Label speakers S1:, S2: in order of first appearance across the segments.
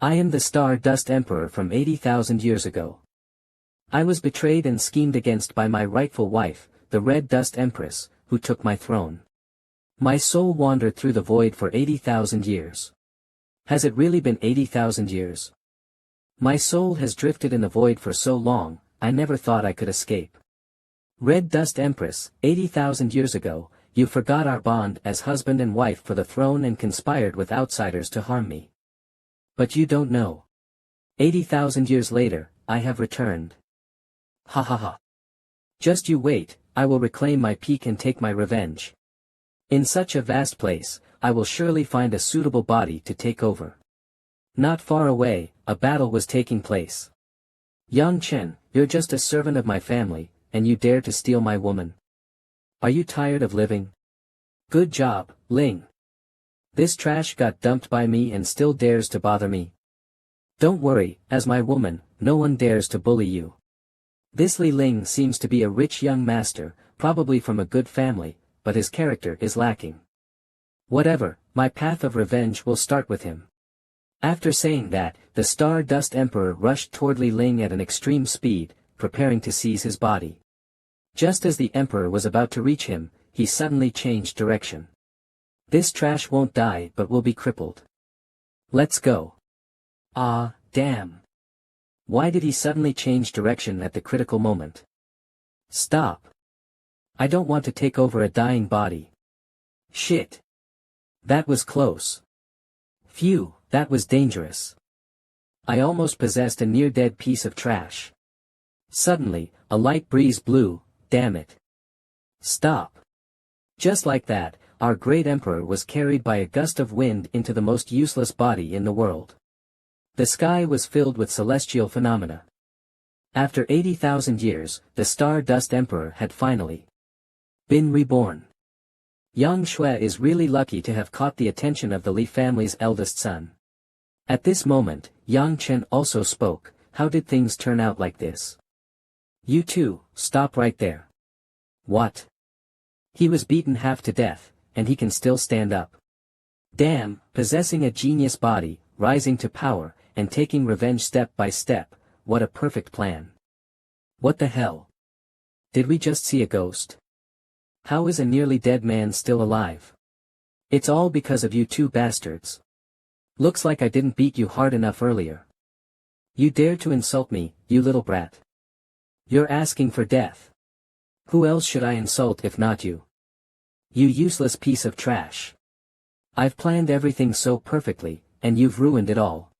S1: I am the Stardust Emperor from 80,000 years ago. I was betrayed and schemed against by my rightful wife, the Red Dust Empress, who took my throne. My soul wandered through the void for 80,000 years. Has it really been 80,000 years? My soul has drifted in the void for so long, I never thought I could escape. Red Dust Empress, 80,000 years ago, you forgot our bond as husband and wife for the throne and conspired with outsiders to harm me. But you don't know. 80,000 years later, I have returned. Ha ha ha. Just you wait, I will reclaim my peak and take my revenge. In such a vast place, I will surely find a suitable body to take over. Not far away, a battle was taking place. Yang Chen, you're just a servant of my family, and you dare to steal my woman. Are you tired of living? Good job, Ling. This trash got dumped by me and still dares to bother me. Don't worry, as my woman, no one dares to bully you. This Li Ling seems to be a rich young master, probably from a good family, but his character is lacking. Whatever, my path of revenge will start with him. After saying that, the Stardust Emperor rushed toward Li Ling at an extreme speed, preparing to seize his body. Just as the Emperor was about to reach him, he suddenly changed direction. This trash won't die but will be crippled. Let's go. Ah, damn. Why did he suddenly change direction at the critical moment? Stop. I don't want to take over a dying body. Shit. That was close. Phew, that was dangerous. I almost possessed a near-dead piece of trash. Suddenly, a light breeze blew, damn it. Stop. Just like that, our great emperor was carried by a gust of wind into the most useless body in the world. The sky was filled with celestial phenomena. After 80,000 years, the Stardust Emperor had finally been reborn. Yang Shui is really lucky to have caught the attention of the Li family's eldest son. At this moment, Yang Chen also spoke, how did things turn out like this? You two, stop right there. What? He was beaten half to death, and he can still stand up. Damn, possessing a genius body, rising to power, and taking revenge step by step, what a perfect plan. What the hell? Did we just see a ghost? How is a nearly dead man still alive? It's all because of you two bastards. Looks like I didn't beat you hard enough earlier. You dare to insult me, you little brat. You're asking for death. Who else should I insult if not you? You useless piece of trash. I've planned everything so perfectly, and you've ruined it all.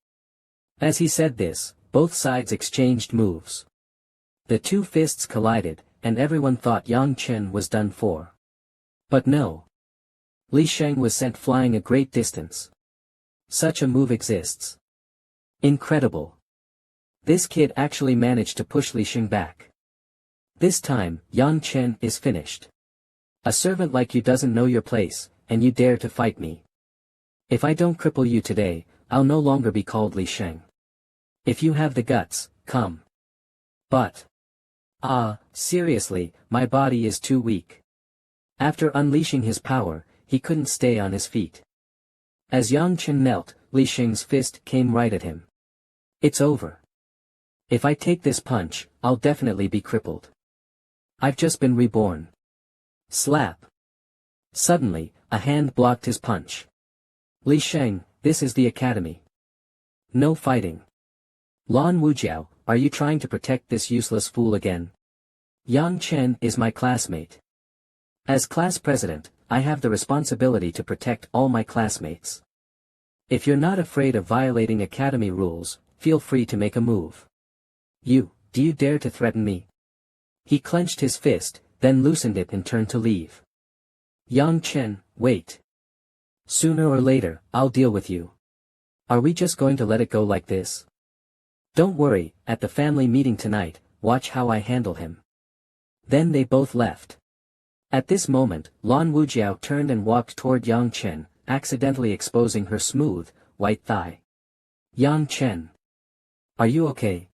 S1: As he said this, both sides exchanged moves. The two fists collided, and everyone thought Yang Chen was done for. But no. Li Sheng was sent flying a great distance. Such a move exists. Incredible. This kid actually managed to push Li Sheng back. This time, Yang Chen is finished. A servant like you doesn't know your place, and you dare to fight me. If I don't cripple you today, I'll no longer be called Li Sheng. If you have the guts, come. But. Seriously, my body is too weak. After unleashing his power, he couldn't stay on his feet. As Yang Chen knelt, Li Sheng's fist came right at him. It's over. If I take this punch, I'll definitely be crippled. I've just been reborn. Slap. Suddenly, a hand blocked his punch. Li Sheng, this is the academy. No fighting. Lan Wujiao, are you trying to protect this useless fool again? Yang Chen is my classmate. As class president, I have the responsibility to protect all my classmates. If you're not afraid of violating academy rules, feel free to make a move. Do you dare to threaten me? He clenched his fist, then loosened it and turned to leave. Yang Chen, wait. Sooner or later, I'll deal with you. Are we just going to let it go like this? Don't worry, at the family meeting tonight, watch how I handle him. Then they both left. At this moment, Lan Wujiao turned and walked toward Yang Chen, accidentally exposing her smooth, white thigh. Yang Chen. Are you okay?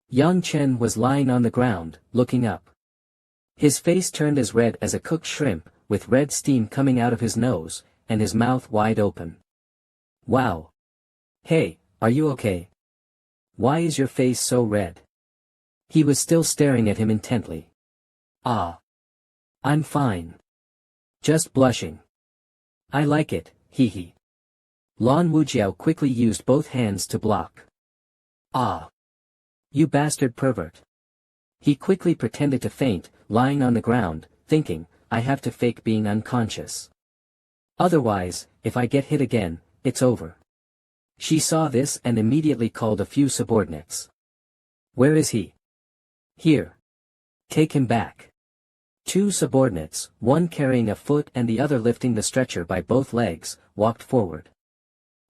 S1: Yang Chen was lying on the ground, looking up. His face turned as red as a cooked shrimp, with red steam coming out of his nose, and his mouth wide open. Wow. Hey, are you okay? Why is your face so red? He was still staring at him intently. Ah. I'm fine. Just blushing. I like it, hee hee. Lan Wujiao quickly used both hands to block. Ah. You bastard pervert. He quickly pretended to faint, lying on the ground, thinking, I have to fake being unconscious. Otherwise, if I get hit again, it's over. She saw this and immediately called a few subordinates. Where is he? Here. Take him back. 2 subordinates, one carrying a foot and the other lifting the stretcher by both legs, walked forward.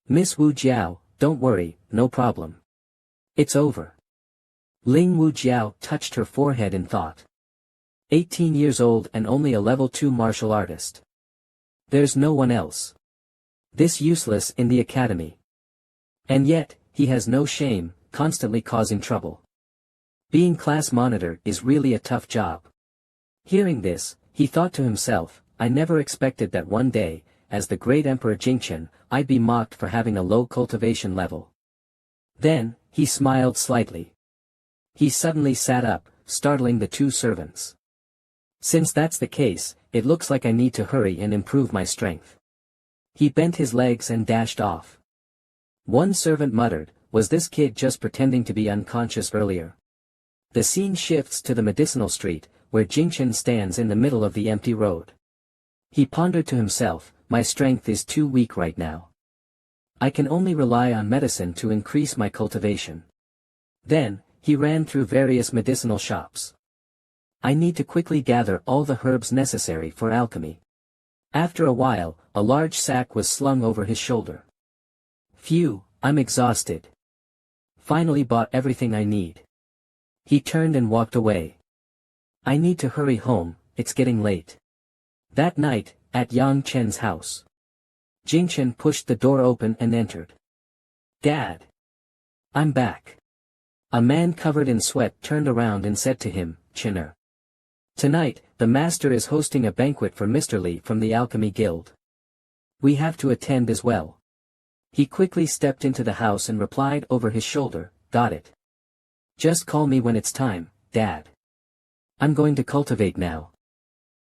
S1: Miss Wu Jiao, don't worry, no problem. It's over. Ling Wu Jiao touched her forehead in thought. 18 years old and only a level 2 martial artist. There's no one else. This useless in the academy. And yet, he has no shame, constantly causing trouble. Being class monitor is really a tough job. Hearing this, he thought to himself, I never expected that one day, as the great Emperor Jingchen, I'd be mocked for having a low cultivation level. Then, he smiled slightly. He suddenly sat up, startling the 2 servants. Since that's the case, it looks like I need to hurry and improve my strength. He bent his legs and dashed off. One servant muttered, was this kid just pretending to be unconscious earlier? The scene shifts to the medicinal street, where Jingchen stands in the middle of the empty road. He pondered to himself, my strength is too weak right now. I can only rely on medicine to increase my cultivation. Then, he ran through various medicinal shops. I need to quickly gather all the herbs necessary for alchemy. After a while, a large sack was slung over his shoulder. Phew, I'm exhausted. Finally bought everything I need. He turned and walked away. I need to hurry home, it's getting late. That night, at Yang Chen's house. Jingchen pushed the door open and entered. Dad. I'm back. A man covered in sweat turned around and said to him, Chinner. Tonight, the master is hosting a banquet for Mr. Li from the Alchemy Guild. We have to attend as well. He quickly stepped into the house and replied over his shoulder, got it. Just call me when it's time, Dad. I'm going to cultivate now.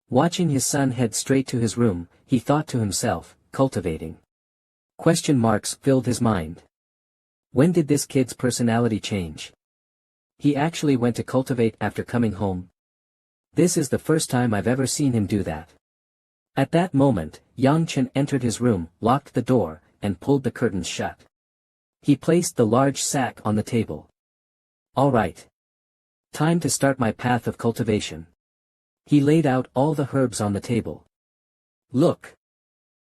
S1: Watching his son head straight to his room, he thought to himself, cultivating. Question marks filled his mind. When did this kid's personality change? He actually went to cultivate after coming home. This is the first time I've ever seen him do that. At that moment, Yang Chen entered his room, locked the door, and pulled the curtains shut. He placed the large sack on the table. All right. Time to start my path of cultivation. He laid out all the herbs on the table. Look.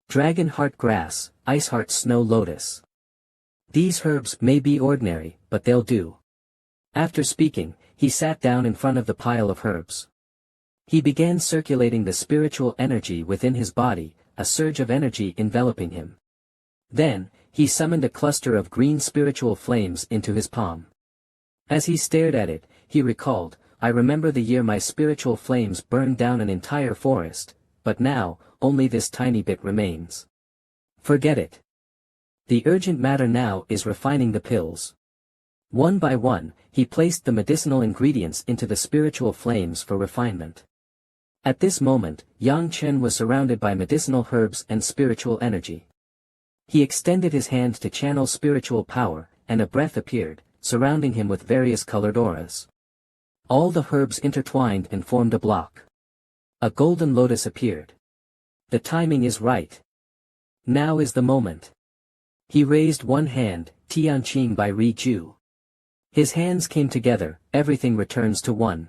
S1: Dragon heart grass, ice heart snow lotus. These herbs may be ordinary, but they'll do. After speaking, he sat down in front of the pile of herbs. He began circulating the spiritual energy within his body, a surge of energy enveloping him. Then, he summoned a cluster of green spiritual flames into his palm. As he stared at it, he recalled, I remember the year my spiritual flames burned down an entire forest, but now, only this tiny bit remains. Forget it. The urgent matter now is refining the pills. One by one, he placed the medicinal ingredients into the spiritual flames for refinement. At this moment, Yang Chen was surrounded by medicinal herbs and spiritual energy. He extended his hand to channel spiritual power, and a breath appeared, surrounding him with various colored auras. All the herbs intertwined and formed a block. A golden lotus appeared. The timing is right. Now is the moment. He raised one hand, Tianqing by Ri Ju. His hands came together, everything returns to one.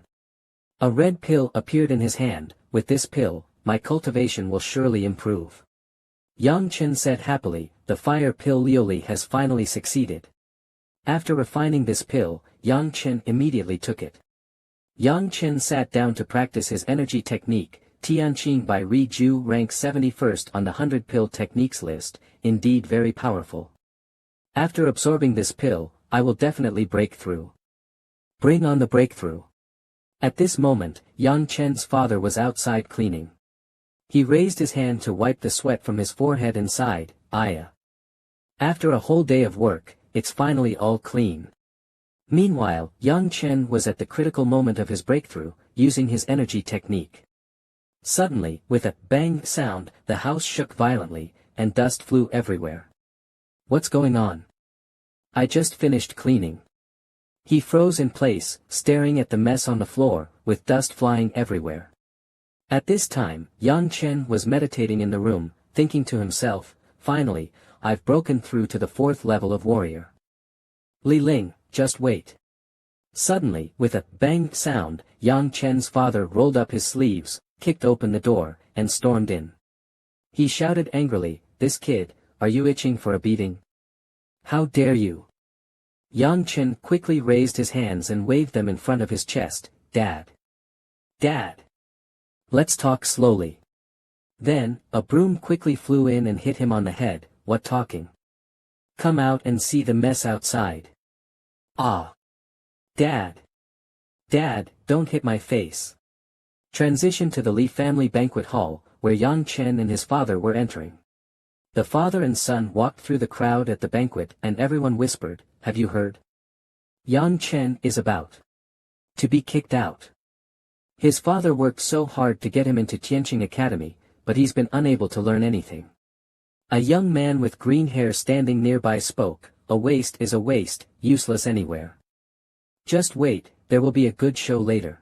S1: A red pill appeared in his hand, with this pill, my cultivation will surely improve. Yang Chen said happily, the fire pill Liuli has finally succeeded. After refining this pill, Yang Chen immediately took it. Yang Chen sat down to practice his energy technique. Tianqing by Ri Ju ranks 71st on the 100 pill techniques list, indeed very powerful. After absorbing this pill, I will definitely break through. Bring on the breakthrough. At this moment, Yang Chen's father was outside cleaning. He raised his hand to wipe the sweat from his forehead and sighed, Aya. After a whole day of work, it's finally all clean. Meanwhile, Yang Chen was at the critical moment of his breakthrough, using his energy technique. Suddenly, with a bang sound, the house shook violently, and dust flew everywhere. What's going on? I just finished cleaning. He froze in place, staring at the mess on the floor, with dust flying everywhere. At this time, Yang Chen was meditating in the room, thinking to himself, finally, I've broken through to the 4th level of warrior. Li Ling, just wait. Suddenly, with a bang sound, Yang Chen's father rolled up his sleeves, kicked open the door, and stormed in. He shouted angrily, this kid, are you itching for a beating? How dare you? Yang Chen quickly raised his hands and waved them in front of his chest, Dad. Dad. Let's talk slowly. Then, a broom quickly flew in and hit him on the head, what talking? Come out and see the mess outside. Ah. Dad. Dad, don't hit my face. Transition to the Li family banquet hall, where Yang Chen and his father were entering. The father and son walked through the crowd at the banquet and everyone whispered, have you heard? Yang Chen is about to be kicked out. His father worked so hard to get him into Tianqing Academy, but he's been unable to learn anything. A young man with green hair standing nearby spoke, a waste is a waste, useless anywhere. Just wait, there will be a good show later.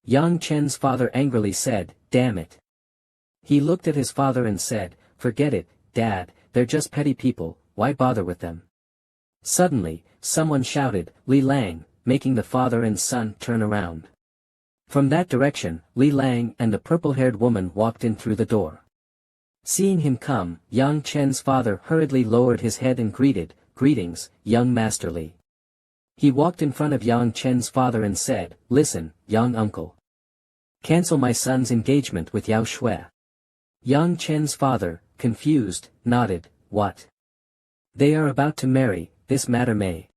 S1: Yang Chen's father angrily said, damn it. He looked at his father and said, forget it, Dad, they're just petty people, why bother with them? Suddenly, someone shouted, Li Lang, making the father and son turn around. From that direction, Li Lang and the purple-haired woman walked in through the door. Seeing him come, Yang Chen's father hurriedly lowered his head and greeted, greetings, young Master Li. He walked in front of Yang Chen's father and said, listen, young uncle. Cancel my son's engagement with Yao Shui. Yang Chen's father, confused, nodded, what? They are about to marry, this matter may.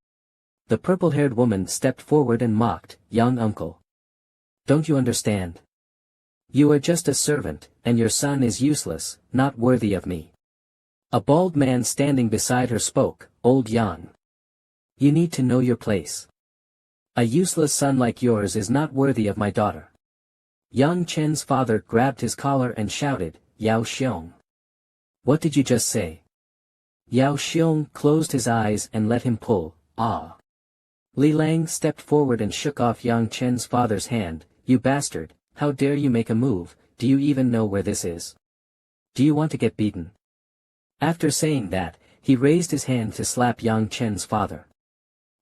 S1: The purple-haired woman stepped forward and mocked, young uncle. Don't you understand? You are just a servant, and your son is useless, not worthy of me. A bald man standing beside her spoke, old Yang. You need to know your place. A useless son like yours is not worthy of my daughter. Yang Chen's father grabbed his collar and shouted, Yao Xiong. What did you just say? Yao Xiong closed his eyes and let him pull, ah. Li Lang stepped forward and shook off Yang Chen's father's hand, you bastard, how dare you make a move, do you even know where this is? Do you want to get beaten? After saying that, he raised his hand to slap Yang Chen's father.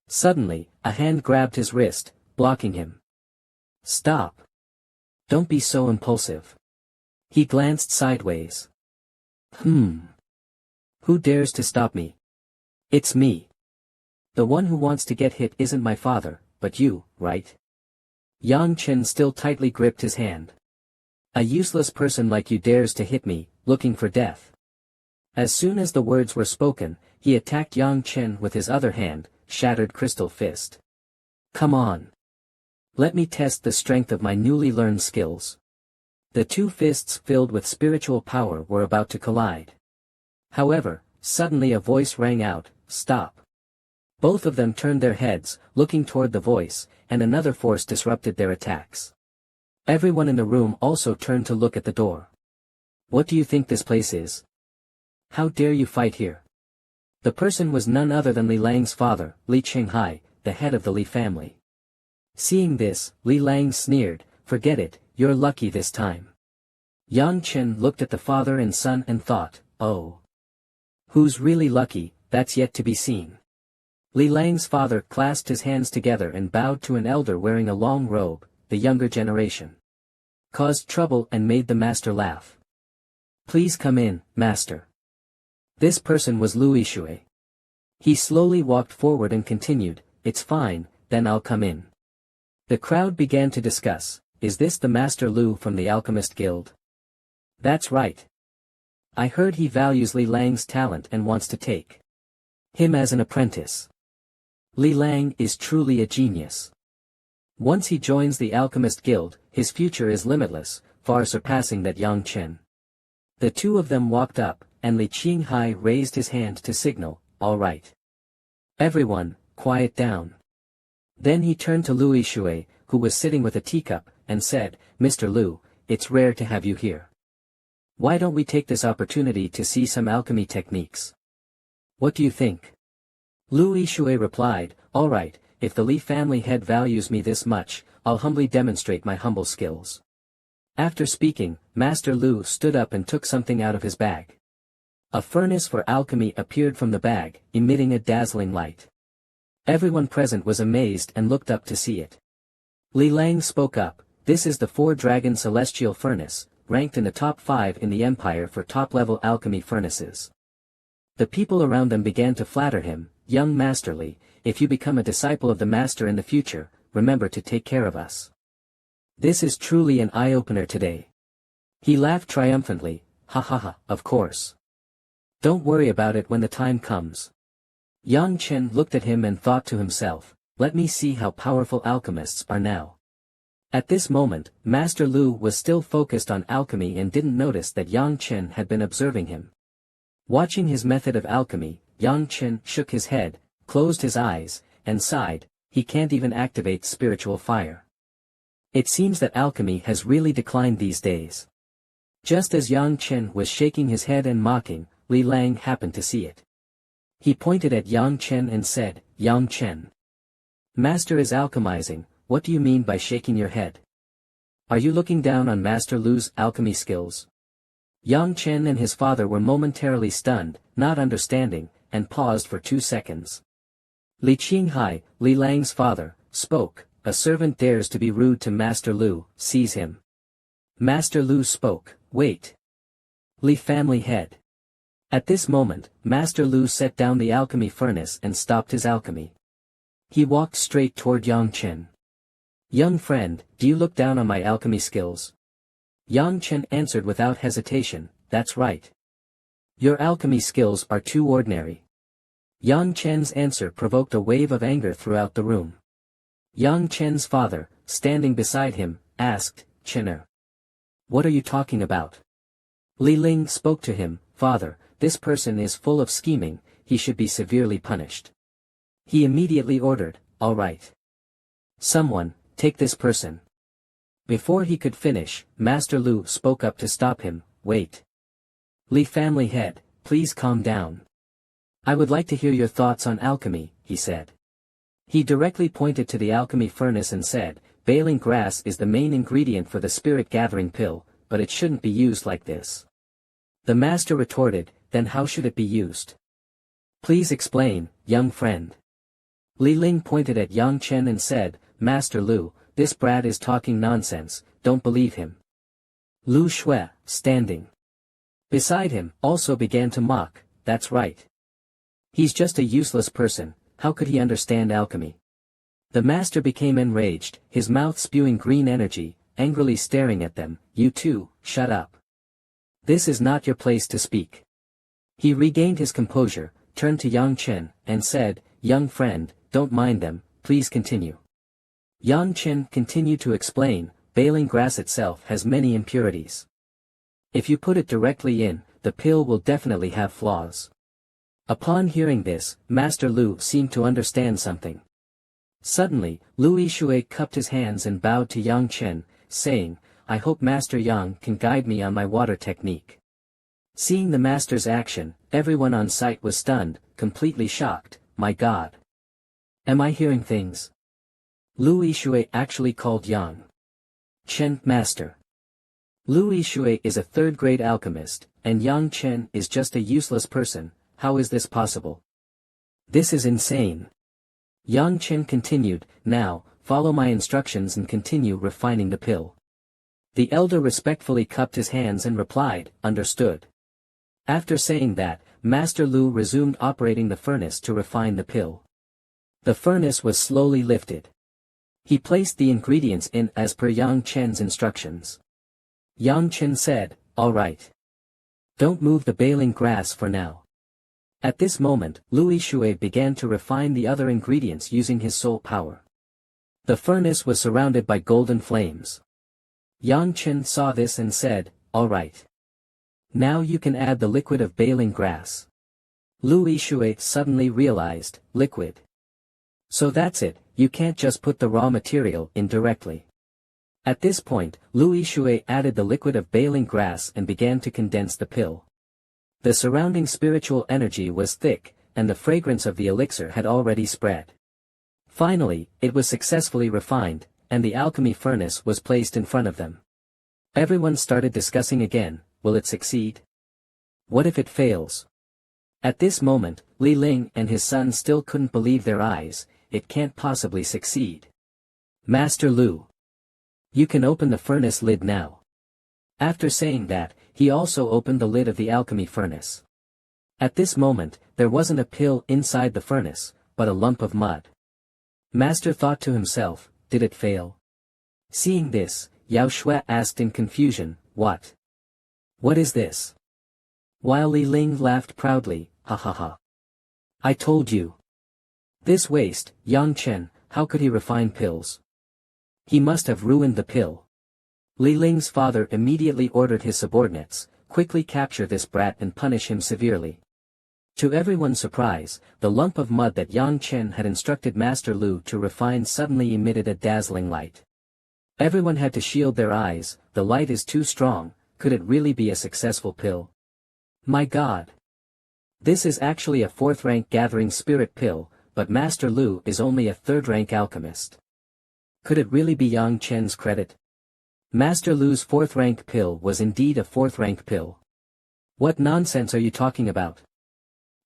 S1: Suddenly, a hand grabbed his wrist, blocking him. Stop. Don't be so impulsive. He glanced sideways. Who dares to stop me? It's me. The one who wants to get hit isn't my father, but you, right? Yang Chen still tightly gripped his hand. A useless person like you dares to hit me, looking for death. As soon as the words were spoken, he attacked Yang Chen with his other hand, shattered crystal fist. Come on. Let me test the strength of my newly learned skills. The two fists filled with spiritual power were about to collide. However, suddenly a voice rang out, stop. Both of them turned their heads, looking toward the voice, and another force disrupted their attacks. Everyone in the room also turned to look at the door. What do you think this place is? How dare you fight here? The person was none other than Li Lang's father, Li Qinghai, the head of the Li family. Seeing this, Li Lang sneered, forget it, you're lucky this time. Yang Chen looked at the father and son and thought, oh. Who's really lucky, that's yet to be seen. Li Lang's father clasped his hands together and bowed to an elder wearing a long robe, the younger generation. Caused trouble and made the master laugh. Please come in, master. This person was Lu Yishui. He slowly walked forward and continued, it's fine, then I'll come in. The crowd began to discuss, is this the Master Lu from the Alchemist Guild? That's right. I heard he values Li Lang's talent and wants to take him as an apprentice. Li Lang is truly a genius. Once he joins the Alchemist Guild, his future is limitless, far surpassing that Yang Chen. The two of them walked up, and Li Qinghai raised his hand to signal, all right. Everyone, quiet down. Then he turned to Lu Yishui, who was sitting with a teacup, and said, Mr. Lu, it's rare to have you here. Why don't we take this opportunity to see some alchemy techniques? What do you think? Lu Yishui replied, all right, if the Li family head values me this much, I'll humbly demonstrate my humble skills. After speaking, Master Lu stood up and took something out of his bag. A furnace for alchemy appeared from the bag, emitting a dazzling light. Everyone present was amazed and looked up to see it. Li Lang spoke up, this is the Four-Dragon Celestial Furnace, ranked in the top 5 in the Empire for top-level alchemy furnaces. The people around them began to flatter him, young Master Li, if you become a disciple of the Master in the future, remember to take care of us. This is truly an eye-opener today. He laughed triumphantly, ha ha ha, of course. Don't worry about it when the time comes. Yang Chen looked at him and thought to himself, let me see how powerful alchemists are now. At this moment, Master Lu was still focused on alchemy and didn't notice that Yang Chen had been observing him. Watching his method of alchemy, Yang Chen shook his head, closed his eyes, and sighed, he can't even activate spiritual fire. It seems that alchemy has really declined these days. Just as Yang Chen was shaking his head and mocking, Li Lang happened to see it. He pointed at Yang Chen and said, Yang Chen. Master is alchemizing, what do you mean by shaking your head? Are you looking down on Master Lu's alchemy skills? Yang Chen and his father were momentarily stunned, not understanding, and paused for 2 seconds. Li Qinghai, Li Lang's father, spoke, a servant dares to be rude to Master Lu, seize him. Master Lu spoke, wait. Li family head. At this moment, Master Lu set down the alchemy furnace and stopped his alchemy. He walked straight toward Yang Chen. Young friend, do you look down on my alchemy skills? Yang Chen answered without hesitation, that's right. Your alchemy skills are too ordinary. Yang Chen's answer provoked a wave of anger throughout the room. Yang Chen's father, standing beside him, asked, Chener. What are you talking about? Li Ling spoke to him, Father, this person is full of scheming, he should be severely punished. He immediately ordered, all right. Someone, take this person. Before he could finish, Master Lu spoke up to stop him, wait. Li family head, please calm down. I would like to hear your thoughts on alchemy, he said. He directly pointed to the alchemy furnace and said, baling grass is the main ingredient for the spirit gathering pill, but it shouldn't be used like this. The master retorted, then how should it be used? Please explain, young friend. Li Ling pointed at Yang Chen and said, Master Lu, this brat is talking nonsense, don't believe him. Lu Shui, standing beside him, also began to mock, that's right. He's just a useless person, how could he understand alchemy? The master became enraged, his mouth spewing green energy, angrily staring at them, you two, shut up. This is not your place to speak. He regained his composure, turned to Yang Chen, and said, young friend, don't mind them, please continue. Yang Chen continued to explain, baling grass itself has many impurities. If you put it directly in, the pill will definitely have flaws. Upon hearing this, Master Lu seemed to understand something. Suddenly, Lu Yishui cupped his hands and bowed to Yang Chen, saying, I hope Master Yang can guide me on my water technique. Seeing the master's action, everyone on site was stunned, completely shocked, my god. Am I hearing things? Lu Yishui actually called Yang Chen master. Lu Yishui is a third-grade alchemist, and Yang Chen is just a useless person, how is this possible? This is insane. Yang Chen continued, now, follow my instructions and continue refining the pill. The elder respectfully cupped his hands and replied, understood. After saying that, Master Lu resumed operating the furnace to refine the pill. The furnace was slowly lifted. He placed the ingredients in as per Yang Chen's instructions. Yang Chen said, all right. Don't move the baling grass for now. At this moment, Lu Yishui began to refine the other ingredients using his soul power. The furnace was surrounded by golden flames. Yang Chen saw this and said, all right. Now you can add the liquid of baling grass. Lu Yishui suddenly realized, liquid. So that's it, you can't just put the raw material in directly. At this point, Lu Yishui added the liquid of baling grass and began to condense the pill. The surrounding spiritual energy was thick, and the fragrance of the elixir had already spread. Finally, it was successfully refined, and the alchemy furnace was placed in front of them. Everyone started discussing again, will it succeed? What if it fails? At this moment, Li Ling and his son still couldn't believe their eyes. It can't possibly succeed. Master Lu. You can open the furnace lid now. After saying that, he also opened the lid of the alchemy furnace. At this moment, there wasn't a pill inside the furnace, but a lump of mud. Master thought to himself, did it fail? Seeing this, Yao Shui asked in confusion, what? What is this? While Li Ling laughed proudly, ha ha ha. I told you. This waste, Yang Chen, how could he refine pills? He must have ruined the pill. Li Ling's father immediately ordered his subordinates, quickly capture this brat and punish him severely. To everyone's surprise, the lump of mud that Yang Chen had instructed Master Lu to refine suddenly emitted a dazzling light. Everyone had to shield their eyes, the light is too strong, could it really be a successful pill? My God! This is actually a 4th-rank gathering spirit pill, but Master Lu is only a 3rd-rank alchemist. Could it really be Yang Chen's credit? Master Lu's 4th-rank pill was indeed a 4th-rank pill. What nonsense are you talking about?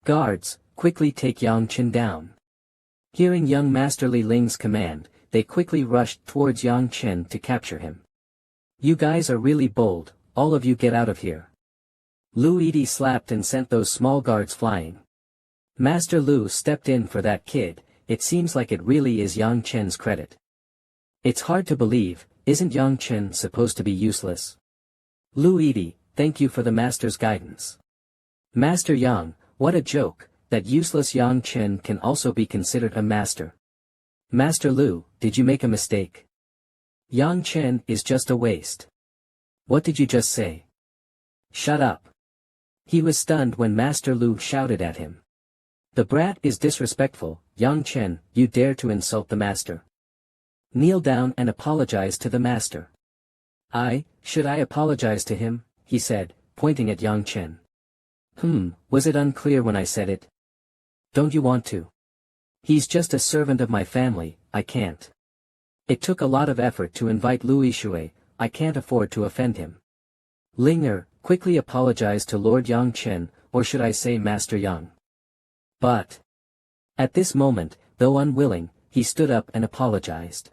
S1: Guards, quickly take Yang Chen down. Hearing young Master Li Ling's command, they quickly rushed towards Yang Chen to capture him. You guys are really bold, all of you get out of here. Lu Yidi slapped and sent those small guards flying. Master Lu stepped in for that kid, it seems like it really is Yang Chen's credit. It's hard to believe, isn't Yang Chen supposed to be useless? Lu Yidi, thank you for the master's guidance. Master Yang, what a joke, that useless Yang Chen can also be considered a master. Master Lu, did you make a mistake? Yang Chen is just a waste. What did you just say? Shut up. He was stunned when Master Lu shouted at him. The brat is disrespectful, Yang Chen, you dare to insult the master. Kneel down and apologize to the master. Should I apologize to him? He said, pointing at Yang Chen. Was it unclear when I said it? Don't you want to? He's just a servant of my family, I can't. It took a lot of effort to invite Lu Yishui, I can't afford to offend him. Linger, quickly apologize to Lord Yang Chen, or should I say Master Yang? But. At this moment, though unwilling, he stood up and apologized.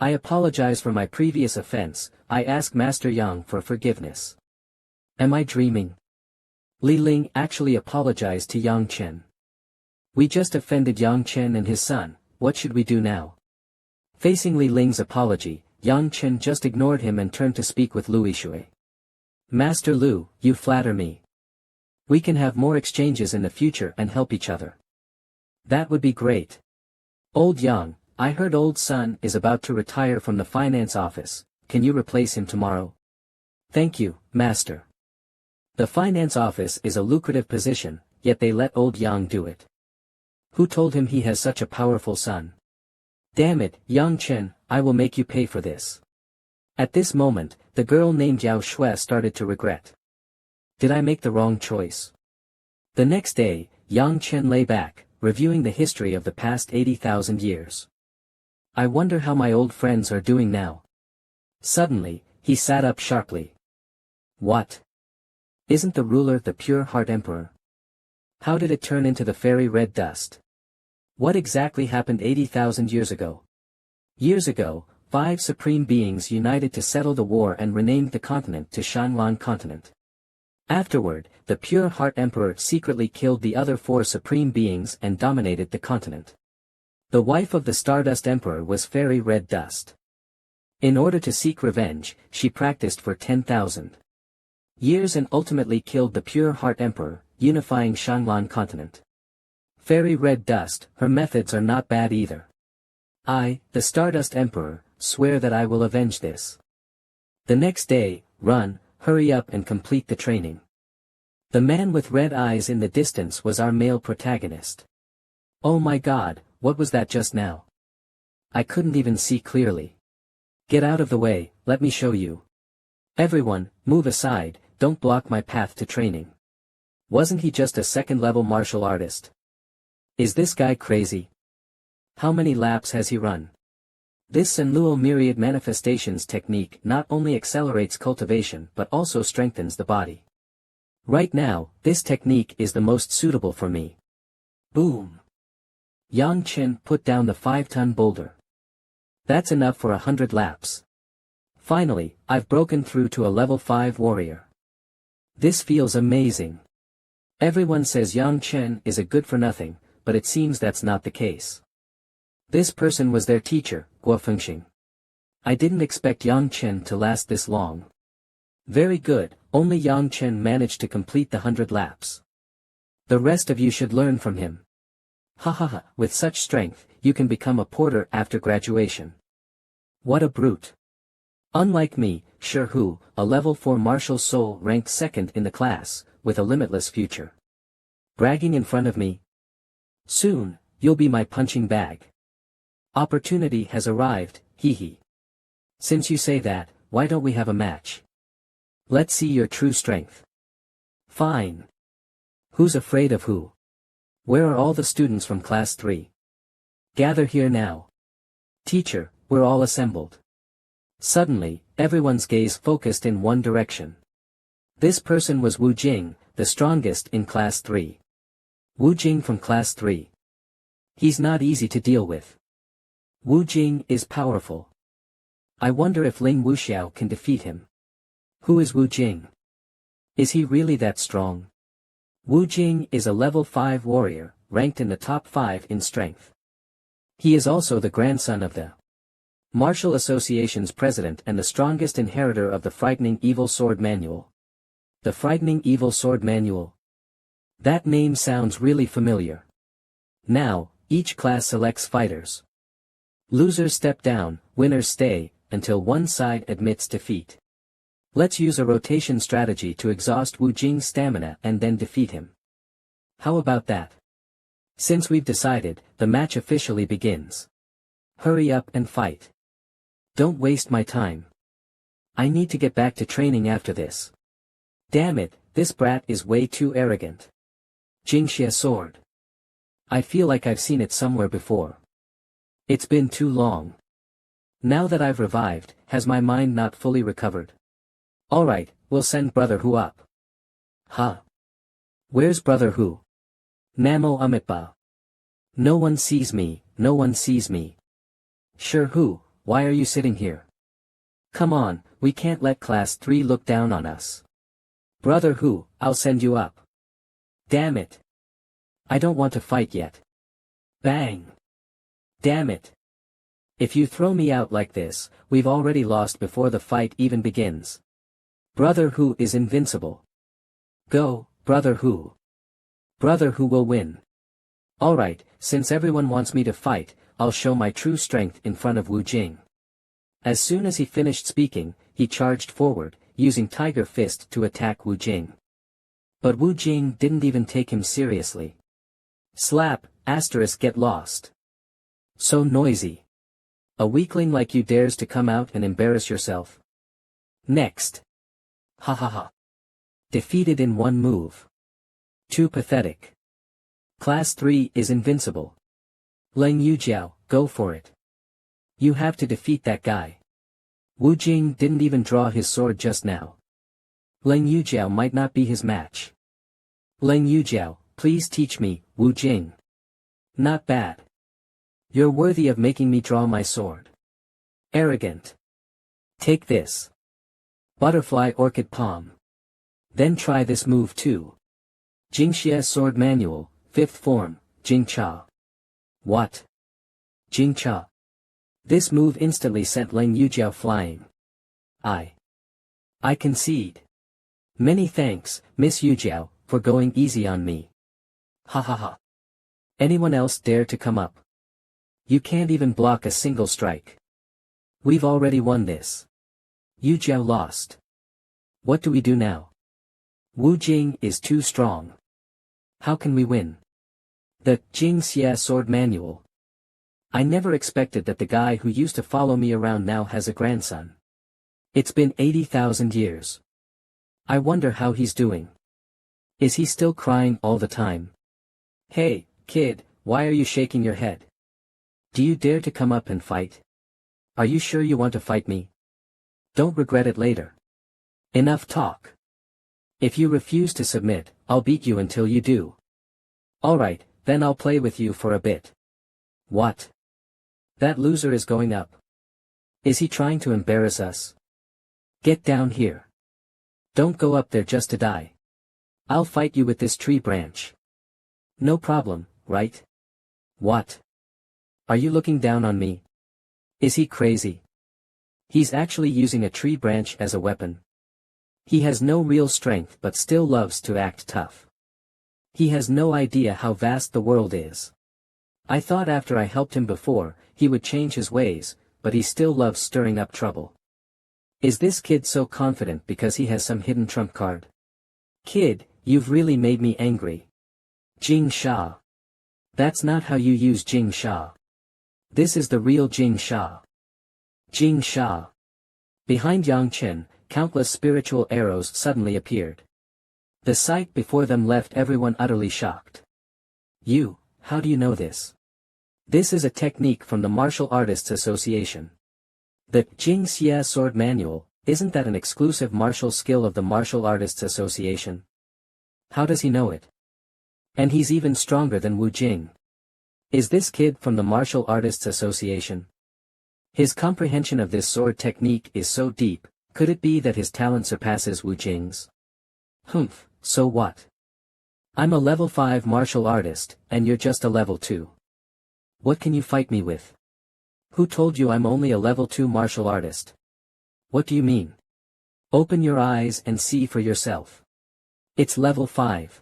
S1: I apologize for my previous offense, I ask Master Yang for forgiveness. Am I dreaming? Li Ling actually apologized to Yang Chen. We just offended Yang Chen and his son, what should we do now? Facing Li Ling's apology, Yang Chen just ignored him and turned to speak with Lu Yishui. Master Lu, you flatter me. We can have more exchanges in the future and help each other. That would be great. Old Yang, I heard old son is about to retire from the finance office, can you replace him tomorrow? Thank you, master. The finance office is a lucrative position, yet they let old Yang do it. Who told him he has such a powerful son? Damn it, Yang Chen, I will make you pay for this. At this moment, the girl named Yao Shui started to regret. Did I make the wrong choice? The next day, Yang Chen lay back, reviewing the history of the past 80,000 years. I wonder how my old friends are doing now. Suddenly, he sat up sharply. What? Isn't the ruler the pure heart emperor? How did it turn into the fairy red dust? What exactly happened 80,000 years ago? Years ago, 5 supreme beings united to settle the war and renamed the continent to Shanlan continent. Afterward, the pure heart emperor secretly killed the other 4 supreme beings and dominated the continent. The wife of the Stardust Emperor was Fairy Red Dust. In order to seek revenge, she practiced for 10,000 years and ultimately killed the pure heart emperor, unifying Shanlan continent. Fairy Red Dust, her methods are not bad either. I, the Stardust Emperor, swear that I will avenge this. The next day, run, hurry up and complete the training. The man with red eyes in the distance was our male protagonist. Oh my god, what was that just now? I couldn't even see clearly. Get out of the way, let me show you. Everyone, move aside, don't block my path to training. Wasn't he just a second-level martial artist? Is this guy crazy? How many laps has he run? This Senluo myriad manifestations technique not only accelerates cultivation but also strengthens the body. Right now, this technique is the most suitable for me. Boom! Yang Chen put down the 5-ton boulder. That's enough for 100 laps. Finally, I've broken through to a level 5 warrior. This feels amazing. Everyone says Yang Chen is a good-for-nothing, but it seems that's not the case. This person was their teacher, Guo Fengxing. I didn't expect Yang Chen to last this long. Very good, only Yang Chen managed to complete the 100 laps. The rest of you should learn from him. Ha ha ha, with such strength, you can become a porter after graduation. What a brute. Unlike me, Shi Hu, a level 4 martial soul ranked second in the class, with a limitless future. Bragging in front of me? Soon, you'll be my punching bag. Opportunity has arrived, hee hee. Since you say that, why don't we have a match? Let's see your true strength. Fine. Who's afraid of who? Where are all the students from class 3? Gather here now. Teacher, we're all assembled. Suddenly, everyone's gaze focused in one direction. This person was Wu Jing, the strongest in class 3. Wu Jing from class 3. He's not easy to deal with. Wu Jing is powerful. I wonder if Ling Wuxiao can defeat him. Who is Wu Jing? Is he really that strong? Wu Jing is a level 5 warrior, ranked in the top 5 in strength. He is also the grandson of the Martial Association's president and the strongest inheritor of the Frightening Evil Sword Manual. The Frightening Evil Sword Manual. That name sounds really familiar. Now, each class selects fighters. Losers step down, winners stay, until one side admits defeat. Let's use a rotation strategy to exhaust Wu Jing's stamina and then defeat him. How about that? Since we've decided, the match officially begins. Hurry up and fight. Don't waste my time. I need to get back to training after this. Damn it, this brat is way too arrogant. Jingxia sword. I feel like I've seen it somewhere before. It's been too long. Now that I've revived, has my mind not fully recovered? Alright, we'll send Brother Hu up. Huh? Where's Brother Hu? Namo Amitba. No one sees me, no one sees me. Shi Hu, why are you sitting here? Come on, we can't let class 3 look down on us. Brother Hu, I'll send you up. Damn it. I don't want to fight yet. Bang. Damn it. If you throw me out like this, we've already lost before the fight even begins. Brother Hu is invincible. Go, Brother Hu. Brother Hu will win. Alright, since everyone wants me to fight, I'll show my true strength in front of Wu Jing. As soon as he finished speaking, he charged forward, using Tiger Fist to attack Wu Jing. But Wu Jing didn't even take him seriously. Slap, asterisk get lost. So noisy. A weakling like you dares to come out and embarrass yourself. Next. Ha ha ha. Defeated in one move. Too pathetic. Class 3 is invincible. Leng Yujiao, go for it. You have to defeat that guy. Wu Jing didn't even draw his sword just now. Leng Yujiao might not be his match. Leng Yujiao, please teach me, Wu Jing. Not bad. You're worthy of making me draw my sword. Arrogant. Take this. Butterfly Orchid Palm. Then try this move too. Jingxia Sword Manual, 5th form, Jingcha. What? Jingcha. This move instantly sent Leng Yujiao flying. I concede. Many thanks, Miss Yujiao, for going easy on me. Ha ha ha. Anyone else dare to come up? You can't even block a single strike. We've already won this. Yujiao lost. What do we do now? Wu Jing is too strong. How can we win? The Jing Xia Sword Manual. I never expected that the guy who used to follow me around now has a grandson. It's been 80,000 years. I wonder how he's doing. Is he still crying all the time? Hey, kid, why are you shaking your head? Do you dare to come up and fight? Are you sure you want to fight me? Don't regret it later. Enough talk. If you refuse to submit, I'll beat you until you do. Alright, then I'll play with you for a bit. What? That loser is going up. Is he trying to embarrass us? Get down here. Don't go up there just to die. I'll fight you with this tree branch. No problem, right? What? Are you looking down on me? Is he crazy? He's actually using a tree branch as a weapon. He has no real strength but still loves to act tough. He has no idea how vast the world is. I thought after I helped him before, he would change his ways, but he still loves stirring up trouble. Is this kid so confident because he has some hidden trump card? Kid, you've really made me angry. Jing Sha. That's not how you use Jing Sha. This is the real Jing Sha. Jing Sha. Behind Yang Chen, countless spiritual arrows suddenly appeared. The sight before them left everyone utterly shocked. You, how do you know this? This is a technique from the Martial Artists Association. The Jing Xia Sword Manual, isn't that an exclusive martial skill of the Martial Artists Association? How does he know it? And he's even stronger than Wu Jing. Is this kid from the Martial Artists Association? His comprehension of this sword technique is so deep, could it be that his talent surpasses Wu Jing's? Humph, so what? I'm a level 5 martial artist, and you're just a level 2. What can you fight me with? Who told you I'm only a level 2 martial artist? What do you mean? Open your eyes and see for yourself. It's level 5.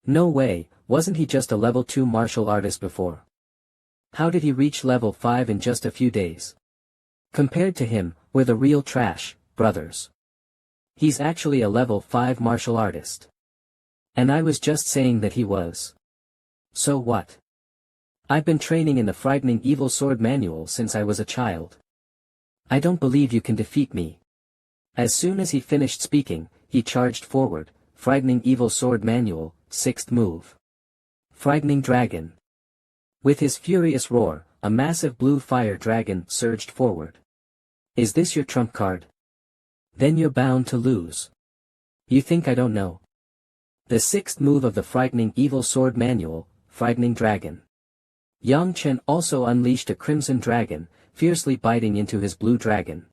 S1: No way, wasn't he just a level 2 martial artist before? How did he reach level 5 in just a few days? Compared to him, we're the real trash, brothers. He's actually a level 5 martial artist. And I was just saying that he was. So what? I've been training in the frightening evil sword manual since I was a child. I don't believe you can defeat me. As soon as he finished speaking, he charged forward, frightening evil sword manual, 6th move. Frightening dragon. With his furious roar, a massive blue fire dragon surged forward. Is this your trump card? Then you're bound to lose. You think I don't know? The 6th move of the frightening evil sword manual, frightening dragon. Yang Chen also unleashed a crimson dragon, fiercely biting into his blue dragon.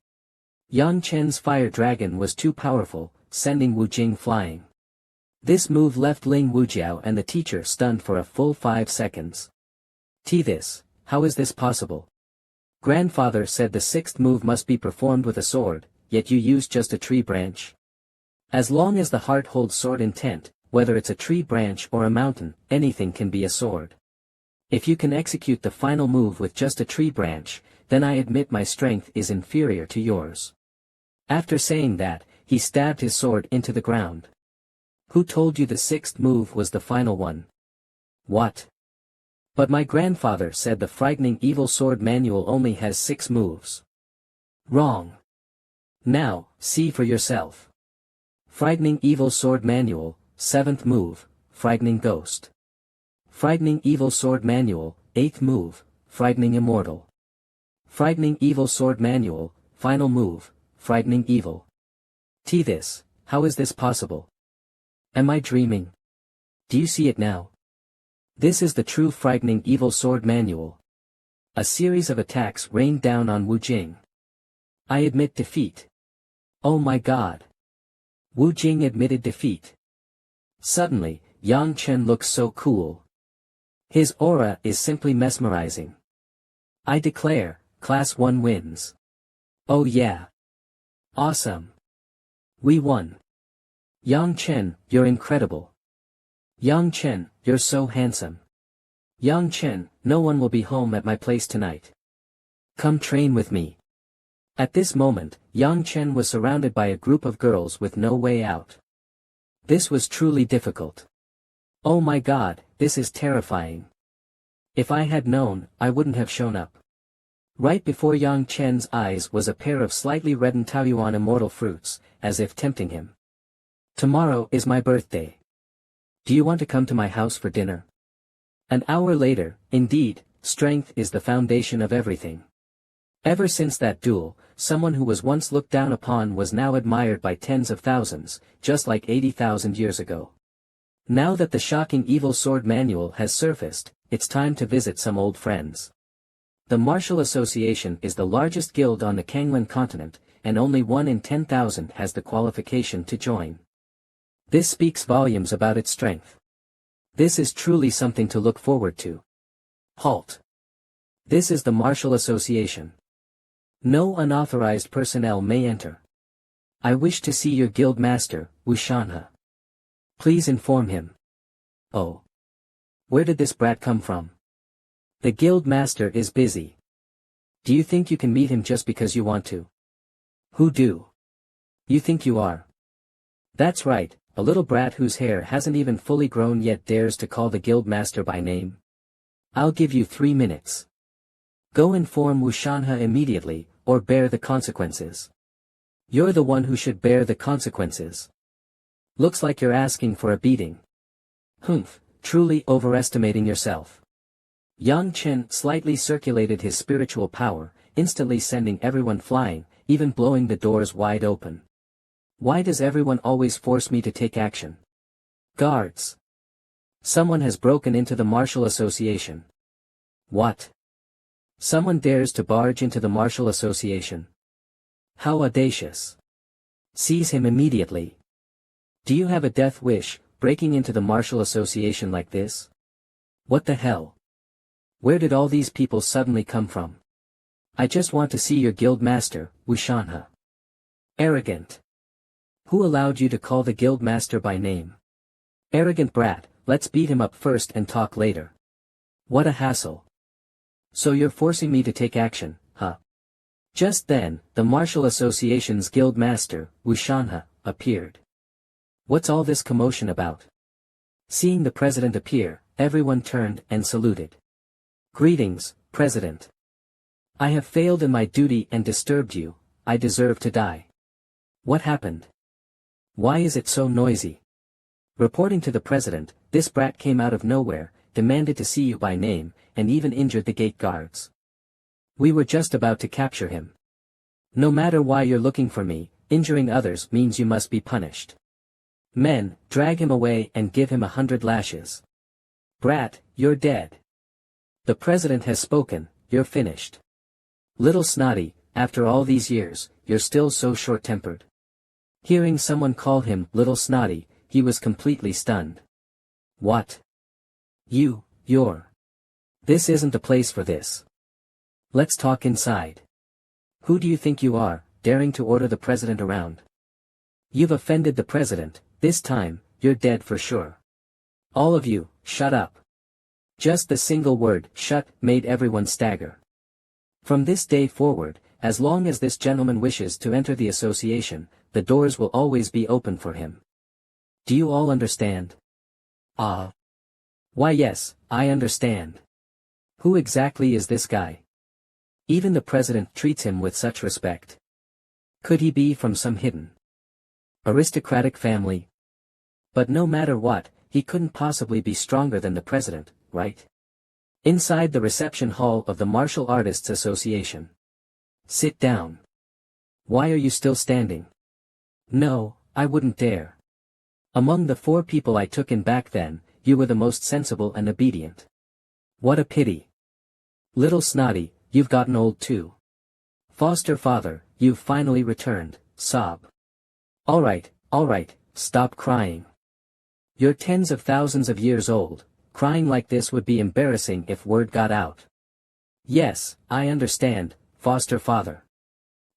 S1: Yang Chen's fire dragon was too powerful, sending Wu Jing flying. This move left Ling Wujiao and the teacher stunned for a full 5 seconds. This, how is this possible? Grandfather said the 6th move must be performed with a sword, yet you use just a tree branch. As long as the heart holds sword intent, whether it's a tree branch or a mountain, anything can be a sword. If you can execute the final move with just a tree branch, then I admit my strength is inferior to yours. After saying that, he stabbed his sword into the ground. Who told you the 6th move was the final one? What? But my grandfather said the frightening evil sword manual only has 6 moves. Wrong. Now, see for yourself. Frightening evil sword manual, 7th move, frightening ghost. Frightening evil sword manual, 8th move, frightening immortal. Frightening evil sword manual, final move, frightening evil. This, how is this possible? Am I dreaming? Do you see it now? This is the true frightening evil sword manual. A series of attacks rained down on Wu Jing. I admit defeat. Oh my god. Wu Jing admitted defeat. Suddenly, Yang Chen looks so cool. His aura is simply mesmerizing. I declare, Class 1 wins. Oh yeah. Awesome. We won. Yang Chen, you're incredible. Yang Chen, you're so handsome. Yang Chen, no one will be home at my place tonight. Come train with me. At this moment, Yang Chen was surrounded by a group of girls with no way out. This was truly difficult. Oh my god, this is terrifying. If I had known, I wouldn't have shown up. Right before Yang Chen's eyes was a pair of slightly reddened Taoyuan immortal fruits, as if tempting him. Tomorrow is my birthday. Do you want to come to my house for dinner? An hour later, indeed, strength is the foundation of everything. Ever since that duel, someone who was once looked down upon was now admired by tens of thousands, just like 80,000 years ago. Now that the shocking evil sword manual has surfaced, it's time to visit some old friends. The Martial Association is the largest guild on the Kanglan continent, and only 1 in 10,000 has the qualification to join. This speaks volumes about its strength. This is truly something to look forward to. Halt. This is the Martial Association. No unauthorized personnel may enter. I wish to see your guild master, YUNA. Please inform him. Oh. Where did this brat come from? The guild master is busy. Do you think you can meet him just because you want to? Who do? You think you are? That's right, a little brat whose hair hasn't even fully grown yet dares to call the guild master by name. I'll give you 3 minutes. Go inform YUNA immediately, or bear the consequences. You're the one who should bear the consequences. Looks like you're asking for a beating. Humph, truly overestimating yourself. Yang Chen slightly circulated his spiritual power, instantly sending everyone flying, even blowing the doors wide open. Why does everyone always force me to take action? Guards! Someone has broken into the Martial Association. What? Someone dares to barge into the Martial Association? How audacious! Seize him immediately. Do you have a death wish, breaking into the Martial Association like this? What the hell? Where did all these people suddenly come from? I just want to see your guild master, YUNA. Arrogant. Who allowed you to call the guild master by name? Arrogant brat, let's beat him up first and talk later. What a hassle. So you're forcing me to take action, huh? Just then, the Martial Association's guild master, YUNA, appeared. What's all this commotion about? Seeing the president appear, everyone turned and saluted. Greetings, President. I have failed in my duty and disturbed you, I deserve to die. What happened? Why is it so noisy? Reporting to the President, this brat came out of nowhere, demanded to see you by name, and even injured the gate guards. We were just about to capture him. No matter why you're looking for me, injuring others means you must be punished. Men, drag him away and give him 100 lashes. Brat, you're dead. The President has spoken, you're finished. Little snotty, after all these years, you're still so short-tempered. Hearing someone call him little snotty, he was completely stunned. What? You're. This isn't the place for this. Let's talk inside. Who do you think you are, daring to order the President around? You've offended the President, this time, you're dead for sure. All of you, shut up. Just the single word, shut, made everyone stagger. From this day forward, as long as this gentleman wishes to enter the association, the doors will always be open for him. Do you all understand? Ah. Why yes, I understand. Who exactly is this guy? Even the President treats him with such respect. Could he be from some hidden aristocratic family? But no matter what, he couldn't possibly be stronger than the President, right? Inside the reception hall of the Martial Artists Association. Sit down. Why are you still standing? No, I wouldn't dare. Among the 4 people I took in back then, you were the most sensible and obedient. What a pity. Little snotty, you've gotten old too. Foster father, you've finally returned, sob. Alright, stop crying. You're tens of thousands of years old, crying like this would be embarrassing if word got out. Yes, I understand, foster father.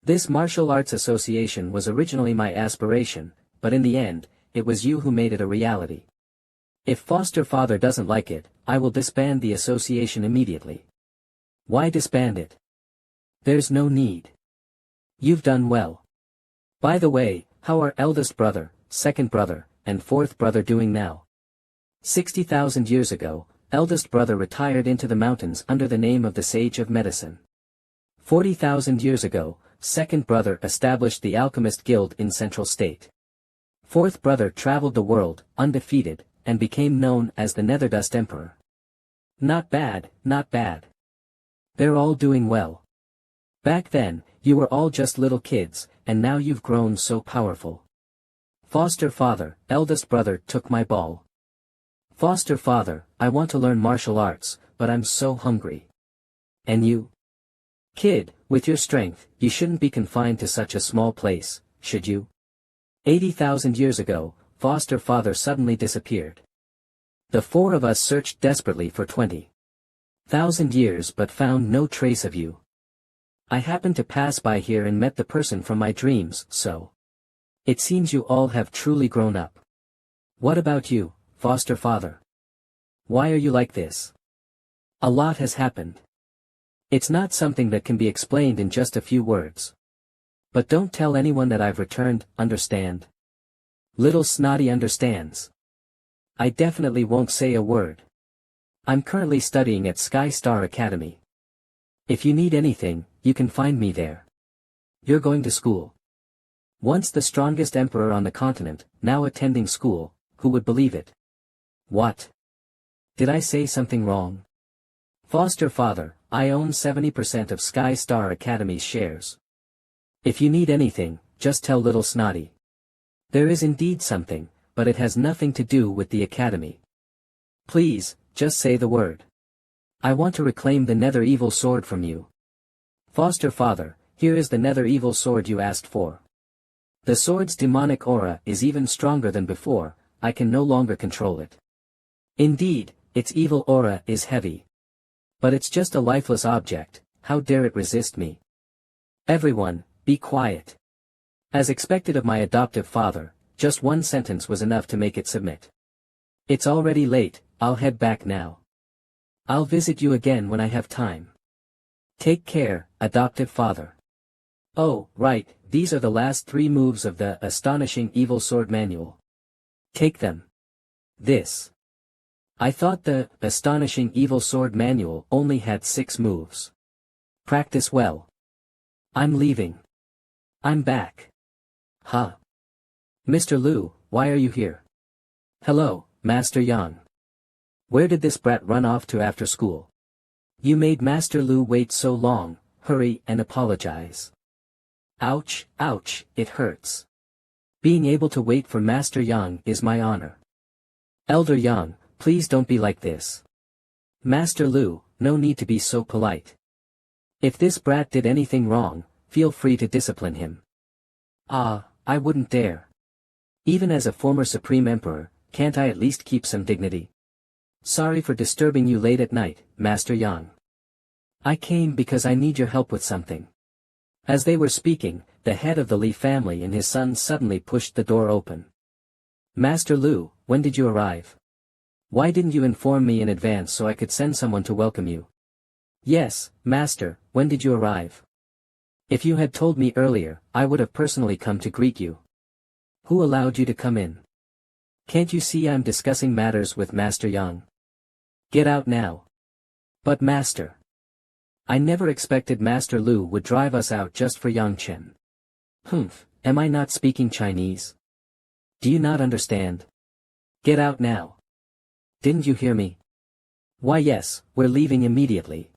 S1: This martial arts association was originally my aspiration, but in the end, it was you who made it a reality. If foster father doesn't like it, I will disband the association immediately. Why disband it? There's no need. You've done well. By the way, how are eldest brother, second brother, and fourth brother doing now? 60,000 years ago, eldest brother retired into the mountains under the name of the Sage of Medicine. 40,000 years ago, second brother established the Alchemist Guild in Central State. Fourth brother traveled the world, undefeated, and became known as the Netherdust Emperor. Not bad, not bad. They're all doing well. Back then, you were all just little kids, and now you've grown so powerful. Foster father, eldest brother took my ball. Foster father, I want to learn martial arts, but I'm so hungry. And you? Kid, with your strength, you shouldn't be confined to such a small place, should you? 80,000 years ago, foster father suddenly disappeared. The four of us searched desperately for 20,000 years but found no trace of you. I happened to pass by here and met the person from my dreams, so. It seems you all have truly grown up. What about you, foster father? Why are you like this? A lot has happened. It's not something that can be explained in just a few words. But don't tell anyone that I've returned, understand? Little Snotty understands. I definitely won't say a word. I'm currently studying at Sky Star Academy. If you need anything, you can find me there. You're going to school. Once the strongest emperor on the continent, now attending school, who would believe it? What? Did I say something wrong? Foster father, I own 70% of Sky Star Academy's shares. If you need anything, just tell Little Snotty. There is indeed something, but it has nothing to do with the academy. Please, just say the word. I want to reclaim the Nether Evil Sword from you. Foster father, here is the Nether Evil Sword you asked for. The sword's demonic aura is even stronger than before, I can no longer control it. Indeed, its evil aura is heavy. But it's just a lifeless object, how dare it resist me? Everyone, be quiet. As expected of my adoptive father, just one sentence was enough to make it submit. It's already late, I'll head back now. I'll visit you again when I have time. Take care, adoptive father. Oh, right, these are the last 3 moves of the Astonishing Evil Sword Manual. Take them. This. I thought the Astonishing Evil Sword Manual only had 6 moves. Practice well. I'm leaving. I'm back. Huh. Mr. Liu, why are you here? Hello, Master Yang. Where did this brat run off to after school? You made Master Liu wait so long, hurry and apologize. Ouch, ouch, it hurts. Being able to wait for Master Yang is my honor. Elder Yang, please don't be like this. Master Liu, no need to be so polite. If this brat did anything wrong, feel free to discipline him. Ah, I wouldn't dare. Even as a former Supreme Emperor, can't I at least keep some dignity? Sorry for disturbing you late at night, Master Yang. I came because I need your help with something. As they were speaking, the head of the Li family and his son suddenly pushed the door open. Master Liu, when did you arrive? Why didn't you inform me in advance so I could send someone to welcome you? Yes, Master, when did you arrive? If you had told me earlier, I would have personally come to greet you. Who allowed you to come in? Can't you see I'm discussing matters with Master Yang? Get out now. But Master. I never expected Master Liu would drive us out just for Yang Chen. Humph, am I not speaking Chinese? Do you not understand? Get out now. Didn't you hear me? Why yes, we're leaving immediately.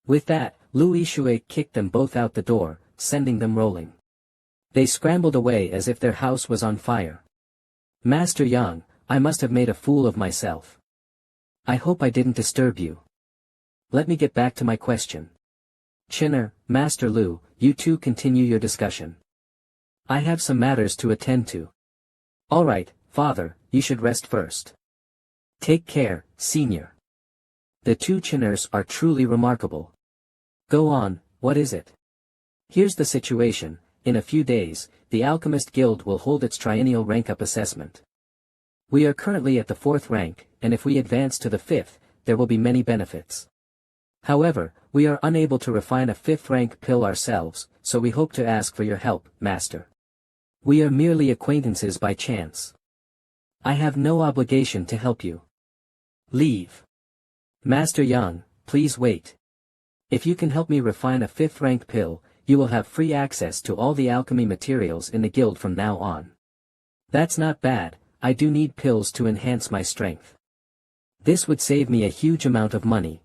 S1: With that, Lu Yishui kicked them both out the door, sending them rolling. They scrambled away as if their house was on fire. Master Yang, I must have made a fool of myself. I hope I didn't disturb you. Let me get back to my question. Chinner, Master Liu, you two continue your discussion. I have some matters to attend to. Alright, father, you should rest first. Take care, senior. The two Chinners are truly remarkable. Go on, what is it? Here's the situation, in a few days, the Alchemist Guild will hold its triennial rank-up assessment. We are currently at the 4th rank, and if we advance to the 5th, there will be many benefits. However, we are unable to refine a 5th rank pill ourselves, so we hope to ask for your help, Master. We are merely acquaintances by chance. I have no obligation to help you. Leave. Master Yang, please wait. If you can help me refine a 5th-rank pill, you will have free access to all the alchemy materials in the guild from now on. That's not bad, I do need pills to enhance my strength. This would save me a huge amount of money.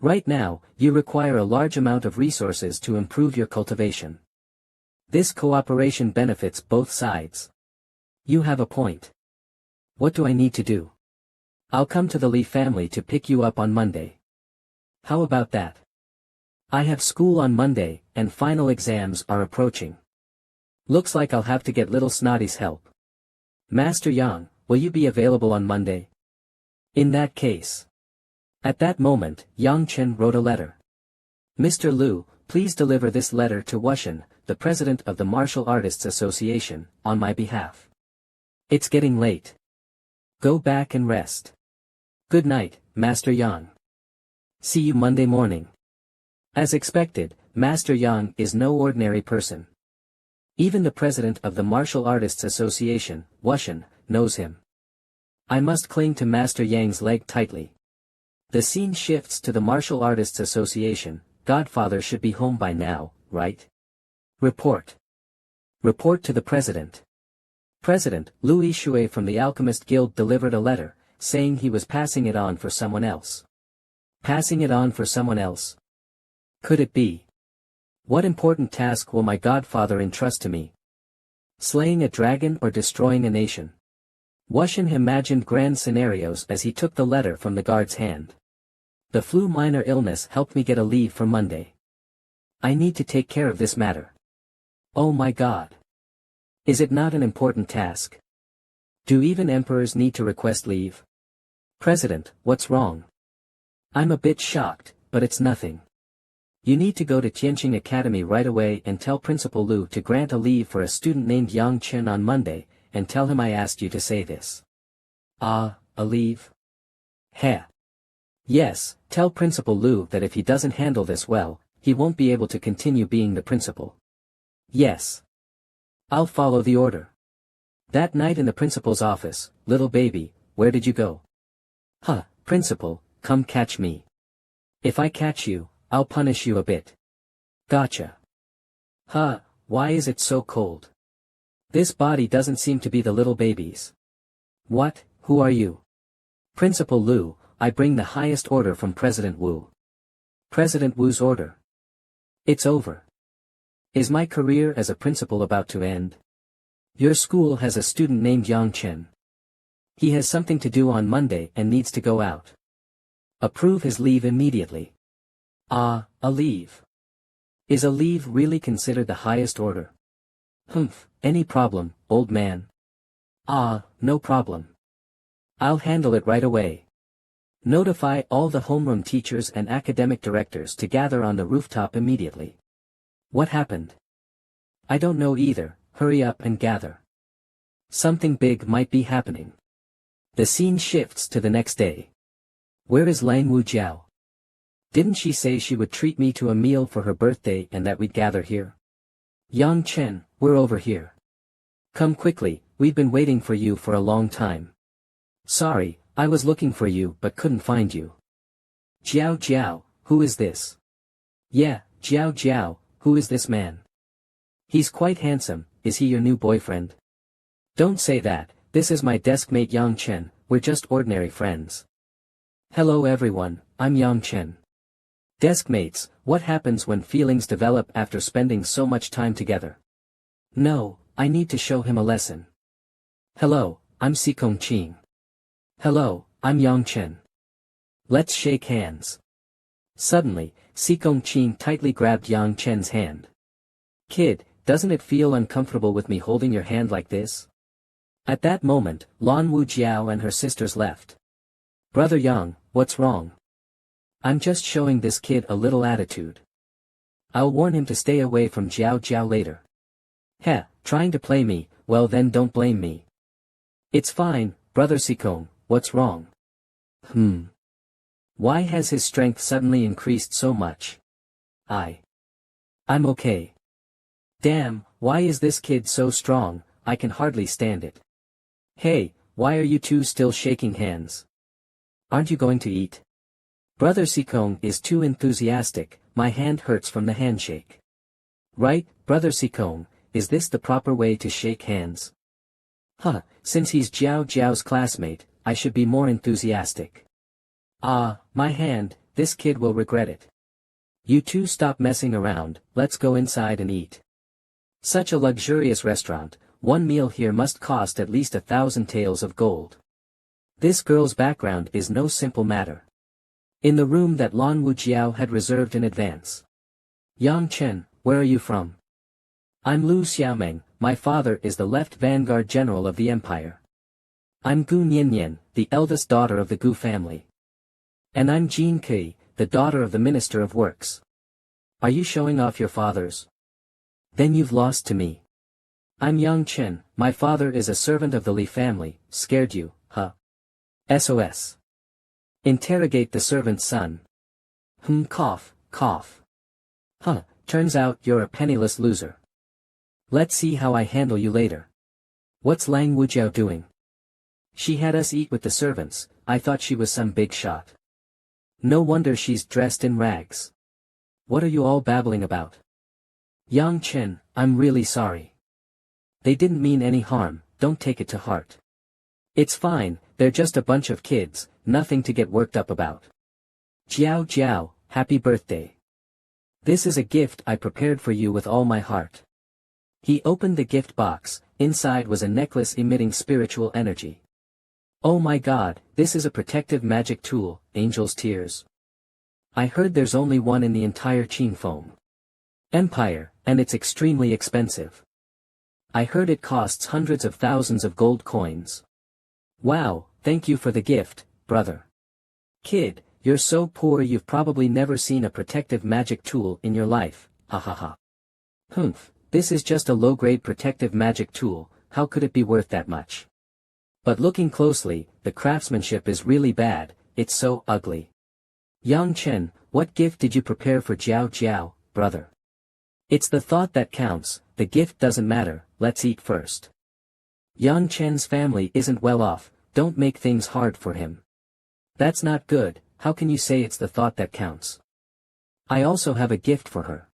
S1: Right now, you require a large amount of resources to improve your cultivation. This cooperation benefits both sides. You have a point. What do I need to do? I'll come to the Lee family to pick you up on Monday. How about that? I have school on Monday, and final exams are approaching. Looks like I'll have to get little Snotty's help. Master Yang, will you be available on Monday? In that case. At that moment, Yang Chen wrote a letter. Mr. Liu, please deliver this letter to Wushan, the president of the Martial Artists Association, on my behalf. It's getting late. Go back and rest. Good night, Master Yang. See you Monday morning. As expected, Master Yang is no ordinary person. Even the president of the Martial Artists Association, Wushan, knows him. I must cling to Master Yang's leg tightly. The scene shifts to the Martial Artists Association. Godfather should be home by now, right? Report. Report to the president. President, Louis Shui from the Alchemist Guild delivered a letter, saying he was passing it on for someone else. Passing it on for someone else? Could it be? What important task will my godfather entrust to me? Slaying a dragon or destroying a nation? Wushan imagined grand scenarios as he took the letter from the guard's hand. The flu minor illness helped me get a leave for Monday. I need to take care of this matter. Oh my god. Is it not an important task? Do even emperors need to request leave? President, what's wrong? I'm a bit shocked, but it's nothing. You need to go to Tianqing Academy right away and tell Principal Liu to grant a leave for a student named Yang Chen on Monday, and tell him I asked you to say this. Ah, a leave? Heh. Yes, tell Principal Liu that if he doesn't handle this well, he won't be able to continue being the principal. Yes. I'll follow the order. That night in the principal's office, little baby, where did you go? Huh, principal, come catch me. If I catch you, I'll punish you a bit. Gotcha. Huh, why is it so cold? This body doesn't seem to be the little baby's. What, who are you? Principal Liu, I bring the highest order from President Wu. President Wu's order. It's over. Is my career as a principal about to end? Your school has a student named Yang Chen. He has something to do on Monday and needs to go out. Approve his leave immediately. Ah, a leave. Is a leave really considered the highest order? Humph, any problem, old man? Ah, no problem. I'll handle it right away. Notify all the homeroom teachers and academic directors to gather on the rooftop immediately. What happened? I don't know either, hurry up and gather. Something big might be happening. The scene shifts to the next day. Where is Lang Wujiao? Didn't she say she would treat me to a meal for her birthday and that we'd gather here? Yang Chen, we're over here. Come quickly, we've been waiting for you for a long time. Sorry, I was looking for you but couldn't find you. Jiao Jiao, who is this? Yeah, Jiao Jiao, who is this man? He's quite handsome, is he your new boyfriend? Don't say that, this is my deskmate Yang Chen, we're just ordinary friends. Hello everyone, I'm Yang Chen. Deskmates, what happens when feelings develop after spending so much time together? No, I need to show him a lesson. Hello, I'm Sikong Qing. Hello, I'm Yang Chen. Let's shake hands. Suddenly, Sikong Qing tightly grabbed Yang Chen's hand. Kid, doesn't it feel uncomfortable with me holding your hand like this? At that moment, Lan Wujiao and her sisters left. Brother Yang, what's wrong? I'm just showing this kid a little attitude. I'll warn him to stay away from Jiao Jiao later. Heh, trying to play me, well then don't blame me. It's fine, brother Sikong, what's wrong? Why has his strength suddenly increased so much? I'm okay. Damn, why is this kid so strong, I can hardly stand it. Hey, why are you two still shaking hands? Aren't you going to eat? Brother Sikong is too enthusiastic, my hand hurts from the handshake. Right, Brother Sikong, is this the proper way to shake hands? Huh, since he's Jiao Jiao's classmate, I should be more enthusiastic. Ah, my hand, this kid will regret it. You two stop messing around, let's go inside and eat. Such a luxurious restaurant, one meal here must cost at least 1,000 taels of gold. This girl's background is no simple matter. In the room that Lan Wujiao had reserved in advance. Yang Chen, where are you from? I'm Lu Xiaomeng, my father is the left vanguard general of the empire. I'm Gu Niannian, the eldest daughter of the Gu family. And I'm Jin Kui, the daughter of the Minister of Works. Are you showing off your fathers? Then you've lost to me. I'm Yang Chen, my father is a servant of the Li family, scared you, huh? SOS. Interrogate the servant's son. Cough, cough. Huh, turns out you're a penniless loser. Let's see how I handle you later. What's Lang Wujiao doing? She had us eat with the servants, I thought she was some big shot. No wonder she's dressed in rags. What are you all babbling about? Yang Chen, I'm really sorry. They didn't mean any harm, don't take it to heart. It's fine, they're just a bunch of kids, nothing to get worked up about. Jiao Jiao, happy birthday. This is a gift I prepared for you with all my heart. He opened the gift box, inside was a necklace emitting spiritual energy. Oh my god, this is a protective magic tool, Angel's Tears. I heard there's only one in the entire Qing Foam Empire, and it's extremely expensive. I heard it costs hundreds of thousands of gold coins. Wow, thank you for the gift, brother. Kid, you're so poor you've probably never seen a protective magic tool in your life, ha ha ha. Humph, this is just a low-grade protective magic tool, how could it be worth that much? But looking closely, the craftsmanship is really bad, it's so ugly. Yang Chen, what gift did you prepare for Jiao Jiao, brother? It's the thought that counts, the gift doesn't matter, let's eat first. Yang Chen's family isn't well off, don't make things hard for him. That's not good, how can you say it's the thought that counts? I also have a gift for her.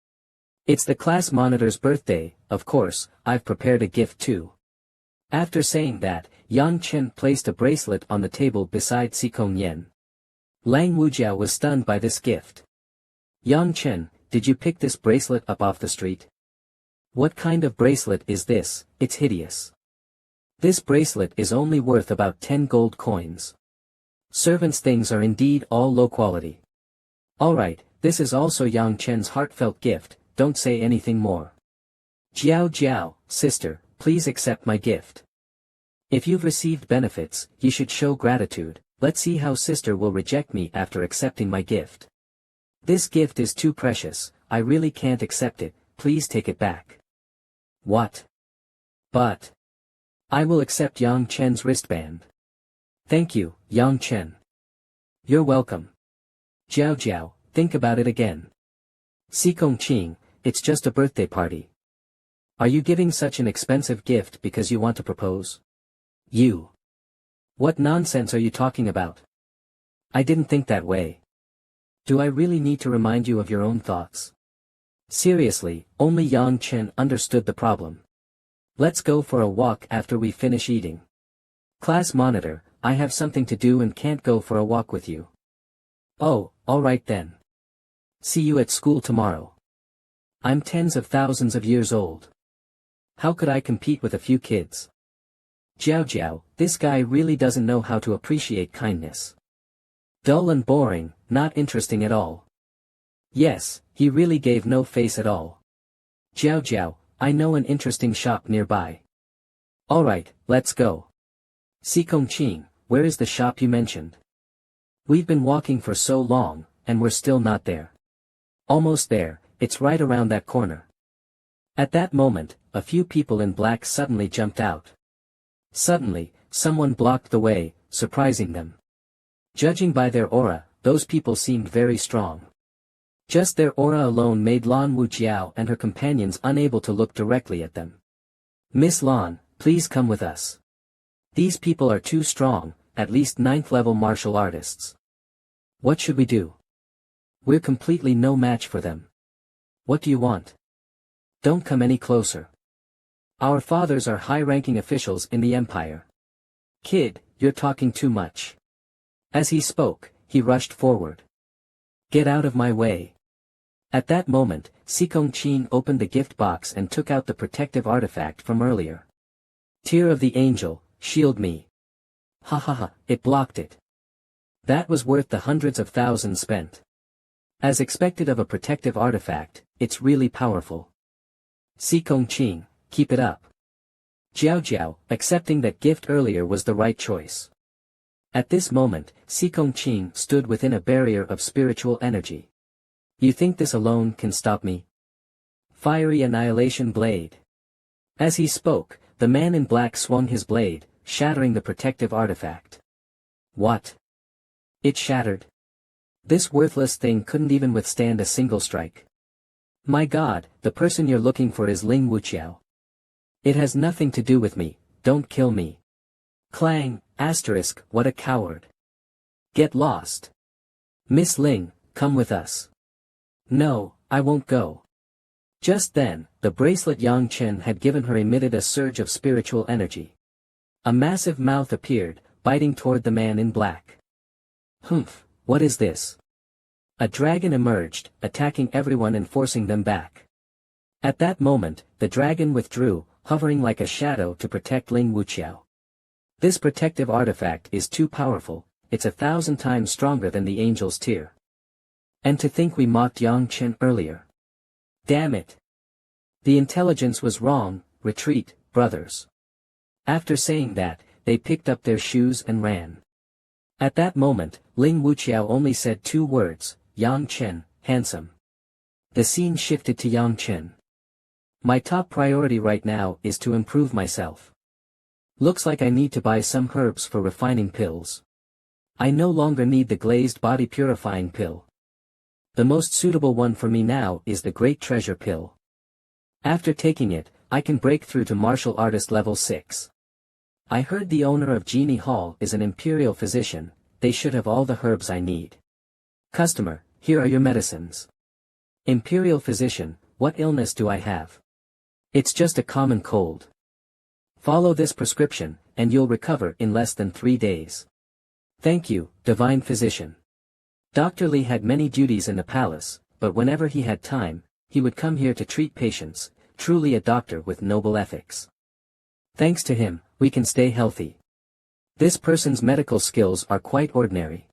S1: It's the class monitor's birthday, of course, I've prepared a gift too. After saying that, Yang Chen placed a bracelet on the table beside Sikong Yen. Lang Wujiao was stunned by this gift. Yang Chen, did you pick this bracelet up off the street? What kind of bracelet is this? It's hideous. This bracelet is only worth about 10 gold coins. Servants' things are indeed all low quality. Alright, this is also Yang Chen's heartfelt gift, don't say anything more. Jiao Jiao, sister, please accept my gift. If you've received benefits, you should show gratitude, let's see how sister will reject me after accepting my gift. This gift is too precious, I really can't accept it, please take it back. What? But I will accept Yang Chen's wristband. Thank you, Yang Chen. You're welcome. Jiao Jiao, think about it again. Sikong Qing, it's just a birthday party. Are you giving such an expensive gift because you want to propose? You. What nonsense are you talking about? I didn't think that way. Do I really need to remind you of your own thoughts? Seriously, only Yang Chen understood the problem. Let's go for a walk after we finish eating. Class monitor, I have something to do and can't go for a walk with you. Oh, alright then. See you at school tomorrow. I'm tens of thousands of years old. How could I compete with a few kids? Jiao Jiao, this guy really doesn't know how to appreciate kindness. Dull and boring, not interesting at all. Yes, he really gave no face at all. Jiao Jiao, I know an interesting shop nearby. Alright, let's go. Sikong Qing, where is the shop you mentioned? We've been walking for so long, and we're still not there. Almost there, it's right around that corner. At that moment, a few people in black suddenly jumped out. Suddenly, someone blocked the way, surprising them. Judging by their aura, those people seemed very strong. Just their aura alone made Lan Wujiao and her companions unable to look directly at them. Miss Lan, please come with us. These people are too strong, at least 9th level martial artists. What should we do? We're completely no match for them. What do you want? Don't come any closer. Our fathers are high-ranking officials in the Empire. Kid, you're talking too much. As he spoke, he rushed forward. Get out of my way. At that moment, Sikong Chin opened the gift box and took out the protective artifact from earlier. Tear of the Angel, shield me. Ha ha ha, it blocked it. That was worth the hundreds of thousands spent. As expected of a protective artifact, it's really powerful. Sikong Chin, keep it up. Jiao Jiao, accepting that gift earlier was the right choice. At this moment, Sikong Chin stood within a barrier of spiritual energy. You think this alone can stop me? Fiery Annihilation Blade. As he spoke, the man in black swung his blade, shattering the protective artifact. What? It shattered. This worthless thing couldn't even withstand a single strike. My god, the person you're looking for is Ling Wuqiao. It has nothing to do with me, don't kill me. Clang, asterisk, what a coward. Get lost. Miss Ling, come with us. No, I won't go. Just then, the bracelet Yang Chen had given her emitted a surge of spiritual energy. A massive mouth appeared, biting toward the man in black. Humph, what is this? A dragon emerged, attacking everyone and forcing them back. At that moment, the dragon withdrew, hovering like a shadow to protect Ling Wuqiao. This protective artifact is too powerful, it's 1,000 times stronger than the angel's tear. And to think we mocked Yang Chen earlier. Damn it. The intelligence was wrong, retreat, brothers. After saying that, they picked up their shoes and ran. At that moment, Ling Wuqiao only said 2 words, Yang Chen, handsome. The scene shifted to Yang Chen. My top priority right now is to improve myself. Looks like I need to buy some herbs for refining pills. I no longer need the glazed body purifying pill. The most suitable one for me now is the Great Treasure Pill. After taking it, I can break through to martial artist level 6. I heard the owner of Genie Hall is an imperial physician, they should have all the herbs I need. Customer, here are your medicines. Imperial physician, what illness do I have? It's just a common cold. Follow this prescription, and you'll recover in less than 3 days. Thank you, divine physician. Dr. Li had many duties in the palace, but whenever he had time, he would come here to treat patients, truly a doctor with noble ethics. Thanks to him, we can stay healthy. This person's medical skills are quite ordinary.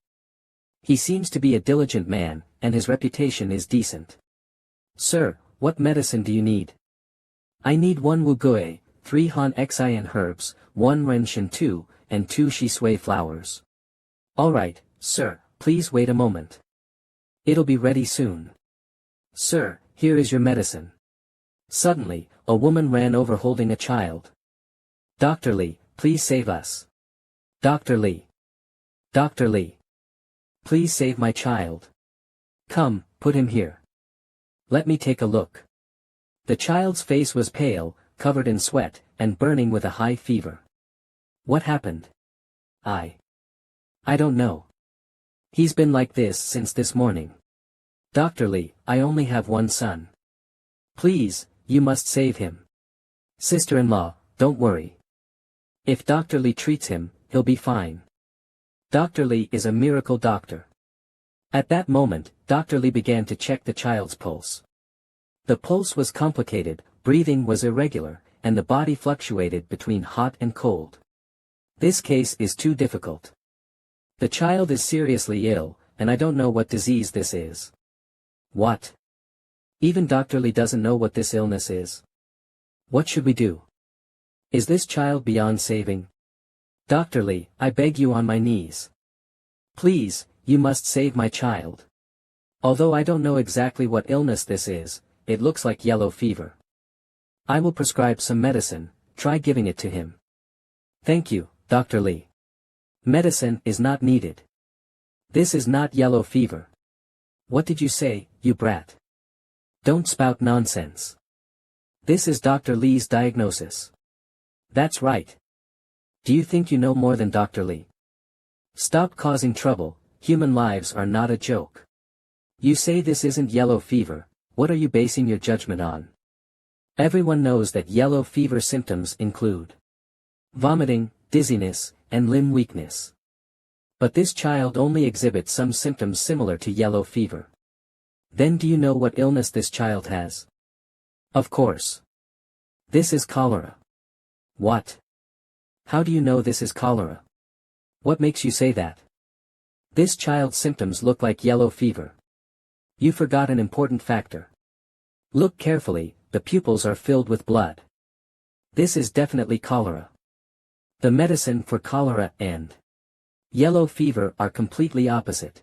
S1: He seems to be a diligent man, and his reputation is decent. Sir, what medicine do you need? I need 1 Wugui, 3 Han Xian herbs, 1 Ren Shen Tu, and 2 Shisui flowers. Alright, sir, please wait a moment. It'll be ready soon. Sir, here is your medicine. Suddenly, a woman ran over holding a child. Dr. Li, please save us. Dr. Li. Dr. Li. Please save my child. Come, put him here. Let me take a look. The child's face was pale, covered in sweat, and burning with a high fever. What happened? I don't know. He's been like this since this morning. Dr. Li, I only have 1 son. Please, you must save him. Sister-in-law, don't worry. If Dr. Li treats him, he'll be fine. Dr. Li is a miracle doctor. At that moment, Dr. Li began to check the child's pulse. The pulse was complicated, breathing was irregular, and the body fluctuated between hot and cold. This case is too difficult. The child is seriously ill, and I don't know what disease this is. What? Even Dr. Li doesn't know what this illness is. What should we do? Is this child beyond saving? Dr. Li, I beg you on my knees. Please, you must save my child. Although I don't know exactly what illness this is, it looks like yellow fever. I will prescribe some medicine, try giving it to him. Thank you, Dr. Li. Medicine is not needed. This is not yellow fever. What did you say, you brat? Don't spout nonsense. This is Dr. Li's diagnosis. That's right. Do you think you know more than Dr. Lee? Stop causing trouble, human lives are not a joke. You say this isn't yellow fever, what are you basing your judgment on? Everyone knows that yellow fever symptoms include vomiting, dizziness, and limb weakness. But this child only exhibits some symptoms similar to yellow fever. Then do you know what illness this child has? Of course. This is cholera. What? How do you know this is cholera? What makes you say that? This child's symptoms look like yellow fever. You forgot an important factor. Look carefully, the pupils are filled with blood. This is definitely cholera. The medicine for cholera and yellow fever are completely opposite.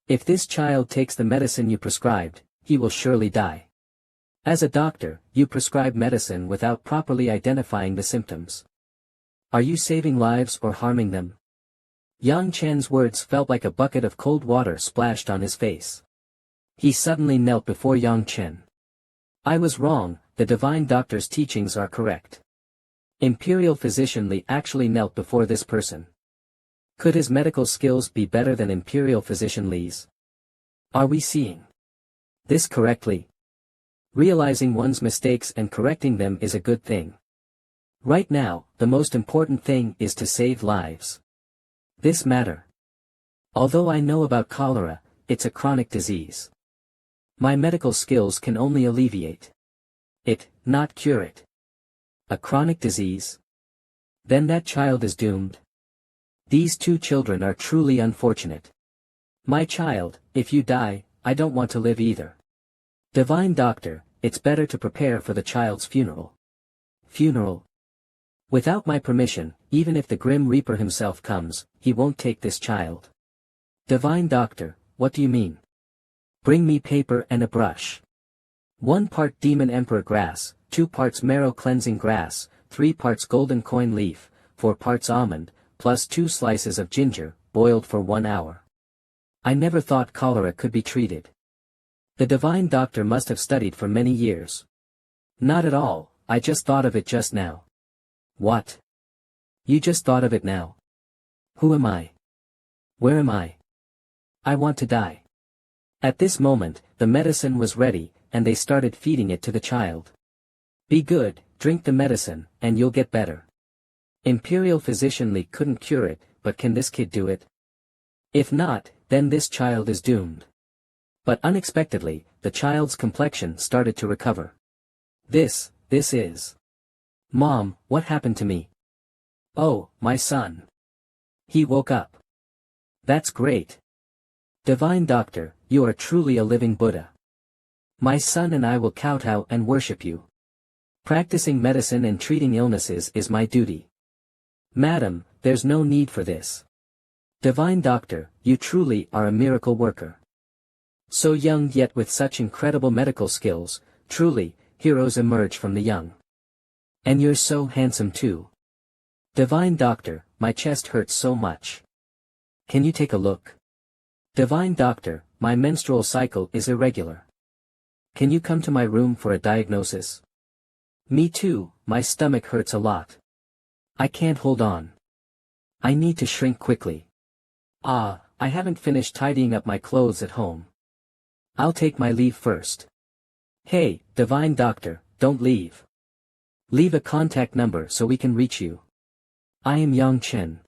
S1: If this child takes the medicine you prescribed, he will surely die. As a doctor, you prescribe medicine without properly identifying the symptoms. Are you saving lives or harming them? Yang Chen's words felt like a bucket of cold water splashed on his face. He suddenly knelt before Yang Chen. I was wrong, the divine doctor's teachings are correct. Imperial Physician Li actually knelt before this person. Could his medical skills be better than Imperial Physician Li's? Are we seeing this correctly? Realizing one's mistakes and correcting them is a good thing. Right now, the most important thing is to save lives. This matter. Although I know about cholera, it's a chronic disease. My medical skills can only alleviate it, not cure it. A chronic disease? Then that child is doomed. These two children are truly unfortunate. My child, if you die, I don't want to live either. Divine Doctor, it's better to prepare for the child's funeral. Funeral? Without my permission, even if the Grim Reaper himself comes, he won't take this child. Divine Doctor, what do you mean? Bring me paper and a brush. 1 part Demon Emperor grass, 2 parts marrow cleansing grass, 3 parts golden coin leaf, 4 parts almond, plus 2 slices of ginger, boiled for 1 hour. I never thought cholera could be treated. The Divine Doctor must have studied for many years. Not at all, I just thought of it just now. What? You just thought of it now? Who am I? Where am I? I want to die. At this moment, the medicine was ready, and they started feeding it to the child. Be good, drink the medicine, and you'll get better. Imperial Physician Li couldn't cure it, but can this kid do it? If not, then this child is doomed. But unexpectedly, the child's complexion started to recover. This is... Mom, what happened to me? Oh, my son. He woke up. That's great. Divine Doctor, you are truly a living Buddha. My son and I will kowtow and worship you. Practicing medicine and treating illnesses is my duty. Madam, there's no need for this. Divine Doctor, you truly are a miracle worker. So young yet with such incredible medical skills, truly, heroes emerge from the young. And you're so handsome too. Divine Doctor, my chest hurts so much. Can you take a look? Divine Doctor, my menstrual cycle is irregular. Can you come to my room for a diagnosis? Me too, my stomach hurts a lot. I can't hold on. I need to shrink quickly. I haven't finished tidying up my clothes at home. I'll take my leave first. Hey, Divine Doctor, don't leave. Leave a contact number so we can reach you. I am Yang Chen.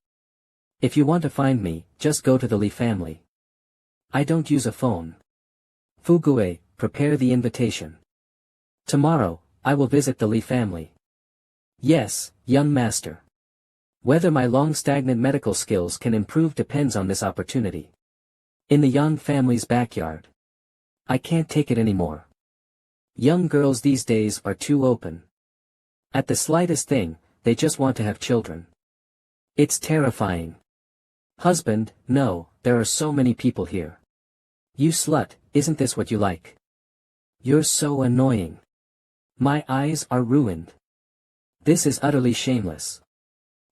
S1: If you want to find me, just go to the Li family. I don't use a phone. Fugue, prepare the invitation. Tomorrow, I will visit the Li family. Yes, young master. Whether my long stagnant medical skills can improve depends on this opportunity. In the Yang family's backyard. I can't take it anymore. Young girls these days are too open. At the slightest thing, they just want to have children. It's terrifying. Husband, no, there are so many people here. You slut, isn't this what you like? You're so annoying. My eyes are ruined. This is utterly shameless.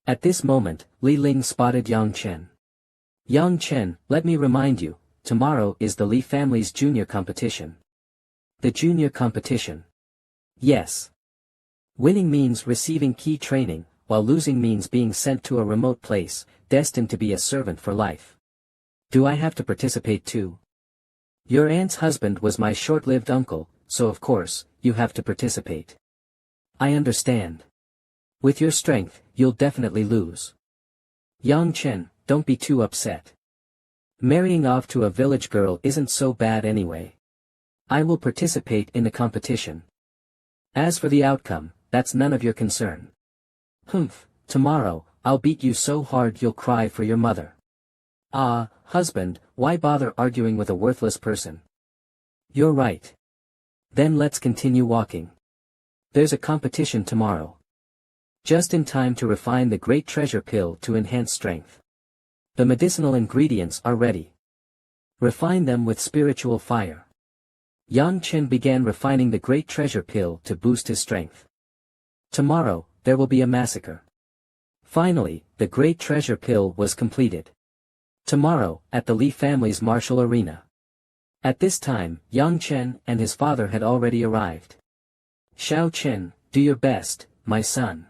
S1: At this moment, Li Ling spotted Yang Chen. Yang Chen, let me remind you, tomorrow is the Li family's junior competition. The junior competition. Yes. Winning means receiving key training, while losing means being sent to a remote place, destined to be a servant for life. Do I have to participate too? Your aunt's husband was my short-lived uncle, so of course, you have to participate. I understand. With your strength, you'll definitely lose. Yang Chen, don't be too upset. Marrying off to a village girl isn't so bad anyway. I will participate in the competition. As for the outcome, that's none of your concern. Humph, tomorrow, I'll beat you so hard you'll cry for your mother. Ah, husband, why bother arguing with a worthless person? You're right. Then let's continue walking. There's a competition tomorrow. Just in time to refine the great treasure pill to enhance strength. The medicinal ingredients are ready. Refine them with spiritual fire. Yang Chen began refining the great treasure pill to boost his strength. Tomorrow, there will be a massacre. Finally, the great treasure pill was completed. Tomorrow, at the Li family's martial arena. At this time, Yang Chen and his father had already arrived. Xiao Chen, do your best, my son.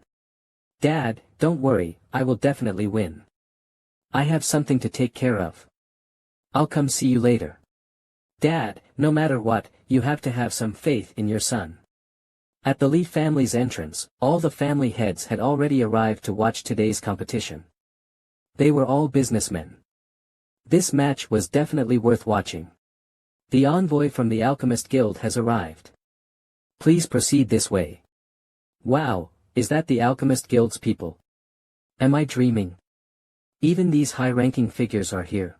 S1: Dad, don't worry, I will definitely win. I have something to take care of. I'll come see you later. Dad, no matter what, you have to have some faith in your son. At the Li family's entrance, all the family heads had already arrived to watch today's competition. They were all businessmen. This match was definitely worth watching. The envoy from the Alchemist Guild has arrived. Please proceed this way. Wow, is that the Alchemist Guild's people? Am I dreaming? Even these high-ranking figures are here.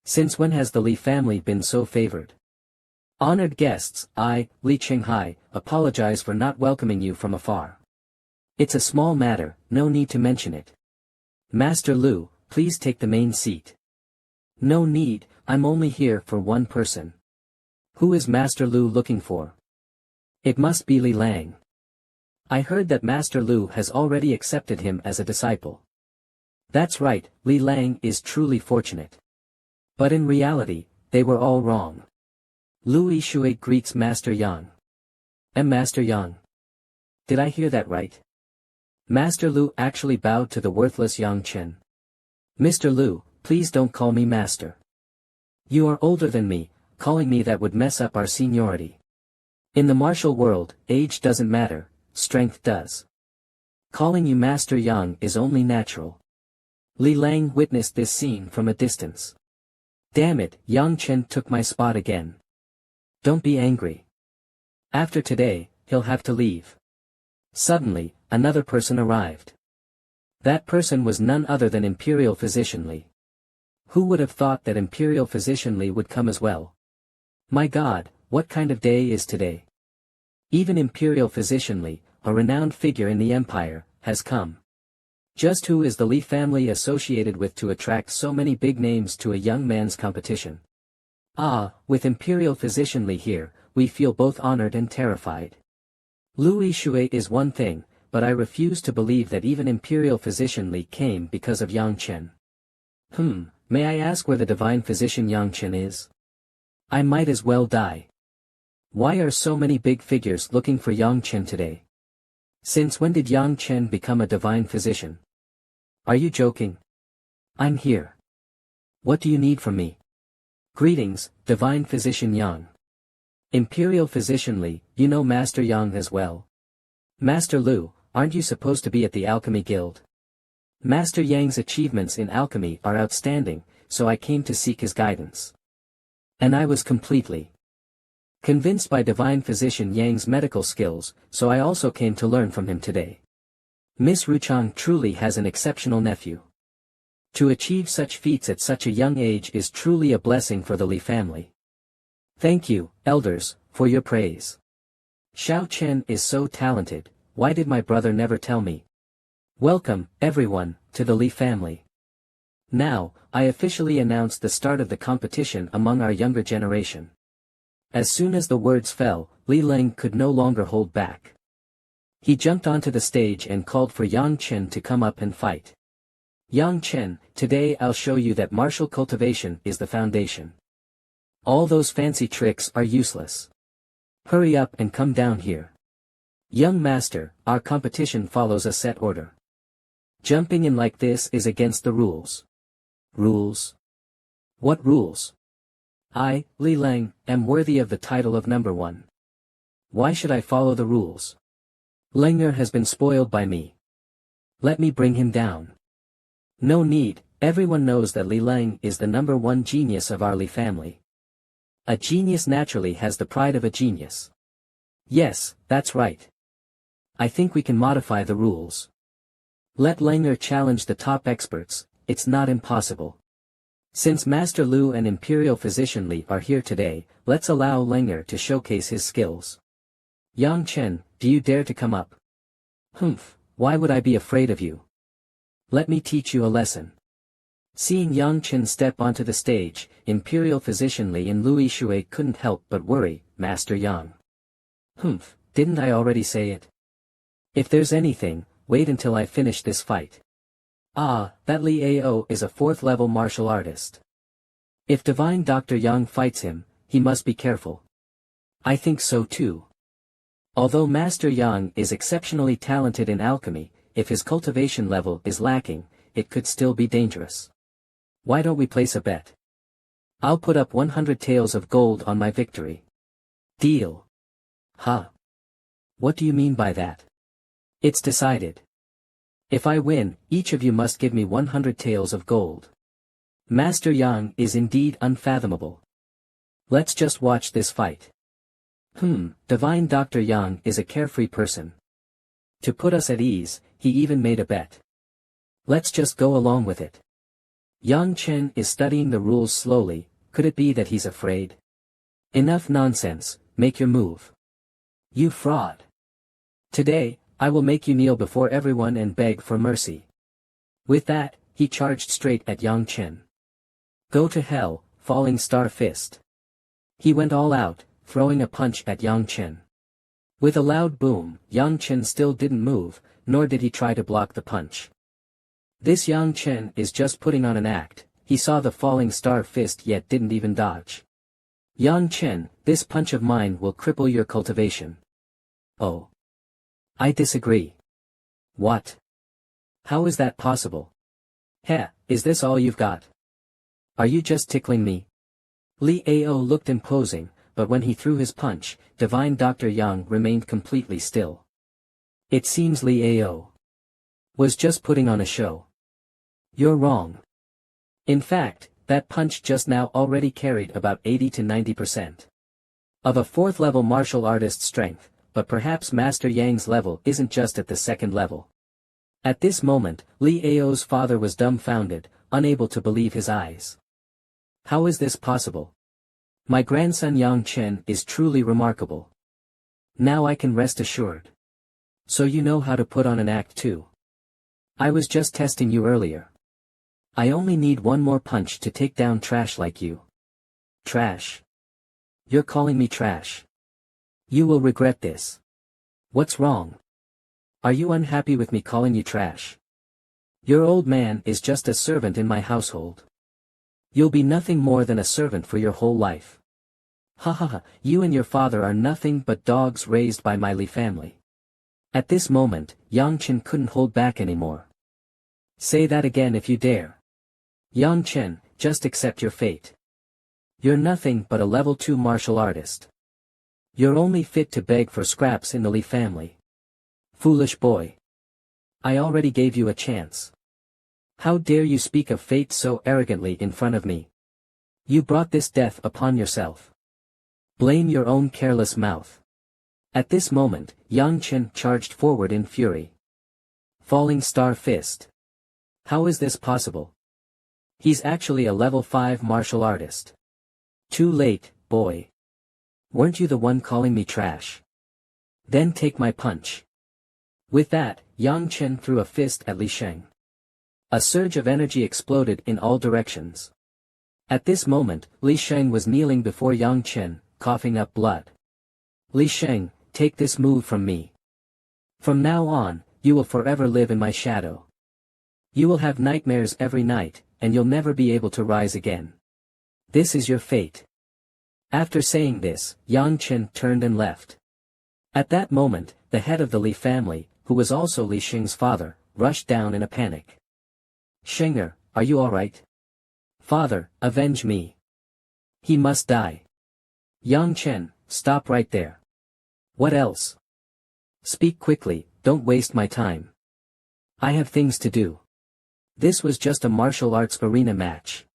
S1: Since when has the Li family been so favored? Honored guests, I, Li Qinghai, apologize for not welcoming you from afar. It's a small matter, no need to mention it. Master Lu, please take the main seat. No need, I'm only here for one person. Who is Master Lu looking for? It must be Li Lang. I heard that Master Lu has already accepted him as a disciple. That's right, Li Lang is truly fortunate. But in reality, they were all wrong. Lu Yishui greets Master Yang. Master Yang. Did I hear that right? Master Lu actually bowed to the worthless Yang Chen. Mr. Lu, please don't call me master. You are older than me, calling me that would mess up our seniority. In the martial world, age doesn't matter, strength does. Calling you Master Yang is only natural. Li Lang witnessed this scene from a distance. Damn it, Yang Chen took my spot again. Don't be angry. After today, he'll have to leave. Suddenly, another person arrived. That person was none other than Imperial Physician Li. Who would have thought that Imperial Physician Li would come as well? My God, what kind of day is today? Even Imperial Physician Li, a renowned figure in the Empire, has come. Just who is the Li family associated with to attract so many big names to a young man's competition? Ah, with Imperial Physician Li here, we feel both honored and terrified. Lu Yishui is one thing, but I refuse to believe that even Imperial Physician Li came because of Yang Chen. May I ask where the divine physician Yang Chen is? I might as well die. Why are so many big figures looking for Yang Chen today? Since when did Yang Chen become a divine physician? Are you joking? I'm here. What do you need from me? Greetings, divine physician Yang. Imperial Physician Li, you know Master Yang as well. Master Lu, aren't you supposed to be at the Alchemy Guild? Master Yang's achievements in alchemy are outstanding, so I came to seek his guidance. And I was completely convinced by divine physician Yang's medical skills, so I also came to learn from him today. Miss Ruchang truly has an exceptional nephew. To achieve such feats at such a young age is truly a blessing for the Li family. Thank you, elders, for your praise. Xiao Chen is so talented, why did my brother never tell me? Welcome, everyone, to the Li family. Now, I officially announce the start of the competition among our younger generation. As soon as the words fell, Li Lang could no longer hold back. He jumped onto the stage and called for Yang Chen to come up and fight. Yang Chen, today I'll show you that martial cultivation is the foundation. All those fancy tricks are useless. Hurry up and come down here. Young master, our competition follows a set order. Jumping in like this is against the rules. Rules? What rules? I, Li Lang, am worthy of the title of number one. Why should I follow the rules? Lengner has been spoiled by me. Let me bring him down. No need, everyone knows that Li Lang is the number one genius of our Li family. A genius naturally has the pride of a genius. Yes, that's right. I think we can modify the rules. Let Lengner challenge the top experts, it's not impossible. Since Master Lu and Imperial Physician Li are here today, let's allow Lengner to showcase his skills. Yang Chen, do you dare to come up? Humph, why would I be afraid of you? Let me teach you a lesson. Seeing Yang Chen step onto the stage, Imperial Physician Li and Louis Shui couldn't help but worry, Master Yang. Humph, didn't I already say it? If there's anything, wait until I finish this fight. Ah, that Li Ao is a 4th level martial artist. If Divine Dr. Yang fights him, he must be careful. I think so too. Although Master Yang is exceptionally talented in alchemy, if his cultivation level is lacking, it could still be dangerous. Why don't we place a bet? I'll put up 100 taels of gold on my victory. Deal. Huh? What do you mean by that? It's decided. If I win, each of you must give me 100 taels of gold. Master Yang is indeed unfathomable. Let's just watch this fight. Divine Dr. Yang is a carefree person. To put us at ease, he even made a bet. Let's just go along with it. Yang Chen is studying the rules slowly, could it be that he's afraid? Enough nonsense, make your move. You fraud. Today, I will make you kneel before everyone and beg for mercy. With that, he charged straight at Yang Chen. Go to hell, falling star fist. He went all out, throwing a punch at Yang Chen. With a loud boom, Yang Chen still didn't move, nor did he try to block the punch. This Yang Chen is just putting on an act, he saw the falling star fist yet didn't even dodge. Yang Chen, this punch of mine will cripple your cultivation. Oh. I disagree. What? How is that possible? Heh, is this all you've got? Are you just tickling me? Li Ao looked imposing, but when he threw his punch, Divine Dr. Yang remained completely still. It seems Li Ao was just putting on a show. You're wrong. In fact, that punch just now already carried about 80 to 90% of a 4th level martial artist's strength, but perhaps Master Yang's level isn't just at the 2nd level. At this moment, Li Ao's father was dumbfounded, unable to believe his eyes. How is this possible? My grandson Yang Chen is truly remarkable. Now I can rest assured. So you know how to put on an act too. I was just testing you earlier. I only need one more punch to take down trash like you. Trash? You're calling me trash. You will regret this. What's wrong? Are you unhappy with me calling you trash? Your old man is just a servant in my household. You'll be nothing more than a servant for your whole life. Ha ha ha, you and your father are nothing but dogs raised by my Li family. At this moment, Yang Chen couldn't hold back anymore. Say that again if you dare. Yang Chen, just accept your fate. You're nothing but a level 2 martial artist. You're only fit to beg for scraps in the Li family. Foolish boy. I already gave you a chance. How dare you speak of fate so arrogantly in front of me? You brought this death upon yourself. Blame your own careless mouth. At this moment, Yang Chen charged forward in fury. Falling star fist. How is this possible? He's actually a level 5 martial artist. Too late, boy. Weren't you the one calling me trash? Then take my punch. With that, Yang Chen threw a fist at Li Sheng. A surge of energy exploded in all directions. At this moment, Li Sheng was kneeling before Yang Chen, coughing up blood. Li Sheng, take this move from me. From now on, you will forever live in my shadow. You will have nightmares every night, and you'll never be able to rise again. This is your fate. After saying this, Yang Chen turned and left. At that moment, the head of the Li family, who was also Li Sheng's father, rushed down in a panic. Shenger, are you alright? Father, avenge me. He must die. Yang Chen, stop right there. What else? Speak quickly, don't waste my time. I have things to do. This was just a martial arts arena match.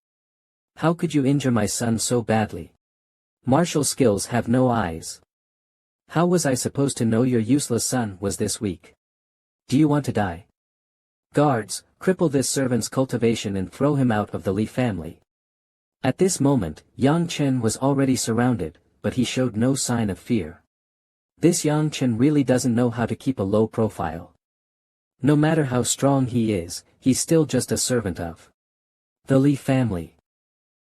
S1: How could you injure my son so badly? Martial skills have no eyes. How was I supposed to know your useless son was this weak? Do you want to die? Guards, cripple this servant's cultivation and throw him out of the Li family. At this moment, Yang Chen was already surrounded, but he showed no sign of fear. This Yang Chen really doesn't know how to keep a low profile. No matter how strong he is, he's still just a servant of the Li family.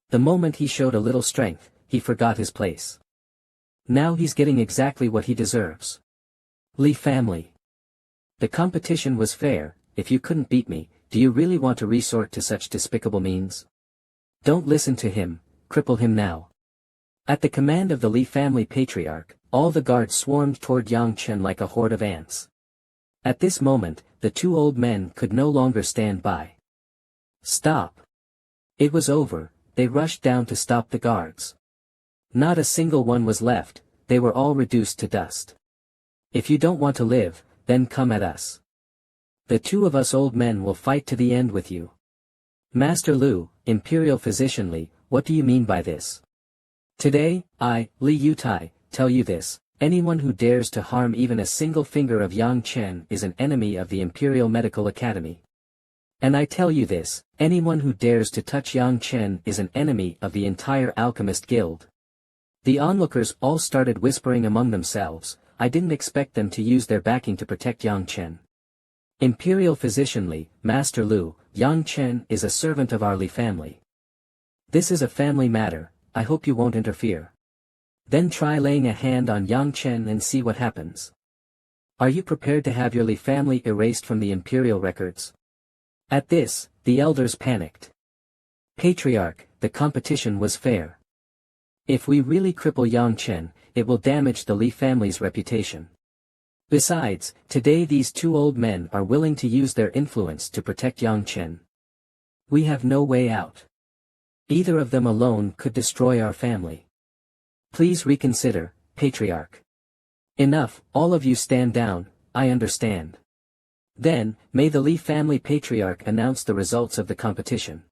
S1: The moment he showed a little strength, he forgot his place. Now he's getting exactly what he deserves. Li family. The competition was fair. If you couldn't beat me, do you really want to resort to such despicable means? Don't listen to him, cripple him now. At the command of the Li family patriarch, all the guards swarmed toward Yang Chen like a horde of ants. At this moment, the two old men could no longer stand by. Stop. It was over, they rushed down to stop the guards. Not a single one was left, they were all reduced to dust. If you don't want to live, then come at us. The two of us old men will fight to the end with you. Master Lu, Imperial Physician Li, what do you mean by this? Today, I, Li Yutai, tell you this, anyone who dares to harm even a single finger of Yang Chen is an enemy of the Imperial Medical Academy. And I tell you this, anyone who dares to touch Yang Chen is an enemy of the entire Alchemist Guild. The onlookers all started whispering among themselves. I didn't expect them to use their backing to protect Yang Chen. Imperial Physician Li, Master Lu, Yang Chen is a servant of our Li family. This is a family matter, I hope you won't interfere. Then try laying a hand on Yang Chen and see what happens. Are you prepared to have your Li family erased from the imperial records? At this, the elders panicked. Patriarch, the competition was fair. If we really cripple Yang Chen, it will damage the Li family's reputation. Besides, today these two old men are willing to use their influence to protect Yang Chen. We have no way out. Either of them alone could destroy our family. Please reconsider, Patriarch. Enough, all of you stand down, I understand. Then, may the Li family Patriarch announce the results of the competition.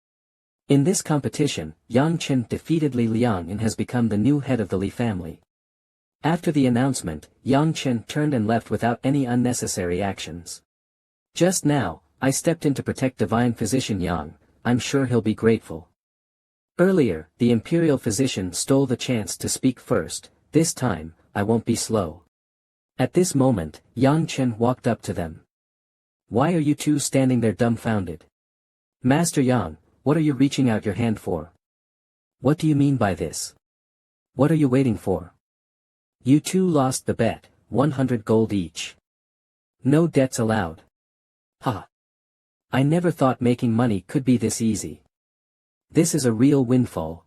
S1: In this competition, Yang Chen defeated Li Liang and has become the new head of the Li family. After the announcement, Yang Chen turned and left without any unnecessary actions. Just now, I stepped in to protect Divine Physician Yang, I'm sure he'll be grateful. Earlier, the Imperial Physician stole the chance to speak first, this time, I won't be slow. At this moment, Yang Chen walked up to them. Why are you two standing there dumbfounded? Master Yang, what are you reaching out your hand for? What do you mean by this? What are you waiting for? You two lost the bet, 100 gold each. No debts allowed. Ha! I never thought making money could be this easy. This is a real windfall.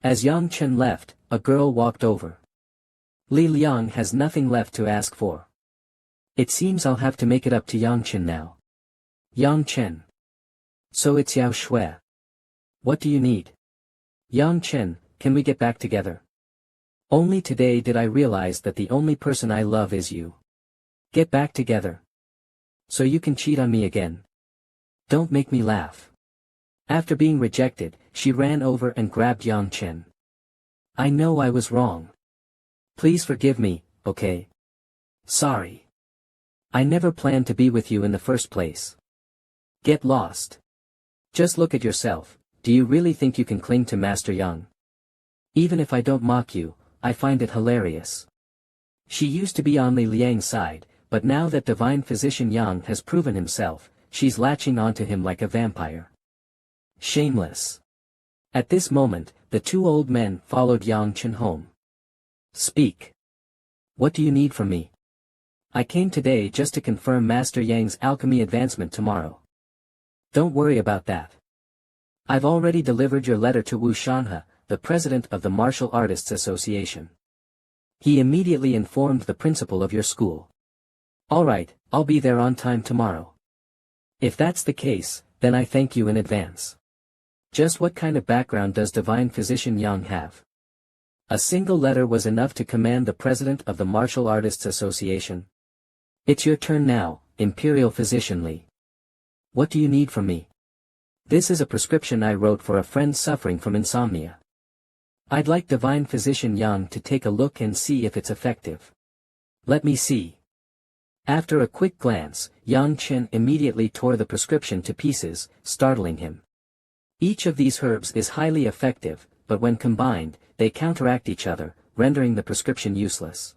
S1: As Yang Chen left, a girl walked over. Li Liang has nothing left to ask for. It seems I'll have to make it up to Yang Chen now. Yang Chen. So it's Yao Shui. What do you need? Yang Chen, can we get back together? Only today did I realize that the only person I love is you. Get back together. So you can cheat on me again. Don't make me laugh. After being rejected, she ran over and grabbed Yang Chen. I know I was wrong. Please forgive me, okay? Sorry. I never planned to be with you in the first place. Get lost. Just look at yourself, do you really think you can cling to Master Yang? Even if I don't mock you, I find it hilarious. She used to be on Li Liang's side, but now that Divine Physician Yang has proven himself, she's latching onto him like a vampire. Shameless. At this moment, the two old men followed Yang Chen home. Speak. What do you need from me? I came today just to confirm Master Yang's alchemy advancement tomorrow. Don't worry about that. I've already delivered your letter to Wu Shanhe, the president of the Martial Artists Association. He immediately informed the principal of your school. Alright, I'll be there on time tomorrow. If that's the case, then I thank you in advance. Just what kind of background does Divine Physician Yang have? A single letter was enough to command the president of the Martial Artists Association. It's your turn now, Imperial Physician Li. What do you need from me? This is a prescription I wrote for a friend suffering from insomnia. I'd like Divine Physician Yang to take a look and see if it's effective. Let me see. After a quick glance, Yang Chen immediately tore the prescription to pieces, startling him. Each of these herbs is highly effective, but when combined, they counteract each other, rendering the prescription useless.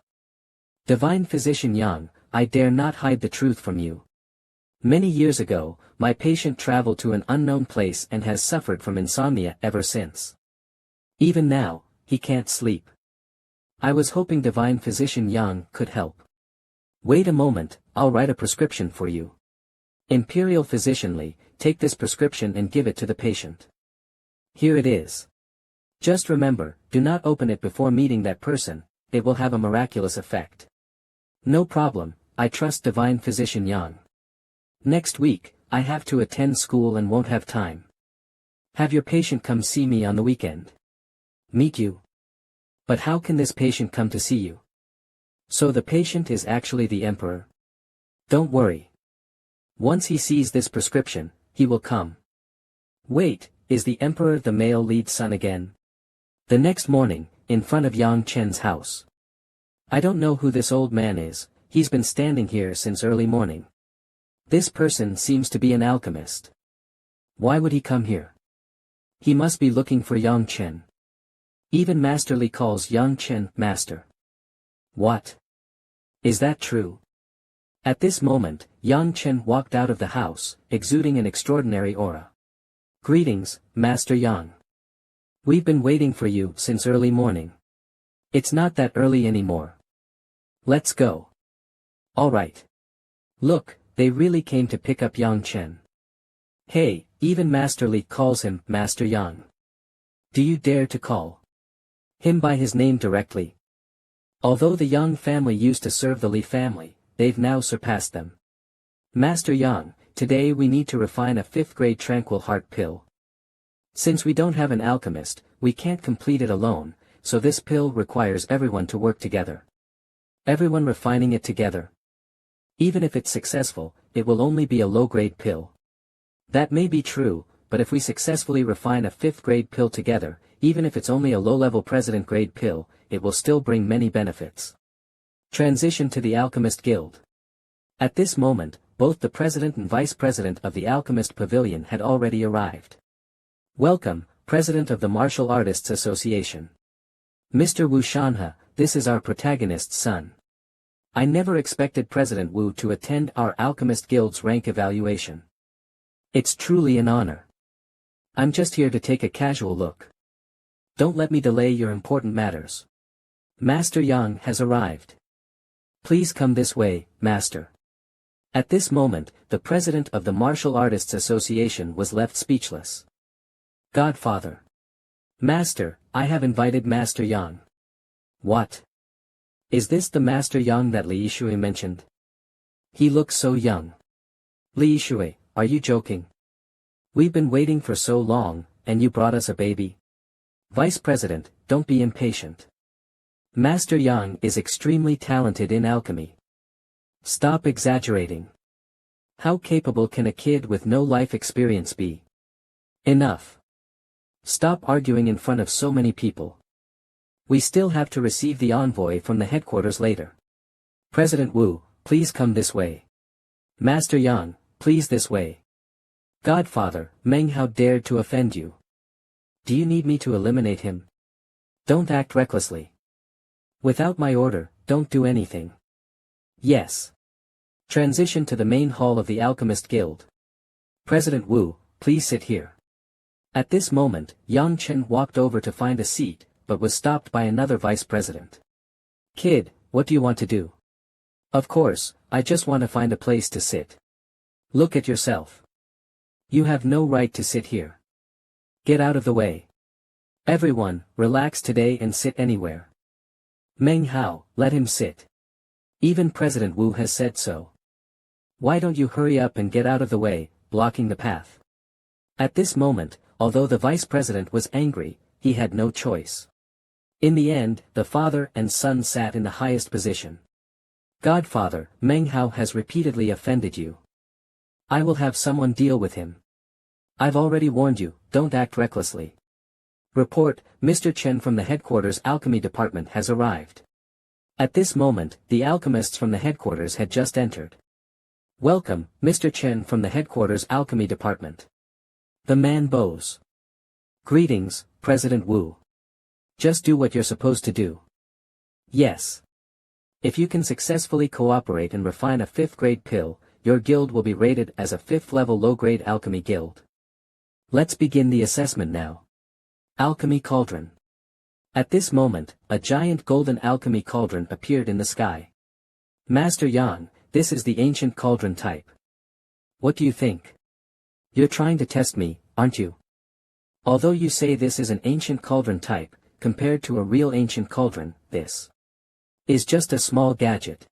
S1: Divine Physician Yang, I dare not hide the truth from you. Many years ago, my patient traveled to an unknown place and has suffered from insomnia ever since. Even now, he can't sleep. I was hoping Divine Physician Yang could help. Wait a moment, I'll write a prescription for you. Imperial Physician Li, take this prescription and give it to the patient. Here it is. Just remember, do not open it before meeting that person, it will have a miraculous effect. No problem, I trust Divine Physician Yang. Next week, I have to attend school and won't have time. Have your patient come see me on the weekend. Meet you. But how can this patient come to see you? So the patient is actually the emperor? Don't worry. Once he sees this prescription, he will come. Wait, is the emperor the male lead son again? The next morning, in front of Yang Chen's house. I don't know who this old man is, he's been standing here since early morning. This person seems to be an alchemist. Why would he come here? He must be looking for Yang Chen. Even Master Li calls Yang Chen master. What? Is that true? At this moment, Yang Chen walked out of the house, exuding an extraordinary aura. Greetings, Master Yang. We've been waiting for you since early morning. It's not that early anymore. Let's go. Alright. Look, they really came to pick up Yang Chen. Hey, even Master Li calls him Master Yang. Do you dare to call him by his name directly? Although the Yang family used to serve the Li family, they've now surpassed them. Master Yang, today we need to refine a 5th grade tranquil heart pill. Since we don't have an alchemist, we can't complete it alone, so this pill requires everyone to work together. Everyone refining it together. Even if it's successful, it will only be a low-grade pill. That may be true, but if we successfully refine a 5th grade pill together, even if it's only a low-level president grade pill, it will still bring many benefits. Transition to the Alchemist Guild. At this moment, both the president and vice president of the Alchemist Pavilion had already arrived. Welcome, President of the Martial Artists Association. Mr. Wu Shanhe, this is our protagonist's son. I never expected President Wu to attend our Alchemist Guild's rank evaluation. It's truly an honor. I'm just here to take a casual look. Don't let me delay your important matters. Master Yang has arrived. Please come this way, Master. At this moment, the president of the Martial Artists Association was left speechless. Godfather. Master, I have invited Master Yang. What? Is this the Master Yang that Li Yishui mentioned? He looks so young. Li Yishui, are you joking? We've been waiting for so long, and you brought us a baby? Vice President, don't be impatient. Master Yang is extremely talented in alchemy. Stop exaggerating. How capable can a kid with no life experience be? Enough. Stop arguing in front of so many people. We still have to receive the envoy from the headquarters later. President Wu, please come this way. Master Yang, please this way. Godfather, MANHWA dared to offend you. Do you need me to eliminate him? Don't act recklessly. Without my order, don't do anything. Yes. Transition to the main hall of the Alchemist Guild. President Wu, please sit here. At this moment, Yang Chen walked over to find a seat, but was stopped by another vice president. Kid, what do you want to do? Of course, I just want to find a place to sit. Look at yourself. You have no right to sit here. Get out of the way. Everyone, relax today and sit anywhere. Meng Hao, let him sit. Even President Wu has said so. Why don't you hurry up and get out of the way, blocking the path? At this moment, although the vice president was angry, he had no choice. In the end, the father and son sat in the highest position. Godfather, MANHWA has repeatedly offended you. I will have someone deal with him. I've already warned you, don't act recklessly. Report, Mr. Chen from the headquarters alchemy department has arrived. At this moment, the alchemists from the headquarters had just entered. Welcome, Mr. Chen from the headquarters alchemy department. The man bows. Greetings, President Wu. Just do what you're supposed to do. Yes. If you can successfully cooperate and refine a 5th grade pill, your guild will be rated as a 5th level low-grade alchemy guild. Let's begin the assessment now. Alchemy Cauldron. At this moment, a giant golden alchemy cauldron appeared in the sky. Master Yang, this is the ancient cauldron type. What do you think? You're trying to test me, aren't you? Although you say this is an ancient cauldron type, compared to a real ancient cauldron, this is just a small gadget.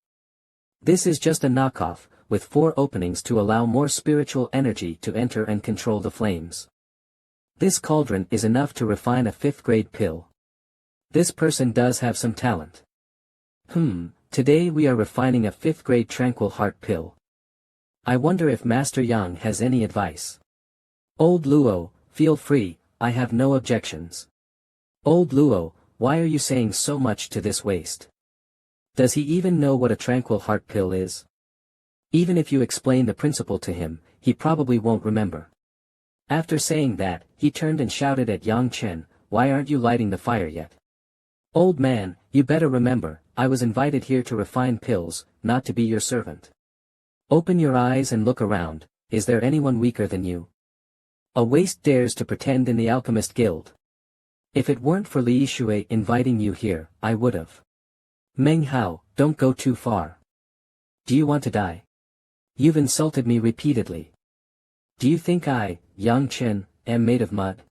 S1: This is just a knockoff, with 4 openings to allow more spiritual energy to enter and control the flames. This cauldron is enough to refine a 5th grade pill. This person does have some talent. Today we are refining a 5th grade tranquil heart pill. I wonder if Master Yang has any advice. Old Luo, feel free, I have no objections. Old Luo, why are you saying so much to this waste? Does he even know what a tranquil heart pill is? Even if you explain the principle to him, he probably won't remember. After saying that, he turned and shouted at Yang Chen, why aren't you lighting the fire yet? Old man, you better remember, I was invited here to refine pills, not to be your servant. Open your eyes and look around, is there anyone weaker than you? A waste dares to pretend in the Alchemist Guild. If it weren't for Li Shui inviting you here, I would've. Meng Hao, don't go too far. Do you want to die? You've insulted me repeatedly. Do you think I, Yang Chen, am made of mud?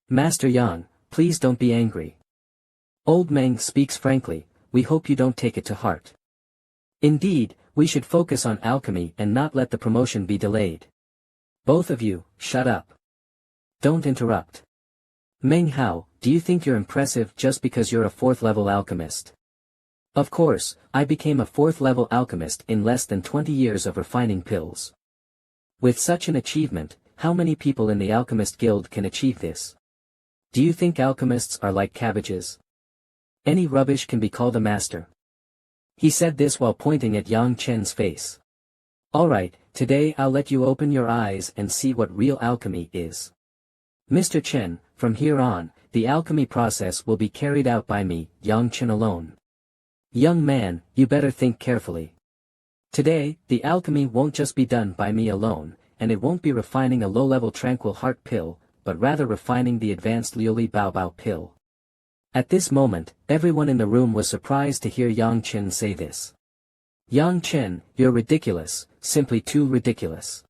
S1: Master Yang, please don't be angry. Old Meng speaks frankly, we hope you don't take it to heart. Indeed, we should focus on alchemy and not let the promotion be delayed. Both of you, shut up. Don't interrupt. Meng Hao, do you think you're impressive just because you're a 4th level alchemist? Of course, I became a 4th level alchemist in less than 20 years of refining pills. With such an achievement, how many people in the Alchemist Guild can achieve this? Do you think alchemists are like cabbages? Any rubbish can be called a master. He said this while pointing at Yang Chen's face. Alright, today I'll let you open your eyes and see what real alchemy is. Mr. Chen, from here on, the alchemy process will be carried out by me, Yang Chen alone. Young man, you better think carefully. Today, the alchemy won't just be done by me alone, and it won't be refining a low-level tranquil heart pill, but rather refining the advanced Liuli Baobao pill. At this moment, everyone in the room was surprised to hear Yang Chen say this. Yang Chen, you're ridiculous, simply too ridiculous.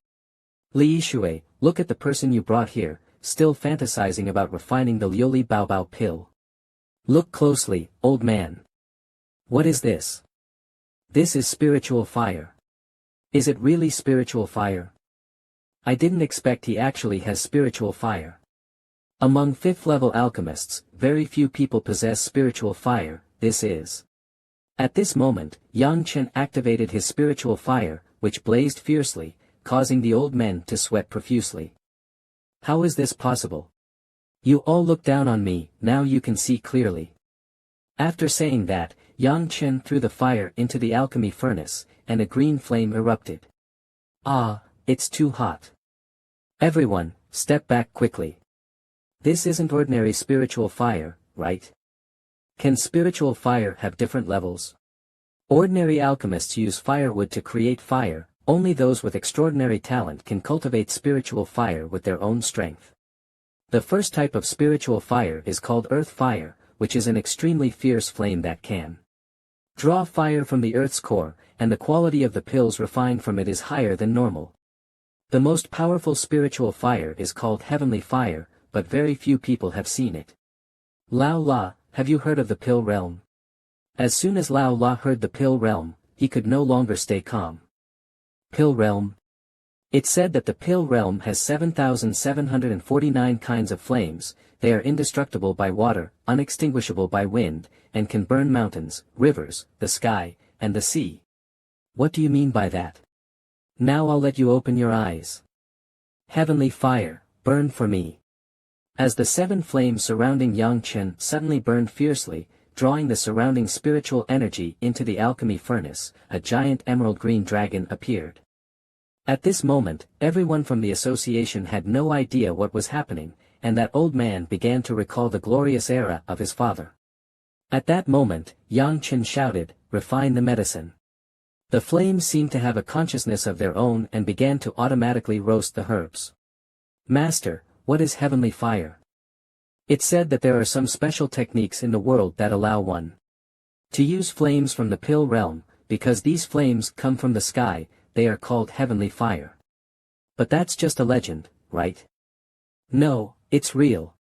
S1: Li Shui, look at the person you brought here, still fantasizing about refining the Liuli Baobao pill. Look closely, old man. What is this? This is spiritual fire. Is it really spiritual fire? I didn't expect he actually has spiritual fire. Among 5th level alchemists, very few people possess spiritual fire, this is. At this moment, Yang Chen activated his spiritual fire, which blazed fiercely, causing the old men to sweat profusely. How is this possible? You all look down on me, now you can see clearly. After saying that, Yang Chen threw the fire into the alchemy furnace, and a green flame erupted. Ah, it's too hot. Everyone, step back quickly. This isn't ordinary spiritual fire, right? Can spiritual fire have different levels? Ordinary alchemists use firewood to create fire, only those with extraordinary talent can cultivate spiritual fire with their own strength. The first type of spiritual fire is called earth fire, which is an extremely fierce flame that can draw fire from the earth's core, and the quality of the pills refined from it is higher than normal. The most powerful spiritual fire is called heavenly fire, but very few people have seen it. Lao La, have you heard of the pill realm? As soon as Lao La heard the pill realm, he could no longer stay calm. Pill Realm. It said that the Pill Realm has 7,749 kinds of flames. They are indestructible by water, unextinguishable by wind, and can burn mountains, rivers, the sky, and the sea. What do you mean by that? Now I'll let you open your eyes. Heavenly fire, burn for me. As the 7 flames surrounding Yang Chen suddenly burned fiercely, drawing the surrounding spiritual energy into the alchemy furnace, a giant emerald green dragon appeared. At this moment, everyone from the association had no idea what was happening, and that old man began to recall the glorious era of his father. At that moment, Yang Chen shouted, "Refine the medicine." The flames seemed to have a consciousness of their own and began to automatically roast the herbs. "Master, what is heavenly fire?" It said that there are some special techniques in the world that allow one to use flames from the Pill Realm. Because these flames come from the sky, they are called heavenly fire. But that's just a legend, right? No, it's real.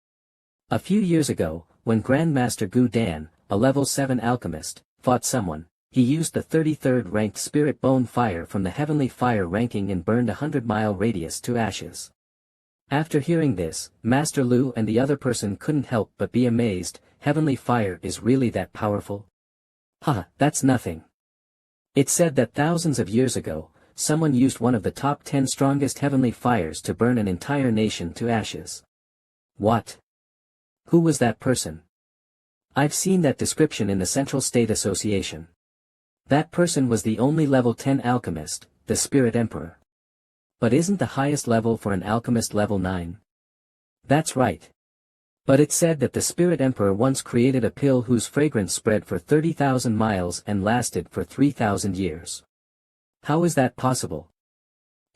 S1: A few years ago, when Grandmaster Gu Dan, a level 7 alchemist, fought someone, he used the 33rd ranked spirit bone fire from the heavenly fire ranking and burned a 100-mile radius to ashes. After hearing this, Master Lu and the other person couldn't help but be amazed. Heavenly fire is really that powerful? Haha, that's nothing. It said that thousands of years ago, someone used one of the top 10 strongest heavenly fires to burn an entire nation to ashes. What? Who was that person? I've seen that description in the Central State Association. That person was the only level 10 alchemist, the Spirit Emperor. But isn't the highest level for an alchemist level 9? That's right. But it said that the Spirit Emperor once created a pill whose fragrance spread for 30,000 miles and lasted for 3,000 years. How is that possible?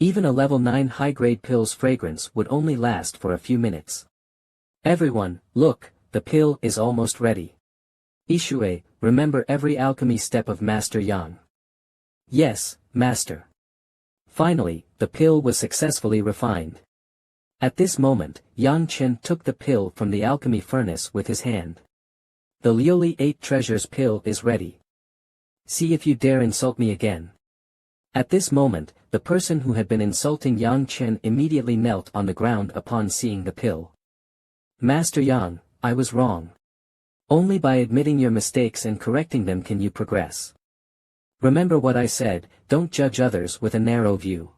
S1: Even a level 9 high-grade pill's fragrance would only last for a few minutes. Everyone, look, the pill is almost ready. Ishue, remember every alchemy step of Master Yang. Yes, Master. Finally, the pill was successfully refined. At this moment, Yang Chen took the pill from the alchemy furnace with his hand. The Lioli 8 Treasures pill is ready. See if you dare insult me again. At this moment, the person who had been insulting Yang Chen immediately knelt on the ground upon seeing the pill. Master Yang, I was wrong. Only by admitting your mistakes and correcting them can you progress. Remember what I said, don't judge others with a narrow view.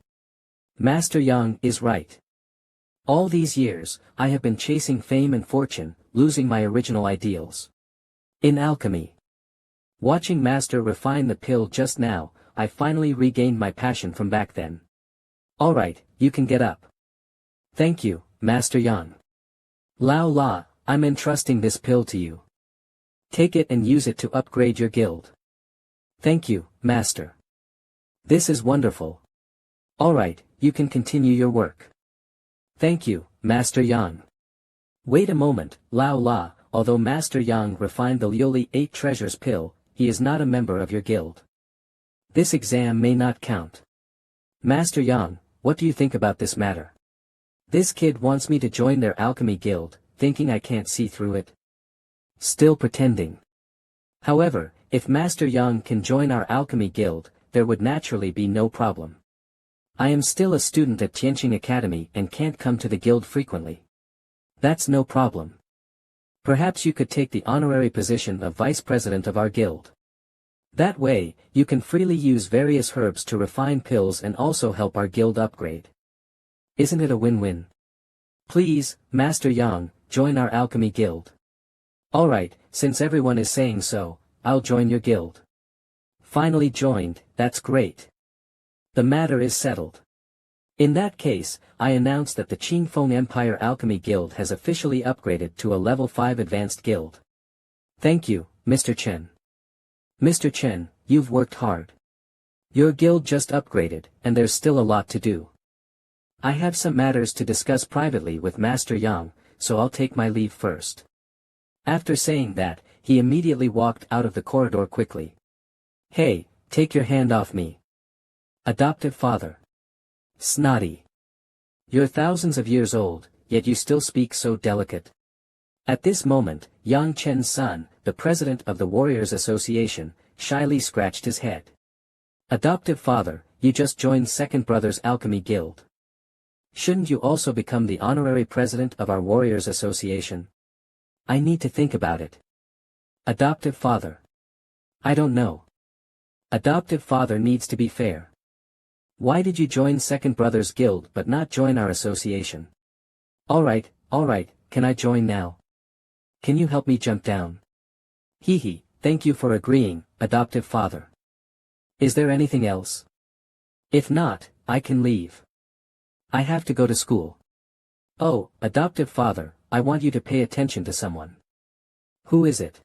S1: Master Yang is right. All these years, I have been chasing fame and fortune, losing my original ideals. In alchemy. Watching Master refine the pill just now, I finally regained my passion from back then. Alright, you can get up. Thank you, Master Yang. Lao La, I'm entrusting this pill to you. Take it and use it to upgrade your guild. Thank you, Master. This is wonderful. Alright, you can continue your work. Thank you, Master Yang. Wait a moment, Lao La, although Master Yang refined the Lioli 8 Treasures pill, he is not a member of your guild. This exam may not count. Master Yang, what do you think about this matter? This kid wants me to join their alchemy guild, thinking I can't see through it. Still pretending. However, if Master Yang can join our alchemy guild, there would naturally be no problem. I am still a student at Tianqing Academy and can't come to the guild frequently. That's no problem. Perhaps you could take the honorary position of vice president of our guild. That way, you can freely use various herbs to refine pills and also help our guild upgrade. Isn't it a win-win? Please, Master Yang, join our alchemy guild. Alright, since everyone is saying so, I'll join your guild. Finally joined, that's great. The matter is settled. In that case, I announce that the Qingfeng Empire Alchemy Guild has officially upgraded to a level 5 advanced guild. Thank you, Mr. Chen. Mr. Chen, you've worked hard. Your guild just upgraded, and there's still a lot to do. I have some matters to discuss privately with Master Yang, so I'll take my leave first. After saying that, he immediately walked out of the corridor quickly. Hey, take your hand off me. Adoptive father. Snotty. You're thousands of years old, yet you still speak so delicate. At this moment, Yang Chen's son, the president of the Warriors Association, shyly scratched his head. Adoptive father, you just joined Second Brothers Alchemy Guild. Shouldn't you also become the honorary president of our Warriors Association? I need to think about it. Adoptive father. I don't know. Adoptive father needs to be fair. Why did you join Second Brothers Guild but not join our association? Alright, can I join now? Can you help me jump down? Hee, thank you for agreeing, adoptive father. Is there anything else? If not, I can leave. I have to go to school. Oh, adoptive father, I want you to pay attention to someone. Who is it?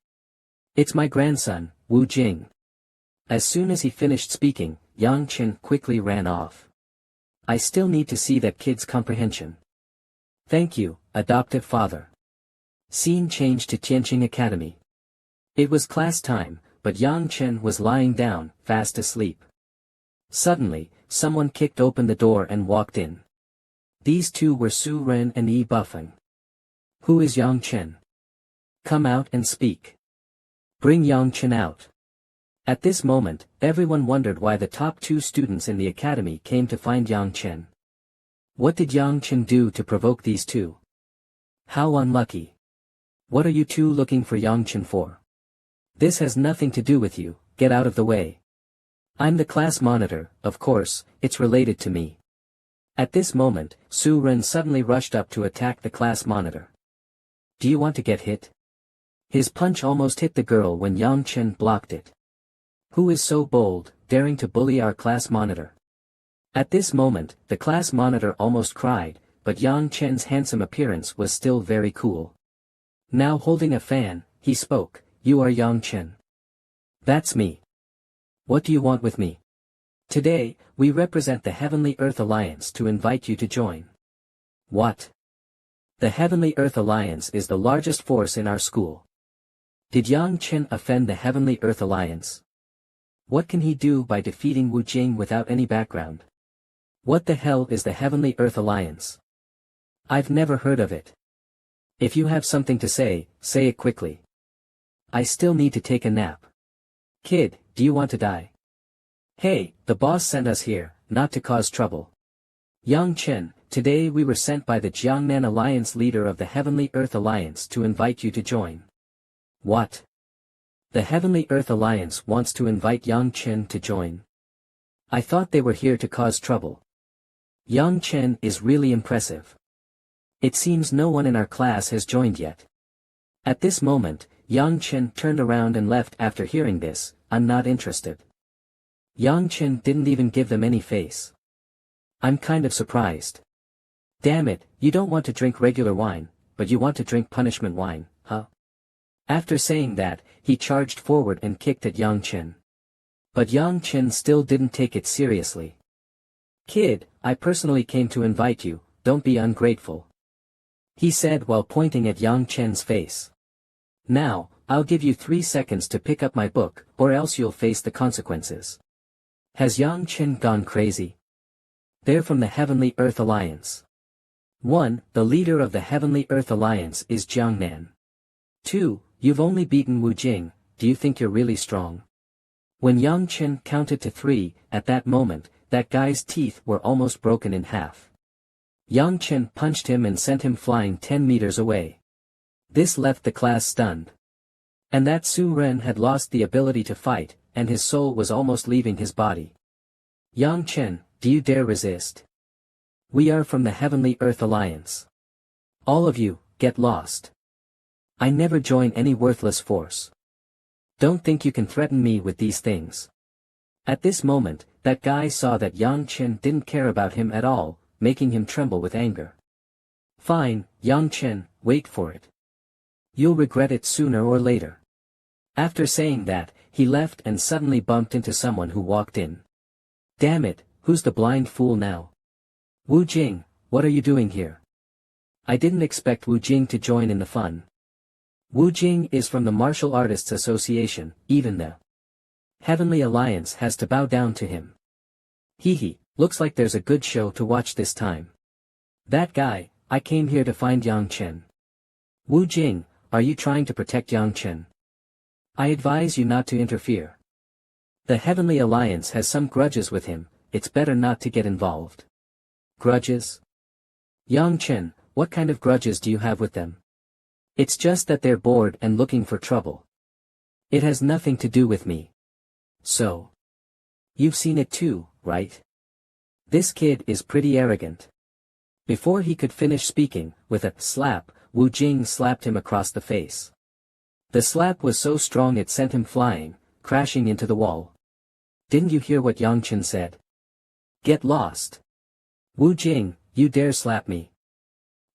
S1: It's my grandson, Wu Jing. As soon as he finished speaking, Yang Chen quickly ran off. I still need to see that kid's comprehension. Thank you, adoptive father. Scene changed to Tianqing Academy. It was class time, but Yang Chen was lying down, fast asleep. Suddenly, someone kicked open the door and walked in. These two were Su Ren and Yi Bufeng. Who is Yang Chen? Come out and speak. Bring Yang Chen out. At this moment, everyone wondered why the top two students in the academy came to find Yang Chen. What did Yang Chen do to provoke these two? How unlucky. What are you two looking for Yang Chen for? This has nothing to do with you, get out of the way. I'm the class monitor, of course, it's related to me. At this moment, Su Ren suddenly rushed up to attack the class monitor. Do you want to get hit? His punch almost hit the girl when Yang Chen blocked it. Who is so bold, daring to bully our class monitor? At this moment, the class monitor almost cried, but Yang Chen's handsome appearance was still very cool. Now holding a fan, he spoke, You are Yang Chen. That's me. What do you want with me? Today, we represent the Heavenly Earth Alliance to invite you to join. What? The Heavenly Earth Alliance is the largest force in our school. Did Yang Chen offend the Heavenly Earth Alliance? What can he do by defeating Wu Jing without any background? What the hell is the Heavenly Earth Alliance? I've never heard of it. If you have something to say it quickly. I still need to take a nap. Kid, do you want to die? Hey, the boss sent us here, not to cause trouble. Yang Chen, today we were sent by the Jiangnan Alliance leader of the Heavenly Earth Alliance to invite you to join. What? The Heavenly Earth Alliance wants to invite Yang Chen to join. I thought they were here to cause trouble. Yang Chen is really impressive. It seems no one in our class has joined yet. At this moment, Yang Chen turned around and left after hearing this, I'm not interested. Yang Chen didn't even give them any face. I'm kind of surprised. Damn it, you don't want to drink regular wine, but you want to drink punishment wine, huh? After saying that, he charged forward and kicked at Yang Chen. But Yang Chen still didn't take it seriously. Kid, I personally came to invite you, don't be ungrateful. He said while pointing at Yang Chen's face. Now, I'll give you 3 seconds to pick up my book, or else you'll face the consequences. Has Yang Chen gone crazy? They're from the Heavenly Earth Alliance. 1. The leader of the Heavenly Earth Alliance is Jiangnan. 2. You've only beaten Wu Jing, do you think you're really strong? When Yang Chen counted to 3, at that moment, that guy's teeth were almost broken in half. Yang Chen punched him and sent him flying 10 meters away. This left the class stunned. And that Su Ren had lost the ability to fight, and his soul was almost leaving his body. Yang Chen, do you dare resist? We are from the Heavenly Earth Alliance. All of you, get lost. I never join any worthless force. Don't think you can threaten me with these things. At this moment, that guy saw that Yang Chen didn't care about him at all, making him tremble with anger. Fine, Yang Chen, wait for it. You'll regret it sooner or later. After saying that, he left and suddenly bumped into someone who walked in. Damn it, who's the blind fool now? Wu Jing, what are you doing here? I didn't expect Wu Jing to join in the fun. Wu Jing is from the Martial Artists Association, even the Heavenly Alliance has to bow down to him. Hee, looks like there's a good show to watch this time. That guy, I came here to find Yang Chen. Wu Jing, are you trying to protect Yang Chen? I advise you not to interfere. The Heavenly Alliance has some grudges with him, it's better not to get involved. Grudges? Yang Chen, what kind of grudges do you have with them? It's just that they're bored and looking for trouble. It has nothing to do with me. So. You've seen it too, right? This kid is pretty arrogant. Before he could finish speaking, with a slap, Wu Jing slapped him across the face. The slap was so strong it sent him flying, crashing into the wall. Didn't you hear what Yang Chen said? Get lost. Wu Jing, you dare slap me.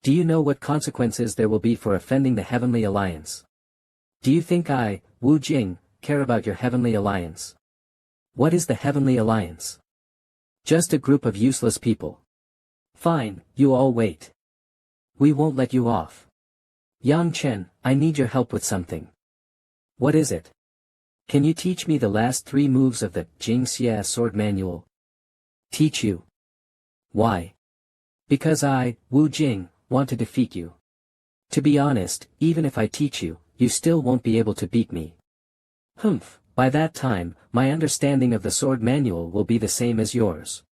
S1: Do you know what consequences there will be for offending the Heavenly Alliance? Do you think I, Wu Jing, care about your Heavenly Alliance? What is the Heavenly Alliance? Just a group of useless people. Fine, you all wait. We won't let you off. Yang Chen, I need your help with something. What is it? Can you teach me the last 3 moves of the Jingxia sword manual? Teach you? Why? Because I, Wu Jing, want to defeat you. To be honest, even if I teach you, you still won't be able to beat me. Humph, by that time, my understanding of the sword manual will be the same as yours.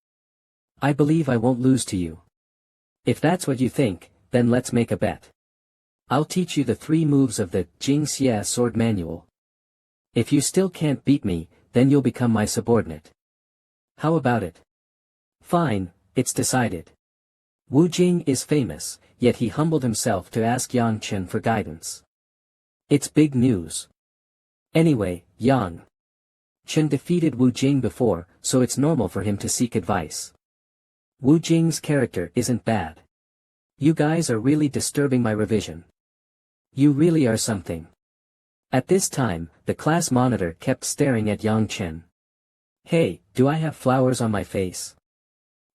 S1: I believe I won't lose to you. If that's what you think, then let's make a bet. I'll teach you the 3 moves of the Jingxia sword manual. If you still can't beat me, then you'll become my subordinate. How about it? Fine, it's decided. Wu Jing is famous, yet he humbled himself to ask Yang Chen for guidance. It's big news. Anyway, Yang Chen defeated Wu Jing before, so it's normal for him to seek advice. Wu Jing's character isn't bad. You guys are really disturbing my revision. You really are something. At this time, the class monitor kept staring at Yang Chen. Hey, do I have flowers on my face?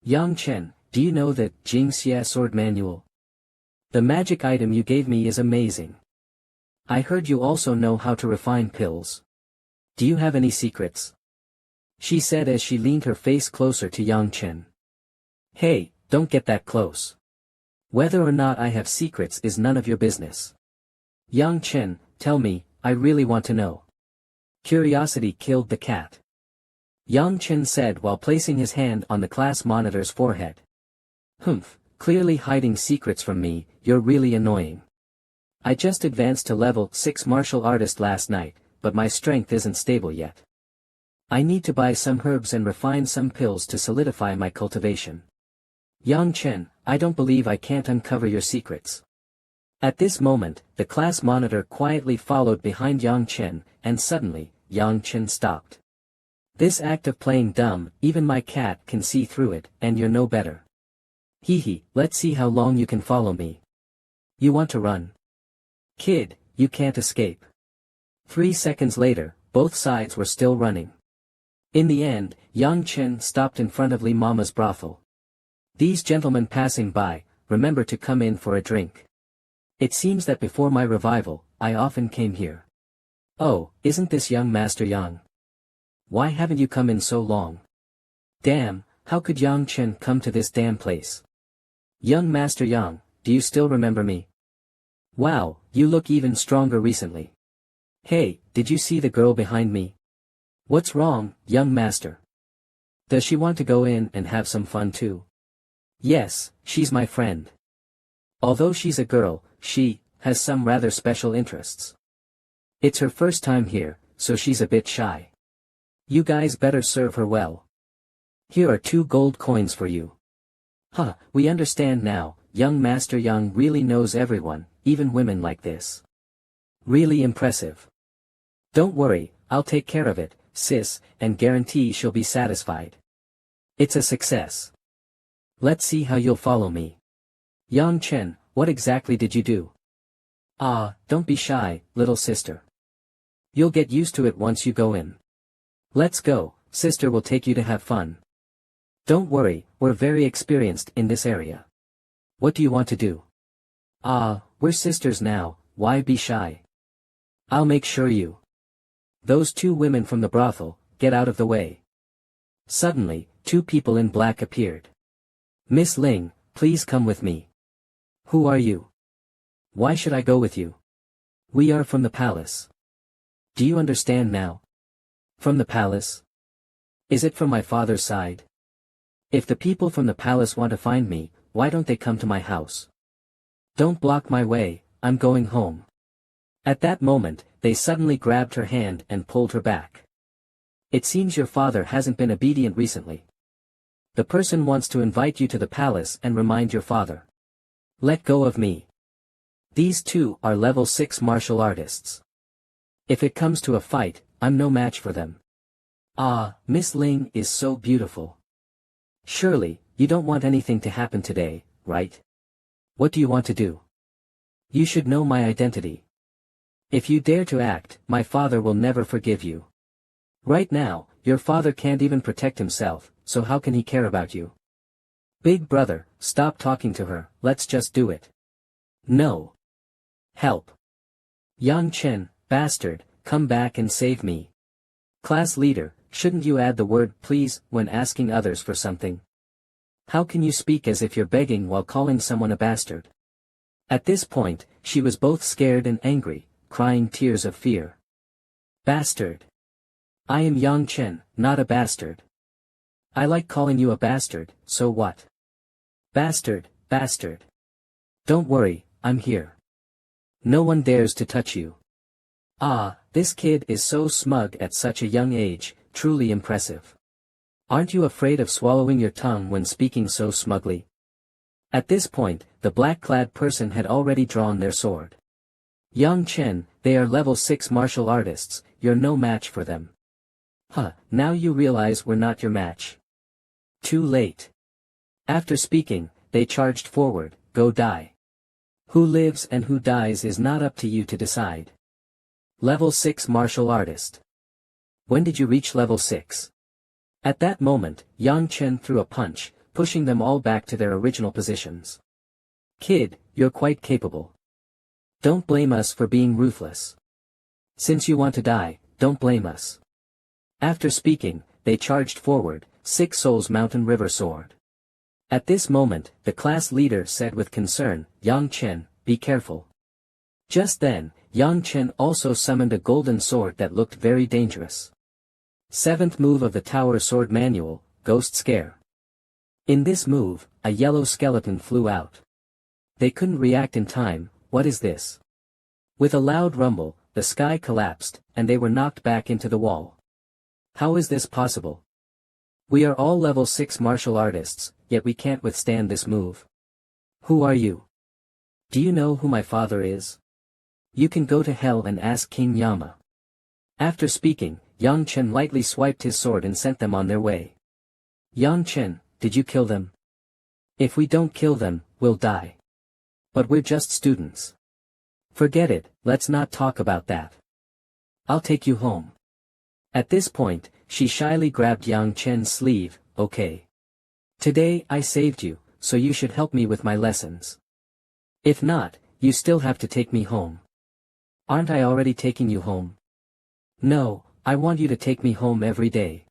S1: Yang Chen, do you know the Jingxia sword manual? The magic item you gave me is amazing. I heard you also know how to refine pills. Do you have any secrets? She said as she leaned her face closer to Yang Chen. Hey, don't get that close. Whether or not I have secrets is none of your business. Yang Chen, tell me, I really want to know. Curiosity killed the cat. Yang Chen said while placing his hand on the class monitor's forehead. Humph, clearly hiding secrets from me, you're really annoying. I just advanced to level 6 martial artist last night, but my strength isn't stable yet. I need to buy some herbs and refine some pills to solidify my cultivation. Yang Chen, I don't believe I can't uncover your secrets. At this moment, the class monitor quietly followed behind Yang Chen, and suddenly, Yang Chen stopped. This act of playing dumb, even my cat can see through it, and you're no better. Hee, let's see how long you can follow me. You want to run? Kid, you can't escape. 3 seconds later, both sides were still running. In the end, Yang Chen stopped in front of Li Mama's brothel. These gentlemen passing by, remember to come in for a drink. It seems that before my revival, I often came here. Oh, isn't this young Master Yang? Why haven't you come in so long? Damn, how could Yang Chen come to this damn place? Young Master Yang, do you still remember me? Wow, you look even stronger recently. Hey, did you see the girl behind me? What's wrong, young master? Does she want to go in and have some fun too? Yes, she's my friend. Although she's a girl, she has some rather special interests. It's her first time here, so she's a bit shy. You guys better serve her well. Here are 2 gold coins for you. Huh, we understand now, young Master Yang really knows everyone, even women like this. Really impressive. Don't worry, I'll take care of it, sis, and guarantee she'll be satisfied. It's a success. Let's see how you'll follow me. Yang Chen, what exactly did you do? Ah, don't be shy, little sister. You'll get used to it once you go in. Let's go, sister will take you to have fun. Don't worry, we're very experienced in this area. What do you want to do? Ah, we're sisters now, why be shy? I'll make sure you. Those 2 women from the brothel, get out of the way. Suddenly, 2 people in black appeared. Miss Ling, please come with me. Who are you? Why should I go with you? We are from the palace. Do you understand now? From the palace? Is it from my father's side? If the people from the palace want to find me, why don't they come to my house? Don't block my way, I'm going home. At that moment, they suddenly grabbed her hand and pulled her back. It seems your father hasn't been obedient recently. The person wants to invite you to the palace and remind your father. Let go of me. These two are level 6 martial artists. If it comes to a fight, I'm no match for them. Ah, Miss Ling is so beautiful. Surely, you don't want anything to happen today, right? What do you want to do? You should know my identity. If you dare to act, my father will never forgive you. Right now, your father can't even protect himself, so how can he care about you? Big brother, stop talking to her, let's just do it. No. Help. Yang Chen, bastard, come back and save me. Class leader, shouldn't you add the word please when asking others for something? How can you speak as if you're begging while calling someone a bastard? At this point, she was both scared and angry, crying tears of fear. Bastard. I am Yang Chen, not a bastard. I like calling you a bastard, so what? Bastard, bastard. Don't worry, I'm here. No one dares to touch you. Ah, this kid is so smug at such a young age, truly impressive. Aren't you afraid of swallowing your tongue when speaking so smugly? At this point, the black-clad person had already drawn their sword. Yang Chen, they are level 6 martial artists, you're no match for them. Huh, now you realize we're not your match. Too late. After speaking, they charged forward, go die. Who lives and who dies is not up to you to decide. Level 6 martial artist. When did you reach level 6? At that moment, Yang Chen threw a punch, pushing them all back to their original positions. Kid, you're quite capable. Don't blame us for being ruthless. Since you want to die, don't blame us. After speaking, they charged forward, 6 Souls Mountain River Sword. At this moment, the class leader said with concern, Yang Chen, be careful. Just then, Yang Chen also summoned a golden sword that looked very dangerous. 7th move of the Tower Sword Manual, Ghost Scare. In this move, a yellow skeleton flew out. They couldn't react in time, what is this? With a loud rumble, the sky collapsed, and they were knocked back into the wall. How is this possible? We are all level 6 martial artists, yet we can't withstand this move. Who are you? Do you know who my father is? You can go to hell and ask King Yama. After speaking, Yang Chen lightly swiped his sword and sent them on their way. Yang Chen, did you kill them? If we don't kill them, we'll die. But we're just students. Forget it, let's not talk about that. I'll take you home. At this point, she shyly grabbed Yang Chen's sleeve, okay. Today I saved you, so you should help me with my lessons. If not, you still have to take me home. Aren't I already taking you home? No, I want you to take me home every day.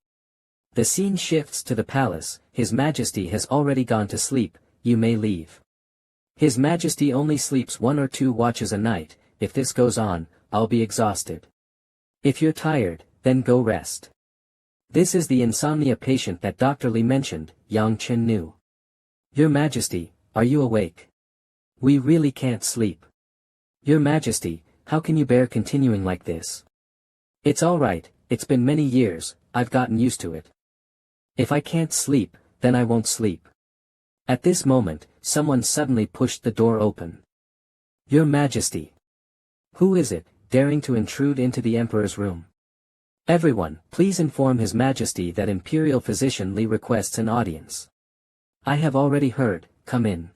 S1: The scene shifts to the palace, His Majesty has already gone to sleep, you may leave. His Majesty only sleeps 1 or 2 watches a night, if this goes on, I'll be exhausted. If you're tired, then go rest. This is the insomnia patient that Dr. Li mentioned, Yang Chen knew. Your Majesty, are you awake? We really can't sleep. Your Majesty, how can you bear continuing like this? It's alright, it's been many years, I've gotten used to it. If I can't sleep, then I won't sleep. At this moment, someone suddenly pushed the door open. Your Majesty. Who is it, daring to intrude into the Emperor's room? Everyone, please inform His Majesty that Imperial Physician Li requests an audience. I have already heard, come in.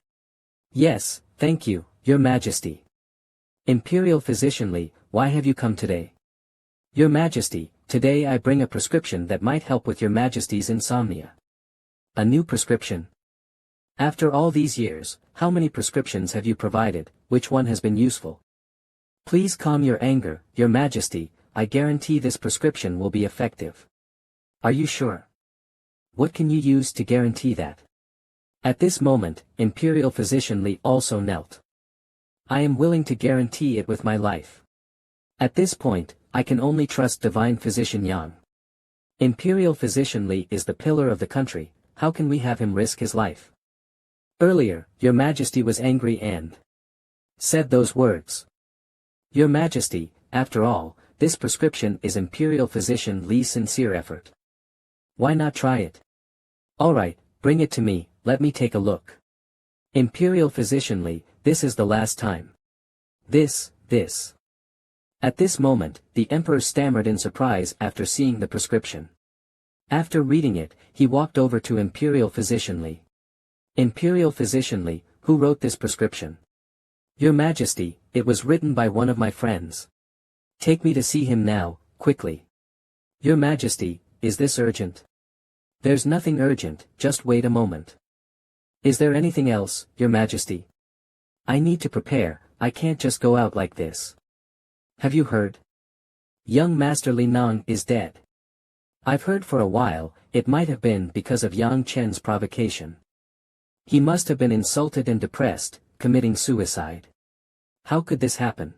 S1: Yes, thank you, Your Majesty. Imperial Physician Li, why have you come today? Your Majesty, today I bring a prescription that might help with Your Majesty's insomnia. A new prescription? After all these years, how many prescriptions have you provided, which one has been useful? Please calm your anger, Your Majesty, I guarantee this prescription will be effective. Are you sure? What can you use to guarantee that? At this moment, Imperial Physician Li also knelt. I am willing to guarantee it with my life. At this point, I can only trust Divine Physician Yang. Imperial Physician Li is the pillar of the country, how can we have him risk his life? Earlier, your majesty was angry and said those words. Your majesty, after all, this prescription is Imperial Physician Li's sincere effort. Why not try it? Alright, bring it to me, let me take a look. Imperial Physician Li, this is the last time. This. At this moment, the emperor stammered in surprise after seeing the prescription. After reading it, he walked over to Imperial Physician Li. Imperial Physician Li, who wrote this prescription? Your Majesty, it was written by one of my friends. Take me to see him now, quickly. Your Majesty, is this urgent? There's nothing urgent, just wait a moment. Is there anything else, Your Majesty? I need to prepare, I can't just go out like this. Have you heard? Young Master Li Nong is dead. I've heard for a while, it might have been because of Yang Chen's provocation. He must have been insulted and depressed, committing suicide. How could this happen?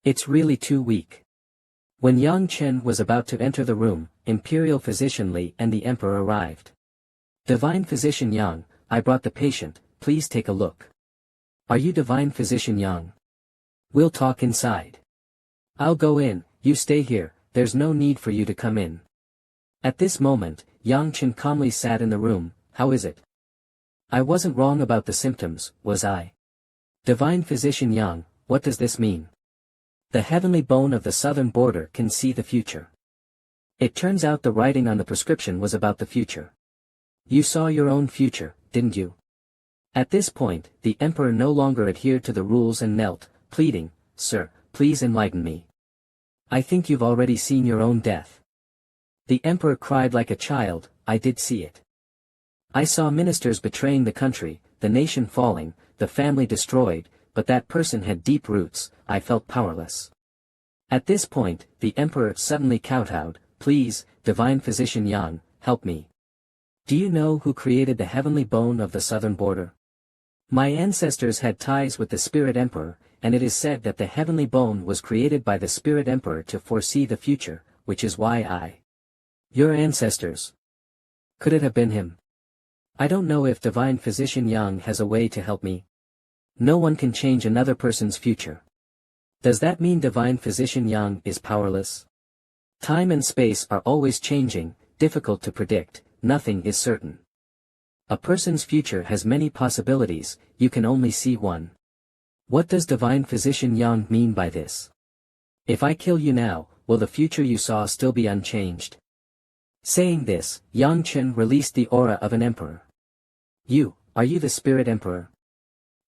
S1: It's really too weak. When Yang Chen was about to enter the room, Imperial Physician Li and the Emperor arrived. Divine Physician Yang, I brought the patient, please take a look. Are you Divine Physician Yang? We'll talk inside. I'll go in, you stay here, there's no need for you to come in. At this moment, Yang Chen calmly sat in the room, how is it? I wasn't wrong about the symptoms, was I? Divine Physician Yang, what does this mean? The heavenly bone of the southern border can see the future. It turns out the writing on the prescription was about the future. You saw your own future, didn't you? At this point, the emperor no longer adhered to the rules and knelt, pleading, Sir, please enlighten me. I think you've already seen your own death. The emperor cried like a child, I did see it. I saw ministers betraying the country, the nation falling, the family destroyed, but that person had deep roots, I felt powerless. At this point, the emperor suddenly kowtowed, please, Divine Physician Yang, help me. Do you know who created the heavenly bone of the southern border? My ancestors had ties with the Spirit Emperor, and it is said that the heavenly bone was created by the Spirit Emperor to foresee the future, which is why I... Your ancestors. Could it have been him? I don't know if Divine Physician Yang has a way to help me. No one can change another person's future. Does that mean Divine Physician Yang is powerless? Time and space are always changing, difficult to predict, nothing is certain. A person's future has many possibilities, you can only see one. What does Divine Physician Yang mean by this? If I kill you now, will the future you saw still be unchanged? Saying this, Yang Chen released the aura of an emperor. Are you the Spirit Emperor?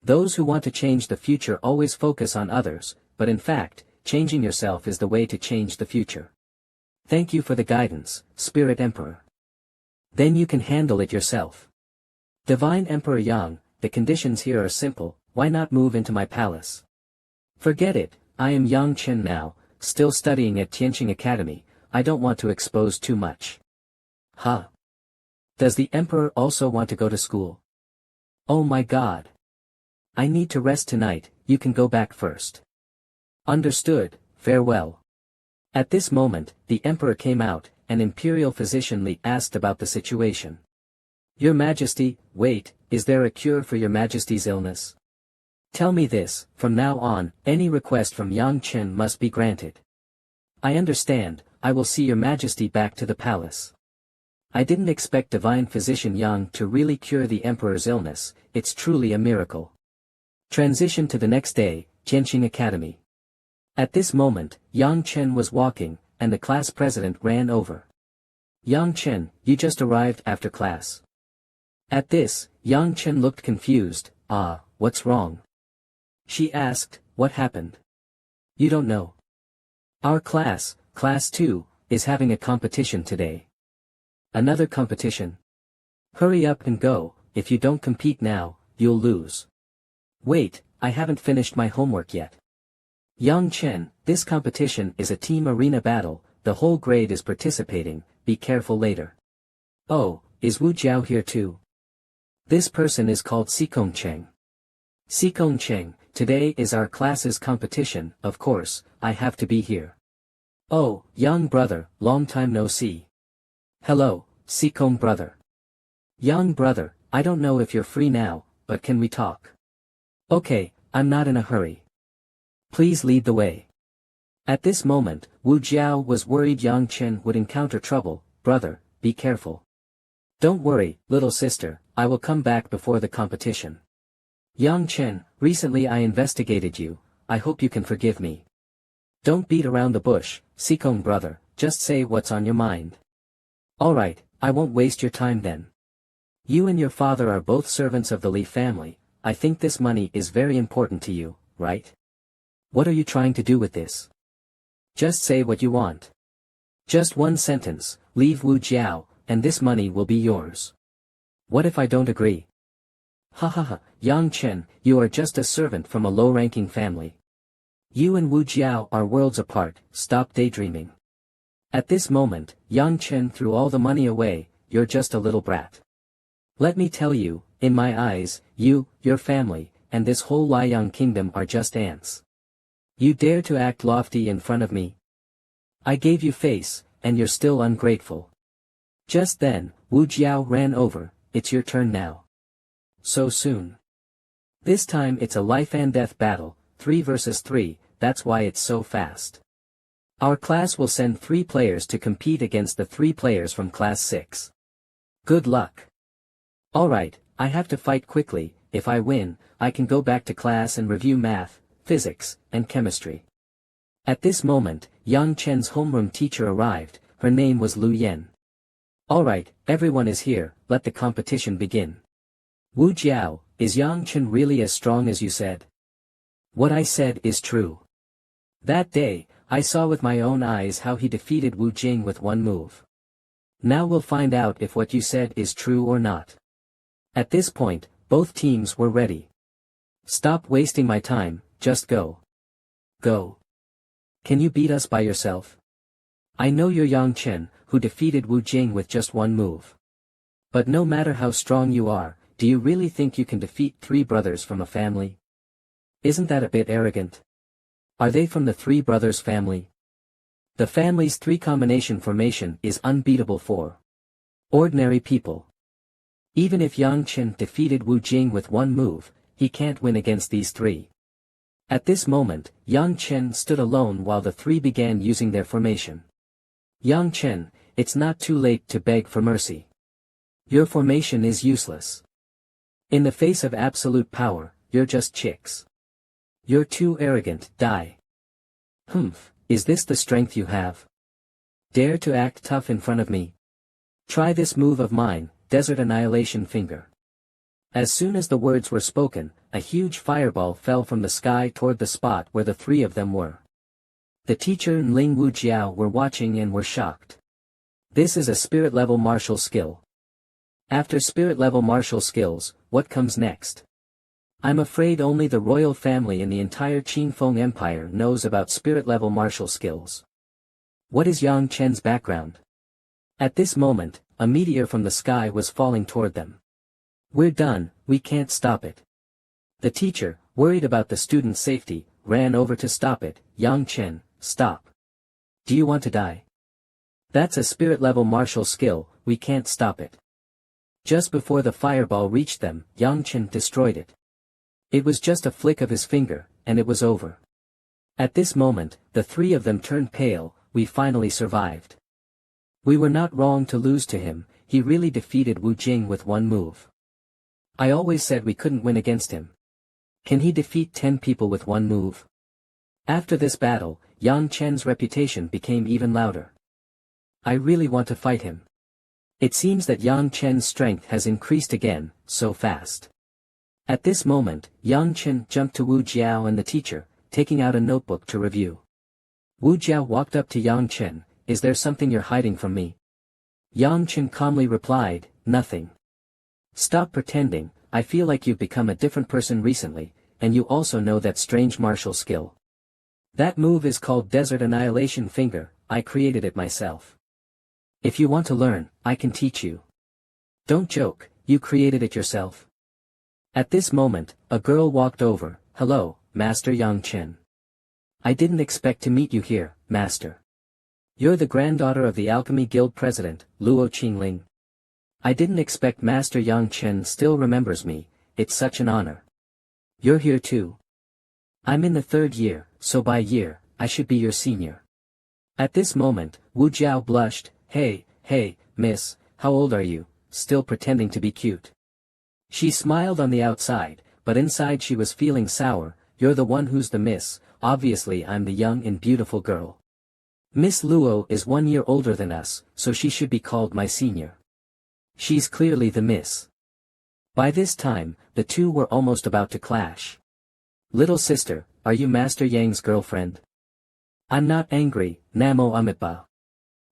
S1: Those who want to change the future always focus on others, but in fact, changing yourself is the way to change the future. Thank you for the guidance, Spirit Emperor. Then you can handle it yourself. Divine Emperor Yang, the conditions here are simple, why not move into my palace? Forget it, I am Yang Chen now, still studying at Tianqing Academy, I don't want to expose too much. Huh? Does the Emperor also want to go to school? Oh my God. I need to rest tonight, you can go back first. Understood, farewell. At this moment, the Emperor came out, and Imperial Physician Li asked about the situation. Your Majesty, wait, is there a cure for Your Majesty's illness? Tell me this, from now on, any request from Yang Chen must be granted. I understand, I will see Your Majesty back to the palace. I didn't expect Divine Physician Yang to really cure the Emperor's illness, it's truly a miracle. Transition to the next day, Tianqing Academy. At this moment, Yang Chen was walking, and the class president ran over. Yang Chen, you just arrived after class. At this, Yang Chen looked confused, what's wrong? She asked, what happened? You don't know. Our class, Class 2, is having a competition today. Another competition? Hurry up and go, if you don't compete now, you'll lose. Wait, I haven't finished my homework yet. Yang Chen, this competition is a team arena battle, the whole grade is participating, be careful later. Oh, is Wu Jiao here too? This person is called Xikong Cheng. Xikong Cheng, today is our class's competition, of course, I have to be here. Oh, young brother, long time no see. Hello, Xikong brother. Young brother, I don't know if you're free now, but can we talk? Okay, I'm not in a hurry. Please lead the way. At this moment, Wu Jiao was worried Yang Chen would encounter trouble. Brother, be careful. Don't worry, little sister, I will come back before the competition. Yang Chen, recently I investigated you, I hope you can forgive me. Don't beat around the bush, Sikong brother, just say what's on your mind. Alright, I won't waste your time then. You and your father are both servants of the Li family, I think this money is very important to you, right? What are you trying to do with this? Just say what you want. Just one sentence, leave Wu Jiao, and this money will be yours. What if I don't agree? Ha ha ha, Yang Chen, you are just a servant from a low-ranking family. You and Wu Jiao are worlds apart, stop daydreaming. At this moment, Yang Chen threw all the money away, you're just a little brat. Let me tell you, in my eyes, you, your family, and this whole Liang kingdom are just ants. You dare to act lofty in front of me? I gave you face, and you're still ungrateful. Just then, Wu Jiao ran over, it's your turn now. So soon. This time it's a life and death battle, 3 versus 3, that's why it's so fast. Our class will send 3 players to compete against the 3 players from class 6. Good luck. Alright, I have to fight quickly, if I win, I can go back to class and review math, physics, and chemistry. At this moment, Yang Chen's homeroom teacher arrived, her name was Lu Yen. Alright, everyone is here, let the competition begin. Wu Jiao, is Yang Chen really as strong as you said? What I said is true. That day, I saw with my own eyes how he defeated Wu Jing with one move. Now we'll find out if what you said is true or not. At this point, both teams were ready. Stop wasting my time, just go. Go. Can you beat us by yourself? I know you're Yang Chen, who defeated Wu Jing with just one move. But no matter how strong you are, do you really think you can defeat 3 brothers from a family? Isn't that a bit arrogant? Are they from the 3 brothers family? The family's 3 combination formation is unbeatable for ordinary people. Even if Yang Chen defeated Wu Jing with one move, he can't win against these 3. At this moment, Yang Chen stood alone while the 3 began using their formation. Yang Chen, it's not too late to beg for mercy. Your formation is useless. In the face of absolute power, you're just chicks. You're too arrogant, die. Humph, is this the strength you have? Dare to act tough in front of me? Try this move of mine, Desert Annihilation Finger. As soon as the words were spoken, a huge fireball fell from the sky toward the spot where the 3 of them were. The teacher and Ling Wu Jiao were watching and were shocked. This is a spirit-level martial skill. After spirit-level martial skills, what comes next? I'm afraid only the royal family in the entire Qingfeng Empire knows about spirit-level martial skills. What is Yang Chen's background? At this moment, a meteor from the sky was falling toward them. We're done, we can't stop it. The teacher, worried about the student's safety, ran over to stop it. Yang Chen, stop. Do you want to die? That's a spirit-level martial skill, we can't stop it. Just before the fireball reached them, Yang Chen destroyed it. It was just a flick of his finger, and it was over. At this moment, the 3 of them turned pale, we finally survived. We were not wrong to lose to him, he really defeated Wu Jing with one move. I always said we couldn't win against him. Can he defeat 10 people with one move? After this battle, Yang Chen's reputation became even louder. I really want to fight him. It seems that Yang Chen's strength has increased again, so fast. At this moment, Yang Chen jumped to Wu Jiao and the teacher, taking out a notebook to review. Wu Jiao walked up to Yang Chen, is there something you're hiding from me? Yang Chen calmly replied, nothing. Stop pretending, I feel like you've become a different person recently, and you also know that strange martial skill. That move is called Desert Annihilation Finger, I created it myself. If you want to learn, I can teach you. Don't joke, you created it yourself. At this moment, a girl walked over, hello, Master Yang Chen. I didn't expect to meet you here, Master. You're the granddaughter of the Alchemy Guild President, Luo Qingling. I didn't expect Master Yang Chen still remembers me, it's such an honor. You're here too. I'm in the 3rd year, so by year, I should be your senior. At this moment, Wu Jiao blushed. Hey, miss, how old are you? Still pretending to be cute. She smiled on the outside, but inside she was feeling sour. You're the one who's the miss, obviously I'm the young and beautiful girl. Miss Luo is 1 year older than us, so she should be called my senior. She's clearly the miss. By this time, the two were almost about to clash. Little sister, are you Master Yang's girlfriend? I'm not angry, Namo Amitba.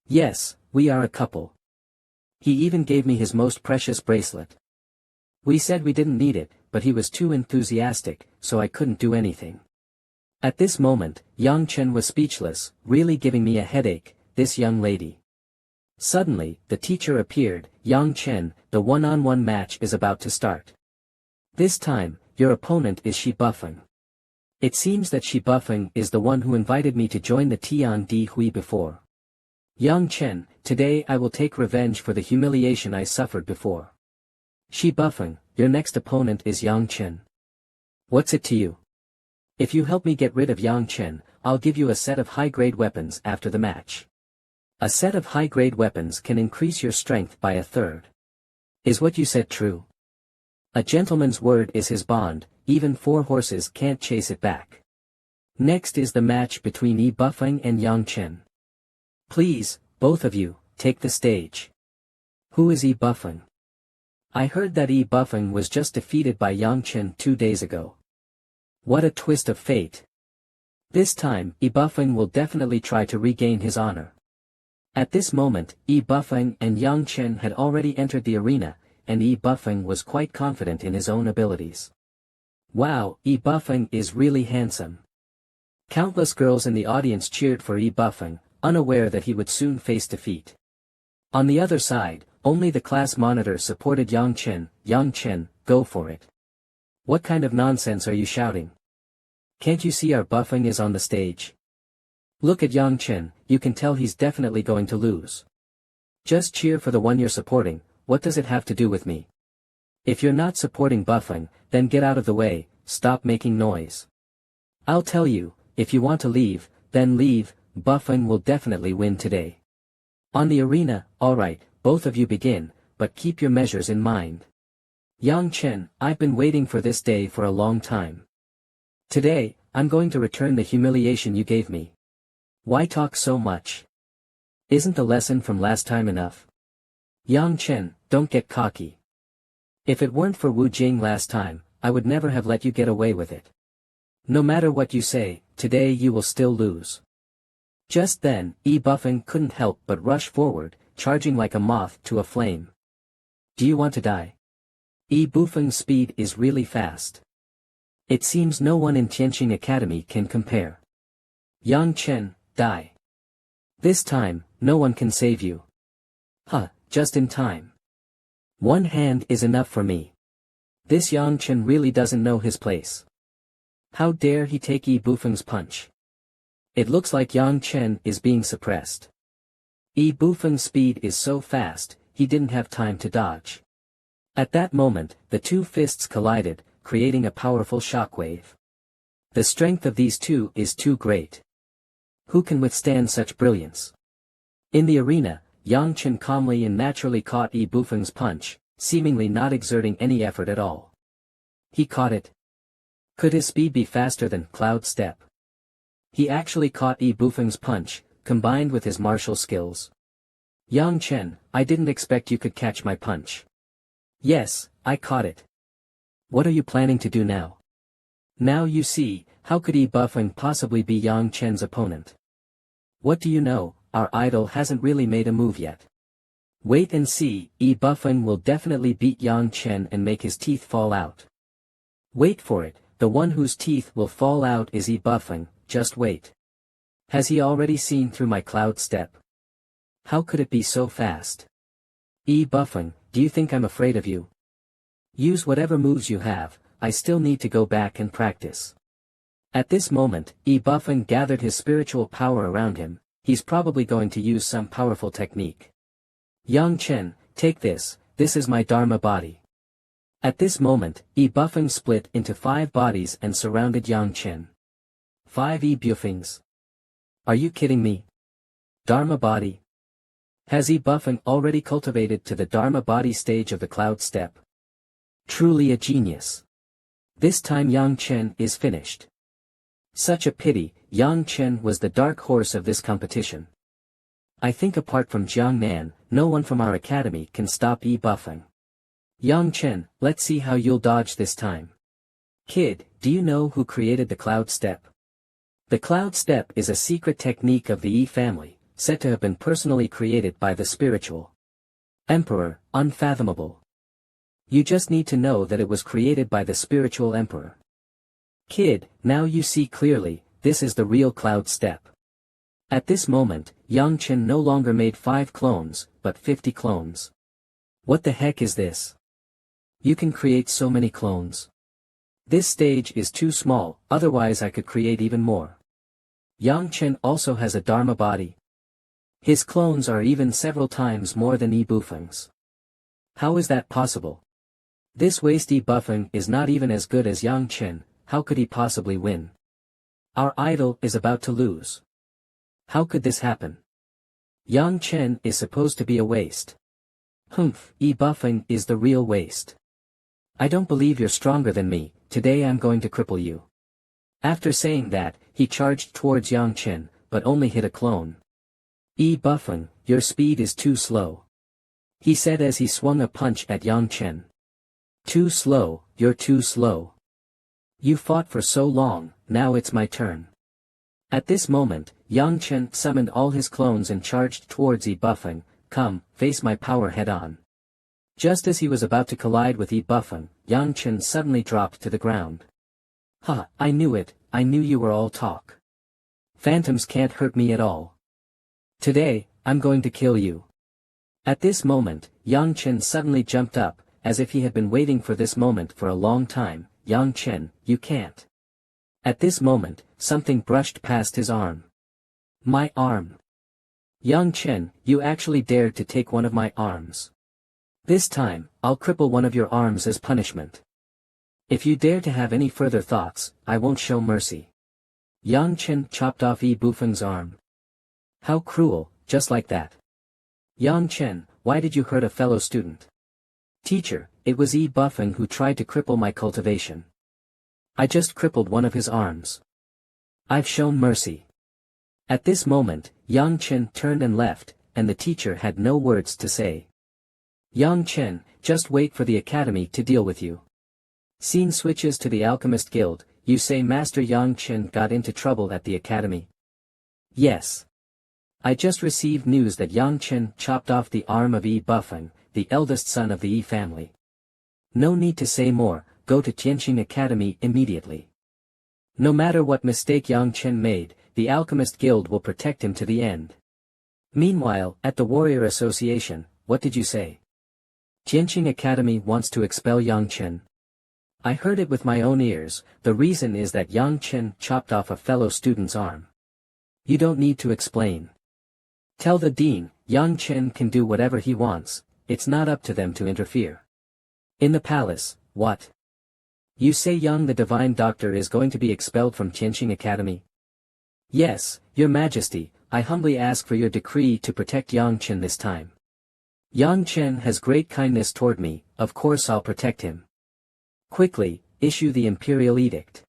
S1: Yes, we are a couple. He even gave me his most precious bracelet. We said we didn't need it, but he was too enthusiastic, so I couldn't do anything. At this moment, Yang Chen was speechless, really giving me a headache, this young lady. Suddenly, the teacher appeared. Yang Chen, the one-on-one match is about to start. This time, your opponent is Shi Bufeng. It seems that Shi Bufeng is the one who invited me to join the Tian Di Hui before. Yang Chen, today I will take revenge for the humiliation I suffered before. Shi Bufeng, your next opponent is Yang Chen. What's it to you? If you help me get rid of Yang Chen, I'll give you a set of high-grade weapons after the match. A set of high-grade weapons can increase your strength by 1/3. Is what you said true? A gentleman's word is his bond, even 4 horses can't chase it back. Next is the match between Yi Bufeng and Yang Chen. Please, both of you, take the stage. Who is Yi Bufeng? I heard that Yi Bufeng was just defeated by Yang Chen 2 days ago. What a twist of fate. This time, Yi Bufeng will definitely try to regain his honor. At this moment, Yi Bufeng and Yang Chen had already entered the arena, and Yi Bufeng was quite confident in his own abilities. Wow, Yi Bufeng is really handsome. Countless girls in the audience cheered for Yi Bufeng, unaware that he would soon face defeat. On the other side, only the class monitor supported Yang Chen. Yang Chen, go for it. What kind of nonsense are you shouting? Can't you see our Bufeng is on the stage? Look at Yang Chen, you can tell he's definitely going to lose. Just cheer for the one you're supporting, what does it have to do with me? If you're not supporting Bufeng, then get out of the way, stop making noise. I'll tell you, if you want to leave, then leave, Bufeng will definitely win today. On the arena, alright, both of you begin, but keep your measures in mind. Yang Chen, I've been waiting for this day for a long time. Today, I'm going to return the humiliation you gave me. Why talk so much? Isn't the lesson from last time enough? Yang Chen, don't get cocky. If it weren't for Wu Jing last time, I would never have let you get away with it. No matter what you say, today you will still lose. Just then, Yi Bufeng couldn't help but rush forward, charging like a moth to a flame. Do you want to die? Yi Bufeng's speed is really fast. It seems no one in Tianqing Academy can compare. Yang Chen, die. This time, no one can save you. Huh, just in time. One hand is enough for me. This Yang Chen really doesn't know his place. How dare he take Yi Bufeng's punch? It looks like Yang Chen is being suppressed. Yi Bufeng's speed is so fast, he didn't have time to dodge. At that moment, the two fists collided, creating a powerful shockwave. The strength of these two is too great. Who can withstand such brilliance? In the arena, Yang Chen calmly and naturally caught Yi Bufeng's punch, seemingly not exerting any effort at all. He caught it. Could his speed be faster than Cloud Step? He actually caught Yi Bufeng's punch, combined with his martial skills. Yang Chen, I didn't expect you could catch my punch. Yes, I caught it. What are you planning to do now? Now you see, how could Yi Bufeng possibly be Yang Chen's opponent? What do you know, our idol hasn't really made a move yet. Wait and see, Yi Bufeng will definitely beat Yang Chen and make his teeth fall out. Wait for it, the one whose teeth will fall out is Yi Bufeng, just wait. Has he already seen through my Cloud Step? How could it be so fast? Yi Bufeng, do you think I'm afraid of you? Use whatever moves you have, I still need to go back and practice. At this moment, Yi Bufeng gathered his spiritual power around him, he's probably going to use some powerful technique. Yang Chen, take this, this is my Dharma body. At this moment, Yi Bufeng split into 5 bodies and surrounded Yang Chen. 5 Yi Bufengs. Are you kidding me? Dharma body. Has Yi Bufeng already cultivated to the Dharma body stage of the cloud step? Truly a genius. This time Yang Chen is finished. Such a pity, Yang Chen was the dark horse of this competition. I think apart from Jiang Nan, no one from our academy can stop Yi Bufeng. Yang Chen, let's see how you'll dodge this time. Kid, do you know who created the cloud step? The cloud step is a secret technique of the Yi family, said to have been personally created by the spiritual emperor, unfathomable. You just need to know that it was created by the spiritual emperor. Kid, now you see clearly, this is the real cloud step. At this moment, Yang Chen no longer made 5 clones, but 50 clones. What the heck is this? You can create so many clones. This stage is too small, otherwise I could create even more. Yang Chen also has a Dharma body. His clones are even several times more than Yi Bufeng's. How is that possible? This waste Yi Bufeng is not even as good as Yang Chen, how could he possibly win? Our idol is about to lose. How could this happen? Yang Chen is supposed to be a waste. Humph, Yi Bufeng is the real waste. I don't believe you're stronger than me, today I'm going to cripple you. After saying that, he charged towards Yang Chen, but only hit a clone. Yi Bufeng, your speed is too slow. He said as he swung a punch at Yang Chen. Too slow, you're too slow. You fought for so long, now it's my turn. At this moment, Yang Chen summoned all his clones and charged towards Yi Bufeng. Come, face my power head-on. Just as he was about to collide with Yi Bufeng, Yang Chen suddenly dropped to the ground. Ha, I knew it, I knew you were all talk. Phantoms can't hurt me at all. Today, I'm going to kill you. At this moment, Yang Chen suddenly jumped up, as if he had been waiting for this moment for a long time. Yang Chen, you can't. At this moment, something brushed past his arm. My arm. Yang Chen, you actually dared to take one of my arms. This time, I'll cripple one of your arms as punishment. If you dare to have any further thoughts, I won't show mercy. Yang Chen chopped off Yi Bufeng's arm. How cruel, just like that. Yang Chen, why did you hurt a fellow student? Teacher, it was Yi Bufeng who tried to cripple my cultivation. I just crippled one of his arms. I've shown mercy. At this moment, Yang Chen turned and left, and the teacher had no words to say. Yang Chen, just wait for the academy to deal with you. Scene switches to the Alchemist Guild. You say Master Yang Chen got into trouble at the academy? Yes. I just received news that Yang Chen chopped off the arm of Yi Bufeng, the eldest son of the Yi family. No need to say more, go to Tianqing Academy immediately. No matter what mistake Yang Chen made, the Alchemist Guild will protect him to the end. Meanwhile, at the Warrior Association, what did you say? Tianqing Academy wants to expel Yang Chen. I heard it with my own ears. The reason is that Yang Chen chopped off a fellow student's arm. You don't need to explain. Tell the dean, Yang Chen can do whatever he wants, it's not up to them to interfere. In the palace, what? You say Yang the Divine Doctor is going to be expelled from Tianqing Academy? Yes, Your Majesty, I humbly ask for your decree to protect Yang Chen this time. Yang Chen has great kindness toward me, of course I'll protect him. Quickly, issue the Imperial Edict.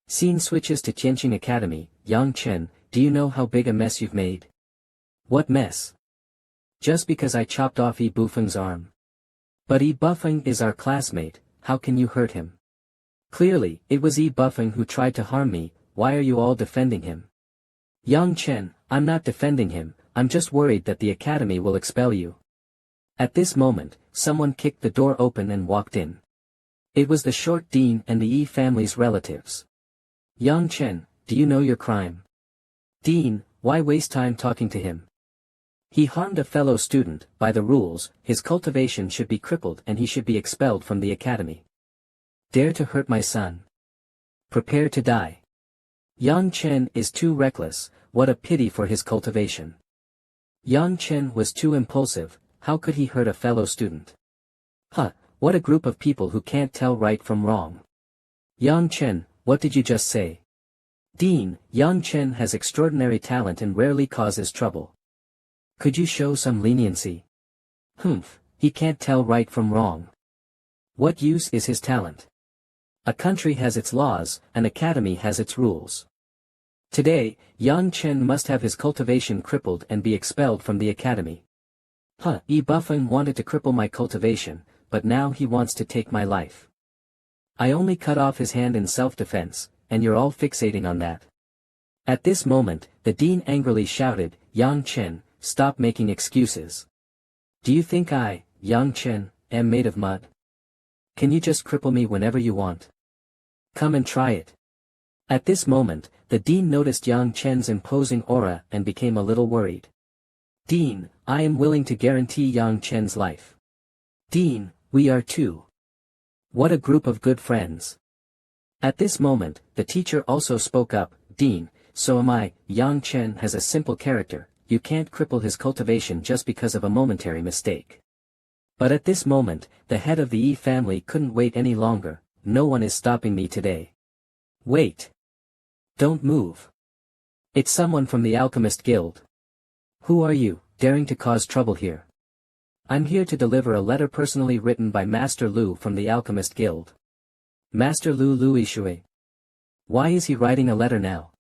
S1: Scene switches to Tianqing Academy. Yang Chen, do you know how big a mess you've made? What mess? Just because I chopped off Yi Bufeng's arm. But Yi Bufeng is our classmate, how can you hurt him? Clearly, it was Yi Bufeng who tried to harm me, why are you all defending him? Yang Chen, I'm not defending him, I'm just worried that the academy will expel you. At this moment, someone kicked the door open and walked in. It was the short dean and the Yi family's relatives. Yang Chen, do you know your crime? Dean, why waste time talking to him? He harmed a fellow student. By the rules, his cultivation should be crippled and he should be expelled from the academy. Dare to hurt my son? Prepare to die. Yang Chen is too reckless, what a pity for his cultivation. Yang Chen was too impulsive, how could he hurt a fellow student? Huh, what a group of people who can't tell right from wrong. Yang Chen, what did you just say? Dean, Yang Chen has extraordinary talent and rarely causes trouble. Could you show some leniency? Humph, he can't tell right from wrong. What use is his talent? A country has its laws, an academy has its rules. Today, Yang Chen must have his cultivation crippled and be expelled from the academy. Buffon wanted to cripple my cultivation, but now he wants to take my life. I only cut off his hand in self-defense, and you're all fixating on that. At this moment, the dean angrily shouted, Yang Chen, stop making excuses. Do you think I, Yang Chen, am made of mud? Can you just cripple me whenever you want? Come and try it. At this moment, the dean noticed Yang Chen's imposing aura and became a little worried. Dean, I am willing to guarantee Yang Chen's life. Dean, we are too. What a group of good friends. At this moment, the teacher also spoke up, Dean, so am I. Yang Chen has a simple character, you can't cripple his cultivation just because of a momentary mistake. But at this moment, the head of the Yi family couldn't wait any longer, no one is stopping me today. Wait. Don't move. It's someone from the Alchemist Guild. Who are you, daring to cause trouble here? I'm here to deliver a letter personally written by Master Lu from the Alchemist Guild. Master Lu Ishui. Why is he writing a letter now?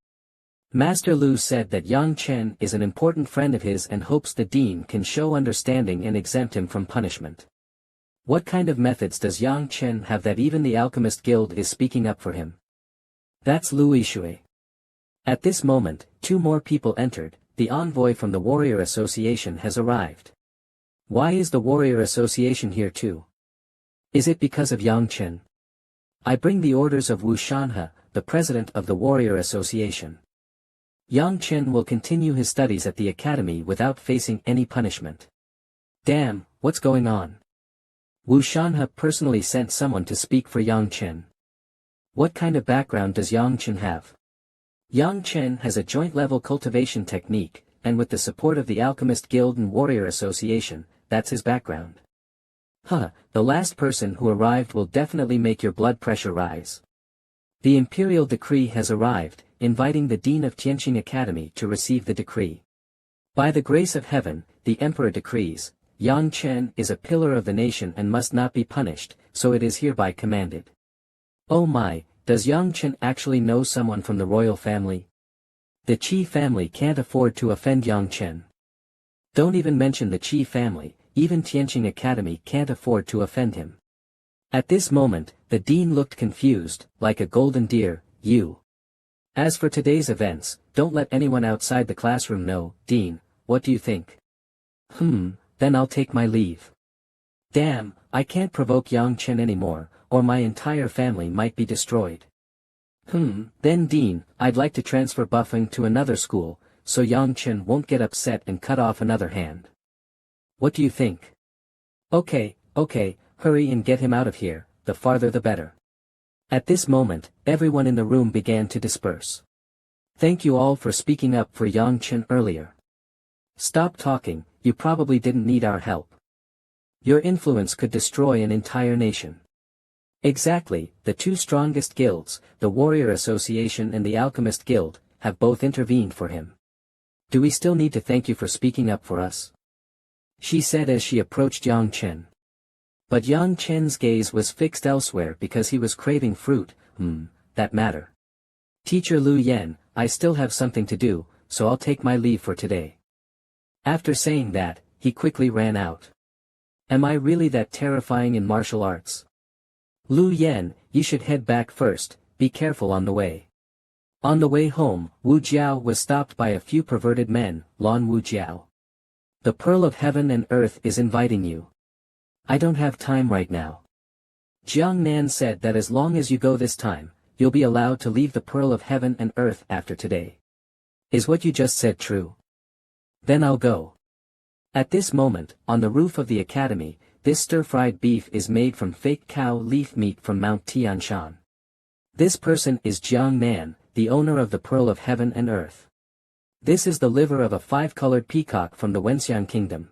S1: Master Lu said that Yang Chen is an important friend of his and hopes the dean can show understanding and exempt him from punishment. What kind of methods does Yang Chen have that even the Alchemist Guild is speaking up for him? That's Lu Ishui. At this moment, two more people entered, the envoy from the Warrior Association has arrived. Why is the Warrior Association here too? Is it because of Yang Chen? I bring the orders of Wu Shanhe, the president of the Warrior Association. Yang Chen will continue his studies at the academy without facing any punishment. Damn, what's going on? Wu Shanhe personally sent someone to speak for Yang Chen. What kind of background does Yang Chen have? Yang Chen has a joint-level cultivation technique, and with the support of the Alchemist Guild and Warrior Association, that's his background. The last person who arrived will definitely make your blood pressure rise. The imperial decree has arrived, inviting the Dean of Tianqing Academy to receive the decree. By the grace of heaven, the Emperor decrees, Yang Chen is a pillar of the nation and must not be punished, so it is hereby commanded. Oh my, does Yang Chen actually know someone from the royal family? The Qi family can't afford to offend Yang Chen. Don't even mention the Qi family, even Tianqing Academy can't afford to offend him. At this moment, the dean looked confused, like a golden deer, you. As for today's events, don't let anyone outside the classroom know, Dean, what do you think? Then I'll take my leave. Damn, I can't provoke Yang Chen anymore, or my entire family might be destroyed. Then Dean, I'd like to transfer Buffing to another school, so Yang Chen won't get upset and cut off another hand. What do you think? Okay, hurry and get him out of here, the farther the better. At this moment, everyone in the room began to disperse. Thank you all for speaking up for Yang Chen earlier. Stop talking, you probably didn't need our help. Your influence could destroy an entire nation. Exactly, the two strongest guilds, the Warrior Association and the Alchemist Guild, have both intervened for him. Do we still need to thank you for speaking up for us? She said as she approached Yang Chen. But Yang Chen's gaze was fixed elsewhere because he was craving fruit, that matter. Teacher Lu Yen, I still have something to do, so I'll take my leave for today. After saying that, he quickly ran out. Am I really that terrifying in martial arts? Lu Yen, you should head back first, be careful on the way. On the way home, Wu Jiao was stopped by a few perverted men, Lon Wu Jiao. The Pearl of Heaven and Earth is inviting you. I don't have time right now. Jiang Nan said that as long as you go this time, you'll be allowed to leave the Pearl of Heaven and Earth after today. Is what you just said true? Then I'll go. At this moment, on the roof of the academy, this stir-fried beef is made from fake cow leaf meat from Mount Tianshan. This person is Jiang Nan, the owner of the Pearl of Heaven and Earth. This is the liver of a 5-colored peacock from the Wenxiang Kingdom.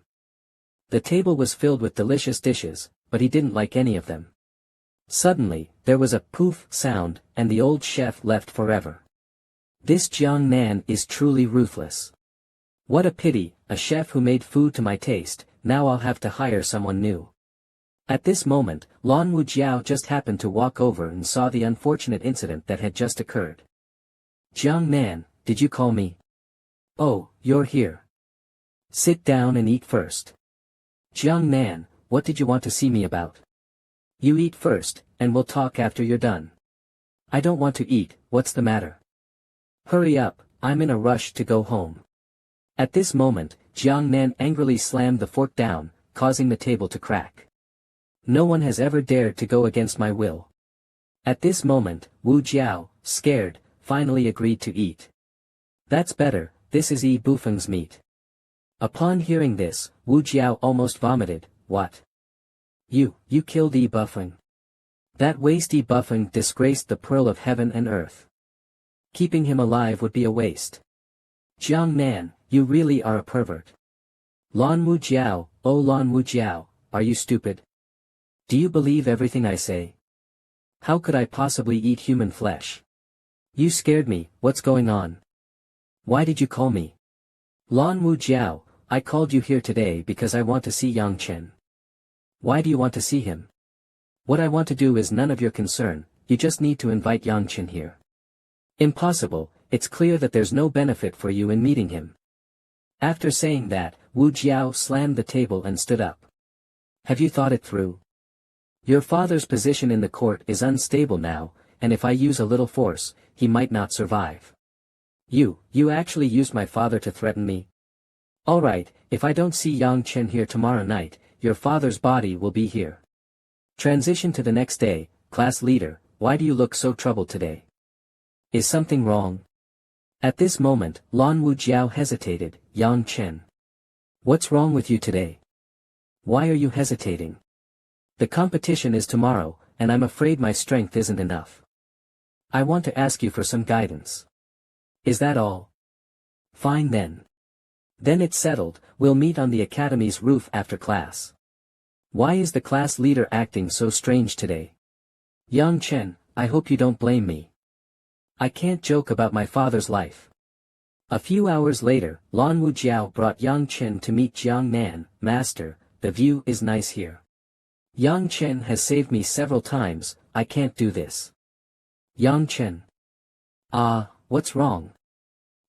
S1: The table was filled with delicious dishes, but he didn't like any of them. Suddenly, there was a poof sound, and the old chef left forever. This Jiang Nan is truly ruthless. What a pity, a chef who made food to my taste, now I'll have to hire someone new. At this moment, Lan Wujiao just happened to walk over and saw the unfortunate incident that had just occurred. Jiang Nan, did you call me? Oh, you're here. Sit down and eat first. Jiang Nan, what did you want to see me about? You eat first, and we'll talk after you're done. I don't want to eat, what's the matter? Hurry up, I'm in a rush to go home. At this moment, Jiang Nan angrily slammed the fork down, causing the table to crack. No one has ever dared to go against my will. At this moment, Wu Jiao, scared, finally agreed to eat. That's better, this is Yi Bufeng's meat. Upon hearing this, Wu Jiao almost vomited. What? You killed Yi Bufeng. That waste Yi Bufeng disgraced the pearl of heaven and earth. Keeping him alive would be a waste. Jiang Nan, you really are a pervert. Lan Wu Jiao, oh Lan Wu Jiao, are you stupid? Do you believe everything I say? How could I possibly eat human flesh? You scared me, what's going on? Why did you call me? Lan Wu Jiao, I called you here today because I want to see Yang Chen. Why do you want to see him? What I want to do is none of your concern, you just need to invite Yang Chen here. Impossible, it's clear that there's no benefit for you in meeting him. After saying that, Wu Jiao slammed the table and stood up. Have you thought it through? Your father's position in the court is unstable now, and if I use a little force, he might not survive. You actually used my father to threaten me? Alright, if I don't see Yang Chen here tomorrow night, your father's body will be here. Transition to the next day. Class leader, why do you look so troubled today? Is something wrong? At this moment, Lan Wu Jiao hesitated. Yang Chen. What's wrong with you today? Why are you hesitating? The competition is tomorrow, and I'm afraid my strength isn't enough. I want to ask you for some guidance. Is that all? Fine then. Then it's settled, we'll meet on the academy's roof after class. Why is the class leader acting so strange today? Yang Chen, I hope you don't blame me. I can't joke about my father's life. A few hours later, Lan Wu Jiao brought Yang Chen to meet Jiang Nan. Master, the view is nice here. Yang Chen has saved me several times, I can't do this. Yang Chen. What's wrong?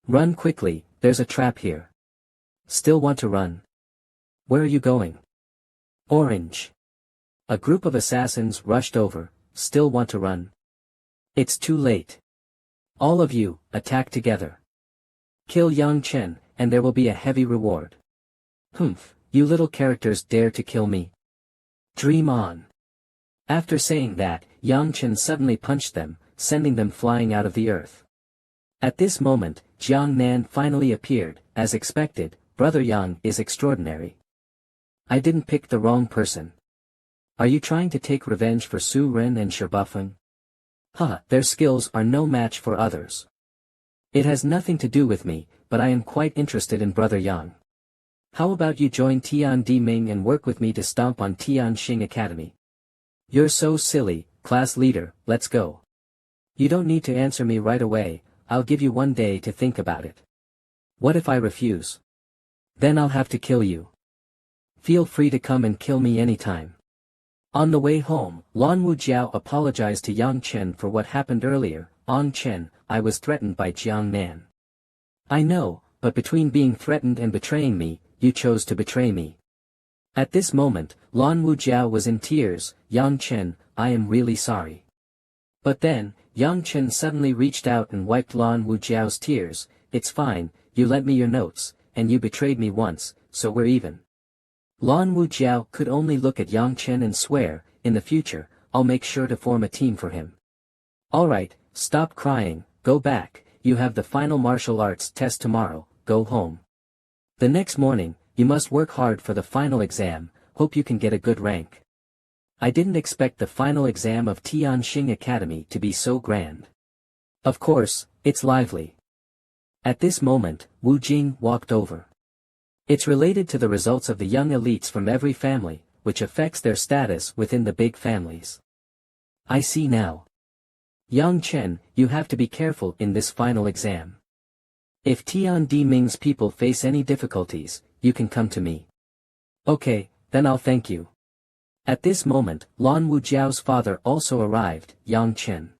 S1: Run quickly, there's a trap here. Still want to run? Where are you going? Orange. A group of assassins rushed over. Still want to run? It's too late. All of you, attack together. Kill Yang Chen, and there will be a heavy reward. Humph, you little characters dare to kill me. Dream on. After saying that, Yang Chen suddenly punched them, sending them flying out of the earth. At this moment, Jiang Nan finally appeared. As expected, Brother Yang is extraordinary. I didn't pick the wrong person. Are you trying to take revenge for Su Ren and Shi Bufeng? Their skills are no match for others. It has nothing to do with me, but I am quite interested in Brother Yang. How about you join Tian Di Ming and work with me to stomp on Tian Xing Academy? You're so silly, class leader, let's go. You don't need to answer me right away, I'll give you 1 day to think about it. What if I refuse? Then I'll have to kill you. Feel free to come and kill me anytime. On the way home, Lan Wu Jiao apologized to Yang Chen for what happened earlier. On Chen, I was threatened by Jiang Nan. I know, but between being threatened and betraying me, you chose to betray me. At this moment, Lan Wu Jiao was in tears. Yang Chen, I am really sorry. But then, Yang Chen suddenly reached out and wiped Lan Wu Jiao's tears. It's fine, you lent me your notes, and you betrayed me once, so we're even. Lan Wu Jiao could only look at Yang Chen and swear, in the future, I'll make sure to form a team for him. Alright, stop crying, go back, you have the final martial arts test tomorrow, go home. The next morning, you must work hard for the final exam, hope you can get a good rank. I didn't expect the final exam of Tian Xing Academy to be so grand. Of course, it's lively. At this moment, Wu Jing walked over. It's related to the results of the young elites from every family. which affects their status within the big families. I see now. Yang Chen, you have to be careful in this final exam. If Tian Di Ming's people face any difficulties, you can come to me. Okay, then I'll thank you. At this moment, Lan Wujiao's father also arrived, Yang Chen.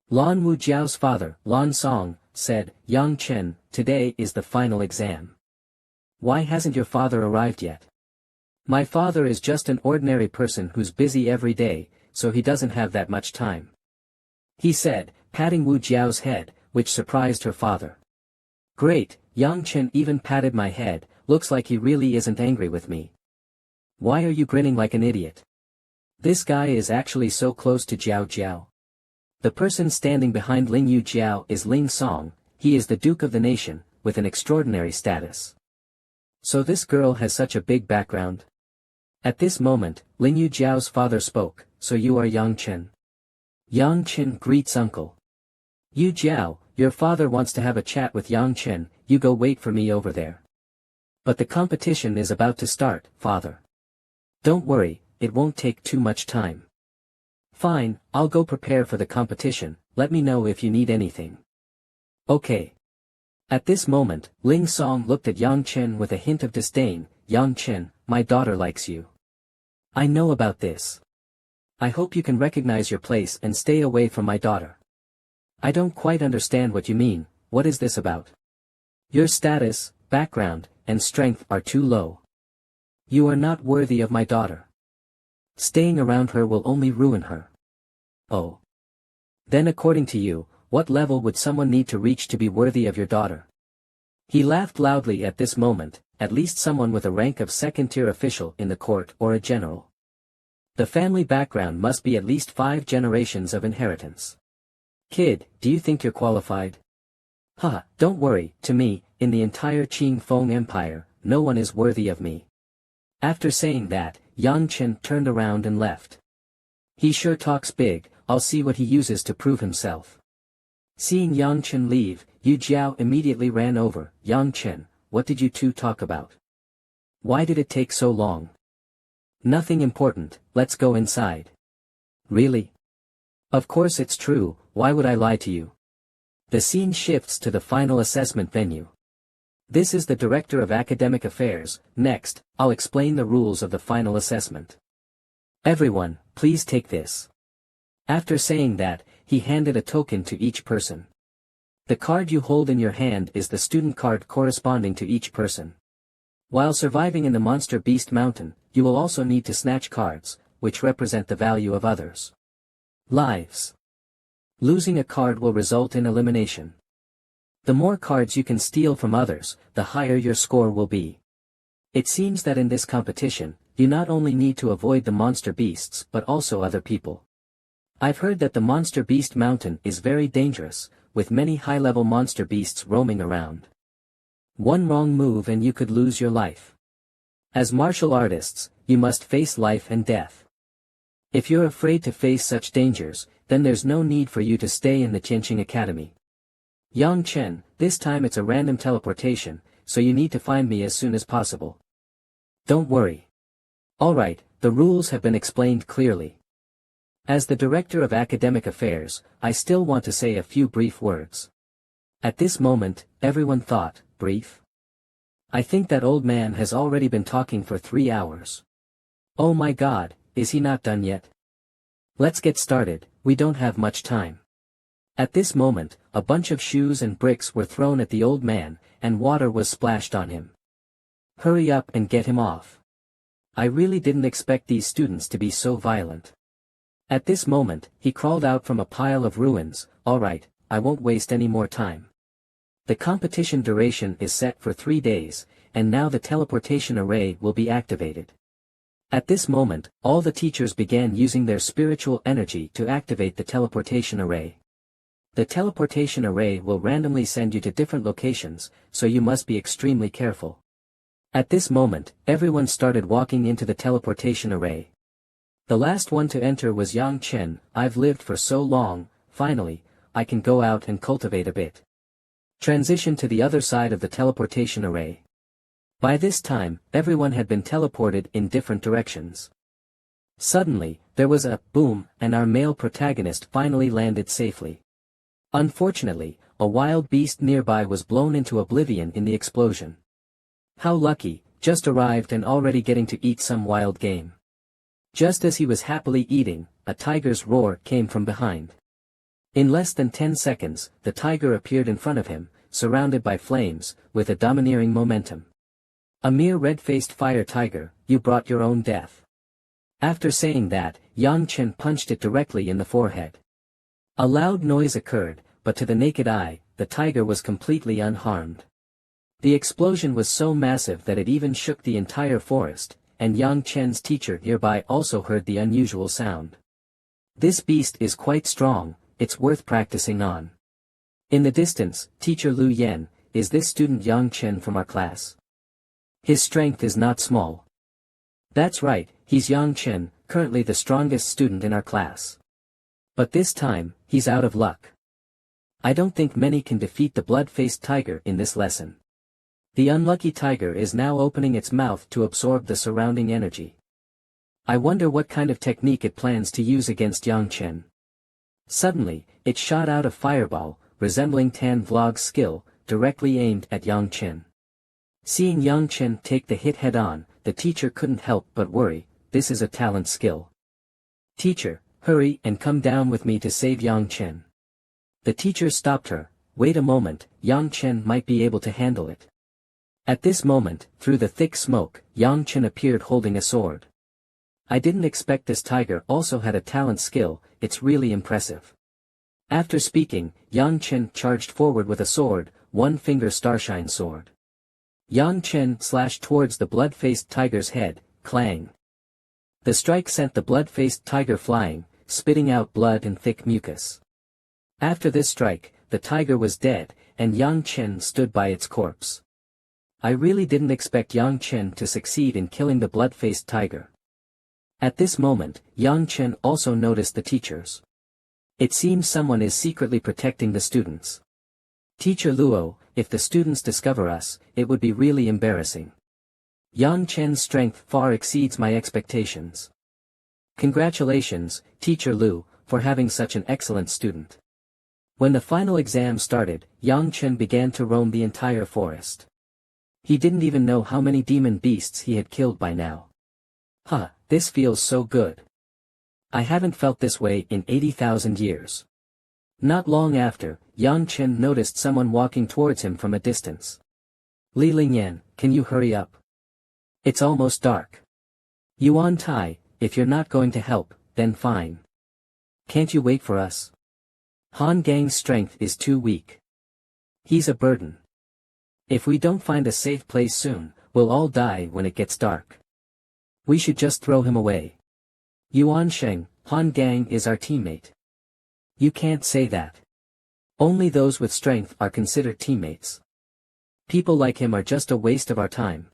S1: Lan Wujiao's father, Lan Song, said, Yang Chen, today is the final exam. Why hasn't your father arrived yet? My father is just an ordinary person who's busy every day, so he doesn't have that much time. He said, patting Wu Jiao's head, which surprised her father. Great, Yang Chen even patted my head, looks like he really isn't angry with me. Why are you grinning like an idiot? This guy is actually so close to Jiao Jiao. The person standing behind Ling Yu Jiao is Ling Song, he is the Duke of the nation, with an extraordinary status. So this girl has such a big background? At this moment, Ling Yu Jiao's father spoke, so you are Yang Chen. Yang Chen greets uncle. Yu Jiao, your father wants to have a chat with Yang Chen, you go wait for me over there. But the competition is about to start, father. Don't worry, it won't take too much time. Fine, I'll go prepare for the competition, let me know if you need anything. Okay. At this moment, Ling Song looked at Yang Chen with a hint of disdain, Yang Chen, my daughter likes you. I know about this. I hope you can recognize your place and stay away from my daughter. I don't quite understand what you mean, what is this about? Your status, background, and strength are too low. You are not worthy of my daughter. Staying around her will only ruin her. Oh. Then according to you, what level would someone need to reach to be worthy of your daughter? He laughed loudly at this moment, at least someone with a rank of second-tier official in the court or a general. The family background must be at least 5 generations of inheritance. Kid, do you think you're qualified? Don't worry, to me, in the entire Qing Feng Empire, no one is worthy of me. After saying that, Yang Chen turned around and left. He sure talks big, I'll see what he uses to prove himself. Seeing Yang Chen leave, Yu Jiao immediately ran over, Yang Chen, what did you two talk about? Why did it take so long? Nothing important, let's go inside. Really? Of course it's true, why would I lie to you? The scene shifts to the final assessment venue. This is the Director of Academic Affairs. Next, I'll explain the rules of the final assessment. Everyone, please take this. After saying that, he handed a token to each person. The card you hold in your hand is the student card corresponding to each person. While surviving in the Monster Beast Mountain, you will also need to snatch cards, which represent the value of others' lives. Losing a card will result in elimination. The more cards you can steal from others, the higher your score will be. It seems that in this competition, you not only need to avoid the monster beasts but also other people. I've heard that the Monster Beast Mountain is very dangerous, with many high-level monster beasts roaming around. One wrong move and you could lose your life. As martial artists, you must face life and death. If you're afraid to face such dangers, then there's no need for you to stay in the Tianqing Academy. Yang Chen, this time it's a random teleportation, so you need to find me as soon as possible. Don't worry. Alright, the rules have been explained clearly. As the Director of Academic Affairs, I still want to say a few brief words. At this moment, everyone thought, brief? I think that old man has already been talking for 3 hours. Oh my god, is he not done yet? Let's get started, we don't have much time. At this moment, a bunch of shoes and bricks were thrown at the old man, and water was splashed on him. Hurry up and get him off. I really didn't expect these students to be so violent. At this moment, he crawled out from a pile of ruins. Alright, I won't waste any more time. The competition duration is set for 3 days, and now the teleportation array will be activated. At this moment, all the teachers began using their spiritual energy to activate the teleportation array. The teleportation array will randomly send you to different locations, so you must be extremely careful. At this moment, everyone started walking into the teleportation array. The last one to enter was Yang Chen. I've lived for so long, finally, I can go out and cultivate a bit. Transition to the other side of the teleportation array. By this time, everyone had been teleported in different directions. Suddenly, there was a boom, and our male protagonist finally landed safely. Unfortunately, a wild beast nearby was blown into oblivion in the explosion. How lucky, just arrived and already getting to eat some wild game. Just as he was happily eating, a tiger's roar came from behind. In less than 10 seconds, the tiger appeared in front of him, surrounded by flames, with a domineering momentum. A mere red-faced fire tiger, you brought your own death. After saying that, Yang Chen punched it directly in the forehead. A loud noise occurred, but to the naked eye, the tiger was completely unharmed. The explosion was so massive that it even shook the entire forest, and Yang Chen's teacher nearby also heard the unusual sound. This beast is quite strong, it's worth practicing on. In the distance, teacher Lu Yen, is this student Yang Chen from our class? His strength is not small. That's right, he's Yang Chen, currently the strongest student in our class. But this time, he's out of luck. I don't think many can defeat the blood-faced tiger in this lesson. The unlucky tiger is now opening its mouth to absorb the surrounding energy. I wonder what kind of technique it plans to use against Yang Chen. Suddenly, it shot out a fireball, resembling Tan Vlog's skill, directly aimed at Yang Chen. Seeing Yang Chen take the hit head-on, the teacher couldn't help but worry, this is a talent skill. Teacher, hurry and come down with me to save Yang Chen. The teacher stopped her, wait a moment, Yang Chen might be able to handle it. At this moment, through the thick smoke, Yang Chen appeared holding a sword. I didn't expect this tiger also had a talent skill, it's really impressive. After speaking, Yang Chen charged forward with a sword, one-finger starshine sword. Yang Chen slashed towards the blood-faced tiger's head, clang. The strike sent the blood-faced tiger flying, spitting out blood and thick mucus. After this strike, the tiger was dead, and Yang Chen stood by its corpse. I really didn't expect Yang Chen to succeed in killing the blood-faced tiger. At this moment, Yang Chen also noticed the teachers. It seems someone is secretly protecting the students. Teacher Luo, if the students discover us, it would be really embarrassing. Yang Chen's strength far exceeds my expectations. Congratulations, Teacher Lu, for having such an excellent student. When the final exam started, Yang Chen began to roam the entire forest. He didn't even know how many demon beasts he had killed by now. Huh, this feels so good. I haven't felt this way in 80,000 years. Not long after, Yang Chen noticed someone walking towards him from a distance. Li Lingyan, can you hurry up? It's almost dark. Yuan Tai, if you're not going to help, then fine. Can't you wait for us? Han Gang's strength is too weak. He's a burden. If we don't find a safe place soon, we'll all die when it gets dark. We should just throw him away. Yuan Sheng, Han Gang is our teammate. You can't say that. Only those with strength are considered teammates. People like him are just a waste of our time.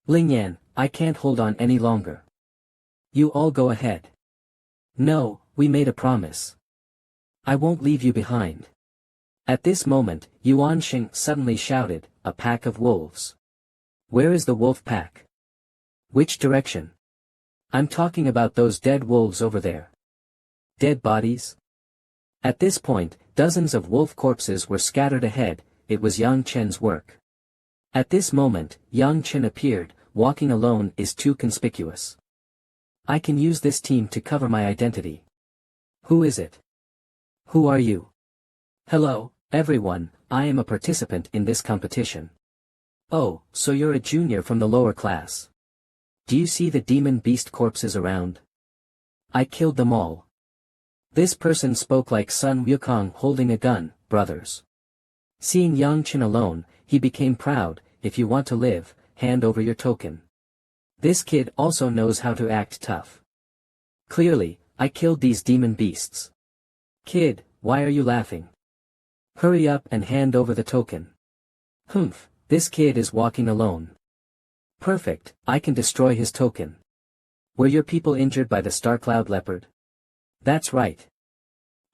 S1: Lingyan, I can't hold on any longer. You all go ahead. No, we made a promise. I won't leave you behind. At this moment, Yuan Sheng suddenly shouted, a pack of wolves. Where is the wolf pack? Which direction? I'm talking about those dead wolves over there. Dead bodies? At this point, dozens of wolf corpses were scattered ahead, it was Yang Chen's work. At this moment, Yang Chen appeared, walking alone is too conspicuous. I can use this team to cover my identity. Who is it? Who are you? Hello, everyone, I am a participant in this competition. Oh, so you're a junior from the lower class. Do you see the demon beast corpses around? I killed them all. This person spoke like Sun Wukong holding a gun, brothers. Seeing Yang Chen alone, he became proud, if you want to live, hand over your token. This kid also knows how to act tough. Clearly, I killed these demon beasts. Kid, why are you laughing? Hurry up and hand over the token. Humph, this kid is walking alone. Perfect, I can destroy his token. Were your people injured by the Starcloud leopard? That's right.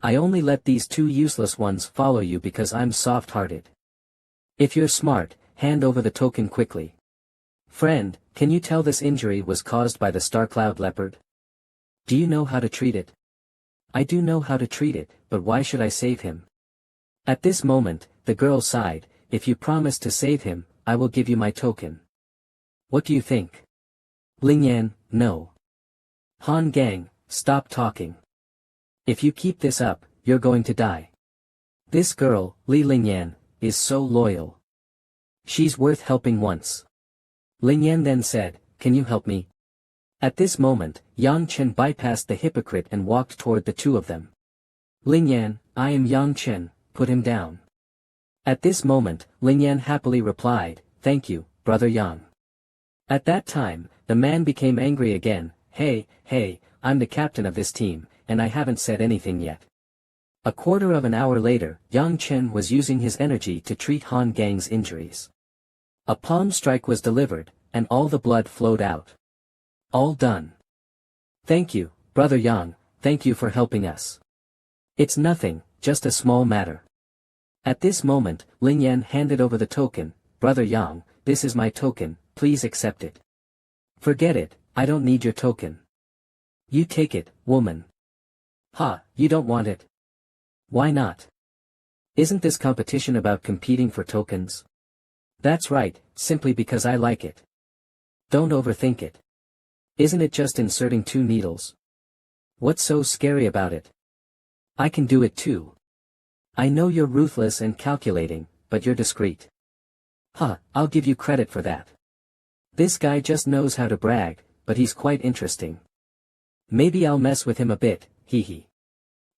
S1: I only let these two useless ones follow you because I'm soft-hearted. If you're smart, hand over the token quickly. Friend, can you tell this injury was caused by the star cloud leopard? Do you know how to treat it? I do know how to treat it, but why should I save him? At this moment, the girl sighed, if you promise to save him, I will give you my token. What do you think? Lingyan, no. Han Gang, stop talking. If you keep this up, you're going to die. This girl, Li Lingyan, is so loyal. She's worth helping once. Lingyan then said, can you help me? At this moment, Yang Chen bypassed the hypocrite and walked toward the two of them. Lingyan, I am Yang Chen, put him down. At this moment, Lingyan happily replied, thank you, brother Yang. At that time, the man became angry again, hey, I'm the captain of this team, and I haven't said anything yet. A quarter of an hour later, Yang Chen was using his energy to treat Han Gang's injuries. A palm strike was delivered, and all the blood flowed out. All done. Thank you, brother Yang, thank you for helping us. It's nothing, just a small matter. At this moment, Lingyan handed over the token, brother Yang, this is my token, please accept it. Forget it, I don't need your token. You take it, woman. Ha, you don't want it? Why not? Isn't this competition about competing for tokens? That's right, simply because I like it. Don't overthink it. Isn't it just inserting 2 needles? What's so scary about it? I can do it too. I know you're ruthless and calculating, but you're discreet. Huh, I'll give you credit for that. This guy just knows how to brag, but he's quite interesting. Maybe I'll mess with him a bit, hee.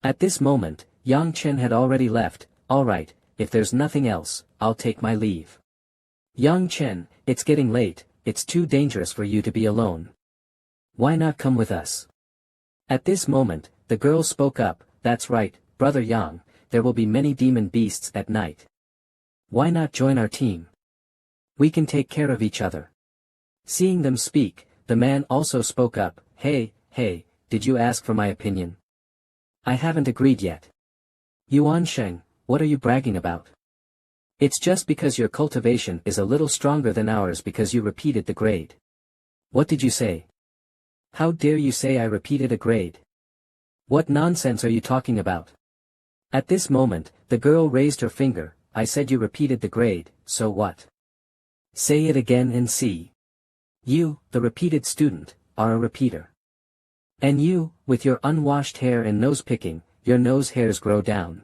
S1: At this moment, Yang Chen had already left, alright, if there's nothing else, I'll take my leave. Yang Chen, it's getting late, it's too dangerous for you to be alone. Why not come with us? At this moment, the girl spoke up, that's right, brother Yang, there will be many demon beasts at night. Why not join our team? We can take care of each other. Seeing them speak, the man also spoke up, hey, did you ask for my opinion? I haven't agreed yet. Yuan Sheng, what are you bragging about? It's just because your cultivation is a little stronger than ours because you repeated the grade. What did you say? How dare you say I repeated a grade? What nonsense are you talking about? At this moment, the girl raised her finger, I said you repeated the grade, so what? Say it again and see. You, the repeated student, are a repeater. And you, with your unwashed hair and nose picking, your nose hairs grow down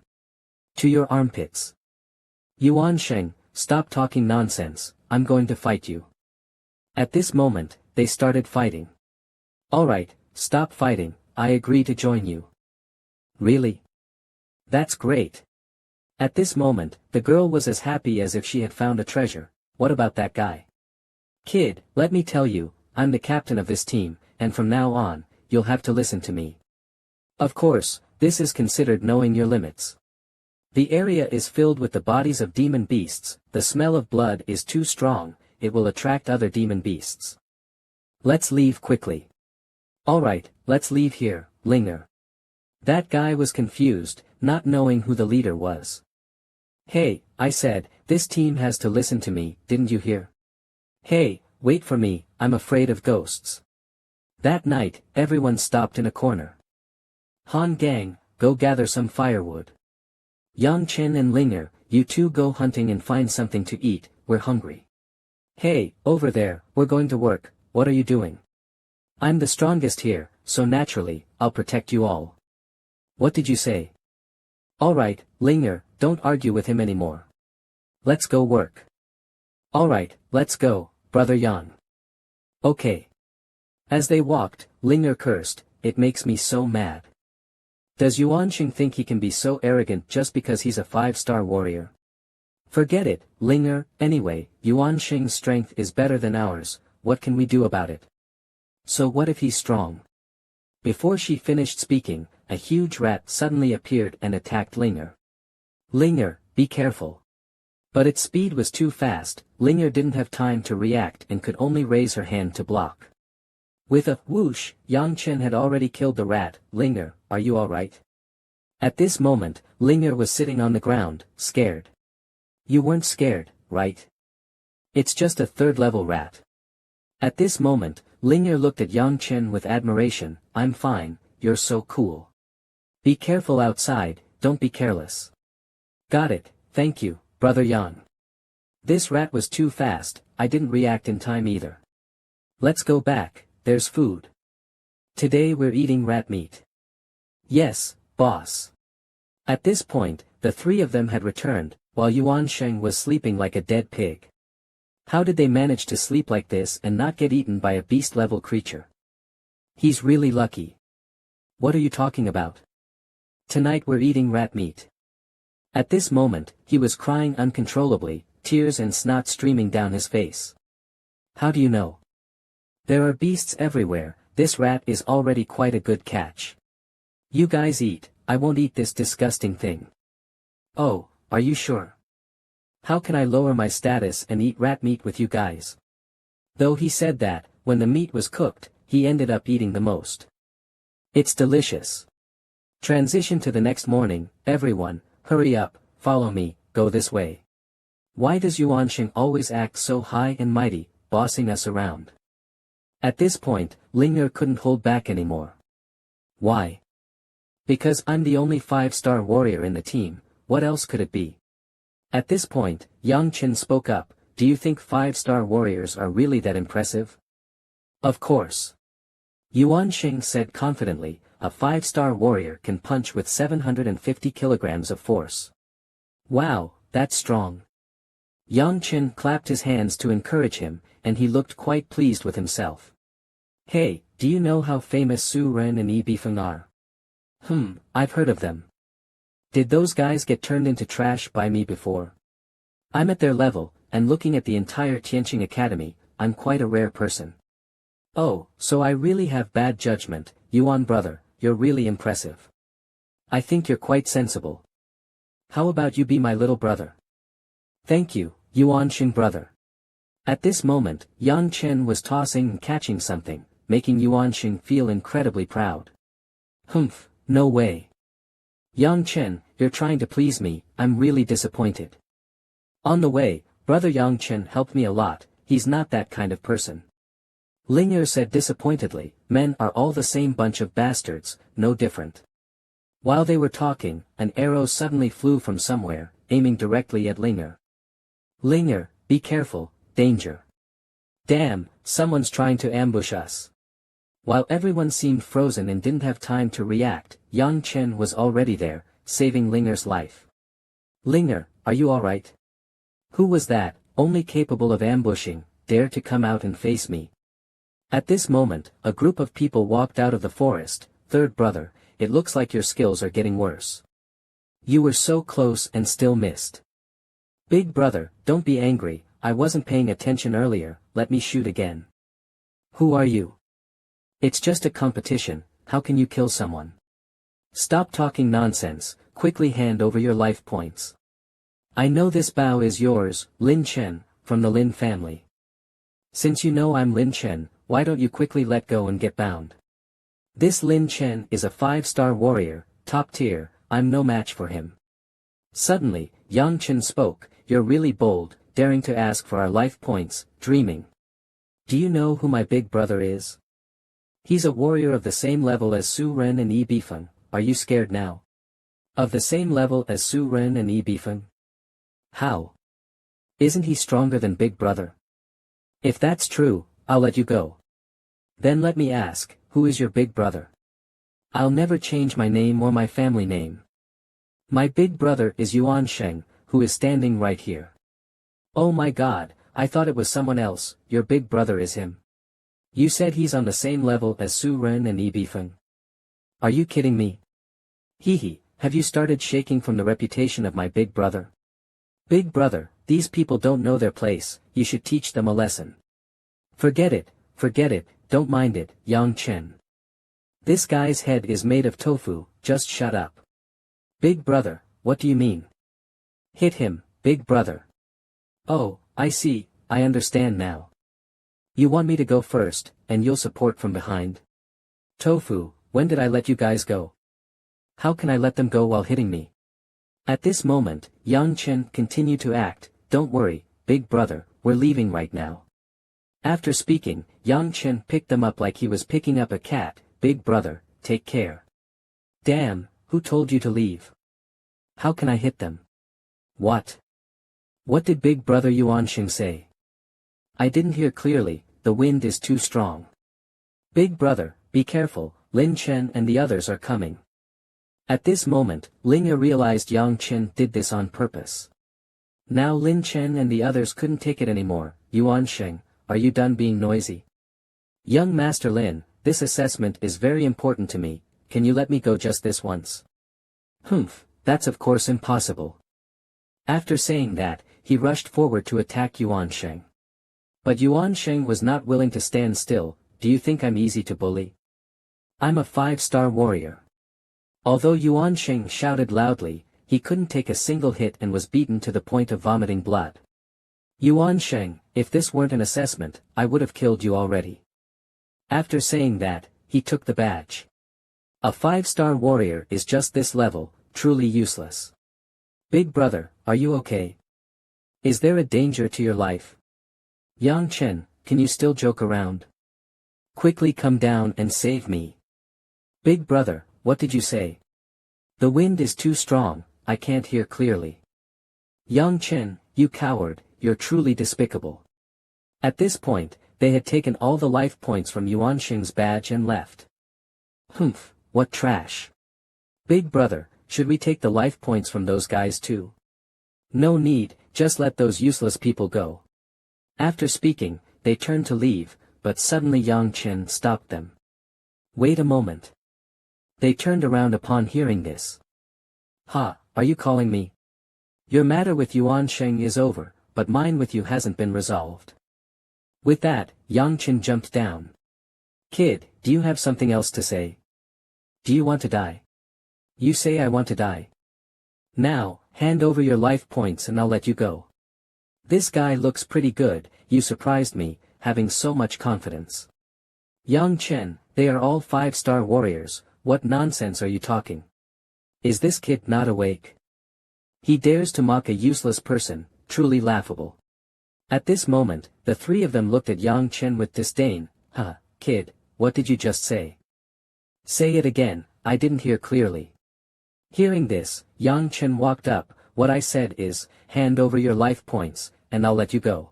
S1: to your armpits. Yuan Sheng, stop talking nonsense, I'm going to fight you. At this moment, they started fighting. Alright, stop fighting, I agree to join you. Really? That's great. At this moment, the girl was as happy as if she had found a treasure. What about that guy? Kid, let me tell you, I'm the captain of this team, and from now on, you'll have to listen to me. Of course, this is considered knowing your limits. The area is filled with the bodies of demon beasts, the smell of blood is too strong, it will attract other demon beasts. Let's leave quickly. Alright, let's leave here, Linger. That guy was confused, not knowing who the leader was. Hey, I said, this team has to listen to me, didn't you hear? Hey, wait for me, I'm afraid of ghosts. That night, everyone stopped in a corner. Han Gang, go gather some firewood. Yang Chen and Linger, you two go hunting and find something to eat, we're hungry. Hey, over there, we're going to work, what are you doing? I'm the strongest here, so naturally, I'll protect you all. What did you say? Alright, Linger, don't argue with him anymore. Let's go work. Alright, let's go, brother Yang. Okay. As they walked, Linger cursed, it makes me so mad. Does Yuanqing think he can be so arrogant just because he's a 5-star warrior? Forget it, Linger, anyway, Yuanqing's strength is better than ours, what can we do about it? So what if he's strong? Before she finished speaking, a huge rat suddenly appeared and attacked Linger. Linger, be careful. But its speed was too fast, Linger didn't have time to react and could only raise her hand to block. With a whoosh, Yang Chen had already killed the rat. Linger, are you alright? At this moment, Linger was sitting on the ground, scared. You weren't scared, right? It's just a 3rd-level rat. At this moment, Ling'er looked at Yang Chen with admiration. I'm fine, you're so cool. Be careful outside, don't be careless. Got it, thank you, brother Yang. This rat was too fast, I didn't react in time either. Let's go back, there's food. Today we're eating rat meat. Yes, boss. At this point, the three of them had returned, while Yuan Sheng was sleeping like a dead pig. How did they manage to sleep like this and not get eaten by a beast-level creature? He's really lucky. What are you talking about? Tonight we're eating rat meat. At this moment, he was crying uncontrollably, tears and snot streaming down his face. How do you know? There are beasts everywhere, this rat is already quite a good catch. You guys eat, I won't eat this disgusting thing. Oh, are you sure? How can I lower my status and eat rat meat with you guys? Though he said that, when the meat was cooked, he ended up eating the most. It's delicious. Transition to the next morning, everyone, hurry up, follow me, go this way. Why does Yuan Sheng always act so high and mighty, bossing us around? At this point, Ling'er couldn't hold back anymore. Why? Because I'm the only 5-star warrior in the team, what else could it be? At this point, Yang Chen spoke up, do you think 5-star warriors are really that impressive? Of course. Yuan Sheng said confidently, a 5-star warrior can punch with 750 kilograms of force. Wow, that's strong. Yang Chen clapped his hands to encourage him, and he looked quite pleased with himself. Hey, do you know how famous Su Ren and Yi Bifeng are? I've heard of them. Did those guys get turned into trash by me before? I'm at their level, and looking at the entire Tianqing Academy, I'm quite a rare person. Oh, so I really have bad judgment, Yuan brother, you're really impressive. I think you're quite sensible. How about you be my little brother? Thank you, Yuan Shin brother. At this moment, Yang Chen was tossing and catching something, making Yuan Shin feel incredibly proud. No way. Yang Chen, you're trying to please me, I'm really disappointed. On the way, brother Yang Chen helped me a lot, he's not that kind of person. Ling'er said disappointedly, men are all the same bunch of bastards, no different. While they were talking, an arrow suddenly flew from somewhere, aiming directly at Ling'er. Ling'er, be careful, danger. Damn, someone's trying to ambush us. While everyone seemed frozen and didn't have time to react, Yang Chen was already there, saving Ling'er's life. Ling'er, are you alright? Who was that, only capable of ambushing, dare to come out and face me? At this moment, a group of people walked out of the forest. Third brother, it looks like your skills are getting worse. You were so close and still missed. Big brother, don't be angry, I wasn't paying attention earlier, let me shoot again. Who are you? It's just a competition, how can you kill someone? Stop talking nonsense, quickly hand over your life points. I know this bow is yours, Lin Chen, from the Lin family. Since you know I'm Lin Chen, why don't you quickly let go and get bound? This Lin Chen is a 5-star warrior, top tier, I'm no match for him. Suddenly, Yang Chen spoke, you're really bold, daring to ask for our life points, dreaming. Do you know who my big brother is? He's a warrior of the same level as Su Ren and Yi Bifeng, are you scared now? Of the same level as Su Ren and Yi Bifeng? How? Isn't he stronger than big brother? If that's true, I'll let you go. Then let me ask, who is your big brother? I'll never change my name or my family name. My big brother is Yuan Sheng, who is standing right here. Oh my god, I thought it was someone else, your big brother is him. You said he's on the same level as Su Ren and Yi Bifeng. Are you kidding me? Hee, have you started shaking from the reputation of my big brother? Big brother, these people don't know their place, you should teach them a lesson. Forget it, don't mind it, Yang Chen. This guy's head is made of tofu, just shut up. Big brother, what do you mean? Hit him, big brother. Oh, I see, I understand now. You want me to go first, and you'll support from behind? Tofu, when did I let you guys go? How can I let them go while hitting me? At this moment, Yang Chen continued to act, don't worry, big brother, we're leaving right now. After speaking, Yang Chen picked them up like he was picking up a cat. Big brother, take care. Damn, who told you to leave? How can I hit them? What? What did big brother Yuanxing say? I didn't hear clearly, the wind is too strong. Big brother, be careful, Lin Chen and the others are coming. At this moment, Ling Yi realized Yang Chen did this on purpose. Now Lin Chen and the others couldn't take it anymore. Yuanxing, are you done being noisy? Young Master Lin, this assessment is very important to me, can you let me go just this once? Humph, that's of course impossible. After saying that, he rushed forward to attack Yuanxing. But Yuanxing was not willing to stand still. Do you think I'm easy to bully? I'm a 5-star warrior. Although Yuanxing shouted loudly, he couldn't take a single hit and was beaten to the point of vomiting blood. Yuanxing, if this weren't an assessment, I would have killed you already. After saying that, he took the badge. A 5-star warrior is just this level, truly useless. Big brother, are you okay? Is there a danger to your life? Yang Chen, can you still joke around? Quickly come down and save me. Big brother, what did you say? The wind is too strong, I can't hear clearly. Yang Chen, you coward, you're truly despicable. At this point, they had taken all the life points from Yuanxing's badge and left. Humph, what trash. Big brother, should we take the life points from those guys too? No need, just let those useless people go. After speaking, they turned to leave, but suddenly Yang Chen stopped them. Wait a moment. They turned around upon hearing this. Ha, are you calling me? Your matter with Yuanxing is over, but mine with you hasn't been resolved. With that, Yang Chen jumped down. Kid, do you have something else to say? Do you want to die? You say I want to die. Now, hand over your life points and I'll let you go. This guy looks pretty good, you surprised me, having so much confidence. Yang Chen, they are all 5-star warriors, what nonsense are you talking? Is this kid not awake? He dares to mock a useless person, truly laughable. At this moment, the three of them looked at Yang Chen with disdain. Huh, kid, what did you just say? Say it again, I didn't hear clearly. Hearing this, Yang Chen walked up. What I said is, hand over your life points, and I'll let you go.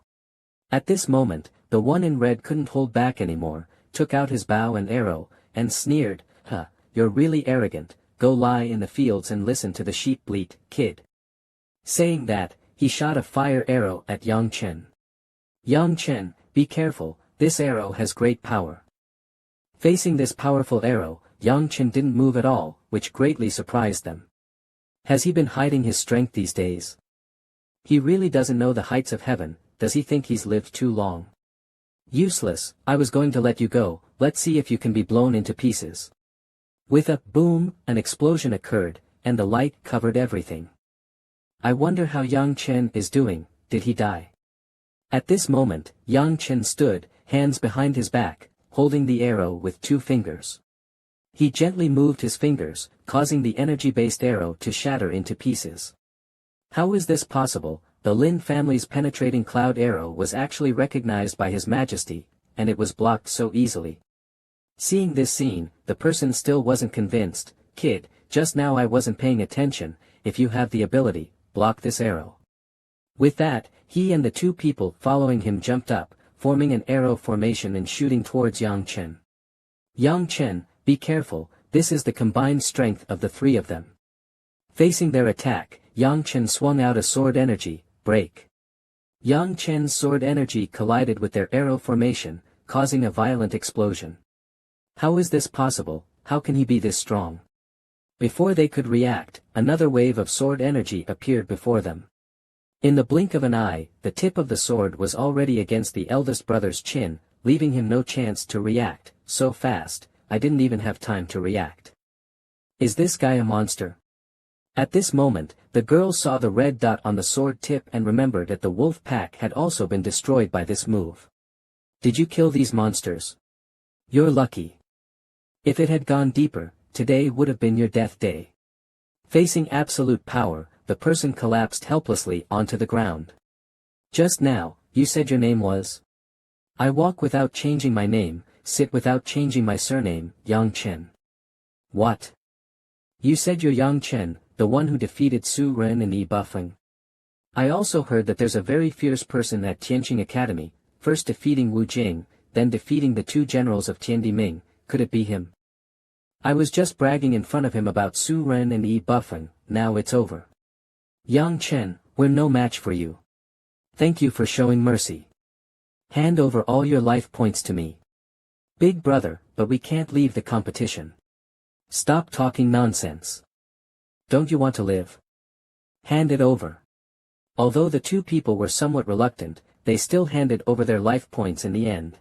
S1: At this moment, the one in red couldn't hold back anymore, took out his bow and arrow, and sneered, Huh, you're really arrogant, go lie in the fields and listen to the sheep bleat, kid. Saying that, he shot a fire arrow at Yang Chen. Yang Chen, be careful, this arrow has great power. Facing this powerful arrow, Yang Chen didn't move at all, which greatly surprised them. Has he been hiding his strength these days? He really doesn't know the heights of heaven, does he think he's lived too long? Useless, I was going to let you go, let's see if you can be blown into pieces. With a boom, an explosion occurred, and the light covered everything. I wonder how Yang Chen is doing, did he die? At this moment, Yang Chen stood, hands behind his back, holding the arrow with 2 fingers. He gently moved his fingers, causing the energy-based arrow to shatter into pieces. How is this possible? The Lin family's penetrating cloud arrow was actually recognized by His Majesty, and it was blocked so easily. Seeing this scene, the person still wasn't convinced. Kid, just now I wasn't paying attention, if you have the ability, block this arrow. With that, he and the 2 people following him jumped up, forming an arrow formation and shooting towards Yang Chen. Yang Chen, be careful, this is the combined strength of the 3 of them. Facing their attack, Yang Chen swung out a sword energy, break. Yang Chen's sword energy collided with their arrow formation, causing a violent explosion. How is this possible? How can he be this strong? Before they could react, another wave of sword energy appeared before them. In the blink of an eye, the tip of the sword was already against the eldest brother's chin, leaving him no chance to react. So fast, I didn't even have time to react. Is this guy a monster? At this moment, the girl saw the red dot on the sword tip and remembered that the wolf pack had also been destroyed by this move. Did you kill these monsters? You're lucky. If it had gone deeper, today would have been your death day. Facing absolute power, the person collapsed helplessly onto the ground. Just now, you said your name was? I walk without changing my name, sit without changing my surname, Yang Chen. What? You said you're Yang Chen, the one who defeated Su Ren and Yi Bufeng. I also heard that there's a very fierce person at Tianqing Academy, first defeating Wu Jing, then defeating the two generals of Tiandiming. Could it be him? I was just bragging in front of him about Su Ren and Yi Bufeng, now it's over. Yang Chen, we're no match for you. Thank you for showing mercy. Hand over all your life points to me. Big brother, but we can't leave the competition. Stop talking nonsense. Don't you want to live? Hand it over. Although the two people were somewhat reluctant, they still handed over their life points in the end.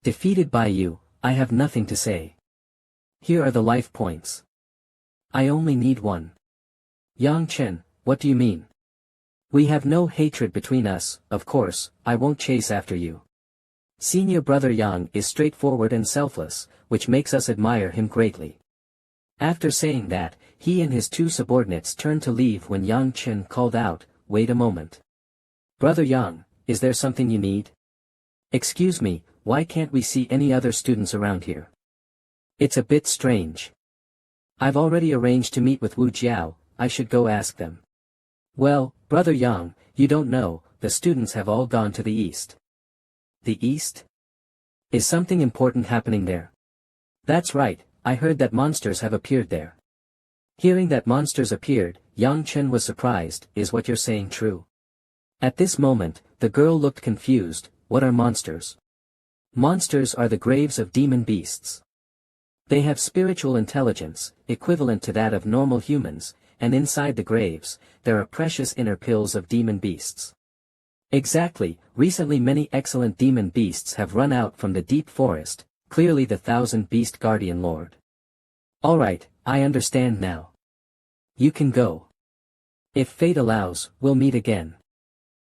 S1: Defeated by you, I have nothing to say. Here are the life points. I only need one. Yang Chen, what do you mean? We have no hatred between us, of course, I won't chase after you. Senior brother Yang is straightforward and selfless, which makes us admire him greatly. After saying that, he and his two subordinates turned to leave when Yang Chen called out, wait a moment. Brother Yang, is there something you need? Excuse me, why can't we see any other students around here? It's a bit strange. I've already arranged to meet with Wu Jiao, I should go ask them. Well, Brother Yang, you don't know, the students have all gone to the east. The east? Is something important happening there? That's right, I heard that monsters have appeared there. Hearing that monsters appeared, Yang Chen was surprised, is what you're saying true? At this moment, the girl looked confused, what are monsters? Monsters are the graves of demon beasts. They have spiritual intelligence, equivalent to that of normal humans, and inside the graves, there are precious inner pills of demon beasts. Exactly, recently many excellent demon beasts have run out from the deep forest, clearly the Thousand Beast Guardian Lord. Alright, I understand now. You can go. If fate allows, we'll meet again.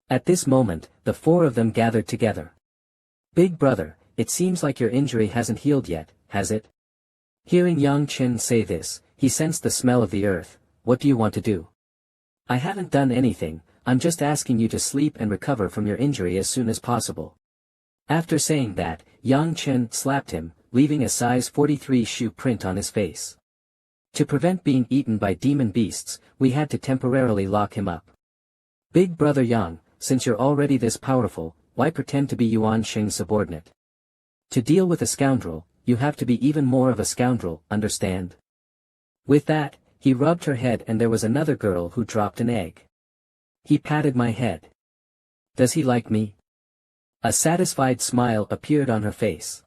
S1: At this moment, the four of them gathered together. Big brother, it seems like your injury hasn't healed yet, has it? Hearing Yang Chen say this, he sensed the smell of the earth. What do you want to do? I haven't done anything, I'm just asking you to sleep and recover from your injury as soon as possible. After saying that, Yang Chen slapped him, leaving a size 43 shoe print on his face. To prevent being eaten by demon beasts, we had to temporarily lock him up. Big brother Yang, since you're already this powerful, why pretend to be Yuan Sheng's subordinate? To deal with a scoundrel, you have to be even more of a scoundrel, understand? With that, he rubbed her head and there was another girl who dropped an egg. He patted my head. Does he like me? A satisfied smile appeared on her face.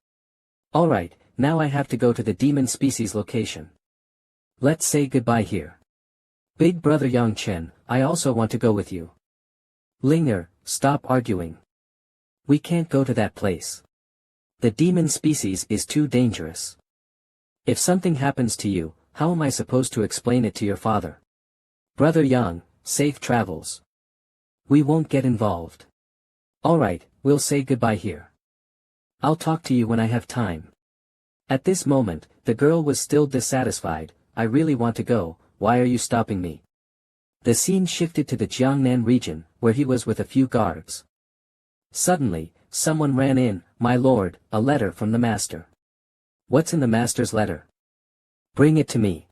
S1: Alright, now I have to go to the demon species location. Let's say goodbye here. Big brother Yang Chen, I also want to go with you. Linger, stop arguing. We can't go to that place. The demon species is too dangerous. If something happens to you, how am I supposed to explain it to your father? Brother Yang, safe travels. We won't get involved. Alright, we'll say goodbye here. I'll talk to you when I have time. At this moment, the girl was still dissatisfied. I really want to go, why are you stopping me? The scene shifted to the Jiangnan region, where he was with a few guards. Suddenly, someone ran in, my lord, a letter from the master. What's in the master's letter? Bring it to me.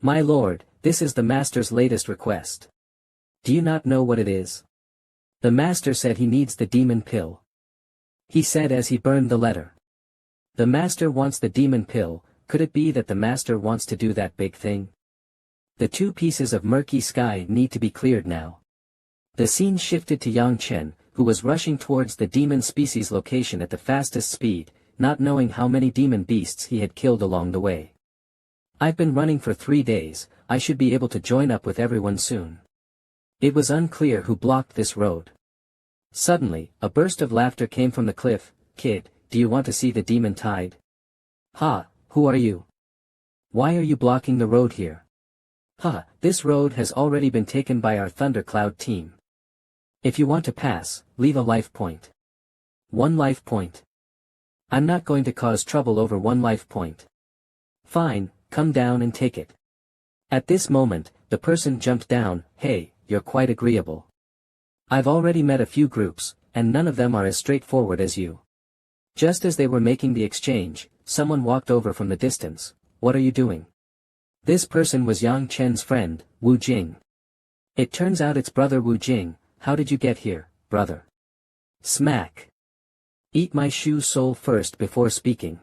S1: My lord, this is the master's latest request. Do you not know what it is? The master said he needs the demon pill. He said as he burned the letter. The master wants the demon pill, could it be that the master wants to do that big thing? The two pieces of murky sky need to be cleared now. The scene shifted to Yang Chen, who was rushing towards the demon species location at the fastest speed, not knowing how many demon beasts he had killed along the way. I've been running for 3 days, I should be able to join up with everyone soon. It was unclear who blocked this road. Suddenly, a burst of laughter came from the cliff. Kid, do you want to see the demon tide? Ha, who are you? Why are you blocking the road here? Ha, this road has already been taken by our Thundercloud team. If you want to pass, leave a life point. 1 life point. I'm not going to cause trouble over 1 life point. Fine, come down and take it. At this moment, the person jumped down. Hey, you're quite agreeable. I've already met a few groups, and none of them are as straightforward as you. Just as they were making the exchange, someone walked over from the distance. What are you doing? This person was Yang Chen's friend, Wu Jing. It turns out it's brother Wu Jing. How did you get here, brother? Smack. Eat my shoe sole first before speaking.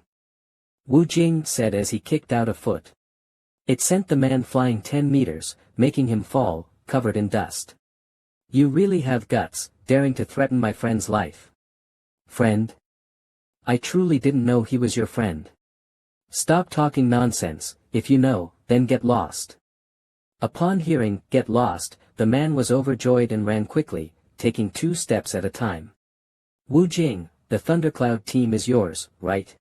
S1: Wu Jing said as he kicked out a foot. It sent the man flying 10 meters, making him fall, covered in dust. You really have guts, daring to threaten my friend's life. Friend? I truly didn't know he was your friend. Stop talking nonsense. If you know, then get lost. Upon hearing, get lost, the man was overjoyed and ran quickly, taking 2 steps at a time. Wu Jing, the Thundercloud team is yours, right?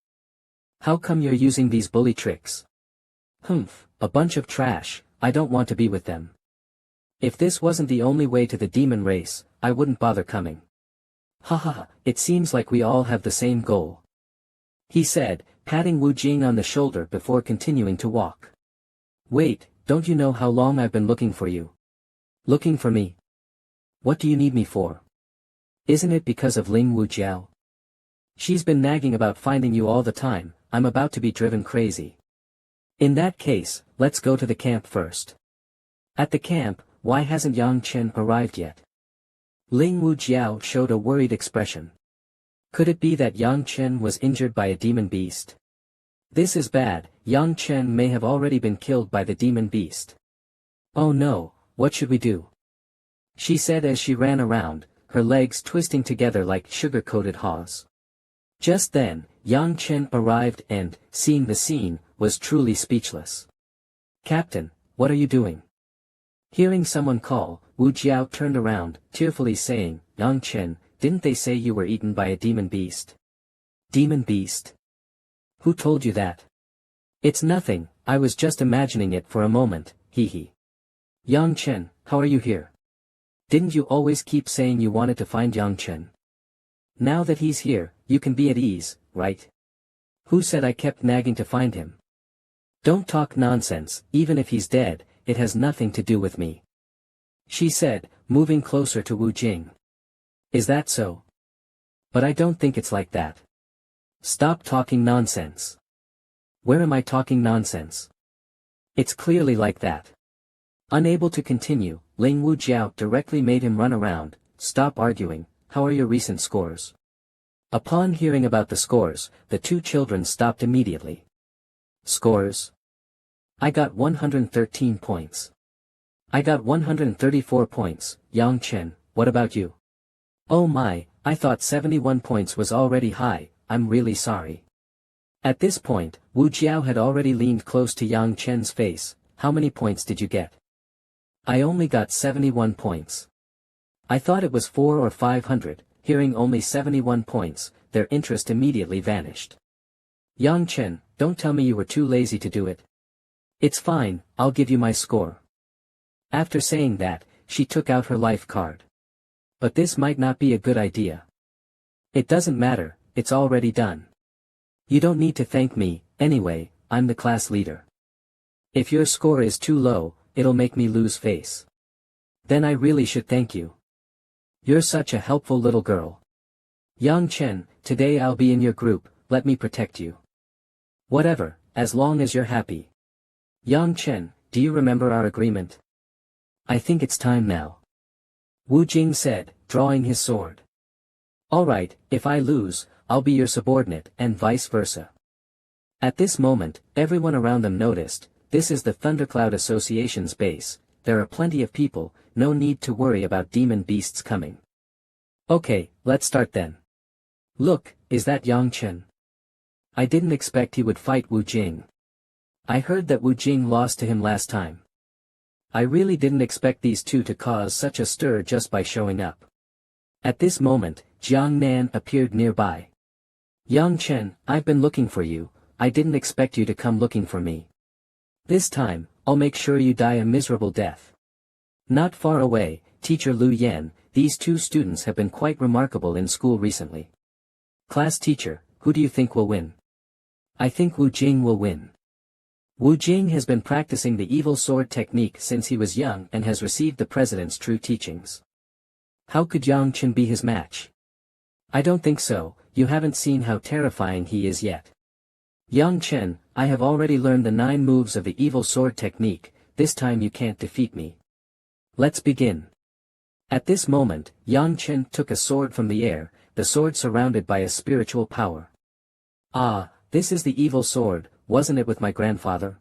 S1: How come you're using these bully tricks? Humph, a bunch of trash, I don't want to be with them. If this wasn't the only way to the demon race, I wouldn't bother coming. Haha, it seems like we all have the same goal. He said, patting Wu Jing on the shoulder before continuing to walk. Wait, don't you know how long I've been looking for you? Looking for me? What do you need me for? Isn't it because of Ling Wu Jiao? She's been nagging about finding you all the time. I'm about to be driven crazy. In that case, let's go to the camp first. At the camp, why hasn't Yang Chen arrived yet? Ling Wu Jiao showed a worried expression. Could it be that Yang Chen was injured by a demon beast? This is bad, Yang Chen may have already been killed by the demon beast. Oh no, what should we do? She said as she ran around, her legs twisting together like sugar-coated haws. Just then, Yang Chen arrived and, seeing the scene, was truly speechless. Captain, what are you doing? Hearing someone call, Wu Jiao turned around, tearfully saying, Yang Chen, didn't they say you were eaten by a demon beast? Demon beast? Who told you that? It's nothing, I was just imagining it for a moment, hee hee. Yang Chen, how are you here? Didn't you always keep saying you wanted to find Yang Chen? Now that he's here, you can be at ease, right? Who said I kept nagging to find him? Don't talk nonsense, even if he's dead, it has nothing to do with me. She said, moving closer to Wu Jing. Is that so? But I don't think it's like that. Stop talking nonsense. Where am I talking nonsense? It's clearly like that. Unable to continue, Ling Wu Jiao directly made him run around. Stop arguing, how are your recent scores? Upon hearing about the scores, the 2 children stopped immediately. Scores? I got 113 points. I got 134 points, Yang Chen, what about you? Oh my, I thought 71 points was already high, I'm really sorry. At this point, Wu Jiao had already leaned close to Yang Chen's face. How many points did you get? I only got 71 points. I thought it was 400 or 500, hearing only 71 points, their interest immediately vanished. Yang Chen, don't tell me you were too lazy to do it. It's fine, I'll give you my score. After saying that, she took out her life card. But this might not be a good idea. It doesn't matter, it's already done. You don't need to thank me, anyway, I'm the class leader. If your score is too low, it'll make me lose face. Then I really should thank you. You're such a helpful little girl. Yang Chen, today I'll be in your group, let me protect you. Whatever, as long as you're happy. Yang Chen, do you remember our agreement? I think it's time now. Wu Jing said, drawing his sword. Alright, if I lose, I'll be your subordinate, and vice versa. At this moment, everyone around them noticed, this is the Thundercloud Association's base, there are plenty of people, no need to worry about demon beasts coming. Okay, let's start then. Look, is that Yang Chen? I didn't expect he would fight Wu Jing. I heard that Wu Jing lost to him last time. I really didn't expect these 2 to cause such a stir just by showing up. At this moment, Jiang Nan appeared nearby. Yang Chen, I've been looking for you, I didn't expect you to come looking for me. This time, I'll make sure you die a miserable death. Not far away, teacher Lu Yan, these 2 students have been quite remarkable in school recently. Class teacher, who do you think will win? I think Wu Jing will win. Wu Jing has been practicing the evil sword technique since he was young and has received the president's true teachings. How could Yang Chen be his match? I don't think so, you haven't seen how terrifying he is yet. Yang Chen, I have already learned the 9 moves of the evil sword technique, this time you can't defeat me. Let's begin. At this moment, Yang Chen took a sword from the air, the sword surrounded by a spiritual power. Ah, this is the evil sword, wasn't it with my grandfather?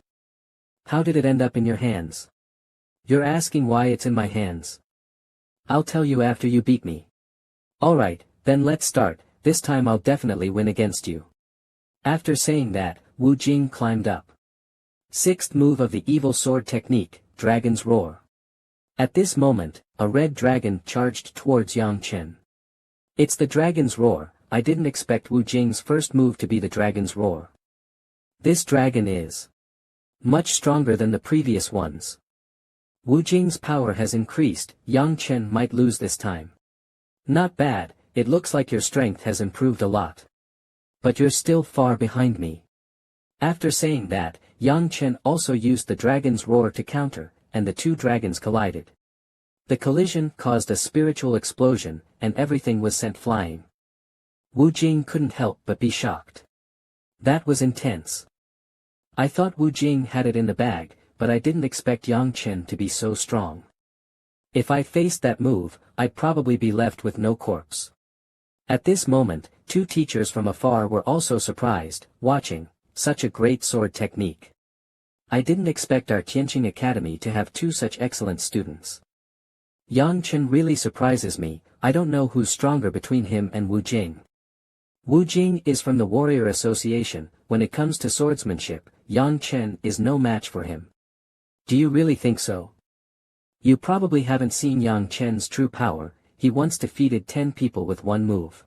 S1: How did it end up in your hands? You're asking why it's in my hands. I'll tell you after you beat me. Alright, then let's start, this time I'll definitely win against you. After saying that, Wu Jing climbed up. 6th move of the evil sword technique, Dragon's Roar. At this moment, a red dragon charged towards Yang Chen. It's the Dragon's Roar, I didn't expect Wu Jing's first move to be the Dragon's Roar. This dragon is much stronger than the previous ones. Wu Jing's power has increased, Yang Chen might lose this time. Not bad, it looks like your strength has improved a lot. But you're still far behind me. After saying that, Yang Chen also used the Dragon's Roar to counter, and the 2 dragons collided. The collision caused a spiritual explosion, and everything was sent flying. Wu Jing couldn't help but be shocked. That was intense. I thought Wu Jing had it in the bag, but I didn't expect Yang Chen to be so strong. If I faced that move, I'd probably be left with no corpse. At this moment, 2 teachers from afar were also surprised, watching such a great sword technique. I didn't expect our Tianqing Academy to have 2 such excellent students. Yang Chen really surprises me, I don't know who's stronger between him and Wu Jing. Wu Jing is from the Warrior Association, when it comes to swordsmanship, Yang Chen is no match for him. Do you really think so? You probably haven't seen Yang Chen's true power, he once defeated 10 people with 1 move.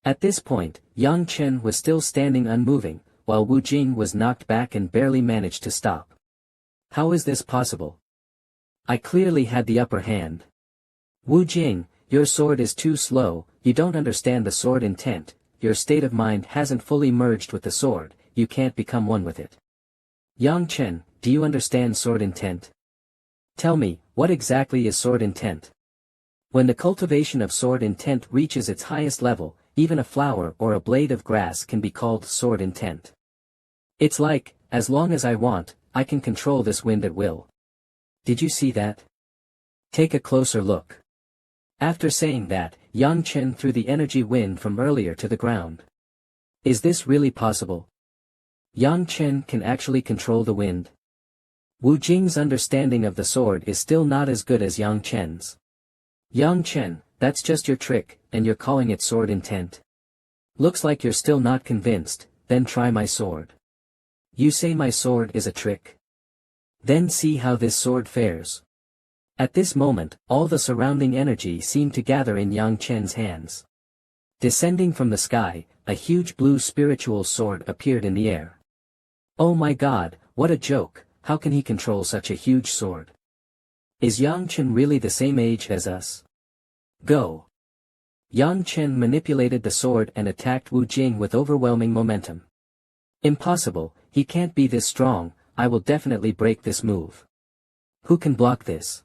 S1: At this point, Yang Chen was still standing unmoving, while Wu Jing was knocked back and barely managed to stop. How is this possible? I clearly had the upper hand. Wu Jing, your sword is too slow, you don't understand the sword intent, your state of mind hasn't fully merged with the sword, you can't become one with it. Yang Chen, do you understand sword intent? Tell me, what exactly is sword intent? When the cultivation of sword intent reaches its highest level, even a flower or a blade of grass can be called sword intent. It's like, as long as I want, I can control this wind at will. Did you see that? Take a closer look. After saying that, Yang Chen threw the energy wind from earlier to the ground. Is this really possible? Yang Chen can actually control the wind. Wu Jing's understanding of the sword is still not as good as Yang Chen's. Yang Chen, that's just your trick, and you're calling it sword intent. Looks like you're still not convinced, then try my sword. You say my sword is a trick? Then see how this sword fares. At this moment, all the surrounding energy seemed to gather in Yang Chen's hands. Descending from the sky, a huge blue spiritual sword appeared in the air. Oh my god, what a joke, how can he control such a huge sword? Is Yang Chen really the same age as us? Go! Yang Chen manipulated the sword and attacked Wu Jing with overwhelming momentum. Impossible, he can't be this strong, I will definitely break this move. Who can block this?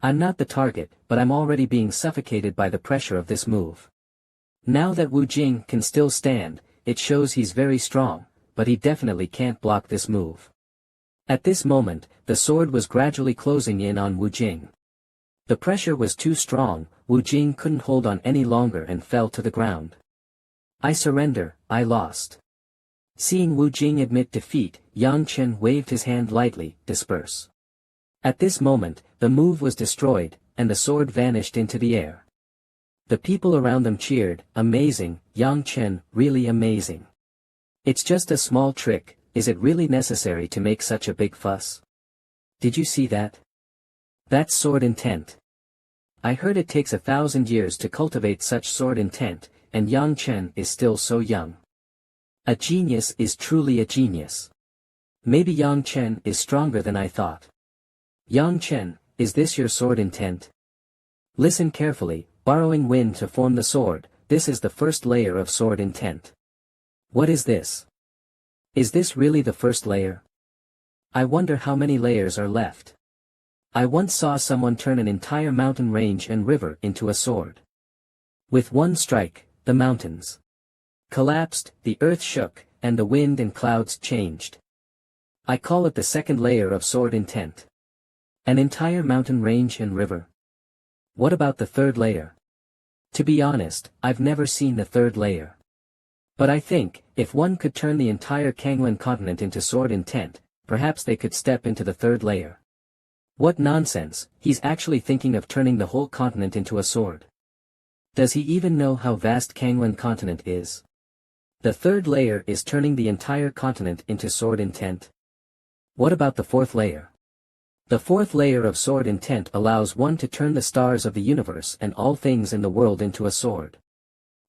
S1: I'm not the target, but I'm already being suffocated by the pressure of this move. Now that Wu Jing can still stand, it shows he's very strong, but he definitely can't block this move. At this moment, the sword was gradually closing in on Wu Jing. The pressure was too strong, Wu Jing couldn't hold on any longer and fell to the ground. I surrender, I lost. Seeing Wu Jing admit defeat, Yang Chen waved his hand lightly, disperse. At this moment, the move was destroyed, and the sword vanished into the air. The people around them cheered, amazing, Yang Chen, really amazing. It's just a small trick, is it really necessary to make such a big fuss? Did you see that? That's sword intent. I heard it takes 1,000 years to cultivate such sword intent, and Yang Chen is still so young. A genius is truly a genius. Maybe Yang Chen is stronger than I thought. Yang Chen, is this your sword intent? Listen carefully, borrowing wind to form the sword, this is the first layer of sword intent. What is this? Is this really the first layer? I wonder how many layers are left. I once saw someone turn an entire mountain range and river into a sword. With one strike, the mountains collapsed, the earth shook, and the wind and clouds changed. I call it the second layer of sword intent. An entire mountain range and river. What about the third layer? To be honest, I've never seen the third layer. But I think, if one could turn the entire Kangwan continent into sword intent, perhaps they could step into the third layer. What nonsense, he's actually thinking of turning the whole continent into a sword. Does he even know how vast Kangwan continent is? The third layer is turning the entire continent into sword intent. What about the fourth layer? The fourth layer of sword intent allows one to turn the stars of the universe and all things in the world into a sword.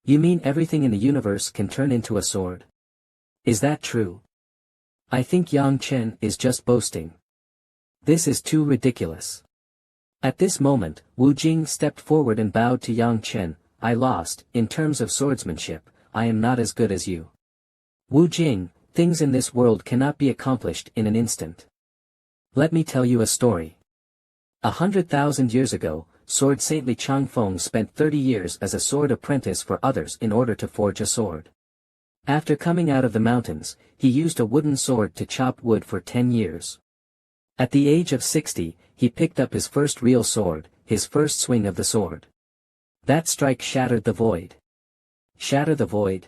S1: You mean everything in the universe can turn into a sword? Is that true? I think Yang Chen is just boasting. This is too ridiculous. At this moment, Wu Jing stepped forward and bowed to Yang Chen. I lost, in terms of swordsmanship, I am not as good as you. Wu Jing, things in this world cannot be accomplished in an instant. Let me tell you a story. 100,000 years ago, Sword Saintly Chang Feng spent 30 years as a sword apprentice for others in order to forge a sword. After coming out of the mountains, he used a wooden sword to chop wood for 10 years. At the age of 60, he picked up his first real sword, his first swing of the sword. That strike shattered the void. Shatter the void?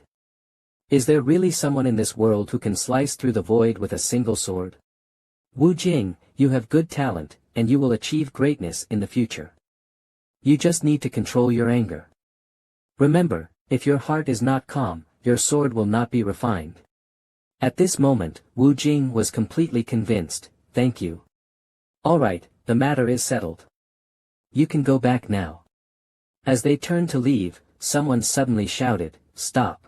S1: Is there really someone in this world who can slice through the void with a single sword? Wu Jing, you have good talent, and you will achieve greatness in the future. You just need to control your anger. Remember, if your heart is not calm, your sword will not be refined. At this moment, Wu Jing was completely convinced. Thank you. Alright, the matter is settled. You can go back now. As they turned to leave, someone suddenly shouted, "Stop."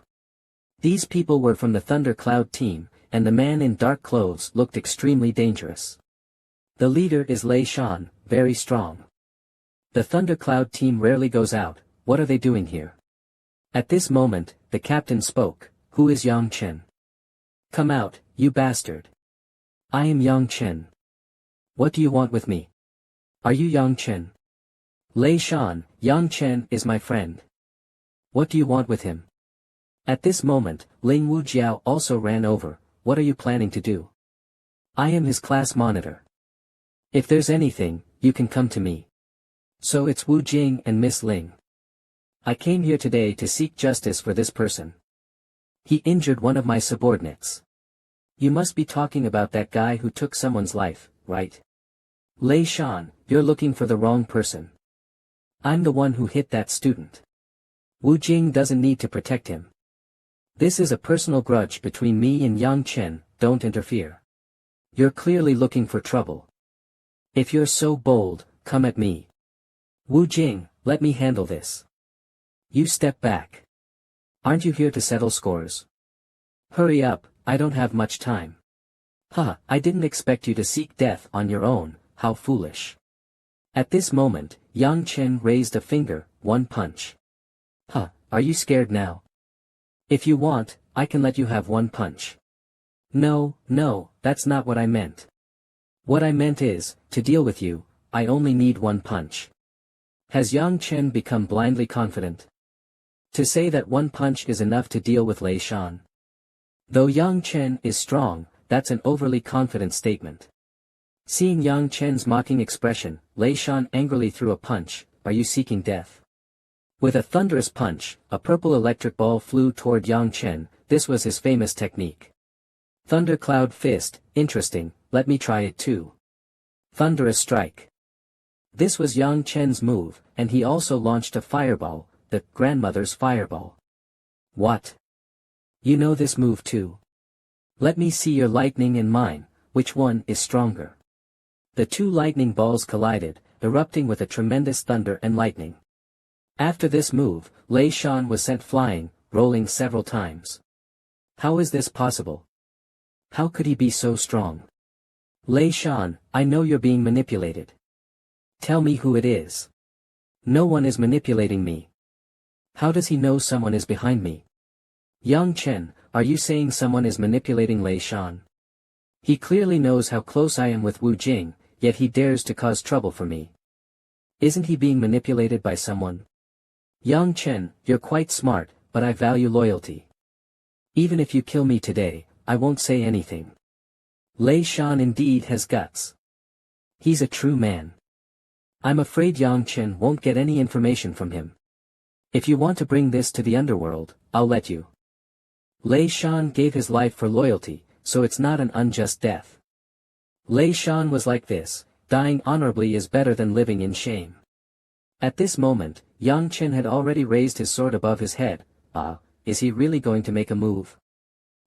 S1: These people were from the Thunder Cloud team, and the man in dark clothes looked extremely dangerous. The leader is Lei Shan, very strong. The Thunder Cloud team rarely goes out. What are they doing here? At this moment, the captain spoke. Who is Yang Chen? Come out, you bastard. I am Yang Chen. What do you want with me? Are you Yang Chen? Lei Shan, Yang Chen is my friend. What do you want with him? At this moment, Ling Wujiao also ran over. What are you planning to do? I am his class monitor. If there's anything, you can come to me. So it's Wu Jing and Miss Ling. I came here today to seek justice for this person. He injured one of my subordinates. You must be talking about that guy who took someone's life, right? Lei Shan, you're looking for the wrong person. I'm the one who hit that student. Wu Jing doesn't need to protect him. This is a personal grudge between me and Yang Chen, don't interfere. You're clearly looking for trouble. If you're so bold, come at me. Wu Jing, let me handle this. You step back. Aren't you here to settle scores? Hurry up, I don't have much time. I didn't expect you to seek death on your own, how foolish. At this moment, Yang Chen raised a finger, one punch. Are you scared now? If you want, I can let you have one punch. No, that's not what I meant. What I meant is, to deal with you, I only need one punch. Has Yang Chen become blindly confident? To say that one punch is enough to deal with Lei Shan. Though Yang Chen is strong, that's an overly confident statement. Seeing Yang Chen's mocking expression, Lei Shan angrily threw a punch. Are you seeking death? With a thunderous punch, a purple electric ball flew toward Yang Chen. This was his famous technique. Thunder Cloud Fist, interesting, let me try it too. Thunderous Strike. This was Yang Chen's move, and he also launched a fireball, the grandmother's fireball. What? You know this move too? Let me see your lightning and mine, which one is stronger? The two lightning balls collided, erupting with a tremendous thunder and lightning. After this move, Lei Shan was sent flying, rolling several times. How is this possible? How could he be so strong? Lei Shan, I know you're being manipulated. Tell me who it is. No one is manipulating me. How does he know someone is behind me? Yang Chen, are you saying someone is manipulating Lei Shan? He clearly knows how close I am with Wu Jing, yet he dares to cause trouble for me. Isn't he being manipulated by someone? Yang Chen, you're quite smart, but I value loyalty. Even if you kill me today, I won't say anything. Lei Shan indeed has guts. He's a true man. I'm afraid Yang Chen won't get any information from him. If you want to bring this to the underworld, I'll let you. Lei Shan gave his life for loyalty, so it's not an unjust death. Lei Shan was like this, dying honorably is better than living in shame. At this moment, Yang Chen had already raised his sword above his head. Is he really going to make a move?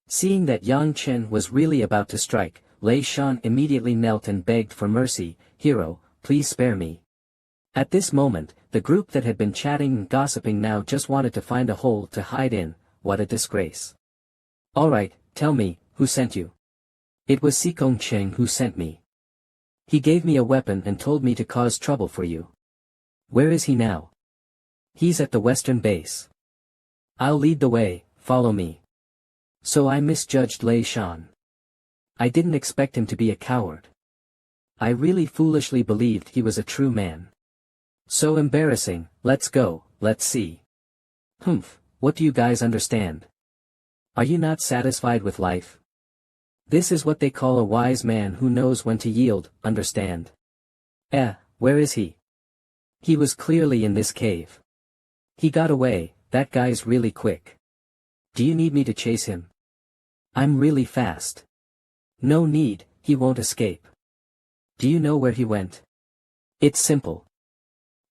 S1: Seeing that Yang Chen was really about to strike, Lei Shan immediately knelt and begged for mercy. Hero, please spare me. At this moment, the group that had been chatting and gossiping now just wanted to find a hole to hide in. What a disgrace. Alright, tell me, who sent you? It was Sikong Cheng who sent me. He gave me a weapon and told me to cause trouble for you. Where is he now? He's at the western base. I'll lead the way, follow me. So I misjudged Lei Shan. I didn't expect him to be a coward. I really foolishly believed he was a true man. So embarrassing. Let's go, let's see. Humph, what do you guys understand? Are you not satisfied with life? This is what they call a wise man who knows when to yield, understand? Where is he? He was clearly in this cave. He got away, that guy's really quick. Do you need me to chase him? I'm really fast. No need, he won't escape. Do you know where he went? It's simple.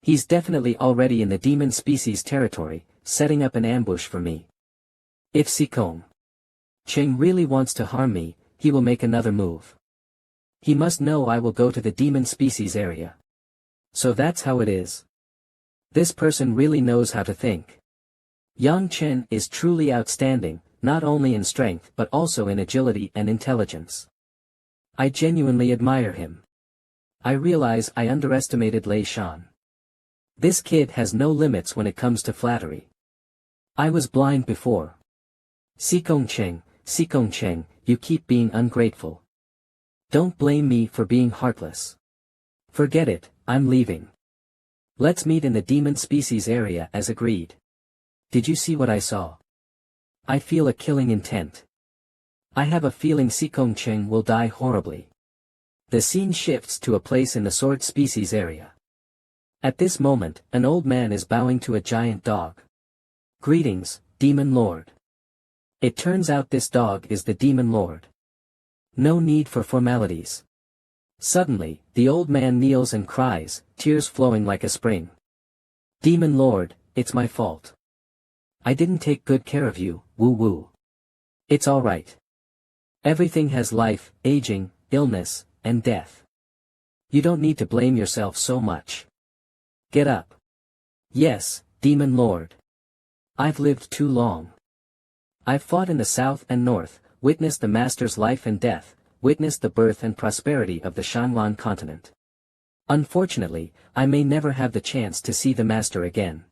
S1: He's definitely already in the demon species territory, setting up an ambush for me. If Sikong Cheng really wants to harm me, he will make another move. He must know I will go to the demon species area. So that's how it is. This person really knows how to think. Yang Chen is truly outstanding, not only in strength but also in agility and intelligence. I genuinely admire him. I realize I underestimated Lei Shan. This kid has no limits when it comes to flattery. I was blind before. Sikong Cheng, you keep being ungrateful. Don't blame me for being heartless. Forget it, I'm leaving. Let's meet in the demon species area as agreed. Did you see what I saw? I feel a killing intent. I have a feeling Sikong Cheng will die horribly. The scene shifts to a place in the sword species area. At this moment, an old man is bowing to a giant dog. Greetings, Demon Lord. It turns out this dog is the Demon Lord. No need for formalities. Suddenly, the old man kneels and cries, tears flowing like a spring. Demon Lord, it's my fault. I didn't take good care of you, woo-woo. It's alright. Everything has life, aging, illness, and death. You don't need to blame yourself so much. Get up. Yes, Demon Lord. I've lived too long. I've fought in the south and north, witnessed the master's life and death, witnessed the birth and prosperity of the Shanlan continent. Unfortunately, I may never have the chance to see the master again.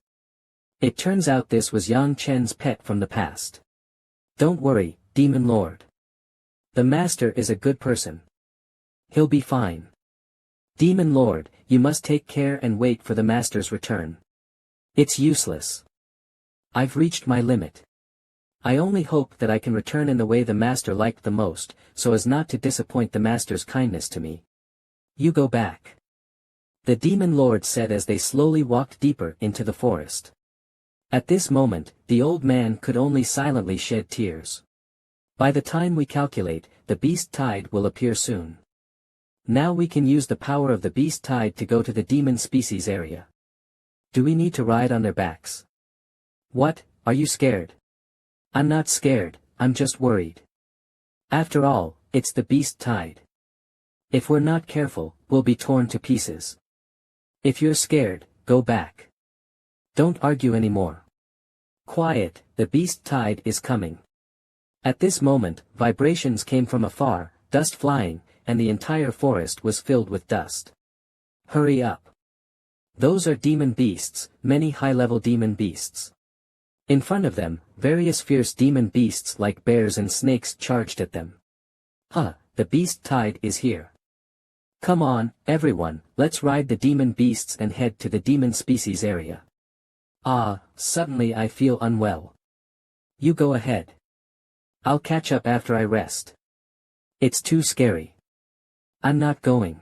S1: It turns out this was Yang Chen's pet from the past. Don't worry, Demon Lord. The master is a good person. He'll be fine. Demon Lord, you must take care and wait for the master's return. It's useless. I've reached my limit. I only hope that I can return in the way the master liked the most, so as not to disappoint the master's kindness to me. You go back. The Demon Lord said as they slowly walked deeper into the forest. At this moment, the old man could only silently shed tears. By the time we calculate, the beast tide will appear soon. Now we can use the power of the beast tide to go to the demon species area. Do we need to ride on their backs? What, are you scared? I'm not scared, I'm just worried. After all, it's the beast tide. If we're not careful, we'll be torn to pieces. If you're scared, go back. Don't argue anymore. Quiet, the beast tide is coming. At this moment, vibrations came from afar, dust flying, and the entire forest was filled with dust. Hurry up. Those are demon beasts, many high-level demon beasts. In front of them, various fierce demon beasts like bears and snakes charged at them. The beast tide is here. Come on, everyone, let's ride the demon beasts and head to the demon species area. Suddenly I feel unwell. You go ahead. I'll catch up after I rest. It's too scary. I'm not going.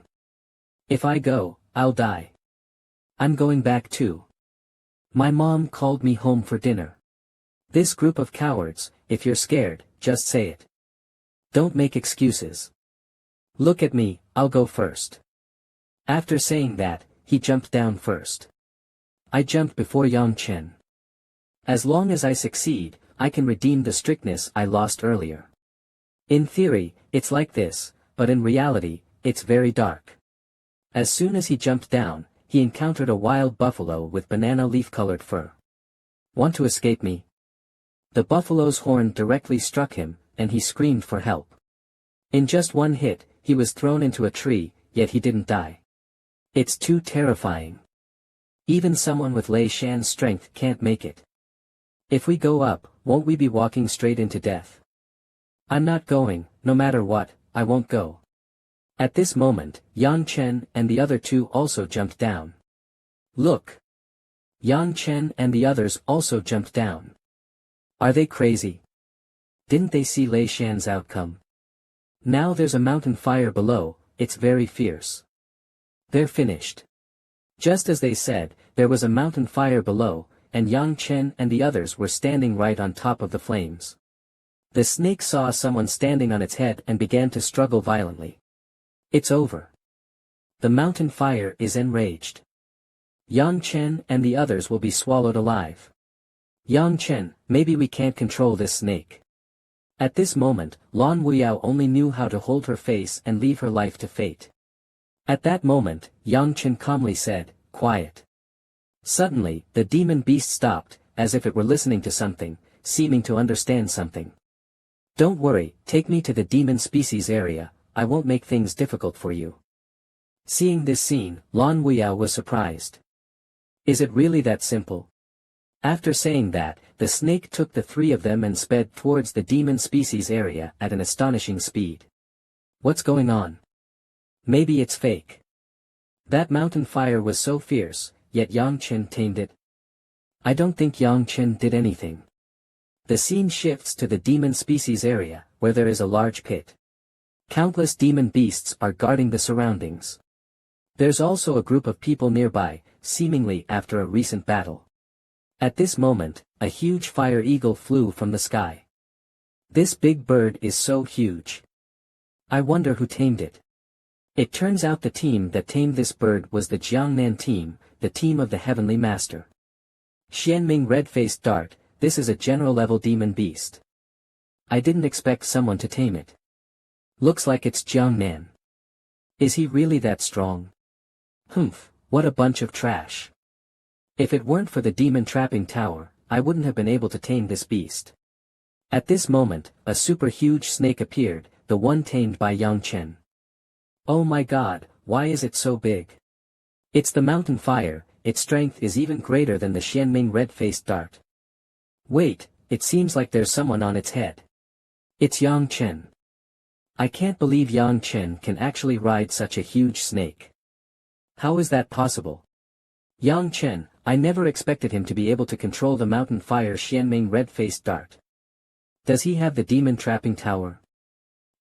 S1: If I go, I'll die. I'm going back too. My mom called me home for dinner. This group of cowards, if you're scared, just say it. Don't make excuses. Look at me, I'll go first. After saying that, he jumped down first. I jumped before Yang Chen. As long as I succeed, I can redeem the strictness I lost earlier. In theory, it's like this, but in reality, it's very dark. As soon as he jumped down, he encountered a wild buffalo with banana leaf-colored fur. Want to escape me? The buffalo's horn directly struck him, and he screamed for help. In just one hit, he was thrown into a tree, yet he didn't die. It's too terrifying. Even someone with Lei Shan's strength can't make it. If we go up, won't we be walking straight into death? I'm not going, no matter what, I won't go. At this moment, Yang Chen and the other two also jumped down. Look! Yang Chen and the others also jumped down. Are they crazy? Didn't they see Lei Shan's outcome? Now there's a mountain fire below, it's very fierce. They're finished. Just as they said, there was a mountain fire below, and Yang Chen and the others were standing right on top of the flames. The snake saw someone standing on its head and began to struggle violently. It's over. The mountain fire is enraged. Yang Chen and the others will be swallowed alive. Yang Chen, maybe we can't control this snake. At this moment, Lan Wuyao only knew how to hold her face and leave her life to fate. At that moment, Yang Chen calmly said, "Quiet." Suddenly, the demon beast stopped, as if it were listening to something, seeming to understand something. Don't worry, take me to the demon species area, I won't make things difficult for you. Seeing this scene, Lan Wuyao was surprised. Is it really that simple? After saying that, the snake took the three of them and sped towards the demon species area at an astonishing speed. What's going on? Maybe it's fake. That mountain fire was so fierce, yet Yang Chen tamed it. I don't think Yang Chen did anything. The scene shifts to the demon species area, where there is a large pit. Countless demon beasts are guarding the surroundings. There's also a group of people nearby, seemingly after a recent battle. At this moment, a huge fire eagle flew from the sky. This big bird is so huge. I wonder who tamed it. It turns out the team that tamed this bird was the Jiangnan team, the team of the Heavenly Master. Xianming red-faced dart, this is a general-level demon beast. I didn't expect someone to tame it. Looks like it's Jiangnan. Is he really that strong? Humph, what a bunch of trash. If it weren't for the demon trapping tower, I wouldn't have been able to tame this beast. At this moment, a super huge snake appeared, the one tamed by Yang Chen. Oh my god, why is it so big? It's the mountain fire, its strength is even greater than the Xianming red-faced dart. Wait, it seems like there's someone on its head. It's Yang Chen. I can't believe Yang Chen can actually ride such a huge snake. How is that possible? Yang Chen, I never expected him to be able to control the mountain fire Xianming red-faced dart. Does he have the demon trapping tower?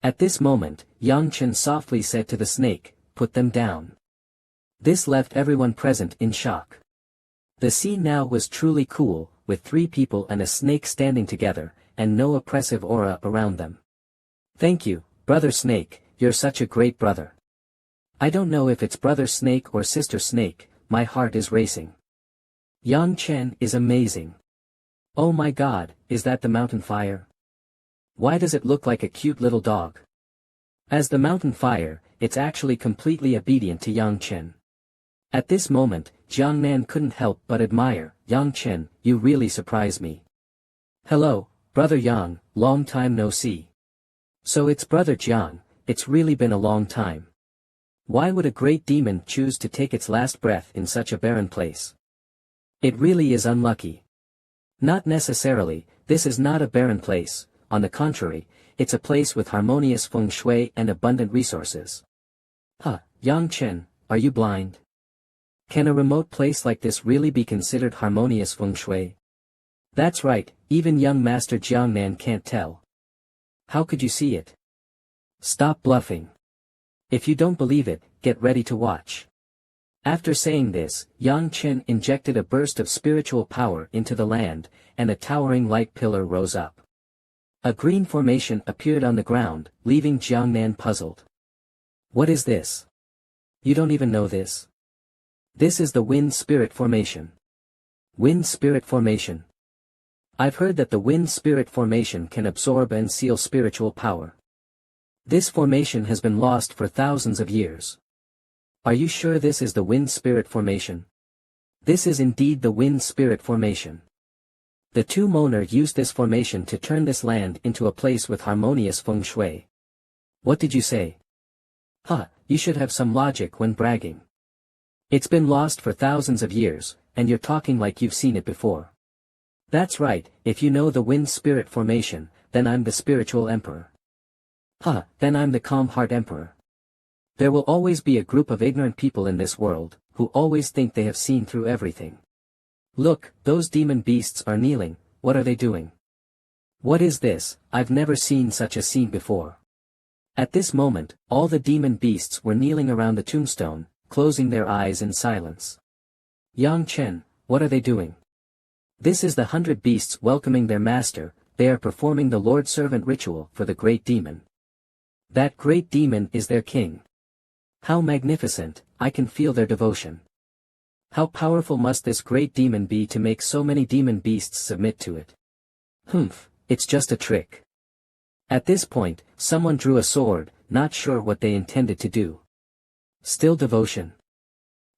S1: At this moment, Yang Chen softly said to the snake, "Put them down." This left everyone present in shock. The scene now was truly cool, with three people and a snake standing together, and no oppressive aura around them. Thank you, Brother Snake, you're such a great brother. I don't know if it's Brother Snake or Sister Snake, my heart is racing. Yang Chen is amazing. Oh my god, is that the mountain fire? Why does it look like a cute little dog? As the mountain fire, it's actually completely obedient to Yang Chen. At this moment, Jiangnan couldn't help but admire, Yang Chen, you really surprise me. Hello, Brother Yang, long time no see. So it's Brother Jiang, it's really been a long time. Why would a great demon choose to take its last breath in such a barren place? It really is unlucky. Not necessarily, this is not a barren place, on the contrary, it's a place with harmonious feng shui and abundant resources. Huh, Yang Chen, are you blind? Can a remote place like this really be considered harmonious feng shui? That's right, even young Master Jiangnan can't tell. How could you see it? Stop bluffing. If you don't believe it, get ready to watch. After saying this, Yang Chen injected a burst of spiritual power into the land, and a towering light pillar rose up. A green formation appeared on the ground, leaving Jiangnan puzzled. What is this? You don't even know this? This is the Wind Spirit Formation. Wind Spirit Formation. I've heard that the Wind Spirit Formation can absorb and seal spiritual power. This formation has been lost for thousands of years. Are you sure this is the Wind Spirit Formation? This is indeed the Wind Spirit Formation. The two Moner used this formation to turn this land into a place with harmonious feng shui. What did you say? You should have some logic when bragging. It's been lost for thousands of years, and you're talking like you've seen it before. That's right, if you know the Wind Spirit Formation, then I'm the Spiritual Emperor. Then I'm the Calm Heart Emperor. There will always be a group of ignorant people in this world, who always think they have seen through everything. Look, those demon beasts are kneeling. What are they doing? What is this? I've never seen such a scene before. At this moment, all the demon beasts were kneeling around the tombstone, closing their eyes in silence. Yang Chen, what are they doing? This is the 100 beasts welcoming their master. They are performing the Lord Servant ritual for the great demon. That great demon is their king. How magnificent, I can feel their devotion. How powerful must this great demon be to make so many demon beasts submit to it? It's just a trick. At this point, someone drew a sword, not sure what they intended to do. Still devotion.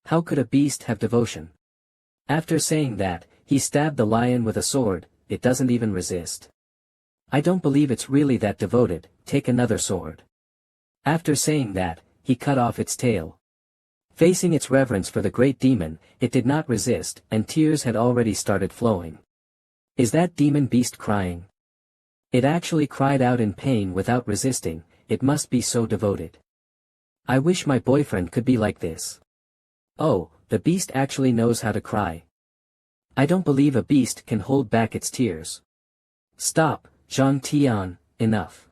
S1: How could a beast have devotion? After saying that, he stabbed the lion with a sword. It doesn't even resist. I don't believe it's really that devoted. Take another sword. After saying that, he cut off its tail. Facing its reverence for the great demon, it did not resist, and tears had already started flowing. Is that demon beast crying? It actually cried out in pain without resisting. It must be so devoted. I wish my boyfriend could be like this. Oh, the beast actually knows how to cry. I don't believe a beast can hold back its tears. Stop, Zhang Tian, enough.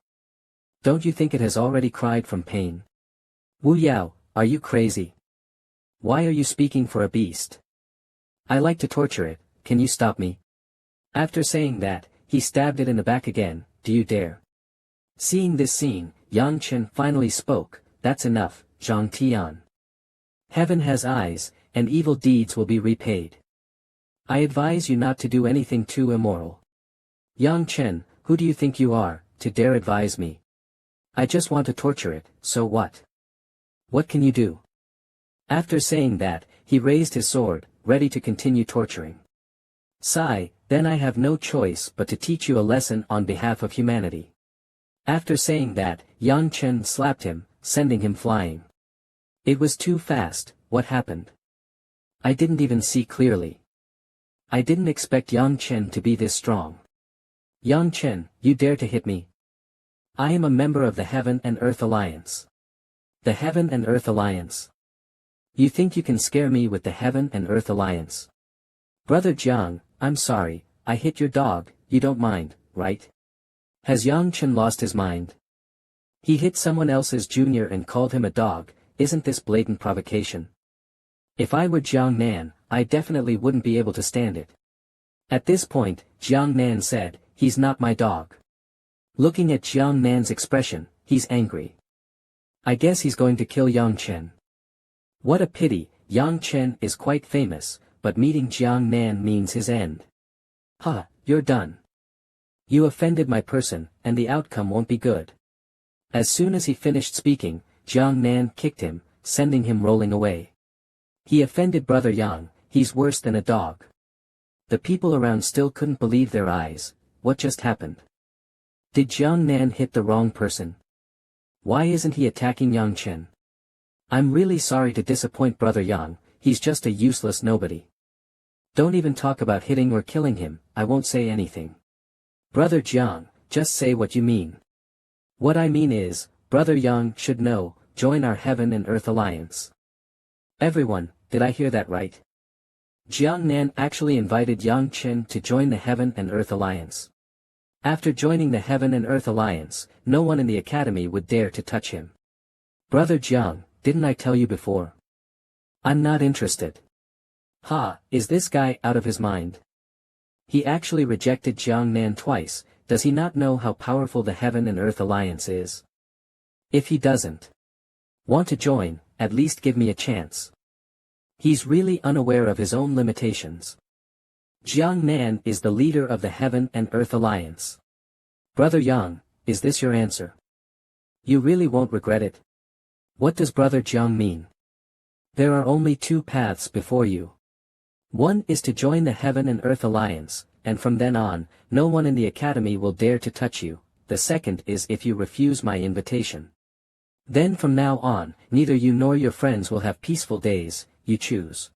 S1: Don't you think it has already cried from pain? Wu Yao, are you crazy? Why are you speaking for a beast? I like to torture it, can you stop me? After saying that, he stabbed it in the back again. Do you dare? Seeing this scene, Yang Chen finally spoke. That's enough, Zhang Tian. Heaven has eyes, and evil deeds will be repaid. I advise you not to do anything too immoral. Yang Chen, who do you think you are, to dare advise me? I just want to torture it, so what? What can you do? After saying that, he raised his sword, ready to continue torturing. Sigh, then I have no choice but to teach you a lesson on behalf of humanity. After saying that, Yang Chen slapped him, sending him flying. It was too fast. What happened? I didn't even see clearly. I didn't expect Yang Chen to be this strong. Yang Chen, you dare to hit me? I am a member of the Heaven and Earth Alliance. The Heaven and Earth Alliance. You think you can scare me with the Heaven and Earth Alliance? Brother Jiang, I'm sorry, I hit your dog, you don't mind, right? Has Yang Chen lost his mind? He hit someone else's junior and called him a dog. Isn't this blatant provocation? If I were Jiang Nan, I definitely wouldn't be able to stand it. At this point, Jiang Nan said, he's not my dog. Looking at Jiang Nan's expression, he's angry. I guess he's going to kill Yang Chen. What a pity, Yang Chen is quite famous, but meeting Jiang Nan means his end. You're done. You offended my person, and the outcome won't be good. As soon as he finished speaking, Jiang Nan kicked him, sending him rolling away. He offended Brother Yang, he's worse than a dog. The people around still couldn't believe their eyes. What just happened? Did Jiang Nan hit the wrong person? Why isn't he attacking Yang Chen? I'm really sorry to disappoint Brother Yang, he's just a useless nobody. Don't even talk about hitting or killing him, I won't say anything. Brother Jiang, just say what you mean. What I mean is, Brother Yang should know, join our Heaven and Earth Alliance. Everyone, did I hear that right? Jiang Nan actually invited Yang Chen to join the Heaven and Earth Alliance. After joining the Heaven and Earth Alliance, no one in the academy would dare to touch him. Brother Jiang, didn't I tell you before? I'm not interested. Ha, is this guy out of his mind? He actually rejected Jiang Nan twice. Does he not know how powerful the Heaven and Earth Alliance is? If he doesn't want to join, at least give me a chance. He's really unaware of his own limitations. Jiang Nan is the leader of the Heaven and Earth Alliance. Brother Yang, is this your answer? You really won't regret it. What does Brother Jiang mean? There are only two paths before you. One is to join the Heaven and Earth Alliance, and from then on, no one in the academy will dare to touch you. The second is if you refuse my invitation. Then from now on, neither you nor your friends will have peaceful days. You choose.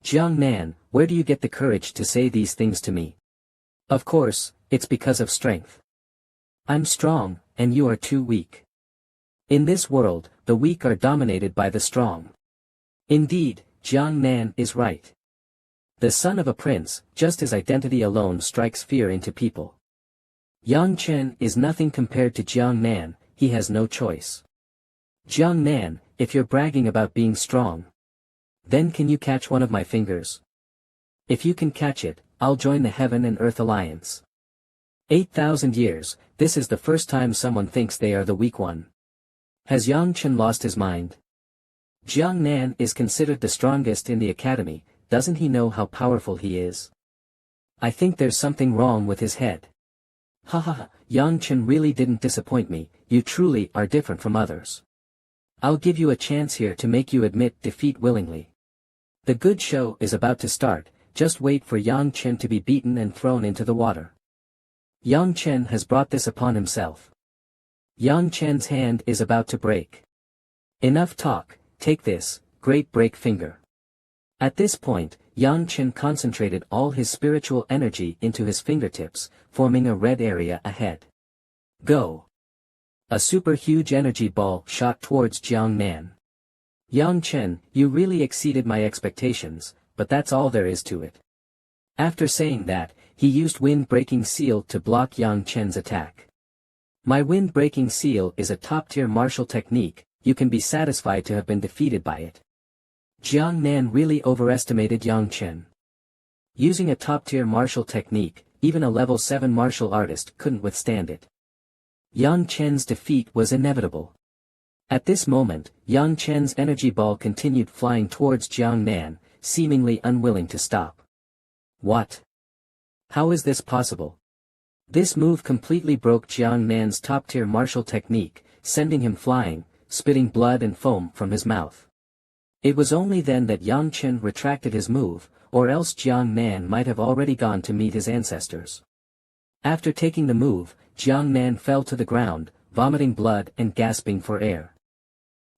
S1: Jiang Nan, where do you get the courage to say these things to me? Of course, it's because of strength. I'm strong, and you are too weak. In this world, the weak are dominated by the strong. Indeed, Jiang Nan is right. The son of a prince, just his identity alone strikes fear into people. Yang Chen is nothing compared to Jiang Nan, he has no choice. Jiang Nan, if you're bragging about being strong, then can you catch one of my fingers? If you can catch it, I'll join the Heaven and Earth Alliance. 8,000 years, this is the first time someone thinks they are the weak one. Has Yang Chen lost his mind? Jiang Nan is considered the strongest in the academy, doesn't he know how powerful he is? I think there's something wrong with his head. Ha ha ha, Yang Chen really didn't disappoint me, you truly are different from others. I'll give you a chance here to make you admit defeat willingly. The good show is about to start, just wait for Yang Chen to be beaten and thrown into the water. Yang Chen has brought this upon himself. Yang Chen's hand is about to break. Enough talk, take this, great break finger. At this point, Yang Chen concentrated all his spiritual energy into his fingertips, forming a red area ahead. Go! A super huge energy ball shot towards Jiang Nan. Yang Chen, you really exceeded my expectations, but that's all there is to it. After saying that, he used wind-breaking seal to block Yang Chen's attack. My wind-breaking seal is a top-tier martial technique, you can be satisfied to have been defeated by it. Jiang Nan really overestimated Yang Chen. Using a top-tier martial technique, even a level 7 martial artist couldn't withstand it. Yang Chen's defeat was inevitable. At this moment, Yang Chen's energy ball continued flying towards Jiang Nan, seemingly unwilling to stop. What? How is this possible? This move completely broke Jiang Nan's top-tier martial technique, sending him flying, spitting blood and foam from his mouth. It was only then that Yang Chen retracted his move, or else Jiang Nan might have already gone to meet his ancestors. After taking the move, Jiang Nan fell to the ground, vomiting blood and gasping for air.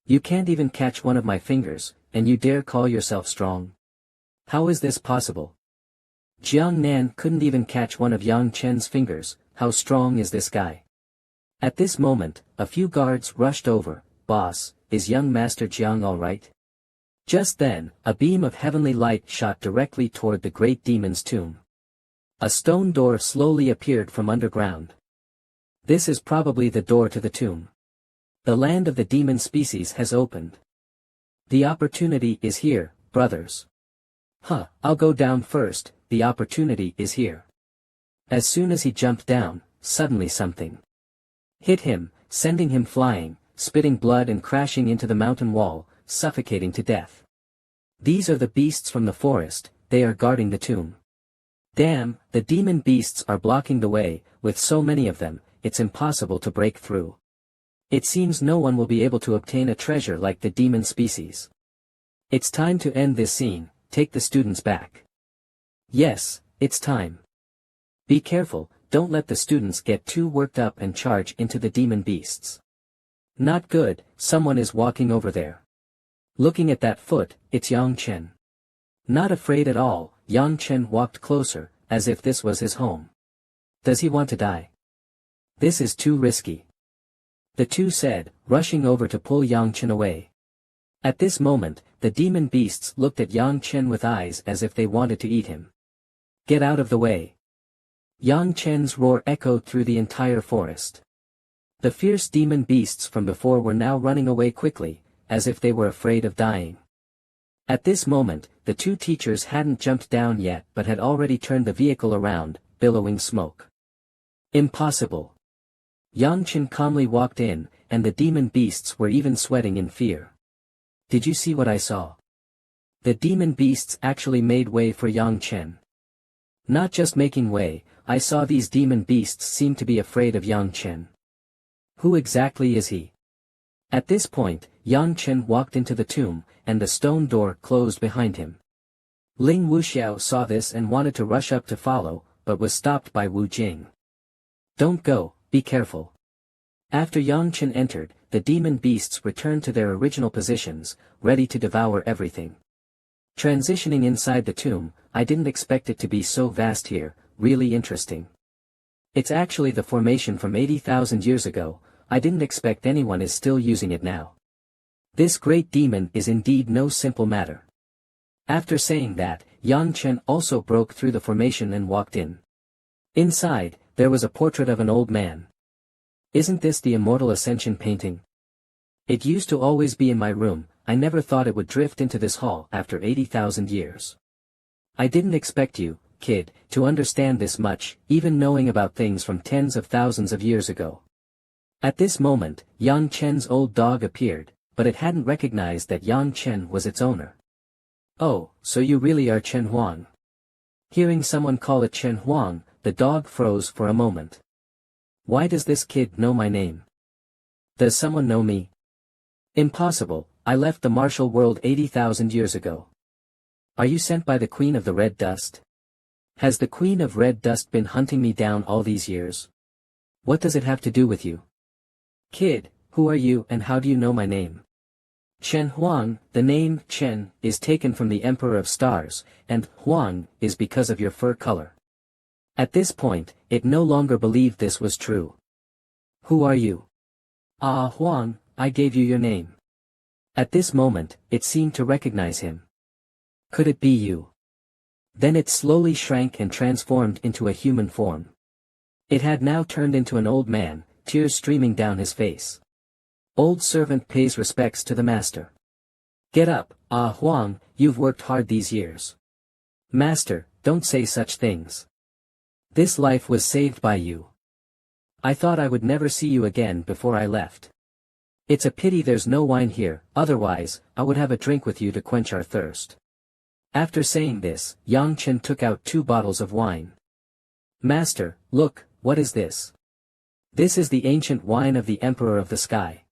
S1: You can't even catch one of my fingers, and you dare call yourself strong? How is this possible? Jiang Nan couldn't even catch one of Yang Chen's fingers, how strong is this guy? At this moment, a few guards rushed over. Boss, is young Master Jiang alright? Just then, a beam of heavenly light shot directly toward the great demon's tomb. A stone door slowly appeared from underground. This is probably the door to the tomb. The land of the demon species has opened. The opportunity is here, brothers. Huh, I'll go down first, the opportunity is here. As soon as he jumped down, suddenly something hit him, sending him flying, spitting blood and crashing into the mountain wall, suffocating to death. These are the beasts from the forest, they are guarding the tomb. Damn, the demon beasts are blocking the way, with so many of them, it's impossible to break through. It seems no one will be able to obtain a treasure like the demon species. It's time to end this scene, take the students back. Yes, it's time. Be careful, don't let the students get too worked up and charge into the demon beasts. Not good, someone is walking over there. Looking at that foot, it's Yang Chen. Not afraid at all, Yang Chen walked closer, as if this was his home. Does he want to die? This is too risky. The two said, rushing over to pull Yang Chen away. At this moment, the demon beasts looked at Yang Chen with eyes as if they wanted to eat him. Get out of the way. Yang Chen's roar echoed through the entire forest. The fierce demon beasts from before were now running away quickly, as if they were afraid of dying. At this moment, the two teachers hadn't jumped down yet but had already turned the vehicle around, billowing smoke. Impossible. Yang Chen calmly walked in, and the demon beasts were even sweating in fear. Did you see what I saw? The demon beasts actually made way for Yang Chen. Not just making way, I saw these demon beasts seem to be afraid of Yang Chen. Who exactly is he? At this point, Yang Chen walked into the tomb, and the stone door closed behind him. Ling Wuxiao saw this and wanted to rush up to follow, but was stopped by Wu Jing. Don't go, be careful. After Yang Chen entered, the demon beasts returned to their original positions, ready to devour everything. Transitioning inside the tomb, I didn't expect it to be so vast here, really interesting. It's actually the formation from 80,000 years ago, I didn't expect anyone is still using it now. This great demon is indeed no simple matter. After saying that, Yang Chen also broke through the formation and walked in. Inside, there was a portrait of an old man. Isn't this the Immortal Ascension painting? It used to always be in my room, I never thought it would drift into this hall after 80,000 years. I didn't expect you, kid, to understand this much, even knowing about things from tens of thousands of years ago. At this moment, Yang Chen's old dog appeared, but it hadn't recognized that Yang Chen was its owner. Oh, so you really are Chen Huang. Hearing someone call it Chen Huang, the dog froze for a moment. Why does this kid know my name? Does someone know me? Impossible, I left the martial world 80,000 years ago. Are you sent by the Queen of the Red Dust? Has the Queen of Red Dust been hunting me down all these years? What does it have to do with you? Kid, who are you and how do you know my name? Chen Huang, the name Chen is taken from the Emperor of Stars, and Huang is because of your fur color. At this point, it no longer believed this was true. Who are you? Ah, Huang, I gave you your name. At this moment, it seemed to recognize him. Could it be you? Then it slowly shrank and transformed into a human form. It had now turned into an old man, tears streaming down his face. Old servant pays respects to the master. Get up, Ah Huang, you've worked hard these years. Master, don't say such things. This life was saved by you. I thought I would never see you again before I left. It's a pity there's no wine here, otherwise, I would have a drink with you to quench our thirst. After saying this, Yang Chen took out 2 bottles of wine. Master, look, what is this? This is the ancient wine of the Emperor of the Sky.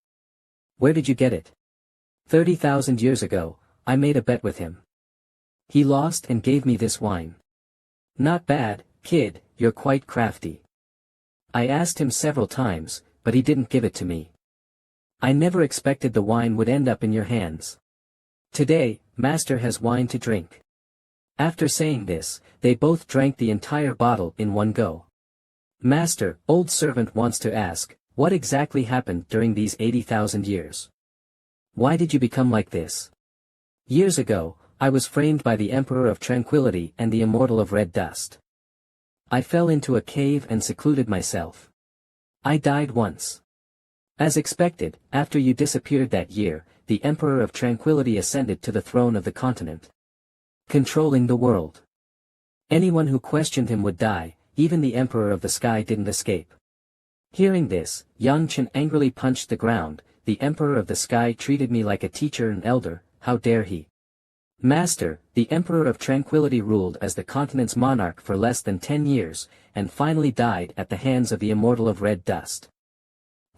S1: Where did you get it? 30,000 years ago, I made a bet with him. He lost and gave me this wine. Not bad, kid, you're quite crafty. I asked him several times, but he didn't give it to me. I never expected the wine would end up in your hands. Today, Master has wine to drink. After saying this, they both drank the entire bottle in one go. Master, old servant wants to ask, what exactly happened during these 80,000 years? Why did you become like this? Years ago, I was framed by the Emperor of Tranquility and the Immortal of Red Dust. I fell into a cave and secluded myself. I died once. As expected, after you disappeared that year, the Emperor of Tranquility ascended to the throne of the continent, controlling the world. Anyone who questioned him would die, even the Emperor of the Sky didn't escape. Hearing this, Yang Chen angrily punched the ground. The Emperor of the Sky treated me like a teacher and elder, how dare he? Master, the Emperor of Tranquility ruled as the continent's monarch for less than 10 years, and finally died at the hands of the Immortal of Red Dust.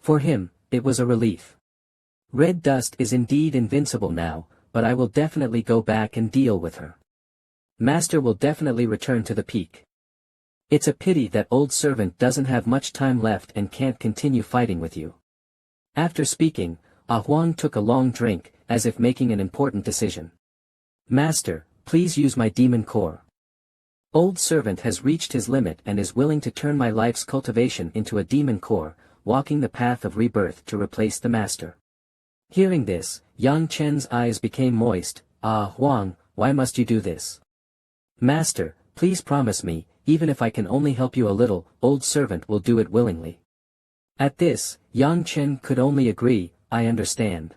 S1: For him, it was a relief. Red Dust is indeed invincible now, but I will definitely go back and deal with her. Master will definitely return to the peak. It's a pity that old servant doesn't have much time left and can't continue fighting with you. After speaking, Ah Huang took a long drink, as if making an important decision. Master, please use my demon core. Old servant has reached his limit and is willing to turn my life's cultivation into a demon core, walking the path of rebirth to replace the master. Hearing this, Yang Chen's eyes became moist. Ah Huang, why must you do this? Master, please promise me, even if I can only help you a little, old servant will do it willingly. At this, Yang Chen could only agree, I understand.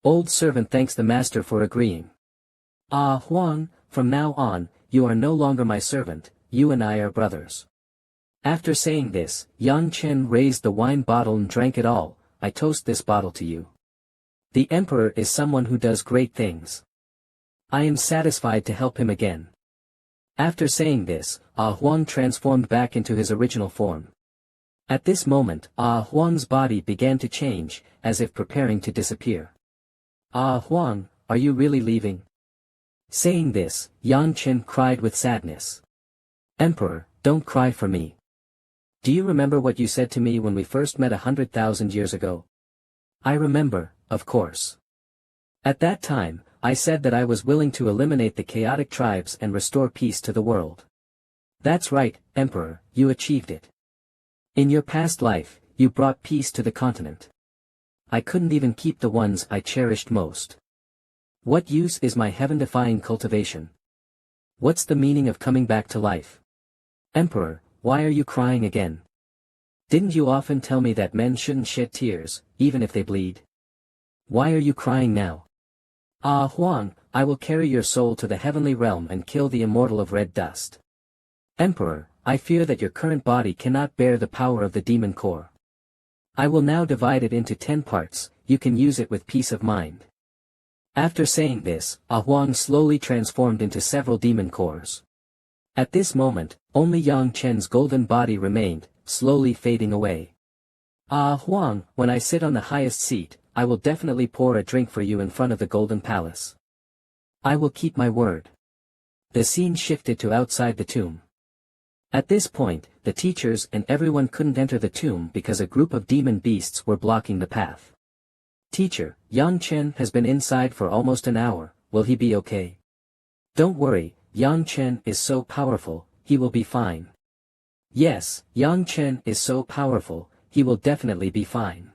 S1: Old servant thanks the master for agreeing. Ah Huang, from now on, you are no longer my servant, you and I are brothers. After saying this, Yang Chen raised the wine bottle and drank it all. I toast this bottle to you. The emperor is someone who does great things. I am satisfied to help him again. After saying this, Ah Huang transformed back into his original form. At this moment, Ah Huang's body began to change, as if preparing to disappear. Ah Huang, are you really leaving? Saying this, Yang Chen cried with sadness. Emperor, don't cry for me. Do you remember what you said to me when we first met 100,000 years ago? I remember, of course. At that time, I said that I was willing to eliminate the chaotic tribes and restore peace to the world. That's right, Emperor, you achieved it. In your past life, you brought peace to the continent. I couldn't even keep the ones I cherished most. What use is my heaven-defying cultivation? What's the meaning of coming back to life? Emperor, why are you crying again? Didn't you often tell me that men shouldn't shed tears, even if they bleed? Why are you crying now? Ah Huang, I will carry your soul to the heavenly realm and kill the immortal of red dust. Emperor, I fear that your current body cannot bear the power of the demon core. I will now divide it into 10 parts, you can use it with peace of mind. After saying this, Ah Huang slowly transformed into several demon cores. At this moment, only Yang Chen's golden body remained, slowly fading away. Ah Huang, when I sit on the highest seat, I will definitely pour a drink for you in front of the golden palace. I will keep my word. The scene shifted to outside the tomb. At this point, the teachers and everyone couldn't enter the tomb because a group of demon beasts were blocking the path. Teacher, Yang Chen has been inside for almost an hour, will he be okay? Don't worry, Yang Chen is so powerful, he will be fine. Yes, Yang Chen is so powerful, he will definitely be fine.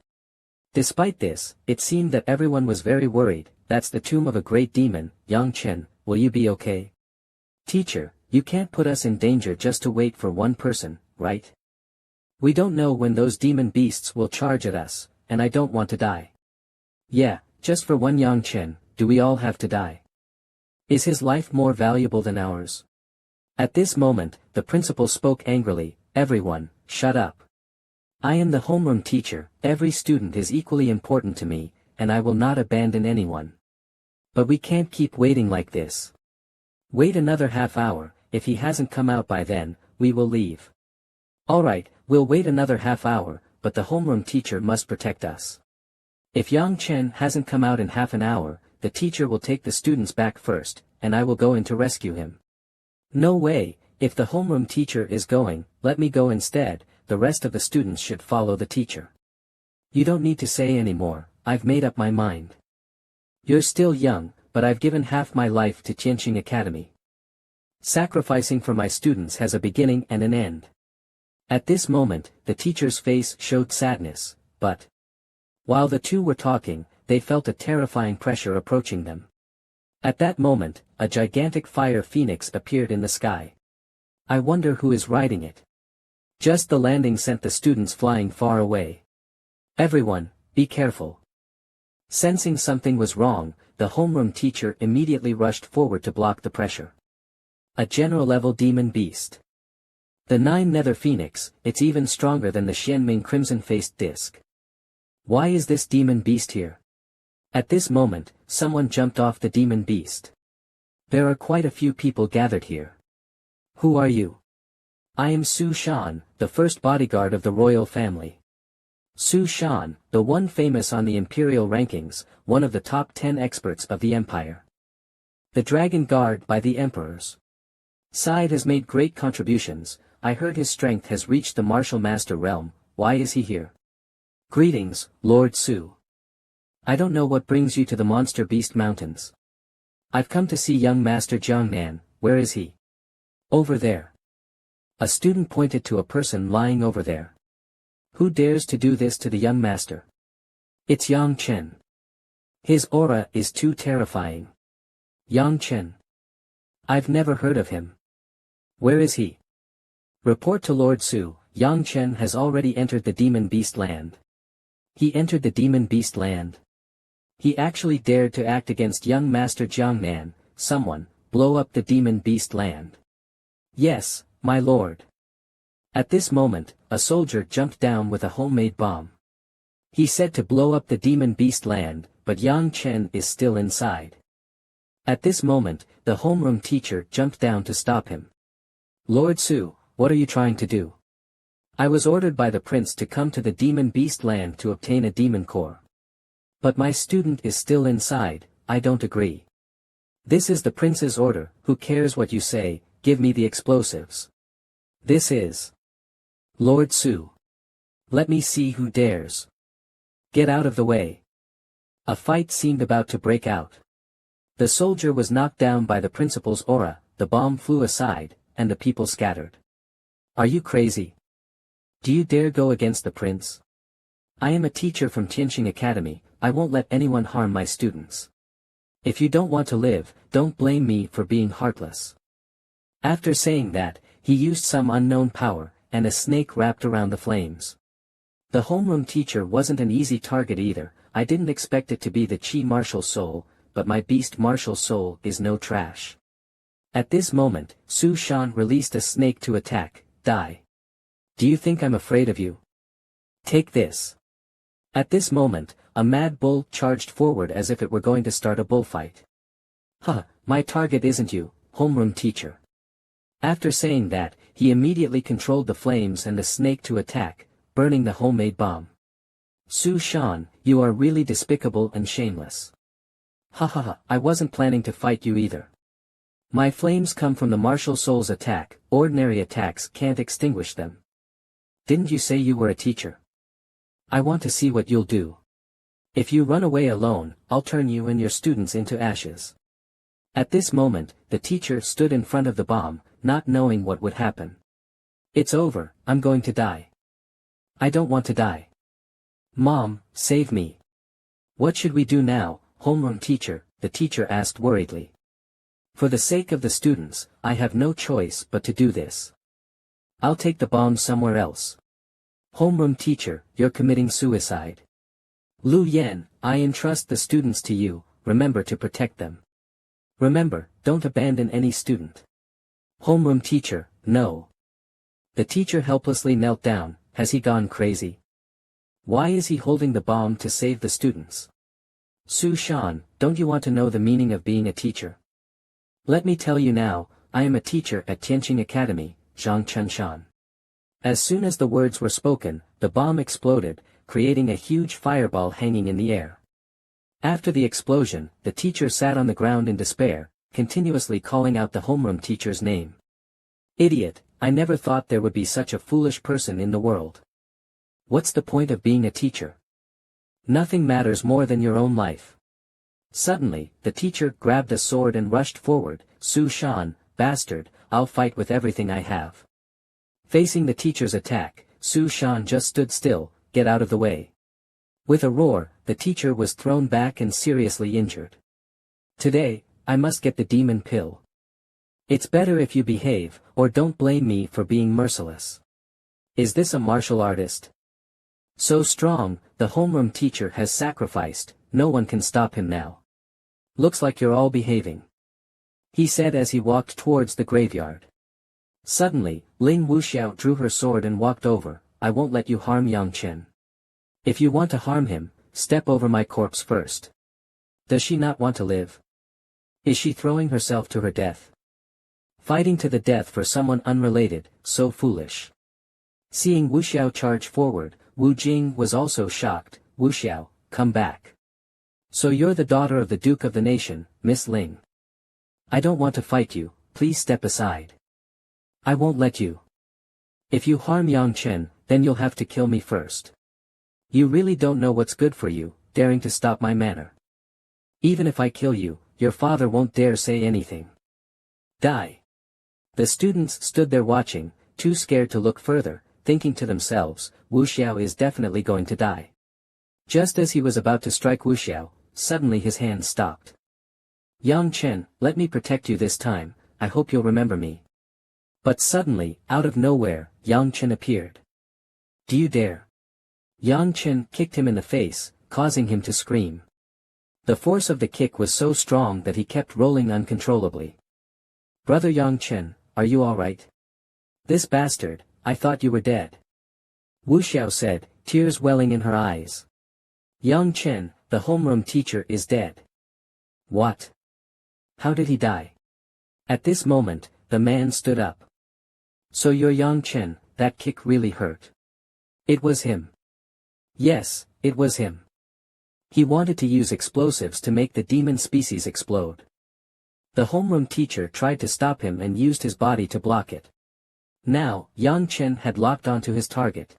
S1: Despite this, it seemed that everyone was very worried. That's the tomb of a great demon. Yang Chen, will you be okay? Teacher, you can't put us in danger just to wait for one person, right? We don't know when those demon beasts will charge at us, and I don't want to die. Yeah, just for one Yang Chen, do we all have to die? Is his life more valuable than ours? At this moment, the principal spoke angrily, everyone, shut up. I am the homeroom teacher, every student is equally important to me, and I will not abandon anyone. But we can't keep waiting like this. Wait another half hour, if he hasn't come out by then, we will leave. Alright, we'll wait another half hour, but the homeroom teacher must protect us. If Yang Chen hasn't come out in half an hour, the teacher will take the students back first, and I will go in to rescue him. No way, if the homeroom teacher is going, let me go instead. The rest of the students should follow the teacher. You don't need to say anymore, I've made up my mind. You're still young, but I've given half my life to Tianqing Academy. Sacrificing for my students has a beginning and an end. At this moment, the teacher's face showed sadness, but while the two were talking, they felt a terrifying pressure approaching them. At that moment, a gigantic fire phoenix appeared in the sky. I wonder who is riding it. Just the landing sent the students flying far away. Everyone, be careful. Sensing something was wrong, the homeroom teacher immediately rushed forward to block the pressure. A general-level demon beast. The 9 Nether Phoenix, it's even stronger than the Xianming crimson-faced disc. Why is this demon beast here? At this moment, someone jumped off the demon beast. There are quite a few people gathered here. Who are you? I am Su Shan, the first bodyguard of the royal family. Su Shan, the one famous on the imperial rankings, one of the top 10 experts of the empire. The dragon guard by the emperors. Side has made great contributions. I heard his strength has reached the martial master realm. Why is he here? Greetings, Lord Su. I don't know what brings you to the Monster Beast Mountains. I've come to see young Master Jiangnan. Where is he? Over there. A student pointed to a person lying over there. Who dares to do this to the young master? It's Yang Chen. His aura is too terrifying. Yang Chen. I've never heard of him. Where is he? Report to Lord Su, Yang Chen has already entered the demon beast land. He entered the demon beast land. He actually dared to act against young Master Jiangnan, someone, blow up the demon beast land. Yes, my lord. At this moment, a soldier jumped down with a homemade bomb. He said to blow up the demon beast land, but Yang Chen is still inside. At this moment, the homeroom teacher jumped down to stop him. Lord Su, what are you trying to do? I was ordered by the prince to come to the demon beast land to obtain a demon core. But my student is still inside, I don't agree. This is the prince's order, who cares what you say, give me the explosives. This is Lord Su. Let me see who dares. Get out of the way. A fight seemed about to break out. The soldier was knocked down by the principal's aura, the bomb flew aside, and the people scattered. Are you crazy? Do you dare go against the prince? I am a teacher from Tianqing Academy, I won't let anyone harm my students. If you don't want to live, don't blame me for being heartless. After saying that, he used some unknown power, and a snake wrapped around the flames. The homeroom teacher wasn't an easy target either, I didn't expect it to be the Qi martial soul, but my beast martial soul is no trash. At this moment, Su Shan released a snake to attack, die. Do you think I'm afraid of you? Take this. At this moment, a mad bull charged forward as if it were going to start a bullfight. Huh, my target isn't you, homeroom teacher. After saying that, he immediately controlled the flames and the snake to attack, burning the homemade bomb. Su Shan, you are really despicable and shameless. Ha ha ha, I wasn't planning to fight you either. My flames come from the martial soul's attack, ordinary attacks can't extinguish them. Didn't you say you were a teacher? I want to see what you'll do. If you run away alone, I'll turn you and your students into ashes. At this moment, the teacher stood in front of the bomb, not knowing what would happen. It's over, I'm going to die. I don't want to die. Mom, save me. What should we do now, homeroom teacher? The teacher asked worriedly. For the sake of the students, I have no choice but to do this. I'll take the bomb somewhere else. Homeroom teacher, you're committing suicide. Lu Yan, I entrust the students to you, remember to protect them. Remember, don't abandon any student. Homeroom teacher, no. The teacher helplessly knelt down, has he gone crazy? Why is he holding the bomb to save the students? Su Shan, don't you want to know the meaning of being a teacher? Let me tell you now, I am a teacher at Tianqing Academy, Zhang Chenshan. As soon as the words were spoken, the bomb exploded, creating a huge fireball hanging in the air. After the explosion, the teacher sat on the ground in despair, continuously calling out the homeroom teacher's name. Idiot, I never thought there would be such a foolish person in the world. What's the point of being a teacher? Nothing matters more than your own life. Suddenly, the teacher grabbed a sword and rushed forward. Su Shan, bastard, I'll fight with everything I have. Facing the teacher's attack, Su Shan just stood still, get out of the way. With a roar, the teacher was thrown back and seriously injured. Today, I must get the demon pill. It's better if you behave, or don't blame me for being merciless. Is this a martial artist? So strong, the homeroom teacher has sacrificed, no one can stop him now. Looks like you're all behaving. He said as he walked towards the graveyard. Suddenly, Ling Wuxiao drew her sword and walked over, I won't let you harm Yang Chen. If you want to harm him, step over my corpse first. Does she not want to live? Is she throwing herself to her death? Fighting to the death for someone unrelated, so foolish. Seeing Wuxiao charge forward, Wu Jing was also shocked. Wuxiao, come back. So you're the daughter of the Duke of the Nation, Miss Ling. I don't want to fight you, please step aside. I won't let you. If you harm Yang Chen, then you'll have to kill me first. You really don't know what's good for you, daring to stop my manner. Even if I kill you, your father won't dare say anything. Die. The students stood there watching, too scared to look further, thinking to themselves, Wu Xiao is definitely going to die. Just as he was about to strike Wu Xiao, suddenly his hand stopped. Yang Chen, let me protect you this time, I hope you'll remember me. But suddenly, out of nowhere, Yang Chen appeared. Do you dare? Yang Chen kicked him in the face, causing him to scream. The force of the kick was so strong that he kept rolling uncontrollably. Brother Yang Chen, are you alright? This bastard, I thought you were dead. Wu Xiao said, tears welling in her eyes. Yang Chen, the homeroom teacher, is dead. What? How did he die? At this moment, the man stood up. So you're Yang Chen, that kick really hurt. It was him. Yes, it was him. He wanted to use explosives to make the demon species explode. The homeroom teacher tried to stop him and used his body to block it. Now, Yang Chen had locked onto his target.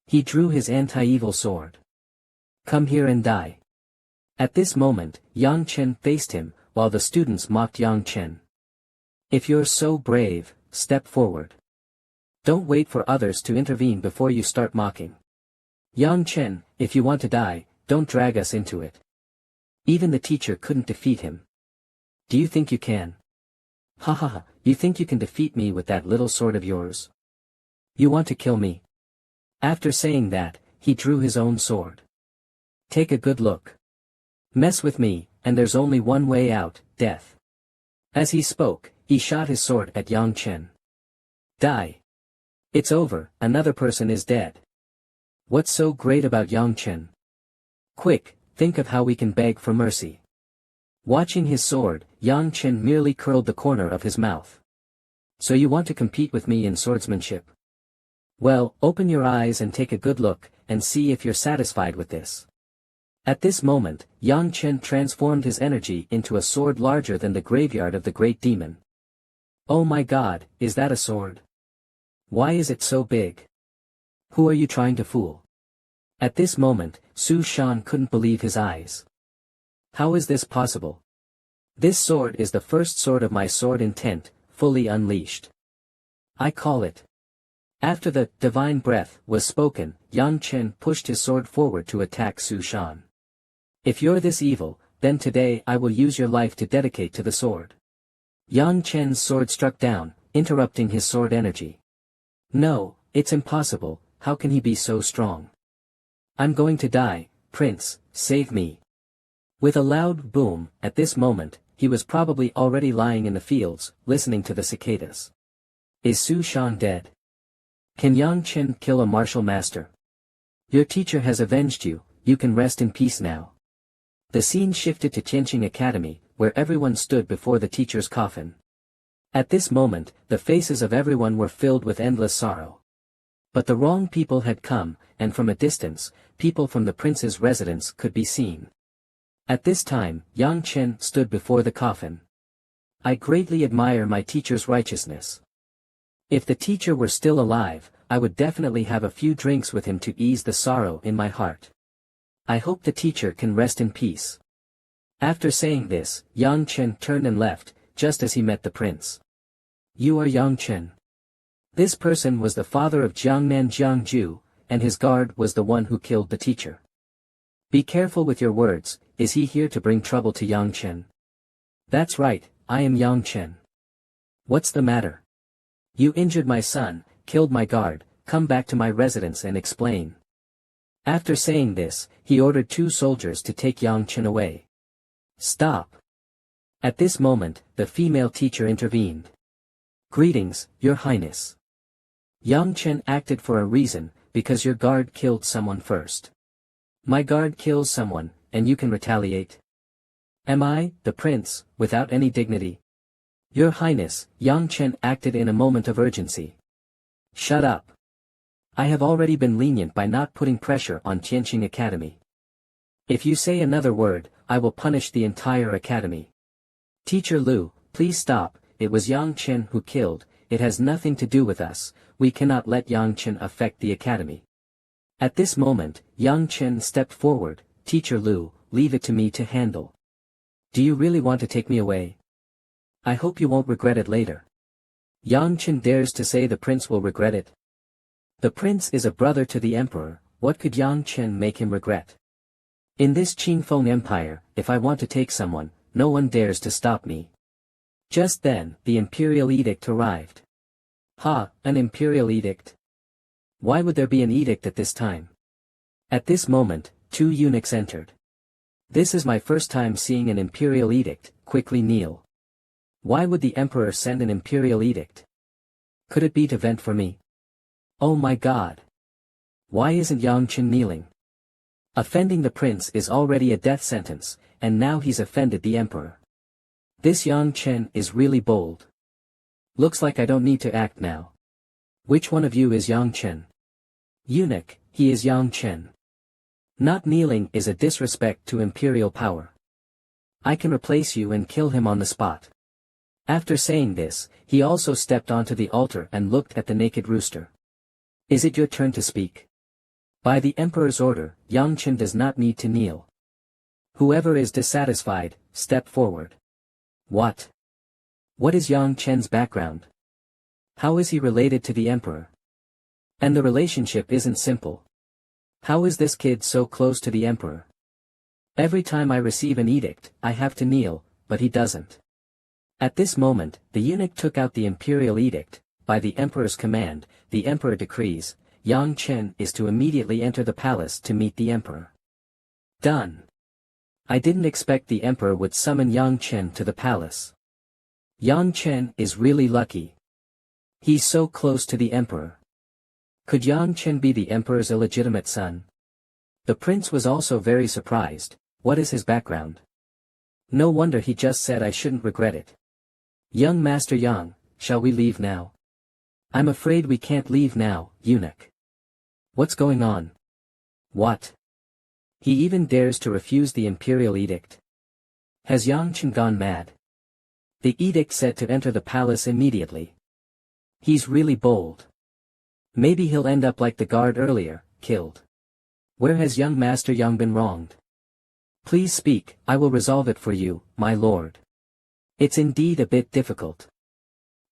S1: He drew his anti-evil sword. Come here and die. At this moment, Yang Chen faced him, while the students mocked Yang Chen. If you're so brave, step forward. Don't wait for others to intervene before you start mocking. Yang Chen, if you want to die, don't drag us into it. Even the teacher couldn't defeat him. Do you think you can? Ha ha ha, you think you can defeat me with that little sword of yours? You want to kill me? After saying that, he drew his own sword. Take a good look. Mess with me, and there's only one way out, death. As he spoke, he shot his sword at Yang Chen. Die. It's over, another person is dead. What's so great about Yang Chen? Quick, think of how we can beg for mercy. Watching his sword, Yang Chen merely curled the corner of his mouth. So you want to compete with me in swordsmanship? Well, open your eyes and take a good look, and see if you're satisfied with this. At this moment, Yang Chen transformed his energy into a sword larger than the graveyard of the great demon. Oh my god, is that a sword? Why is it so big? Who are you trying to fool? At this moment, Su Shan couldn't believe his eyes. How is this possible? This sword is the first sword of my sword intent, fully unleashed. I call it. After the divine breath was spoken, Yang Chen pushed his sword forward to attack Su Shan. If you're this evil, then today I will use your life to dedicate to the sword. Yang Chen's sword struck down, interrupting his sword energy. No, it's impossible, how can he be so strong? I'm going to die, Prince, save me. With a loud boom, at this moment, he was probably already lying in the fields, listening to the cicadas. Is Su Shan dead? Can Yang Chen kill a martial master? Your teacher has avenged you, you can rest in peace now. The scene shifted to Tianqing Academy, where everyone stood before the teacher's coffin. At this moment, the faces of everyone were filled with endless sorrow. But the wrong people had come, and from a distance, people from the prince's residence could be seen. At this time, Yang Chen stood before the coffin. I greatly admire my teacher's righteousness. If the teacher were still alive, I would definitely have a few drinks with him to ease the sorrow in my heart. I hope the teacher can rest in peace. After saying this, Yang Chen turned and left, just as he met the prince. You are Yang Chen. This person was the father of Jiangnan Jiangju, and his guard was the one who killed the teacher. Be careful with your words, is he here to bring trouble to Yang Chen? That's right, I am Yang Chen. What's the matter? You injured my son, killed my guard, come back to my residence and explain. After saying this, he ordered 2 soldiers to take Yang Chen away. Stop. At this moment, the female teacher intervened. Greetings, Your Highness. Yang Chen acted for a reason, because your guard killed someone first. My guard kills someone, and you can retaliate? Am I, the prince, without any dignity? Your Highness, Yang Chen acted in a moment of urgency. Shut up. I have already been lenient by not putting pressure on Tianqing Academy. If you say another word, I will punish the entire academy. Teacher Lu, please stop, it was Yang Chen who killed, it has nothing to do with us, we cannot let Yang Chen affect the academy. At this moment, Yang Chen stepped forward, Teacher Lu, leave it to me to handle. Do you really want to take me away? I hope you won't regret it later. Yang Chen dares to say the prince will regret it. The prince is a brother to the emperor, what could Yang Chen make him regret? In this Qingfeng Empire, if I want to take someone, no one dares to stop me. Just then, the imperial edict arrived. Ha, an imperial edict. Why would there be an edict at this time? At this moment, two eunuchs entered. This is my first time seeing an imperial edict, quickly kneel. Why would the emperor send an imperial edict? Could it be to vent for me? Oh my god. Why isn't Yang Chen kneeling? Offending the prince is already a death sentence, and now he's offended the emperor. This Yang Chen is really bold. Looks like I don't need to act now. Which one of you is Yang Chen? Eunuch, he is Yang Chen. Not kneeling is a disrespect to imperial power. I can replace you and kill him on the spot. After saying this, he also stepped onto the altar and looked at the naked rooster. Is it your turn to speak? By the emperor's order, Yang Chen does not need to kneel. Whoever is dissatisfied, step forward. What? What is Yang Chen's background? How is he related to the emperor? And the relationship isn't simple. How is this kid so close to the emperor? Every time I receive an edict, I have to kneel, but he doesn't. At this moment, the eunuch took out the imperial edict. By the emperor's command, the emperor decrees, Yang Chen is to immediately enter the palace to meet the emperor. Done. I didn't expect the emperor would summon Yang Chen to the palace. Yang Chen is really lucky. He's so close to the emperor. Could Yang Chen be the emperor's illegitimate son? The prince was also very surprised. What is his background? No wonder he just said I shouldn't regret it. Young Master Yang, shall we leave now? I'm afraid we can't leave now, eunuch. What's going on? What? He even dares to refuse the imperial edict. Has Yang Chen gone mad? The edict said to enter the palace immediately. He's really bold. Maybe he'll end up like the guard earlier, killed. Where has young Master Yang been wronged? Please speak, I will resolve it for you, my lord. It's indeed a bit difficult.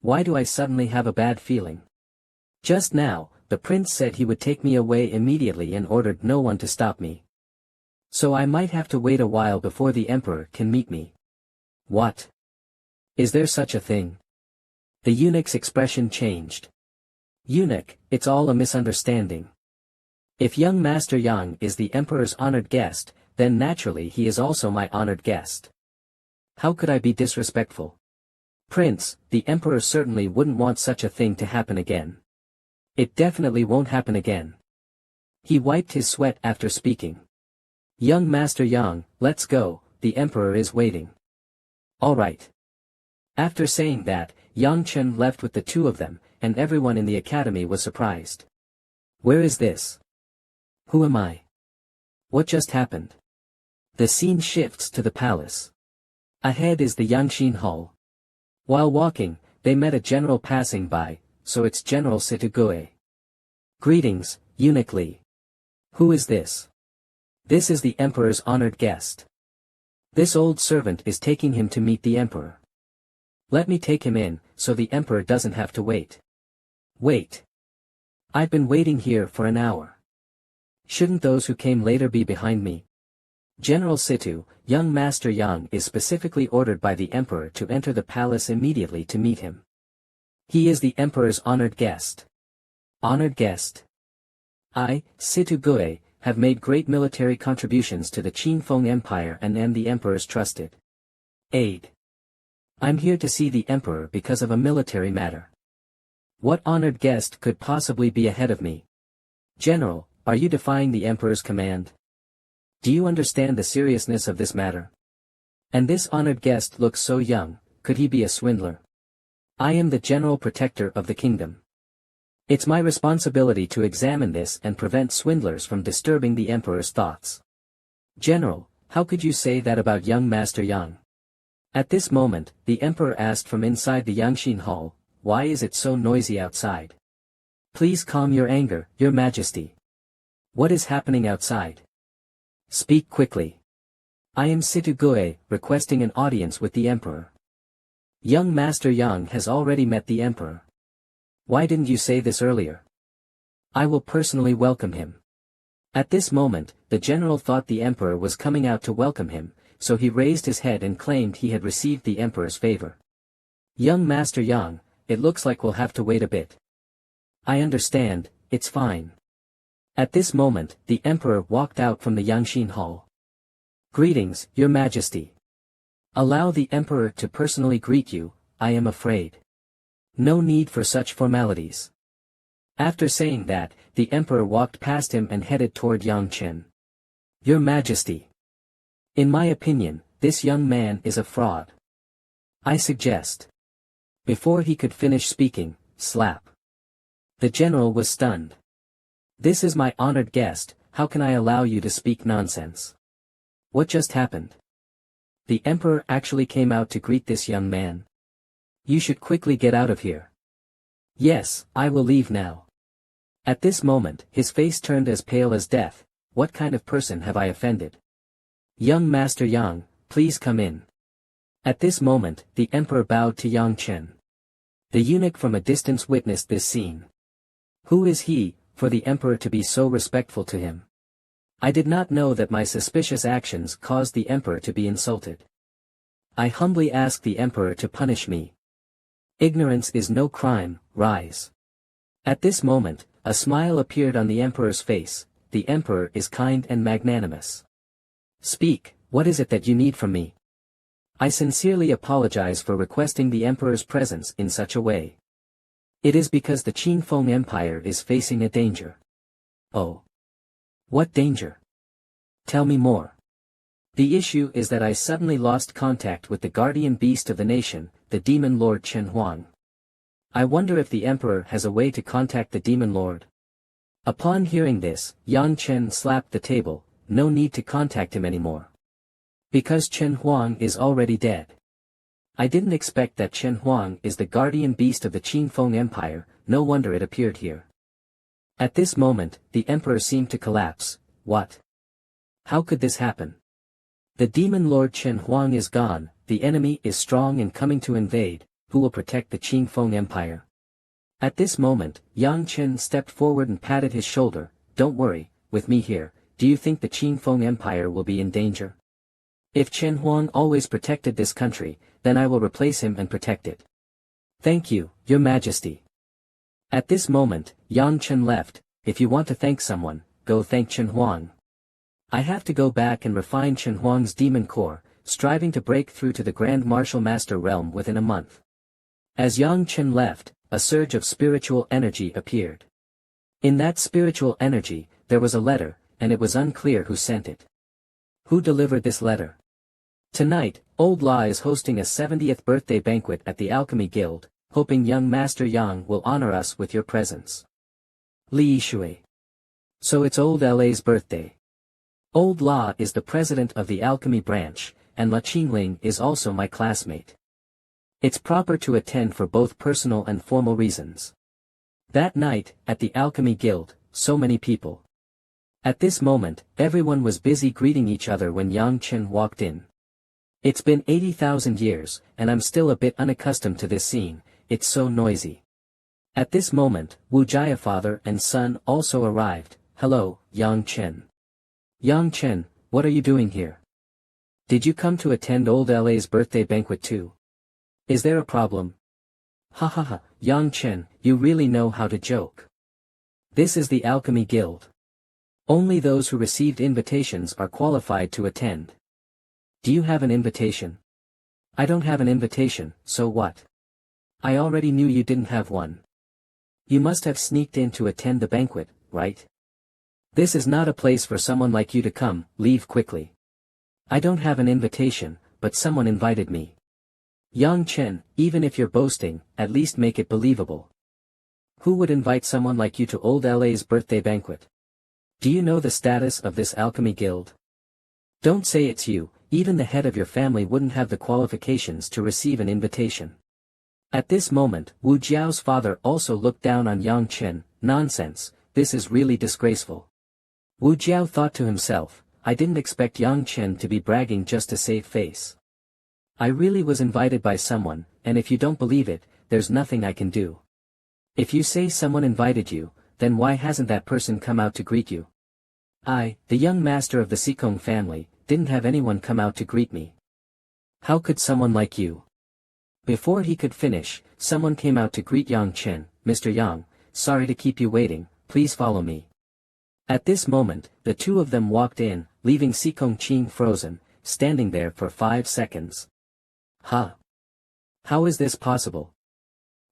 S1: Why do I suddenly have a bad feeling? Just now, the prince said he would take me away immediately and ordered no one to stop me. So I might have to wait a while before the emperor can meet me. What? Is there such a thing? The eunuch's expression changed. Eunuch, it's all a misunderstanding. If young Master Yang is the emperor's honored guest, then naturally he is also my honored guest. How could I be disrespectful? Prince, the emperor certainly wouldn't want such a thing to happen again. It definitely won't happen again. He wiped his sweat after speaking. Young Master Yang, let's go, the emperor is waiting. All right. After saying that, Yang Chen left with the two of them, and everyone in the academy was surprised. Where is this? Who am I? What just happened? The scene shifts to the palace. Ahead is the Yangxin Hall. While walking, they met a general passing by, so it's General Situgue. Greetings, Eunuch Li. Who is this? This is the emperor's honored guest. This old servant is taking him to meet the emperor. Let me take him in, so the emperor doesn't have to wait. Wait. I've been waiting here for an hour. Shouldn't those who came later be behind me? General Situ, young Master Yang is specifically ordered by the emperor to enter the palace immediately to meet him. He is the emperor's honored guest. Honored guest? I, Situ Gue, have made great military contributions to the Qinfeng Empire and am the emperor's trusted aide. I'm here to see the emperor because of a military matter. What honored guest could possibly be ahead of me? General, are you defying the emperor's command? Do you understand the seriousness of this matter? And this honored guest looks so young, could he be a swindler? I am the general protector of the kingdom. It's my responsibility to examine this and prevent swindlers from disturbing the emperor's thoughts. General, how could you say that about young Master Yang? At this moment, the emperor asked from inside the Yangxin Hall, why is it so noisy outside? Please calm your anger, your majesty. What is happening outside? Speak quickly. I am Situgue, requesting an audience with the emperor. Young Master Yang has already met the emperor. Why didn't you say this earlier? I will personally welcome him. At this moment, the general thought the emperor was coming out to welcome him, so he raised his head and claimed he had received the emperor's favor. Young Master Yang, it looks like we'll have to wait a bit. I understand, it's fine. At this moment, the emperor walked out from the Yangshin hall. Greetings, your majesty. Allow the emperor to personally greet you, I am afraid. No need for such formalities. After saying that, the emperor walked past him and headed toward Yang Chen. Your majesty. In my opinion, this young man is a fraud. I suggest. Before he could finish speaking, slap. The general was stunned. This is my honored guest, how can I allow you to speak nonsense? What just happened? The emperor actually came out to greet this young man. You should quickly get out of here. Yes, I will leave now. At this moment, his face turned as pale as death. What kind of person have I offended? Young Master Yang, please come in. At this moment, the emperor bowed to Yang Chen. The eunuch from a distance witnessed this scene. Who is he, for the emperor to be so respectful to him? I did not know that my suspicious actions caused the emperor to be insulted. I humbly ask the emperor to punish me. Ignorance is no crime, rise. At this moment, a smile appeared on the emperor's face. The emperor is kind and magnanimous. Speak, what is it that you need from me? I sincerely apologize for requesting the emperor's presence in such a way. It is because the Qingfeng Empire is facing a danger. Oh. What danger? Tell me more. The issue is that I suddenly lost contact with the guardian beast of the nation, the demon lord Chen Huang. I wonder if the emperor has a way to contact the demon lord. Upon hearing this, Yang Chen slapped the table. No need to contact him anymore. Because Chen Huang is already dead. I didn't expect that Chen Huang is the guardian beast of the Qingfeng Empire, no wonder it appeared here. At this moment, the emperor seemed to collapse. What? How could this happen? The demon lord Chen Huang is gone, the enemy is strong and coming to invade. Who will protect the Qingfeng Empire? At this moment, Yang Chen stepped forward and patted his shoulder. Don't worry, with me here, do you think the Qingfeng Empire will be in danger? If Chen Huang always protected this country, then I will replace him and protect it. Thank you, your majesty. At this moment, Yang Chen left. If you want to thank someone, go thank Chen Huang. I have to go back and refine Chen Huang's demon core, striving to break through to the Grand Martial Master realm within a month. As Yang Chen left, a surge of spiritual energy appeared. In that spiritual energy, there was a letter, and it was unclear who sent it. Who delivered this letter? Tonight, Old La is hosting a 70th birthday banquet at the Alchemy Guild, hoping young Master Yang will honor us with your presence. Li Shui. So it's Old La's birthday. Old La is the president of the Alchemy branch, and La Qingling is also my classmate. It's proper to attend for both personal and formal reasons. That night, at the Alchemy Guild, so many people. At this moment, everyone was busy greeting each other when Yang Chen walked in. It's been 80,000 years, and I'm still a bit unaccustomed to this scene, it's so noisy. At this moment, Wu Jia father and son also arrived. Hello, Yang Chen. Yang Chen, what are you doing here? Did you come to attend Old La's birthday banquet too? Is there a problem? Ha ha ha, Yang Chen, you really know how to joke. This is the Alchemy Guild. Only those who received invitations are qualified to attend. Do you have an invitation? I don't have an invitation, so what? I already knew you didn't have one. You must have sneaked in to attend the banquet, right? This is not a place for someone like you to come, leave quickly. I don't have an invitation, but someone invited me. Yang Chen, even if you're boasting, at least make it believable. Who would invite someone like you to Old La's birthday banquet? Do you know the status of this alchemy guild? Don't say it's you, even the head of your family wouldn't have the qualifications to receive an invitation. At this moment, Wu Jiao's father also looked down on Yang Chen. Nonsense, this is really disgraceful. Wu Jiao thought to himself, I didn't expect Yang Chen to be bragging just to save face. I really was invited by someone, and if you don't believe it, there's nothing I can do. If you say someone invited you, then why hasn't that person come out to greet you? I, the young master of the Sikong family, didn't have anyone come out to greet me. How could someone like you? Before he could finish, someone came out to greet Yang Chen. "Mr. Yang, sorry to keep you waiting, please follow me." At this moment, the two of them walked in, leaving Sikong Qing frozen, standing there for 5 seconds. Huh? How is this possible?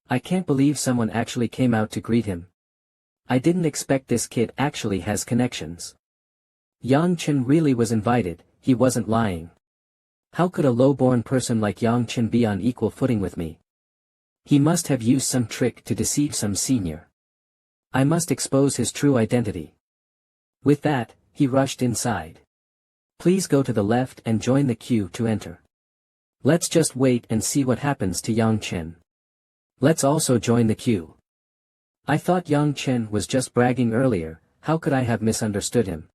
S1: I can't believe someone actually came out to greet him. I didn't expect this kid actually has connections. Yang Chen really was invited, he wasn't lying. How could a low-born person like Yang Chen be on equal footing with me? He must have used some trick to deceive some senior. I must expose his true identity. With that, he rushed inside. Please go to the left and join the queue to enter. Let's just wait and see what happens to Yang Chen. Let's also join the queue. I thought Yang Chen was just bragging earlier, how could I have misunderstood him?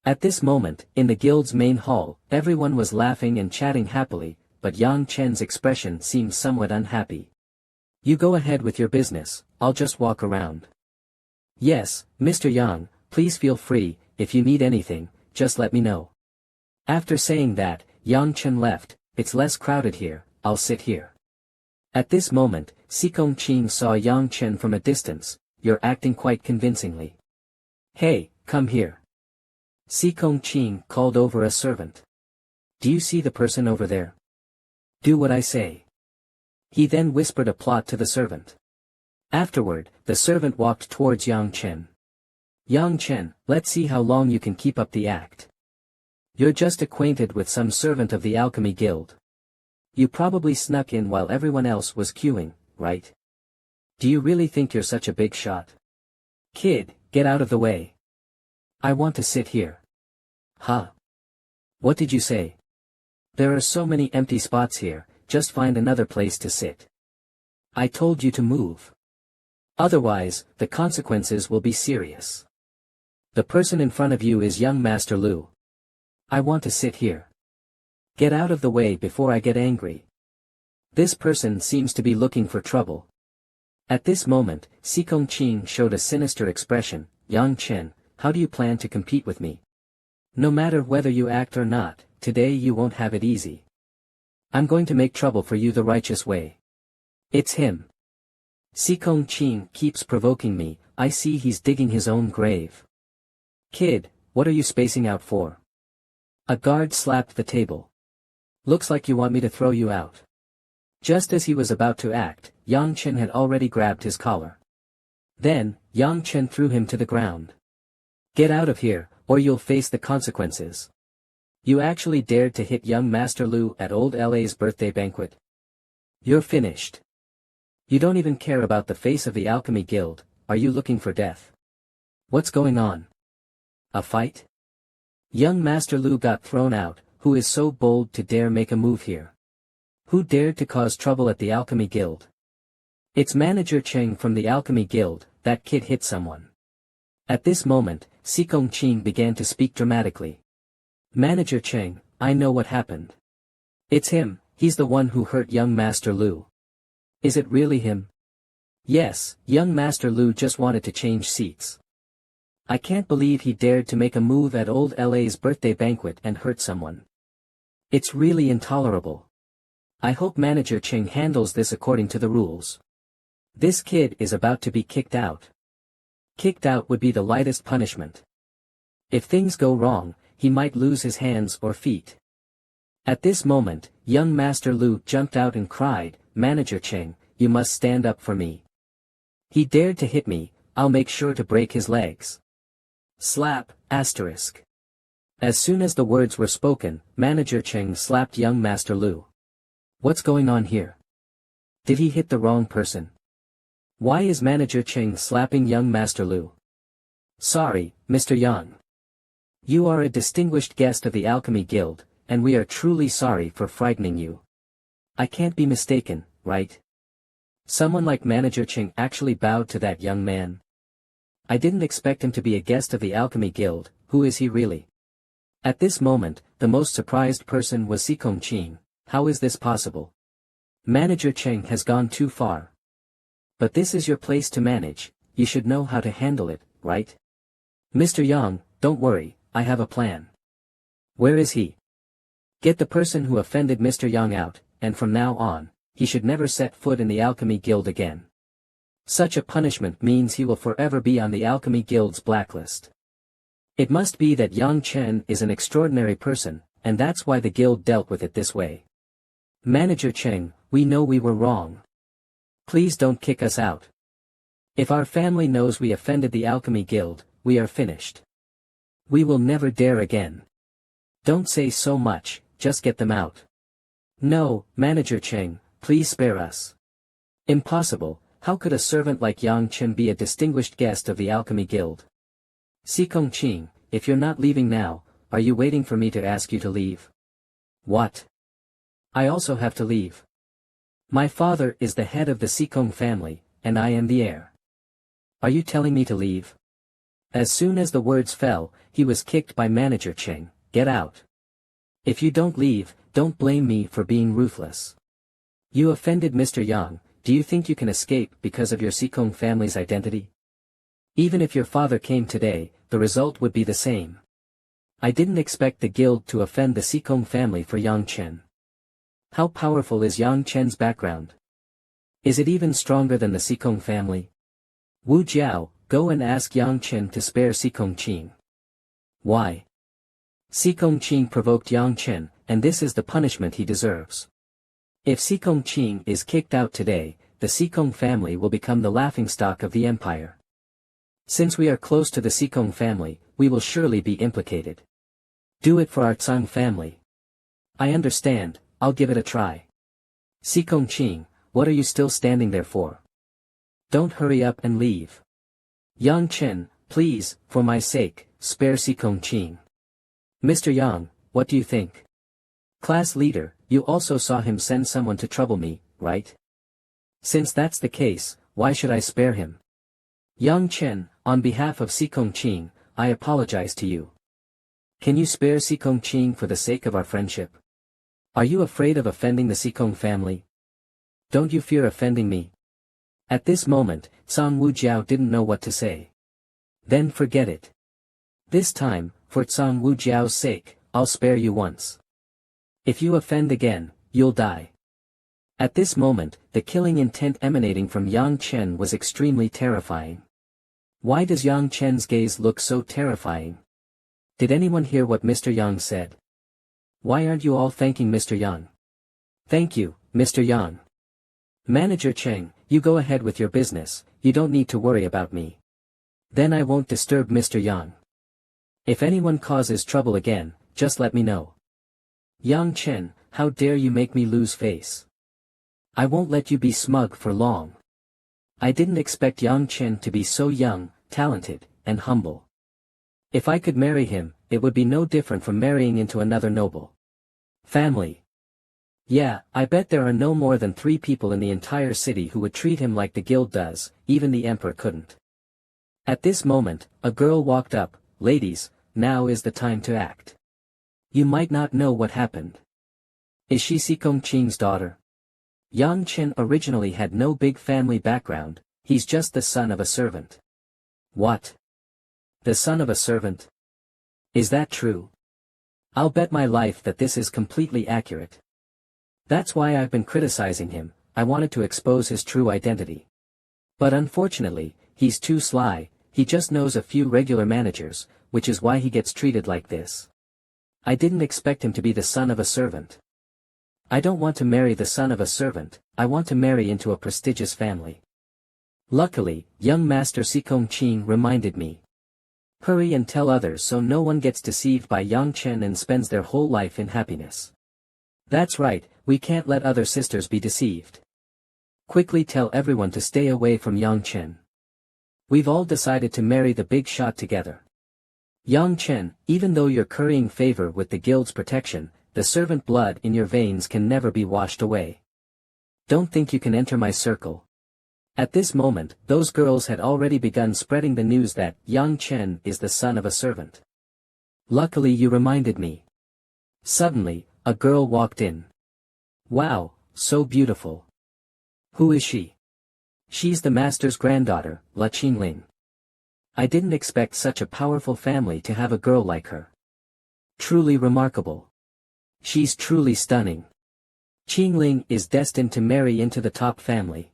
S1: At this moment, in the guild's main hall, everyone was laughing and chatting happily, but Yang Chen's expression seemed somewhat unhappy. You go ahead with your business, I'll just walk around. Yes, Mr. Yang, please feel free, if you need anything, just let me know. After saying that, Yang Chen left. It's less crowded here, I'll sit here. At this moment, Sikong Qing saw Yang Chen from a distance. You're acting quite convincingly. Hey, come here. Sikong Qing called over a servant. Do you see the person over there? Do what I say. He then whispered a plot to the servant. Afterward, the servant walked towards Yang Chen. Yang Chen, let's see how long you can keep up the act. You're just acquainted with some servant of the Alchemy Guild. You probably snuck in while everyone else was queuing, right? Do you really think you're such a big shot? Kid, get out of the way. I want to sit here. Huh? What did you say? There are so many empty spots here, just find another place to sit. I told you to move. Otherwise, the consequences will be serious. The person in front of you is young Master Lu. I want to sit here. Get out of the way before I get angry. This person seems to be looking for trouble. At this moment, Sikong Qing showed a sinister expression. Yang Chen, how do you plan to compete with me? No matter whether you act or not, today you won't have it easy. I'm going to make trouble for you the righteous way. It's him. Sikong Qing keeps provoking me, I see he's digging his own grave. Kid, what are you spacing out for? A guard slapped the table. Looks like you want me to throw you out. Just as he was about to act, Yang Chen had already grabbed his collar. Then, Yang Chen threw him to the ground. Get out of here, or you'll face the consequences. You actually dared to hit young Master Lu at old LA's birthday banquet. You're finished. You don't even care about the face of the Alchemy Guild, are you looking for death? What's going on? A fight? Young Master Lu got thrown out, who is so bold to dare make a move here? Who dared to cause trouble at the Alchemy Guild? It's Manager Cheng from the Alchemy Guild, that kid hit someone. At this moment, Sikong Qing began to speak dramatically. Manager Cheng, I know what happened. It's him, he's the one who hurt young Master Lu. Is it really him? Yes, young Master Lu just wanted to change seats. I can't believe he dared to make a move at old LA's birthday banquet and hurt someone. It's really intolerable. I hope Manager Cheng handles this according to the rules. This kid is about to be kicked out. Kicked out would be the lightest punishment. If things go wrong, he might lose his hands or feet. At this moment, young Master Lu jumped out and cried, Manager Cheng, you must stand up for me. He dared to hit me, I'll make sure to break his legs. Slap, asterisk. As soon as the words were spoken, Manager Cheng slapped young Master Lu. What's going on here? Did he hit the wrong person? Why is Manager Cheng slapping young Master Lu? Sorry, Mr. Yang. You are a distinguished guest of the Alchemy Guild, and we are truly sorry for frightening you. I can't be mistaken, right? Someone like Manager Cheng actually bowed to that young man. I didn't expect him to be a guest of the Alchemy Guild, who is he really? At this moment, the most surprised person was Sikong Qing. How is this possible? Manager Cheng has gone too far. But this is your place to manage, you should know how to handle it, right? Mr. Yang, don't worry, I have a plan. Where is he? Get the person who offended Mr. Yang out, and from now on, he should never set foot in the Alchemy Guild again. Such a punishment means he will forever be on the Alchemy Guild's blacklist. It must be that Yang Chen is an extraordinary person, and that's why the guild dealt with it this way. Manager Cheng, we know we were wrong. Please don't kick us out. If our family knows we offended the Alchemy Guild, we are finished. We will never dare again. Don't say so much, just get them out. No, Manager Cheng, please spare us. Impossible, how could a servant like Yang Chen be a distinguished guest of the Alchemy Guild? Sikong Qing, if you're not leaving now, are you waiting for me to ask you to leave? What? I also have to leave. My father is the head of the Sikong family, and I am the heir. Are you telling me to leave? As soon as the words fell, he was kicked by Manager Cheng. Get out. If you don't leave, don't blame me for being ruthless. You offended Mr. Yang, do you think you can escape because of your Sikong family's identity? Even if your father came today, the result would be the same. I didn't expect the guild to offend the Sikong family for Yang Chen. How powerful is Yang Chen's background? Is it even stronger than the Sikong family? Wu Jiao, go and ask Yang Chen to spare Sikong Qing. Why? Sikong Qing provoked Yang Chen, and this is the punishment he deserves. If Sikong Qing is kicked out today, the Sikong family will become the laughingstock of the empire. Since we are close to the Sikong family, we will surely be implicated. Do it for our Tsang family. I understand, I'll give it a try. Sikong Qing, what are you still standing there for? Don't hurry up and leave. Yang Chen, please, for my sake, spare Sikong Qing. Mr. Yang, what do you think? Class leader, you also saw him send someone to trouble me, right? Since that's the case, why should I spare him? Yang Chen, on behalf of Sikong Qing, I apologize to you. Can you spare Sikong Qing for the sake of our friendship? Are you afraid of offending the Sikong family? Don't you fear offending me? At this moment, Tsang Wu Jiao didn't know what to say. Then forget it. This time, for Tsang Wu Jiao's sake, I'll spare you once. If you offend again, you'll die. At this moment, the killing intent emanating from Yang Chen was extremely terrifying. Why does Yang Chen's gaze look so terrifying? Did anyone hear what Mr. Yang said? Why aren't you all thanking Mr. Yang? Thank you, Mr. Yang. Manager Cheng, you go ahead with your business, you don't need to worry about me. Then I won't disturb Mr. Yang. If anyone causes trouble again, just let me know. Yang Chen, how dare you make me lose face? I won't let you be smug for long. I didn't expect Yang Chen to be so young, talented, and humble. If I could marry him, it would be no different from marrying into another noble family. Yeah, I bet there are no more than 3 people in the entire city who would treat him like the guild does, even the emperor couldn't. At this moment, a girl walked up. Ladies, now is the time to act. You might not know what happened. Is she Sikong Qing's daughter? Yang Chen originally had no big family background, he's just the son of a servant. What? The son of a servant? Is that true? I'll bet my life that this is completely accurate. That's why I've been criticizing him, I wanted to expose his true identity. But unfortunately, he's too sly, he just knows a few regular managers, which is why he gets treated like this. I didn't expect him to be the son of a servant. I don't want to marry the son of a servant, I want to marry into a prestigious family. Luckily, young Master Sikong Qing reminded me. Hurry and tell others so no one gets deceived by Yang Chen and spends their whole life in happiness. That's right, we can't let other sisters be deceived. Quickly tell everyone to stay away from Yang Chen. We've all decided to marry the big shot together. Yang Chen, even though you're currying favor with the guild's protection, the servant blood in your veins can never be washed away. Don't think you can enter my circle. At this moment, those girls had already begun spreading the news that Yang Chen is the son of a servant. Luckily you reminded me. Suddenly, a girl walked in. Wow, so beautiful. Who is she? She's the master's granddaughter, La Qingling. I didn't expect such a powerful family to have a girl like her. Truly remarkable. She's truly stunning. Qingling is destined to marry into the top family.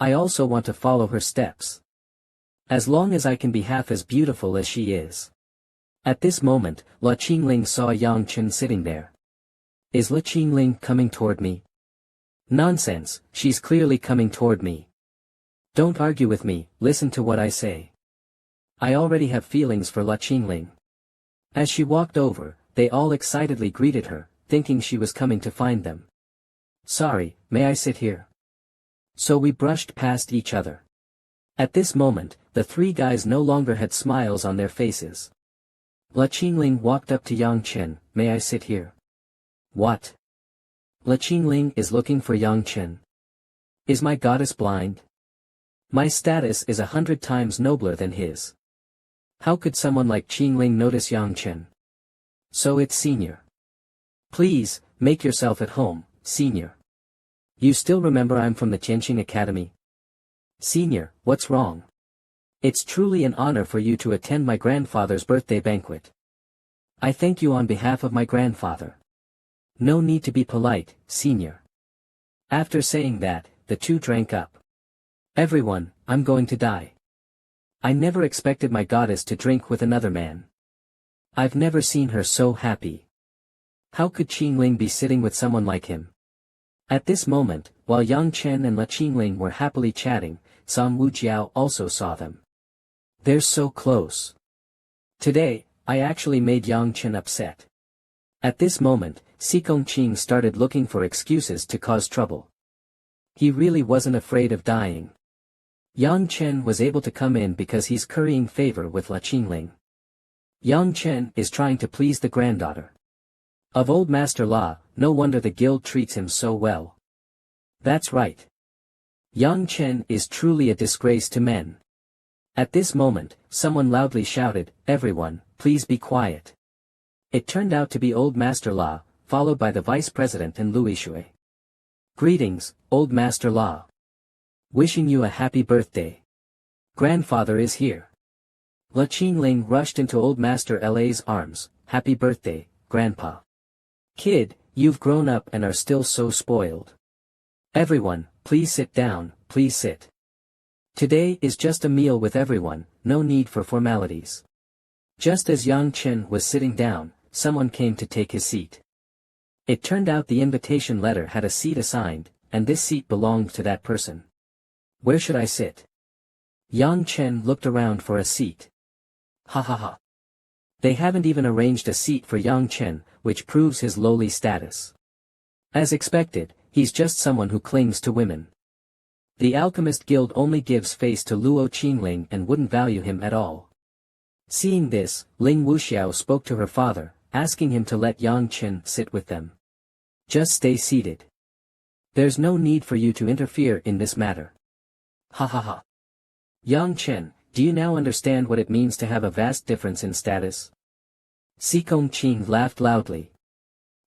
S1: I also want to follow her steps. As long as I can be half as beautiful as she is. At this moment, La Qingling saw Yang Chen sitting there. Is La Qingling coming toward me? Nonsense, she's clearly coming toward me. Don't argue with me, listen to what I say. I already have feelings for La Qingling. As she walked over, they all excitedly greeted her, thinking she was coming to find them. Sorry, may I sit here? So we brushed past each other. At this moment, the three guys no longer had smiles on their faces. La Qingling walked up to Yang Chen, may I sit here? What? La Qingling is looking for Yang Chen. Is my goddess blind? My status is 100 times nobler than his. How could someone like Qingling notice Yang Chen? So it's senior. Please, make yourself at home, senior. You still remember I'm from the Tianqing Academy? Senior, what's wrong? It's truly an honor for you to attend my grandfather's birthday banquet. I thank you on behalf of my grandfather. No need to be polite, senior. After saying that, the two drank up. Everyone, I'm going to die. I never expected my goddess to drink with another man. I've never seen her so happy. How could Qingling be sitting with someone like him? At this moment, while Yang Chen and La Qingling were happily chatting, Song Wujiao also saw them. They're so close. Today, I actually made Yang Chen upset. At this moment, Xikong Qing started looking for excuses to cause trouble. He really wasn't afraid of dying. Yang Chen was able to come in because he's currying favor with La Qingling. Yang Chen is trying to please the granddaughter of Old Master La, no wonder the guild treats him so well. That's right. Yang Chen is truly a disgrace to men. At this moment, someone loudly shouted, everyone, please be quiet. It turned out to be Old Master La, followed by the Vice President and Louis Shui. Greetings, Old Master La. Wishing you a happy birthday. Grandfather is here. La Qingling rushed into Old Master La's arms, happy birthday, Grandpa. Kid, you've grown up and are still so spoiled. Everyone, please sit down, please sit. Today is just a meal with everyone, no need for formalities. Just as Yang Chen was sitting down, someone came to take his seat. It turned out the invitation letter had a seat assigned, and this seat belonged to that person. Where should I sit? Yang Chen looked around for a seat. Ha ha ha. They haven't even arranged a seat for Yang Chen, which proves his lowly status. As expected, he's just someone who clings to women. The Alchemist Guild only gives face to Luo Qingling and wouldn't value him at all. Seeing this, Ling Wuxiao spoke to her father, asking him to let Yang Chen sit with them. Just stay seated. There's no need for you to interfere in this matter. Ha ha ha. Yang Chen, do you now understand what it means to have a vast difference in status? Xikong Qing laughed loudly.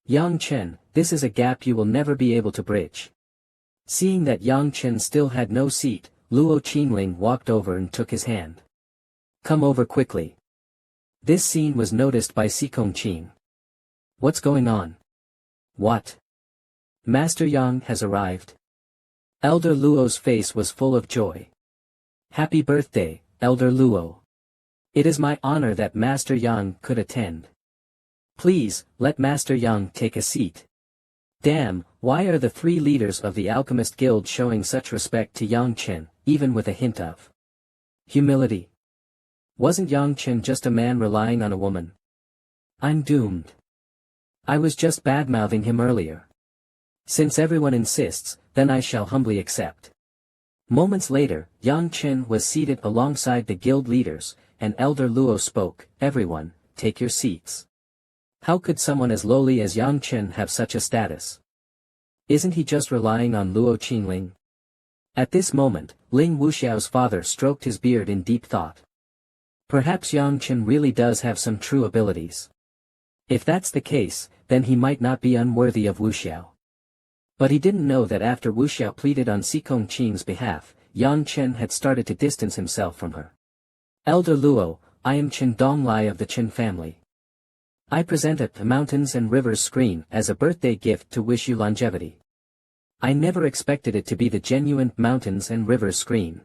S1: Yang Chen, this is a gap you will never be able to bridge. Seeing that Yang Chen still had no seat, Luo Qingling walked over and took his hand. Come over quickly. This scene was noticed by Xikong Qing. What's going on? What? Master Yang has arrived. Elder Luo's face was full of joy. Happy birthday, Elder Luo. It is my honor that Master Yang could attend. Please, let Master Yang take a seat. Damn, why are the three leaders of the Alchemist Guild showing such respect to Yang Chen, even with a hint of humility? Wasn't Yang Chen just a man relying on a woman? I'm doomed. I was just bad-mouthing him earlier. Since everyone insists, then I shall humbly accept. Moments later, Yang Chen was seated alongside the guild leaders, and Elder Luo spoke, everyone, take your seats. How could someone as lowly as Yang Chen have such a status? Isn't he just relying on Luo Qingling? At this moment, Ling Wuxiao's father stroked his beard in deep thought. Perhaps Yang Chen really does have some true abilities. If that's the case, then he might not be unworthy of Wuxiao. But he didn't know that after Wuxiao pleaded on Xikong Qing's behalf, Yang Chen had started to distance himself from her. Elder Luo, I am Chen Donglai of the Chen family. I present a mountains and rivers screen as a birthday gift to wish you longevity. I never expected it to be the genuine mountains and rivers screen.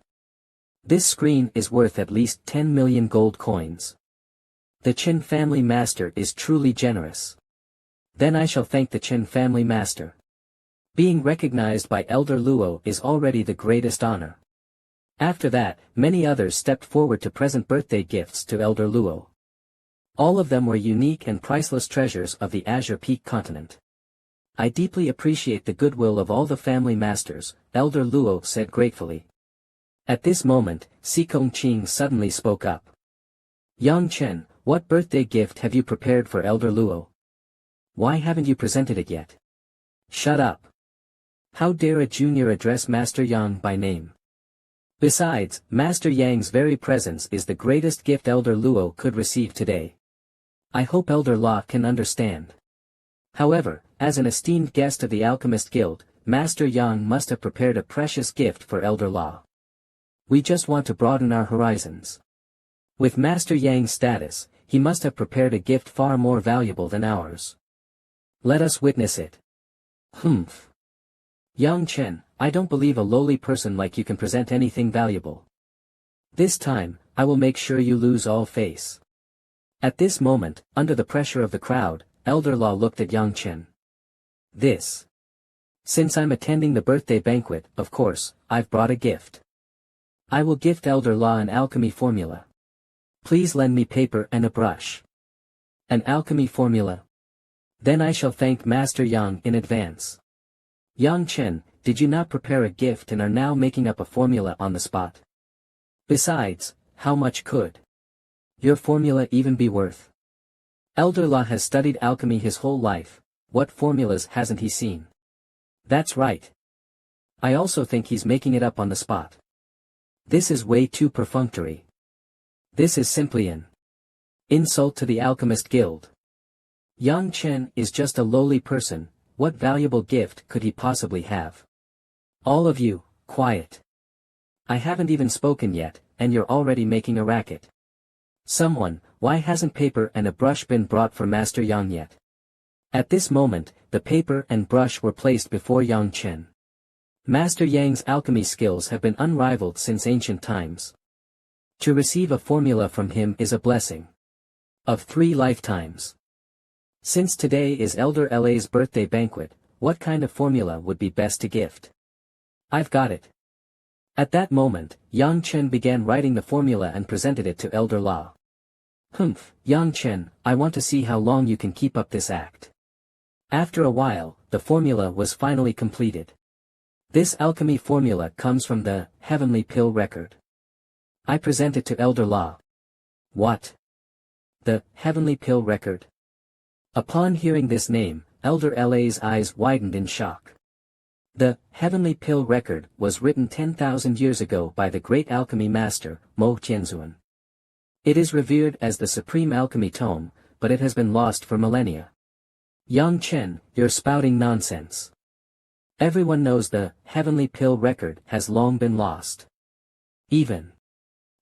S1: This screen is worth at least 10 million gold coins. The Chen family master is truly generous. Then I shall thank the Chen family master. Being recognized by Elder Luo is already the greatest honor. After that, many others stepped forward to present birthday gifts to Elder Luo. All of them were unique and priceless treasures of the Azure Peak continent. I deeply appreciate the goodwill of all the family masters, Elder Luo said gratefully. At this moment, Sikong Qing suddenly spoke up. Yang Chen, what birthday gift have you prepared for Elder Luo? Why haven't you presented it yet? Shut up. How dare a junior address Master Yang by name? Besides, Master Yang's very presence is the greatest gift Elder Luo could receive today. I hope Elder La can understand. However, as an esteemed guest of the Alchemist Guild, Master Yang must have prepared a precious gift for Elder La. We just want to broaden our horizons. With Master Yang's status, he must have prepared a gift far more valuable than ours. Let us witness it. Humph. Yang Chen, I don't believe a lowly person like you can present anything valuable. This time, I will make sure you lose all face. At this moment, under the pressure of the crowd, Elder Law looked at Yang Chen. This. Since I'm attending the birthday banquet, of course, I've brought a gift. I will gift Elder Law an alchemy formula. Please lend me paper and a brush. An alchemy formula. Then I shall thank Master Yang in advance. Yang Chen, did you not prepare a gift and are now making up a formula on the spot? Besides, how much could your formula even be worth? Elder La has studied alchemy his whole life, what formulas hasn't he seen? That's right. I also think he's making it up on the spot. This is way too perfunctory. This is simply an insult to the Alchemist Guild. Yang Chen is just a lowly person, what valuable gift could he possibly have? All of you, quiet. I haven't even spoken yet, and you're already making a racket. Someone, why hasn't paper and a brush been brought for Master Yang yet? At this moment, the paper and brush were placed before Yang Chen. Master Yang's alchemy skills have been unrivaled since ancient times. To receive a formula from him is a blessing of 3 lifetimes. Since today is Elder La's birthday banquet, what kind of formula would be best to gift? I've got it. At that moment, Yang Chen began writing the formula and presented it to Elder La. Humph, Yang Chen, I want to see how long you can keep up this act. After a while, the formula was finally completed. This alchemy formula comes from the Heavenly Pill record. I present it to Elder La. What? The Heavenly Pill record? Upon hearing this name, Elder La's eyes widened in shock. The Heavenly Pill record was written 10,000 years ago by the great alchemy master, Mo Tianzuan. It is revered as the supreme alchemy tome, but it has been lost for millennia. Yang Chen, you're spouting nonsense. Everyone knows the Heavenly Pill record has long been lost. Even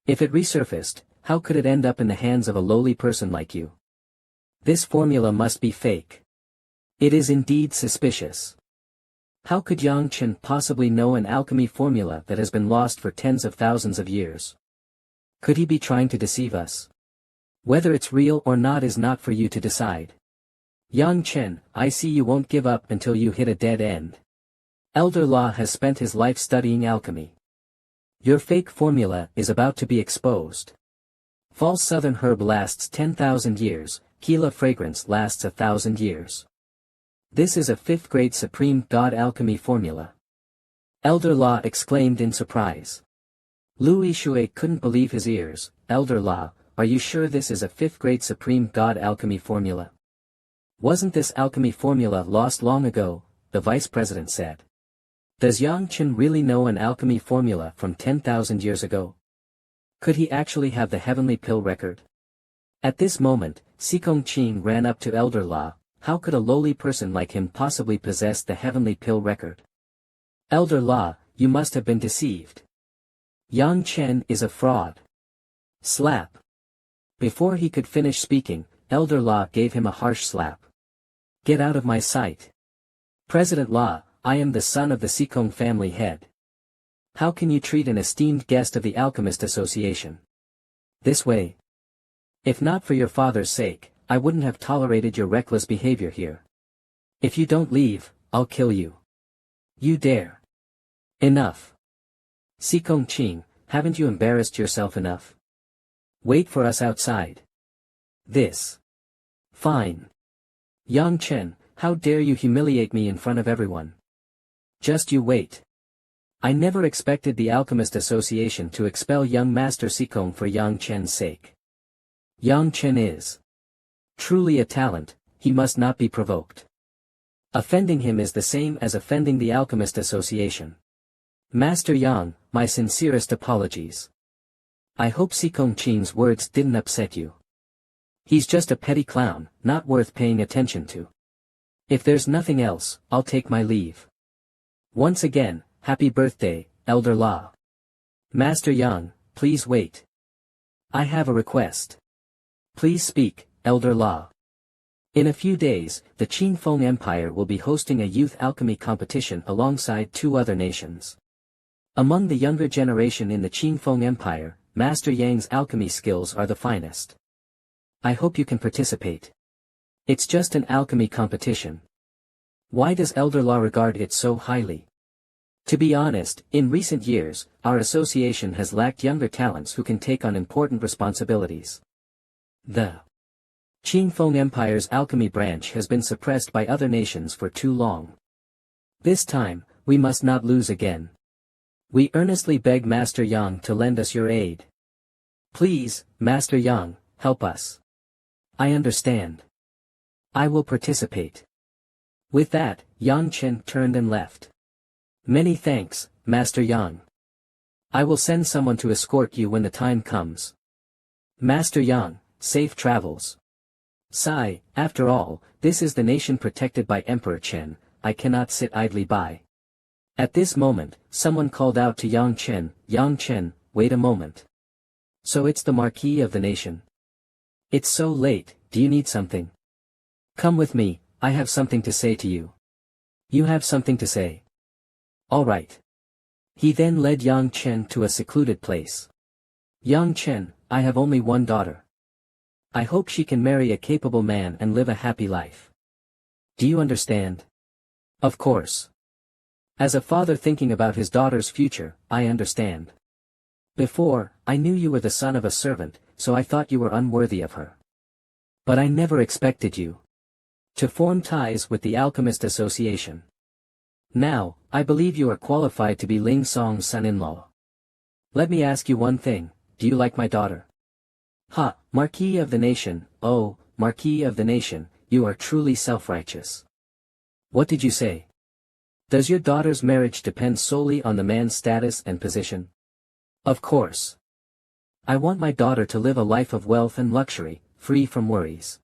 S1: if it resurfaced, how could it end up in the hands of a lowly person like you? This formula must be fake. It is indeed suspicious. How could Yang Chen possibly know an alchemy formula that has been lost for tens of thousands of years? Could he be trying to deceive us? Whether it's real or not is not for you to decide. Yang Chen, I see you won't give up until you hit a dead end. Elder La has spent his life studying alchemy. Your fake formula is about to be exposed. False southern herb lasts 10,000 years, Kila fragrance lasts 1,000 years. This is a 5th grade supreme god alchemy formula. Elder La exclaimed in surprise. Lu Yishui couldn't believe his ears. Elder La, are you sure this is a 5th grade supreme god alchemy formula? Wasn't this alchemy formula lost long ago? The vice president said. Does Yang Chen really know an alchemy formula from 10,000 years ago? Could he actually have the Heavenly Pill record? At this moment, Sikong Qing ran up to Elder La. How could a lowly person like him possibly possess the Heavenly Pill record? Elder La, you must have been deceived. Yang Chen is a fraud. Slap. Before he could finish speaking, Elder Law gave him a harsh slap. Get out of my sight. President Law, I am the son of the Sikong family head. How can you treat an esteemed guest of the Alchemist Association this way? If not for your father's sake, I wouldn't have tolerated your reckless behavior here. If you don't leave, I'll kill you. You dare. Enough. Sikong Ching, haven't you embarrassed yourself enough? Wait for us outside. This. Fine. Yang Chen, how dare you humiliate me in front of everyone? Just you wait. I never expected the Alchemist Association to expel young Master Sikong for Yang Chen's sake. Yang Chen is truly a talent, he must not be provoked. Offending him is the same as offending the Alchemist Association. Master Yang, my sincerest apologies. I hope Sikong Chin's words didn't upset you. He's just a petty clown, not worth paying attention to. If there's nothing else, I'll take my leave. Once again, happy birthday, Elder Law. Master Yang, please wait. I have a request. Please speak, Elder Law. In a few days, the Qingfeng Empire will be hosting a youth alchemy competition alongside 2 other nations. Among the younger generation in the Qingfeng Empire, Master Yang's alchemy skills are the finest. I hope you can participate. It's just an alchemy competition. Why does Elder Law regard it so highly? To be honest, in recent years, our association has lacked younger talents who can take on important responsibilities. The Qingfeng Empire's alchemy branch has been suppressed by other nations for too long. This time, we must not lose again. We earnestly beg Master Yang to lend us your aid. Please, Master Yang, help us. I understand. I will participate. With that, Yang Chen turned and left. Many thanks, Master Yang. I will send someone to escort you when the time comes. Master Yang, safe travels. Sigh, after all, this is the nation protected by Emperor Chen, I cannot sit idly by. At this moment, someone called out to Yang Chen, wait a moment. So it's the Marquis of the nation. It's so late, do you need something? Come with me, I have something to say to you. You have something to say. All right. He then led Yang Chen to a secluded place. Yang Chen, I have only one daughter. I hope she can marry a capable man and live a happy life. Do you understand? Of course. As a father thinking about his daughter's future, I understand. Before, I knew you were the son of a servant, so I thought you were unworthy of her. But I never expected you to form ties with the Alchemist Association. Now, I believe you are qualified to be Ling Song's son-in-law. Let me ask you one thing, do you like my daughter? Ha, Marquis of the Nation, oh, Marquis of the Nation, you are truly self-righteous. What did you say? Does your daughter's marriage depend solely on the man's status and position? Of course. I want my daughter to live a life of wealth and luxury, free from worries.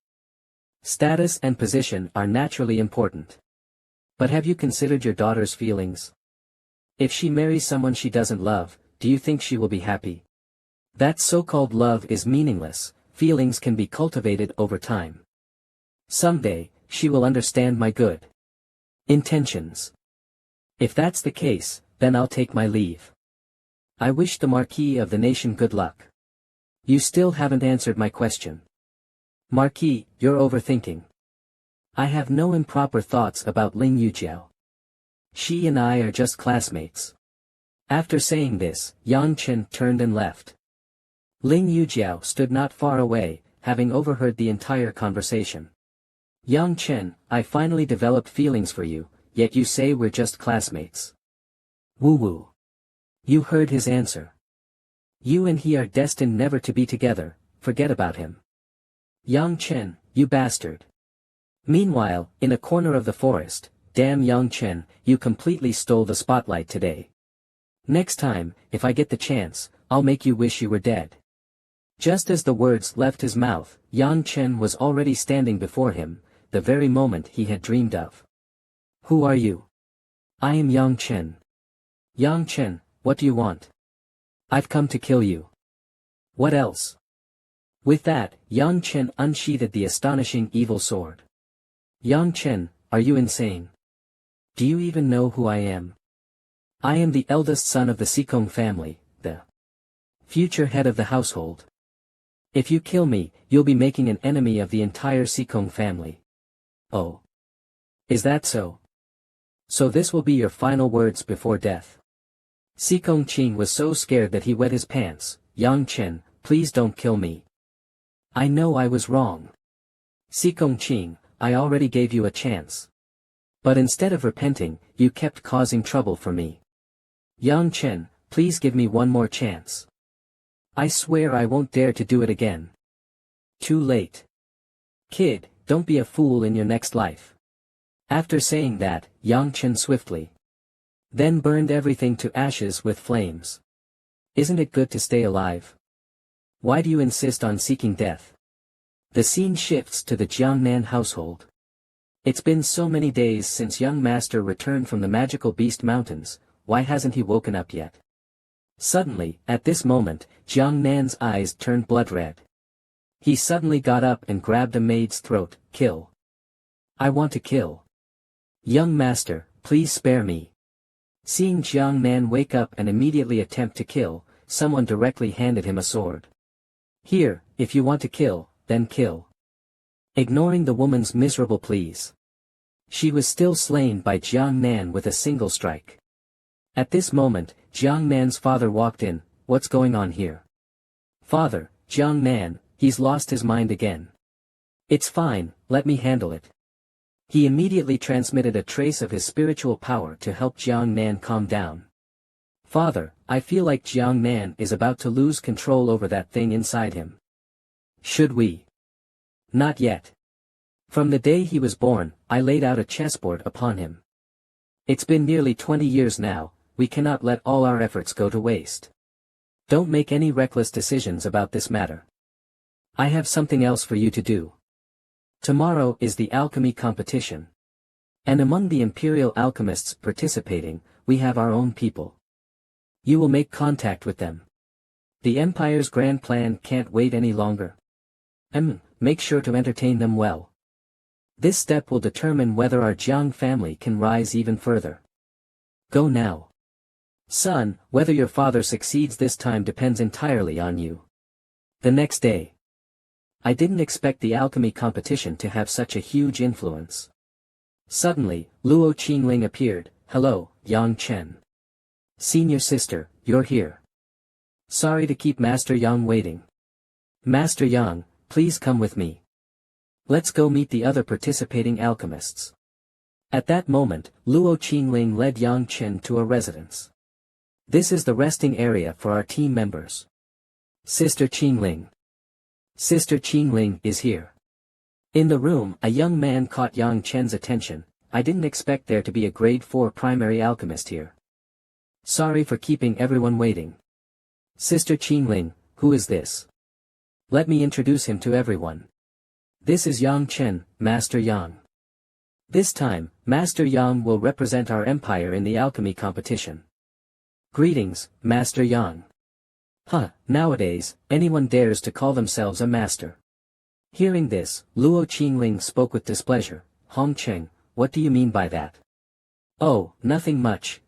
S1: Status and position are naturally important. But have you considered your daughter's feelings? If she marries someone she doesn't love, do you think she will be happy? That so-called love is meaningless, feelings can be cultivated over time. Someday, she will understand my good intentions. If that's the case, then I'll take my leave. I wish the Marquis of the Nation good luck. You still haven't answered my question. Marquis, you're overthinking. I have no improper thoughts about Ling Yujiao. She and I are just classmates. After saying this, Yang Chen turned and left. Ling Yujiao stood not far away, having overheard the entire conversation. Yang Chen, I finally developed feelings for you, yet you say we're just classmates. Woo-woo. You heard his answer. You and he are destined never to be together, forget about him. Yang Chen, you bastard. Meanwhile, in a corner of the forest, damn Yang Chen, you completely stole the spotlight today. Next time, if I get the chance, I'll make you wish you were dead. Just as the words left his mouth, Yang Chen was already standing before him, the very moment he had dreamed of. Who are you? I am Yang Chen. Yang Chen, what do you want? I've come to kill you. What else? With that, Yang Chen unsheathed the astonishing evil sword. Yang Chen, are you insane? Do you even know who I am? I am the eldest son of the Sikong family, the future head of the household. If you kill me, you'll be making an enemy of the entire Sikong family. Oh. Is that so? So this will be your final words before death. Sikong Qing was so scared that he wet his pants. Yang Chen, please don't kill me. I know I was wrong. Sikong Qing, I already gave you a chance. But instead of repenting, you kept causing trouble for me. Yang Chen, please give me one more chance. I swear I won't dare to do it again. Too late. Kid, don't be a fool in your next life. After saying that, Yang Chen swiftly then burned everything to ashes with flames. Isn't it good to stay alive? Why do you insist on seeking death? The scene shifts to the Jiangnan household. It's been so many days since young master returned from the magical beast mountains, why hasn't he woken up yet? Suddenly, at this moment, Jiangnan's eyes turned blood red. He suddenly got up and grabbed a maid's throat. Kill. I want to kill. Young master, please spare me. Seeing Jiangnan wake up and immediately attempt to kill, someone directly handed him a sword. Here, if you want to kill, then kill. Ignoring the woman's miserable pleas. She was still slain by Jiangnan with a single strike. At this moment, Jiangnan's father walked in. What's going on here? Father, Jiangnan, he's lost his mind again. It's fine, let me handle it. He immediately transmitted a trace of his spiritual power to help Jiangnan calm down. Father, I feel like Jiangnan is about to lose control over that thing inside him. Should we? Not yet. From the day he was born, I laid out a chessboard upon him. It's been nearly 20 years now, we cannot let all our efforts go to waste. Don't make any reckless decisions about this matter. I have something else for you to do. Tomorrow is the alchemy competition. And among the imperial alchemists participating, we have our own people. You will make contact with them. The empire's grand plan can't wait any longer. Make sure to entertain them well. This step will determine whether our Jiang family can rise even further. Go now. Son, whether your father succeeds this time depends entirely on you. The next day. I didn't expect the alchemy competition to have such a huge influence. Suddenly, Luo Qingling appeared. Hello, Yang Chen. Senior sister, you're here. Sorry to keep Master Yang waiting. Master Yang, please come with me. Let's go meet the other participating alchemists. At that moment, Luo Qingling led Yang Chen to a residence. This is the resting area for our team members. Sister Qingling. Sister Qingling is here. In the room, a young man caught Yang Chen's attention. I didn't expect there to be a grade 4 primary alchemist here. Sorry for keeping everyone waiting. Sister Qingling, who is this? Let me introduce him to everyone. This is Yang Chen, Master Yang. This time, Master Yang will represent our empire in the alchemy competition. Greetings, Master Yang. Nowadays, anyone dares to call themselves a master. Hearing this, Luo Qingling spoke with displeasure. Hong Cheng, what do you mean by that? Oh, nothing much,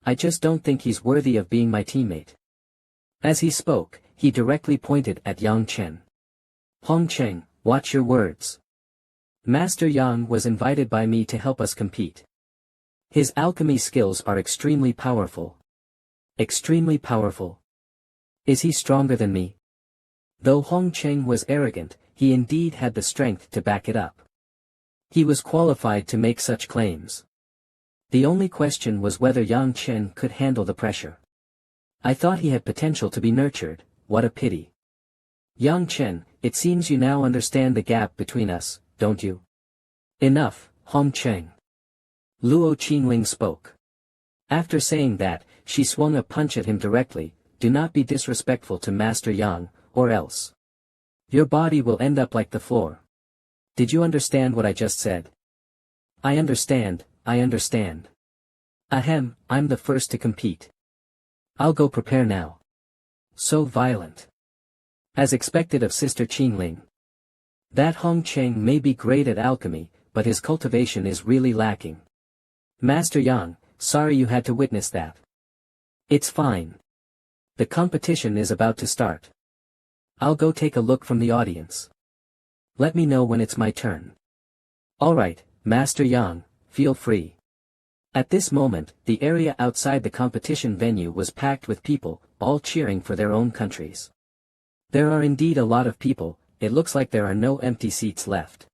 S1: I just don't think he's worthy of being my teammate. As he spoke, he directly pointed at Yang Chen. Hong Cheng, watch your words. Master Yang was invited by me to help us compete. His alchemy skills are extremely powerful. Extremely powerful. Is he stronger than me? Though Hong Cheng was arrogant, he indeed had the strength to back it up. He was qualified to make such claims. The only question was whether Yang Chen could handle the pressure. I thought he had potential to be nurtured, what a pity. Yang Chen, it seems you now understand the gap between us, don't you? Enough, Hong Cheng. Luo Qingling spoke. After saying that, she swung a punch at him directly. Do not be disrespectful to Master Yang, or else your body will end up like the floor. Did you understand what I just said? I understand. Ahem, I'm the first to compete. I'll go prepare now. So violent. As expected of Sister Qingling. That Hong Cheng may be great at alchemy, but his cultivation is really lacking. Master Yang, sorry you had to witness that. It's fine. The competition is about to start. I'll go take a look from the audience. Let me know when it's my turn. Alright, Master Yang, feel free. At this moment, the area outside the competition venue was packed with people, all cheering for their own countries. There are indeed a lot of people, it looks like there are no empty seats left.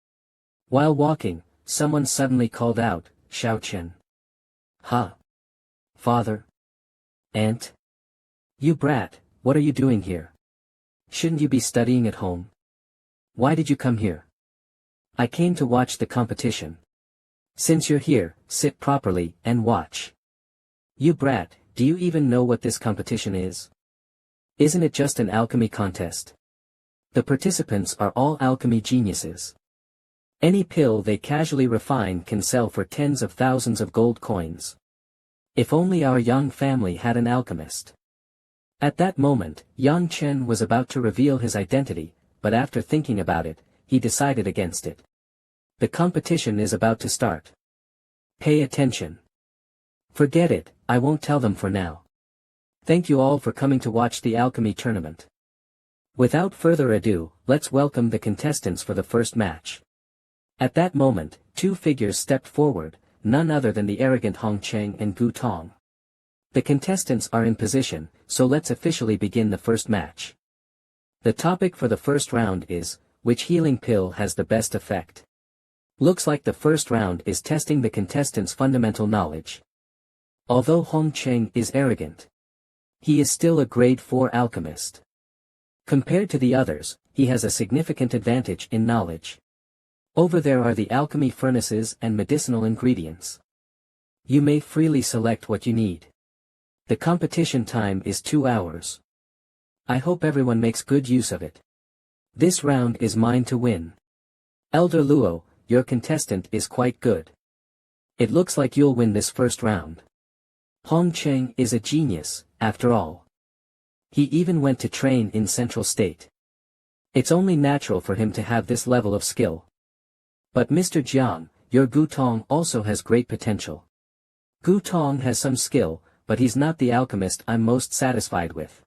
S1: While walking, someone suddenly called out, Xiao Chen. Ha! Father? Aunt? You brat, what are you doing here? Shouldn't you be studying at home? Why did you come here? I came to watch the competition. Since you're here, sit properly and watch. You brat, do you even know what this competition is? Isn't it just an alchemy contest? The participants are all alchemy geniuses. Any pill they casually refine can sell for tens of thousands of gold coins. If only our Yang family had an alchemist. At that moment, Yang Chen was about to reveal his identity, but after thinking about it, he decided against it. The competition is about to start. Pay attention. Forget it, I won't tell them for now. Thank you all for coming to watch the alchemy tournament. Without further ado, let's welcome the contestants for the first match. At that moment, two figures stepped forward, none other than the arrogant Hong Cheng and Gu Tong. The contestants are in position, so let's officially begin the first match. The topic for the first round is, which healing pill has the best effect? Looks like the first round is testing the contestants' fundamental knowledge. Although Hong Cheng is arrogant, he is still a grade 4 alchemist. Compared to the others, he has a significant advantage in knowledge. Over there are the alchemy furnaces and medicinal ingredients. You may freely select what you need. The competition time is 2 hours. I hope everyone makes good use of it. This round is mine to win. Elder Luo, your contestant is quite good. It looks like you'll win this first round. Hong Cheng is a genius, after all. He even went to train in Central State. It's only natural for him to have this level of skill. But Mr. Jiang, your Gu Tong also has great potential. Gu Tong has some skill, but he's not the alchemist I'm most satisfied with.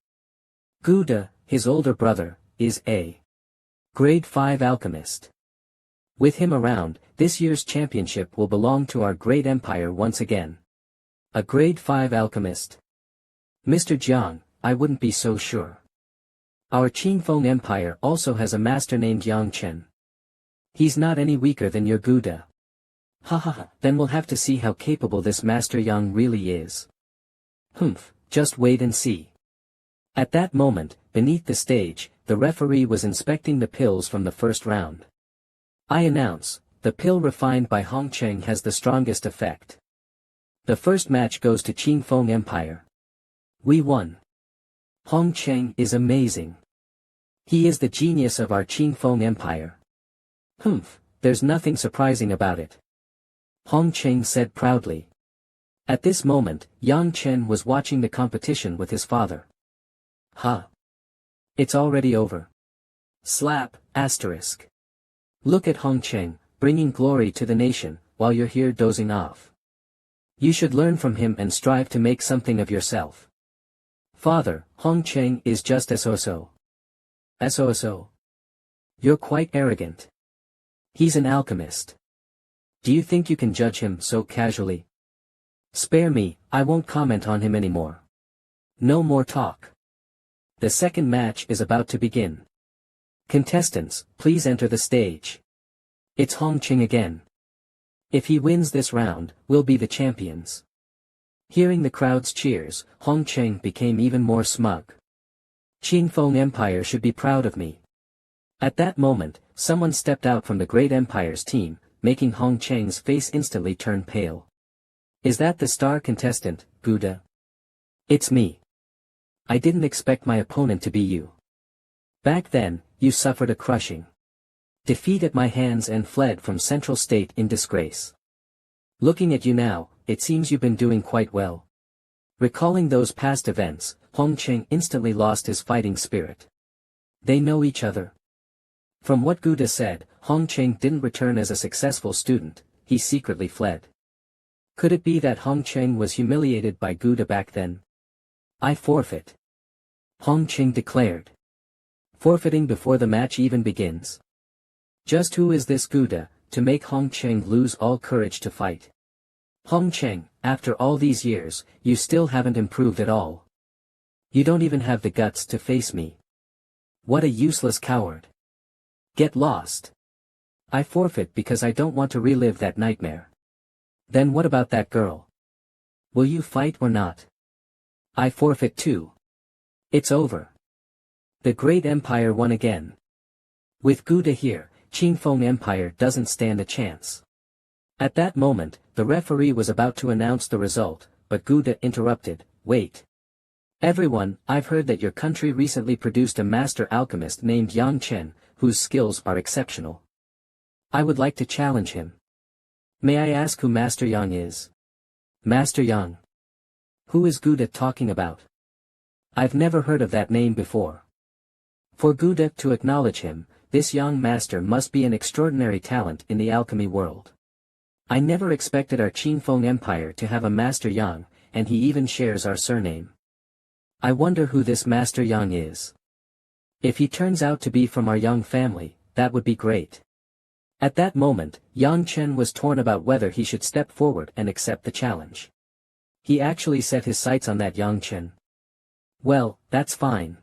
S1: Gu De, his older brother, is a grade 5 alchemist. With him around, this year's championship will belong to our great empire once again. A grade 5 alchemist. Mr. Jiang, I wouldn't be so sure. Our Qingfeng Empire also has a master named Yang Chen. He's not any weaker than your Gu De. Ha ha ha, then we'll have to see how capable this Master Yang really is. Humph, just wait and see. At that moment, beneath the stage, the referee was inspecting the pills from the first round. I announce, the pill refined by Hong Cheng has the strongest effect. The first match goes to Qingfeng Empire. We won. Hong Cheng is amazing. He is the genius of our Qingfeng Empire. Humph, there's nothing surprising about it. Hong Cheng said proudly. At this moment, Yang Chen was watching the competition with his father. Ha! It's already over. Slap, asterisk. Look at Hong Cheng, bringing glory to the nation, while you're here dozing off. You should learn from him and strive to make something of yourself. Father, Hong Cheng is just SOSO. SOSO. You're quite arrogant. He's an alchemist. Do you think you can judge him so casually? Spare me, I won't comment on him anymore. No more talk. The second match is about to begin. Contestants, please enter the stage. It's Hong Cheng again. If he wins this round, we'll be the champions. Hearing the crowd's cheers, Hong Cheng became even more smug. Qingfeng Empire should be proud of me. At that moment, someone stepped out from the Great Empire's team, making Hong Cheng's face instantly turn pale. Is that the star contestant, Gu De? It's me. I didn't expect my opponent to be you. Back then, you suffered a crushing defeat at my hands and fled from Central State in disgrace. Looking at you now, it seems you've been doing quite well. Recalling those past events, Hong Cheng instantly lost his fighting spirit. They know each other. From what Guda said, Hong Cheng didn't return as a successful student, he secretly fled. Could it be that Hong Cheng was humiliated by Guda back then? I forfeit. Hong Cheng declared. Forfeiting before the match even begins. Just who is this Guda, to make Hong Cheng lose all courage to fight? Hong Cheng, after all these years, you still haven't improved at all. You don't even have the guts to face me. What a useless coward. Get lost. I forfeit because I don't want to relive that nightmare. Then what about that girl? Will you fight or not? I forfeit too. It's over. The great empire won again. With Guda here, Qingfeng Empire doesn't stand a chance. At that moment, the referee was about to announce the result, but Guda interrupted, wait. Everyone, I've heard that your country recently produced a master alchemist named Yang Chen, whose skills are exceptional. I would like to challenge him. May I ask who Master Yang is? Master Yang. Who is Guda talking about? I've never heard of that name before. For Guda to acknowledge him, this young master must be an extraordinary talent in the alchemy world. I never expected our Qingfeng Empire to have a Master Yang, and he even shares our surname. I wonder who this Master Yang is. If he turns out to be from our Yang family, that would be great. At that moment, Yang Chen was torn about whether he should step forward and accept the challenge. He actually set his sights on that Yang Chen. Well, that's fine.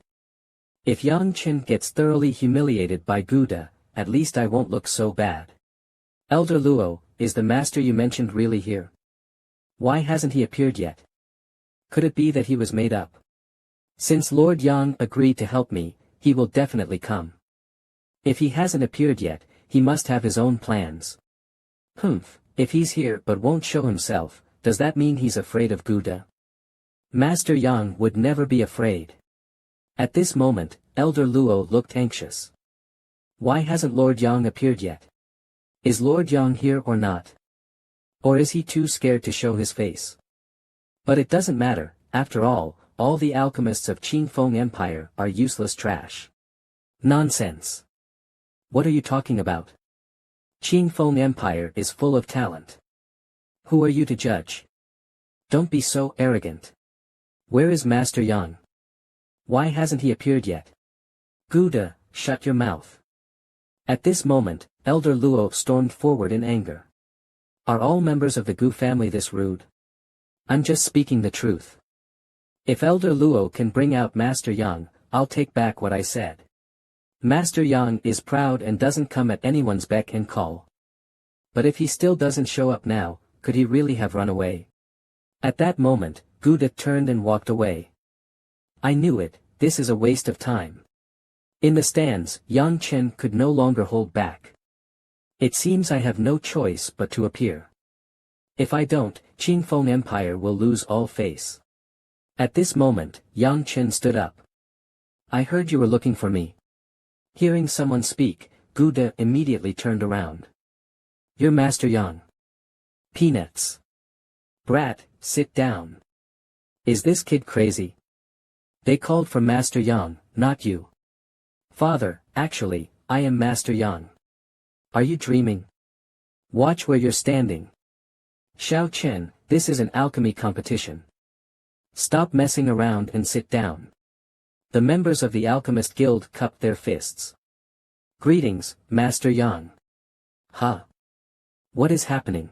S1: If Yang Chen gets thoroughly humiliated by Guda, at least I won't look so bad. Elder Luo, is the master you mentioned really here? Why hasn't he appeared yet? Could it be that he was made up? Since Lord Yang agreed to help me, he will definitely come. If he hasn't appeared yet, he must have his own plans. If he's here but won't show himself, does that mean he's afraid of Guda? Master Yang would never be afraid. At this moment, Elder Luo looked anxious. Why hasn't Lord Yang appeared yet? Is Lord Yang here or not? Or is he too scared to show his face? But it doesn't matter, after all the alchemists of Qingfeng Empire are useless trash. Nonsense. What are you talking about? Qingfeng Empire is full of talent. Who are you to judge? Don't be so arrogant. Where is Master Yang? Why hasn't he appeared yet? Guda, shut your mouth. At this moment, Elder Luo stormed forward in anger. Are all members of the Gu family this rude? I'm just speaking the truth. If Elder Luo can bring out Master Yang, I'll take back what I said. Master Yang is proud and doesn't come at anyone's beck and call. But if he still doesn't show up now, could he really have run away? At that moment, Guda turned and walked away. I knew it, this is a waste of time. In the stands, Yang Chen could no longer hold back. It seems I have no choice but to appear. If I don't, Qingfeng Empire will lose all face. At this moment, Yang Chen stood up. I heard you were looking for me. Hearing someone speak, Guda immediately turned around. You're Master Yang. Peanuts. Brat, sit down. Is this kid crazy? They called for Master Yang, not you. Father, actually, I am Master Yang. Are you dreaming? Watch where you're standing. Xiao Chen, this is an alchemy competition. Stop messing around and sit down. The members of the Alchemist Guild cupped their fists. Greetings, Master Yang. Huh? What is happening?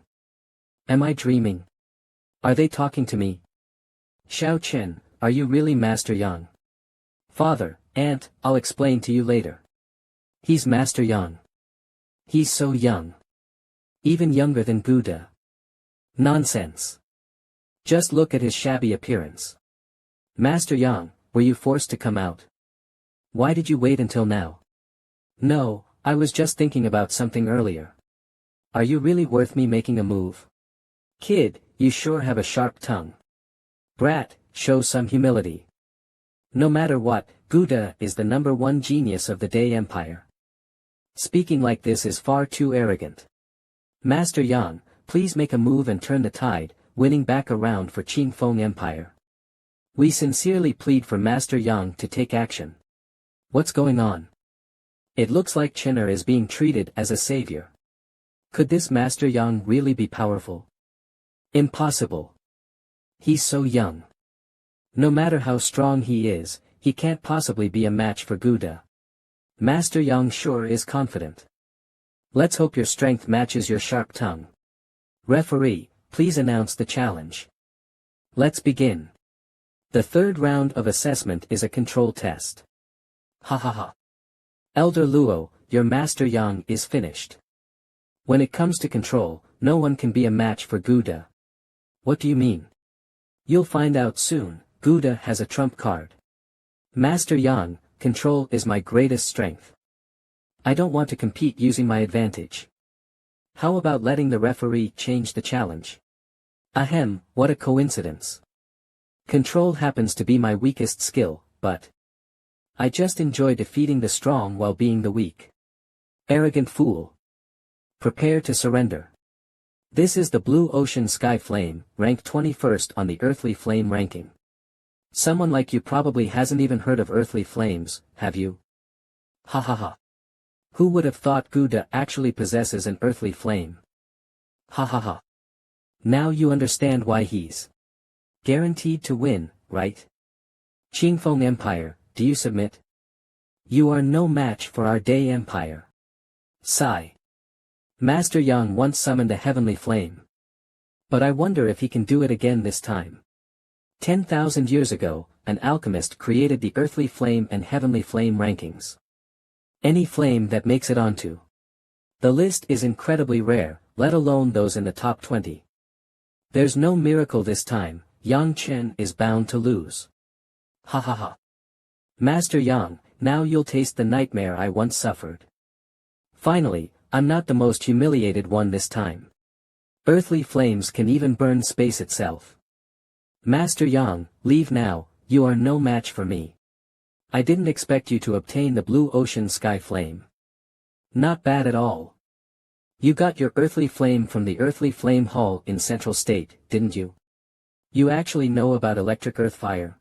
S1: Am I dreaming? Are they talking to me? Xiao Chen, are you really Master Yang? Father, Aunt, I'll explain to you later. He's Master Yang. He's so young. Even younger than Guda. Nonsense. Just look at his shabby appearance. Master Yang, were you forced to come out? Why did you wait until now? No, I was just thinking about something earlier. Are you really worth me making a move? Kid, you sure have a sharp tongue. Brat, show some humility. No matter what, Guda is the #1 genius of the Day Empire. Speaking like this is far too arrogant. Master Yang, please make a move and turn the tide, winning back around for Qingfeng Empire. We sincerely plead for Master Yang to take action. What's going on? It looks like Chinner is being treated as a savior. Could this Master Yang really be powerful? Impossible. He's so young. No matter how strong he is, he can't possibly be a match for Gouda. Master Yang sure is confident. Let's hope your strength matches your sharp tongue. Referee, please announce the challenge. Let's begin. The third round of assessment is a control test. Ha ha ha. Elder Luo, your Master Yang is finished. When it comes to control, no one can be a match for Gouda. What do you mean? You'll find out soon. Gouda has a trump card. Master Yang, control is my greatest strength. I don't want to compete using my advantage. How about letting the referee change the challenge? Ahem, what a coincidence. Control happens to be my weakest skill, but I just enjoy defeating the strong while being the weak. Arrogant fool. Prepare to surrender. This is the Blue Ocean Sky Flame, ranked 21st on the Earthly Flame ranking. Someone like you probably hasn't even heard of earthly flames, have you? Ha ha ha. Who would have thought Gouda actually possesses an earthly flame? Ha ha ha. Now you understand why he's guaranteed to win, right? Qingfeng Empire, do you submit? You are no match for our Day Empire. Sigh. Master Yang once summoned a heavenly flame. But I wonder if he can do it again this time. 10,000 years ago, an alchemist created the earthly flame and heavenly flame rankings. Any flame that makes it onto the list is incredibly rare, let alone those in the top 20. There's no miracle this time, Yang Chen is bound to lose. Ha ha ha. Master Yang, now you'll taste the nightmare I once suffered. Finally, I'm not the most humiliated one this time. Earthly flames can even burn space itself. Master Yang, leave now, you are no match for me. I didn't expect you to obtain the Blue Ocean Sky Flame. Not bad at all. You got your earthly flame from the Earthly Flame Hall in Central State, didn't you? You actually know about electric earth fire?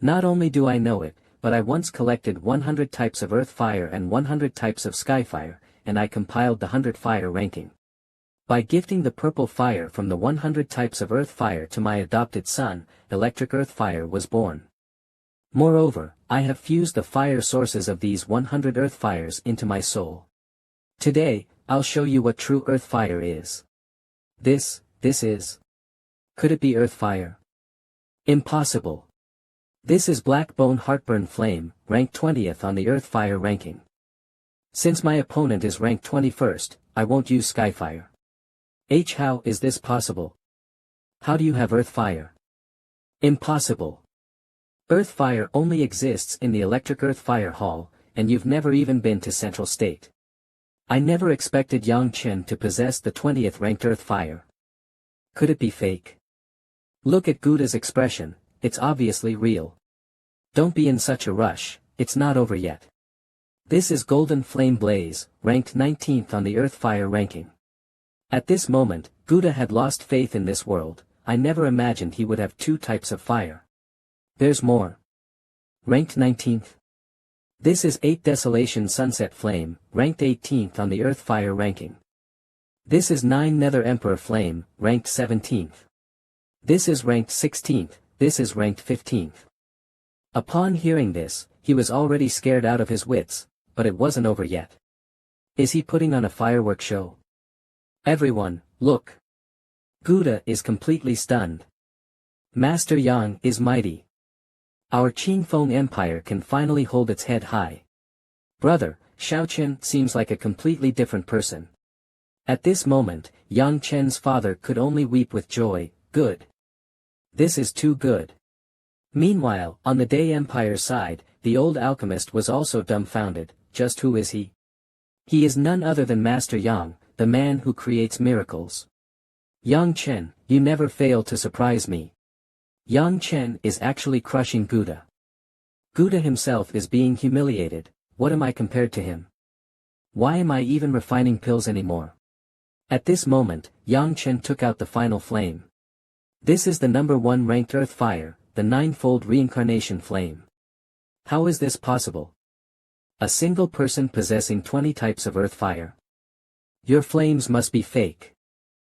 S1: Not only do I know it, but I once collected 100 types of earth fire and 100 types of sky fire, and I compiled the 100 fire ranking. By gifting the purple fire from the 100 types of earth fire to my adopted son, electric earth fire was born. Moreover, I have fused the fire sources of these 100 earth fires into my soul. Today, I'll show you what true earth fire is. This is. Could it be earth fire? Impossible. This is Blackbone Heartburn Flame, ranked 20th on the earth fire ranking. Since my opponent is ranked 21st, I won't use Skyfire. How is this possible? How do you have earth fire? Impossible. Earth fire only exists in the electric earth fire hall, and you've never even been to Central State. I never expected Yang Chen to possess the 20th ranked earth fire. Could it be fake? Look at Gouda's expression, it's obviously real. Don't be in such a rush, it's not over yet. This is Golden Flame Blaze, ranked 19th on the earth fire ranking. At this moment, Gouda had lost faith in this world. I never imagined he would have two types of fire. There's more. Ranked 19th. This is 8 Desolation Sunset Flame, ranked 18th on the earth fire ranking. This is 9 Nether Emperor Flame, ranked 17th. This is ranked 16th, this is ranked 15th. Upon hearing this, he was already scared out of his wits, but it wasn't over yet. Is he putting on a firework show? Everyone, look. Gouda is completely stunned. Master Yang is mighty. Our Qingfeng Empire can finally hold its head high. Brother, Xiaoqian seems like a completely different person. At this moment, Yang Chen's father could only weep with joy. Good. This is too good. Meanwhile, on the Day Empire side, the old alchemist was also dumbfounded. Just who is he? He is none other than Master Yang, the man who creates miracles. Yang Chen, you never fail to surprise me. Yang Chen is actually crushing Gouda. Gouda himself is being humiliated. What am I compared to him? Why am I even refining pills anymore? At this moment, Yang Chen took out the final flame. This is the number 1 ranked earth fire, the 9-fold reincarnation flame. How is this possible? A single person possessing 20 types of earth fire. Your flames must be fake.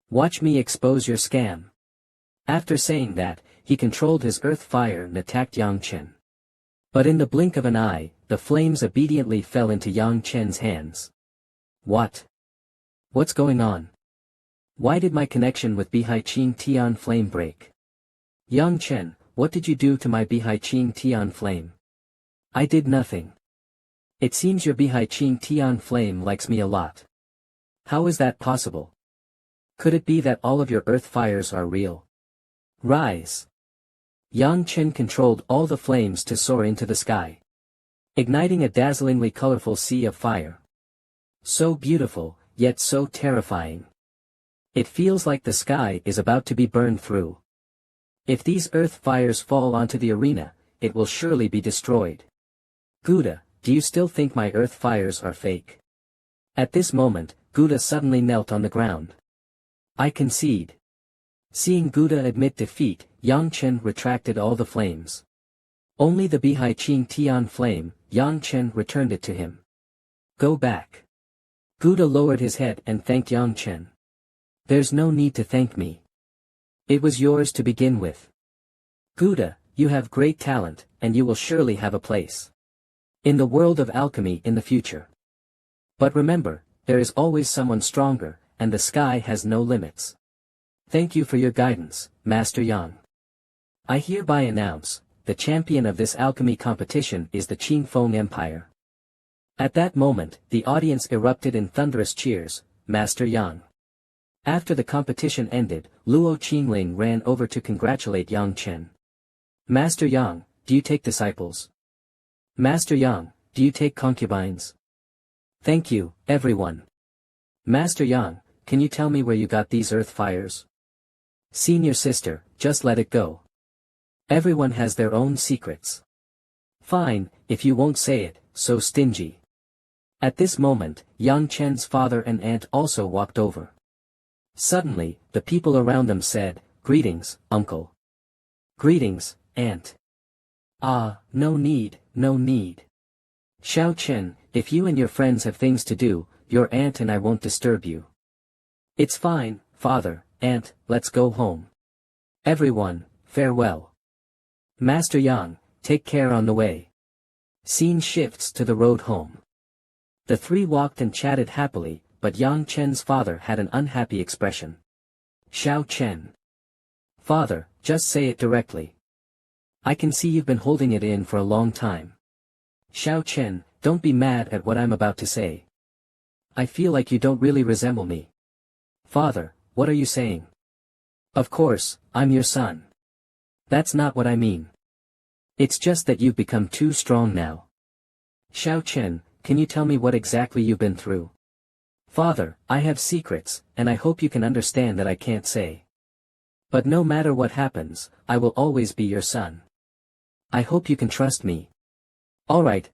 S1: Watch me expose your scam. After saying that, he controlled his earth fire and attacked Yang Chen. But in the blink of an eye, the flames obediently fell into Yang Chen's hands. What? What's going on? Why did my connection with Bihai Qing Tian flame break? Yang Chen, what did you do to my Bihai Qing Tian flame? I did nothing. It seems your Bihai Qing Tian flame likes me a lot. How is that possible? Could it be that all of your earth fires are real? Rise! Yang Chen controlled all the flames to soar into the sky, igniting a dazzlingly colorful sea of fire. So beautiful, yet so terrifying. It feels like the sky is about to be burned through. If these earth fires fall onto the arena, it will surely be destroyed. Gouda, do you still think my earth fires are fake? At this moment, Gouda suddenly knelt on the ground. I concede. Seeing Gouda admit defeat, Yang Chen retracted all the flames. Only the Bihai Qing Tian flame, Yang Chen returned it to him. Go back. Gouda lowered his head and thanked Yang Chen. There's no need to thank me. It was yours to begin with. Gouda, you have great talent, and you will surely have a place in the world of alchemy in the future. But remember, there is always someone stronger, and the sky has no limits. Thank you for your guidance, Master Yang. I hereby announce, the champion of this alchemy competition is the Qingfeng Empire. At that moment, the audience erupted in thunderous cheers, Master Yang. After the competition ended, Luo Qingling ran over to congratulate Yang Chen. Master Yang, do you take disciples? Master Yang, do you take concubines? Thank you, everyone. Master Yang, can you tell me where you got these earth fires? Senior sister, just let it go. Everyone has their own secrets. Fine, if you won't say it, so stingy. At this moment, Yang Chen's father and aunt also walked over. Suddenly, the people around them said, Greetings, uncle. Greetings, aunt. Ah, no need, no need. Xiao Chen, if you and your friends have things to do, your aunt and I won't disturb you. It's fine, father, aunt, let's go home. Everyone, farewell. Master Yang, take care on the way. Scene shifts to the road home. The three walked and chatted happily, but Yang Chen's father had an unhappy expression. Xiao Chen. Father, just say it directly. I can see you've been holding it in for a long time. Xiao Chen, don't be mad at what I'm about to say. I feel like you don't really resemble me. Father, what are you saying? Of course, I'm your son. That's not what I mean. It's just that you've become too strong now. Xiao Chen, can you tell me what exactly you've been through? Father, I have secrets, and I hope you can understand that I can't say. But no matter what happens, I will always be your son. I hope you can trust me. Alright,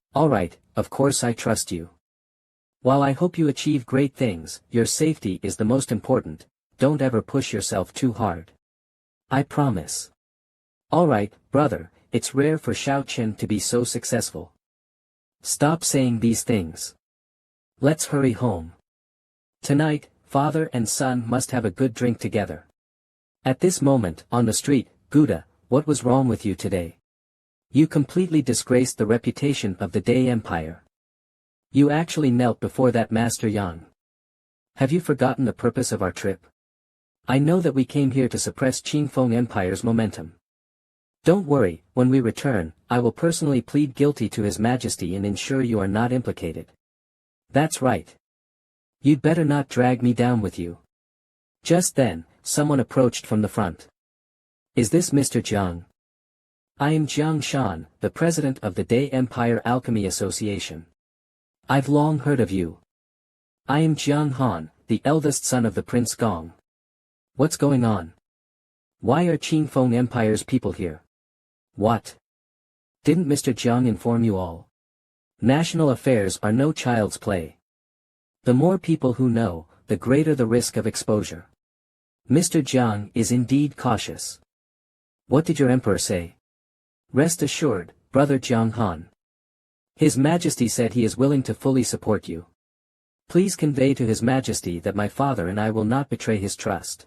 S1: of course I trust you. While I hope you achieve great things, your safety is the most important. Don't ever push yourself too hard. I promise. Alright, brother, it's rare for Xiao Chen to be so successful. Stop saying these things. Let's hurry home. Tonight, father and son must have a good drink together. At this moment, on the street, Gouda, what was wrong with you today? You completely disgraced the reputation of the Day Empire. You actually knelt before that Master Yang. Have you forgotten the purpose of our trip? I know that we came here to suppress Qingfeng Empire's momentum. Don't worry, when we return, I will personally plead guilty to His Majesty and ensure you are not implicated. That's right. You'd better not drag me down with you. Just then, someone approached from the front. Is this Mr. Jiang? I am Jiang Shan, the president of the Day Empire Alchemy Association. I've long heard of you. I am Jiang Han, the eldest son of the Prince Gong. What's going on? Why are Qingfeng Empire's people here? What? Didn't Mr. Jiang inform you all? National affairs are no child's play. The more people who know, the greater the risk of exposure. Mr. Jiang is indeed cautious. What did your emperor say? Rest assured, brother Jiang Han. His Majesty said he is willing to fully support you. Please convey to His Majesty that my father and I will not betray his trust.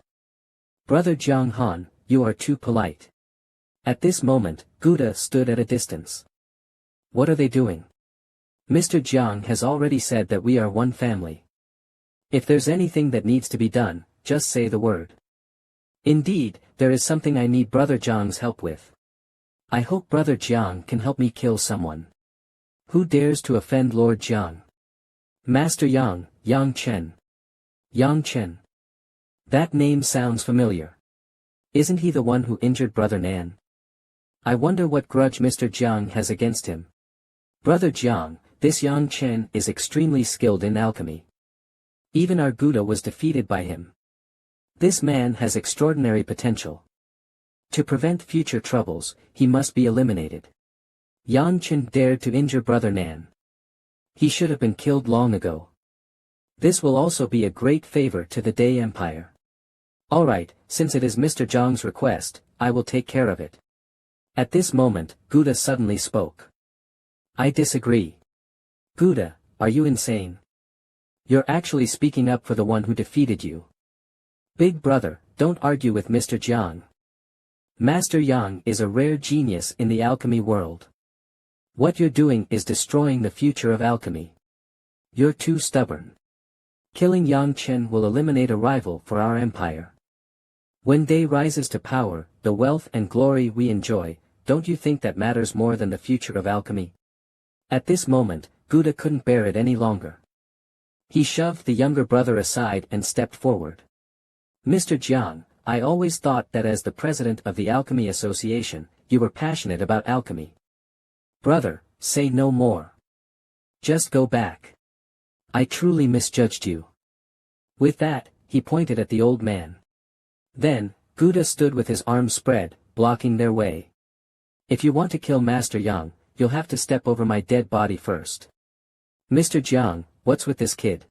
S1: Brother Jiang Han, you are too polite. At this moment, Gouda stood at a distance. What are they doing? Mr. Jiang has already said that we are one family. If there's anything that needs to be done, just say the word. Indeed, there is something I need Brother Jiang's help with. I hope Brother Jiang can help me kill someone. Who dares to offend Lord Jiang? Master Yang, Yang Chen. Yang Chen. That name sounds familiar. Isn't he the one who injured Brother Nan? I wonder what grudge Mr. Jiang has against him. Brother Jiang, this Yang Chen is extremely skilled in alchemy. Even our Gouda was defeated by him. This man has extraordinary potential. To prevent future troubles, he must be eliminated. Yang Chen dared to injure Brother Nan. He should have been killed long ago. This will also be a great favor to the Day Empire. Alright, since it is Mr. Jiang's request, I will take care of it. At this moment, Gouda suddenly spoke. I disagree. Gouda, are you insane? You're actually speaking up for the one who defeated you. Big brother, don't argue with Mr. Jiang. Master Yang is a rare genius in the alchemy world. What you're doing is destroying the future of alchemy. You're too stubborn. Killing Yang Chen will eliminate a rival for our empire. When Day rises to power, the wealth and glory we enjoy, don't you think that matters more than the future of alchemy? At this moment, Gouda couldn't bear it any longer. He shoved the younger brother aside and stepped forward. Mr. Jiang, I always thought that as the president of the Alchemy Association, you were passionate about alchemy. Brother, say no more. Just go back. I truly misjudged you. With that, he pointed at the old man. Then, Gouda stood with his arms spread, blocking their way. If you want to kill Master Yang, you'll have to step over my dead body first. Mr. Jiang, what's with this kid?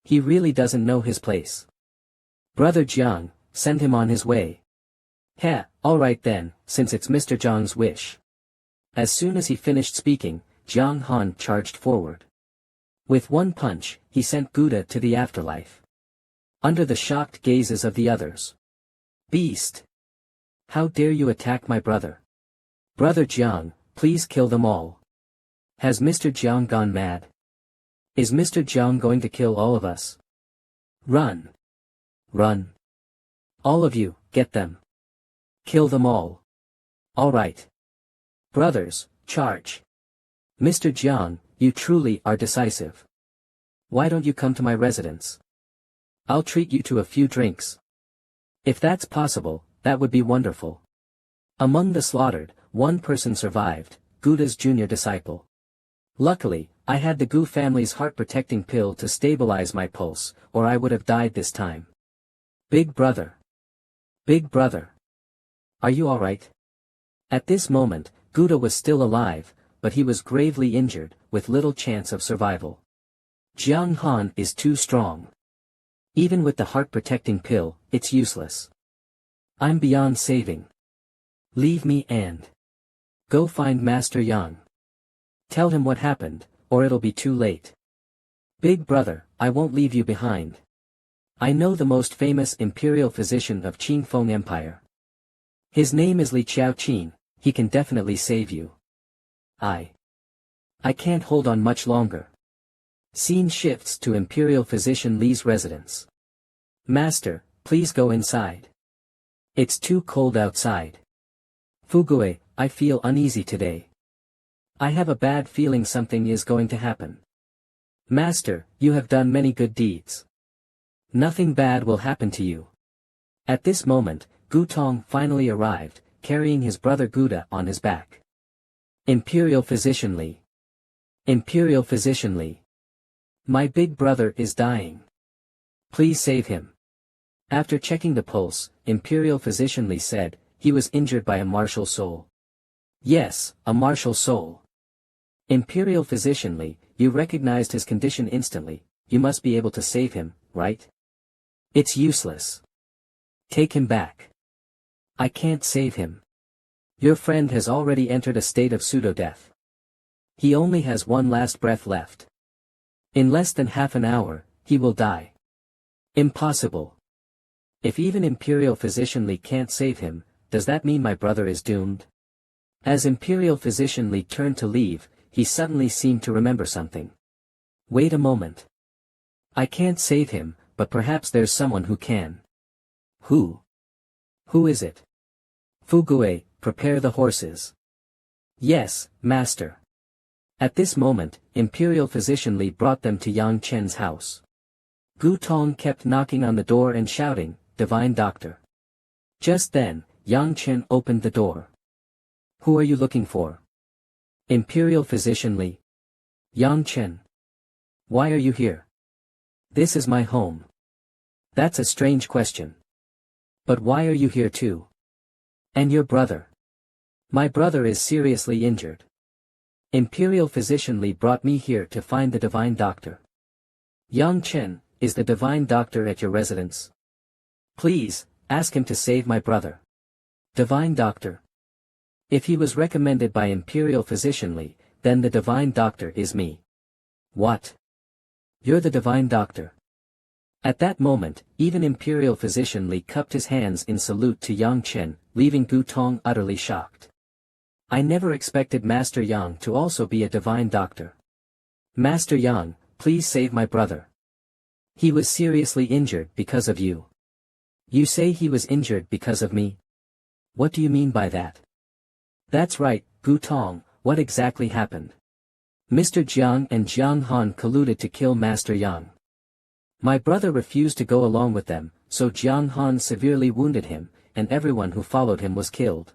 S1: He really doesn't know his place. Brother Jiang, send him on his way. Heh, alright then, since it's Mr. Jiang's wish. As soon as he finished speaking, Jiang Han charged forward. With one punch, he sent Gouda to the afterlife. Under the shocked gazes of the others. Beast! How dare you attack my brother? Brother Jiang, please kill them all. Has Mr. Jiang gone mad? Is Mr. Jiang going to kill all of us? Run! Run! All of you, get them. Kill them all. Alright. Brothers, charge. Mr. Jiang, you truly are decisive. Why don't you come to my residence? I'll treat you to a few drinks. If that's possible, that would be wonderful. Among the slaughtered, one person survived, Gouda's junior disciple. Luckily, I had the Gu family's heart-protecting pill to stabilize my pulse, or I would have died this time. Big brother. Big brother. Are you alright? At this moment, Gouda was still alive, but he was gravely injured, with little chance of survival. Jiang Han is too strong. Even with the heart-protecting pill, it's useless. I'm beyond saving. Leave me and go find Master Yang. Tell him what happened, or it'll be too late. Big brother, I won't leave you behind. I know the most famous imperial physician of Qingfeng Empire. His name is Li Qiaoqin, he can definitely save you. I can't hold on much longer. Scene shifts to Imperial Physician Li's residence. Master, please go inside. It's too cold outside. Fugue, I feel uneasy today. I have a bad feeling something is going to happen. Master, you have done many good deeds. Nothing bad will happen to you. At this moment, Gu Tong finally arrived, carrying his brother Gouda on his back. Imperial Physician Li. Imperial Physician Li. My big brother is dying. Please save him. After checking the pulse, Imperial Physician Li said, he was injured by a martial soul. Yes, a martial soul. Imperial Physician Li, you recognized his condition instantly, you must be able to save him, right? It's useless. Take him back. I can't save him. Your friend has already entered a state of pseudo-death. He only has one last breath left. In less than half an hour, he will die. Impossible. If even Imperial Physician Li can't save him, does that mean my brother is doomed? As Imperial Physician Li turned to leave, he suddenly seemed to remember something. Wait a moment. I can't save him, but perhaps there's someone who can. Who? Who is it? Fugue, prepare the horses. Yes, master. At this moment, Imperial Physician Li brought them to Yang Chen's house. Gu Tong kept knocking on the door and shouting, "Divine Doctor." Just then, Yang Chen opened the door. Who are you looking for? Imperial Physician Li. Yang Chen. Why are you here? This is my home. That's a strange question. But why are you here too? And your brother? My brother is seriously injured. Imperial Physician Li brought me here to find the Divine Doctor. Yang Chen, is the Divine Doctor at your residence? Please, ask him to save my brother. Divine Doctor. If he was recommended by Imperial Physician Li, then the Divine Doctor is me. What? You're the Divine Doctor. At that moment, even Imperial Physician Li cupped his hands in salute to Yang Chen, leaving Gu Tong utterly shocked. I never expected Master Yang to also be a Divine Doctor. Master Yang, please save my brother. He was seriously injured because of you. You say he was injured because of me? What do you mean by that? That's right, Gu Tong, what exactly happened? Mr. Jiang and Jiang Han colluded to kill Master Yang. My brother refused to go along with them, so Jiang Han severely wounded him, and everyone who followed him was killed.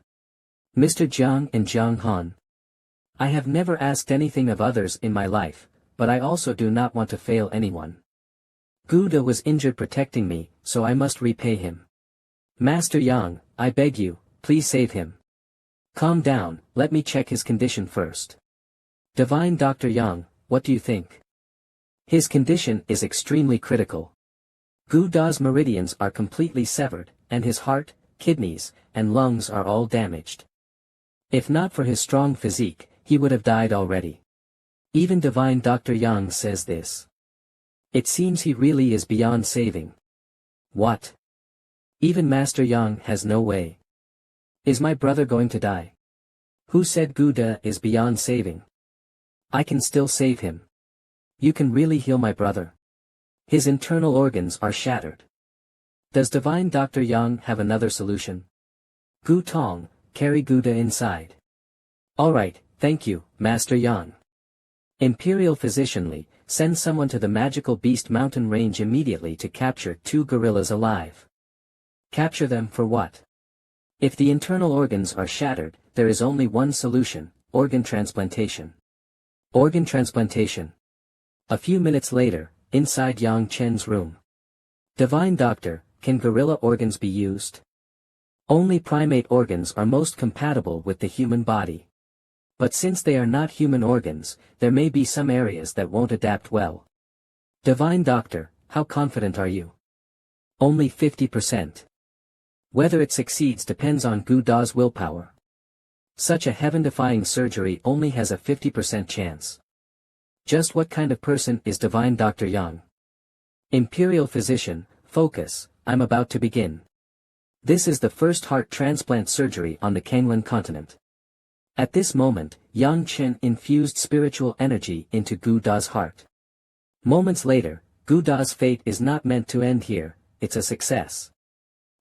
S1: Mr. Jiang and Jiang Han. I have never asked anything of others in my life, but I also do not want to fail anyone. Guda was injured protecting me, so I must repay him. Master Yang, I beg you, please save him. Calm down, let me check his condition first. Divine Dr. Yang, what do you think? His condition is extremely critical. Guda's meridians are completely severed, and his heart, kidneys, and lungs are all damaged. If not for his strong physique, he would have died already. Even Divine Dr. Yang says this. It seems he really is beyond saving. What? Even Master Yang has no way. Is my brother going to die? Who said Guda is beyond saving? I can still save him. You can really heal my brother. His internal organs are shattered. Does Divine Dr. Yang have another solution? Gu Tong, carry Guda inside. Alright, thank you, Master Yang. Imperial Physician Li, send someone to the Magical Beast Mountain Range immediately to capture 2 gorillas alive. Capture them for what? If the internal organs are shattered, there is only one solution, organ transplantation. Organ transplantation. A few minutes later, inside Yang Chen's room. Divine Doctor, can gorilla organs be used? Only primate organs are most compatible with the human body. But since they are not human organs, there may be some areas that won't adapt well. Divine Doctor, how confident are you? Only 50%. Whether it succeeds depends on Guda's willpower. Such a heaven-defying surgery only has a 50% chance. Just what kind of person is Divine Dr. Yang? Imperial Physician, focus, I'm about to begin. This is the first heart transplant surgery on the Kanglan continent. At this moment, Yang Chen infused spiritual energy into Guda's heart. Moments later, Guda's fate is not meant to end here, it's a success.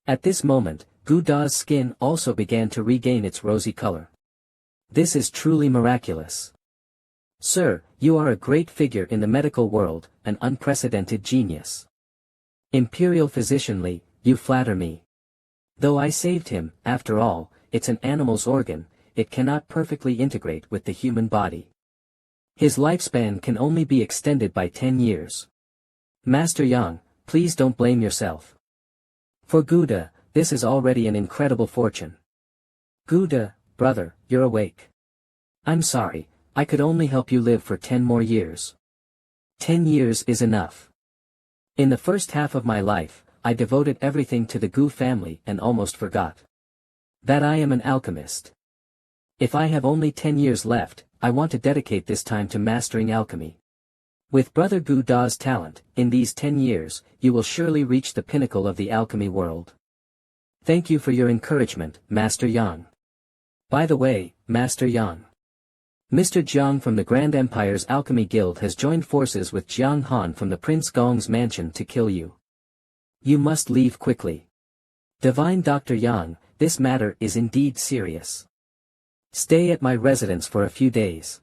S1: At this moment, Guda's skin also began to regain its rosy color. This is truly miraculous. Sir, you are a great figure in the medical world, an unprecedented genius. Imperial Physician Li, you flatter me. Though I saved him, after all, it's an animal's organ, it cannot perfectly integrate with the human body. His lifespan can only be extended by 10 years. Master Yang, please don't blame yourself. For Guda, this is already an incredible fortune. Guda, brother, you're awake. I'm sorry, I could only help you live for 10 more years. 10 years is enough. In the first half of my life, I devoted everything to the Gu family and almost forgot that I am an alchemist. If I have only 10 years left, I want to dedicate this time to mastering alchemy. With Brother Gu Da's talent, in these 10 years, you will surely reach the pinnacle of the alchemy world. Thank you for your encouragement, Master Yang. By the way, Master Yang. Mr. Jiang from the Grand Empire's Alchemy Guild has joined forces with Jiang Han from the Prince Gong's mansion to kill you. You must leave quickly. Divine Dr. Yang, this matter is indeed serious. Stay at my residence for a few days.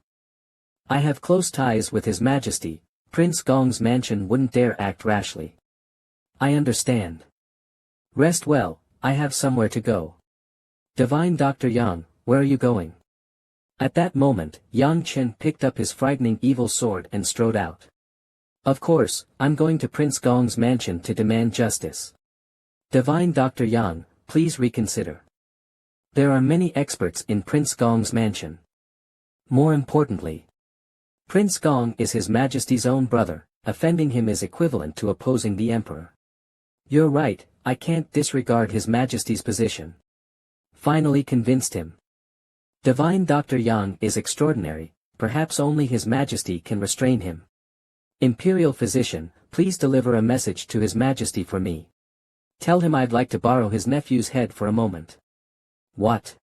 S1: I have close ties with His Majesty. Prince Gong's mansion wouldn't dare act rashly. I understand. Rest well, I have somewhere to go. Divine Dr. Yang, where are you going? At that moment, Yang Chen picked up his frightening evil sword and strode out. Of course, I'm going to Prince Gong's mansion to demand justice. Divine Dr. Yang, please reconsider. There are many experts in Prince Gong's mansion. More importantly, Prince Gong is His Majesty's own brother, offending him is equivalent to opposing the Emperor. You're right, I can't disregard His Majesty's position. Finally convinced him. Divine Dr. Yang is extraordinary, perhaps only His Majesty can restrain him. Imperial Physician, please deliver a message to His Majesty for me. Tell him I'd like to borrow his nephew's head for a moment. What?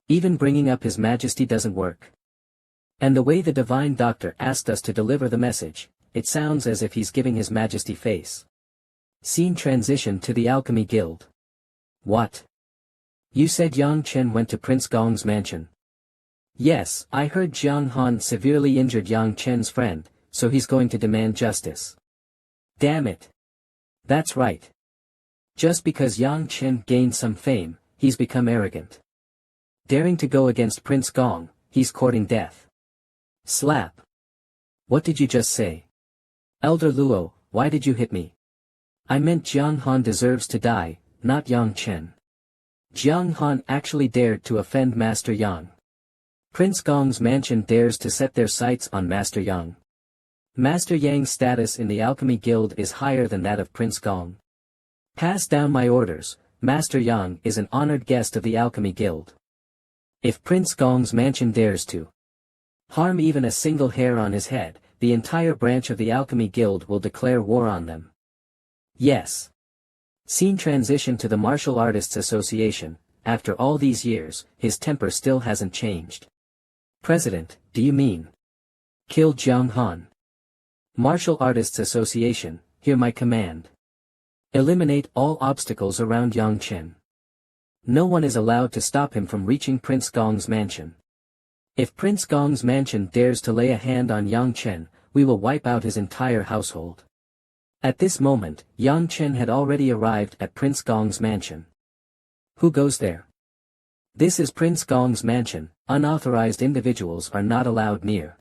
S1: Even bringing up His Majesty doesn't work. And the way the Divine Doctor asked us to deliver the message, it sounds as if he's giving His Majesty face. Scene transition to the Alchemy Guild. What? You said Yang Chen went to Prince Gong's mansion. Yes, I heard Jiang Han severely injured Yang Chen's friend, so he's going to demand justice. Damn it. That's right. Just because Yang Chen gained some fame, he's become arrogant. Daring to go against Prince Gong, he's courting death. Slap. What did you just say? Elder Luo, why did you hit me? I meant Jiang Han deserves to die, not Yang Chen. Jiang Han actually dared to offend Master Yang. Prince Gong's mansion dares to set their sights on Master Yang. Master Yang's status in the Alchemy Guild is higher than that of Prince Gong. Pass down my orders, Master Yang is an honored guest of the Alchemy Guild. If Prince Gong's mansion dares to harm even a single hair on his head, the entire branch of the Alchemy Guild will declare war on them. Yes. Scene transition to the Martial Artists Association. After all these years, his temper still hasn't changed. President, do you mean? Kill Jiang Han. Martial Artists Association, hear my command. Eliminate all obstacles around Yang Chen. No one is allowed to stop him from reaching Prince Gong's mansion. If Prince Gong's mansion dares to lay a hand on Yang Chen, we will wipe out his entire household. At this moment, Yang Chen had already arrived at Prince Gong's mansion. Who goes there? This is Prince Gong's mansion, unauthorized individuals are not allowed near.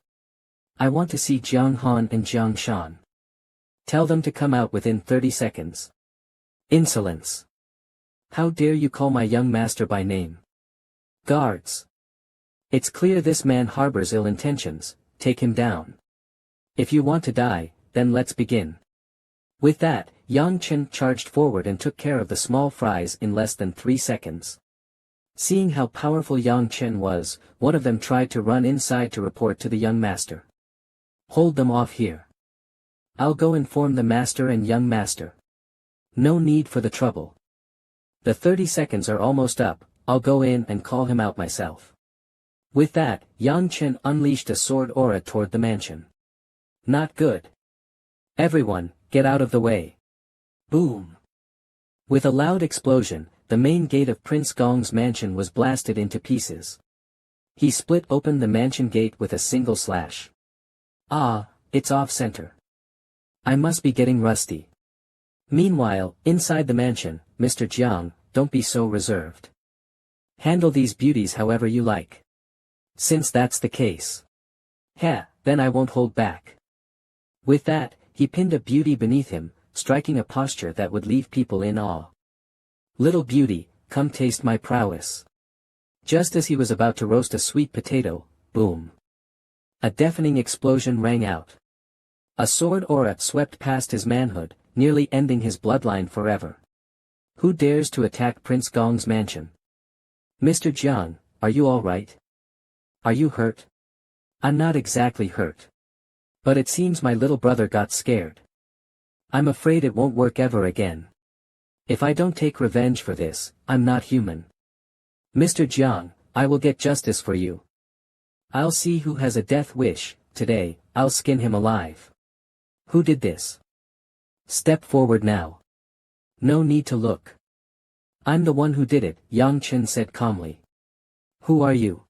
S1: I want to see Jiang Han and Jiang Shan. Tell them to come out within 30 seconds. Insolence. How dare you call my young master by name? Guards. It's clear this man harbors ill intentions, take him down. If you want to die, then let's begin. With that, Yang Chen charged forward and took care of the small fries in less than 3 seconds. Seeing how powerful Yang Chen was, one of them tried to run inside to report to the young master. Hold them off here. I'll go inform the master and young master. No need for the trouble. The 30 seconds are almost up, I'll go in and call him out myself. With that, Yang Chen unleashed a sword aura toward the mansion. Not good. Everyone, get out of the way. Boom. With a loud explosion, the main gate of Prince Gong's mansion was blasted into pieces. He split open the mansion gate with a single slash. Ah, it's off-center. I must be getting rusty. Meanwhile, inside the mansion, Mr. Jiang, don't be so reserved. Handle these beauties however you like. Since that's the case. Then I won't hold back. With that, he pinned a beauty beneath him, striking a posture that would leave people in awe. Little beauty, come taste my prowess. Just as he was about to roast a sweet potato, boom. A deafening explosion rang out. A sword aura swept past his manhood, nearly ending his bloodline forever. Who dares to attack Prince Gong's mansion? Mr. Jiang, are you all right? Are you hurt? I'm not exactly hurt. But it seems my little brother got scared. I'm afraid it won't work ever again. If I don't take revenge for this, I'm not human. Mr. Jiang, I will get justice for you. I'll see who has a death wish. Today, I'll skin him alive. Who did this? Step forward now. No need to look. I'm the one who did it, Yang Chen said calmly. Who are you?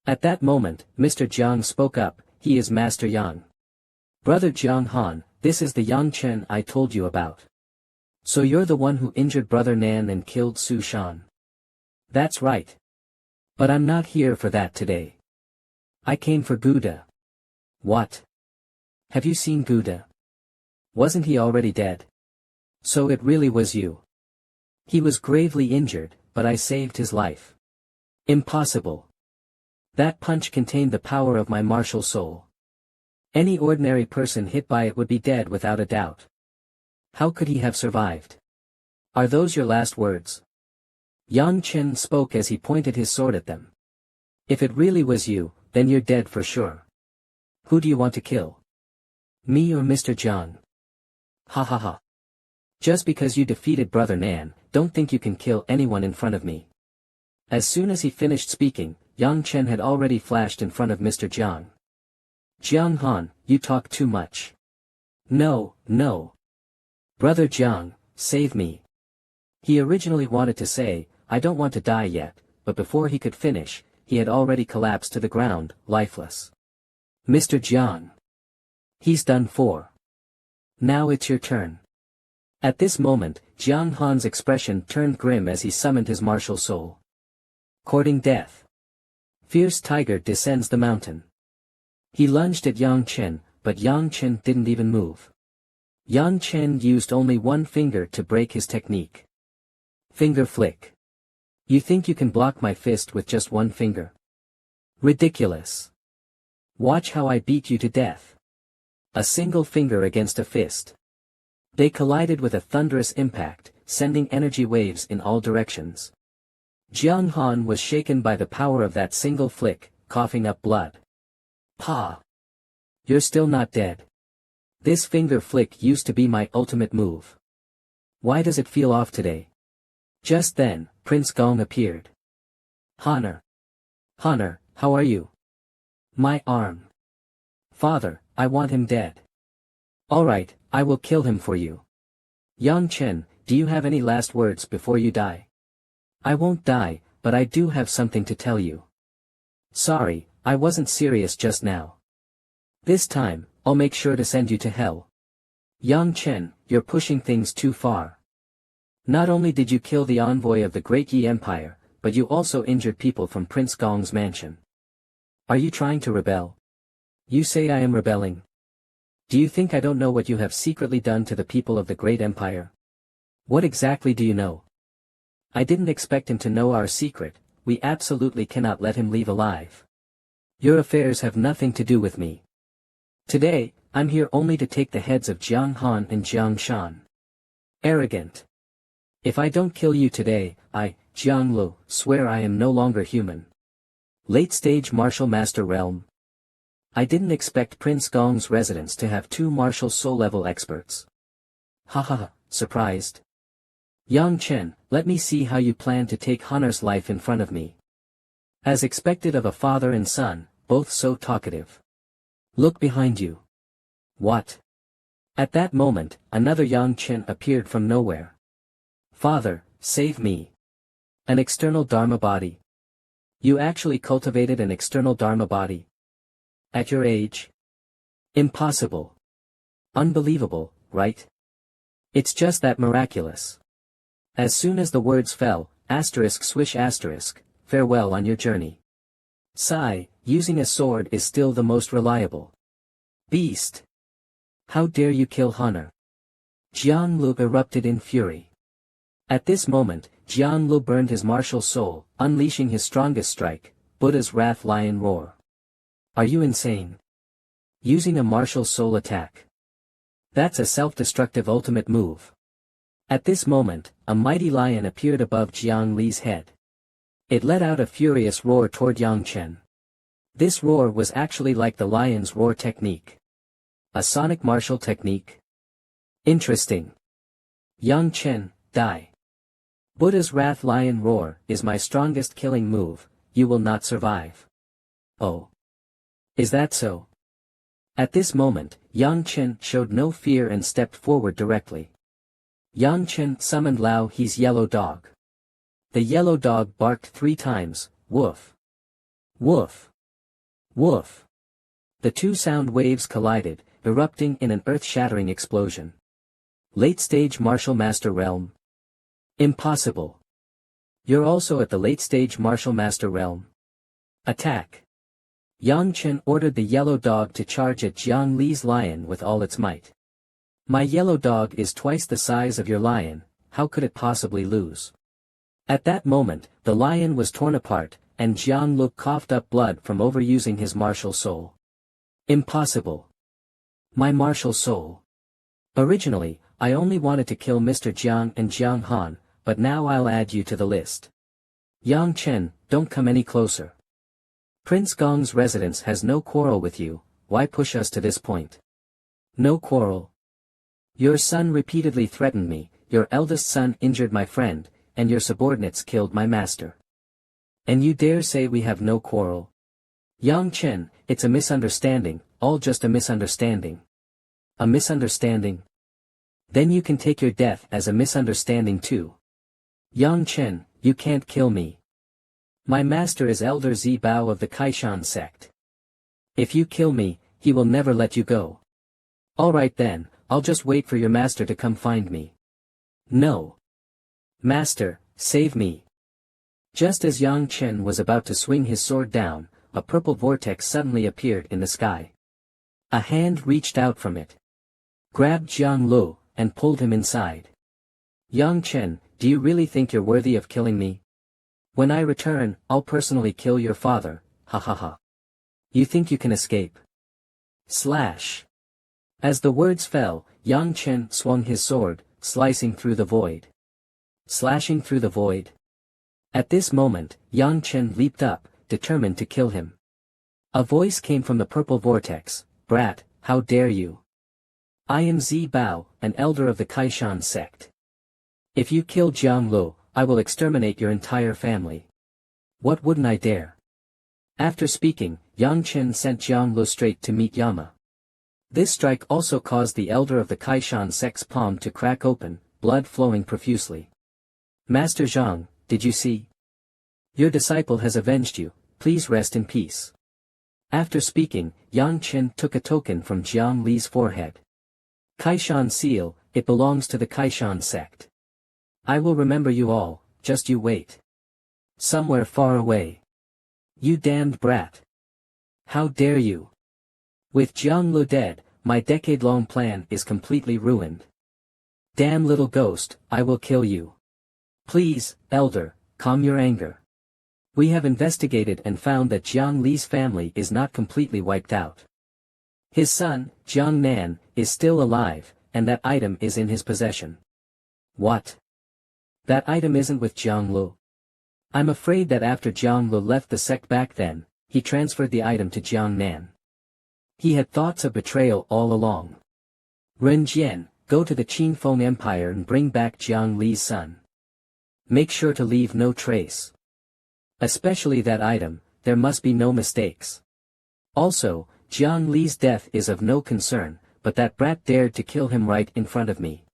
S1: At that moment, Mr. Jiang spoke up. He is Master Yang. Brother Jiang Han, this is the Yang Chen I told you about. So you're the one who injured Brother Nan and killed Su Shan. That's right. But I'm not here for that today. I came for Gouda. What? Have you seen Gouda? Wasn't he already dead? So it really was you. He was gravely injured, but I saved his life. Impossible. That punch contained the power of my martial soul. Any ordinary person hit by it would be dead without a doubt. How could he have survived? Are those your last words? Yang Chen spoke as he pointed his sword at them. If it really was you, then you're dead for sure. Who do you want to kill? Me or Mr. Jiang? Ha ha ha. Just because you defeated Brother Nan, don't think you can kill anyone in front of me. As soon as he finished speaking, Yang Chen had already flashed in front of Mr. Jiang. Jiang Han, you talk too much. No, no. Brother Jiang, save me. He originally wanted to say, I don't want to die yet, but before he could finish, he had already collapsed to the ground, lifeless. Mr. Jiang. He's done for. Now it's your turn. At this moment, Jiang Han's expression turned grim as he summoned his martial soul. Courting death. Fierce tiger descends the mountain. He lunged at Yang Chen, but Yang Chen didn't even move. Yang Chen used only one finger to break his technique. Finger flick. You think you can block my fist with just one finger? Ridiculous. Watch how I beat you to death. A single finger against a fist. They collided with a thunderous impact, sending energy waves in all directions. Jiang Han was shaken by the power of that single flick, coughing up blood. Pa! You're still not dead. This finger flick used to be my ultimate move. Why does it feel off today? Just then, Prince Gong appeared. Honor. Honor, how are you? My arm. Father, I want him dead. Alright, I will kill him for you. Yang Chen, do you have any last words before you die? I won't die, but I do have something to tell you. Sorry, I wasn't serious just now. This time, I'll make sure to send you to hell. Yang Chen, you're pushing things too far. Not only did you kill the envoy of the Great Yi Empire, but you also injured people from Prince Gong's mansion. Are you trying to rebel? You say I am rebelling. Do you think I don't know what you have secretly done to the people of the Great Empire? What exactly do you know? I didn't expect him to know our secret. We absolutely cannot let him leave alive. Your affairs have nothing to do with me. Today, I'm here only to take the heads of Jiang Han and Jiang Shan. Arrogant. If I don't kill you today, I, Jiang Lu, swear I am no longer human. Late-stage martial master realm. I didn't expect Prince Gong's residence to have two martial soul-level experts. Ha ha ha, surprised. Yang Chen, let me see how you plan to take Honor's life in front of me. As expected of a father and son, both so talkative. Look behind you. What? At that moment, another Yang Chen appeared from nowhere. Father, save me. An external Dharma body. You actually cultivated an external Dharma body. At your age? Impossible. Unbelievable, right? It's just that miraculous. As soon as the words fell, asterisk swish asterisk, farewell on your journey. Sigh, using a sword is still the most reliable. Beast! How dare you kill Honor? Jiang Lu erupted in fury. At this moment, Jiang Lu burned his martial soul, unleashing his strongest strike, Buddha's Wrath Lion Roar. Are you insane? Using a martial soul attack. That's a self-destructive ultimate move. At this moment, a mighty lion appeared above Jiang Li's head. It let out a furious roar toward Yang Chen. This roar was actually like the lion's roar technique. A sonic martial technique. Interesting. Yang Chen, die. Buddha's wrath lion roar is my strongest killing move, you will not survive. Oh. Is that so? At this moment, Yang Chen showed no fear and stepped forward directly. Yang Chen summoned Lao He's yellow dog. The yellow dog barked 3 times, woof. Woof. Woof. The 2 sound waves collided, erupting in an earth-shattering explosion. Late-stage martial master realm. Impossible. You're also at the late-stage martial master realm. Attack. Yang Chen ordered the yellow dog to charge at Jiang Li's lion with all its might. My yellow dog is twice the size of your lion, how could it possibly lose? At that moment, the lion was torn apart, and Jiang Lu coughed up blood from overusing his martial soul. Impossible. My martial soul. Originally, I only wanted to kill Mr. Jiang and Jiang Han, but now I'll add you to the list. Yang Chen, don't come any closer. Prince Gong's residence has no quarrel with you, why push us to this point? No quarrel. Your son repeatedly threatened me, your eldest son injured my friend, and your subordinates killed my master. And you dare say we have no quarrel? Yang Chen, it's a misunderstanding, all just a misunderstanding. A misunderstanding? Then you can take your death as a misunderstanding too. Yang Chen, you can't kill me. My master is Elder Zi Bao of the Kaishan sect. If you kill me, he will never let you go. Alright then, I'll just wait for your master to come find me. No. Master, save me. Just as Yang Chen was about to swing his sword down, a purple vortex suddenly appeared in the sky. A hand reached out from it, grabbed Jiang Lu, and pulled him inside. Yang Chen, do you really think you're worthy of killing me? When I return, I'll personally kill your father, ha ha ha. You think you can escape? Slash. As the words fell, Yang Chen swung his sword, slicing through the void. Slashing through the void. At this moment, Yang Chen leaped up, determined to kill him. A voice came from the purple vortex, brat, how dare you? I am Zi Bao, an elder of the Kaishan sect. If you kill Jiang Lu, I will exterminate your entire family. What wouldn't I dare? After speaking, Yang Chen sent Jiang Lu straight to meet Yama. This strike also caused the elder of the Kaishan sect's palm to crack open, blood flowing profusely. Master Zhang, did you see? Your disciple has avenged you, please rest in peace. After speaking, Yang Chen took a token from Jiang Li's forehead. Kaishan seal, it belongs to the Kaishan sect. I will remember you all, just you wait. Somewhere far away. You damned brat. How dare you? With Jiang Lu dead, my decade-long plan is completely ruined. Damn little ghost, I will kill you. Please, elder, calm your anger. We have investigated and found that Jiang Li's family is not completely wiped out. His son, Jiang Nan, is still alive, and that item is in his possession. What? That item isn't with Jiang Lu. I'm afraid that after Jiang Lu left the sect back then, he transferred the item to Jiang Nan. He had thoughts of betrayal all along. Ren Jian, go to the Qingfeng Empire and bring back Jiang Li's son. Make sure to leave no trace. Especially that item, there must be no mistakes. Also, Jiang Li's death is of no concern, but that brat dared to kill him right in front of me.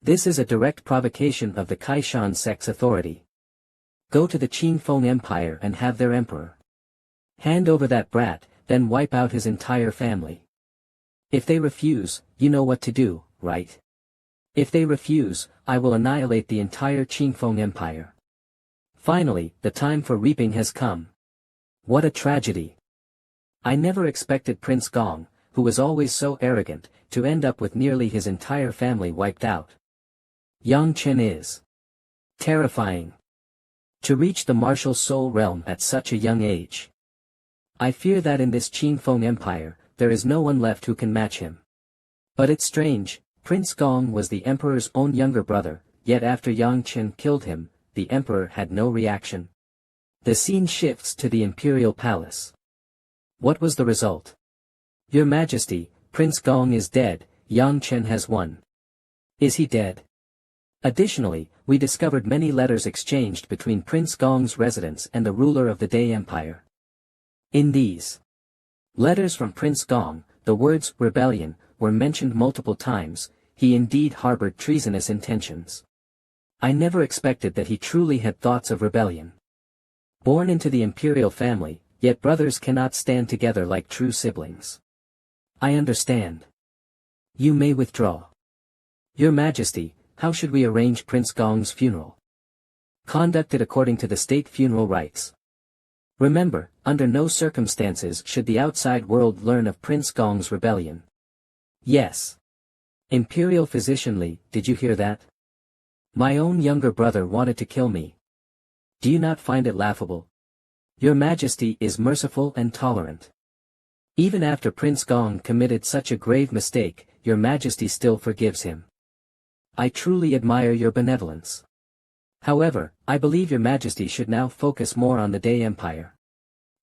S1: This is a direct provocation of the Kaishan sect's authority. Go to the Qingfeng Empire and have their emperor. Hand over that brat, then wipe out his entire family. If they refuse, you know what to do, right? If they refuse, I will annihilate the entire Qingfeng Empire. Finally, the time for reaping has come. What a tragedy. I never expected Prince Gong, who was always so arrogant, to end up with nearly his entire family wiped out. Yang Chen is terrifying. To reach the martial soul realm at such a young age. I fear that in this Qingfeng Empire, there is no one left who can match him. But it's strange, Prince Gong was the emperor's own younger brother, yet after Yang Chen killed him, the emperor had no reaction. The scene shifts to the imperial palace. What was the result? Your Majesty, Prince Gong is dead, Yang Chen has won. Is he dead? Additionally, we discovered many letters exchanged between Prince Gong's residence and the ruler of the Day Empire. In these letters from Prince Gong, the words rebellion were mentioned multiple times. He indeed harbored treasonous intentions. I never expected that he truly had thoughts of rebellion. Born into the imperial family, yet brothers cannot stand together like true siblings. I understand. You may withdraw. Your Majesty, how should we arrange Prince Gong's funeral? Conduct it according to the state funeral rites. Remember, under no circumstances should the outside world learn of Prince Gong's rebellion. Yes. Imperial Physician Li, did you hear that? My own younger brother wanted to kill me. Do you not find it laughable? Your Majesty is merciful and tolerant. Even after Prince Gong committed such a grave mistake, Your Majesty still forgives him. I truly admire your benevolence. However, I believe Your Majesty should now focus more on the Day Empire.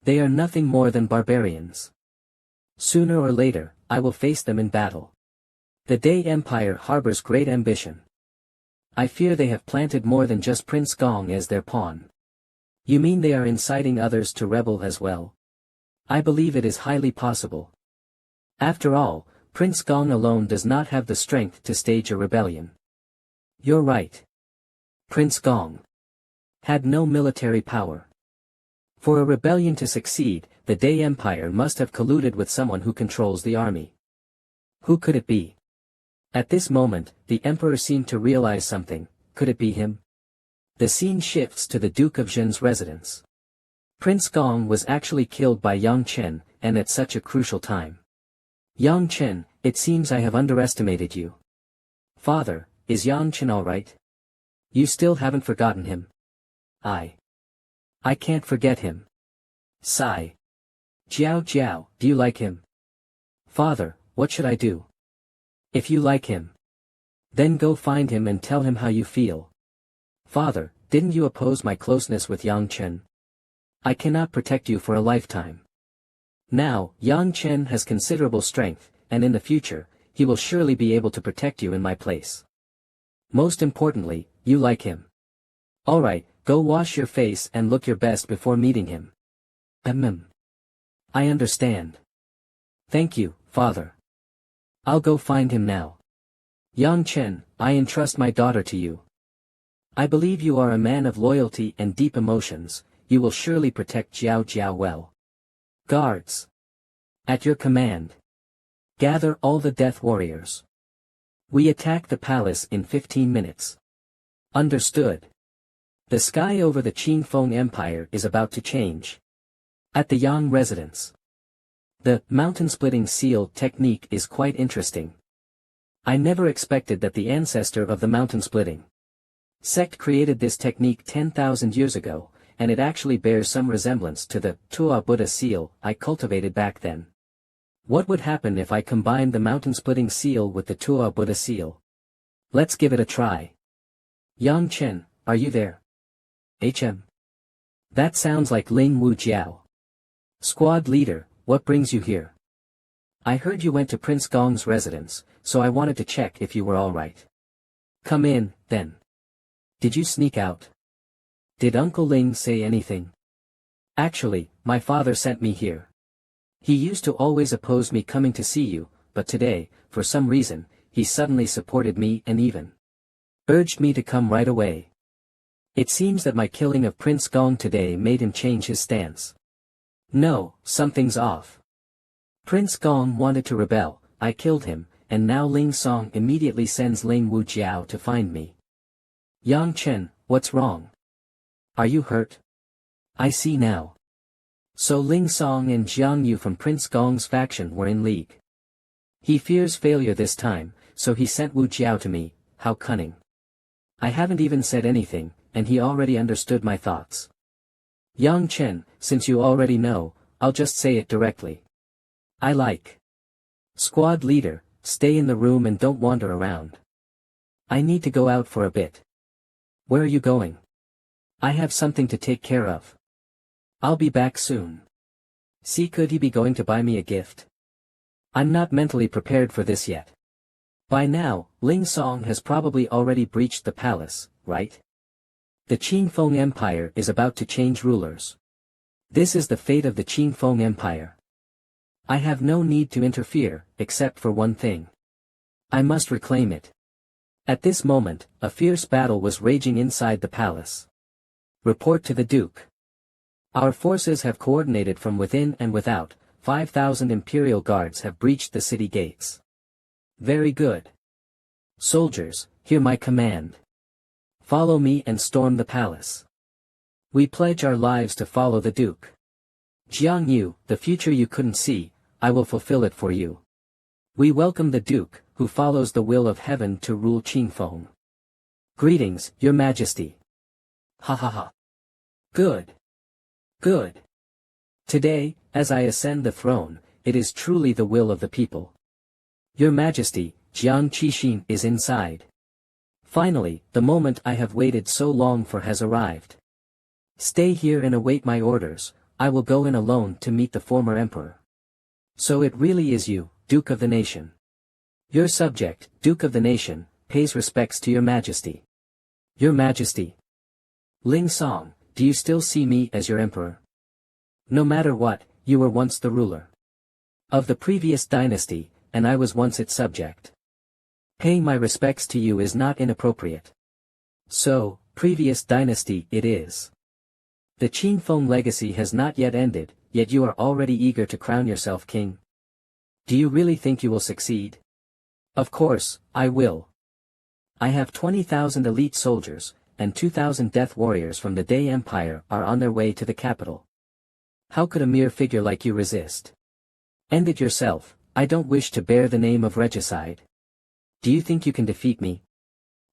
S1: They are nothing more than barbarians. Sooner or later, I will face them in battle. The Day Empire harbors great ambition. I fear they have planted more than just Prince Gong as their pawn. You mean they are inciting others to rebel as well? I believe it is highly possible. After all, Prince Gong alone does not have the strength to stage a rebellion. You're right. Prince Gong had no military power. For a rebellion to succeed, the Day Empire must have colluded with someone who controls the army. Who could it be? At this moment, the Emperor seemed to realize something. Could it be him? The scene shifts to the Duke of Zhen's residence. Prince Gong was actually killed by Yang Chen, and at such a crucial time. Yang Chen, it seems I have underestimated you. Father, is Yang Chen alright? You still haven't forgotten him? I can't forget him. Sigh. Jiao Jiao, do you like him? Father, what should I do? If you like him, then go find him and tell him how you feel. Father, didn't you oppose my closeness with Yang Chen? I cannot protect you for a lifetime. Now, Yang Chen has considerable strength, and in the future, he will surely be able to protect you in my place. Most importantly, you like him. Alright, go wash your face and look your best before meeting him. I understand. Thank you, Father. I'll go find him now. Yang Chen, I entrust my daughter to you. I believe you are a man of loyalty and deep emotions. You will surely protect Jiao Jiao well. Guards. At your command. Gather all the death warriors. We attack the palace in 15 minutes. Understood. The sky over the Qingfeng Empire is about to change. At the Yang residence. The mountain-splitting seal technique is quite interesting. I never expected that the ancestor of the mountain-splitting sect created this technique 10,000 years ago, and it actually bears some resemblance to the Tua Buddha seal I cultivated back then. What would happen if I combined the mountain-splitting seal with the Tua Buddha seal? Let's give it a try. Yang Chen, are you there? HM. That sounds like Ling Wu Jiao. Squad leader, what brings you here? I heard you went to Prince Gong's residence, so I wanted to check if you were alright. Come in, then. Did you sneak out? Did Uncle Ling say anything? Actually, my father sent me here. He used to always oppose me coming to see you, but today, for some reason, he suddenly supported me and even urged me to come right away. It seems that my killing of Prince Gong today made him change his stance. No, something's off. Prince Gong wanted to rebel, I killed him, and now Ling Song immediately sends Ling Wu Jiao to find me. Yang Chen, what's wrong? Are you hurt? I see now. So Ling Song and Jiang Yu from Prince Gong's faction were in league. He fears failure this time, so he sent Wu Jiao to me. How cunning. I haven't even said anything, and he already understood my thoughts. Yang Chen, since you already know, I'll just say it directly. I like. Squad leader, stay in the room and don't wander around. I need to go out for a bit. Where are you going? I have something to take care of. I'll be back soon. See, could he be going to buy me a gift? I'm not mentally prepared for this yet. By now, Ling Song has probably already breached the palace, right? The Qingfeng Empire is about to change rulers. This is the fate of the Qingfeng Empire. I have no need to interfere, except for one thing. I must reclaim it. At this moment, a fierce battle was raging inside the palace. Report to the Duke. Our forces have coordinated from within and without. 5,000 Imperial Guards have breached the city gates. Very good. Soldiers, hear my command. Follow me and storm the palace. We pledge our lives to follow the Duke. Jiang Yu, the future you couldn't see, I will fulfill it for you. We welcome the Duke, who follows the will of heaven to rule Qingfeng. Greetings, Your Majesty. Ha ha ha. Good. Good. Today, as I ascend the throne, it is truly the will of the people. Your Majesty, Jiang Qixin is inside. Finally, the moment I have waited so long for has arrived. Stay here and await my orders. I will go in alone to meet the former emperor. So it really is you, Duke of the Nation. Your subject, Duke of the Nation, pays respects to Your Majesty. Your Majesty. Ling Song, do you still see me as your emperor? No matter what, you were once the ruler of the previous dynasty, and I was once its subject. Paying my respects to you is not inappropriate. So, previous dynasty it is. The Qingfeng legacy has not yet ended, yet you are already eager to crown yourself king. Do you really think you will succeed? Of course, I will. I have 20,000 elite soldiers, and 2,000 death warriors from the Day Empire are on their way to the capital. How could a mere figure like you resist? End it yourself. I don't wish to bear the name of regicide. Do you think you can defeat me?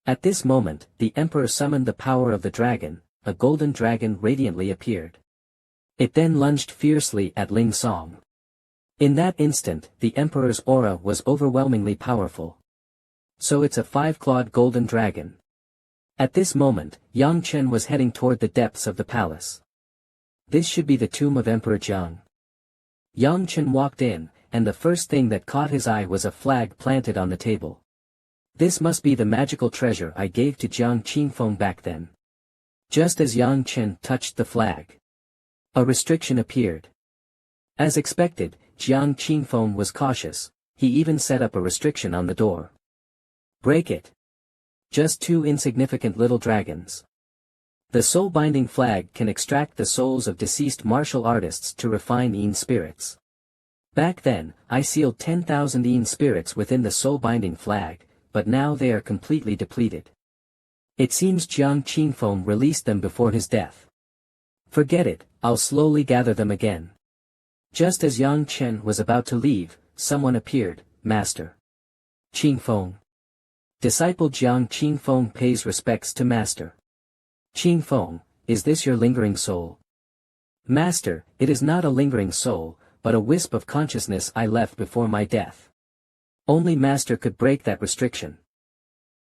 S1: At this moment, the emperor summoned the power of the dragon. A golden dragon radiantly appeared. It then lunged fiercely at Ling Song. In that instant, the emperor's aura was overwhelmingly powerful. So it's a 5-clawed golden dragon. At this moment, Yang Chen was heading toward the depths of the palace. This should be the tomb of Emperor Jiang. Yang Chen walked in, and the first thing that caught his eye was a flag planted on the table. This must be the magical treasure I gave to Jiang Qingfeng back then. Just as Yang Chen touched the flag, a restriction appeared. As expected, Jiang Qingfeng was cautious. He even set up a restriction on the door. Break it. Just 2 insignificant little dragons. The soul-binding flag can extract the souls of deceased martial artists to refine Yin spirits. Back then, I sealed 10,000 Yin spirits within the soul-binding flag, but now they are completely depleted. It seems Jiang Qingfeng released them before his death. Forget it, I'll slowly gather them again. Just as Yang Chen was about to leave, someone appeared. Master. Qingfeng. Disciple Jiang Qingfeng pays respects to Master. Qingfeng, is this your lingering soul? Master, it is not a lingering soul, but a wisp of consciousness I left before my death. Only Master could break that restriction.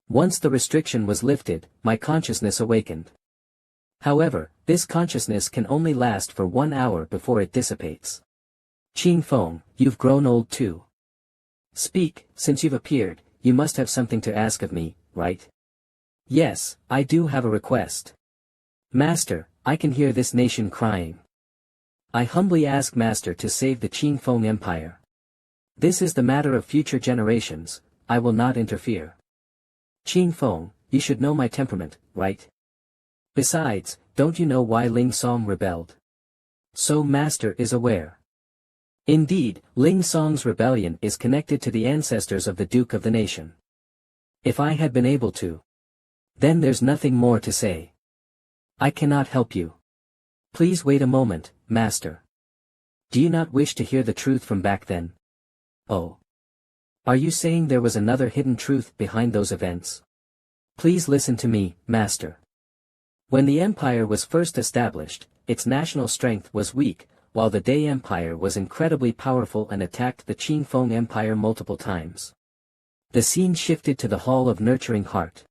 S1: Once the restriction was lifted, my consciousness awakened. However, this consciousness can only last for 1 hour before it dissipates. Qingfeng, you've grown old too. Speak, since you've appeared, you must have something to ask of me, right? Yes, I do have a request. Master, I can hear this nation crying. I humbly ask Master to save the Qingfeng Empire. This is the matter of future generations, I will not interfere. Qingfeng, you should know my temperament, right? Besides, don't you know why Ling Song rebelled? So Master is aware. Indeed, Ling Song's rebellion is connected to the ancestors of the Duke of the Nation. If I had been able to, then there's nothing more to say. I cannot help you. Please wait a moment, Master. Do you not wish to hear the truth from back then? Oh. Are you saying there was another hidden truth behind those events? Please listen to me, Master. When the empire was first established, its national strength was weak, while the Day Empire was incredibly powerful and attacked the Qingfeng Empire multiple times. The scene shifted to the Hall of Nurturing Heart.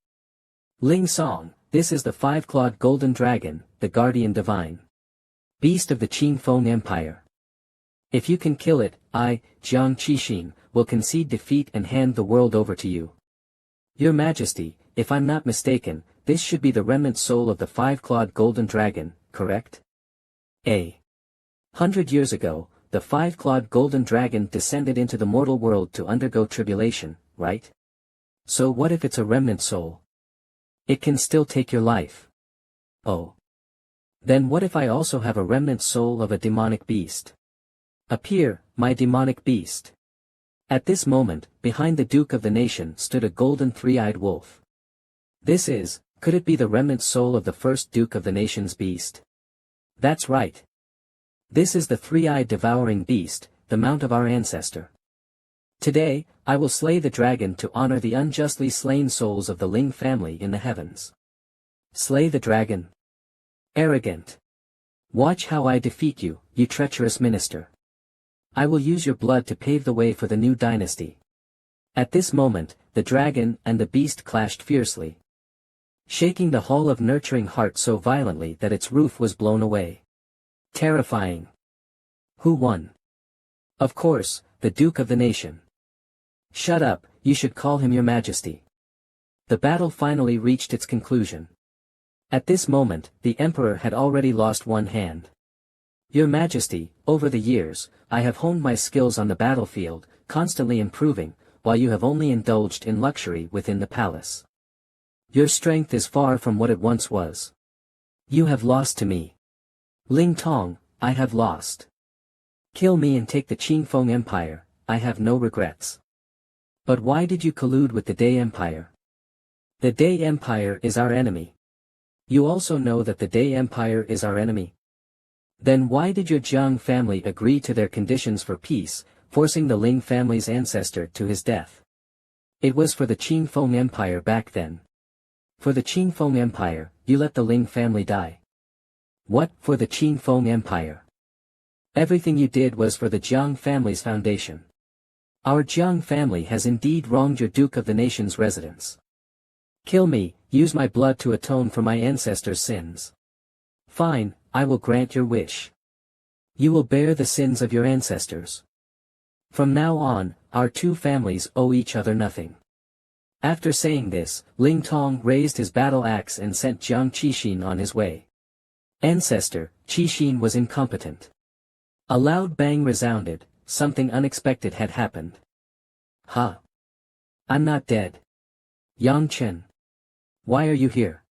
S1: Ling Song, this is the 5-clawed golden dragon, the guardian divine. Beast of the Qingfeng Empire. If you can kill it, I, Jiang Qixin, will concede defeat and hand the world over to you. Your Majesty, if I'm not mistaken, this should be the remnant soul of the five-clawed golden dragon, correct? 100 years ago, the five-clawed golden dragon descended into the mortal world to undergo tribulation, right? So what if it's a remnant soul? It can still take your life. Oh. Then what if I also have a remnant soul of a demonic beast? Appear, my demonic beast. At this moment, behind the Duke of the Nation stood a golden three-eyed wolf. Could it be the remnant soul of the first Duke of the Nation's beast? That's right. This is the three-eyed devouring beast, the mount of our ancestor. Today, I will slay the dragon to honor the unjustly slain souls of the Ling family in the heavens. Slay the dragon? Arrogant. Watch how I defeat you, you treacherous minister. I will use your blood to pave the way for the new dynasty. At this moment, the dragon and the beast clashed fiercely, shaking the hall of nurturing heart so violently that its roof was blown away. Terrifying. Who won? Of course, the Duke of the Nation. Shut up, you should call him your Majesty. The battle finally reached its conclusion. At this moment, the Emperor had already lost one hand. Your Majesty, over the years, I have honed my skills on the battlefield, constantly improving, while you have only indulged in luxury within the palace. Your strength is far from what it once was. You have lost to me. Ling Tong, I have lost. Kill me and take the Qingfeng Empire, I have no regrets. But why did you collude with the Day Empire? The Day Empire is our enemy. You also know that the Day Empire is our enemy. Then why did your Jiang family agree to their conditions for peace, forcing the Ling family's ancestor to his death? It was for the Qingfeng Empire back then. For the Qingfeng Empire, you let the Ling family die. What for the Qingfeng Empire? Everything you did was for the Jiang family's foundation. Our Jiang family has indeed wronged your Duke of the Nation's residence. Kill me, use my blood to atone for my ancestors' sins. Fine, I will grant your wish. You will bear the sins of your ancestors. From now on, our two families owe each other nothing. After saying this, Ling Tong raised his battle axe and sent Jiang Qixin on his way. Ancestor, Qixin was incompetent. A loud bang resounded, something unexpected had happened. Huh? I'm not dead. Yang Chen. Why are you here?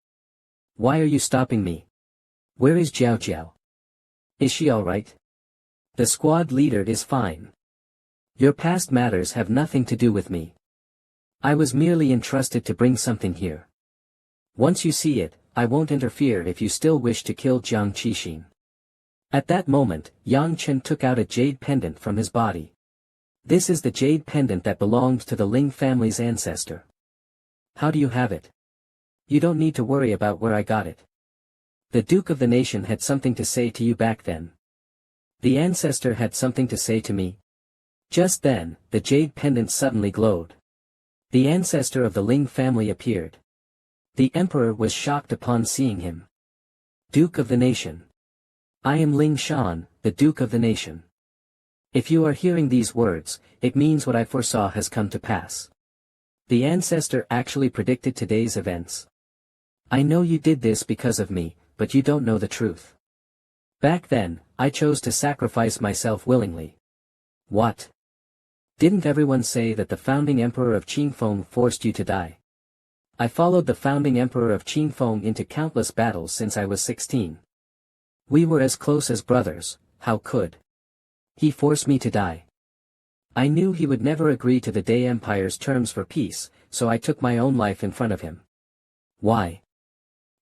S1: Why are you stopping me? Where is Jiao Jiao? Is she alright? The squad leader is fine. Your past matters have nothing to do with me. I was merely entrusted to bring something here. Once you see it, I won't interfere if you still wish to kill Jiang Qixin. At that moment, Yang Chen took out a jade pendant from his body. This is the jade pendant that belonged to the Ling family's ancestor. How do you have it? You don't need to worry about where I got it. The Duke of the Nation had something to say to you back then. The ancestor had something to say to me. Just then, the jade pendant suddenly glowed. The ancestor of the Ling family appeared. The Emperor was shocked upon seeing him. Duke of the Nation. I am Ling Shan, the Duke of the Nation. If you are hearing these words, it means what I foresaw has come to pass. The ancestor actually predicted today's events. I know you did this because of me, but you don't know the truth. Back then, I chose to sacrifice myself willingly. What? Didn't everyone say that the founding emperor of Qingfeng forced you to die? I followed the founding emperor of Qingfeng into countless battles since I was 16. We were as close as brothers, how could he force me to die? I knew he would never agree to the Day Empire's terms for peace, so I took my own life in front of him. Why?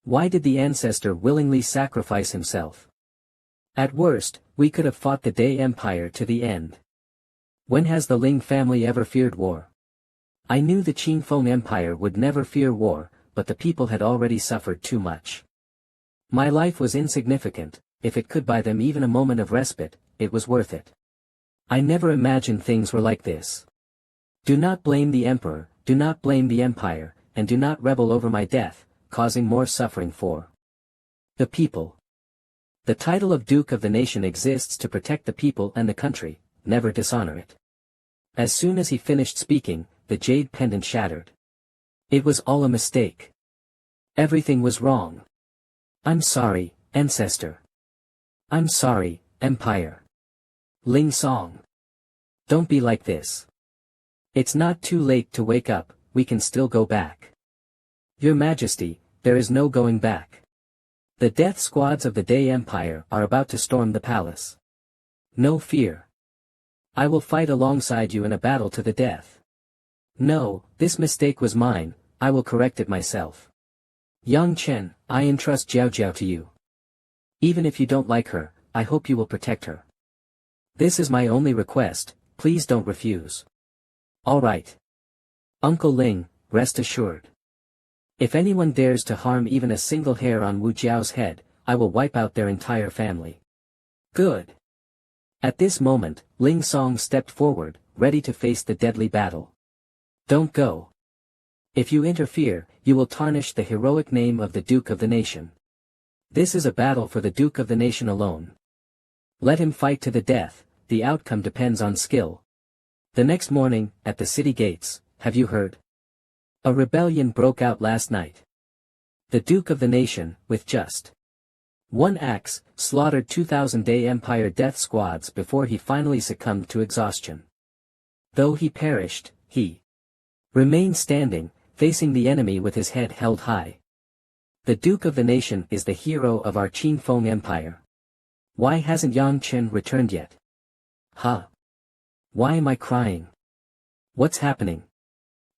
S1: Why did the ancestor willingly sacrifice himself? At worst, we could have fought the Day Empire to the end. When has the Ling family ever feared war? I knew the Qingfeng Empire would never fear war, but the people had already suffered too much. My life was insignificant. If it could buy them even a moment of respite, it was worth it. I never imagined things were like this. Do not blame the Emperor, do not blame the Empire, and do not rebel over my death, causing more suffering for the people. The title of Duke of the Nation exists to protect the people and the country, never dishonor it. As soon as he finished speaking, the jade pendant shattered. It was all a mistake. Everything was wrong. I'm sorry, Ancestor. I'm sorry, Empire. Ling Song. Don't be like this. It's not too late to wake up, we can still go back. Your Majesty, there is no going back. The death squads of the Day Empire are about to storm the palace. No fear. I will fight alongside you in a battle to the death. No, this mistake was mine, I will correct it myself. Yang Chen, I entrust Jiao Jiao to you. Even if you don't like her, I hope you will protect her. This is my only request, please don't refuse. All right. Uncle Ling, rest assured. If anyone dares to harm even a single hair on Wu Jiao's head, I will wipe out their entire family. Good. At this moment, Ling Song stepped forward, ready to face the deadly battle. Don't go. If you interfere, you will tarnish the heroic name of the Duke of the Nation. This is a battle for the Duke of the Nation alone. Let him fight to the death, the outcome depends on skill. The next morning, at the city gates, have you heard? A rebellion broke out last night. The Duke of the Nation, with just one axe, slaughtered 2,000 Day Empire death squads before he finally succumbed to exhaustion. Though he perished, he remained standing, facing the enemy with his head held high. The Duke of the Nation is the hero of our Qingfeng Empire. Why hasn't Yang Chen returned yet? Huh? Why am I crying? What's happening?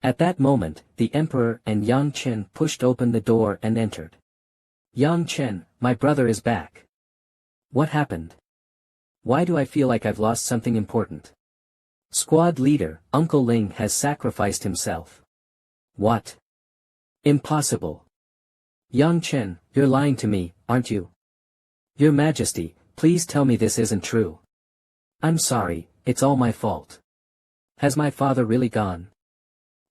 S1: At that moment, the Emperor and Yang Chen pushed open the door and entered. Yang Chen, my brother is back. What happened? Why do I feel like I've lost something important? Squad leader, Uncle Ling has sacrificed himself. What? Impossible. Yang Chen, you're lying to me, aren't you? Your Majesty, please tell me this isn't true. I'm sorry, it's all my fault. Has my father really gone?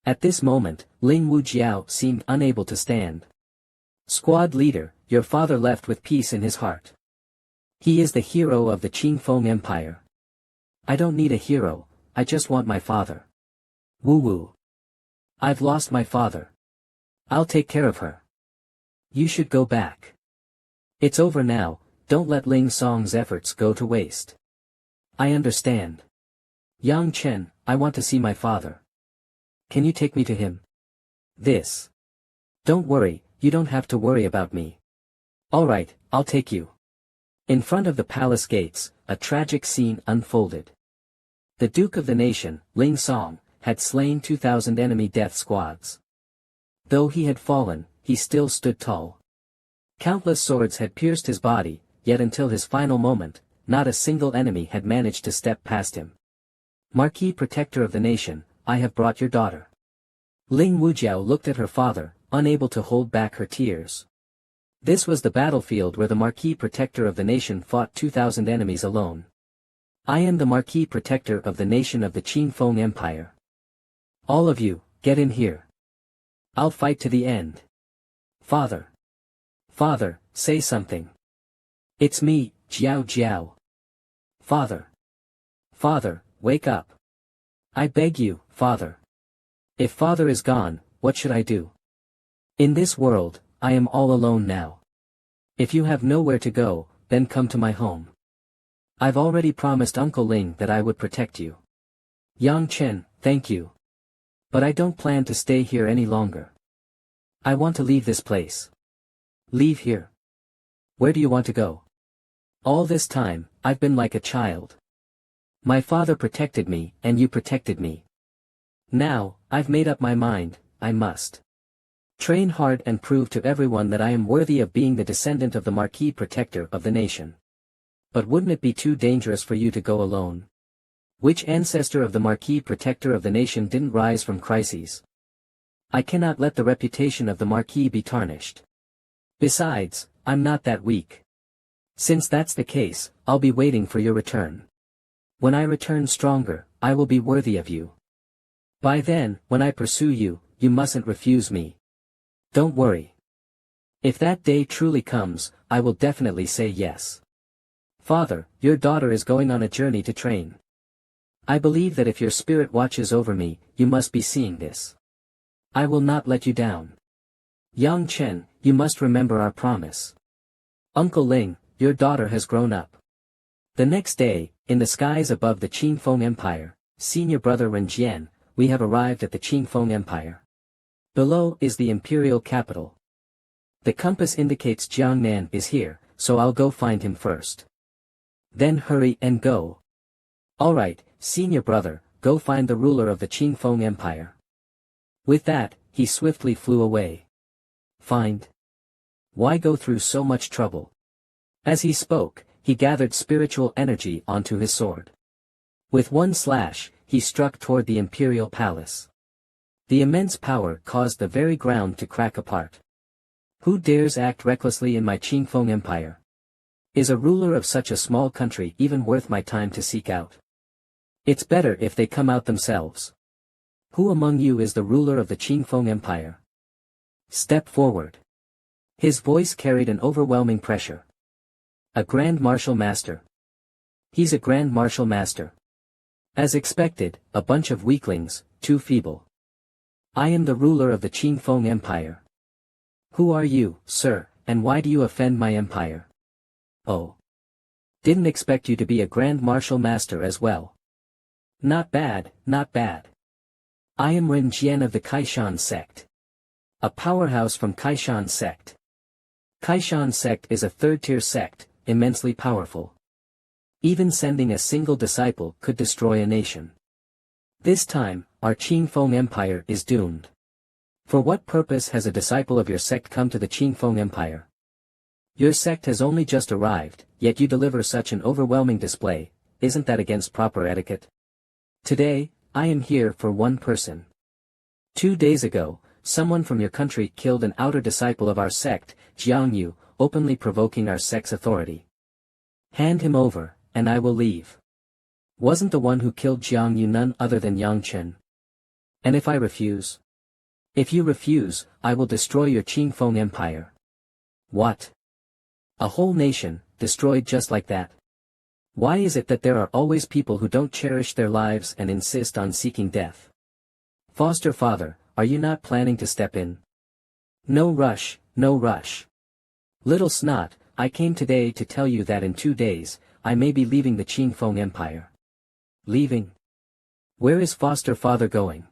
S1: At this moment, Ling Wujiao seemed unable to stand. Squad leader, your father left with peace in his heart. He is the hero of the Qingfeng Empire. I don't need a hero, I just want my father. Woo woo. I've lost my father. I'll take care of her. You should go back. It's over now, don't let Ling Song's efforts go to waste. I understand. Yang Chen, I want to see my father. Can you take me to him? This. Don't worry, you don't have to worry about me. Alright, I'll take you. In front of the palace gates, a tragic scene unfolded. The Duke of the Nation, Ling Song, had slain 2,000 enemy death squads. Though he had fallen, he still stood tall. Countless swords had pierced his body, yet until his final moment, not a single enemy had managed to step past him. Marquis Protector of the Nation, I have brought your daughter. Ling Wujiao looked at her father, unable to hold back her tears. This was the battlefield where the Marquis Protector of the Nation fought 2,000 enemies alone. I am the Marquis Protector of the Nation of the Qingfeng Empire. All of you, get in here. I'll fight to the end. Father. Father, say something. It's me, Jiao Jiao. Father. Father, wake up. I beg you, Father. If Father is gone, what should I do? In this world, I am all alone now. If you have nowhere to go, then come to my home. I've already promised Uncle Ling that I would protect you. Yang Chen, thank you. But I don't plan to stay here any longer. I want to leave this place. Leave here. Where do you want to go? All this time, I've been like a child. My father protected me, and you protected me. Now, I've made up my mind, I must train hard and prove to everyone that I am worthy of being the descendant of the Marquis Protector of the Nation. But wouldn't it be too dangerous for you to go alone? Which ancestor of the Marquis Protector of the Nation didn't rise from crises? I cannot let the reputation of the Marquis be tarnished. Besides, I'm not that weak. Since that's the case, I'll be waiting for your return. When I return stronger, I will be worthy of you. By then, when I pursue you, you mustn't refuse me. Don't worry. If that day truly comes, I will definitely say yes. Father, your daughter is going on a journey to train. I believe that if your spirit watches over me, you must be seeing this. I will not let you down. Yang Chen, you must remember our promise. Uncle Ling, your daughter has grown up. The next day, in the skies above the Qingfeng Empire, senior brother Ren Jian, we have arrived at the Qingfeng Empire. Below is the imperial capital. The compass indicates Jiangnan is here, so I'll go find him first. Then hurry and go. Alright, senior brother, go find the ruler of the Qingfeng Empire. With that, he swiftly flew away. Find? Why go through so much trouble? As he spoke, he gathered spiritual energy onto his sword. With one slash, he struck toward the imperial palace. The immense power caused the very ground to crack apart. Who dares act recklessly in my Qingfeng Empire? Is a ruler of such a small country even worth my time to seek out? It's better if they come out themselves. Who among you is the ruler of the Qingfeng Empire? Step forward. His voice carried an overwhelming pressure. A Grand Martial Master. He's a Grand Martial Master. As expected, a bunch of weaklings, too feeble. I am the ruler of the Qingfeng Empire. Who are you, sir, and why do you offend my empire? Oh. Didn't expect you to be a Grand Martial Master as well. Not bad, not bad. I am Ren Jian of the Kaishan sect. A powerhouse from Kaishan sect. Kaishan sect is a third-tier sect, immensely powerful. Even sending a single disciple could destroy a nation. This time, our Qingfeng Empire is doomed. For what purpose has a disciple of your sect come to the Qingfeng Empire? Your sect has only just arrived, yet you deliver such an overwhelming display. Isn't that against proper etiquette? Today, I am here for one person. 2 days ago, someone from your country killed an outer disciple of our sect, Jiang Yu, openly provoking our sect's authority. Hand him over, and I will leave. Wasn't the one who killed Jiang Yu none other than Yang Chen? And if I refuse? If you refuse, I will destroy your Qingfeng Empire. What? A whole nation, destroyed just like that? Why is it that there are always people who don't cherish their lives and insist on seeking death? Foster father, are you not planning to step in? No rush, no rush. Little snot, I came today to tell you that in 2 days, I may be leaving the Qingfeng Empire. Leaving? Where is foster father going?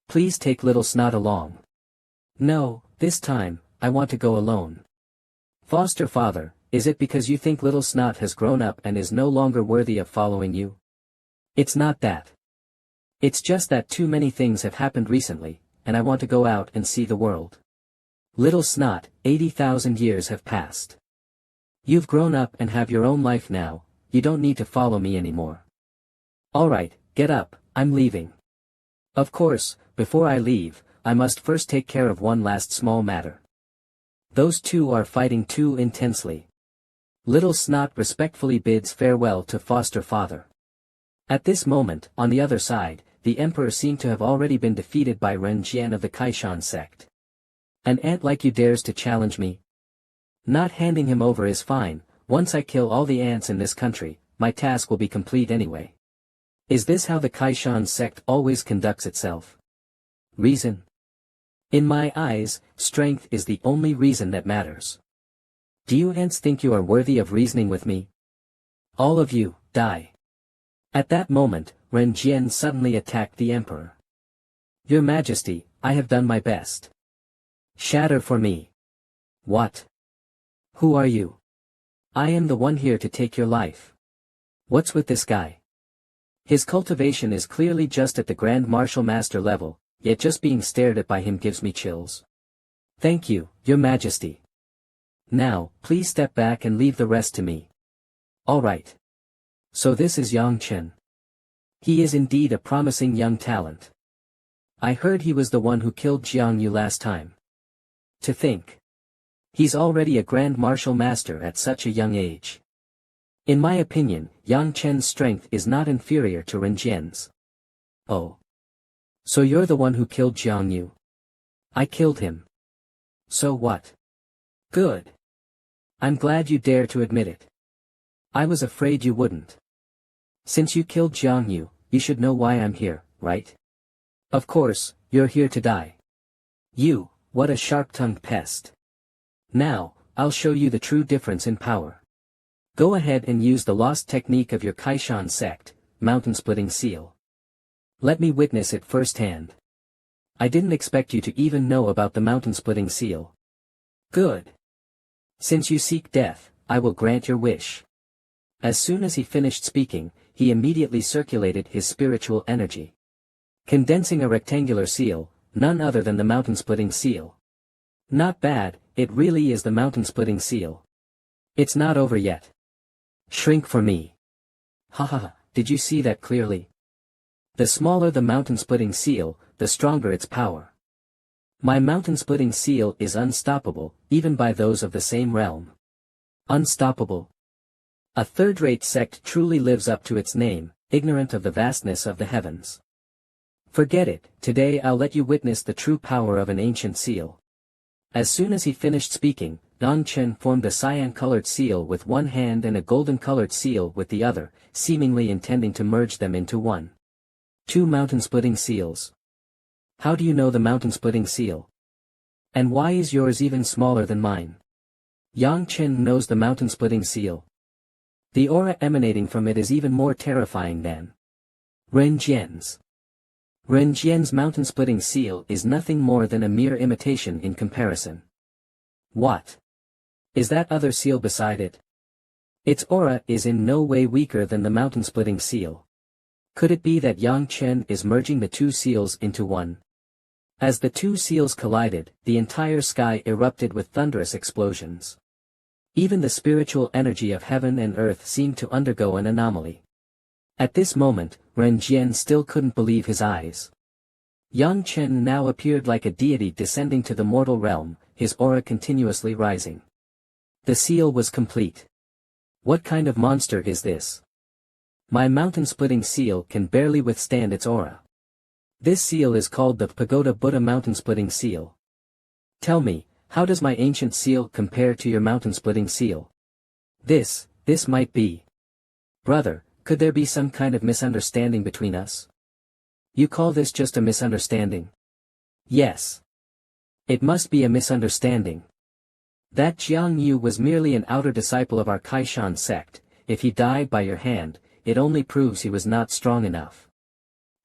S1: Please take little snot along. No, this time, I want to go alone. Foster father, is it because you think little snot has grown up and is no longer worthy of following you? It's not that. It's just that too many things have happened recently, and I want to go out and see the world. Little snot, 80,000 years have passed. You've grown up and have your own life now, you don't need to follow me anymore. Alright, get up, I'm leaving. Of course, before I leave, I must first take care of one last small matter. Those two are fighting too intensely. Little snot respectfully bids farewell to foster father. At this moment, on the other side, the emperor seemed to have already been defeated by Ren Jian of the Kaishan sect. An ant like you dares to challenge me? Not handing him over is fine. Once I kill all the ants in this country, my task will be complete anyway. Is this how the Kaishan sect always conducts itself? Reason? In my eyes, strength is the only reason that matters. Do you ants think you are worthy of reasoning with me? All of you, die. At that moment, Ren Jian suddenly attacked the emperor. Your Majesty, I have done my best. Shatter for me. What? Who are you? I am the one here to take your life. What's with this guy? His cultivation is clearly just at the Grand Martial Master level, yet just being stared at by him gives me chills. Thank you, Your Majesty. Now, please step back and leave the rest to me. Alright. So this is Yang Chen. He is indeed a promising young talent. I heard he was the one who killed Jiang Yu last time. To think. He's already a Grand Martial Master at such a young age. In my opinion, Yang Chen's strength is not inferior to Ren Jian's. Oh. So you're the one who killed Jiang Yu? I killed him. So what? Good. I'm glad you dare to admit it. I was afraid you wouldn't. Since you killed Jiangyu, you should know why I'm here, right? Of course, you're here to die. You, what a sharp-tongued pest. Now, I'll show you the true difference in power. Go ahead and use the lost technique of your Kaishan sect, mountain-splitting seal. Let me witness it firsthand. I didn't expect you to even know about the mountain-splitting seal. Good. Since you seek death, I will grant your wish. As soon as he finished speaking, he immediately circulated his spiritual energy, condensing a rectangular seal, none other than the mountain-splitting seal. Not bad, it really is the mountain-splitting seal. It's not over yet. Shrink for me. Haha, did you see that clearly? The smaller the mountain-splitting seal, the stronger its power. My mountain-splitting seal is unstoppable, even by those of the same realm. Unstoppable. A third-rate sect truly lives up to its name, ignorant of the vastness of the heavens. Forget it, today I'll let you witness the true power of an ancient seal. As soon as he finished speaking, Yang Chen formed a cyan-colored seal with one hand and a golden-colored seal with the other, seemingly intending to merge them into one. Two mountain-splitting seals. How do you know the mountain-splitting seal? And why is yours even smaller than mine? Yang Chen knows the mountain-splitting seal. The aura emanating from it is even more terrifying than Ren Jian's. Ren Jian's mountain-splitting seal is nothing more than a mere imitation in comparison. What? Is that other seal beside it? Its aura is in no way weaker than the mountain-splitting seal. Could it be that Yang Chen is merging the two seals into one? As the two seals collided, the entire sky erupted with thunderous explosions. Even the spiritual energy of heaven and earth seemed to undergo an anomaly. At this moment, Ren Jian still couldn't believe his eyes. Yang Chen now appeared like a deity descending to the mortal realm, his aura continuously rising. The seal was complete. What kind of monster is this? My mountain-splitting seal can barely withstand its aura. This seal is called the Pagoda Buddha mountain-splitting seal. Tell me, how does my ancient seal compare to your mountain-splitting seal? This might be. Brother, could there be some kind of misunderstanding between us? You call this just a misunderstanding? Yes. It must be a misunderstanding. That Jiang Yu was merely an outer disciple of our Kaishan sect. If he died by your hand, it only proves he was not strong enough.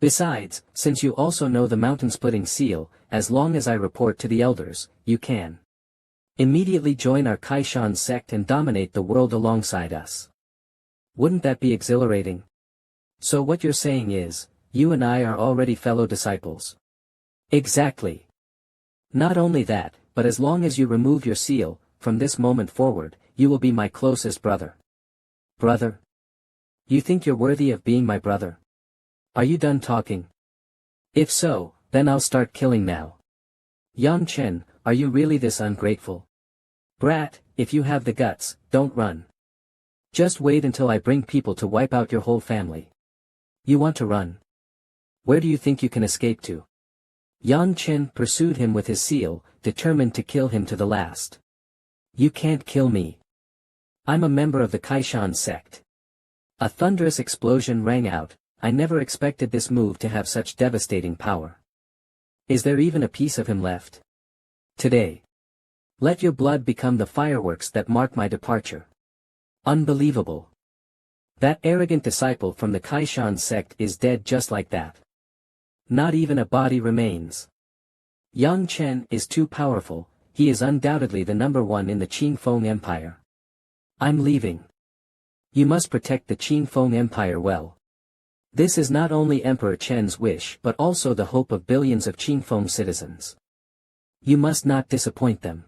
S1: Besides, since you also know the mountain-splitting seal, as long as I report to the elders, you can immediately join our Kaishan sect and dominate the world alongside us. Wouldn't that be exhilarating? So what you're saying is, you and I are already fellow disciples. Exactly. Not only that, but as long as you remove your seal, from this moment forward, you will be my closest brother. Brother? You think you're worthy of being my brother? Are you done talking? If so, then I'll start killing now. Yang Chen, are you really this ungrateful? Brat, if you have the guts, don't run. Just wait until I bring people to wipe out your whole family. You want to run? Where do you think you can escape to? Yang Chen pursued him with his seal, determined to kill him to the last. You can't kill me. I'm a member of the Kaishan sect. A thunderous explosion rang out. I never expected this move to have such devastating power. Is there even a piece of him left? Today. Let your blood become the fireworks that mark my departure. Unbelievable. That arrogant disciple from the Kaishan sect is dead just like that. Not even a body remains. Yang Chen is too powerful, he is undoubtedly the number one in the Qingfeng Empire. I'm leaving. You must protect the Qingfeng Empire well. This is not only Emperor Chen's wish but also the hope of billions of Qingfeng citizens. You must not disappoint them.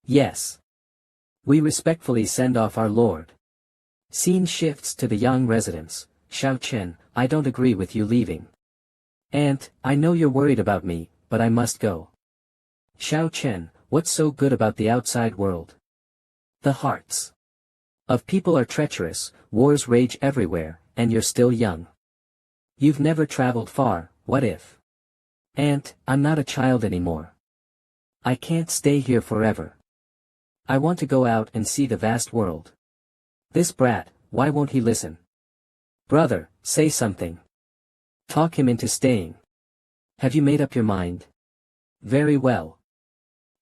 S1: Yes. We respectfully send off our lord. Scene shifts to the Yang residence. Xiao Chen, I don't agree with you leaving. Aunt, I know you're worried about me, but I must go. Xiao Chen, what's so good about the outside world? The hearts of people are treacherous, wars rage everywhere, and you're still young. You've never traveled far, what if? Aunt, I'm not a child anymore. I can't stay here forever. I want to go out and see the vast world. This brat, why won't he listen? Brother, say something. Talk him into staying. Have you made up your mind? Very well.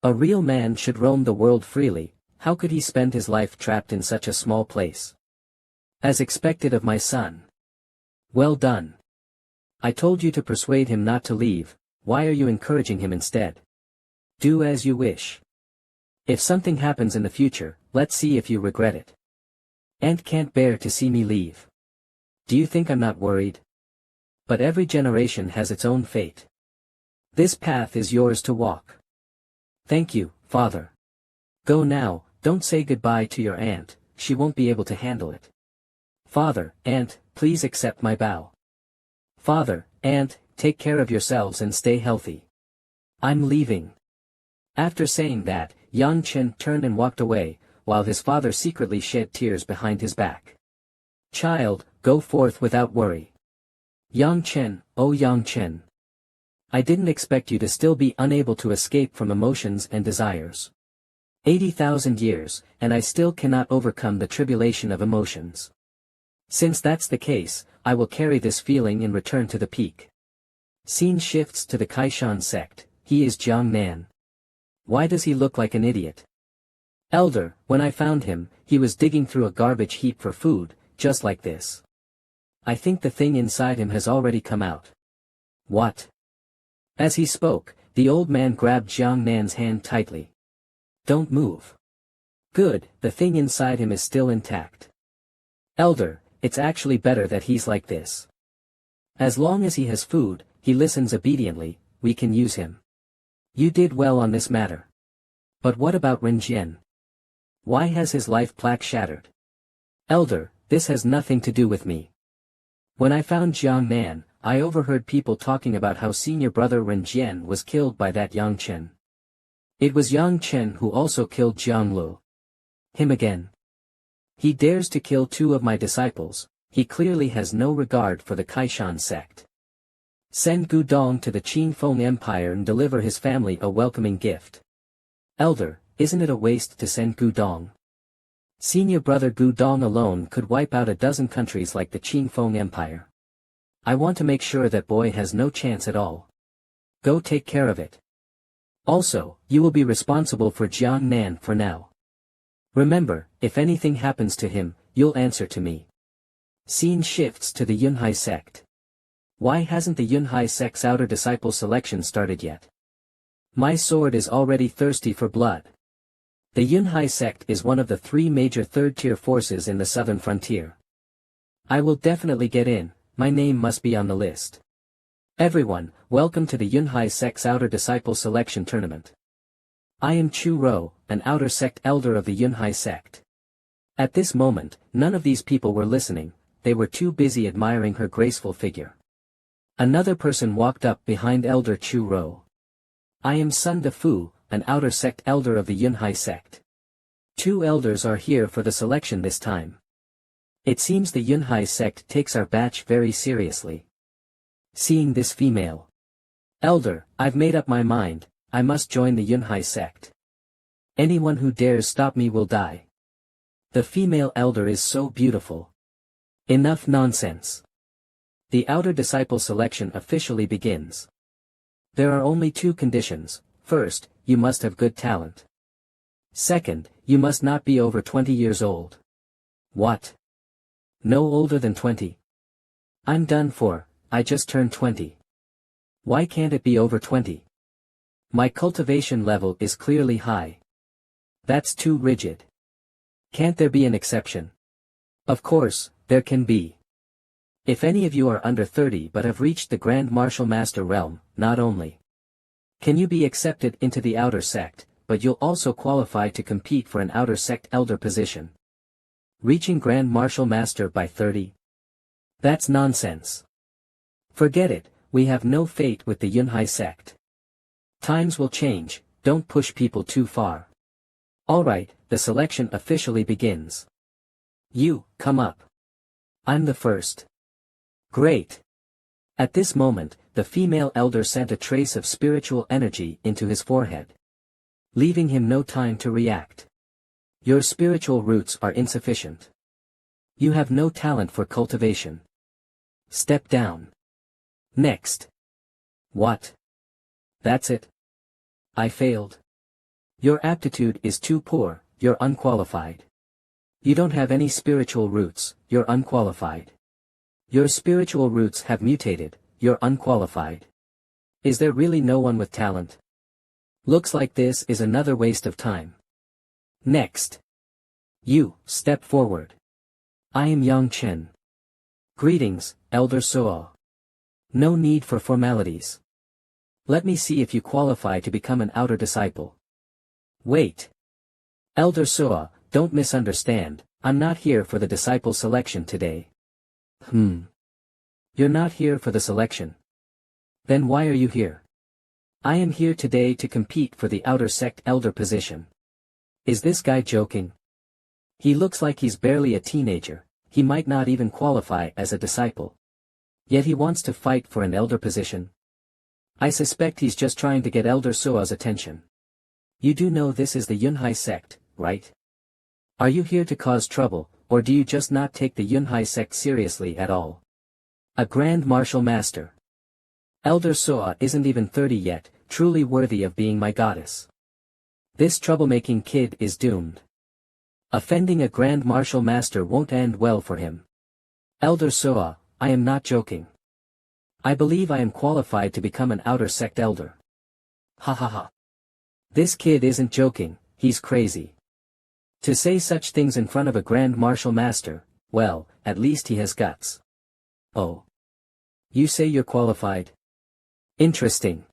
S1: A real man should roam the world freely. How could he spend his life trapped in such a small place? As expected of my son. Well done. I told you to persuade him not to leave, why are you encouraging him instead? Do as you wish. If something happens in the future, let's see if you regret it. Ant can't bear to see me leave. Do you think I'm not worried? But every generation has its own fate. This path is yours to walk. Thank you, father. Go now, don't say goodbye to your aunt, she won't be able to handle it. Father, aunt, please accept my bow. Father, aunt, take care of yourselves and stay healthy. I'm leaving. After saying that, Yang Chen turned and walked away, while his father secretly shed tears behind his back. Child, go forth without worry. Yang Chen, oh Yang Chen. I didn't expect you to still be unable to escape from emotions and desires. 80,000 years, and I still cannot overcome the tribulation of emotions. Since that's the case, I will carry this feeling and return to the peak. Scene shifts to the Kaishan sect. He is Jiang Nan. Why does he look like an idiot? Elder, when I found him, he was digging through a garbage heap for food, just like this. I think the thing inside him has already come out. What? As he spoke, the old man grabbed Jiang Nan's hand tightly. Don't move. Good, the thing inside him is still intact. Elder, it's actually better that he's like this. As long as he has food, he listens obediently, we can use him. You did well on this matter. But what about Ren Jian? Why has his life plaque shattered? Elder, this has nothing to do with me. When I found Jiang Nan, I overheard people talking about how senior brother Ren Jian was killed by that Yang Chen. It was Yang Chen who also killed Jiang Lu. Him again. He dares to kill two of my disciples, he clearly has no regard for the Kaishan sect. Send Gu Dong to the Qin Feng Empire and deliver his family a welcoming gift. Elder, isn't it a waste to send Gu Dong? Senior brother Gu Dong alone could wipe out a dozen countries like the Qin Feng Empire. I want to make sure that boy has no chance at all. Go take care of it. Also, you will be responsible for Jiang Nan for now. Remember, if anything happens to him, you'll answer to me. Scene shifts to the Yunhai sect. Why hasn't the Yunhai sect's outer disciple selection started yet? My sword is already thirsty for blood. The Yunhai sect is one of the three major third-tier forces in the southern frontier. I will definitely get in, my name must be on the list. Everyone, welcome to the Yunhai sect's outer disciple selection tournament. I am Chu Ro, an outer sect elder of the Yunhai sect. At this moment, none of these people were listening, they were too busy admiring her graceful figure. Another person walked up behind Elder Chu Ro. I am Sun Defu, an outer sect elder of the Yunhai sect. Two elders are here for the selection this time. It seems the Yunhai sect takes our batch very seriously. Seeing this female. Elder, I've made up my mind, I must join the Yunhai sect. Anyone who dares stop me will die. The female elder is so beautiful. Enough nonsense. The outer disciple selection officially begins. There are only two conditions. First, you must have good talent. Second, you must not be over 20 years old. What? No older than 20? I'm done for, I just turned 20. Why can't it be over 20? My cultivation level is clearly high. That's too rigid. Can't there be an exception? Of course, there can be. If any of you are under 30 but have reached the Grand Martial Master realm, not only can you be accepted into the outer sect, but you'll also qualify to compete for an outer sect elder position. Reaching Grand Martial Master by 30? That's nonsense. Forget it, we have no fate with the Yunhai sect. Times will change, don't push people too far. Alright, the selection officially begins. You, come up. I'm the first. Great. At this moment, the female elder sent a trace of spiritual energy into his forehead, leaving him no time to react. Your spiritual roots are insufficient. You have no talent for cultivation. Step down. Next. What? That's it? I failed. Your aptitude is too poor, you're unqualified. You don't have any spiritual roots, you're unqualified. Your spiritual roots have mutated, you're unqualified. Is there really no one with talent? Looks like this is another waste of time. Next. You, step forward. I am Yang Chen. Greetings, Elder Soa. No need for formalities. Let me see if you qualify to become an outer disciple. Wait. Elder Soa, don't misunderstand, I'm not here for the disciple selection today. You're not here for the selection. Then why are you here? I am here today to compete for the outer sect elder position. Is this guy joking? He looks like he's barely a teenager, he might not even qualify as a disciple. Yet he wants to fight for an elder position. I suspect he's just trying to get Elder Soa's attention. You do know this is the Yunhai sect, right? Are you here to cause trouble, or do you just not take the Yunhai sect seriously at all? A Grand Martial Master. Elder Soa isn't even 30 yet, truly worthy of being my goddess. This troublemaking kid is doomed. Offending a Grand Martial Master won't end well for him. Elder Soa, I am not joking. I believe I am qualified to become an outer sect elder. Ha ha ha. This kid isn't joking, he's crazy. To say such things in front of a Grand Martial Master, well, at least he has guts. Oh. You say you're qualified? Interesting.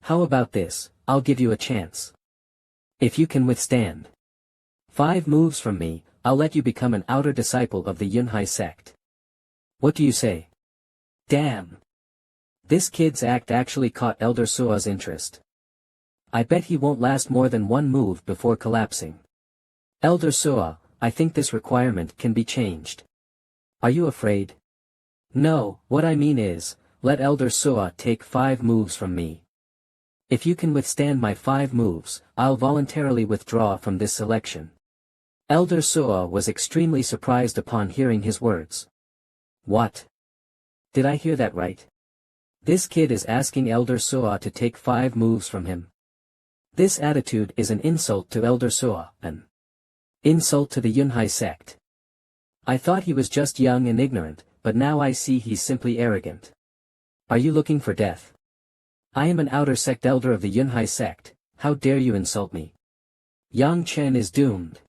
S1: How about this, I'll give you a chance. If you can withstand 5 moves from me, I'll let you become an outer disciple of the Yunhai sect. What do you say? Damn. This kid's act actually caught Elder Soa's interest. I bet he won't last more than 1 move before collapsing. Elder Soa, I think this requirement can be changed. Are you afraid? No, what I mean is, let Elder Soa take 5 moves from me. If you can withstand my 5 moves, I'll voluntarily withdraw from this selection. Elder Soa was extremely surprised upon hearing his words. What? Did I hear that right? This kid is asking Elder Soa to take 5 moves from him. This attitude is an insult to Elder Soa, an insult to the Yunhai sect. I thought he was just young and ignorant, but now I see he's simply arrogant. Are you looking for death? I am an outer sect elder of the Yunhai sect, how dare you insult me? Yang Chen is doomed.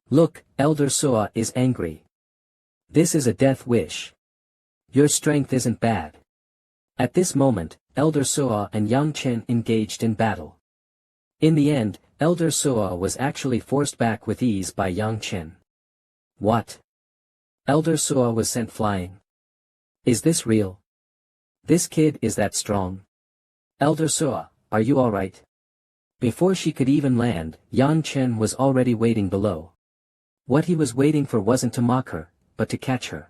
S1: Look, Elder Soa is angry. This is a death wish. Your strength isn't bad. At this moment, Elder Soa and Yang Chen engaged in battle. In the end, Elder Soa was actually forced back with ease by Yang Chen. What? Elder Soa was sent flying. Is this real? This kid is that strong. Elder Soa, are you alright? Before she could even land, Yang Chen was already waiting below. What he was waiting for wasn't to mock her, but to catch her.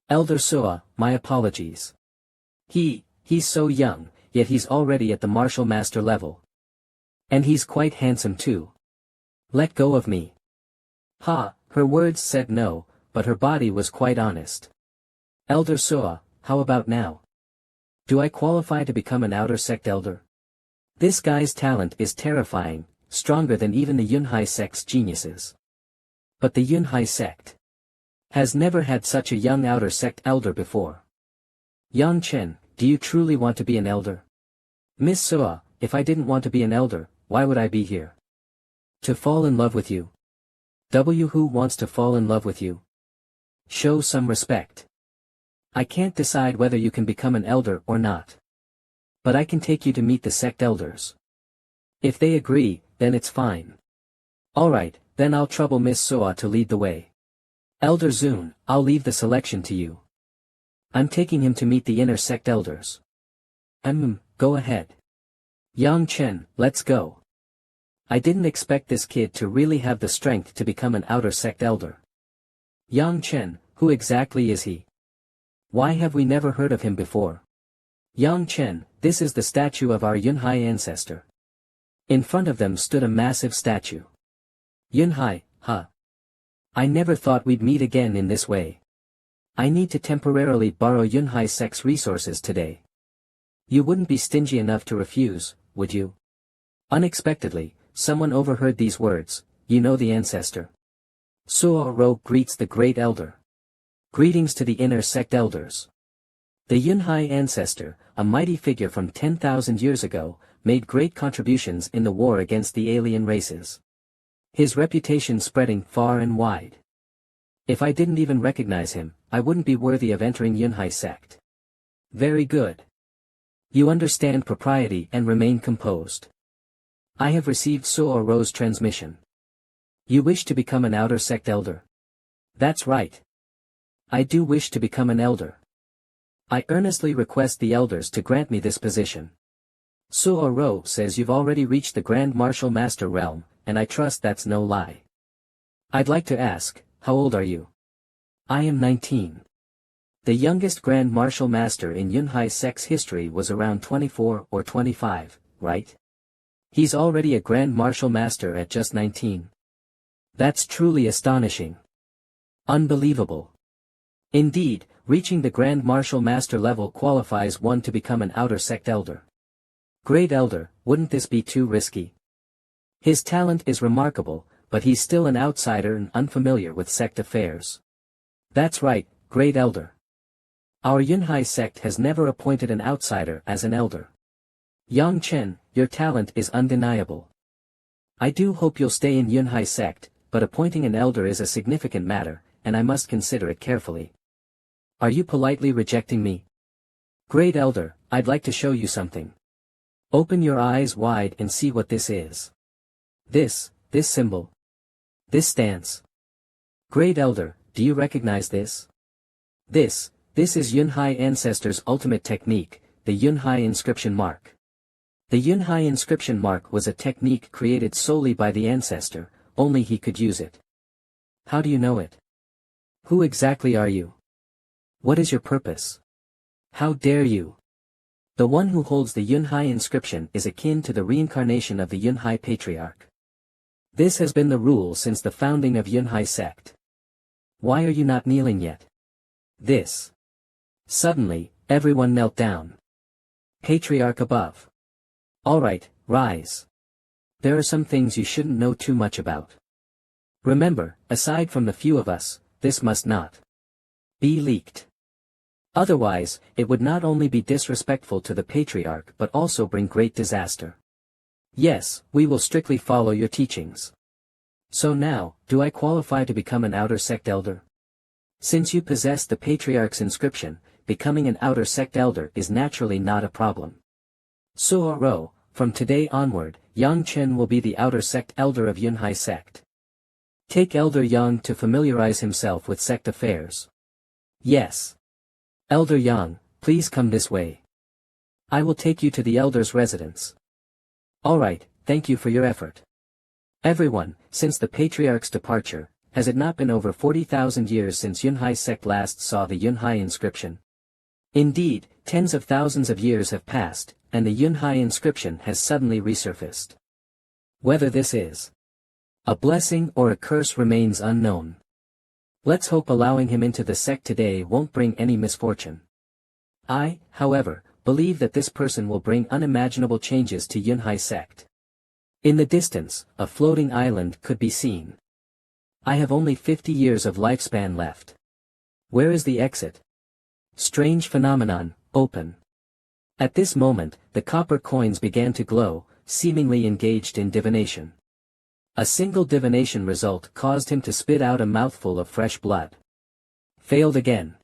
S1: Elder Soa, my apologies. He's so young, yet he's already at the martial master level. And he's quite handsome too. Let go of me. Ha, her words said no, but her body was quite honest. Elder Soa, how about now? Do I qualify to become an outer sect elder? This guy's talent is terrifying, stronger than even the Yunhai sect's geniuses. But the Yunhai sect has never had such a young outer sect elder before. Yang Chen, do you truly want to be an elder? Miss Soa, if I didn't want to be an elder, why would I be here? To fall in love with you. Who wants to fall in love with you? Show some respect. I can't decide whether you can become an elder or not. But I can take you to meet the sect elders. If they agree, then it's fine. Alright, then I'll trouble Miss Soa to lead the way. Elder Zun, I'll leave the selection to you. I'm taking him to meet the inner sect elders. Go ahead. Yang Chen, let's go. I didn't expect this kid to really have the strength to become an outer sect elder. Yang Chen, who exactly is he? Why have we never heard of him before? Yang Chen, this is the statue of our Yunhai ancestor. In front of them stood a massive statue. Yunhai, huh? I never thought we'd meet again in this way. I need to temporarily borrow Yunhai Sect's resources today. You wouldn't be stingy enough to refuse, would you? Unexpectedly, someone overheard these words, "You know the ancestor." Suoro greets the Great Elder. Greetings to the inner sect elders. The Yunhai ancestor, a mighty figure from 10,000 years ago, made great contributions in the war against the alien races. His reputation spreading far and wide. If I didn't even recognize him, I wouldn't be worthy of entering Yunhai sect. Very good. You understand propriety and remain composed. I have received Suoro's transmission. You wish to become an outer sect elder? That's right. I do wish to become an elder. I earnestly request the elders to grant me this position. Suoro says you've already reached the Grand Martial Master realm, and I trust that's no lie. I'd like to ask, how old are you? I am 19. The youngest Grand Martial Master in Yunhai Sect's history was around 24 or 25, right? He's already a Grand Martial Master at just 19. That's truly astonishing. Unbelievable. Indeed, reaching the Grand Martial Master level qualifies one to become an outer sect elder. Great Elder, wouldn't this be too risky? His talent is remarkable, but he's still an outsider and unfamiliar with sect affairs. That's right, Great Elder. Our Yunhai sect has never appointed an outsider as an elder. Yang Chen, your talent is undeniable. I do hope you'll stay in Yunhai sect, but appointing an elder is a significant matter, and I must consider it carefully. Are you politely rejecting me? Great Elder, I'd like to show you something. Open your eyes wide and see what this is. This symbol. This stance. Great Elder, do you recognize this? This is Yunhai Ancestor's ultimate technique, the Yunhai inscription mark. The Yunhai inscription mark was a technique created solely by the ancestor, only he could use it. How do you know it? Who exactly are you? What is your purpose? How dare you? The one who holds the Yunhai inscription is akin to the reincarnation of the Yunhai Patriarch. This has been the rule since the founding of Yunhai sect. Why are you not kneeling yet? This. Suddenly, everyone knelt down. Patriarch above. Alright, rise. There are some things you shouldn't know too much about. Remember, aside from the few of us, this must not be leaked. Otherwise, it would not only be disrespectful to the Patriarch but also bring great disaster. Yes, we will strictly follow your teachings. So now, do I qualify to become an outer sect elder? Since you possess the Patriarch's inscription, becoming an outer sect elder is naturally not a problem. Suoro, from today onward, Yang Chen will be the outer sect elder of Yunhai sect. Take Elder Yang to familiarize himself with sect affairs. Yes. Elder Yang, please come this way. I will take you to the elder's residence. Alright, thank you for your effort. Everyone, since the Patriarch's departure, has it not been over 40,000 years since Yunhai sect last saw the Yunhai inscription? Indeed, tens of thousands of years have passed, and the Yunhai inscription has suddenly resurfaced. Whether this is a blessing or a curse remains unknown. Let's hope allowing him into the sect today won't bring any misfortune. I, however, believe that this person will bring unimaginable changes to Yunhai sect. In the distance, a floating island could be seen. I have only 50 years of lifespan left. Where is the exit? Strange phenomenon, open. At this moment, the copper coins began to glow, seemingly engaged in divination. A single divination result caused him to spit out a mouthful of fresh blood. Failed again.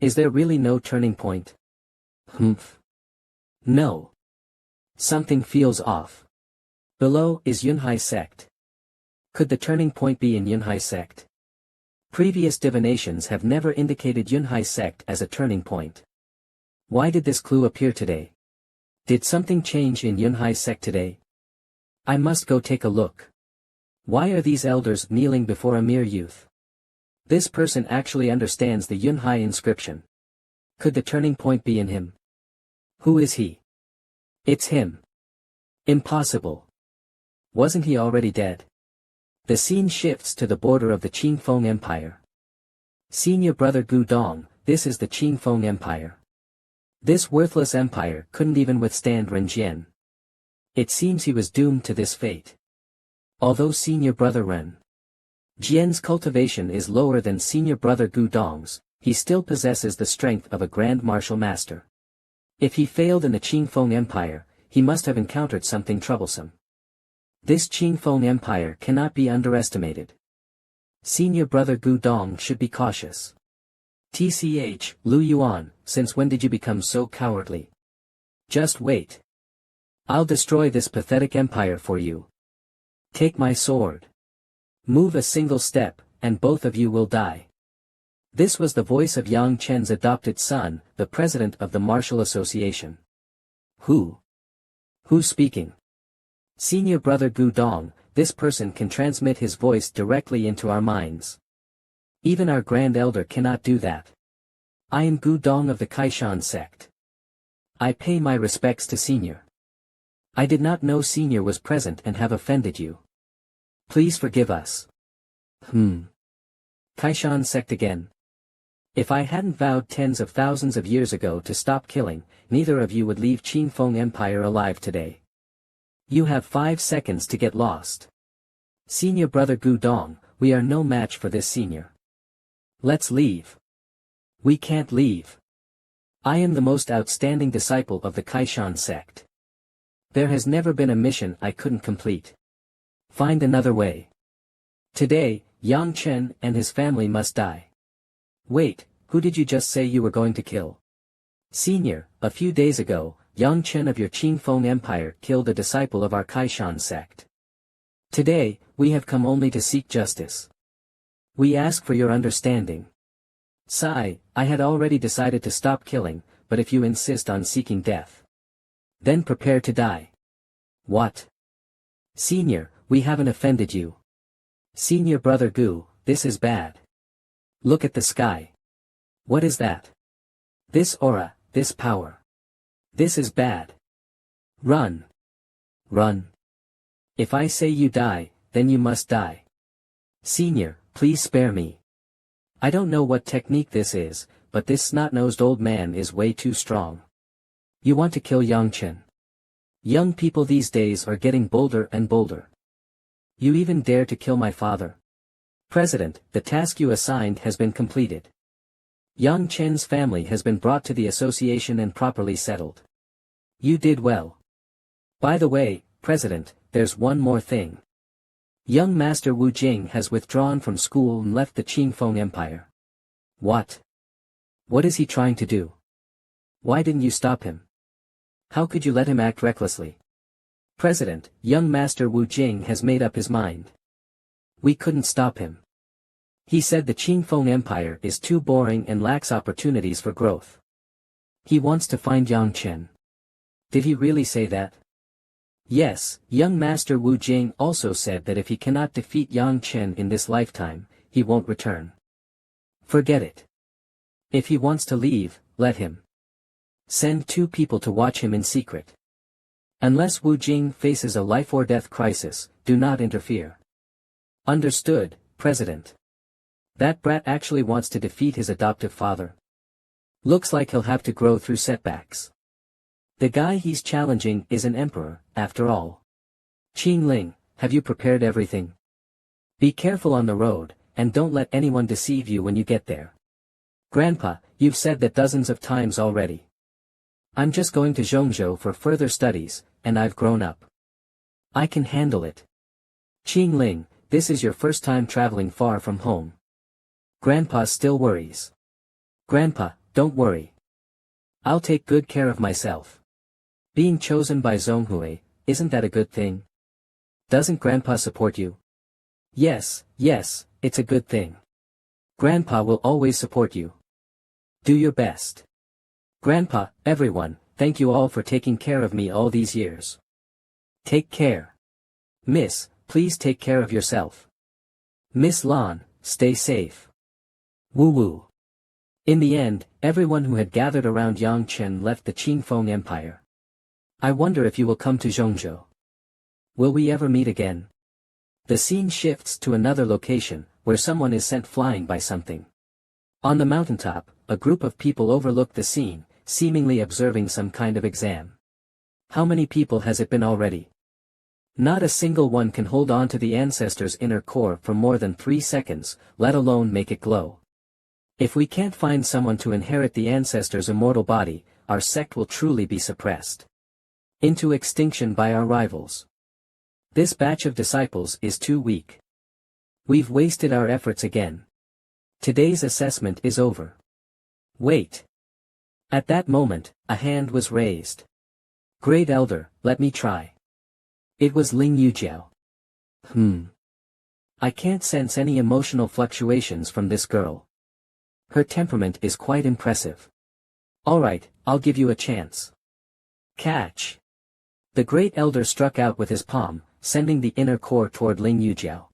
S1: Is there really no turning point? Humph. No. Something feels off. Below is Yunhai sect. Could the turning point be in Yunhai sect? Previous divinations have never indicated Yunhai sect as a turning point. Why did this clue appear today? Did something change in Yunhai sect today? I must go take a look. Why are these elders kneeling before a mere youth? This person actually understands the Yunhai inscription. Could the turning point be in him? Who is he? It's him. Impossible. Wasn't he already dead? The scene shifts to the border of the Qingfeng Empire. Senior brother Gu Dong, this is the Qingfeng Empire. This worthless empire couldn't even withstand Ren Jian. It seems he was doomed to this fate. Although senior brother Ren Jian's cultivation is lower than senior brother Gu Dong's, he still possesses the strength of a grand martial master. If he failed in the Qingfeng Empire, he must have encountered something troublesome. This Qingfeng Empire cannot be underestimated. Senior brother Gu Dong should be cautious. TCH, Lu Yuan, since when did you become so cowardly? Just wait. I'll destroy this pathetic empire for you. Take my sword. Move a single step, and both of you will die. This was the voice of Yang Chen's adopted son, the president of the Martial Association. Who's speaking? Senior brother Gu Dong, this person can transmit his voice directly into our minds. Even our grand elder cannot do that. I am Gu Dong of the Kaishan sect. I pay my respects to Senior. I did not know Senior was present and have offended you. Please forgive us. Kaishan sect again. If I hadn't vowed tens of thousands of years ago to stop killing, neither of you would leave Qingfeng Empire alive today. You have 5 seconds to get lost. Senior brother Gu Dong, we are no match for this senior. Let's leave. We can't leave. I am the most outstanding disciple of the Kaishan sect. There has never been a mission I couldn't complete. Find another way. Today, Yang Chen and his family must die. Wait, who did you just say you were going to kill? Senior, a few days ago, Yang Chen of your Qingfeng Empire killed a disciple of our Kaishan sect. Today, we have come only to seek justice. We ask for your understanding. Sai, I had already decided to stop killing, but if you insist on seeking death, then prepare to die. What? Senior, we haven't offended you. Senior brother Gu, this is bad. Look at the sky. What is that? This aura, this power. This is bad. Run. Run. If I say you die, then you must die. Senior, please spare me. I don't know what technique this is, but this snot-nosed old man is way too strong. You want to kill Yang Chen. Young people these days are getting bolder and bolder. You even dare to kill my father. President, the task you assigned has been completed. Yang Chen's family has been brought to the association and properly settled. You did well. By the way, President, there's one more thing. Young Master Wu Jing has withdrawn from school and left the Qingfeng Empire. What? What is he trying to do? Why didn't you stop him? How could you let him act recklessly? President, young Master Wu Jing has made up his mind. We couldn't stop him. He said the Qingfeng Empire is too boring and lacks opportunities for growth. He wants to find Yang Chen. Did he really say that? Yes, young Master Wu Jing also said that if he cannot defeat Yang Chen in this lifetime, he won't return. Forget it. If he wants to leave, let him. Send 2 people to watch him in secret. Unless Wu Jing faces a life-or-death crisis, do not interfere. Understood, President. That brat actually wants to defeat his adoptive father. Looks like he'll have to grow through setbacks. The guy he's challenging is an emperor, after all. Qingling, have you prepared everything? Be careful on the road, and don't let anyone deceive you when you get there. Grandpa, you've said that dozens of times already. I'm just going to Zhongzhou for further studies, and I've grown up. I can handle it. Qingling, this is your first time traveling far from home. Grandpa still worries. Grandpa, don't worry. I'll take good care of myself. Being chosen by Zhonghui, isn't that a good thing? Doesn't Grandpa support you? Yes, it's a good thing. Grandpa will always support you. Do your best. Grandpa, everyone, thank you all for taking care of me all these years. Take care. Miss, please take care of yourself. Miss Lan, stay safe. Woo woo. In the end, everyone who had gathered around Yang Chen left the Qingfeng Empire. I wonder if you will come to Zhongzhou. Will we ever meet again? The scene shifts to another location, where someone is sent flying by something. On the mountaintop, a group of people overlook the scene, seemingly observing some kind of exam. How many people has it been already? Not a single one can hold on to the ancestor's inner core for more than 3 seconds, let alone make it glow. If we can't find someone to inherit the ancestor's immortal body, our sect will truly be suppressed into extinction by our rivals. This batch of disciples is too weak. We've wasted our efforts again. Today's assessment is over. Wait. At that moment, a hand was raised. Great Elder, let me try. It was Ling Yujiao. I can't sense any emotional fluctuations from this girl. Her temperament is quite impressive. Alright, I'll give you a chance. Catch. The Great Elder struck out with his palm, sending the inner core toward Ling Yujiao.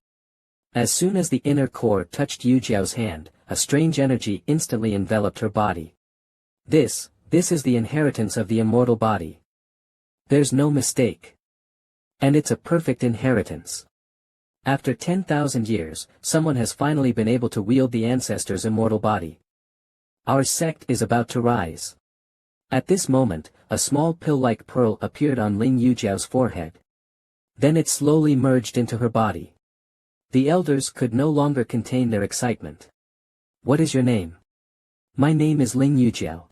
S1: As soon as the inner core touched Yujiao's hand, a strange energy instantly enveloped her body. This is the inheritance of the immortal body. There's no mistake. And it's a perfect inheritance. After 10,000 years, someone has finally been able to wield the ancestor's immortal body. Our sect is about to rise. At this moment, a small pill-like pearl appeared on Ling Yujiao's forehead. Then it slowly merged into her body. The elders could no longer contain their excitement. What is your name? My name is Ling Yujiao.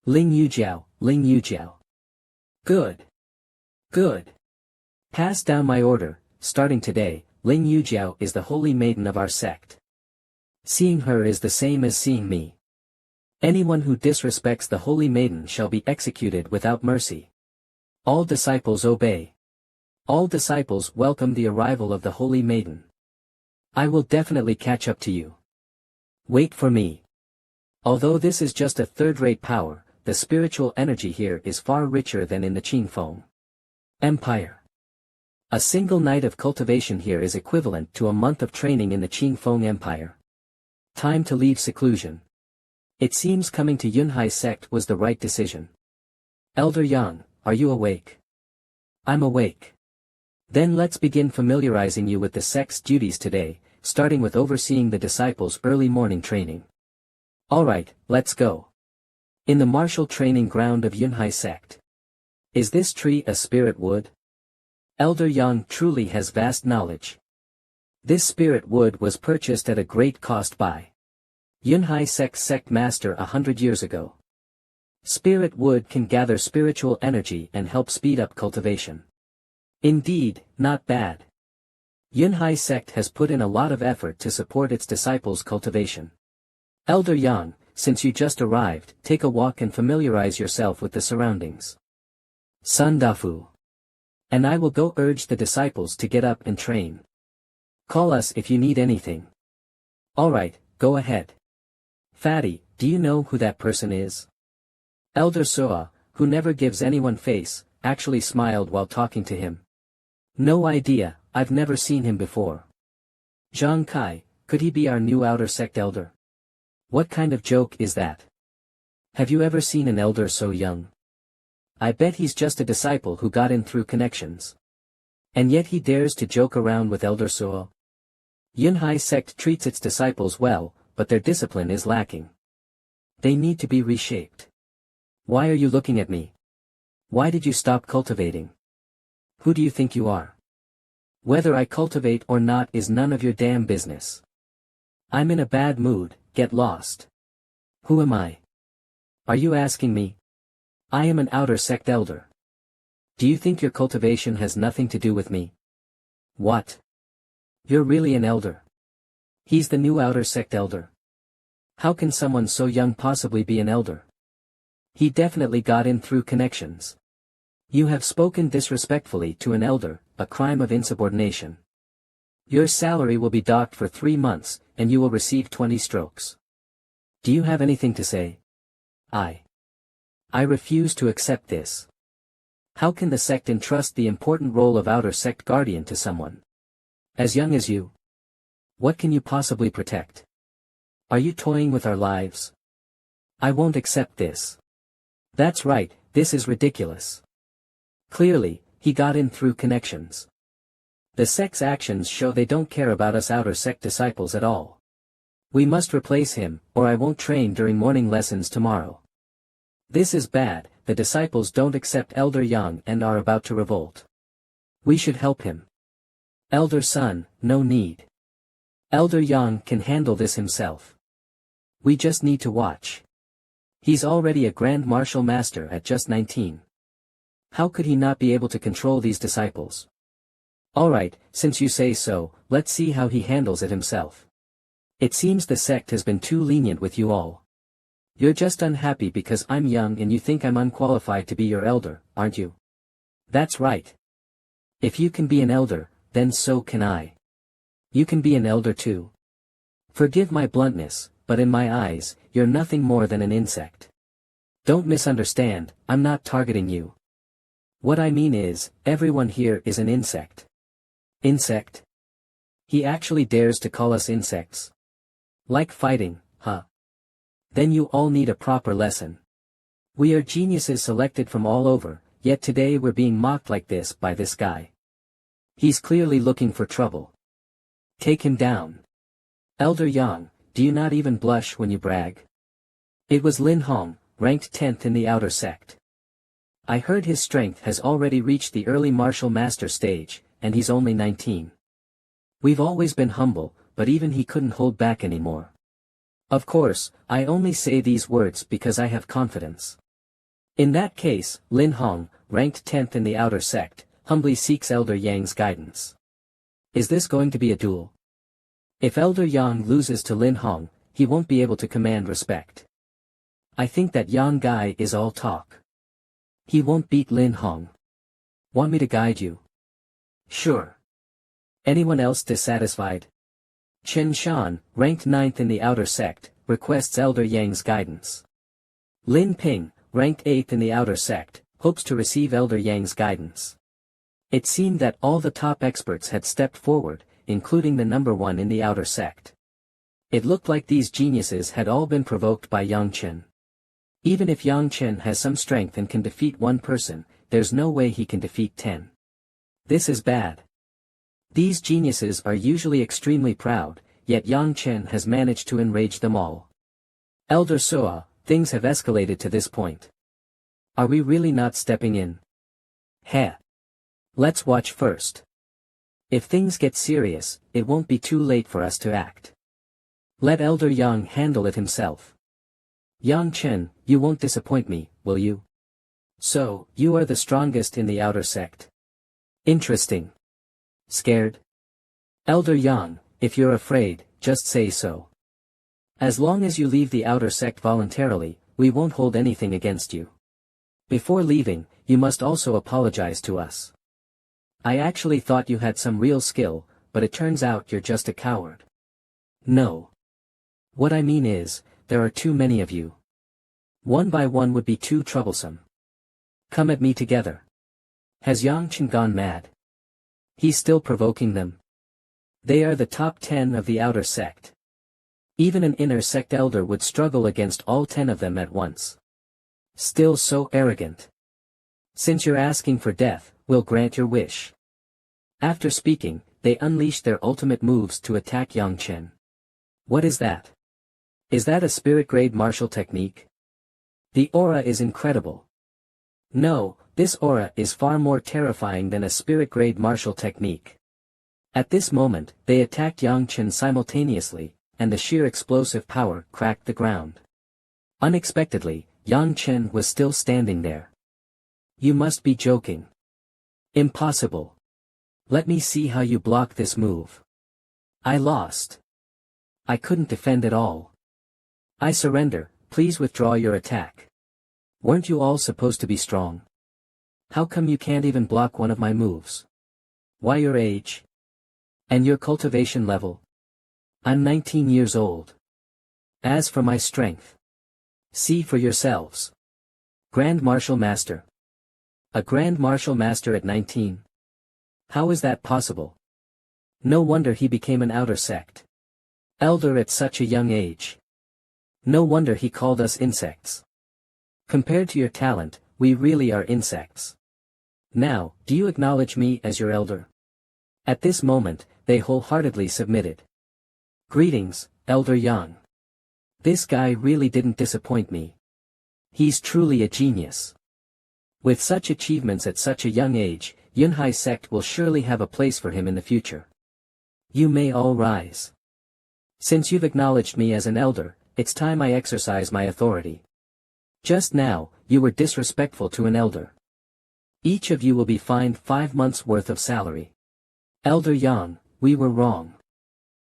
S1: Ling Yujiao, Ling Yujiao. Good. Good. Pass down my order. Starting today, Ling Yujiao is the holy maiden of our sect. Seeing her is the same as seeing me. Anyone who disrespects the holy maiden shall be executed without mercy. All disciples obey. All disciples welcome the arrival of the holy maiden. I will definitely catch up to you. Wait for me. Although this is just a third-rate power, the spiritual energy here is far richer than in the Qingfeng Empire. A single night of cultivation here is equivalent to a month of training in the Qingfeng Empire. Time to leave seclusion. It seems coming to Yunhai sect was the right decision. Elder Yang, are you awake? I'm awake. Then let's begin familiarizing you with the sect's duties today, starting with overseeing the disciples' early morning training. Alright, let's go. In the martial training ground of Yunhai sect. Is this tree a spirit wood? Elder Yang truly has vast knowledge. This spirit wood was purchased at a great cost by Yunhai sect master 100 years ago. Spirit wood can gather spiritual energy and help speed up cultivation. Indeed, not bad. Yunhai sect has put in a lot of effort to support its disciples' cultivation. Elder Yang, since you just arrived, take a walk and familiarize yourself with the surroundings. Sun Dafu. And I will go urge the disciples to get up and train. Call us if you need anything. Alright, go ahead. Fatty, do you know who that person is? Elder Soa, who never gives anyone face, actually smiled while talking to him. No idea, I've never seen him before. Zhang Kai, could he be our new outer sect elder? What kind of joke is that? Have you ever seen an elder so young? I bet he's just a disciple who got in through connections. And yet he dares to joke around with Elder Soa. Yunhai sect treats its disciples well, but their discipline is lacking. They need to be reshaped. Why are you looking at me? Why did you stop cultivating? Who do you think you are? Whether I cultivate or not is none of your damn business. I'm in a bad mood, get lost. Who am I? Are you asking me? I am an outer sect elder. Do you think your cultivation has nothing to do with me? What? You're really an elder? He's the new outer sect elder. How can someone so young possibly be an elder? He definitely got in through connections. You have spoken disrespectfully to an elder, a crime of insubordination. Your salary will be docked for 3 months, and you will receive 20 strokes. Do you have anything to say? I refuse to accept this. How can the sect entrust the important role of outer sect guardian to someone as young as you? What can you possibly protect? Are you toying with our lives? I won't accept this. That's right, this is ridiculous. Clearly, he got in through connections. The sect's actions show they don't care about us outer sect disciples at all. We must replace him, or I won't train during morning lessons tomorrow. This is bad, the disciples don't accept Elder Yang and are about to revolt. We should help him. Elder Sun, no need. Elder Yang can handle this himself. We just need to watch. He's already a Grand Martial Master at just 19. How could he not be able to control these disciples? Alright, since you say so, let's see how he handles it himself. It seems the sect has been too lenient with you all. You're just unhappy because I'm young and you think I'm unqualified to be your elder, aren't you? That's right. If you can be an elder, then so can I. You can be an elder too. Forgive my bluntness, but in my eyes, you're nothing more than an insect. Don't misunderstand, I'm not targeting you. What I mean is, everyone here is an insect. Insect? He actually dares to call us insects. Like fighting, huh? Then you all need a proper lesson. We are geniuses selected from all over, yet today we're being mocked like this by this guy. He's clearly looking for trouble. Take him down. Elder Yang, do you not even blush when you brag? It was Lin Hong, ranked 10th in the outer sect. I heard his strength has already reached the early martial master stage, and he's only 19. We've always been humble, but even he couldn't hold back anymore. Of course, I only say these words because I have confidence. In that case, Lin Hong, ranked 10th in the outer sect, humbly seeks Elder Yang's guidance. Is this going to be a duel? If Elder Yang loses to Lin Hong, he won't be able to command respect. I think that Yang guy is all talk. He won't beat Lin Hong. Want me to guide you? Sure. Anyone else dissatisfied? Chen Shan, ranked 9th in the outer sect, requests Elder Yang's guidance. Lin Ping, ranked 8th in the outer sect, hopes to receive Elder Yang's guidance. It seemed that all the top experts had stepped forward, including the number 1 in the outer sect. It looked like these geniuses had all been provoked by Yang Chen. Even if Yang Chen has some strength and can defeat one person, there's no way he can defeat 10. This is bad. These geniuses are usually extremely proud, yet Yang Chen has managed to enrage them all. Elder Soa, things have escalated to this point. Are we really not stepping in? Heh. Let's watch first. If things get serious, it won't be too late for us to act. Let Elder Yang handle it himself. Yang Chen, you won't disappoint me, will you? So, you are the strongest in the outer sect. Interesting. Scared? Elder Yang, if you're afraid, just say so. As long as you leave the outer sect voluntarily, we won't hold anything against you. Before leaving, you must also apologize to us. I actually thought you had some real skill, but it turns out you're just a coward. No. What I mean is, there are too many of you. One by one would be too troublesome. Come at me together. Has Yang Chen gone mad? He's still provoking them. They are the top 10 of the outer sect. Even an inner sect elder would struggle against all 10 of them at once. Still so arrogant. Since you're asking for death, we'll grant your wish. After speaking, they unleashed their ultimate moves to attack Yang Chen. What is that? Is that a spirit-grade martial technique? The aura is incredible. No, this aura is far more terrifying than a spirit-grade martial technique. At this moment, they attacked Yang Chen simultaneously, and the sheer explosive power cracked the ground. Unexpectedly, Yang Chen was still standing there. You must be joking. Impossible. Let me see how you block this move. I lost. I couldn't defend at all. I surrender, please withdraw your attack. Weren't you all supposed to be strong? How come you can't even block one of my moves? Why your age? And your cultivation level? I'm 19 years old. As for my strength, see for yourselves. Grand Martial Master. A Grand Martial Master at 19? How is that possible? No wonder he became an outer sect. Elder at such a young age. No wonder he called us insects. Compared to your talent, we really are insects. Now, do you acknowledge me as your elder? At this moment, they wholeheartedly submitted. Greetings, Elder Yang. This guy really didn't disappoint me. He's truly a genius. With such achievements at such a young age, Yunhai sect will surely have a place for him in the future. You may all rise. Since you've acknowledged me as an elder, it's time I exercise my authority. Just now, you were disrespectful to an elder. Each of you will be fined 5 months' worth of salary. Elder Yang, we were wrong.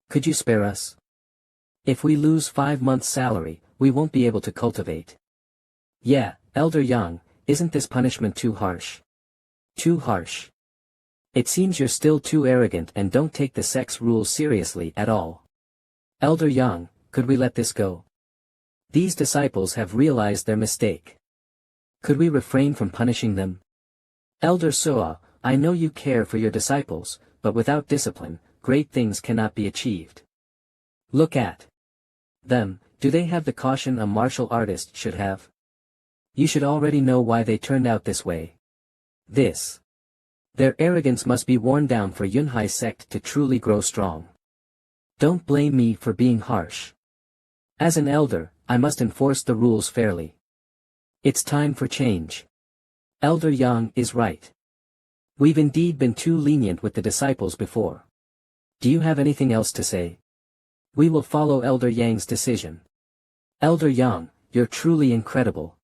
S1: Could you spare us? If we lose 5 months' salary, we won't be able to cultivate. Yeah, Elder Yang, isn't this punishment too harsh? Too harsh. It seems you're still too arrogant and don't take the sex rules seriously at all. Elder Yang, could we let this go? These disciples have realized their mistake. Could we refrain from punishing them? Elder Soa, I know you care for your disciples, but without discipline, great things cannot be achieved. Look at them, do they have the caution a martial artist should have? You should already know why they turned out this way. Their arrogance must be worn down for Yunhai sect to truly grow strong. Don't blame me for being harsh. As an elder, I must enforce the rules fairly. It's time for change. Elder Yang is right. We've indeed been too lenient with the disciples before. Do you have anything else to say? We will follow Elder Yang's decision. Elder Yang, you're truly incredible.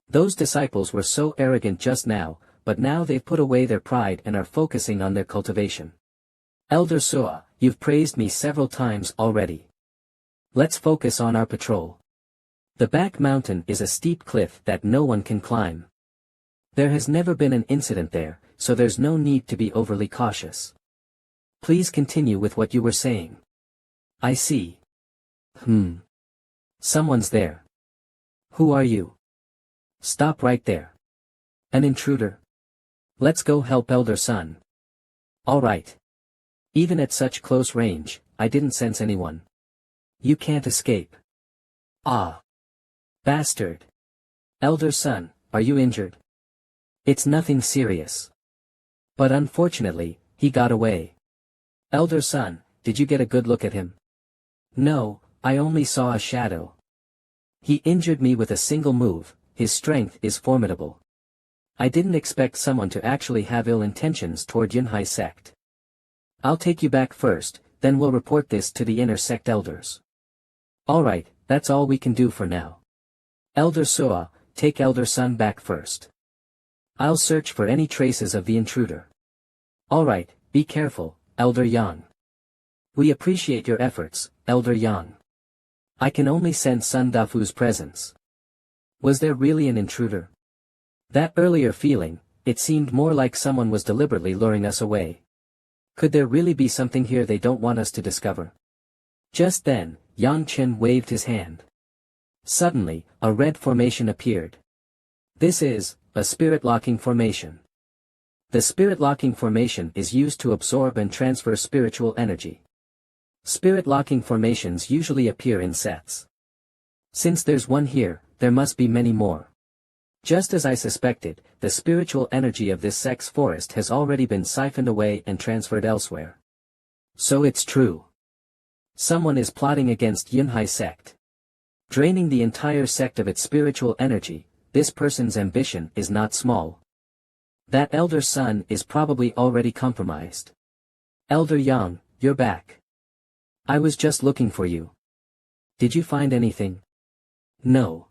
S1: Those disciples were so arrogant just now, but now they've put away their pride and are focusing on their cultivation. Elder Soa, you've praised me several times already. Let's focus on our patrol. The back mountain is a steep cliff that no one can climb. There has never been an incident there, so there's no need to be overly cautious. Please continue with what you were saying. I see. Someone's there. Who are you? Stop right there. An intruder. Let's go help Elder Sun. Alright. Even at such close range, I didn't sense anyone. You can't escape. Ah. Bastard. Elder Sun, are you injured? It's nothing serious. But unfortunately, he got away. Elder Sun, did you get a good look at him? No, I only saw a shadow. He injured me with a single move, his strength is formidable. I didn't expect someone to actually have ill intentions toward Yunhai sect. I'll take you back first, then we'll report this to the inner sect elders. Alright, that's all we can do for now. Elder Soa, take Elder Sun back first. I'll search for any traces of the intruder. Alright, be careful, Elder Yang. We appreciate your efforts, Elder Yang. I can only sense Sun Dafu's presence. Was there really an intruder? That earlier feeling, it seemed more like someone was deliberately luring us away. Could there really be something here they don't want us to discover? Just then, Yang Chen waved his hand. Suddenly, a red formation appeared. This is a spirit-locking formation. The spirit-locking formation is used to absorb and transfer spiritual energy. Spirit-locking formations usually appear in sets. Since there's one here, there must be many more. Just as I suspected, the spiritual energy of this sect's forest has already been siphoned away and transferred elsewhere. So it's true. Someone is plotting against Yunhai sect. Draining the entire sect of its spiritual energy, this person's ambition is not small. That Elder Sun is probably already compromised. Elder Yang, you're back. I was just looking for you. Did you find anything? No.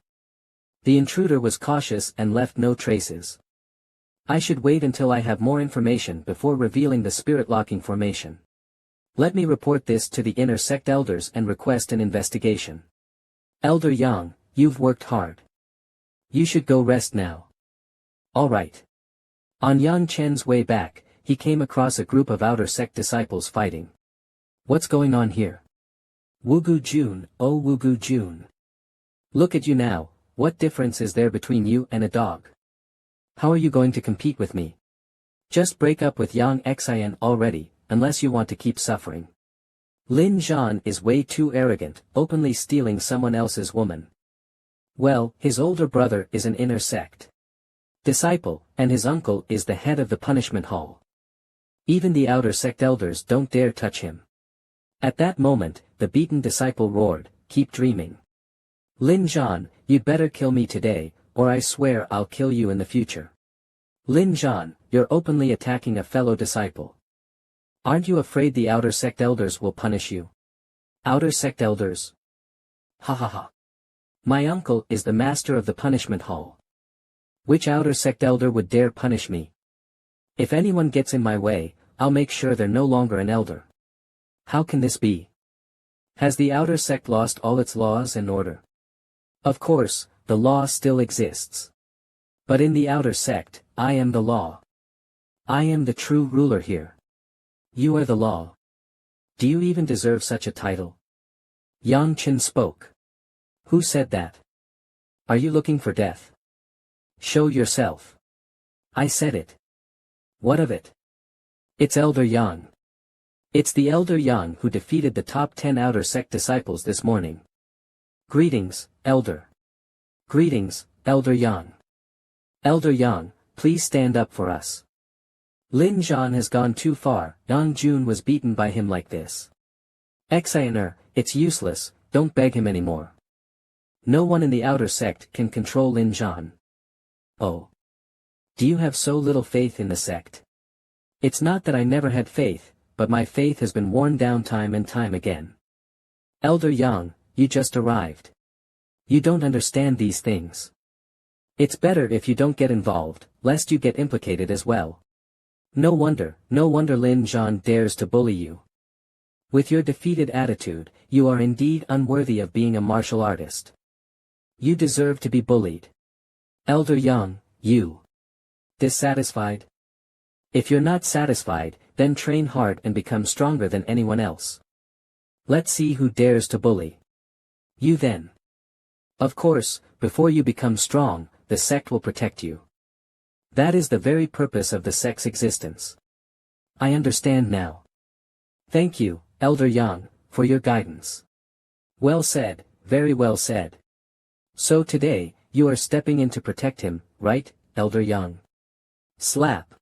S1: The intruder was cautious and left no traces. I should wait until I have more information before revealing the spirit-locking formation. Let me report this to the inner sect elders and request an investigation. Elder Yang, you've worked hard. You should go rest now. Alright. On Yang Chen's way back, he came across a group of outer sect disciples fighting. What's going on here? Wugu Jun, oh Wugu Jun. Look at you now, what difference is there between you and a dog? How are you going to compete with me? Just break up with Yang Xian already, unless you want to keep suffering. Lin Zhan is way too arrogant, openly stealing someone else's woman. Well, his older brother is an inner sect disciple, and his uncle is the head of the punishment hall. Even the outer sect elders don't dare touch him. At that moment, the beaten disciple roared, "Keep dreaming. Lin Zhan, you'd better kill me today, or I swear I'll kill you in the future. Lin Zhan, you're openly attacking a fellow disciple. Aren't you afraid the outer sect elders will punish you?" Outer sect elders? Ha ha ha. My uncle is the master of the punishment hall. Which outer sect elder would dare punish me? If anyone gets in my way, I'll make sure they're no longer an elder. How can this be? Has the outer sect lost all its laws and order? Of course, the law still exists. But in the outer sect, I am the law. I am the true ruler here. You are the law. Do you even deserve such a title? Yang Chen spoke. Who said that? Are you looking for death? Show yourself. I said it. What of it? It's Elder Yang. It's the Elder Yang who defeated the top 10 outer sect disciples this morning. Greetings, Elder. Greetings, Elder Yang. Elder Yang, please stand up for us. Lin Zhan has gone too far. Yang Jun was beaten by him like this. Exiner, it's useless, don't beg him anymore. No one in the outer sect can control Lin Zhan. Oh. Do you have so little faith in the sect? It's not that I never had faith, but my faith has been worn down time and time again. Elder Yang, you just arrived. You don't understand these things. It's better if you don't get involved, lest you get implicated as well. No wonder Lin Zhan dares to bully you. With your defeated attitude, you are indeed unworthy of being a martial artist. You deserve to be bullied. Elder Yang, you. Dissatisfied? If you're not satisfied, then train hard and become stronger than anyone else. Let's see who dares to bully you then. Of course, before you become strong, the sect will protect you. That is the very purpose of the sect's existence. I understand now. Thank you, Elder Yang, for your guidance. Well said, very well said. So today, you are stepping in to protect him, right, Elder Yang? Slap.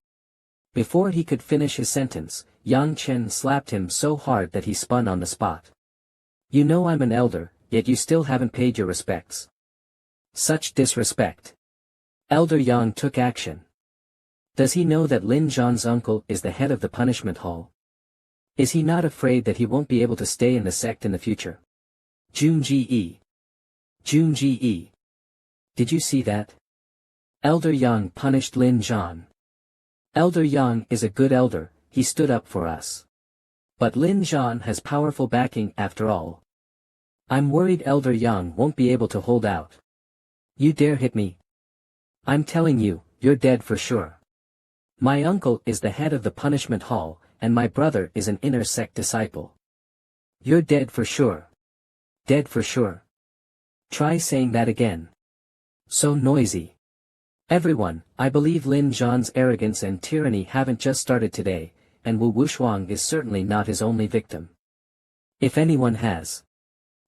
S1: Before he could finish his sentence, Yang Chen slapped him so hard that he spun on the spot. You know I'm an elder, yet you still haven't paid your respects. Such disrespect. Elder Yang took action. Does he know that Lin Zhan's uncle is the head of the punishment hall? Is he not afraid that he won't be able to stay in the sect in the future? Junji. Did you see that? Elder Yang punished Lin Zhan. Elder Yang is a good elder, he stood up for us. But Lin Zhan has powerful backing after all. I'm worried Elder Yang won't be able to hold out. You dare hit me? I'm telling you, you're dead for sure. My uncle is the head of the punishment hall, and my brother is an inner sect disciple. You're dead for sure. Dead for sure. Try saying that again. So noisy. Everyone, I believe Lin Zhan's arrogance and tyranny haven't just started today, and Wu Wushuang is certainly not his only victim. If anyone has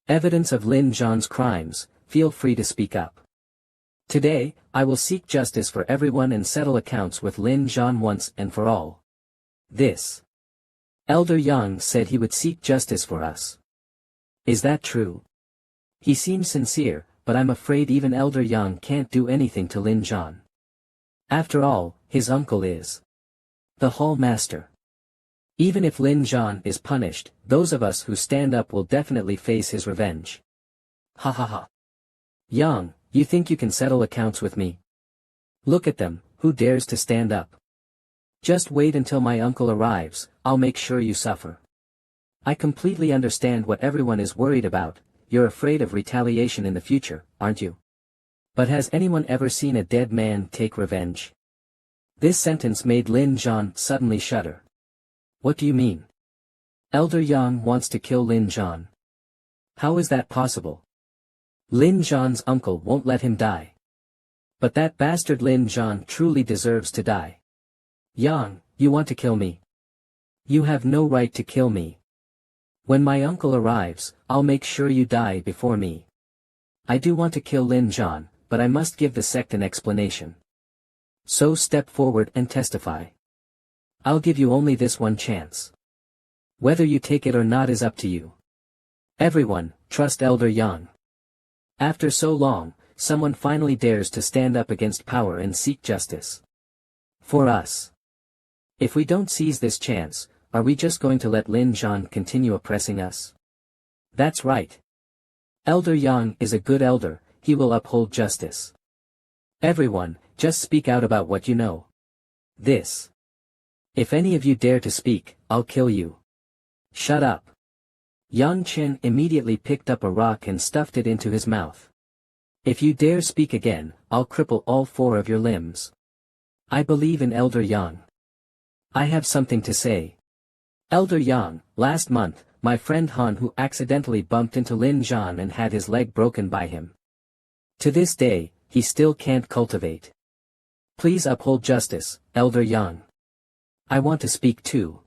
S1: evidence of Lin Zhan's crimes, feel free to speak up. Today, I will seek justice for everyone and settle accounts with Lin Zhan once and for all. This. Elder Yang said he would seek justice for us. Is that true? He seems sincere, but I'm afraid even Elder Yang can't do anything to Lin Zhan. After all, his uncle is the hall master. Even if Lin Zhan is punished, those of us who stand up will definitely face his revenge. Ha ha ha. Yang, you think you can settle accounts with me? Look at them, who dares to stand up? Just wait until my uncle arrives, I'll make sure you suffer. I completely understand what everyone is worried about, you're afraid of retaliation in the future, aren't you? But has anyone ever seen a dead man take revenge? This sentence made Lin Zhan suddenly shudder. What do you mean? Elder Yang wants to kill Lin Zhan. How is that possible? Lin Zhan's uncle won't let him die. But that bastard Lin Zhan truly deserves to die. Yang, you want to kill me? You have no right to kill me. When my uncle arrives, I'll make sure you die before me. I do want to kill Lin Zhan, but I must give the sect an explanation. So step forward and testify. I'll give you only this one chance. Whether you take it or not is up to you. Everyone, trust Elder Yang. After so long, someone finally dares to stand up against power and seek justice. For us. If we don't seize this chance, are we just going to let Lin Zhan continue oppressing us? That's right. Elder Yang is a good elder, he will uphold justice. Everyone, just speak out about what you know. This. If any of you dare to speak, I'll kill you. Shut up. Yang Chen immediately picked up a rock and stuffed it into his mouth. If you dare speak again, I'll cripple all 4 of your limbs. I believe in Elder Yang. I have something to say. Elder Yang, last month, my friend Han who accidentally bumped into Lin Zhan and had his leg broken by him. To this day, he still can't cultivate. Please uphold justice, Elder Yang. I want to speak too.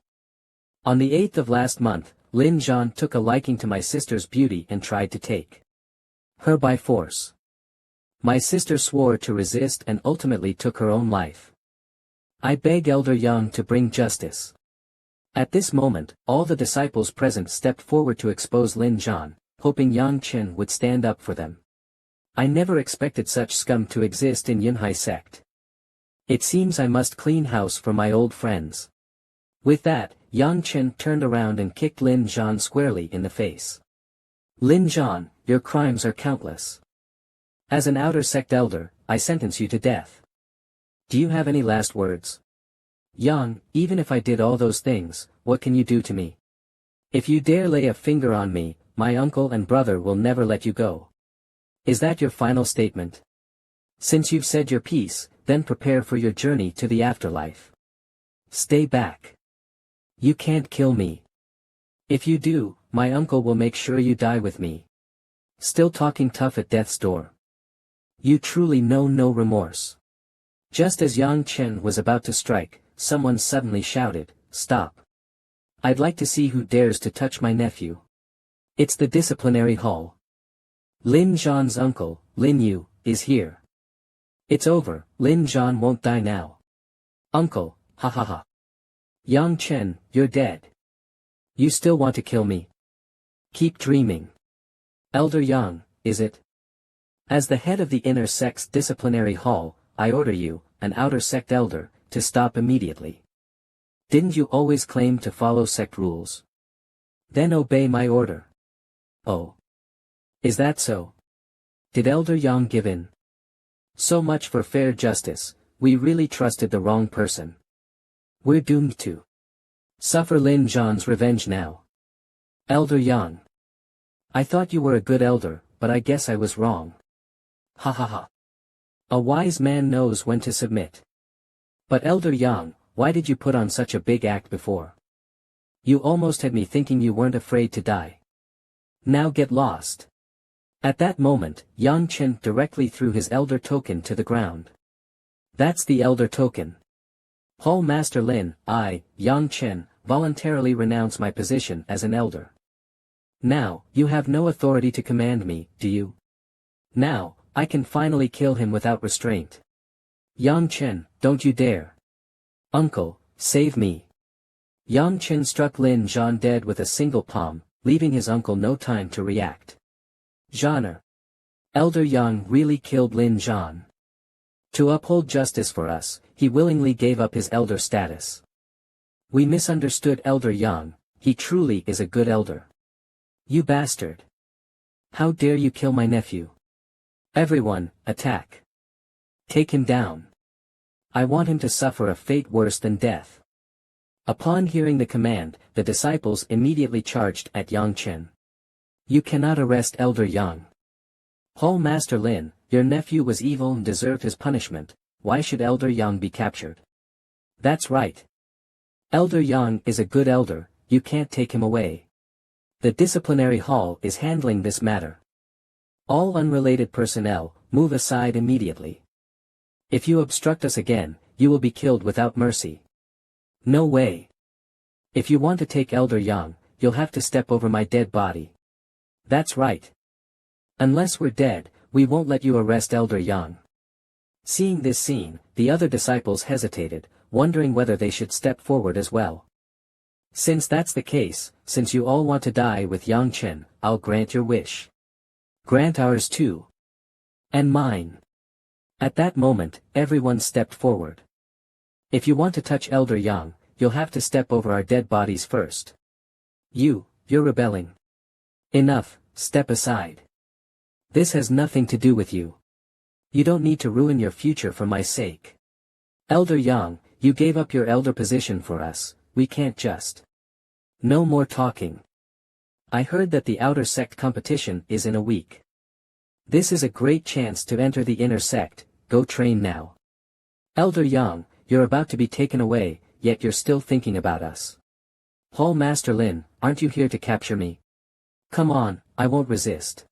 S1: On the 8th of last month, Lin Zhan took a liking to my sister's beauty and tried to take her by force. My sister swore to resist and ultimately took her own life. I beg Elder Yang to bring justice. At this moment, all the disciples present stepped forward to expose Lin Zhan, hoping Yang Chen would stand up for them. I never expected such scum to exist in Yunhai sect. It seems I must clean house for my old friends. With that, Yang Chen turned around and kicked Lin Zhan squarely in the face. Lin Zhan, your crimes are countless. As an outer sect elder, I sentence you to death. Do you have any last words? Yang, even if I did all those things, what can you do to me? If you dare lay a finger on me, my uncle and brother will never let you go. Is that your final statement? Since you've said your piece, then prepare for your journey to the afterlife. Stay back. You can't kill me. If you do, my uncle will make sure you die with me. Still talking tough at death's door. You truly know no remorse. Just as Yang Chen was about to strike, someone suddenly shouted, "Stop. I'd like to see who dares to touch my nephew." It's the disciplinary hall. Lin Zhan's uncle, Lin Yu, is here. It's over, Lin Zhan won't die now. Uncle, ha ha ha. Yang Chen, you're dead. You still want to kill me? Keep dreaming. Elder Yang, is it? As the head of the inner sect's disciplinary hall, I order you, an outer sect elder, to stop immediately. Didn't you always claim to follow sect rules? Then obey my order. Oh. Is that so? Did Elder Yang give in? So much for fair justice, we really trusted the wrong person. We're doomed to suffer Lin Zhan's revenge now. Elder Yang. I thought you were a good elder, but I guess I was wrong. Ha ha ha. A wise man knows when to submit. But Elder Yang, why did you put on such a big act before? You almost had me thinking you weren't afraid to die. Now get lost. At that moment, Yang Chen directly threw his elder token to the ground. That's the elder token. Hall Master Lin, I, Yang Chen, voluntarily renounce my position as an elder. Now, you have no authority to command me, do you? Now, I can finally kill him without restraint. Yang Chen, don't you dare. Uncle, save me. Yang Chen struck Lin Zhan dead with a single palm, leaving his uncle no time to react. Genre. Elder Yang really killed Lin Zhan. To uphold justice for us, he willingly gave up his elder status. We misunderstood Elder Yang, he truly is a good elder. You bastard. How dare you kill my nephew? Everyone, attack. Take him down. I want him to suffer a fate worse than death. Upon hearing the command, the disciples immediately charged at Yang Chen. You cannot arrest Elder Yang. Hall Master Lin, your nephew was evil and deserved his punishment, why should Elder Yang be captured? That's right. Elder Yang is a good elder, you can't take him away. The disciplinary hall is handling this matter. All unrelated personnel, move aside immediately. If you obstruct us again, you will be killed without mercy. No way. If you want to take Elder Yang, you'll have to step over my dead body. That's right. Unless we're dead, we won't let you arrest Elder Yang. Seeing this scene, the other disciples hesitated, wondering whether they should step forward as well. Since that's the case, since you all want to die with Yang Chen, I'll grant your wish. Grant ours too. And mine. At that moment, everyone stepped forward. If you want to touch Elder Yang, you'll have to step over our dead bodies first. You're rebelling. Enough, step aside. This has nothing to do with you. You don't need to ruin your future for my sake. Elder Yang, you gave up your elder position for us, we can't just. No more talking. I heard that the outer sect competition is in a week. This is a great chance to enter the inner sect, go train now. Elder Yang, you're about to be taken away, yet you're still thinking about us. Hall Master Lin, aren't you here to capture me? Come on, I won't resist.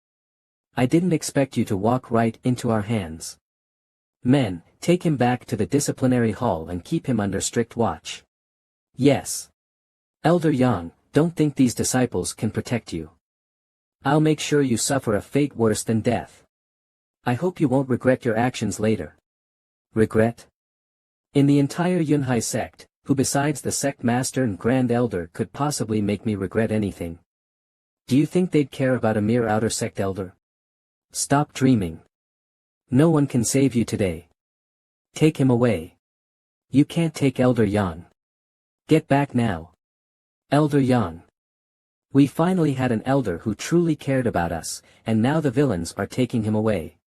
S1: I didn't expect you to walk right into our hands. Men, take him back to the disciplinary hall and keep him under strict watch. Yes. Elder Yang, don't think these disciples can protect you. I'll make sure you suffer a fate worse than death. I hope you won't regret your actions later. Regret? In the entire Yunhai sect, who besides the sect master and grand elder could possibly make me regret anything? Do you think they'd care about a mere outer sect elder? Stop dreaming. No one can save you today. Take him away. You can't take Elder Yang. Get back now. Elder Yang. We finally had an elder who truly cared about us, and now the villains are taking him away.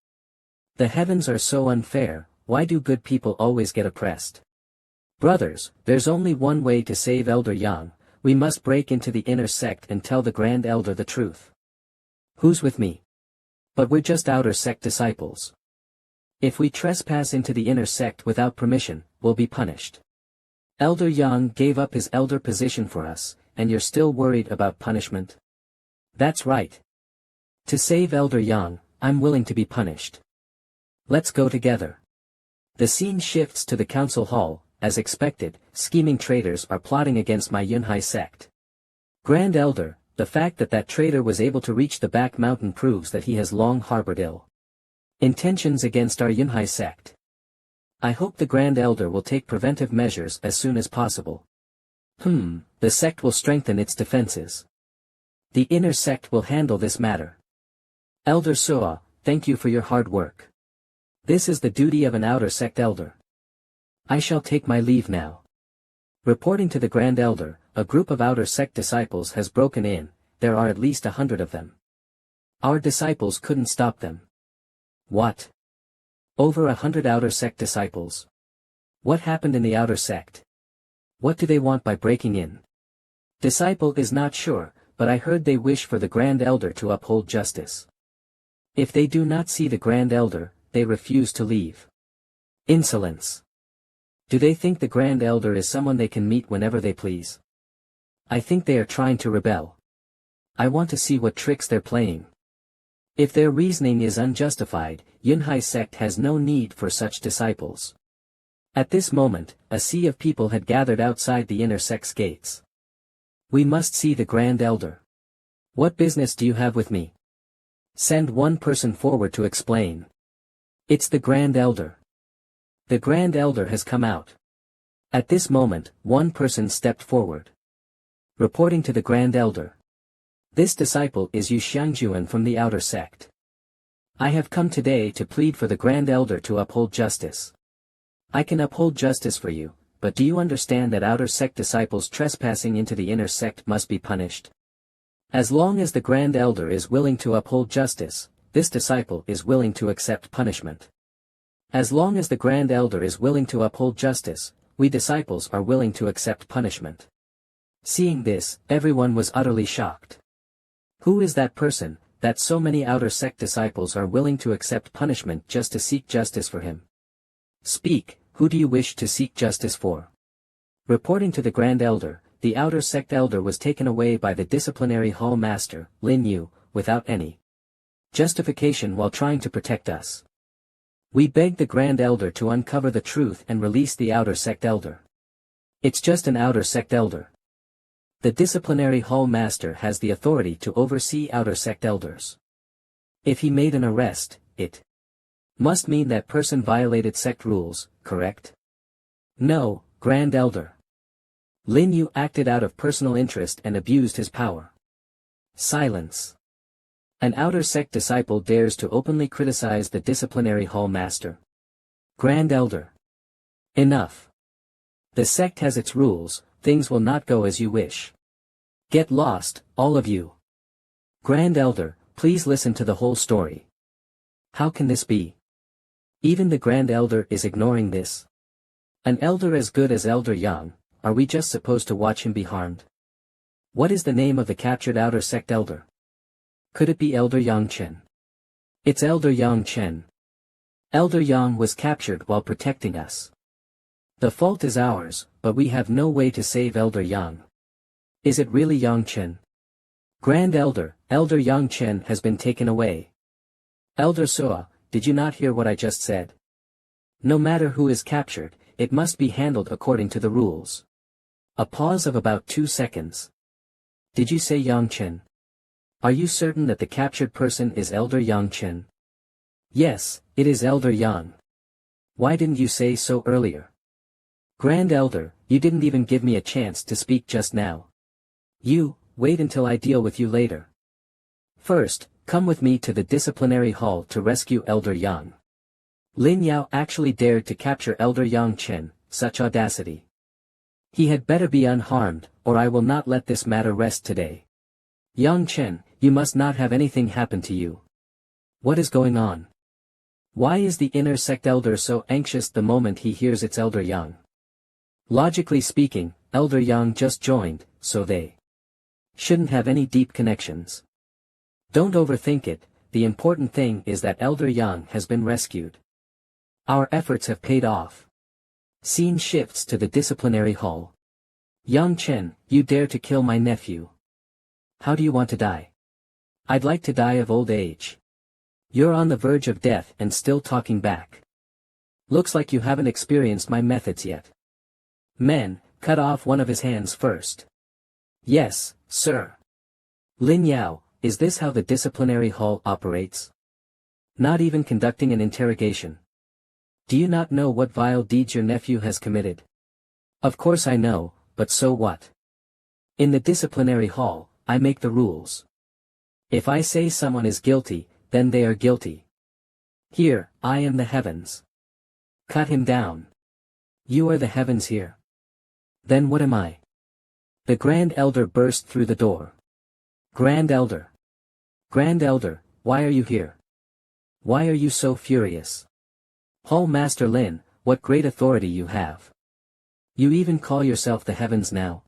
S1: The heavens are so unfair, why do good people always get oppressed? Brothers, there's only one way to save Elder Yang, we must break into the inner sect and tell the Grand Elder the truth. Who's with me? But we're just outer sect disciples. If we trespass into the inner sect without permission, we'll be punished. Elder Yang gave up his elder position for us, and you're still worried about punishment? That's right. To save Elder Yang, I'm willing to be punished. Let's go together. The scene shifts to the council hall. As expected, scheming traitors are plotting against my Yunhai sect. Grand Elder, the fact that traitor was able to reach the back mountain proves that he has long harbored ill intentions against our Yunhai sect. I hope the Grand Elder will take preventive measures as soon as possible. The sect will strengthen its defenses. The inner sect will handle this matter. Elder Suo, thank you for your hard work. This is the duty of an outer sect elder. I shall take my leave now. Reporting to the Grand Elder, a group of outer sect disciples has broken in, there are at least 100 of them. Our disciples couldn't stop them. What? Over 100 outer sect disciples. What happened in the outer sect? What do they want by breaking in? Disciple is not sure, but I heard they wish for the Grand Elder to uphold justice. If they do not see the Grand Elder, they refuse to leave. Insolence. Do they think the Grand Elder is someone they can meet whenever they please? I think they are trying to rebel. I want to see what tricks they're playing. If their reasoning is unjustified, Yunhai sect has no need for such disciples. At this moment, a sea of people had gathered outside the inner sect's gates. We must see the Grand Elder. What business do you have with me? Send one person forward to explain. It's the Grand Elder. The Grand Elder has come out. At this moment, one person stepped forward. Reporting to the Grand Elder. This disciple is Yu Xiangjuan from the outer sect. I have come today to plead for the Grand Elder to uphold justice. I can uphold justice for you, but do you understand that outer sect disciples trespassing into the inner sect must be punished? As long as the Grand Elder is willing to uphold justice, this disciple is willing to accept punishment. As long as the Grand Elder is willing to uphold justice, we disciples are willing to accept punishment. Seeing this, everyone was utterly shocked. Who is that person, that so many outer sect disciples are willing to accept punishment just to seek justice for him? Speak, who do you wish to seek justice for? Reporting to the Grand Elder, the outer sect elder was taken away by the disciplinary hall master, Lin Yu, without any justification while trying to protect us. We beg the Grand Elder to uncover the truth and release the outer sect elder. It's just an outer sect elder. The disciplinary hall master has the authority to oversee outer sect elders. If he made an arrest, it must mean that person violated sect rules, correct? No, Grand Elder. Lin Yu acted out of personal interest and abused his power. Silence. An outer sect disciple dares to openly criticize the disciplinary hall master. Grand Elder. Enough. The sect has its rules, things will not go as you wish. Get lost, all of you. Grand Elder, please listen to the whole story. How can this be? Even the Grand Elder is ignoring this. An elder as good as Elder Yang, are we just supposed to watch him be harmed? What is the name of the captured outer sect elder? Could it be Elder Yang Chen? It's Elder Yang Chen. Elder Yang was captured while protecting us. The fault is ours, but we have no way to save Elder Yang. Is it really Yang Chen? Grand Elder, Elder Yang Chen has been taken away. Elder Suo, did you not hear what I just said? No matter who is captured, it must be handled according to the rules. A pause of about 2 seconds. Did you say Yang Chen? Are you certain that the captured person is Elder Yang Chen? Yes, it is Elder Yang. Why didn't you say so earlier? Grand Elder, you didn't even give me a chance to speak just now. You, wait until I deal with you later. First, come with me to the disciplinary hall to rescue Elder Yang. Lin Yao actually dared to capture Elder Yang Chen, such audacity. He had better be unharmed, or I will not let this matter rest today. Yang Chen, you must not have anything happen to you. What is going on? Why is the inner sect elder so anxious the moment he hears it's Elder Yang? Logically speaking, Elder Yang just joined, so they shouldn't have any deep connections. Don't overthink it, the important thing is that Elder Yang has been rescued. Our efforts have paid off. Scene shifts to the disciplinary hall. Yang Chen, you dare to kill my nephew. How do you want to die? I'd like to die of old age. You're on the verge of death and still talking back. Looks like you haven't experienced my methods yet. Men, cut off one of his hands first. Yes, sir. Lin Yao, is this how the disciplinary hall operates? Not even conducting an interrogation. Do you not know what vile deeds your nephew has committed? Of course I know, but so what? In the disciplinary hall, I make the rules. If I say someone is guilty, then they are guilty. Here, I am the heavens. Cut him down. You are the heavens here. Then what am I? The Grand Elder burst through the door. Grand Elder. Grand Elder, why are you here? Why are you so furious? Hall Master Lin, what great authority you have. You even call yourself the heavens now.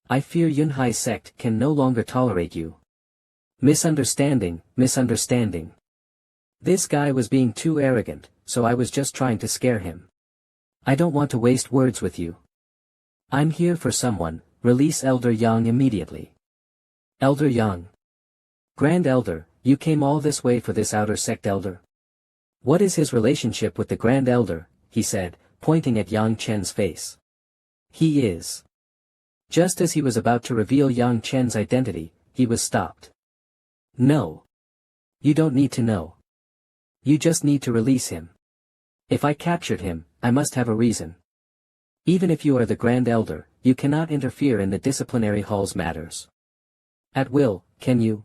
S1: I fear Yunhai sect can no longer tolerate you. Misunderstanding, misunderstanding. This guy was being too arrogant, so I was just trying to scare him. I don't want to waste words with you. I'm here for someone, release Elder Yang immediately. Elder Yang. Grand Elder, you came all this way for this outer sect elder? What is his relationship with the Grand Elder, he said, pointing at Yang Chen's face. He is. Just as he was about to reveal Yang Chen's identity, he was stopped. No. You don't need to know. You just need to release him. If I captured him, I must have a reason. Even if you are the Grand Elder, you cannot interfere in the disciplinary hall's matters. At will, can you?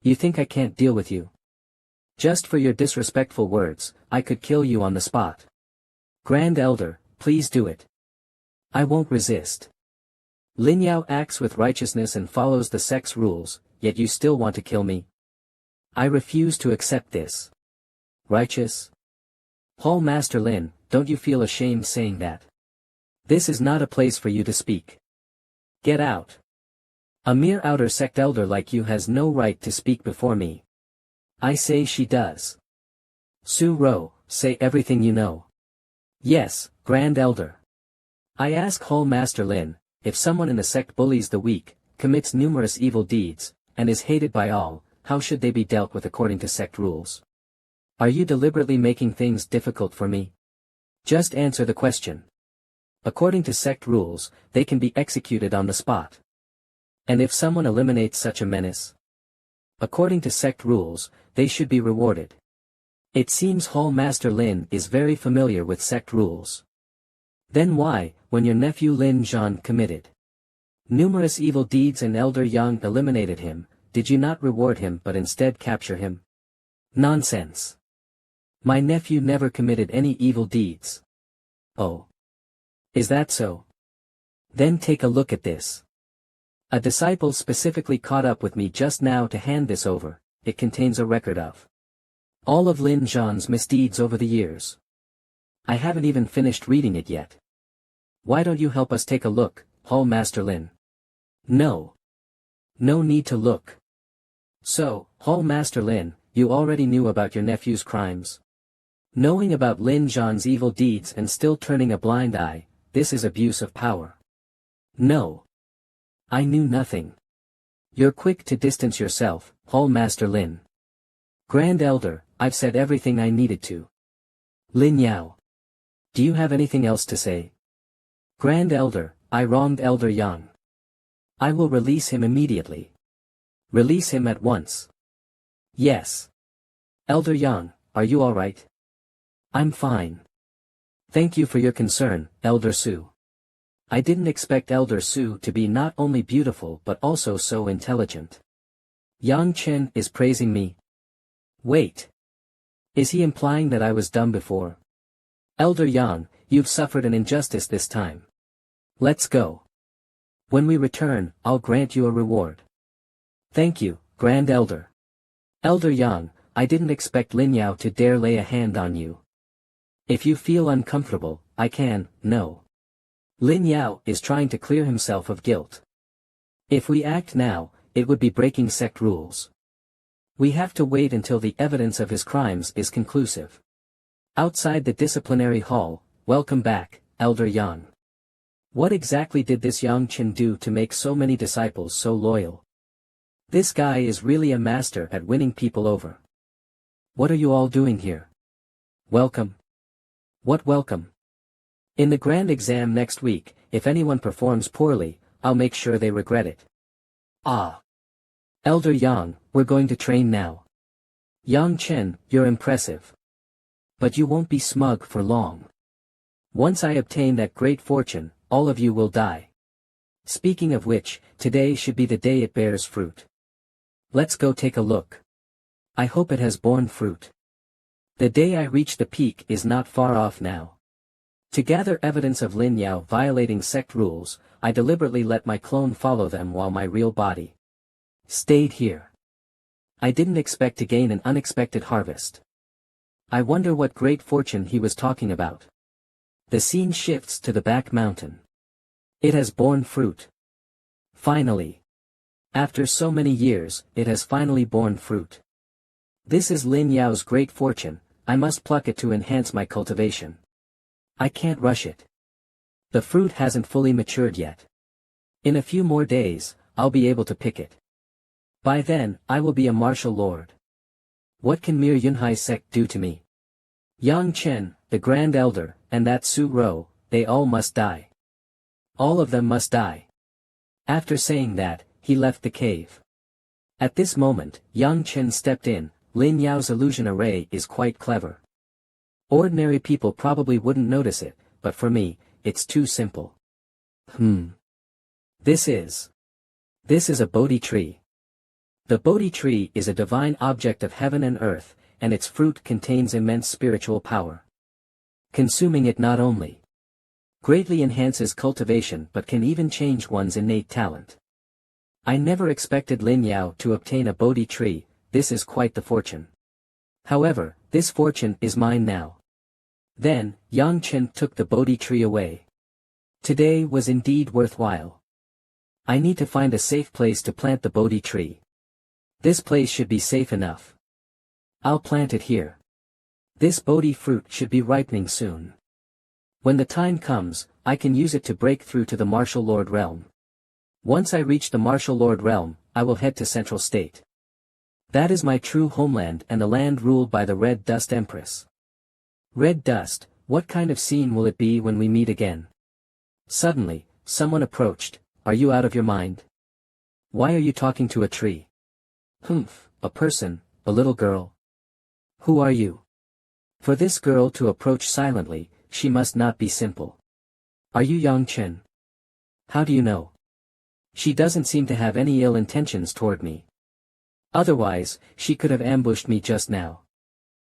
S1: You think I can't deal with you? Just for your disrespectful words, I could kill you on the spot. Grand Elder, please do it. I won't resist. Lin Yao acts with righteousness and follows the sect's rules, yet you still want to kill me? I refuse to accept this. Righteous? Hall Master Lin, don't you feel ashamed saying that? This is not a place for you to speak. Get out. A mere outer sect elder like you has no right to speak before me. I say she does. Su Ro, say everything you know. Yes, Grand Elder. I ask Hall Master Lin, if someone in the sect bullies the weak, commits numerous evil deeds, and is hated by all, how should they be dealt with according to sect rules? Are you deliberately making things difficult for me? Just answer the question. According to sect rules, they can be executed on the spot. And if someone eliminates such a menace? According to sect rules, they should be rewarded. It seems Hall Master Lin is very familiar with sect rules. Then why when your nephew Lin Zhan committed numerous evil deeds and Elder Yang eliminated him, did you not reward him but instead capture him? Nonsense. My nephew never committed any evil deeds. Oh. Is that so? Then take a look at this. A disciple specifically caught up with me just now to hand this over. It contains a record of all of Lin Zhan's misdeeds over the years. I haven't even finished reading it yet. Why don't you help us take a look, Hall Master Lin? No. No need to look. So, Hall Master Lin, you already knew about your nephew's crimes. Knowing about Lin Zhan's evil deeds and still turning a blind eye, this is abuse of power. No. I knew nothing. You're quick to distance yourself, Hall Master Lin. Grand Elder, I've said everything I needed to. Lin Yao. Do you have anything else to say? Grand Elder, I wronged Elder Yang. I will release him immediately. Release him at once. Yes. Elder Yang, are you alright? I'm fine. Thank you for your concern, Elder Su. I didn't expect Elder Su to be not only beautiful but also so intelligent. Yang Chen is praising me. Wait. Is he implying that I was dumb before? Elder Yang, you've suffered an injustice this time. Let's go. When we return, I'll grant you a reward. Thank you, Grand Elder. Elder Yang, I didn't expect Lin Yao to dare lay a hand on you. If you feel uncomfortable, I can, no. Lin Yao is trying to clear himself of guilt. If we act now, it would be breaking sect rules. We have to wait until the evidence of his crimes is conclusive. Outside the disciplinary hall, welcome back, Elder Yang. What exactly did this Yang Chen do to make so many disciples so loyal? This guy is really a master at winning people over. What are you all doing here? Welcome. What welcome? In the grand exam next week, if anyone performs poorly, I'll make sure they regret it. Ah. Elder Yang, we're going to train now. Yang Chen, you're impressive. But you won't be smug for long. Once I obtain that great fortune, all of you will die. Speaking of which, today should be the day it bears fruit. Let's go take a look. I hope it has borne fruit. The day I reach the peak is not far off now. To gather evidence of Lin Yao violating sect rules, I deliberately let my clone follow them while my real body stayed here. I didn't expect to gain an unexpected harvest. I wonder what great fortune he was talking about. The scene shifts to the back mountain. It has borne fruit. Finally. After so many years, it has finally borne fruit. This is Lin Yao's great fortune, I must pluck it to enhance my cultivation. I can't rush it. The fruit hasn't fully matured yet. In a few more days, I'll be able to pick it. By then, I will be a martial lord. What can mere Yunhai sect do to me? Yang Chen, the Grand Elder, and that Su Ro, they all must die. All of them must die. After saying that, he left the cave. At this moment, Yang Chen stepped in. Lin Yao's illusion array is quite clever. Ordinary people probably wouldn't notice it, but for me, it's too simple. This is a Bodhi tree. The Bodhi tree is a divine object of heaven and earth, and its fruit contains immense spiritual power. Consuming it not only greatly enhances cultivation but can even change one's innate talent. I never expected Lin Yao to obtain a Bodhi tree, this is quite the fortune. However, this fortune is mine now. Then, Yang Chen took the Bodhi tree away. Today was indeed worthwhile. I need to find a safe place to plant the Bodhi tree. This place should be safe enough. I'll plant it here. This Bodhi fruit should be ripening soon. When the time comes, I can use it to break through to the Martial Lord realm. Once I reach the Martial Lord realm, I will head to Central State. That is my true homeland and the land ruled by the Red Dust Empress. Red Dust, what kind of scene will it be when we meet again? Suddenly, someone approached. Are you out of your mind? Why are you talking to a tree? A person, a little girl. Who are you? For this girl to approach silently, she must not be simple. Are you Yang Chen? How do you know? She doesn't seem to have any ill intentions toward me. Otherwise, she could have ambushed me just now.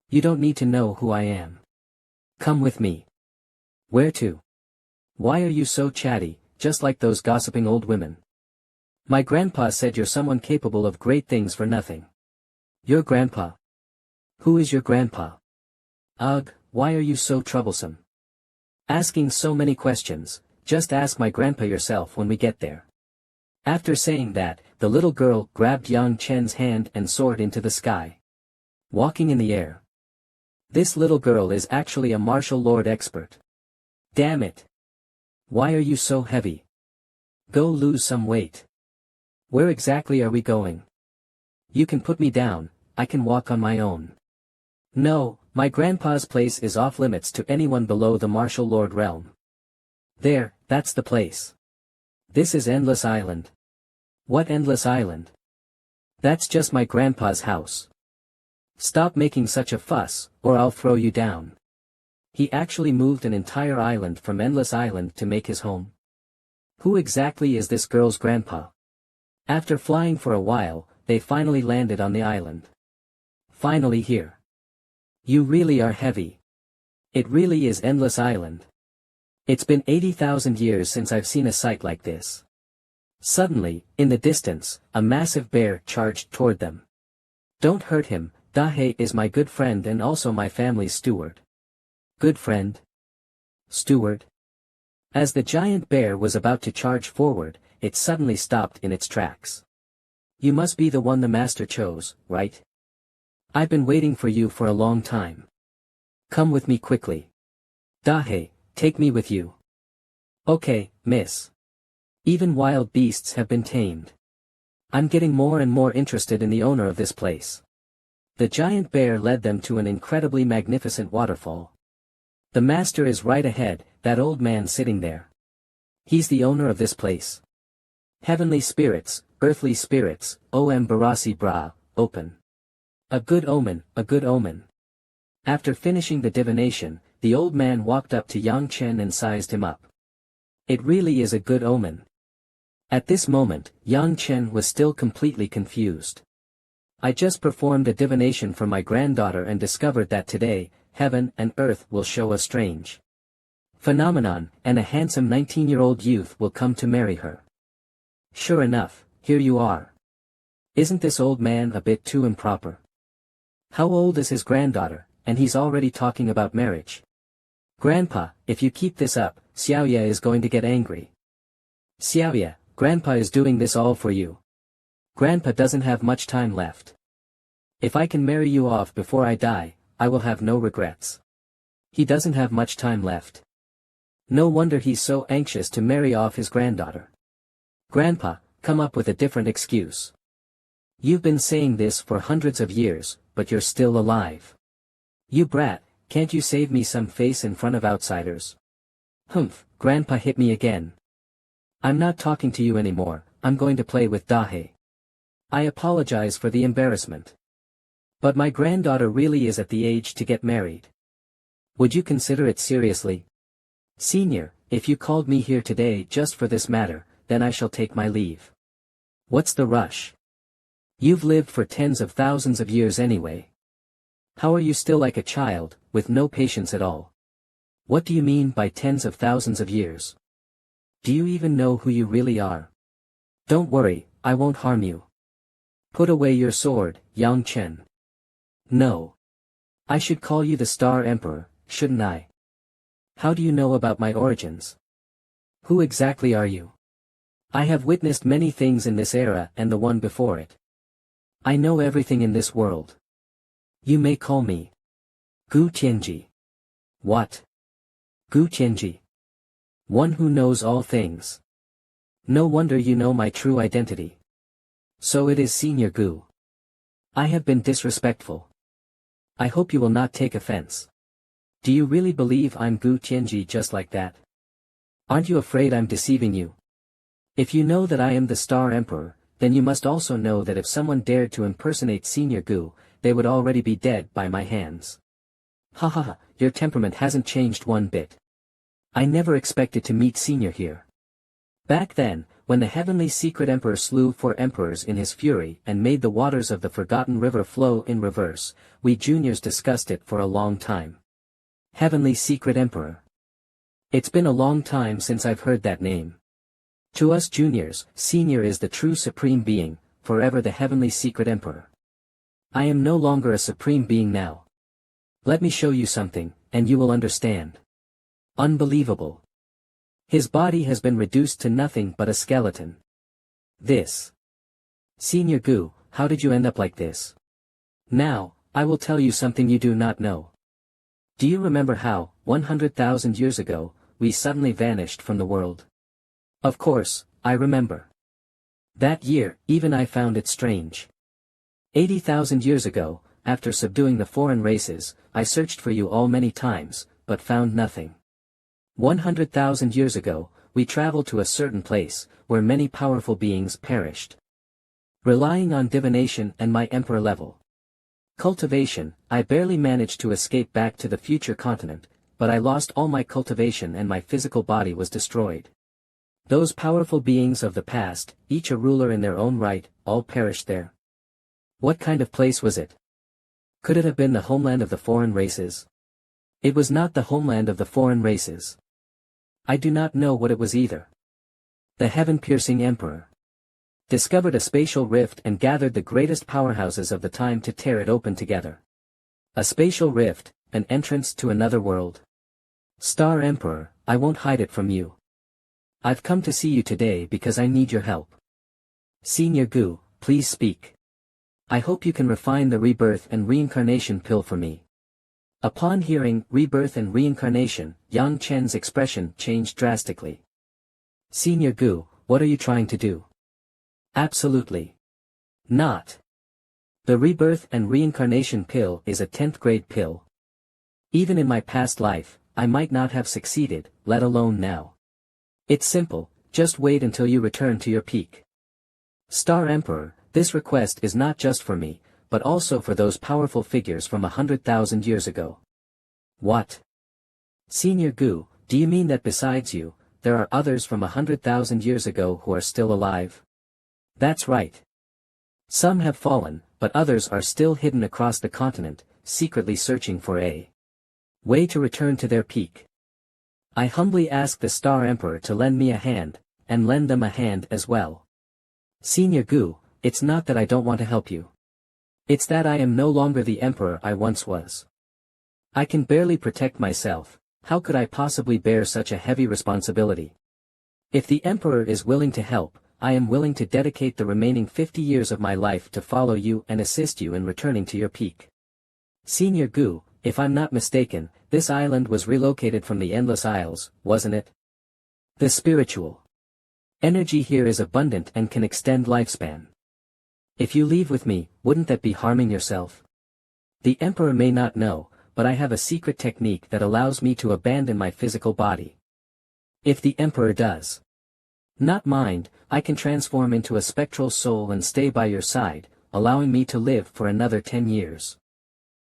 S1: You don't need to know who I am. Come with me. Where to? Why are you so chatty, just like those gossiping old women? My grandpa said you're someone capable of great things for nothing. Your grandpa? Who is your grandpa? Ugh, why are you so troublesome? Asking so many questions, just ask my grandpa yourself when we get there. After saying that, the little girl grabbed Yang Chen's hand and soared into the sky. Walking in the air. This little girl is actually a martial lord expert. Damn it. Why are you so heavy? Go lose some weight. Where exactly are we going? You can put me down, I can walk on my own. No, my grandpa's place is off limits to anyone below the martial lord realm. There, that's the place. This is Endless Island. What Endless Island? That's just my grandpa's house. Stop making such a fuss, or I'll throw you down. He actually moved an entire island from Endless Island to make his home. Who exactly is this girl's grandpa? After flying for a while, they finally landed on the island. Finally here. You really are heavy. It really is Endless Island. It's been 80,000 years since I've seen a sight like this. Suddenly, in the distance, a massive bear charged toward them. Don't hurt him, Dahe is my good friend and also my family's steward. Good friend? Steward? As the giant bear was about to charge forward, it suddenly stopped in its tracks. You must be the one the master chose, right? I've been waiting for you for a long time. Come with me quickly. Dahe, take me with you. Okay, miss. Even wild beasts have been tamed. I'm getting more and more interested in the owner of this place. The giant bear led them to an incredibly magnificent waterfall. The master is right ahead, that old man sitting there. He's the owner of this place. Heavenly spirits, earthly spirits, O.M. Barasi Bra, open. A good omen, a good omen. After finishing the divination, the old man walked up to Yang Chen and sized him up. It really is a good omen. At this moment, Yang Chen was still completely confused. I just performed a divination for my granddaughter and discovered that today, heaven and earth will show a strange phenomenon, and a handsome 19-year-old youth will come to marry her. Sure enough, here you are. Isn't this old man a bit too improper? How old is his granddaughter, and he's already talking about marriage? Grandpa, if you keep this up, Xiaoya is going to get angry. Xiaoya, Grandpa is doing this all for you. Grandpa doesn't have much time left. If I can marry you off before I die, I will have no regrets. He doesn't have much time left. No wonder he's so anxious to marry off his granddaughter. Grandpa, come up with a different excuse. You've been saying this for hundreds of years, but you're still alive. You brat, can't you save me some face in front of outsiders? Humph, Grandpa hit me again. I'm not talking to you anymore, I'm going to play with Dahe. I apologize for the embarrassment. But my granddaughter really is at the age to get married. Would you consider it seriously? Senior, if you called me here today just for this matter, then I shall take my leave. What's the rush? You've lived for tens of thousands of years anyway. How are you still like a child, with no patience at all? What do you mean by tens of thousands of years? Do you even know who you really are? Don't worry, I won't harm you. Put away your sword, Yang Chen. No. I should call you the Star Emperor, shouldn't I? How do you know about my origins? Who exactly are you? I have witnessed many things in this era and the one before it. I know everything in this world. You may call me Gu Tianji. What? Gu Tianji. One who knows all things. No wonder you know my true identity. So it is Senior Gu. I have been disrespectful. I hope you will not take offense. Do you really believe I'm Gu Tianji just like that? Aren't you afraid I'm deceiving you? If you know that I am the Star Emperor, then you must also know that if someone dared to impersonate Senior Gu, they would already be dead by my hands. Ha ha ha, your temperament hasn't changed one bit. I never expected to meet Senior here. Back then, when the heavenly secret emperor slew 4 emperors in his fury and made the waters of the forgotten river flow in reverse, we juniors discussed it for a long time. Heavenly secret emperor. It's been a long time since I've heard that name. To us juniors, Senior is the true supreme being, forever the heavenly secret emperor. I am no longer a supreme being now. Let me show you something, and you will understand. Unbelievable. His body has been reduced to nothing but a skeleton. This. Senior Gu, how did you end up like this? Now, I will tell you something you do not know. Do you remember how, 100,000 years ago, we suddenly vanished from the world? Of course, I remember. That year, even I found it strange. 80,000 years ago, after subduing the foreign races, I searched for you all many times, but found nothing. 100,000 years ago, we traveled to a certain place, where many powerful beings perished. Relying on divination and my emperor level cultivation, I barely managed to escape back to the future continent, but I lost all my cultivation and my physical body was destroyed. Those powerful beings of the past, each a ruler in their own right, all perished there. What kind of place was it? Could it have been the homeland of the foreign races? It was not the homeland of the foreign races. I do not know what it was either. The heaven-piercing emperor discovered a spatial rift and gathered the greatest powerhouses of the time to tear it open together. A spatial rift, an entrance to another world. Star Emperor, I won't hide it from you. I've come to see you today because I need your help. Senior Gu, please speak. I hope you can refine the rebirth and reincarnation pill for me. Upon hearing rebirth and reincarnation, Yang Chen's expression changed drastically. Senior Gu, what are you trying to do? Absolutely not. The rebirth and reincarnation pill is a 10th grade pill. Even in my past life, I might not have succeeded, let alone now. It's simple, just wait until you return to your peak. Star Emperor, this request is not just for me, but also for those powerful figures from 100,000 years ago. What? Senior Gu, do you mean that besides you, there are others from 100,000 years ago who are still alive? That's right. Some have fallen, but others are still hidden across the continent, secretly searching for a way to return to their peak. I humbly ask the Star Emperor to lend me a hand, and lend them a hand as well. Senior Gu, it's not that I don't want to help you. It's that I am no longer the emperor I once was. I can barely protect myself, how could I possibly bear such a heavy responsibility? If the emperor is willing to help, I am willing to dedicate the remaining 50 years of my life to follow you and assist you in returning to your peak. Senior Gu, if I'm not mistaken, this island was relocated from the Endless Isles, wasn't it? The spiritual energy here is abundant and can extend lifespan. If you leave with me, wouldn't that be harming yourself? The Emperor may not know, but I have a secret technique that allows me to abandon my physical body. If the Emperor does not mind, I can transform into a spectral soul and stay by your side, allowing me to live for another 10 years.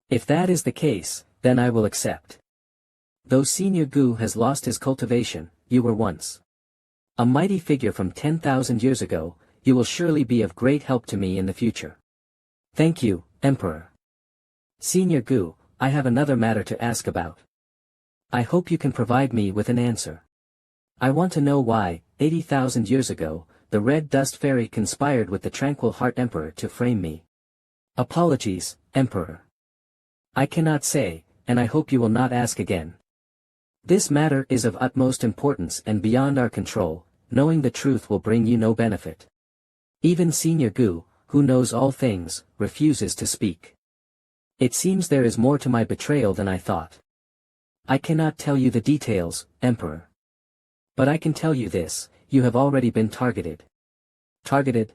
S1: If that is the case, then I will accept. Though Senior Gu has lost his cultivation, you were once a mighty figure from 10,000 years ago, you will surely be of great help to me in the future. Thank you, Emperor. Senior Gu, I have another matter to ask about. I hope you can provide me with an answer. I want to know why, 80,000 years ago, the Red Dust Fairy conspired with the Tranquil Heart Emperor to frame me. Apologies, Emperor. I cannot say, and I hope you will not ask again. This matter is of utmost importance and beyond our control, knowing the truth will bring you no benefit. Even Senior Gu, who knows all things, refuses to speak. It seems there is more to my betrayal than I thought. I cannot tell you the details, Emperor. But I can tell you this, you have already been targeted. Targeted?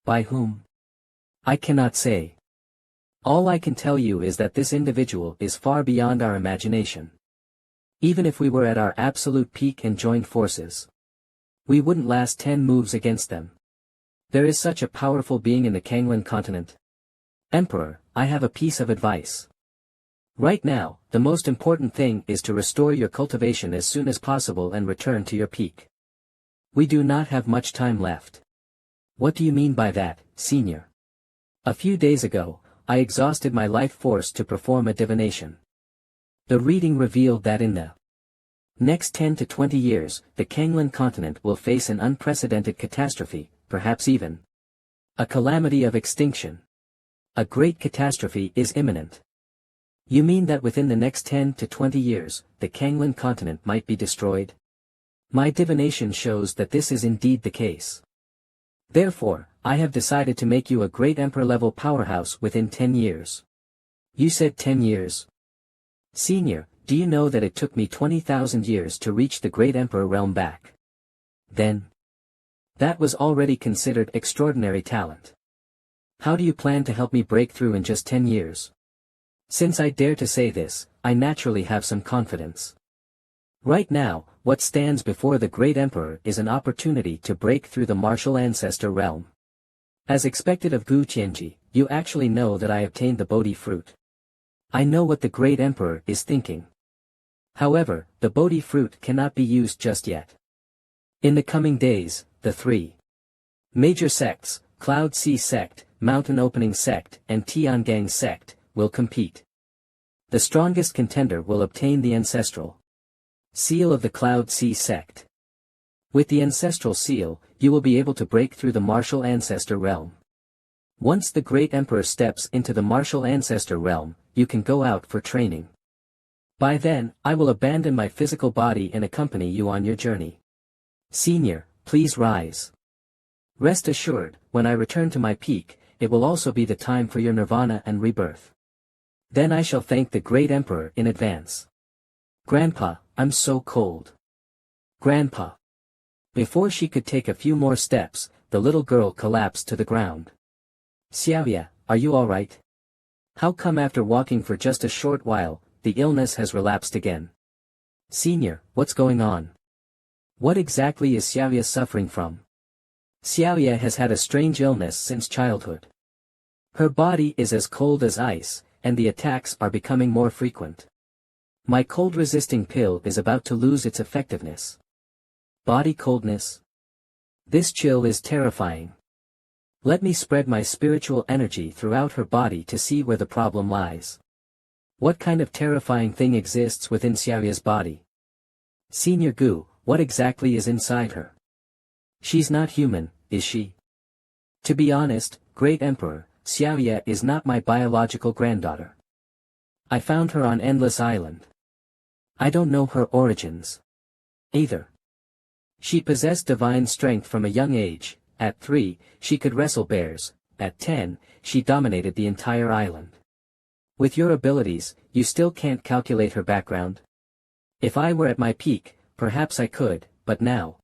S1: By whom? I cannot say. All I can tell you is that this individual is far beyond our imagination. Even if we were at our absolute peak and joined forces, we wouldn't last 10 moves against them. There is such a powerful being in the Kanglan continent. Emperor, I have a piece of advice. Right now, the most important thing is to restore your cultivation as soon as possible and return to your peak. We do not have much time left. What do you mean by that, Senior? A few days ago, I exhausted my life force to perform a divination. The reading revealed that in the next 10 to 20 years, the Kanglan continent will face an unprecedented catastrophe, perhaps even a calamity of extinction. A great catastrophe is imminent. You mean that within the next 10 to 20 years, the Kanglan continent might be destroyed? My divination shows that this is indeed the case. Therefore, I have decided to make you a great emperor-level powerhouse within 10 years. You said 10 years? Senior, do you know that it took me 20,000 years to reach the great emperor realm back? Then, that was already considered extraordinary talent. How do you plan to help me break through in just 10 years? Since I dare to say this, I naturally have some confidence. Right now, what stands before the great emperor is an opportunity to break through the martial ancestor realm. As expected of Gu Qianji, you actually know that I obtained the Bodhi fruit. I know what the great emperor is thinking. However, the Bodhi fruit cannot be used just yet. In the coming days, the three major sects, Cloud Sea Sect, Mountain Opening Sect, and Tiangang Sect, will compete. The strongest contender will obtain the ancestral seal of the Cloud Sea Sect. With the ancestral seal, you will be able to break through the martial ancestor realm. Once the great emperor steps into the martial ancestor realm, you can go out for training. By then, I will abandon my physical body and accompany you on your journey. Senior, please rise. Rest assured, when I return to my peak, it will also be the time for your nirvana and rebirth. Then I shall thank the great emperor in advance. Grandpa, I'm so cold. Grandpa. Before she could take a few more steps, the little girl collapsed to the ground. Xiaoya, are you alright? How come after walking for just a short while, the illness has relapsed again? Senior, what's going on? What exactly is Xiaoya suffering from? Xiaoya has had a strange illness since childhood. Her body is as cold as ice, and the attacks are becoming more frequent. My cold-resisting pill is about to lose its effectiveness. Body coldness? This chill is terrifying. Let me spread my spiritual energy throughout her body to see where the problem lies. What kind of terrifying thing exists within Xiaoya's body? Senior Gu, what exactly is inside her? She's not human, is she? To be honest, Great Emperor, Xiaoya is not my biological granddaughter. I found her on Endless Island. I don't know her origins either. She possessed divine strength from a young age. At 3, she could wrestle bears. At 10, she dominated the entire island. With your abilities, you still can't calculate her background? If I were at my peak, perhaps I could, but now.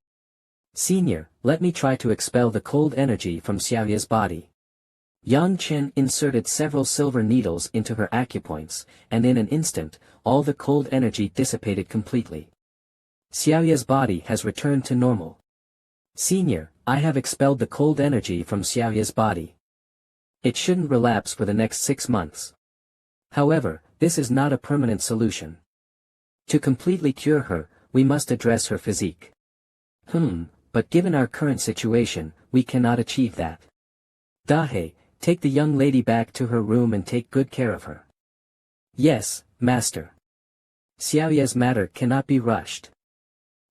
S1: Senior, let me try to expel the cold energy from Xiaoya's body. Yang Chen inserted several silver needles into her acupoints, and in an instant, all the cold energy dissipated completely. Xiaoya's body has returned to normal. Senior, I have expelled the cold energy from Xiaoya's body. It shouldn't relapse for the next 6 months. However, this is not a permanent solution. To completely cure her, we must address her physique. But given our current situation, we cannot achieve that. Dahe, take the young lady back to her room and take good care of her. Yes, master. Xiaoya's matter cannot be rushed.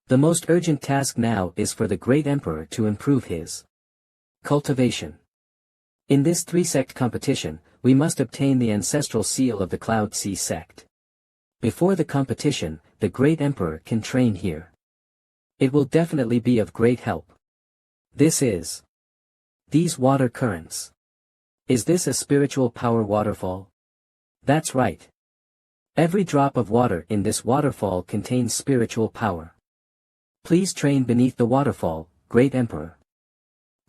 S1: The most urgent task now is for the great emperor to improve his cultivation. In this 3-sect competition, we must obtain the ancestral seal of the Cloud Sea Sect. Before the competition, the great emperor can train here. It will definitely be of great help. These water currents. Is this a spiritual power waterfall? That's right. Every drop of water in this waterfall contains spiritual power. Please train beneath the waterfall, Great Emperor.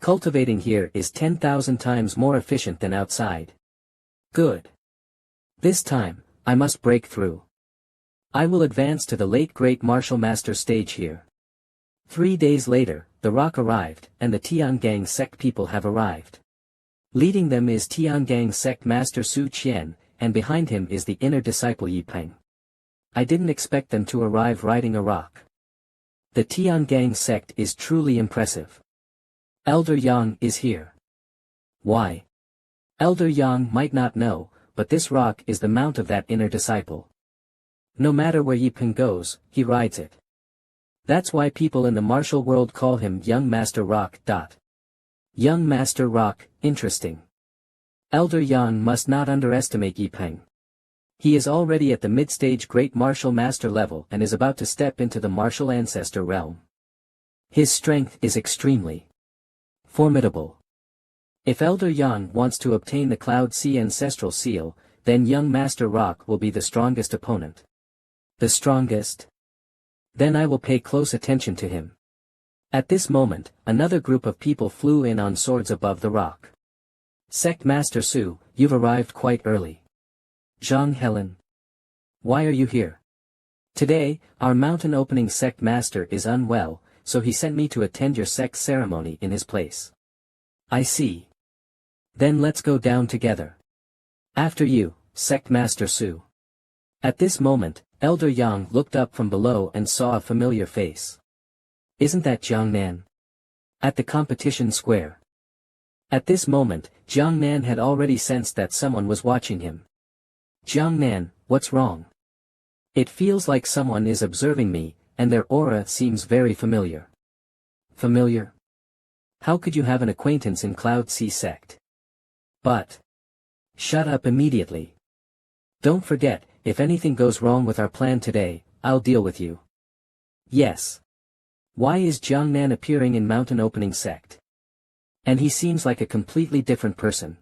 S1: Cultivating here is 10,000 times more efficient than outside. Good. This time, I must break through. I will advance to the late Great Martial Master stage here. 3 days later, the rock arrived, and the Tiangang sect people have arrived. Leading them is Tiangang sect Master Su Qian, and behind him is the inner disciple Yipeng. I didn't expect them to arrive riding a rock. The Tiangang sect is truly impressive. Elder Yang is here. Why? Elder Yang might not know, but this rock is the mount of that inner disciple. No matter where Yipeng goes, he rides it. That's why people in the martial world call him Young Master Rock. Young Master Rock, interesting. Elder Yang must not underestimate Yipeng. He is already at the mid-stage Great Martial Master level and is about to step into the Martial Ancestor realm. His strength is extremely formidable. If Elder Yang wants to obtain the Cloud Sea Ancestral Seal, then Young Master Rock will be the strongest opponent. The strongest? Then I will pay close attention to him. At this moment, another group of people flew in on swords above the rock. Sect Master Su, you've arrived quite early. Zhang Helen. Why are you here? Today, our mountain opening sect master is unwell, so he sent me to attend your sect ceremony in his place. I see. Then let's go down together. After you, Sect Master Su. At this moment, Elder Yang looked up from below and saw a familiar face. Isn't that Jiang Nan? At the competition square. At this moment, Jiang Nan had already sensed that someone was watching him. Jiang Nan, what's wrong? It feels like someone is observing me, and their aura seems very familiar. Familiar? How could you have an acquaintance in Cloud Sea sect? But. Shut up immediately. Don't forget, if anything goes wrong with our plan today, I'll deal with you. Yes. Why is Jiang Nan appearing in Mountain Opening Sect? And he seems like a completely different person.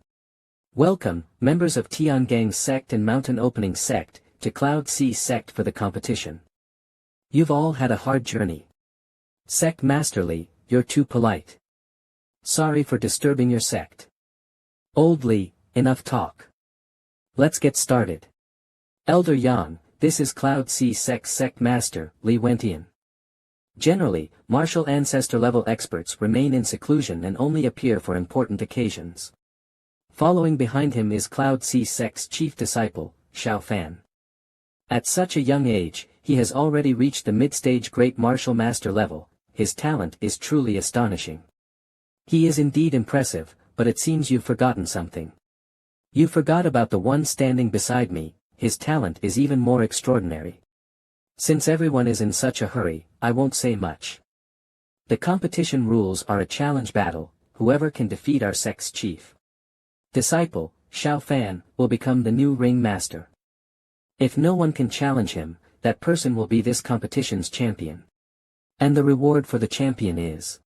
S1: Welcome, members of Tiangang Sect and Mountain Opening Sect, to Cloud Sea Sect for the competition. You've all had a hard journey. Sect Masterly, you're too polite. Sorry for disturbing your sect. Old Li, enough talk. Let's get started. Elder Yang, this is Cloud Sea Sect Master, Li Wentian. Generally, martial ancestor level experts remain in seclusion and only appear for important occasions. Following behind him is Cloud Sea Sect's chief disciple, Xiao Fan. At such a young age, he has already reached the mid-stage Great Martial Master level. His talent is truly astonishing. He is indeed impressive, but it seems you've forgotten something. You forgot about the one standing beside me. His talent is even more extraordinary. Since everyone is in such a hurry, I won't say much. The competition rules are a challenge battle. Whoever can defeat our sect's chief disciple, Xiao Fan, will become the new ring master. If no one can challenge him, that person will be this competition's champion. And the reward for the champion is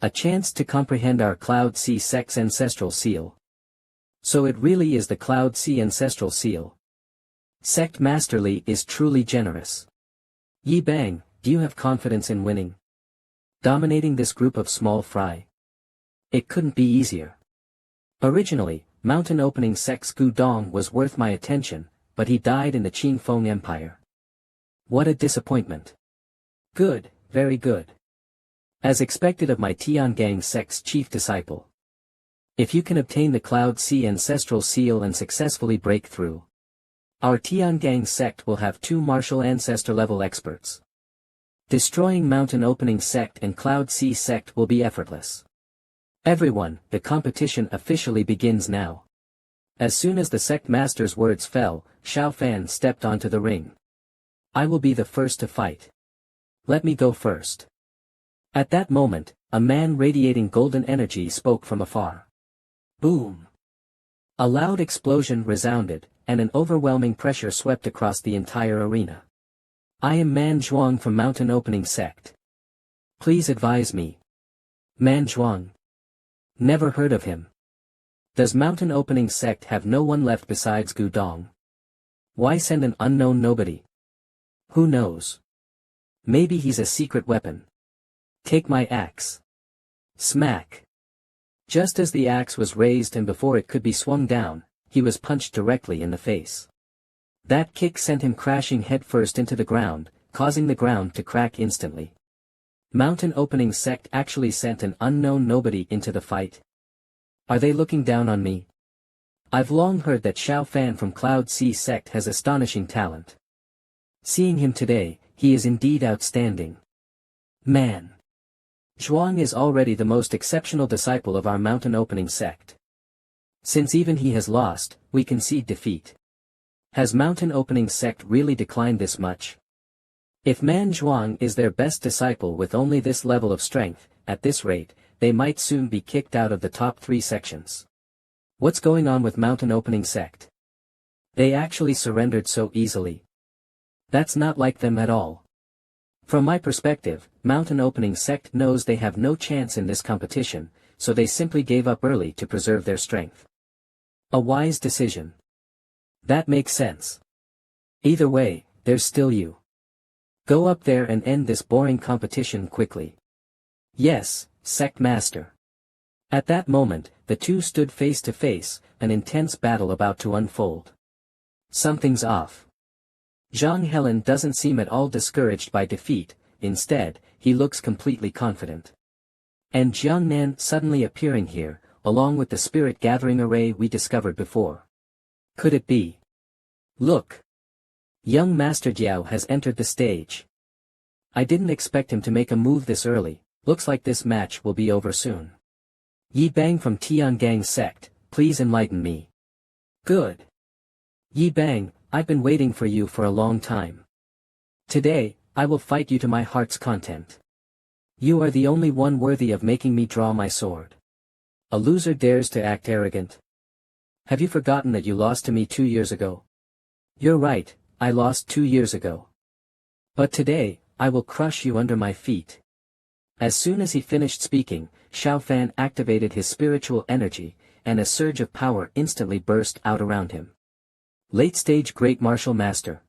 S1: a chance to comprehend our Cloud Sea Sect's ancestral seal. So it really is the Cloud Sea ancestral seal. Sect Masterly is truly generous. Yi Bang, do you have confidence in winning? Dominating this group of small fry? It couldn't be easier. Originally, Mountain Opening Sect's Gu Dong was worth my attention, but he died in the Qing Feng Empire. What a disappointment. Good, very good. As expected of my Tiangang Sect's chief disciple. If you can obtain the Cloud Sea ancestral seal and successfully break through, our Tiangang Sect will have 2 martial ancestor level experts. Destroying Mountain Opening Sect and Cloud Sea Sect will be effortless. Everyone, the competition officially begins now. As soon as the sect master's words fell, Xiao Fan stepped onto the ring. I will be the first to fight. Let me go first. At that moment, a man radiating golden energy spoke from afar. Boom! A loud explosion resounded, and an overwhelming pressure swept across the entire arena. I am Man Zhuang from Mountain Opening Sect. Please advise me. Man Zhuang. Never heard of him. Does Mountain Opening Sect have no one left besides Gu Dong? Why send an unknown nobody? Who knows? Maybe he's a secret weapon. Take my axe. Smack. Just as the axe was raised and before it could be swung down, he was punched directly in the face. That kick sent him crashing headfirst into the ground, causing the ground to crack instantly. Mountain Opening Sect actually sent an unknown nobody into the fight. Are they looking down on me? I've long heard that Xiao Fan from Cloud Sea sect has astonishing talent. Seeing him today, he is indeed outstanding. Man. Zhuang is already the most exceptional disciple of our mountain opening sect. Since even he has lost, we concede defeat. Has mountain opening sect really declined this much? If Man Zhuang is their best disciple with only this level of strength, at this rate, they might soon be kicked out of the top 3 sections. What's going on with mountain opening sect? They actually surrendered so easily. That's not like them at all. From my perspective, mountain opening sect knows they have no chance in this competition, so they simply gave up early to preserve their strength. A wise decision. That makes sense. Either way, there's still you. Go up there and end this boring competition quickly. Yes, Sect Master. At that moment, the two stood face to face, an intense battle about to unfold. Something's off. Zhang Helen doesn't seem at all discouraged by defeat, instead, he looks completely confident. And Jiang Nan suddenly appearing here, along with the spirit gathering array we discovered before. Could it be? Look! Young Master Jiao has entered the stage. I didn't expect him to make a move this early, looks like this match will be over soon. Yi Bang from Tiangang sect, please enlighten me. Good. Yi Bang, I've been waiting for you for a long time. Today, I will fight you to my heart's content. You are the only one worthy of making me draw my sword. A loser dares to act arrogant. Have you forgotten that you lost to me 2 years ago? You're right, I lost 2 years ago. But today, I will crush you under my feet. As soon as he finished speaking, Xiao Fan activated his spiritual energy, and a surge of power instantly burst out around him. Late-stage Great Martial Master.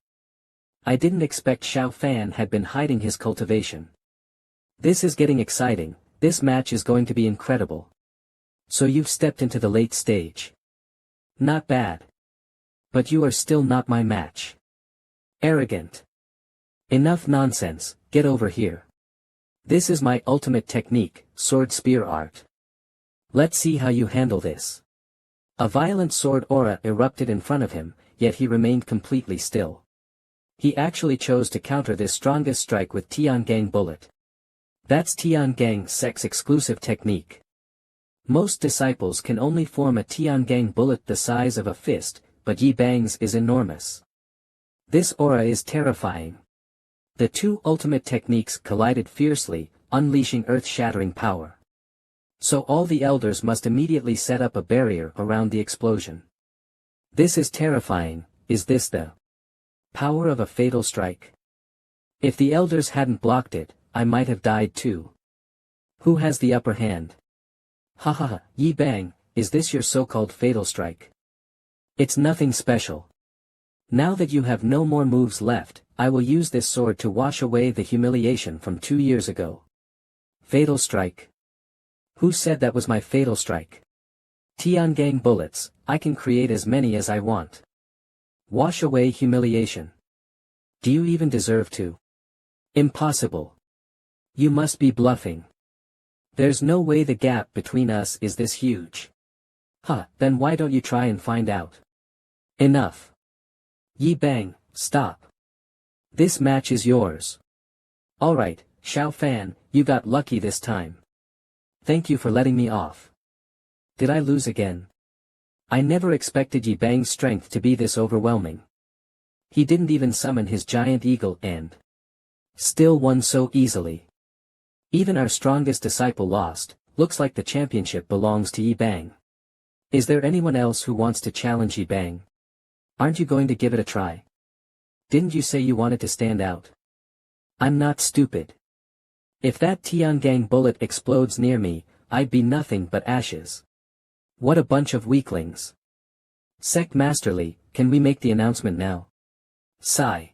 S1: I didn't expect Xiao Fan had been hiding his cultivation. This is getting exciting, this match is going to be incredible. So you've stepped into the late stage. Not bad. But you are still not my match. Arrogant. Enough nonsense, get over here. This is my ultimate technique, sword spear art. Let's see how you handle this. A violent sword aura erupted in front of him, yet he remained completely still. He actually chose to counter this strongest strike with Tiangang bullet. That's Tiangang sect's exclusive technique. Most disciples can only form a Tiangang bullet the size of a fist, but Yi Bang's is enormous. This aura is terrifying. The two ultimate techniques collided fiercely, unleashing earth-shattering power. So all the elders must immediately set up a barrier around the explosion. This is terrifying, is this the power of a fatal strike? If the elders hadn't blocked it, I might have died too. Who has the upper hand? Hahaha, Yi Bang, is this your so-called fatal strike? It's nothing special. Now that you have no more moves left, I will use this sword to wash away the humiliation from 2 years ago. Fatal strike. Who said that was my fatal strike? Tiangang bullets, I can create as many as I want. Wash away humiliation. Do you even deserve to? Impossible. You must be bluffing. There's no way the gap between us is this huge. Then why don't you try and find out? Enough. Yi Bang, stop. This match is yours. Alright, Xiao Fan, you got lucky this time. Thank you for letting me off. Did I lose again? I never expected Yi Bang's strength to be this overwhelming. He didn't even summon his giant eagle and still won so easily. Even our strongest disciple lost, looks like the championship belongs to Yi Bang. Is there anyone else who wants to challenge Yi Bang? Aren't you going to give it a try? Didn't you say you wanted to stand out? I'm not stupid. If that Tiangang bullet explodes near me, I'd be nothing but ashes. What a bunch of weaklings. Sect Masterly, can we make the announcement now? Sigh.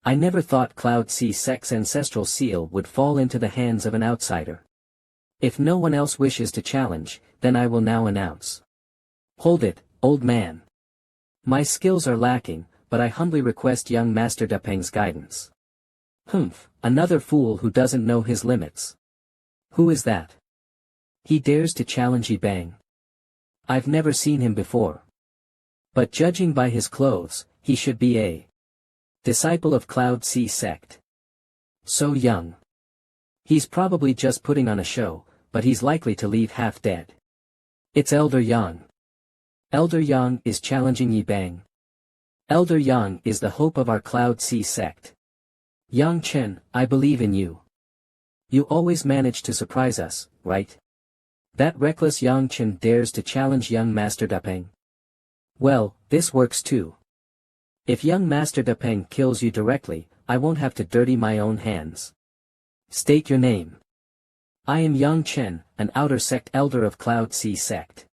S1: I never thought Cloud Sea Sect's ancestral seal would fall into the hands of an outsider. If no one else wishes to challenge, then I will now announce. Hold it, old man. My skills are lacking, but I humbly request young Master Depeng's guidance. Humph, another fool who doesn't know his limits. Who is that? He dares to challenge Yi Bang. I've never seen him before. But judging by his clothes, he should be a disciple of Cloud Sea sect. So young. He's probably just putting on a show, but he's likely to leave half dead. It's Elder Yang. Elder Yang is challenging Yi Bang. Elder Yang is the hope of our Cloud Sea sect. Yang Chen, I believe in you. You always manage to surprise us, right? That reckless Yang Chen dares to challenge young Master Dapeng. Well, this works too. If young Master Dapeng kills you directly, I won't have to dirty my own hands. State your name. I am Yang Chen, an outer sect elder of Cloud Sea sect.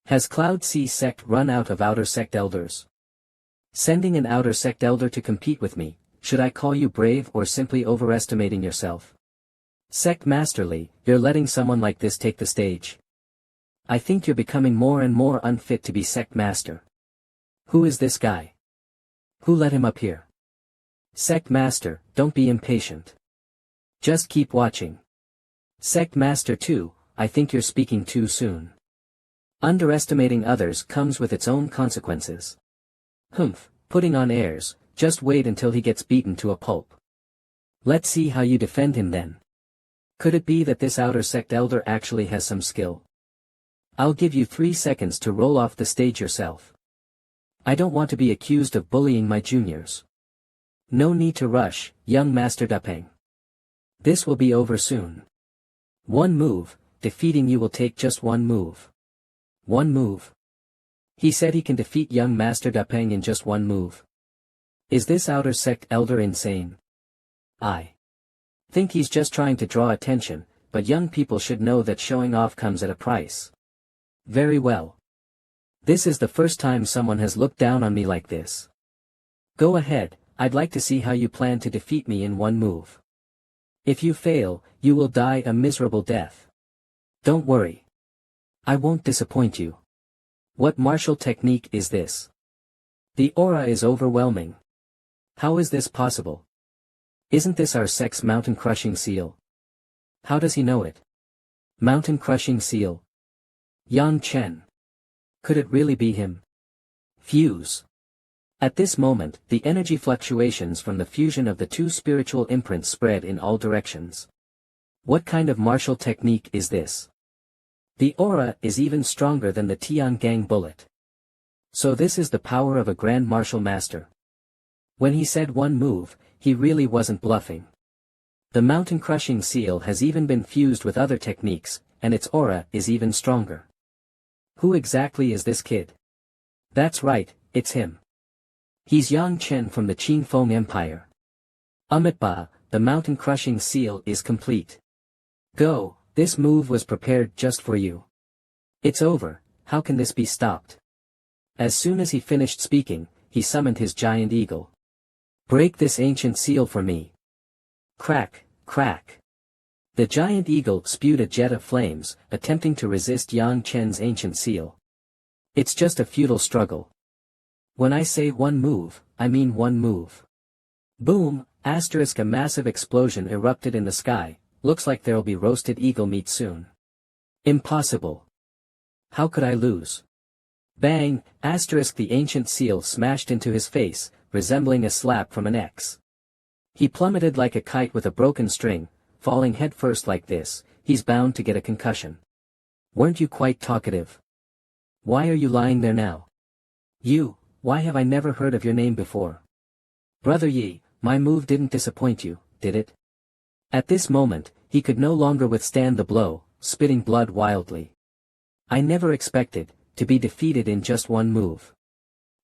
S1: Has Cloud Sea sect run out of outer sect elders? Sending an outer sect elder to compete with me, should I call you brave or simply overestimating yourself? Sect Masterly, you're letting someone like this take the stage. I think you're becoming more and more unfit to be Sect Master. Who is this guy? Who let him up here? Sect Master, don't be impatient. Just keep watching. Sect Master 2, I think you're speaking too soon. Underestimating others comes with its own consequences. Humph, putting on airs, just wait until he gets beaten to a pulp. Let's see how you defend him then. Could it be that this outer sect elder actually has some skill? I'll give you 3 seconds to roll off the stage yourself. I don't want to be accused of bullying my juniors. No need to rush, young Master Dapeng. This will be over soon. One move, defeating you will take just one move. One move. He said he can defeat young Master Dapeng in just one move. Is this outer sect elder insane? I think he's just trying to draw attention, but young people should know that showing off comes at a price. Very well. This is the first time someone has looked down on me like this. Go ahead, I'd like to see how you plan to defeat me in one move. If you fail, you will die a miserable death. Don't worry. I won't disappoint you. What martial technique is this? The aura is overwhelming. How is this possible? Isn't this our sect's mountain crushing seal? How does he know it? Mountain crushing seal. Yang Chen. Could it really be him? Fuse. At this moment, the energy fluctuations from the fusion of the two spiritual imprints spread in all directions. What kind of martial technique is this? The aura is even stronger than the Tiangang bullet. So this is the power of a grand martial master. When he said one move, he really wasn't bluffing. The mountain crushing seal has even been fused with other techniques, and its aura is even stronger. Who exactly is this kid? That's right, it's him. He's Yang Chen from the Qinfeng Empire. Amitba, the mountain crushing seal is complete. Go, this move was prepared just for you. It's over, how can this be stopped? As soon as he finished speaking, he summoned his giant eagle. Break this ancient seal for me. Crack, crack. The giant eagle spewed a jet of flames, attempting to resist Yang Chen's ancient seal. It's just a futile struggle. When I say one move, I mean one move. Boom, asterisk, a massive explosion erupted in the sky, looks like there'll be roasted eagle meat soon. Impossible. How could I lose? Bang, asterisk, the ancient seal smashed into his face, resembling a slap from an X. He plummeted like a kite with a broken string, falling headfirst like this, he's bound to get a concussion. Weren't you quite talkative? Why are you lying there now? You, why have I never heard of your name before? Brother Yi, my move didn't disappoint you, did it? At this moment, he could no longer withstand the blow, spitting blood wildly. I never expected to be defeated in just one move.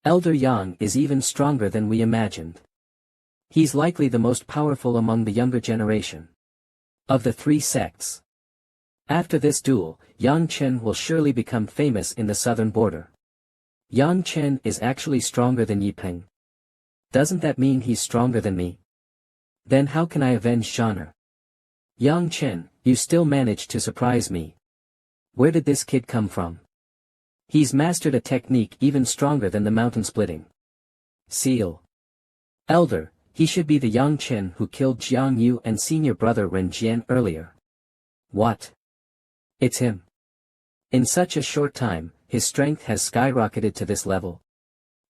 S1: Elder Yang is even stronger than we imagined. He's likely the most powerful among the younger generation. Of the 3 sects. After this duel, Yang Chen will surely become famous in the southern border. Yang Chen is actually stronger than Yi Peng. Doesn't that mean he's stronger than me? Then how can I avenge Shaner? Yang Chen, you still managed to surprise me. Where did this kid come from? He's mastered a technique even stronger than the mountain splitting. Seal. Elder, he should be the Yang Chen who killed Jiang Yu and senior brother Ren Jian earlier. What? It's him. In such a short time, his strength has skyrocketed to this level.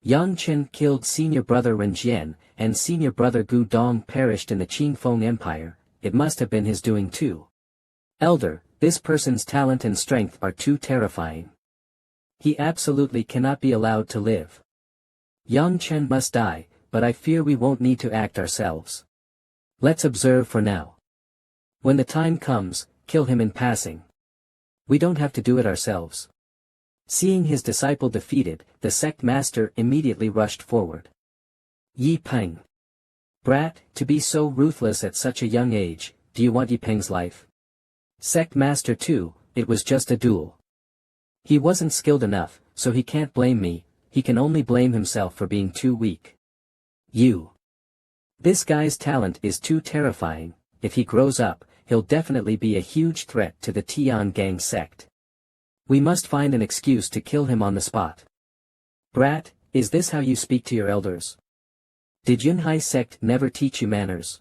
S1: Yang Chen killed senior brother Ren Jian, and senior brother Gu Dong perished in the Qingfeng Empire. It must have been his doing too. Elder, this person's talent and strength are too terrifying. He absolutely cannot be allowed to live. Yang Chen must die, but I fear we won't need to act ourselves. Let's observe for now. When the time comes, kill him in passing. We don't have to do it ourselves. Seeing his disciple defeated, the sect master immediately rushed forward. Yi Peng. Brat, to be so ruthless at such a young age, do you want Yi Peng's life? Sect master too, it was just a duel. He wasn't skilled enough, so he can't blame me, he can only blame himself for being too weak. You. This guy's talent is too terrifying, if he grows up, he'll definitely be a huge threat to the Tian Gang sect. We must find an excuse to kill him on the spot. Brat, is this how you speak to your elders? Did Yunhai sect never teach you manners?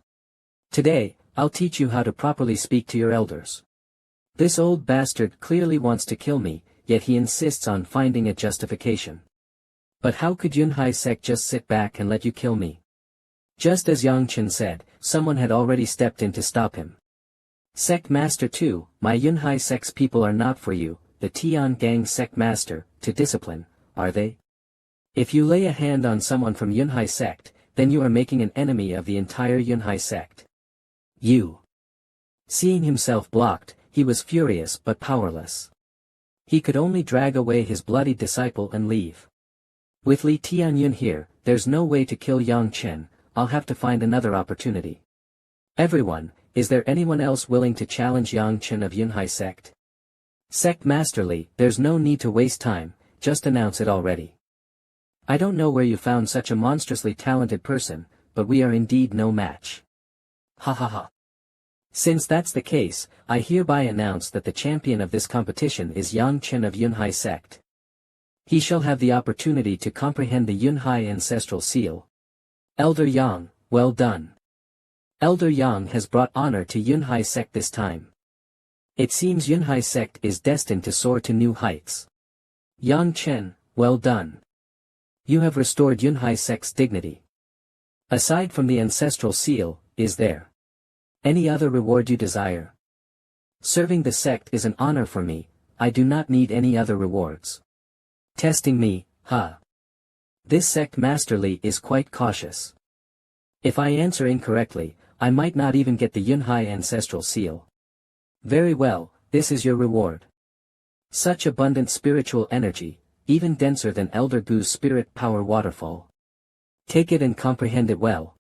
S1: Today, I'll teach you how to properly speak to your elders. This old bastard clearly wants to kill me, yet he insists on finding a justification. But how could Yunhai sect just sit back and let you kill me? Just as Yang Chen said, someone had already stepped in to stop him. Sect master too, my Yunhai sect's people are not for you, the Tian Gang sect master, to discipline, are they? If you lay a hand on someone from Yunhai sect, then you are making an enemy of the entire Yunhai sect. You. Seeing himself blocked, he was furious but powerless. He could only drag away his bloody disciple and leave. With Li Tianyun here, there's no way to kill Yang Chen, I'll have to find another opportunity. Everyone, is there anyone else willing to challenge Yang Chen of Yunhai sect? Sect Masterly, there's no need to waste time, just announce it already. I don't know where you found such a monstrously talented person, but we are indeed no match. Ha ha ha. Since that's the case, I hereby announce that the champion of this competition is Yang Chen of Yunhai sect. He shall have the opportunity to comprehend the Yunhai ancestral seal. Elder Yang, well done. Elder Yang has brought honor to Yunhai sect this time. It seems Yunhai sect is destined to soar to new heights. Yang Chen, well done. You have restored Yunhai sect's dignity. Aside from the ancestral seal, is there any other reward you desire? Serving the sect is an honor for me, I do not need any other rewards. Testing me, huh? This sect masterly is quite cautious. If I answer incorrectly, I might not even get the Yunhai ancestral seal. Very well, this is your reward. Such abundant spiritual energy, even denser than Elder Gu's spirit power waterfall. Take it and comprehend it well.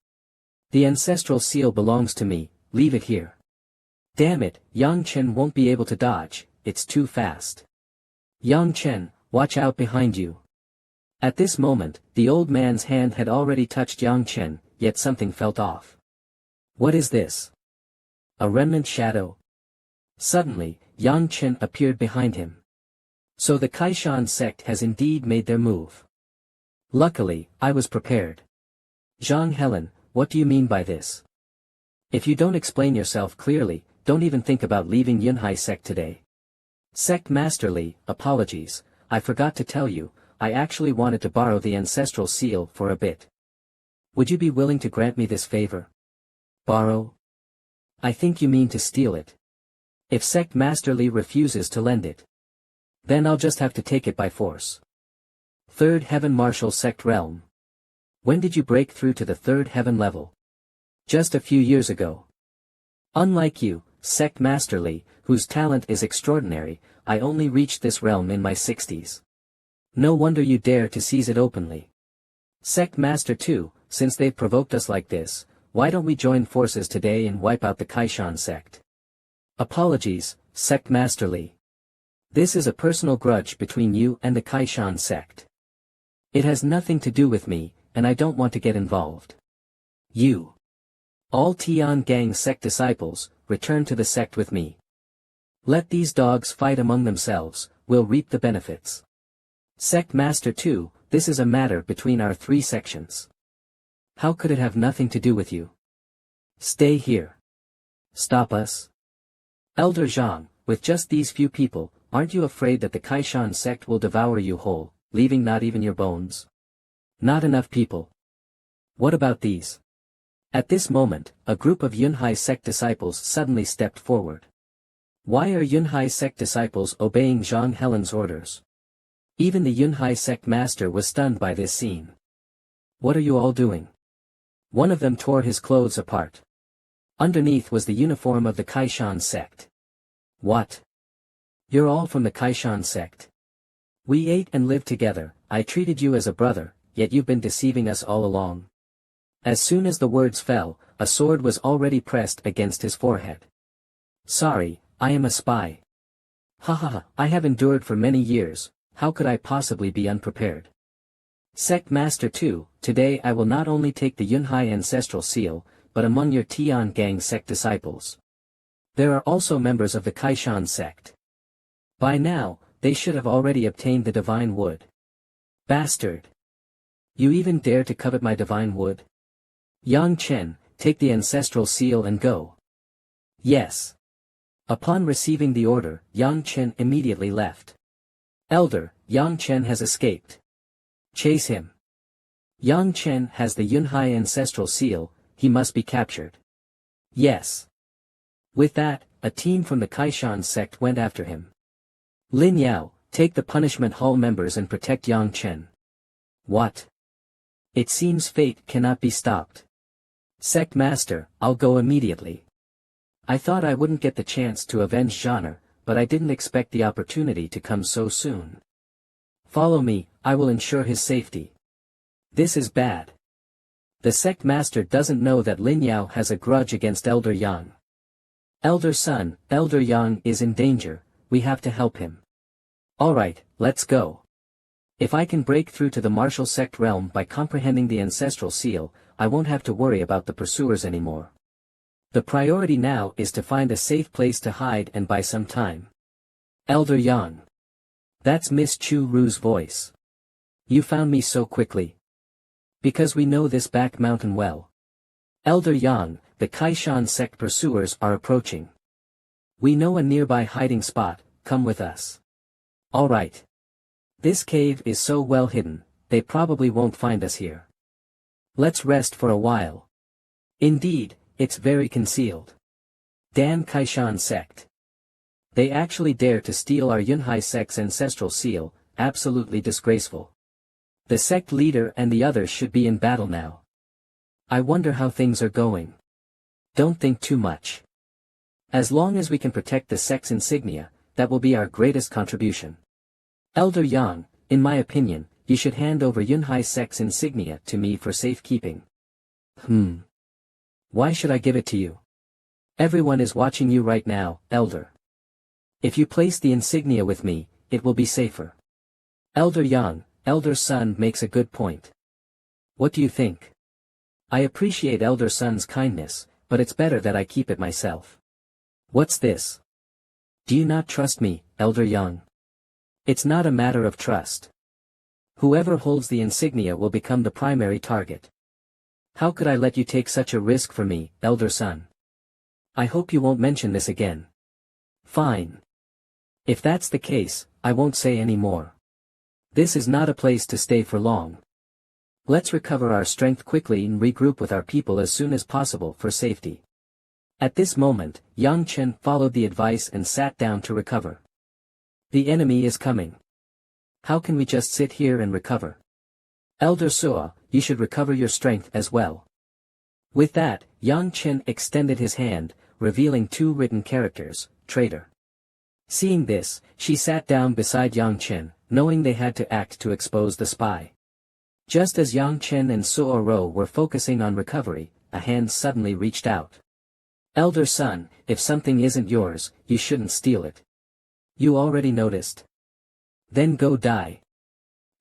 S1: The ancestral seal belongs to me, leave it here. Damn it, Yang Chen won't be able to dodge, it's too fast. Yang Chen, watch out behind you. At this moment, the old man's hand had already touched Yang Chen, yet something felt off. What is this? A remnant shadow? Suddenly, Yang Chen appeared behind him. So the Kaishan sect has indeed made their move. Luckily, I was prepared. Zhang Helen, what do you mean by this? If you don't explain yourself clearly, don't even think about leaving Yunhai sect today. Sect Masterly, apologies, I forgot to tell you, I actually wanted to borrow the ancestral seal for a bit. Would you be willing to grant me this favor? Borrow? I think you mean to steal it. If Sect Masterly refuses to lend it, then I'll just have to take it by force. Third Heaven Martial Sect Realm. When did you break through to the third heaven level? Just a few years ago. Unlike you, Sect Masterly, whose talent is extraordinary, I only reached this realm in my 60s. No wonder you dare to seize it openly. Sect Master too, since they've provoked us like this, why don't we join forces today and wipe out the Kaishan sect? Apologies, Sect Masterly. This is a personal grudge between you and the Kaishan sect. It has nothing to do with me, and I don't want to get involved. You. All Tian Gang sect disciples, return to the sect with me. Let these dogs fight among themselves, we'll reap the benefits. Sect Master too, this is a matter between our three sections. How could it have nothing to do with you? Stay here. Stop us? Elder Zhang, with just these few people, aren't you afraid that the Kaishan sect will devour you whole, leaving not even your bones? Not enough people. What about these? At this moment, a group of Yunhai sect disciples suddenly stepped forward. Why are Yunhai sect disciples obeying Zhang Helen's orders? Even the Yunhai sect master was stunned by this scene. What are you all doing? One of them tore his clothes apart. Underneath was the uniform of the Kaishan sect. What? You're all from the Kaishan sect. We ate and lived together, I treated you as a brother, yet you've been deceiving us all along. As soon as the words fell, a sword was already pressed against his forehead. Sorry, I am a spy. Ha ha ha, I have endured for many years, how could I possibly be unprepared? Sect Master 2, today I will not only take the Yunhai ancestral seal, but among your Tian gang sect disciples. There are also members of the Kaishan sect. By now, they should have already obtained the divine wood. Bastard! You even dare to covet my divine wood? Yang Chen, take the ancestral seal and go. Yes. Upon receiving the order, Yang Chen immediately left. Elder, Yang Chen has escaped. Chase him. Yang Chen has the Yunhai ancestral seal, he must be captured. Yes. With that, a team from the Kaishan sect went after him. Lin Yao, take the punishment hall members and protect Yang Chen. What? It seems fate cannot be stopped. Sect Master, I'll go immediately. I thought I wouldn't get the chance to avenge Zhana, but I didn't expect the opportunity to come so soon. Follow me, I will ensure his safety. This is bad. The sect master doesn't know that Lin Yao has a grudge against Elder Yang. Elder Son, Elder Yang is in danger, we have to help him. Alright, let's go. If I can break through to the martial sect realm by comprehending the ancestral seal, I won't have to worry about the pursuers anymore. The priority now is to find a safe place to hide and buy some time. Elder Yang. That's Miss Chu Ru's voice. You found me so quickly. Because we know this back mountain well. Elder Yang, the Kaishan sect pursuers are approaching. We know a nearby hiding spot, come with us. Alright. This cave is so well hidden, they probably won't find us here. Let's rest for a while. Indeed, it's very concealed. Damn Kaishan sect. They actually dare to steal our Yunhai sect's ancestral seal, absolutely disgraceful. The sect leader and the others should be in battle now. I wonder how things are going. Don't think too much. As long as we can protect the sect's insignia, that will be our greatest contribution. Elder Yang, in my opinion, you should hand over Yunhai sect's insignia to me for safekeeping. Why should I give it to you? Everyone is watching you right now, Elder. If you place the insignia with me, it will be safer. Elder Yang, Elder Son makes a good point. What do you think? I appreciate Elder Son's kindness, but it's better that I keep it myself. What's this? Do you not trust me, Elder Yang? It's not a matter of trust. Whoever holds the insignia will become the primary target. How could I let you take such a risk for me, Elder Son? I hope you won't mention this again. Fine. If that's the case, I won't say any more. This is not a place to stay for long. Let's recover our strength quickly and regroup with our people as soon as possible for safety. At this moment, Yang Chen followed the advice and sat down to recover. The enemy is coming. How can we just sit here and recover? Elder Suo, you should recover your strength as well. With that, Yang Chen extended his hand, revealing two written characters, traitor. Seeing this, she sat down beside Yang Chen, knowing they had to act to expose the spy. Just as Yang Chen and Suo Ro were focusing on recovery, a hand suddenly reached out. Elder Son, if something isn't yours, you shouldn't steal it. You already noticed. Then go die.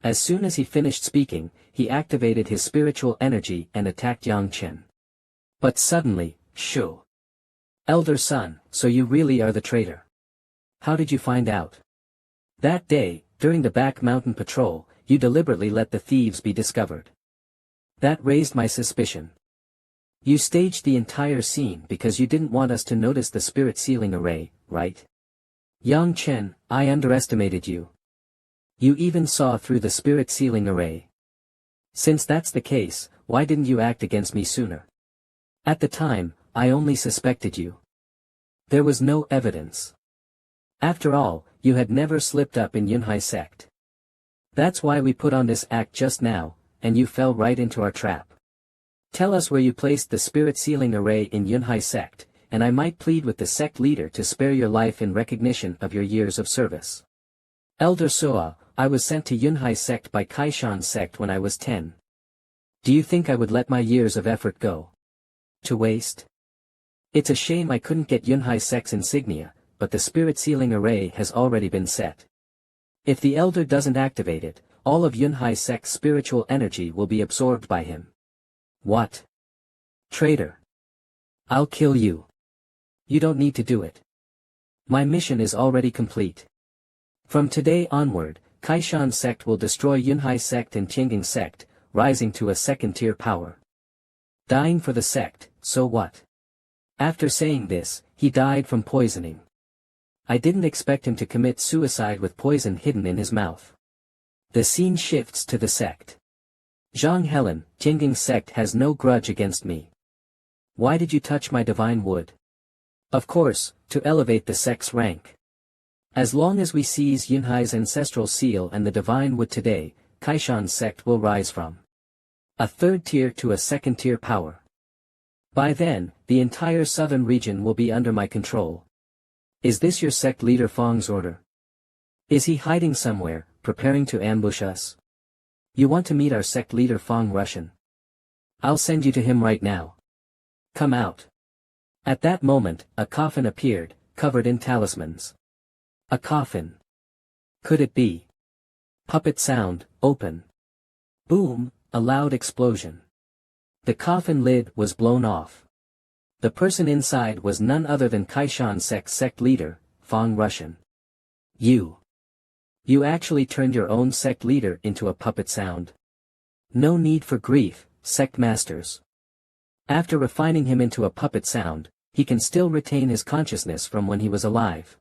S1: As soon as he finished speaking, he activated his spiritual energy and attacked Yang Chen. But suddenly, shoo. Elder Son, so you really are the traitor. How did you find out? That day, during the back mountain patrol, you deliberately let the thieves be discovered. That raised my suspicion. You staged the entire scene because you didn't want us to notice the spirit sealing array, right? Yang Chen, I underestimated you. You even saw through the spirit sealing array. Since that's the case, why didn't you act against me sooner? At the time, I only suspected you. There was no evidence. After all, you had never slipped up in Yunhai sect. That's why we put on this act just now, and you fell right into our trap. Tell us where you placed the spirit sealing array in Yunhai sect, and I might plead with the sect leader to spare your life in recognition of your years of service. Elder Soa, I was sent to Yunhai sect by Kaishan sect when I was 10. Do you think I would let my years of effort go to waste? It's a shame I couldn't get Yunhai sect's insignia, but the spirit sealing array has already been set. If the elder doesn't activate it, all of Yunhai sect's spiritual energy will be absorbed by him. What? Traitor! I'll kill you. You don't need to do it. My mission is already complete. From today onward, Kaishan sect will destroy Yunhai sect and Tiangang sect, rising to a second-tier power. Dying for the sect, so what? After saying this, he died from poisoning. I didn't expect him to commit suicide with poison hidden in his mouth. The scene shifts to the sect. Zhang Helen, Tiangang sect has no grudge against me. Why did you touch my divine wood? Of course, to elevate the sect's rank. As long as we seize Yunhai's ancestral seal and the divine wood today, Kaishan sect will rise from a third tier to a second-tier power. By then, the entire southern region will be under my control. Is this your sect leader Fong's order? Is he hiding somewhere, preparing to ambush us? You want to meet our sect leader Fong Russian? I'll send you to him right now. Come out. At that moment, a coffin appeared, covered in talismans. A coffin. Could it be? Puppet sound, open. Boom, a loud explosion. The coffin lid was blown off. The person inside was none other than Kaishan sect leader, Fong Russian. You actually turned your own sect leader into a puppet sound. No need for grief, sect masters. After refining him into a puppet sound, he can still retain his consciousness from when he was alive.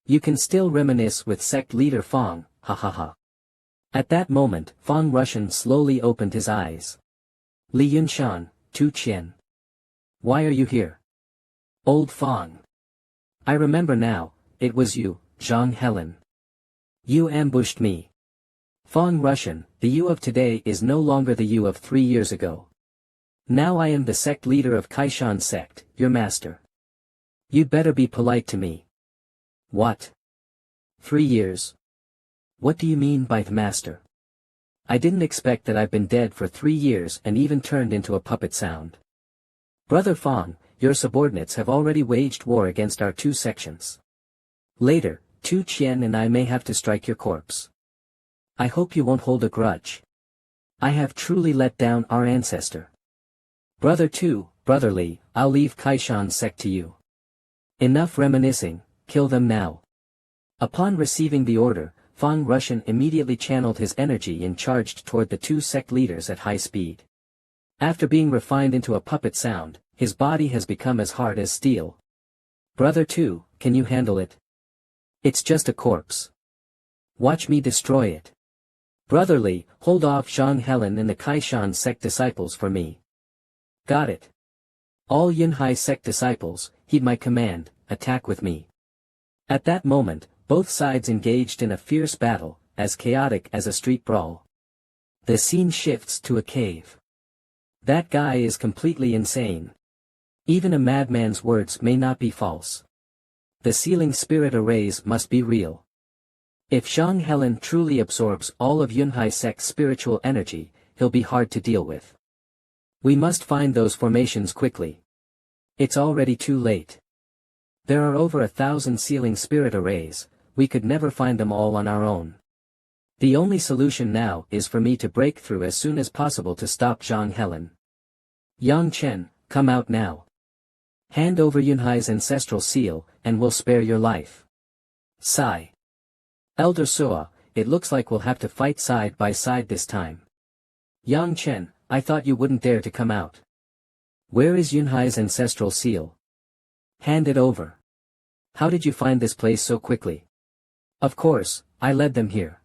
S1: You can still reminisce with sect leader Fong, ha ha ha. At that moment, Fong Russian slowly opened his eyes. Li Yunshan, Tu Qian. Why are you here? Old Fong. I remember now, it was you, Zhang Helen. You ambushed me. Fong Russian, the you of today is no longer the you of 3 years ago. Now I am the sect leader of Kaishan sect, your master. You'd better be polite to me. What? 3 years? What do you mean by the master? I didn't expect that I've been dead for 3 years and even turned into a puppet sound. Brother Fong, your subordinates have already waged war against our 2 sections. Later, Tu Qian and I may have to strike your corpse. I hope you won't hold a grudge. I have truly let down our ancestor. Brother Tu, Brother Li, I'll leave Kaishan sect to you. Enough reminiscing, kill them now. Upon receiving the order, Fong Russian immediately channeled his energy and charged toward the 2 sect leaders at high speed. After being refined into a puppet sound, his body has become as hard as steel. Brother Tu, can you handle it? It's just a corpse. Watch me destroy it. Brother Li, hold off Zhang Helen and the Kaishan sect disciples for me. Got it. All Yunhai sect disciples, heed my command, attack with me. At that moment, both sides engaged in a fierce battle, as chaotic as a street brawl. The scene shifts to a cave. That guy is completely insane. Even a madman's words may not be false. The sealing spirit arrays must be real. If Zhang Helen truly absorbs all of Yunhai sect's spiritual energy, he'll be hard to deal with. We must find those formations quickly. It's already too late. There are over 1,000 sealing spirit arrays, we could never find them all on our own. The only solution now is for me to break through as soon as possible to stop Zhang Helen. Yang Chen, come out now. Hand over Yunhai's ancestral seal, and we'll spare your life. Sigh. Elder Soa, it looks like we'll have to fight side by side this time. Yang Chen, I thought you wouldn't dare to come out. Where is Yunhai's ancestral seal? Hand it over. How did you find this place so quickly? Of course, I led them here.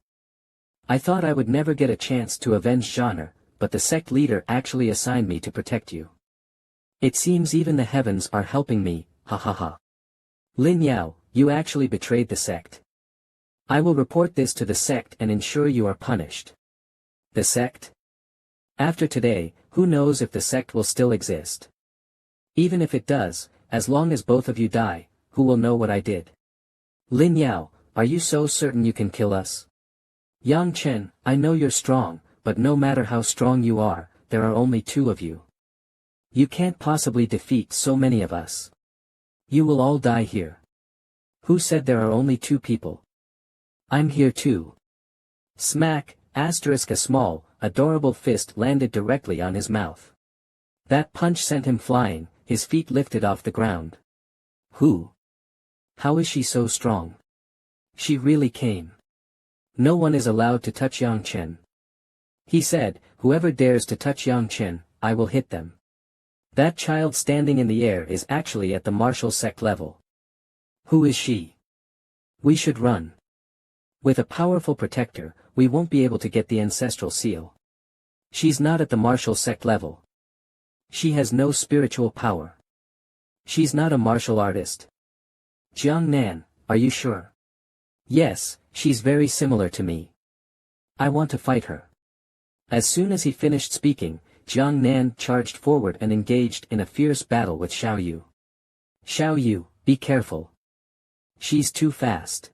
S1: I thought I would never get a chance to avenge Zhaner, but the sect leader actually assigned me to protect you. It seems even the heavens are helping me, ha ha ha. Lin Yao, you actually betrayed the sect. I will report this to the sect and ensure you are punished. The sect? After today, who knows if the sect will still exist? Even if it does, as long as both of you die, who will know what I did? Lin Yao, are you so certain you can kill us? Yang Chen, I know you're strong, but no matter how strong you are, there are only two of you. You can't possibly defeat so many of us. You will all die here. Who said there are only two people? I'm here too. Smack, asterisk a small, adorable fist landed directly on his mouth. That punch sent him flying, his feet lifted off the ground. Who? How is she so strong? She really came. No one is allowed to touch Yang Chen. He said, whoever dares to touch Yang Chen, I will hit them. That child standing in the air is actually at the martial sect level. Who is she? We should run. With a powerful protector, we won't be able to get the ancestral seal. She's not at the martial sect level. She has no spiritual power. She's not a martial artist. Jiang Nan, are you sure? Yes, she's very similar to me. I want to fight her. As soon as he finished speaking, Jiang Nan charged forward and engaged in a fierce battle with Xiao Yu. Xiao Yu, be careful. She's too fast.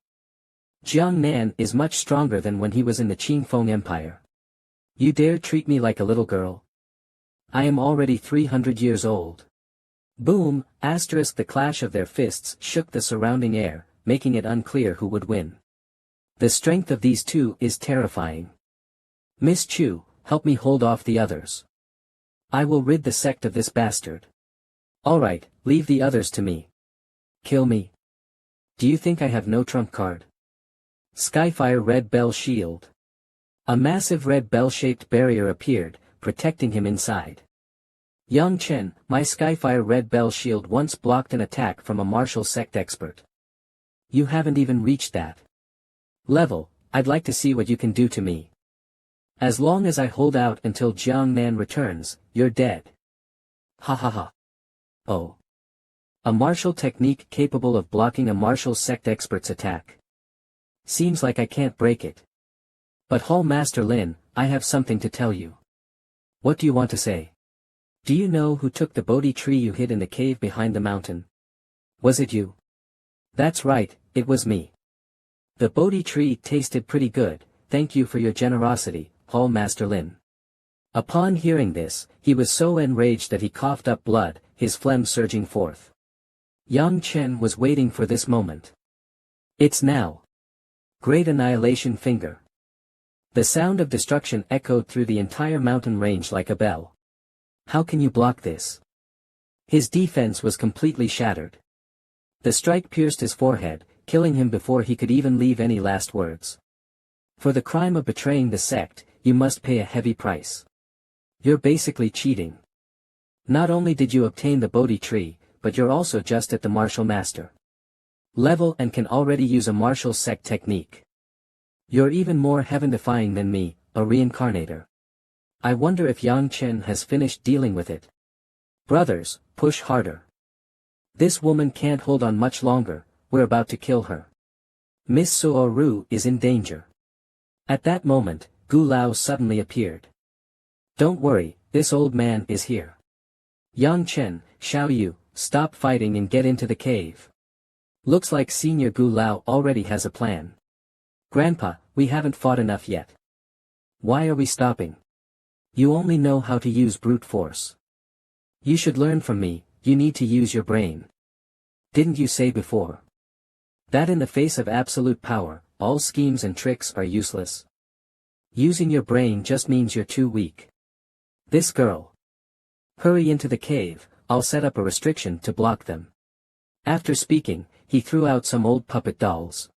S1: Jiang Nan is much stronger than when he was in the Qingfeng Empire. You dare treat me like a little girl? I am already 300 years old. Boom, asterisk the clash of their fists shook the surrounding air, making it unclear who would win. The strength of these two is terrifying. Miss Chu, help me hold off the others. I will rid the sect of this bastard. Alright, leave the others to me. Kill me. Do you think I have no trump card? Skyfire Red Bell Shield. A massive red bell-shaped barrier appeared, protecting him inside. Yang Chen, my Skyfire Red Bell Shield once blocked an attack from a martial sect expert. You haven't even reached that level. I'd like to see what you can do to me. As long as I hold out until Jiang Nan returns, you're dead. Ha ha ha. Oh. A martial technique capable of blocking a martial sect expert's attack. Seems like I can't break it. But Hall Master Lin, I have something to tell you. What do you want to say? Do you know who took the Bodhi tree you hid in the cave behind the mountain? Was it you? That's right, it was me. The Bodhi tree tasted pretty good, thank you for your generosity, Hall Master Lin. Upon hearing this, he was so enraged that he coughed up blood, his phlegm surging forth. Yang Chen was waiting for this moment. It's now. Great Annihilation Finger. The sound of destruction echoed through the entire mountain range like a bell. How can you block this? His defense was completely shattered. The strike pierced his forehead, killing him before he could even leave any last words. For the crime of betraying the sect, you must pay a heavy price. You're basically cheating. Not only did you obtain the Bodhi tree, but you're also just at the martial master level and can already use a martial sect technique. You're even more heaven-defying than me, a reincarnator. I wonder if Yang Chen has finished dealing with it. Brothers, push harder. This woman can't hold on much longer, we're about to kill her. Miss Suoru is in danger. At that moment, Gu Lao suddenly appeared. Don't worry, this old man is here. Yang Chen, Xiao Yu, stop fighting and get into the cave. Looks like Senior Gu Lao already has a plan. Grandpa, we haven't fought enough yet. Why are we stopping? You only know how to use brute force. You should learn from me, you need to use your brain. Didn't you say before that in the face of absolute power, all schemes and tricks are useless? Using your brain just means you're too weak. This girl. Hurry into the cave, I'll set up a restriction to block them. After speaking, he threw out some old puppet dolls.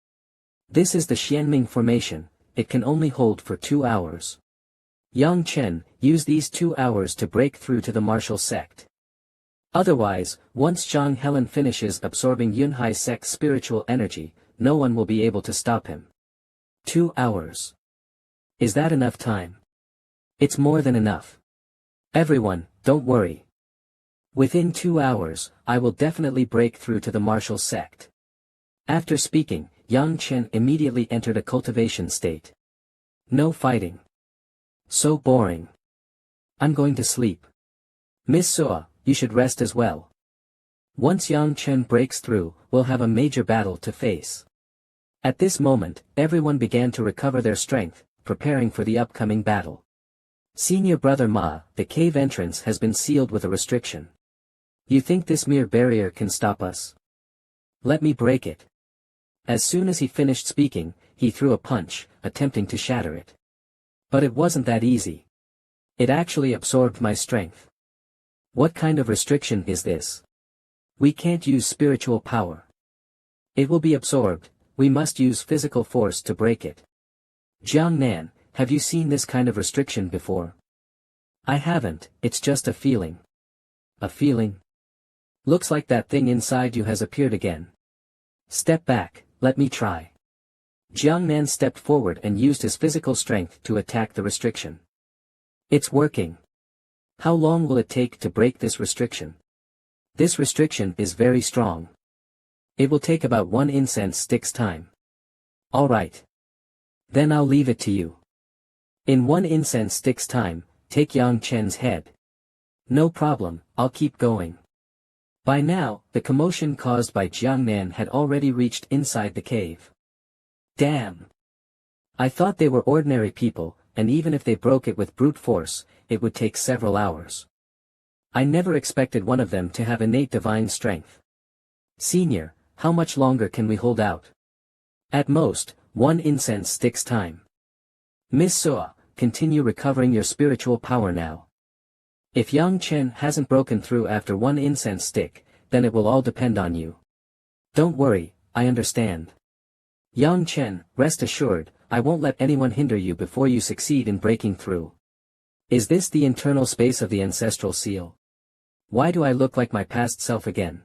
S1: This is the Xianming formation, it can only hold for 2 hours. Yang Chen, use these 2 hours to break through to the martial sect. Otherwise, once Zhang Helen finishes absorbing Yunhai sect's spiritual energy, no one will be able to stop him. 2 hours. Is that enough time? It's more than enough. Everyone, don't worry. Within 2 hours, I will definitely break through to the martial sect. After speaking, Yang Chen immediately entered a cultivation state. No fighting. So boring. I'm going to sleep. Miss Suo, you should rest as well. Once Yang Chen breaks through, we'll have a major battle to face. At this moment, everyone began to recover their strength, preparing for the upcoming battle. Senior Brother Ma, the cave entrance has been sealed with a restriction. You think this mere barrier can stop us? Let me break it. As soon as he finished speaking, he threw a punch, attempting to shatter it. But it wasn't that easy. It actually absorbed my strength. What kind of restriction is this? We can't use spiritual power. It will be absorbed, we must use physical force to break it. Jiang Nan, have you seen this kind of restriction before? I haven't, it's just a feeling. A feeling? Looks like that thing inside you has appeared again. Step back, let me try. Jiang Nan stepped forward and used his physical strength to attack the restriction. It's working. How long will it take to break this restriction? This restriction is very strong. It will take about 1 incense stick's time. Alright. Then I'll leave it to you. In 1 incense stick's time, take Yang Chen's head. No problem, I'll keep going. By now, the commotion caused by Jiang Nan had already reached inside the cave. Damn! I thought they were ordinary people, and even if they broke it with brute force, it would take several hours. I never expected one of them to have innate divine strength. Senior, how much longer can we hold out? At most, 1 incense stick's time. Miss Suo, continue recovering your spiritual power now. If Yang Chen hasn't broken through after 1 incense stick, then it will all depend on you. Don't worry, I understand. Yang Chen, rest assured, I won't let anyone hinder you before you succeed in breaking through. Is this the internal space of the ancestral seal? Why do I look like my past self again?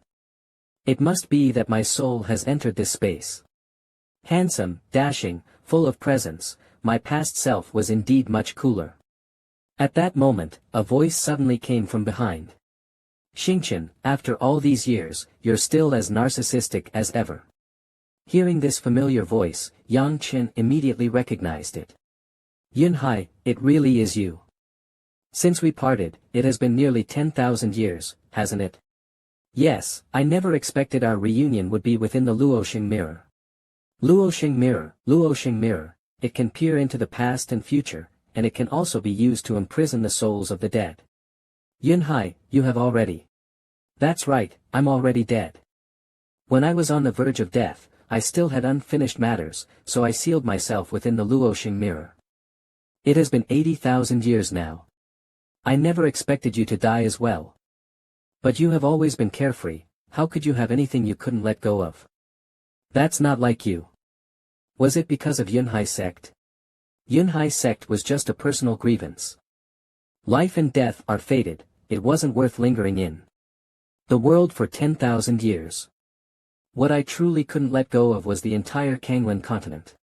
S1: It must be that my soul has entered this space. Handsome, dashing, full of presence, my past self was indeed much cooler. At that moment, a voice suddenly came from behind. Xingqian, after all these years, you're still as narcissistic as ever. Hearing this familiar voice, Yang Chen immediately recognized it. Yunhai, it really is you. Since we parted, it has been nearly 10,000 years, hasn't it? Yes, I never expected our reunion would be within the Luoxing mirror. Luoxing mirror, it can peer into the past and future, and it can also be used to imprison the souls of the dead. Yunhai, you have already. That's right, I'm already dead. When I was on the verge of death, I still had unfinished matters, so I sealed myself within the Luoxing mirror. It has been 80,000 years now. I never expected you to die as well. But you have always been carefree, how could you have anything you couldn't let go of? That's not like you. Was it because of Yunhai sect? Yunhai sect was just a personal grievance. Life and death are fated, it wasn't worth lingering in the world for 10,000 years. What I truly couldn't let go of was the entire Kanglan continent.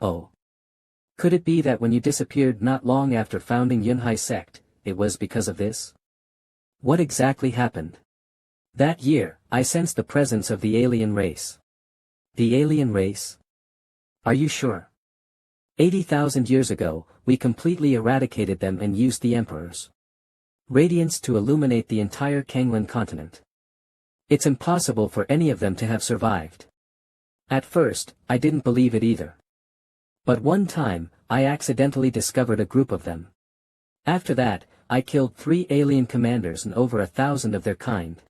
S1: Oh. Could it be that when you disappeared not long after founding Yunhai sect, it was because of this? What exactly happened? That year, I sensed the presence of the alien race. The alien race? Are you sure? 80,000 years ago, we completely eradicated them and used the Emperor's radiance to illuminate the entire Kanglan continent. It's impossible for any of them to have survived. At first, I didn't believe it either. But one time, I accidentally discovered a group of them. After that, I killed 3 alien commanders and over 1,000 of their kind.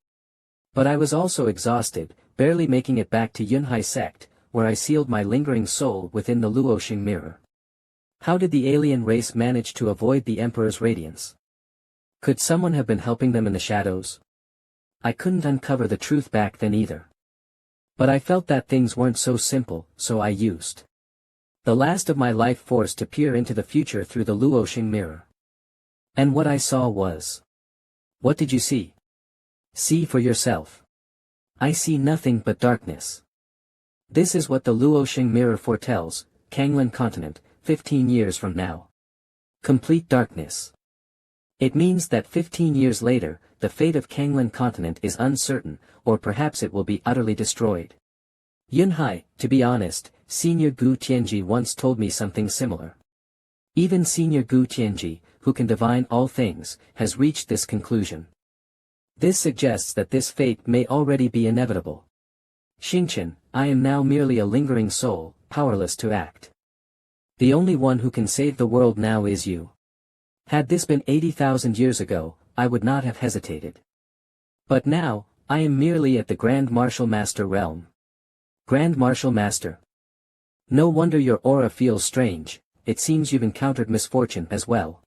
S1: But I was also exhausted, barely making it back to Yunhai sect, where I sealed my lingering soul within the Luoxing mirror. How did the alien race manage to avoid the Emperor's radiance? Could someone have been helping them in the shadows? I couldn't uncover the truth back then either. But I felt that things weren't so simple, so I used the last of my life force to peer into the future through the Luoxing mirror. And what I saw was... What did you see? See for yourself. I see nothing but darkness. This is what the Luoxing mirror foretells, Kanglan continent, 15 years from now. Complete darkness. It means that 15 years later, the fate of Kanglan continent is uncertain, or perhaps it will be utterly destroyed. Yunhai, to be honest, Senior Gu Tianji once told me something similar. Even Senior Gu Tianji, who can divine all things, has reached this conclusion. This suggests that this fate may already be inevitable. Xingqian, I am now merely a lingering soul, powerless to act. The only one who can save the world now is you. Had this been 80,000 years ago, I would not have hesitated. But now, I am merely at the Grand Martial Master realm. Grand Martial Master. No wonder your aura feels strange, it seems you've encountered misfortune as well.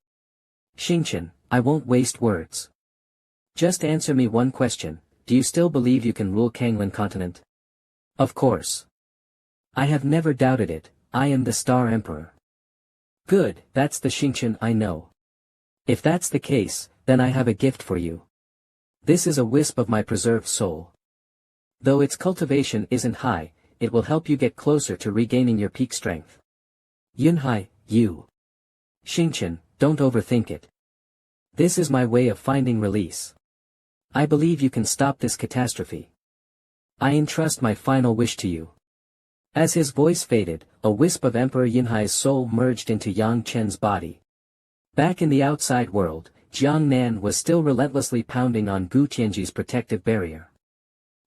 S1: Xingqian, I won't waste words. Just answer me one question, do you still believe you can rule Kanglan continent? Of course. I have never doubted it, I am the Star Emperor. Good, that's the Xingqian I know. If that's the case, then I have a gift for you. This is a wisp of my preserved soul. Though its cultivation isn't high, it will help you get closer to regaining your peak strength. Yunhai, you. Xingqian, don't overthink it. This is my way of finding release. I believe you can stop this catastrophe. I entrust my final wish to you. As his voice faded, a wisp of Emperor Yunhai's soul merged into Yang Chen's body. Back in the outside world, Jiang Nan was still relentlessly pounding on Gu Tianji's protective barrier.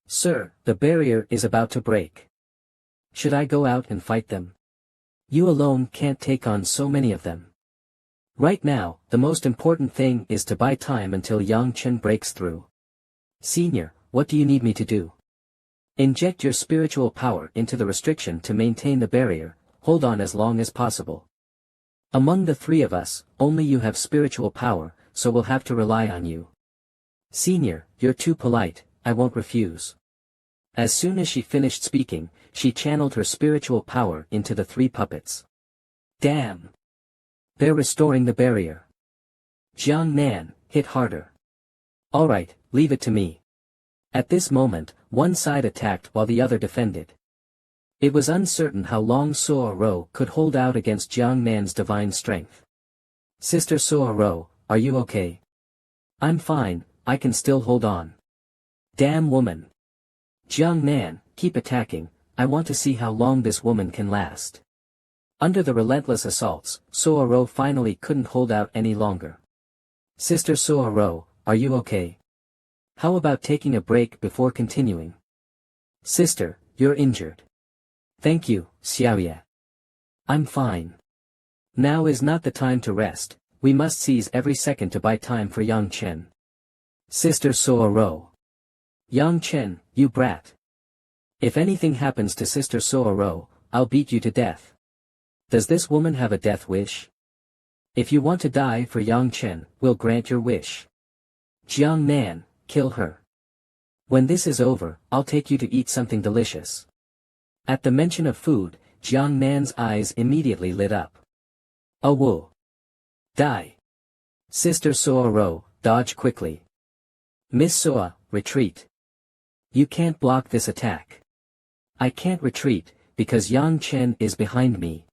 S1: Sir, the barrier is about to break. Should I go out and fight them? You alone can't take on so many of them. Right now, the most important thing is to buy time until Yang Chen breaks through. Senior, what do you need me to do? Inject your spiritual power into the restriction to maintain the barrier, hold on as long as possible. Among the three of us, only you have spiritual power, so we'll have to rely on you. Senior, you're too polite, I won't refuse. As soon as she finished speaking, she channeled her spiritual power into the three puppets. Damn! They're restoring the barrier. Jiang Nan, hit harder. Alright, leave it to me. At this moment, one side attacked while the other defended. It was uncertain how long Suo Ro could hold out against Jiang Nan's divine strength. Sister Suo Ro, are you okay? I'm fine, I can still hold on. Damn woman. Jiang Nan, keep attacking, I want to see how long this woman can last. Under the relentless assaults, Suo Ro finally couldn't hold out any longer. Sister Suo Ro, are you okay? How about taking a break before continuing? Sister, you're injured. Thank you, Xiaoye. I'm fine. Now is not the time to rest, we must seize every second to buy time for Yang Chen. Sister Suo Ro. Yang Chen, you brat. If anything happens to Sister Suo Ro, I'll beat you to death. Does this woman have a death wish? If you want to die for Yang Chen, we'll grant your wish. Jiang Nan, kill her. When this is over, I'll take you to eat something delicious. At the mention of food, Jiang Nan's eyes immediately lit up. Oh whoa. Die. Sister Suo Ro, dodge quickly. Miss Suo, retreat. You can't block this attack. I can't retreat, because Yang Chen is behind me.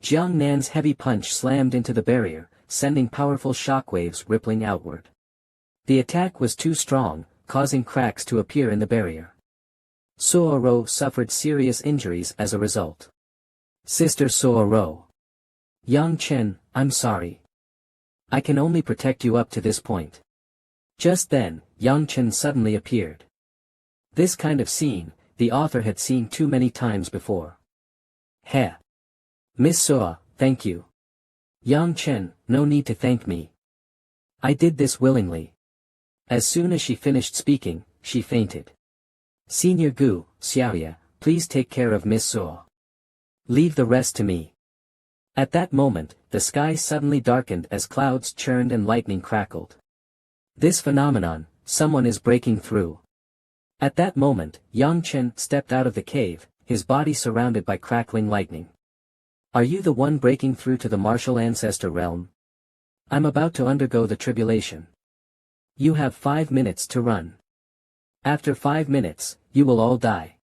S1: Jiang Nan's heavy punch slammed into the barrier, sending powerful shockwaves rippling outward. The attack was too strong, causing cracks to appear in the barrier. Suo Ro suffered serious injuries as a result. Sister Suo Ro. Yang Chen, I'm sorry. I can only protect you up to this point. Just then, Yang Chen suddenly appeared. This kind of scene, the author had seen too many times before. Heh. Miss Suo, thank you. Yang Chen, no need to thank me. I did this willingly. As soon as she finished speaking, she fainted. Senior Gu, Xiaoye, please take care of Miss Suo. Leave the rest to me. At that moment, the sky suddenly darkened as clouds churned and lightning crackled. This phenomenon, someone is breaking through. At that moment, Yang Chen stepped out of the cave, his body surrounded by crackling lightning. Are you the one breaking through to the martial ancestor realm? I'm about to undergo the tribulation. You have 5 minutes to run. After 5 minutes, you will all die.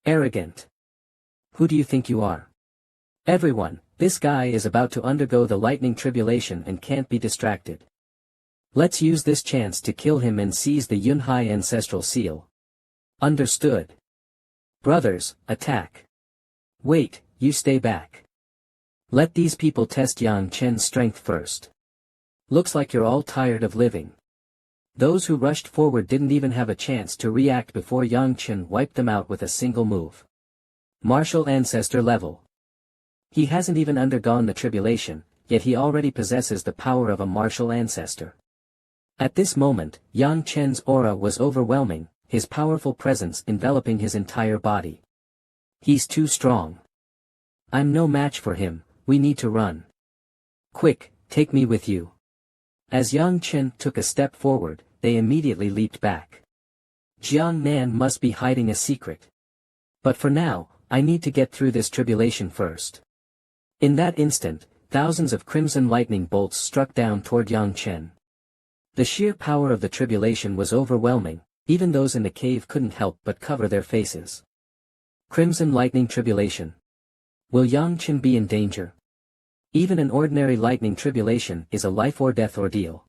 S1: Arrogant. Who do you think you are? Everyone, This guy is about to undergo the lightning tribulation and can't be distracted. Let's use this chance to kill him and seize the Yunhai ancestral seal. Understood. Brothers, attack. Wait, you stay back. Let these people test Yang Chen's strength first. Looks like you're all tired of living. Those who rushed forward didn't even have a chance to react before Yang Chen wiped them out with a single move. Martial ancestor level. He hasn't even undergone the tribulation, yet he already possesses the power of a martial ancestor. At this moment, Yang Chen's aura was overwhelming, his powerful presence enveloping his entire body. He's too strong. I'm no match for him, we need to run. Quick, take me with you. As Yang Chen took a step forward, they immediately leaped back. Jiang Nan must be hiding a secret. But for now, I need to get through this tribulation first. In that instant, thousands of crimson lightning bolts struck down toward Yang Chen. The sheer power of the tribulation was overwhelming, even those in the cave couldn't help but cover their faces. Crimson lightning tribulation. Will Yang Chen be in danger? Even an ordinary lightning tribulation is a life-or-death ordeal.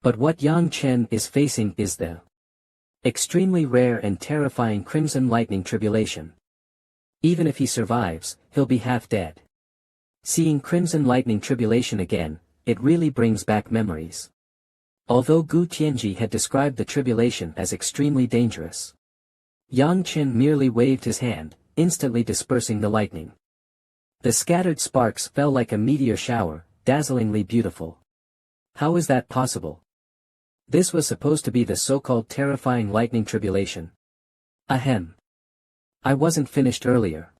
S1: But what Yang Chen is facing is the extremely rare and terrifying crimson lightning tribulation. Even if he survives, he'll be half dead. Seeing crimson lightning tribulation again, it really brings back memories. Although Gu Tianji had described the tribulation as extremely dangerous, Yang Chen merely waved his hand, instantly dispersing the lightning. The scattered sparks fell like a meteor shower, dazzlingly beautiful. How is that possible? This was supposed to be the so-called terrifying lightning tribulation. Ahem. I wasn't finished earlier.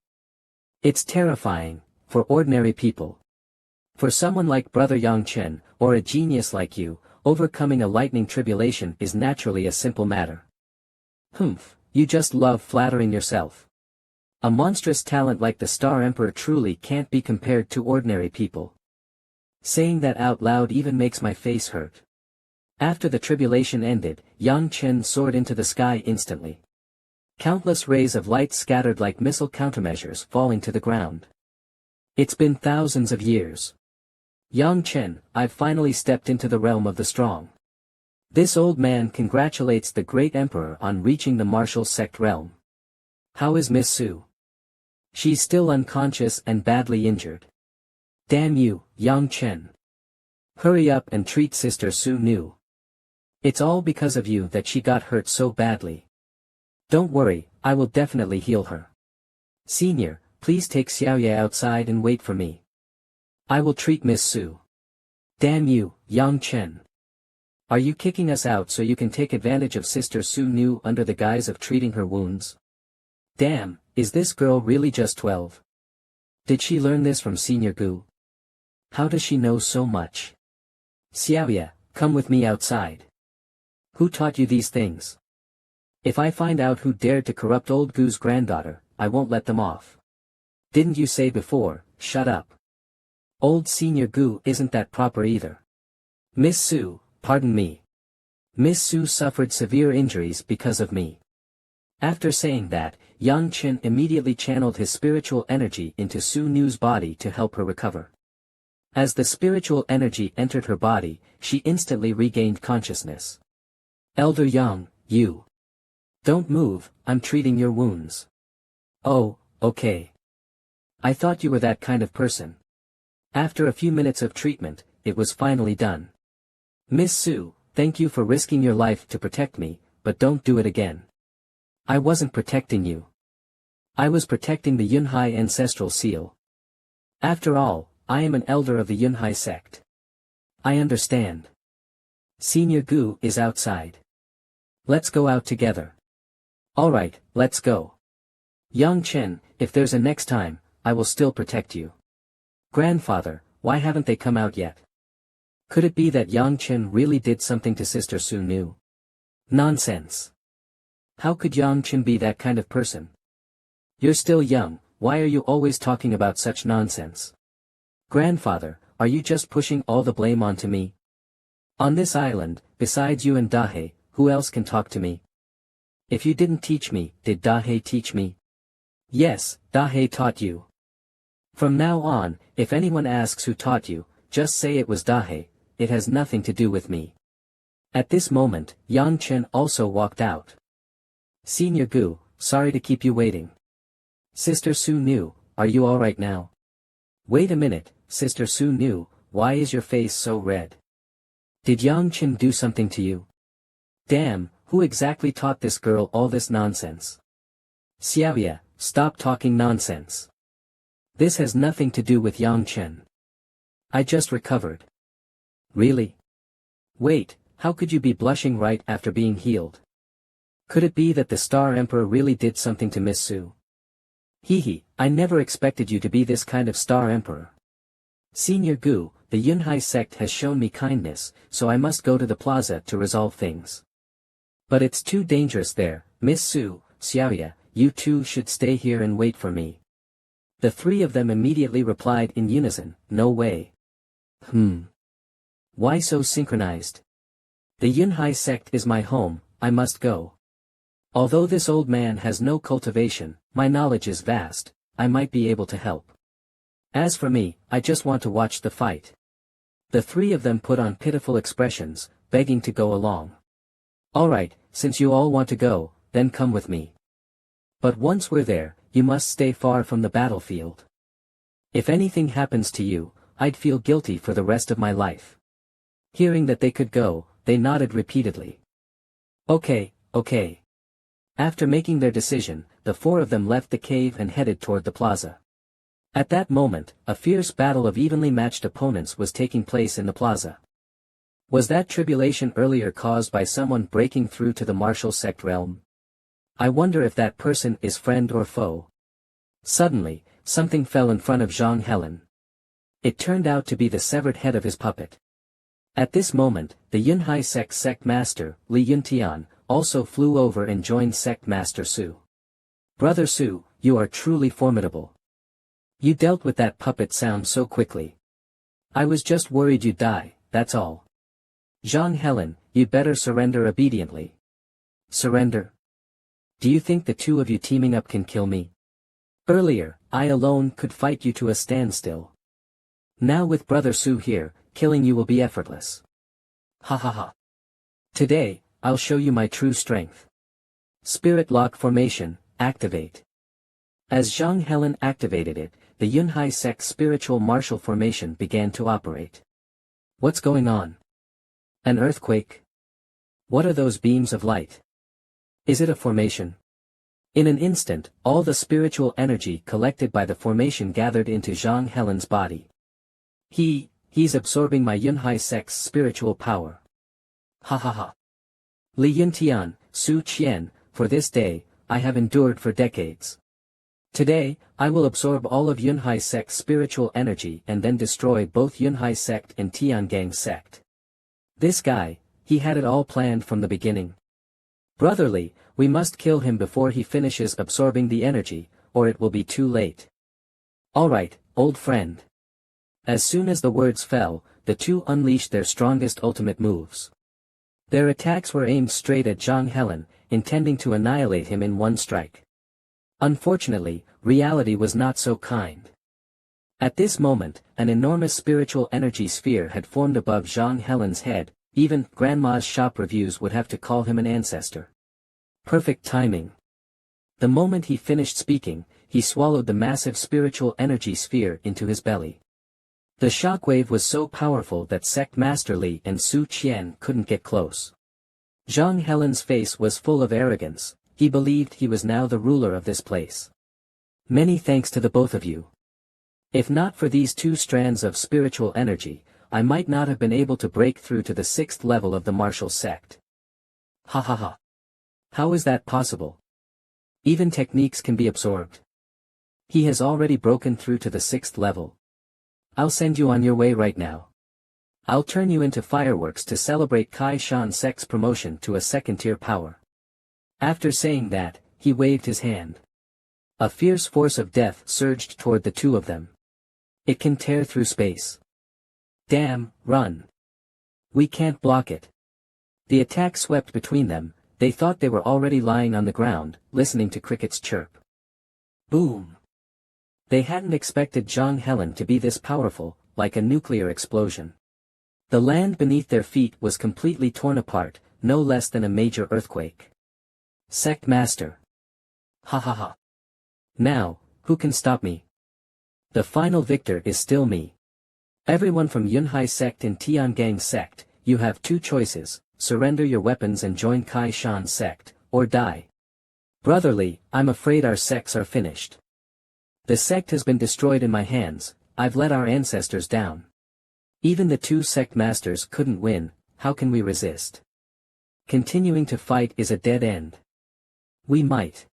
S1: It's terrifying, for ordinary people. For someone like Brother Yang Chen, or a genius like you, overcoming a lightning tribulation is naturally a simple matter. Humph, you just love flattering yourself. A monstrous talent like the Star Emperor truly can't be compared to ordinary people. Saying that out loud even makes my face hurt. After the tribulation ended, Yang Chen soared into the sky instantly. Countless rays of light scattered like missile countermeasures falling to the ground. It's been thousands of years. Yang Chen, I've finally stepped into the realm of the strong. This old man congratulates the great emperor on reaching the martial sect realm. How is Miss Su? She's still unconscious and badly injured. Damn you, Yang Chen. Hurry up and treat Sister Su Nu. It's all because of you that she got hurt so badly. Don't worry, I will definitely heal her. Senior, please take Xiaoye outside and wait for me. I will treat Miss Su. Damn you, Yang Chen. Are you kicking us out so you can take advantage of Sister Su Nu under the guise of treating her wounds? Damn, is this girl really just 12? Did she learn this from Senior Gu? How does she know so much? Xiaoye, come with me outside. Who taught you these things? If I find out who dared to corrupt old Gu's granddaughter, I won't let them off. Didn't you say before, shut up? Old Senior Gu isn't that proper either. Miss Su, pardon me. Miss Su suffered severe injuries because of me. After saying that, Yang Chen immediately channeled his spiritual energy into Su Nu's body to help her recover. As the spiritual energy entered her body, she instantly regained consciousness. Elder Yang, you. Don't move, I'm treating your wounds. Oh, okay. I thought you were that kind of person. After a few minutes of treatment, it was finally done. Miss Su, thank you for risking your life to protect me, but don't do it again. I wasn't protecting you. I was protecting the Yunhai ancestral seal. After all, I am an elder of the Yunhai sect. I understand. Senior Gu is outside. Let's go out together. Alright, let's go. Yang Chen, if there's a next time, I will still protect you. Grandfather, why haven't they come out yet? Could it be that Yang Chen really did something to Sister Su Nu? Nonsense. How could Yang Chen be that kind of person? You're still young, why are you always talking about such nonsense? Grandfather, are you just pushing all the blame onto me? On this island, besides you and Dahe, who else can talk to me? If you didn't teach me, did Dahe teach me? Yes, Dahe taught you. From now on, if anyone asks who taught you, just say it was Dahe, it has nothing to do with me. At this moment, Yang Chen also walked out. Senior Gu, sorry to keep you waiting. Sister Su Nu, are you alright now? Wait a minute, Sister Su Nu, why is your face so red? Did Yang Chen do something to you? Damn, who exactly taught this girl all this nonsense? Xiaoya, stop talking nonsense. This has nothing to do with Yang Chen. I just recovered. Really? Wait, how could you be blushing right after being healed? Could it be that the Star Emperor really did something to Miss Su? Hee, I never expected you to be this kind of Star Emperor. Senior Gu, the Yunhai sect has shown me kindness, so I must go to the plaza to resolve things. But it's too dangerous there, Miss Su, Xiaoya, you two should stay here and wait for me. The three of them immediately replied in unison, no way. Why so synchronized? The Yunhai sect is my home, I must go. Although this old man has no cultivation, my knowledge is vast, I might be able to help. As for me, I just want to watch the fight. The three of them put on pitiful expressions, begging to go along. Alright, since you all want to go, then come with me. But once we're there, you must stay far from the battlefield. If anything happens to you, I'd feel guilty for the rest of my life. Hearing that they could go, they nodded repeatedly. Okay. After making their decision, the four of them left the cave and headed toward the plaza. At that moment, a fierce battle of evenly matched opponents was taking place in the plaza. Was that tribulation earlier caused by someone breaking through to the martial sect realm? I wonder if that person is friend or foe. Suddenly, something fell in front of Zhang Helen. It turned out to be the severed head of his puppet. At this moment, the Yunhai sect master, Li Yuntian, also flew over and joined sect master Su. Brother Su, you are truly formidable. You dealt with that puppet sound so quickly. I was just worried you'd die, that's all. Zhang Helen, you'd better surrender obediently. Surrender? Do you think the two of you teaming up can kill me? Earlier, I alone could fight you to a standstill. Now with Brother Su here, killing you will be effortless. Ha. Today, I'll show you my true strength. Spirit Lock Formation, activate. As Zhang Helen activated it, the Yunhai sect spiritual martial formation began to operate. What's going on? An earthquake? What are those beams of light? Is it a formation? In an instant, all the spiritual energy collected by the formation gathered into Zhang Helen's body. He's absorbing my Yunhai sect's spiritual power. Ha. Li Yuntian, Su Qian, for this day, I have endured for decades. Today, I will absorb all of Yunhai sect's spiritual energy and then destroy both Yunhai sect and Tiangang sect. This guy, he had it all planned from the beginning. Brotherly, we must kill him before he finishes absorbing the energy, or it will be too late. Alright, old friend. As soon as the words fell, the two unleashed their strongest ultimate moves. Their attacks were aimed straight at Zhang Helen, intending to annihilate him in one strike. Unfortunately, reality was not so kind. At this moment, an enormous spiritual energy sphere had formed above Zhang Helen's head, even Grandma's shop reviews would have to call him an ancestor. Perfect timing. The moment he finished speaking, he swallowed the massive spiritual energy sphere into his belly. The shockwave was so powerful that Sect Master Li and Su Qian couldn't get close. Zhang Helen's face was full of arrogance, he believed he was now the ruler of this place. Many thanks to the both of you. If not for these two strands of spiritual energy, I might not have been able to break through to the 6th level of the martial sect. Ha. How is that possible? Even techniques can be absorbed. He has already broken through to the 6th level. I'll send you on your way right now. I'll turn you into fireworks to celebrate Kai Shan sect's promotion to a 2nd-tier power. After saying that, he waved his hand. A fierce force of death surged toward the two of them. It can tear through space. Damn, run. We can't block it. The attack swept between them, they thought they were already lying on the ground, listening to crickets chirp. Boom. They hadn't expected Zhang Helen to be this powerful, like a nuclear explosion. The land beneath their feet was completely torn apart, no less than a major earthquake. Sect Master. Ha ha ha. Now, who can stop me? The final victor is still me. Everyone from Yunhai sect and Tiangang sect, you have two choices: surrender your weapons and join Kai Shan sect, or die. Brotherly, I'm afraid our sects are finished. The sect has been destroyed in my hands. I've let our ancestors down. Even the two sect masters couldn't win. How can we resist? Continuing to fight is a dead end. We might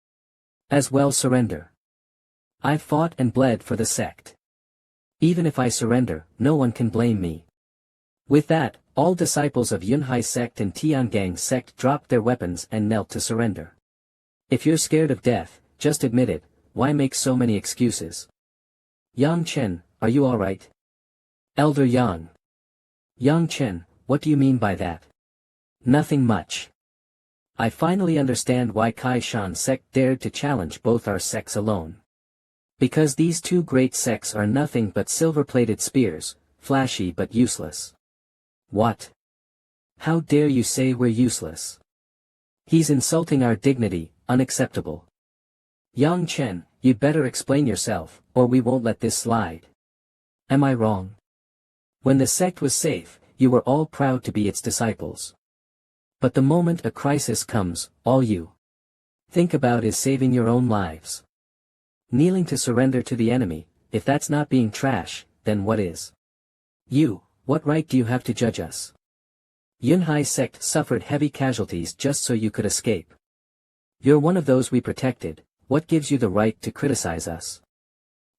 S1: as well surrender. I've fought and bled for the sect. Even if I surrender, no one can blame me. With that, all disciples of Yunhai sect and Tiangang sect dropped their weapons and knelt to surrender. If you're scared of death, just admit it. Why make so many excuses? Yang Chen, are you alright? Elder Yang. Yang Chen, what do you mean by that? Nothing much. I finally understand why Kai Shan sect dared to challenge both our sects alone. Because these two great sects are nothing but silver-plated spears, flashy but useless. What? How dare you say we're useless? He's insulting our dignity, unacceptable. Yang Chen, you'd better explain yourself, or we won't let this slide. Am I wrong? When the sect was safe, you were all proud to be its disciples. But the moment a crisis comes, all you think about is saving your own lives. Kneeling to surrender to the enemy. If that's not being trash, then what is? What right do you have to judge us? Yunhai sect suffered heavy casualties just so you could escape. You're one of those we protected. What gives you the right to criticize us?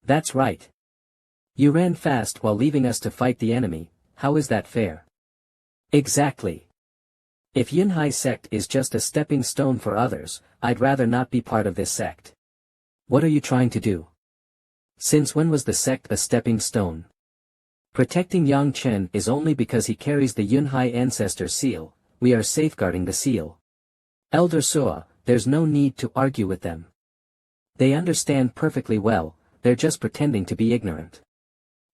S1: That's right. You ran fast while leaving us to fight the enemy. How is that fair? Exactly. If Yunhai sect is just a stepping stone for others, I'd rather not be part of this sect. What are you trying to do? Since when was the sect a stepping stone? Protecting Yang Chen is only because he carries the Yunhai ancestor seal. We are safeguarding the seal. Elder Suo, there's no need to argue with them. They understand perfectly well, they're just pretending to be ignorant.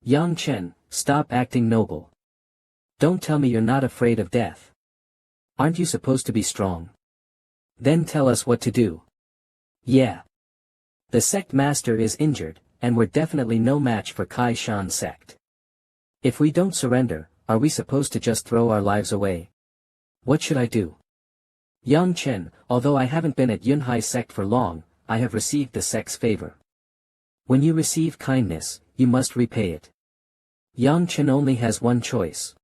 S1: Yang Chen, stop acting noble. Don't tell me you're not afraid of death. Aren't you supposed to be strong? Then tell us what to do. Yeah. The sect master is injured, and we're definitely no match for Kai Shan sect. If we don't surrender, are we supposed to just throw our lives away? What should I do? Yang Chen, although I haven't been at Yunhai sect for long, I have received the sect's favor. When you receive kindness, you must repay it. Yang Chen only has one choice.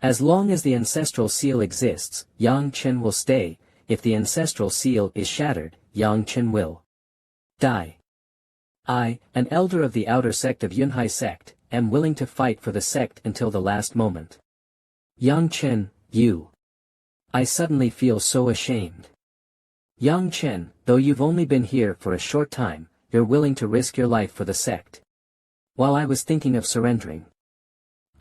S1: As long as the ancestral seal exists, Yang Chen will stay. If the ancestral seal is shattered, Yang Chen will die. I, an elder of the outer sect of Yunhai sect, am willing to fight for the sect until the last moment. Yang Chen, you. I suddenly feel so ashamed. Yang Chen, though you've only been here for a short time, you're willing to risk your life for the sect. While I was thinking of surrendering.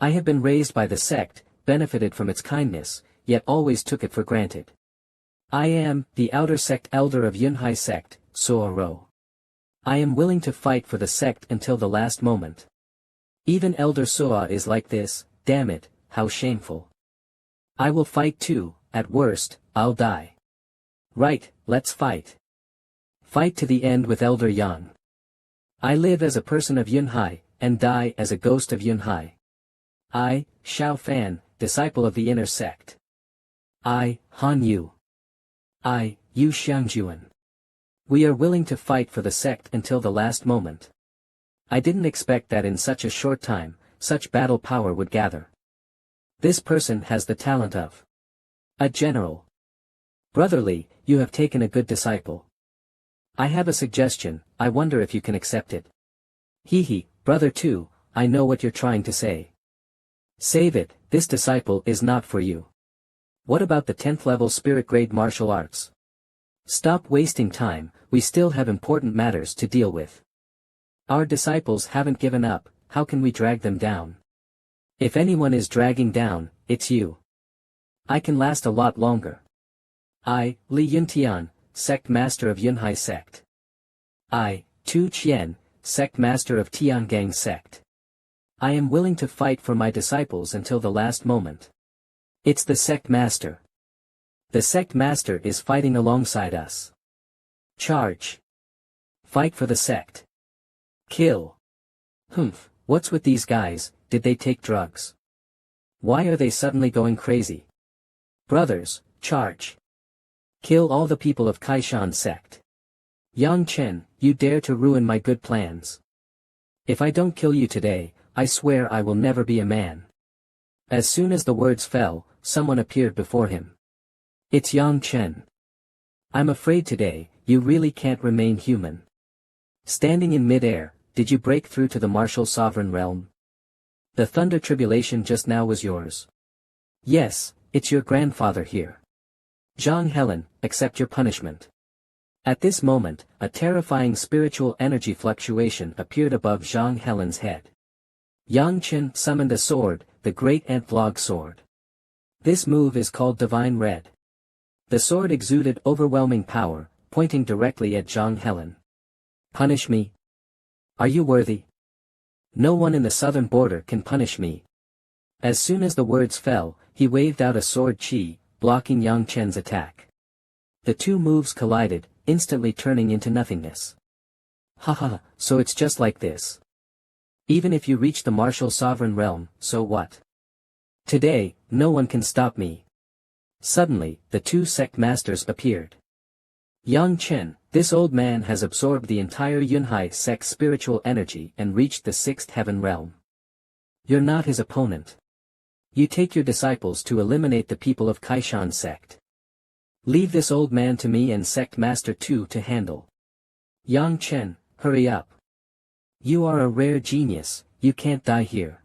S1: I have been raised by the sect, benefited from its kindness, yet always took it for granted. I am, the outer sect elder of Yunhai sect, Suo Ro. I am willing to fight for the sect until the last moment. Even Elder Suo is like this, damn it, how shameful. I will fight too, at worst, I'll die. Right, let's fight. Fight to the end with Elder Yang. I live as a person of Yunhai, and die as a ghost of Yunhai. I, Xiao Fan, disciple of the inner sect. I, Han Yu. I, Yu Xiangjuan. We are willing to fight for the sect until the last moment. I didn't expect that in such a short time, such battle power would gather. This person has the talent of a general. Brotherly, you have taken a good disciple. I have a suggestion, I wonder if you can accept it. Hee, brother too, I know what you're trying to say. Save it, this disciple is not for you. What about the 10th level spirit grade martial arts? Stop wasting time, we still have important matters to deal with. Our disciples haven't given up, how can we drag them down? If anyone is dragging down, it's you. I can last a lot longer. I, Li Yuntian, sect master of Yunhai sect. I, Tu Qian, sect master of Tiangang sect. I am willing to fight for my disciples until the last moment. It's the sect master. The sect master is fighting alongside us. Charge. Fight for the sect. Kill. Humph, what's with these guys, did they take drugs? Why are they suddenly going crazy? Brothers, charge. Kill all the people of Kaishan sect. Yang Chen, you dare to ruin my good plans. If I don't kill you today, I swear I will never be a man. As soon as the words fell, someone appeared before him. It's Yang Chen. I'm afraid today, you really can't remain human. Standing in mid-air, did you break through to the martial sovereign realm? The thunder tribulation just now was yours. Yes, it's your grandfather here. Zhang Helen, accept your punishment. At this moment, a terrifying spiritual energy fluctuation appeared above Zhang Helen's head. Yang Chen summoned a sword, the Great Anthlog Sword. This move is called Divine Red. The sword exuded overwhelming power, pointing directly at Zhang Helen. Punish me? Are you worthy? No one in the southern border can punish me. As soon as the words fell, he waved out a sword chi, blocking Yang Chen's attack. The two moves collided, instantly turning into nothingness. Haha, so it's just like this. Even if you reach the martial sovereign realm, so what? Today, no one can stop me. Suddenly, the two sect masters appeared. Yang Chen, this old man has absorbed the entire Yunhai sect's spiritual energy and reached the sixth heaven realm. You're not his opponent. You take your disciples to eliminate the people of Kaishan sect. Leave this old man to me and sect master 2 to handle. Yang Chen, hurry up. You are a rare genius, you can't die here.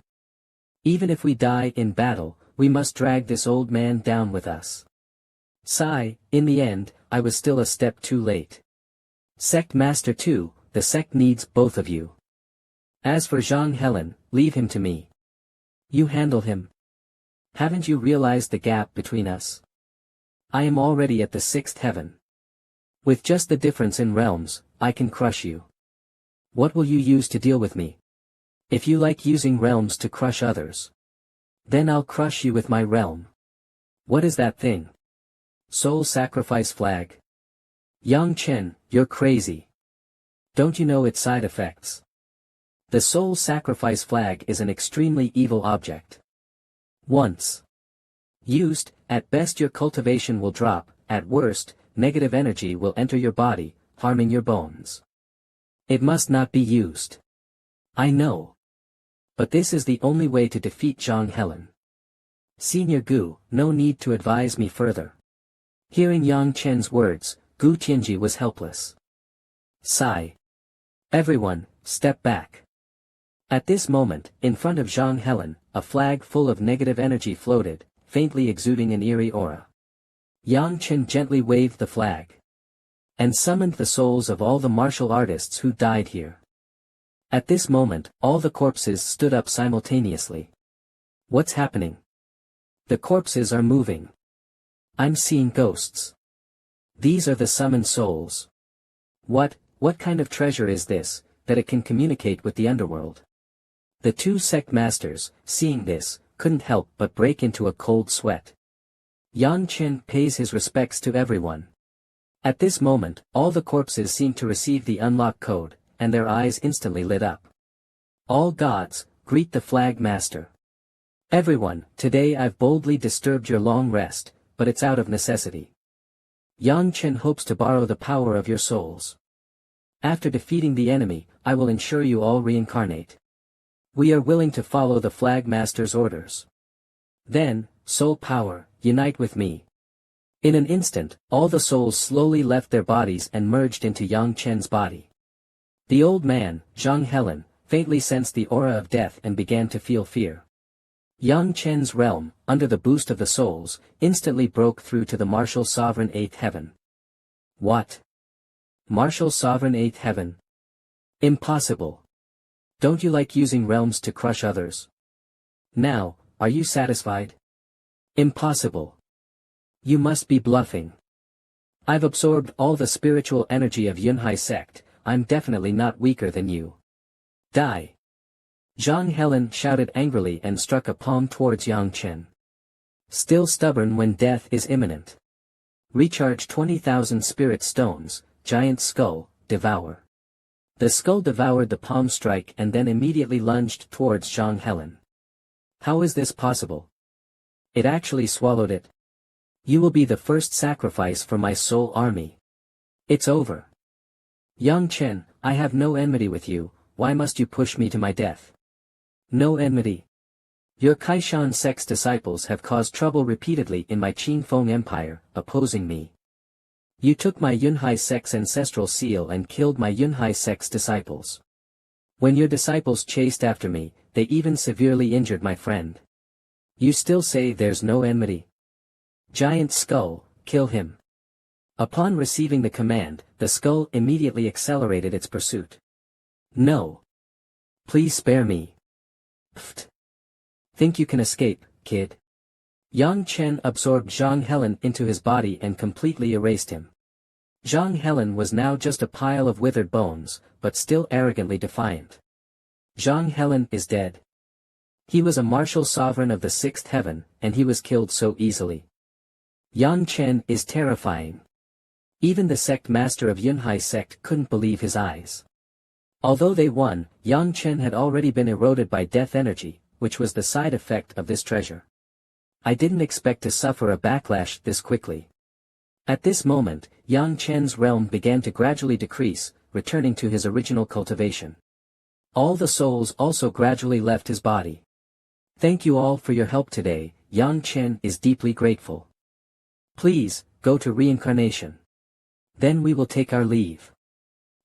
S1: Even if we die in battle, we must drag this old man down with us. Sigh, in the end, I was still a step too late. Sect Master 2, the sect needs both of you. As for Zhang Helen, leave him to me. You handle him. Haven't you realized the gap between us? I am already at the sixth heaven. With just the difference in realms, I can crush you. What will you use to deal with me? If you like using realms to crush others, then I'll crush you with my realm. What is that thing? Soul sacrifice flag? Yang Chen, you're crazy. Don't you know its side effects? The soul sacrifice flag is an extremely evil object. Once used, at best your cultivation will drop, at worst, negative energy will enter your body, harming your bones. It must not be used. I know. But this is the only way to defeat Zhang Helen. Senior Gu, no need to advise me further. Hearing Yang Chen's words, Gu Tianji was helpless. Sigh. Everyone, step back. At this moment, in front of Zhang Helen, a flag full of negative energy floated, faintly exuding an eerie aura. Yang Chen gently waved the flag and summoned the souls of all the martial artists who died here. At this moment, all the corpses stood up simultaneously. What's happening? The corpses are moving. I'm seeing ghosts. These are the summoned souls. What kind of treasure is this, that it can communicate with the underworld? The two sect masters, seeing this, couldn't help but break into a cold sweat. Yang Chen pays his respects to everyone. At this moment, all the corpses seemed to receive the unlock code, and their eyes instantly lit up. All gods, greet the flag master. Everyone, today I've boldly disturbed your long rest, but it's out of necessity. Yang Chen hopes to borrow the power of your souls. After defeating the enemy, I will ensure you all reincarnate. We are willing to follow the flag master's orders. Then, soul power, unite with me. In an instant, all the souls slowly left their bodies and merged into Yang Chen's body. The old man, Zhang Helen, faintly sensed the aura of death and began to feel fear. Yang Chen's realm, under the boost of the souls, instantly broke through to the martial sovereign 8th heaven. What? Martial sovereign 8th heaven? Impossible. Don't you like using realms to crush others? Now, are you satisfied? Impossible. You must be bluffing. I've absorbed all the spiritual energy of Yunhai sect, I'm definitely not weaker than you. Die! Zhang Helen shouted angrily and struck a palm towards Yang Chen. Still stubborn when death is imminent. Recharge 20,000 spirit stones, giant skull, devour. The skull devoured the palm strike and then immediately lunged towards Zhang Helen. How is this possible? It actually swallowed it. You will be the first sacrifice for my soul army. It's over. Yang Chen, I have no enmity with you, why must you push me to my death? No enmity. Your Kaishan sect's disciples have caused trouble repeatedly in my Qingfeng Empire, opposing me. You took my Yunhai sect's ancestral seal and killed my Yunhai sect's disciples. When your disciples chased after me, they even severely injured my friend. You still say there's no enmity? Giant skull, kill him. Upon receiving the command, the skull immediately accelerated its pursuit. No. Please spare me. Pfft. Think you can escape, kid? Yang Chen absorbed Zhang Helen into his body and completely erased him. Zhang Helen was now just a pile of withered bones, but still arrogantly defiant. Zhang Helen is dead. He was a martial sovereign of the sixth heaven, and he was killed so easily. Yang Chen is terrifying. Even the sect master of Yunhai sect couldn't believe his eyes. Although they won, Yang Chen had already been eroded by death energy, which was the side effect of this treasure. I didn't expect to suffer a backlash this quickly. At this moment, Yang Chen's realm began to gradually decrease, returning to his original cultivation. All the souls also gradually left his body. Thank you all for your help today, Yang Chen is deeply grateful. Please, go to reincarnation. Then we will take our leave.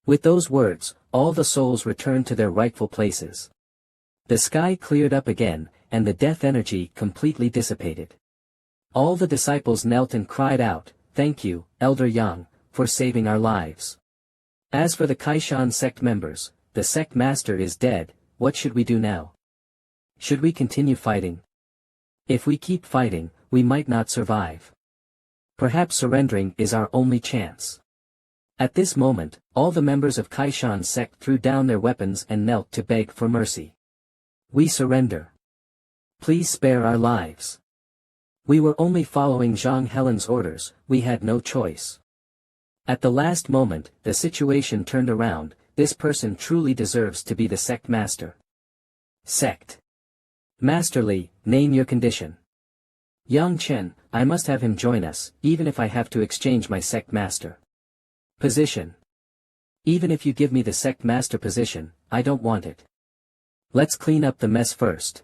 S1: With those words, all the souls returned to their rightful places. The sky cleared up again, and the death energy completely dissipated. All the disciples knelt and cried out, "Thank you, Elder Yang, for saving our lives." As for the Kaishan sect members, the sect master is dead, what should we do now? Should we continue fighting? If we keep fighting, we might not survive. Perhaps surrendering is our only chance. At this moment, all the members of Kaishan sect threw down their weapons and knelt to beg for mercy. We surrender. Please spare our lives. We were only following Zhang Helen's orders, we had no choice. At the last moment, the situation turned around, this person truly deserves to be the sect master. Sect. Masterly, name your condition. Yang Chen, I must have him join us, even if I have to exchange my sect master. Position. Even if you give me the sect master position, I don't want it. Let's clean up the mess first.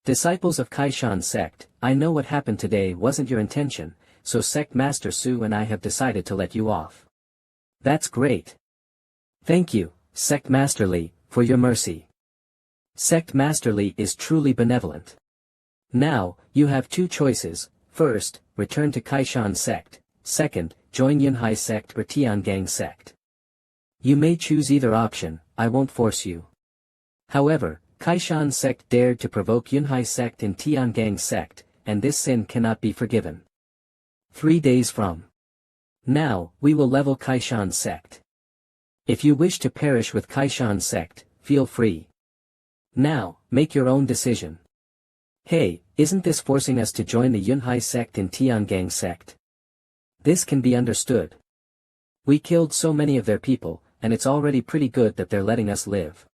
S1: Disciples of Kaishan sect, I know what happened today wasn't your intention, so sect master Su and I have decided to let you off. That's great. Thank you, sect master Li, for your mercy. Sect master Li is truly benevolent. Now, you have two choices. First, return to Kaishan sect. Second, join Yunhai sect or Tiangang sect. You may choose either option, I won't force you. However, Kaishan sect dared to provoke Yunhai sect and Tiangang sect, and this sin cannot be forgiven. 3 days from now, we will level Kaishan sect. If you wish to perish with Kaishan sect, feel free. Now, make your own decision. Hey, isn't this forcing us to join the Yunhai sect and Tiangang sect? This can be understood. We killed so many of their people, and it's already pretty good that they're letting us live.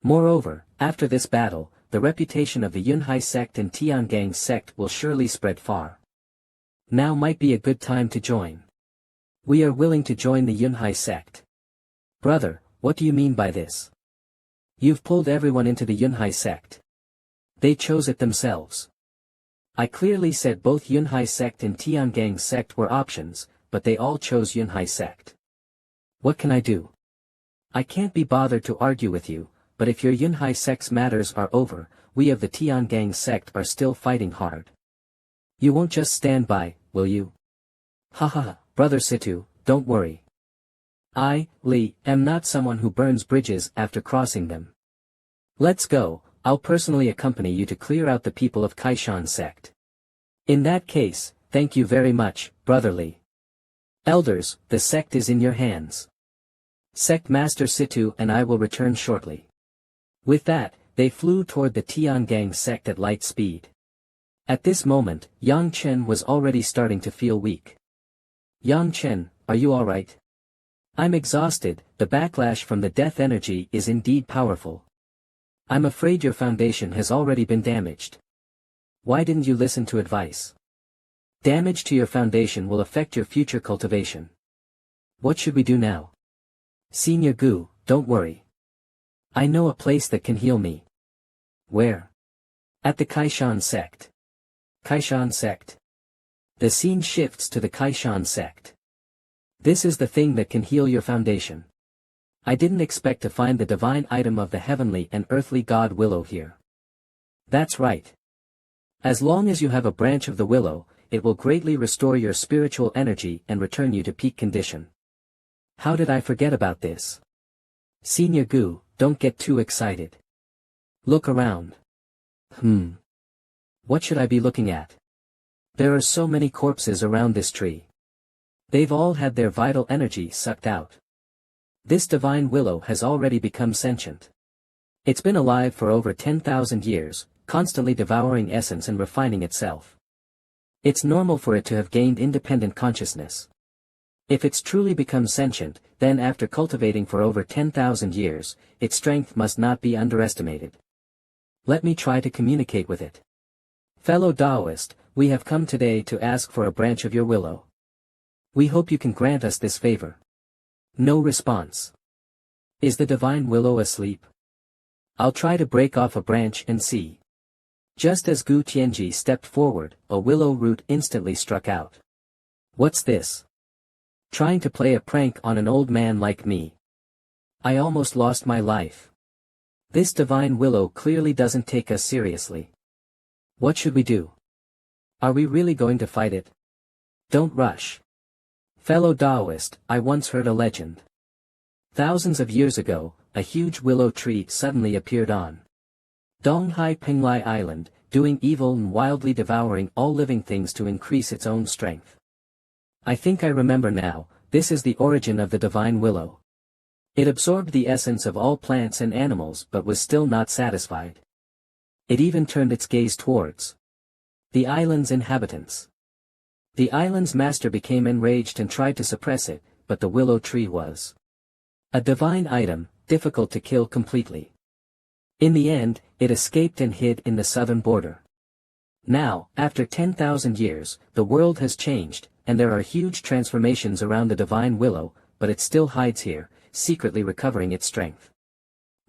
S1: Moreover, after this battle, the reputation of the Yunhai sect and Tiangang sect will surely spread far. Now might be a good time to join. We are willing to join the Yunhai sect. Brother, what do you mean by this? You've pulled everyone into the Yunhai sect. They chose it themselves. I clearly said both Yunhai sect and Tiangang sect were options, but they all chose Yunhai sect. What can I do? I can't be bothered to argue with you, but if your Yunhai sect's matters are over, we of the Tiangang sect are still fighting hard. You won't just stand by, will you? Haha, brother Situ, don't worry. I, Li, am not someone who burns bridges after crossing them. Let's go, I'll personally accompany you to clear out the people of Kaishan sect. In that case, thank you very much, brother Li. Elders, the sect is in your hands. Sect Master Situ and I will return shortly. With that, they flew toward the Tiangang sect at light speed. At this moment, Yang Chen was already starting to feel weak. Yang Chen, are you alright? I'm exhausted, the backlash from the death energy is indeed powerful. I'm afraid your foundation has already been damaged. Why didn't you listen to advice? Damage to your foundation will affect your future cultivation. What should we do now? Senior Gu, don't worry. I know a place that can heal me. Where? At the Kaishan sect. Kaishan sect. The scene shifts to the Kaishan sect. This is the thing that can heal your foundation. I didn't expect to find the divine item of the heavenly and earthly god willow here. That's right. As long as you have a branch of the willow, it will greatly restore your spiritual energy and return you to peak condition. How did I forget about this? Senior Gu, don't get too excited. Look around. What should I be looking at? There are so many corpses around this tree. They've all had their vital energy sucked out. This divine willow has already become sentient. It's been alive for over 10,000 years, constantly devouring essence and refining itself. It's normal for it to have gained independent consciousness. If it's truly become sentient, then after cultivating for over 10,000 years, its strength must not be underestimated. Let me try to communicate with it. Fellow Taoist, we have come today to ask for a branch of your willow. We hope you can grant us this favor. No response. Is the divine willow asleep? I'll try to break off a branch and see. Just as Gu Tianji stepped forward, a willow root instantly struck out. What's this? Trying to play a prank on an old man like me. I almost lost my life. This divine willow clearly doesn't take us seriously. What should we do? Are we really going to fight it? Don't rush. Fellow Taoist, I once heard a legend. Thousands of years ago, a huge willow tree suddenly appeared on Donghai Penglai Island, doing evil and wildly devouring all living things to increase its own strength. I think I remember now, this is the origin of the divine willow. It absorbed the essence of all plants and animals but was still not satisfied. It even turned its gaze towards the island's inhabitants. The island's master became enraged and tried to suppress it, but the willow tree was a divine item, difficult to kill completely. In the end, it escaped and hid in the southern border. Now, after 10,000 years, the world has changed, and there are huge transformations around the divine willow, but it still hides here, secretly recovering its strength.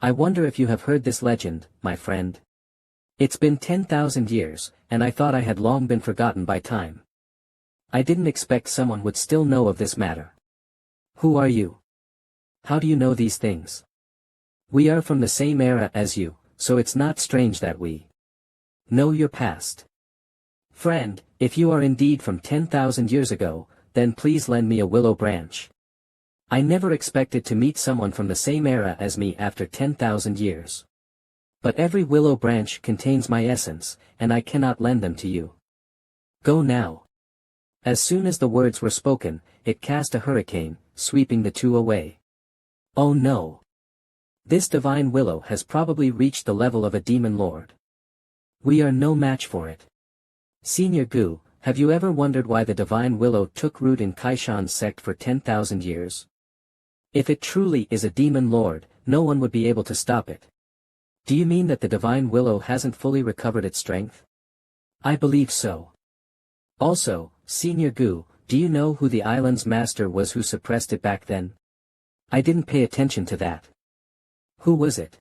S1: I wonder if you have heard this legend, my friend. It's been 10,000 years, and I thought I had long been forgotten by time. I didn't expect someone would still know of this matter. Who are you? How do you know these things? We are from the same era as you, so it's not strange that we know your past. Friend, if you are indeed from 10,000 years ago, then please lend me a willow branch. I never expected to meet someone from the same era as me after 10,000 years. But every willow branch contains my essence, and I cannot lend them to you. Go now. As soon as the words were spoken, it cast a hurricane, sweeping the two away. Oh no! This divine willow has probably reached the level of a demon lord. We are no match for it. Senior Gu, have you ever wondered why the divine willow took root in Kaishan's sect for 10,000 years? If it truly is a demon lord, no one would be able to stop it. Do you mean that the divine willow hasn't fully recovered its strength? I believe so. Also, Senior Gu, do you know who the island's master was who suppressed it back then? I didn't pay attention to that. Who was it?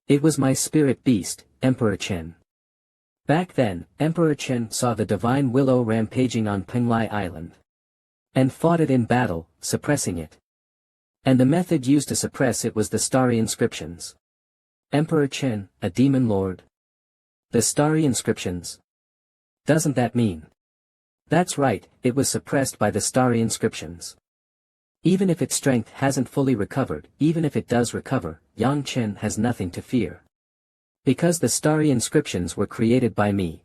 S1: It was my spirit beast, Emperor Chen. Back then, Emperor Chen saw the divine willow rampaging on Penglai Island and fought it in battle, suppressing it. And the method used to suppress it was the starry inscriptions. Emperor Chen, a demon lord. The starry inscriptions. Doesn't that mean? That's right, it was suppressed by the starry inscriptions. Even if its strength hasn't fully recovered, even if it does recover, Yang Chen has nothing to fear. Because the starry inscriptions were created by me.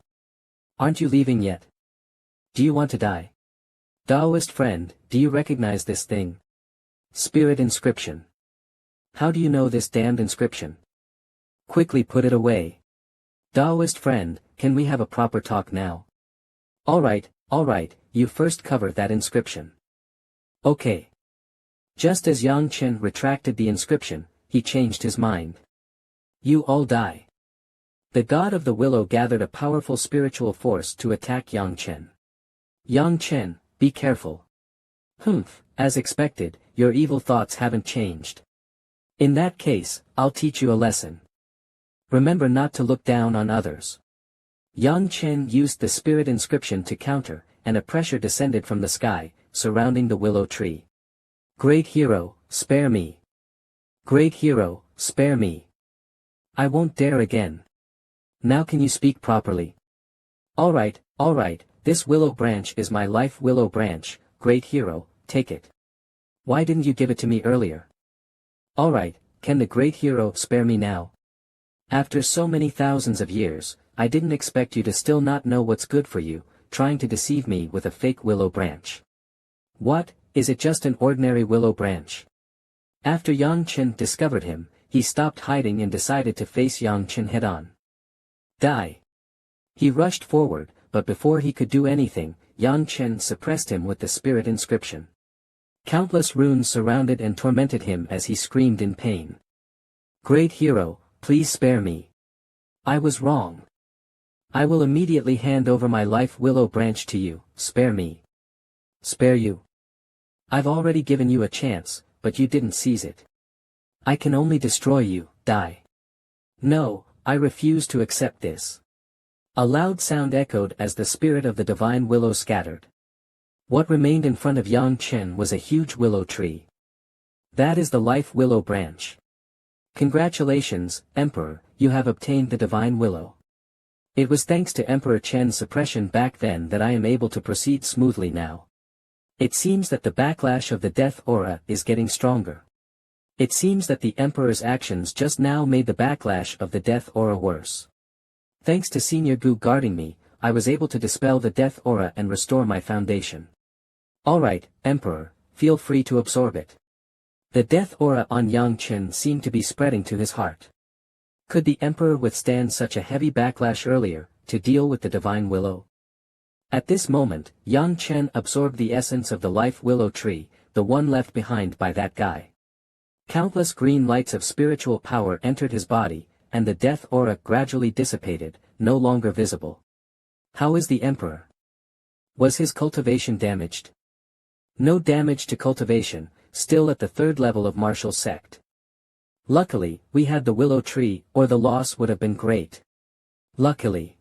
S1: Aren't you leaving yet? Do you want to die? Taoist friend, do you recognize this thing? Spirit inscription. How do you know this damned inscription? quickly put it away. Taoist friend, can we have a proper talk now? Alright, you first cover that inscription. Okay. Just as Yang Chen retracted the inscription, he changed his mind. You all die. The god of the willow gathered a powerful spiritual force to attack Yang Chen. Yang Chen, be careful. Humph, as expected, your evil thoughts haven't changed. In that case, I'll teach you a lesson. Remember not to look down on others. Yang Chen used the spirit inscription to counter, and a pressure descended from the sky, surrounding the willow tree. Great hero, spare me. Great hero, spare me. I won't dare again. Now can you speak properly? Alright, this willow branch is my life willow branch, great hero, take it. Why didn't you give it to me earlier? Alright, can the great hero spare me now? After so many thousands of years, I didn't expect you to still not know what's good for you, trying to deceive me with a fake willow branch. What, is it just an ordinary willow branch? After Yang Chen discovered him, he stopped hiding and decided to face Yang Chen head-on. Die! He rushed forward, but before he could do anything, Yang Chen suppressed him with the spirit inscription. Countless runes surrounded and tormented him as he screamed in pain. Great hero, please spare me. I was wrong. I will immediately hand over my life willow branch to you, spare me. Spare you? I've already given you a chance, but you didn't seize it. I can only destroy you, die. No, I refuse to accept this. A loud sound echoed as the spirit of the divine willow scattered. What remained in front of Yang Chen was a huge willow tree. That is the life willow branch. Congratulations, Emperor, you have obtained the divine willow. It was thanks to Emperor Chen's suppression back then that I am able to proceed smoothly now. It seems that the backlash of the death aura is getting stronger. It seems that the Emperor's actions just now made the backlash of the death aura worse. Thanks to Senior Gu guarding me, I was able to dispel the death aura and restore my foundation. Alright, Emperor, feel free to absorb it. The death aura on Yang Chen seemed to be spreading to his heart. Could the Emperor withstand such a heavy backlash earlier, to deal with the divine willow? At this moment, Yang Chen absorbed the essence of the life willow tree, the one left behind by that guy. Countless green lights of spiritual power entered his body, and the death aura gradually dissipated, no longer visible. How is the Emperor? Was his cultivation damaged? No damage to cultivation, still at the third level of martial sect. Luckily, we had the willow tree, or the loss would have been great. Luckily.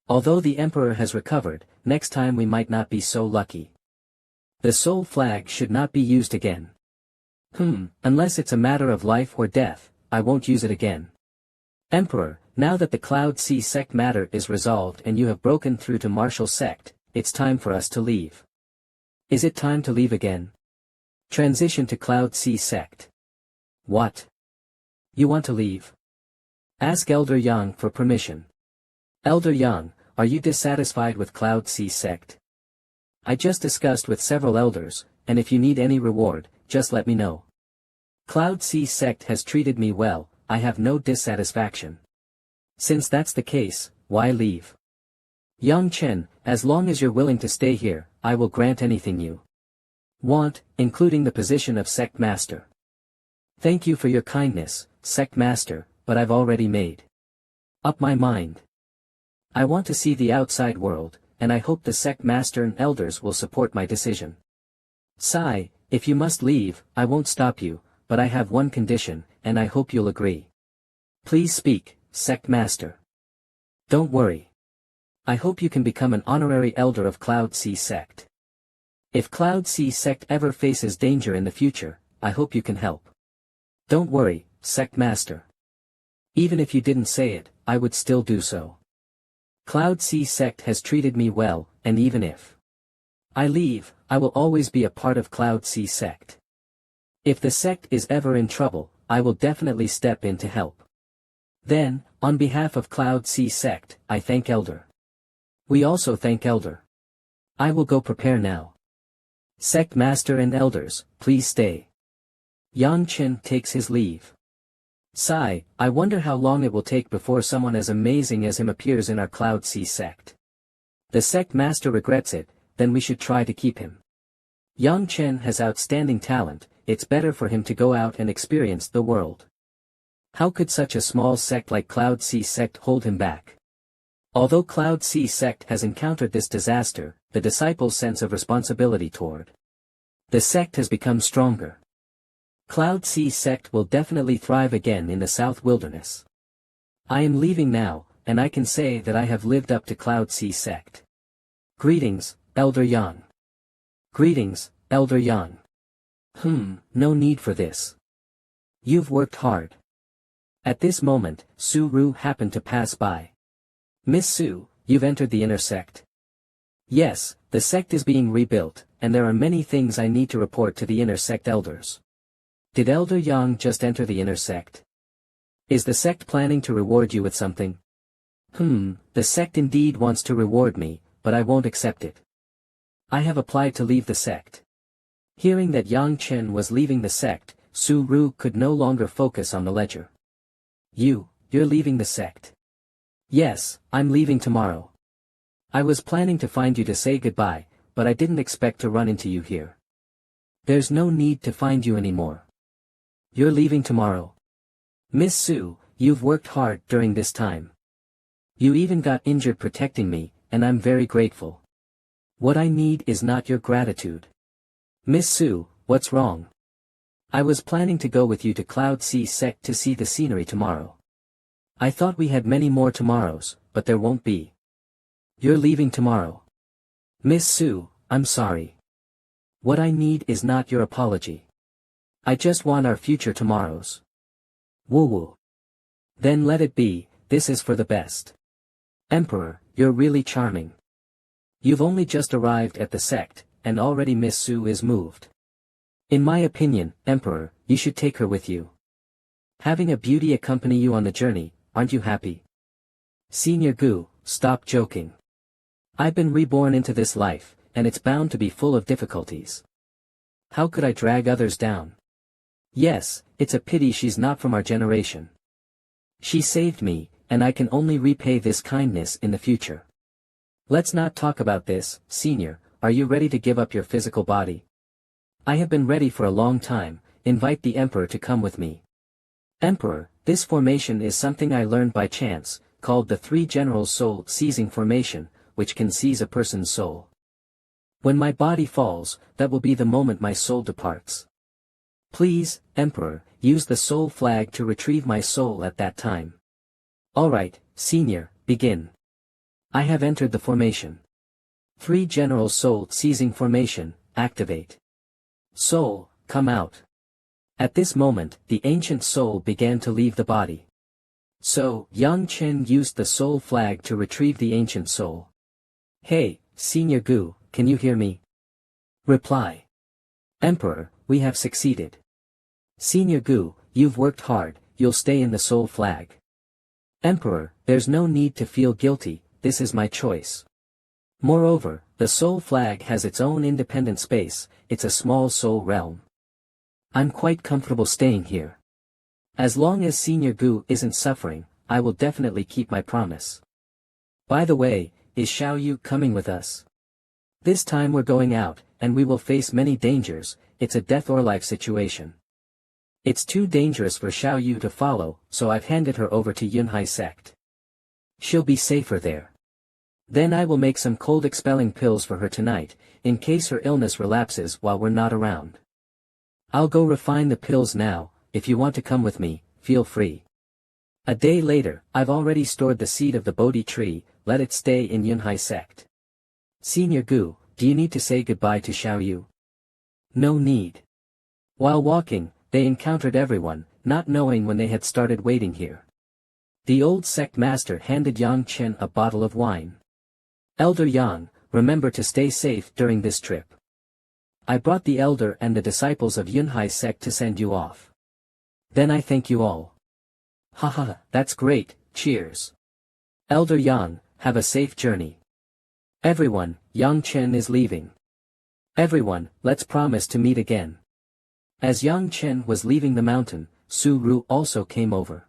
S1: Although the Emperor has recovered, next time we might not be so lucky. The soul flag should not be used again. Unless it's a matter of life or death, I won't use it again. Emperor, now that the Cloud Sea sect matter is resolved and you have broken through to martial sect, it's time for us to leave. Is it time to leave again? Transition to Cloud Sea sect. What? You want to leave? Ask Elder Yang for permission. Elder Yang, are you dissatisfied with Cloud Sea sect? I just discussed with several elders, and if you need any reward, just let me know. Cloud Sea sect has treated me well, I have no dissatisfaction. Since that's the case, why leave? Yang Chen, as long as you're willing to stay here, I will grant anything you want, including the position of sect master. Thank you for your kindness, sect master, but I've already made up my mind. I want to see the outside world, and I hope the sect master and elders will support my decision. Sai, if you must leave, I won't stop you, but I have one condition, and I hope you'll agree. Please speak, sect master. Don't worry. I hope you can become an honorary elder of Cloud Sea sect. If Cloud Sea sect ever faces danger in the future, I hope you can help. Don't worry, sect master. Even if you didn't say it, I would still do so. Cloud Sea sect has treated me well, and even if I leave, I will always be a part of Cloud Sea sect. If the sect is ever in trouble, I will definitely step in to help. Then, on behalf of Cloud Sea sect, I thank Elder. We also thank Elder. I will go prepare now. Sect master and elders, please stay. Yang Chen takes his leave. Sigh, I wonder how long it will take before someone as amazing as him appears in our Cloud Sea sect. The sect master regrets it, then we should try to keep him. Yang Chen has outstanding talent, it's better for him to go out and experience the world. How could such a small sect like Cloud Sea sect hold him back? Although Cloud Sea sect has encountered this disaster, the disciples' sense of responsibility toward the sect has become stronger. Cloud Sea sect will definitely thrive again in the South Wilderness. I am leaving now, and I can say that I have lived up to Cloud Sea sect. Greetings, Elder Yang. Greetings, Elder Yang. No need for this. You've worked hard. At this moment, Su Ru happened to pass by. Miss Su, you've entered the inner sect. Yes, the sect is being rebuilt, and there are many things I need to report to the inner sect elders. Did Elder Yang just enter the inner sect? Is the sect planning to reward you with something? The sect indeed wants to reward me, but I won't accept it. I have applied to leave the sect. Hearing that Yang Chen was leaving the sect, Su Ru could no longer focus on the ledger. You're leaving the sect. Yes, I'm leaving tomorrow. I was planning to find you to say goodbye, but I didn't expect to run into you here. There's no need to find you anymore. You're leaving tomorrow. Miss Su, you've worked hard during this time. You even got injured protecting me, and I'm very grateful. What I need is not your gratitude. Miss Su, what's wrong? I was planning to go with you to Cloud Sea sect to see the scenery tomorrow. I thought we had many more tomorrows, but there won't be. You're leaving tomorrow. Miss Su, I'm sorry. What I need is not your apology. I just want our future tomorrows. Woo-woo. Then let it be, this is for the best. Emperor, you're really charming. You've only just arrived at the sect, and already Miss Su is moved. In my opinion, Emperor, you should take her with you. Having a beauty accompany you on the journey, aren't you happy? Senior Gu, stop joking. I've been reborn into this life, and it's bound to be full of difficulties. How could I drag others down? Yes, it's a pity she's not from our generation. She saved me, and I can only repay this kindness in the future. Let's not talk about this, Senior, are you ready to give up your physical body? I have been ready for a long time, invite the Emperor to come with me. Emperor, this formation is something I learned by chance, called the Three Generals Soul Seizing Formation, which can seize a person's soul. When my body falls, that will be the moment my soul departs. Please, Emperor, use the soul flag to retrieve my soul at that time. Alright, Senior, begin. I have entered the formation. Three General Soul Seizing Formation, activate. Soul, come out. At this moment, the ancient soul began to leave the body. So, Yang Chen used the soul flag to retrieve the ancient soul. Hey, Senior Gu, can you hear me? Reply. Emperor, we have succeeded. Senior Gu, you've worked hard, you'll stay in the soul flag. Emperor, there's no need to feel guilty, this is my choice. Moreover, the soul flag has its own independent space, it's a small soul realm. I'm quite comfortable staying here. As long as Senior Gu isn't suffering, I will definitely keep my promise. By the way, is Xiao Yu coming with us? This time we're going out, and we will face many dangers, it's a death or life situation. It's too dangerous for Xiao Yu to follow, so I've handed her over to Yunhai sect. She'll be safer there. Then I will make some cold expelling pills for her tonight, in case her illness relapses while we're not around. I'll go refine the pills now, if you want to come with me, feel free. A day later, I've already stored the seed of the Bodhi tree, let it stay in Yunhai sect. Senior Gu, do you need to say goodbye to Xiao Yu? No need. While walking, they encountered everyone, not knowing when they had started waiting here. The old sect master handed Yang Chen a bottle of wine. Elder Yang, remember to stay safe during this trip. I brought the elder and the disciples of Yunhai sect to send you off. Then I thank you all. Haha, that's great, cheers. Elder Yang, have a safe journey. Everyone, Yang Chen is leaving. Everyone, let's promise to meet again. As Yang Chen was leaving the mountain, Su Ru also came over.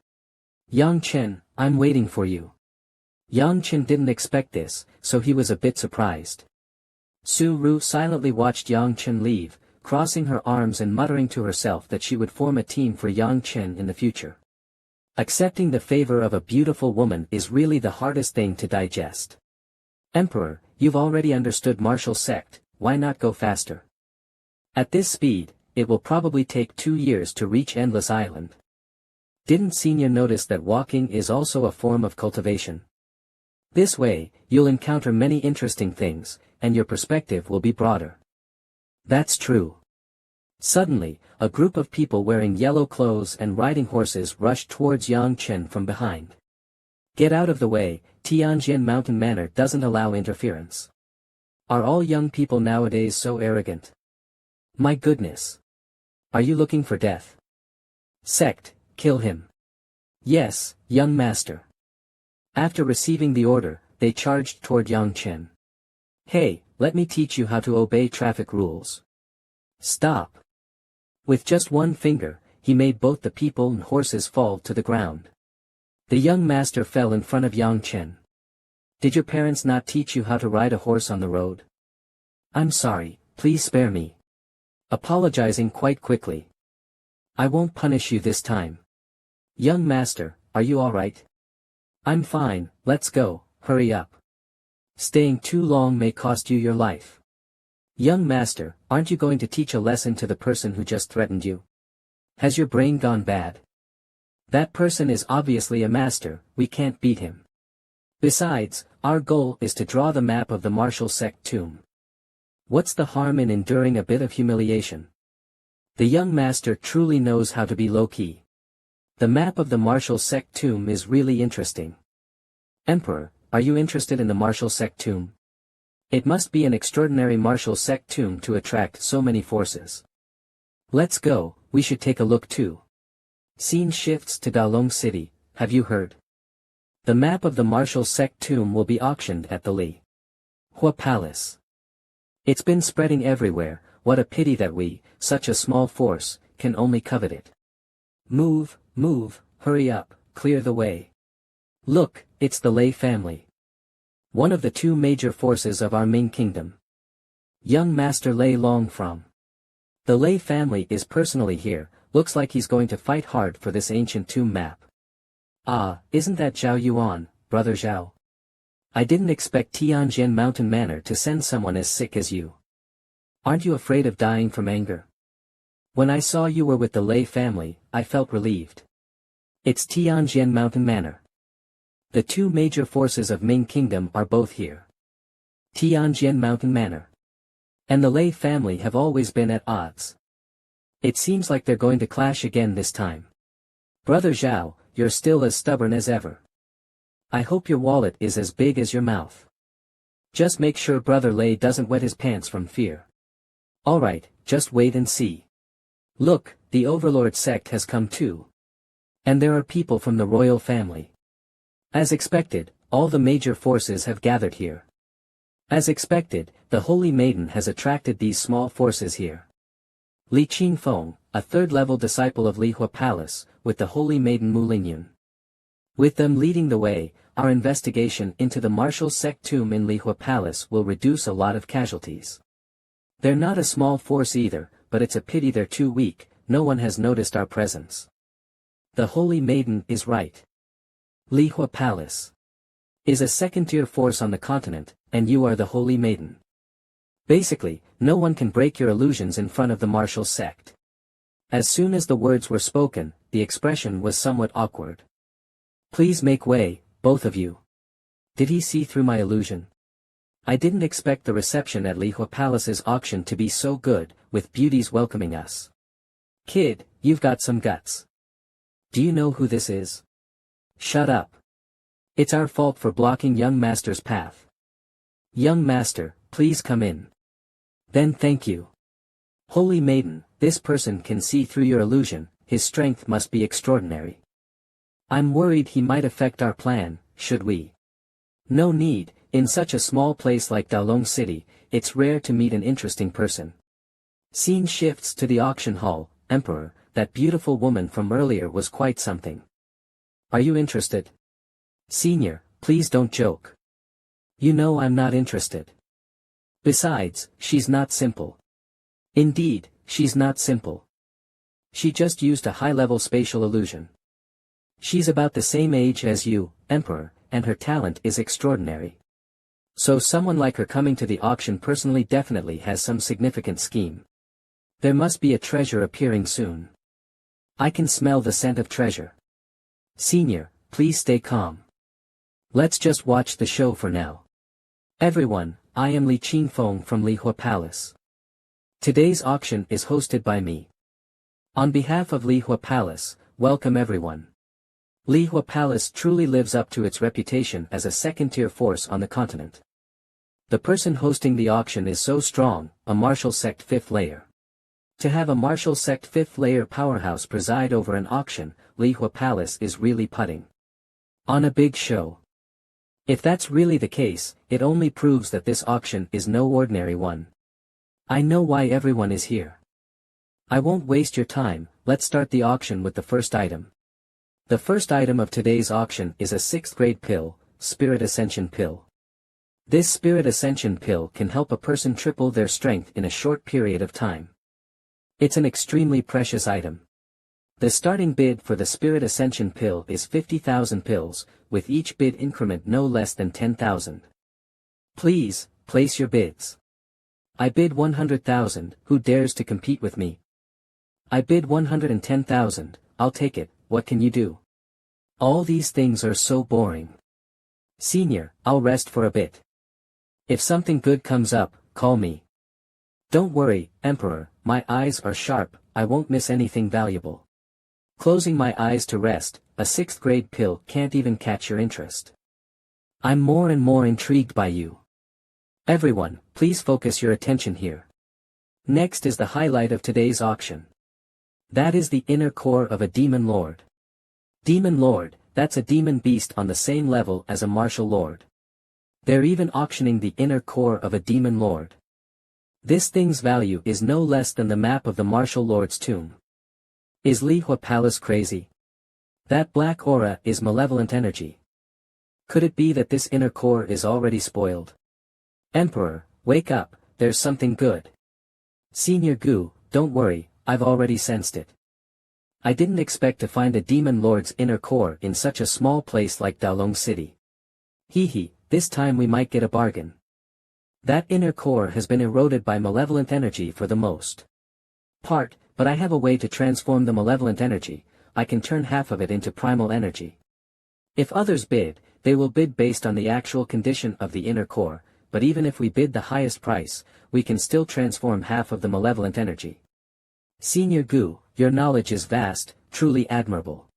S1: Yang Chen, I'm waiting for you. Yang Chen didn't expect this, so he was a bit surprised. Su Ru silently watched Yang Chen leave, crossing her arms and muttering to herself that she would form a team for Yang Chen in the future. Accepting the favor of a beautiful woman is really the hardest thing to digest. Emperor, you've already understood martial sect, why not go faster? At this speed, it will probably take 2 years to reach Endless Island. Didn't Senior notice that walking is also a form of cultivation? This way, you'll encounter many interesting things, and your perspective will be broader. That's true. Suddenly, a group of people wearing yellow clothes and riding horses rushed towards Yang Chen from behind. Get out of the way, Tianjin Mountain Manor doesn't allow interference. Are all young people nowadays so arrogant? My goodness. Are you looking for death? Sect, kill him. Yes, young master. After receiving the order, they charged toward Yang Chen. Hey, let me teach you how to obey traffic rules. Stop. With just one finger, he made both the people and horses fall to the ground. The young master fell in front of Yang Chen. Did your parents not teach you how to ride a horse on the road? I'm sorry, please spare me. Apologizing quite quickly. I won't punish you this time. Young master, are you alright? I'm fine, let's go, hurry up. Staying too long may cost you your life. Young master, aren't you going to teach a lesson to the person who just threatened you? Has your brain gone bad? That person is obviously a master, we can't beat him. Besides, our goal is to draw the map of the martial sect tomb. What's the harm in enduring a bit of humiliation? The young master truly knows how to be low-key. The map of the martial sect tomb is really interesting. Emperor, are you interested in the martial sect tomb? It must be an extraordinary martial sect tomb to attract so many forces. Let's go, we should take a look too. Scene shifts to Dalong City, have you heard? The map of the martial sect tomb will be auctioned at the Li Hua Palace. It's been spreading everywhere, what a pity that we, such a small force, can only covet it. Move, move, hurry up, clear the way. Look, it's the Lei family. One of the 2 major forces of our Ming kingdom. Young Master Lei Long from. The Lei family is personally here, looks like he's going to fight hard for this ancient tomb map. Ah, isn't that Zhao Yuan, brother Zhao? I didn't expect Tianjin Mountain Manor to send someone as sick as you. Aren't you afraid of dying from anger? When I saw you were with the Lei family, I felt relieved. It's Tianjin Mountain Manor. The 2 major forces of Ming Kingdom are both here. Tianjin Mountain Manor and the Lei family have always been at odds. It seems like they're going to clash again this time. Brother Zhao, you're still as stubborn as ever. I hope your wallet is as big as your mouth. Just make sure Brother Lei doesn't wet his pants from fear. Alright, just wait and see. Look, the Overlord sect has come too. And there are people from the royal family. As expected, all the major forces have gathered here. As expected, the Holy Maiden has attracted these small forces here. Li Qingfeng, a 3rd-level disciple of Li Hua Palace, with the Holy Maiden Mu Lingyun. With them leading the way, our investigation into the martial sect tomb in Li Hua Palace will reduce a lot of casualties. They're not a small force either, but it's a pity they're too weak, no one has noticed our presence. The Holy Maiden is right. Li Hua Palace is a 2nd-tier force on the continent, and you are the Holy Maiden. Basically, no one can break your illusions in front of the martial sect. As soon as the words were spoken, the expression was somewhat awkward. Please make way, both of you. Did he see through my illusion? I didn't expect the reception at Li Hua Palace's auction to be so good, with beauties welcoming us. Kid, you've got some guts. Do you know who this is? Shut up. It's our fault for blocking young master's path. Young master, please come in. Then thank you. Holy Maiden, this person can see through your illusion, his strength must be extraordinary. I'm worried he might affect our plan, should we? No need, in such a small place like Dalong City, it's rare to meet an interesting person. Scene shifts to the auction hall, Emperor, that beautiful woman from earlier was quite something. Are you interested? Senior, please don't joke. You know I'm not interested. Besides, she's not simple. Indeed, she's not simple. She just used a high-level spatial illusion. She's about the same age as you, Emperor, and her talent is extraordinary. So someone like her coming to the auction personally definitely has some significant scheme. There must be a treasure appearing soon. I can smell the scent of treasure. Senior, please stay calm. Let's just watch the show for now. Everyone, I am Li Qingfeng from Lihua Palace. Today's auction is hosted by me. On behalf of Lihua Palace, welcome everyone. Lihua Palace truly lives up to its reputation as a second-tier force on the continent. The person hosting the auction is so strong, a martial sect 5th layer. To have a martial sect 5th layer powerhouse preside over an auction, Lihua Palace is really putting on a big show. If that's really the case, it only proves that this auction is no ordinary one. I know why everyone is here. I won't waste your time, let's start the auction with the first item. The first item of today's auction is a 6th grade pill, Spirit Ascension Pill. This Spirit Ascension Pill can help a person triple their strength in a short period of time. It's an extremely precious item. The starting bid for the Spirit Ascension Pill is 50,000 pills, with each bid increment no less than 10,000. Please, place your bids. I bid 100,000, who dares to compete with me? I bid 110,000, I'll take it, what can you do? All these things are so boring. Senior, I'll rest for a bit. If something good comes up, call me. Don't worry, Emperor, my eyes are sharp, I won't miss anything valuable. Closing my eyes to rest, a 6th grade pill can't even catch your interest. I'm more and more intrigued by you. Everyone, please focus your attention here. Next is the highlight of today's auction. That is the inner core of a demon lord. Demon lord, that's a demon beast on the same level as a martial lord. They're even auctioning the inner core of a demon lord. This thing's value is no less than the map of the martial lord's tomb. Is Lihua Palace crazy? That black aura is malevolent energy. Could it be that this inner core is already spoiled? Emperor, wake up, there's something good. Senior Gu, don't worry, I've already sensed it. I didn't expect to find a demon lord's inner core in such a small place like Daolong City. Hee, this time we might get a bargain. That inner core has been eroded by malevolent energy for the most part, but I have a way to transform the malevolent energy. I can turn half of it into primal energy. If others bid, they will bid based on the actual condition of the inner core, but even if we bid the highest price, we can still transform half of the malevolent energy. Senior Gu, your knowledge is vast, truly admirable.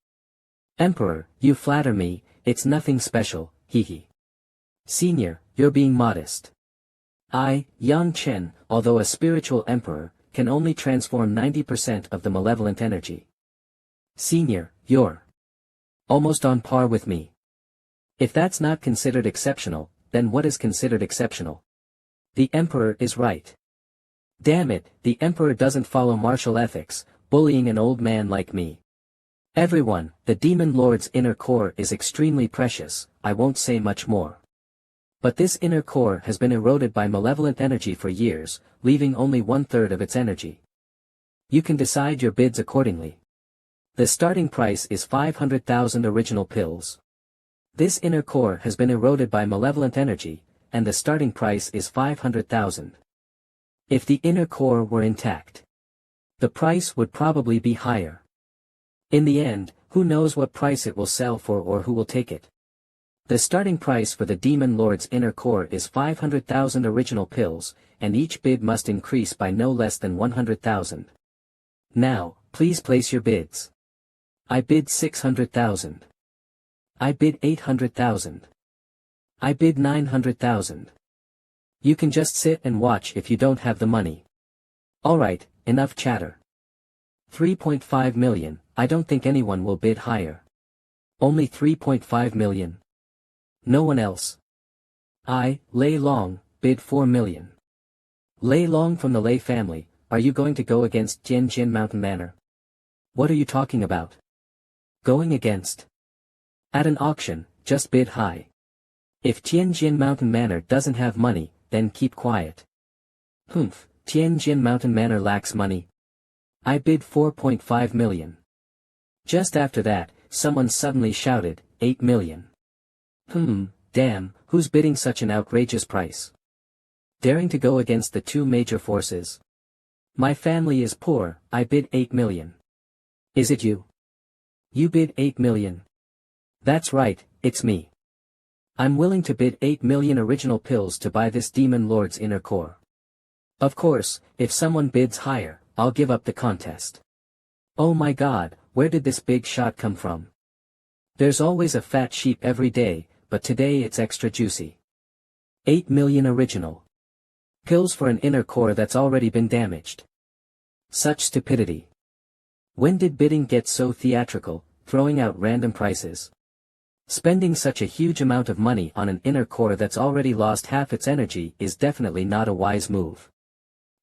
S1: Emperor, you flatter me, it's nothing special, hee. Senior, you're being modest. I, Yang Chen, although a spiritual emperor, can only transform 90% of the malevolent energy. Senior, you're almost on par with me. If that's not considered exceptional, then what is considered exceptional? The Emperor is right. Damn it, the Emperor doesn't follow martial ethics, bullying an old man like me. Everyone, the Demon Lord's inner core is extremely precious, I won't say much more. But this inner core has been eroded by malevolent energy for years, leaving only 1/3 of its energy. You can decide your bids accordingly. The starting price is 500,000 original pills. This inner core has been eroded by malevolent energy, and the starting price is 500,000. If the inner core were intact, the price would probably be higher. In the end, who knows what price it will sell for or who will take it. The starting price for the Demon Lord's inner core is 500,000 original pills, and each bid must increase by no less than 100,000. Now, please place your bids. I bid 600,000. I bid 800,000. I bid 900,000. You can just sit and watch if you don't have the money. Alright, enough chatter. 3.5 million, I don't think anyone will bid higher. Only 3.5 million. No one else. I, Lei Long, bid 4 million. Lei Long from the Lei family, are you going to go against Jianjin Mountain Manor? What are you talking about? Going against? At an auction, just bid high. If Tianjin Mountain Manor doesn't have money, then keep quiet. Humph, Tianjin Mountain Manor lacks money. I bid 4.5 million. Just after that, someone suddenly shouted, 8 million. Damn, who's bidding such an outrageous price? Daring to go against the two major forces. My family is poor, I bid 8 million. Is it you? You bid 8 million. That's right, it's me. I'm willing to bid 8 million original pills to buy this demon lord's inner core. Of course, if someone bids higher, I'll give up the contest. Oh my god, where did this big shot come from? There's always a fat sheep every day, but today it's extra juicy. 8 million original pills for an inner core that's already been damaged. Such stupidity. When did bidding get so theatrical, throwing out random prices? Spending such a huge amount of money on an inner core that's already lost half its energy is definitely not a wise move.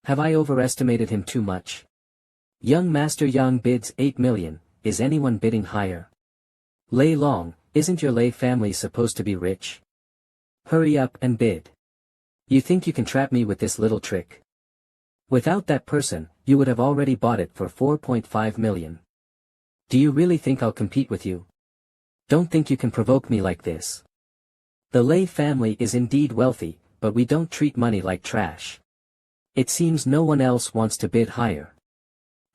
S1: Have I overestimated him too much? Young Master Yang bids 8 million, is anyone bidding higher? Lei Long, isn't your Lei family supposed to be rich? Hurry up and bid. You think you can trap me with this little trick? Without that person, you would have already bought it for 4.5 million. Do you really think I'll compete with you? Don't think you can provoke me like this. The Lei family is indeed wealthy, but we don't treat money like trash. It seems no one else wants to bid higher.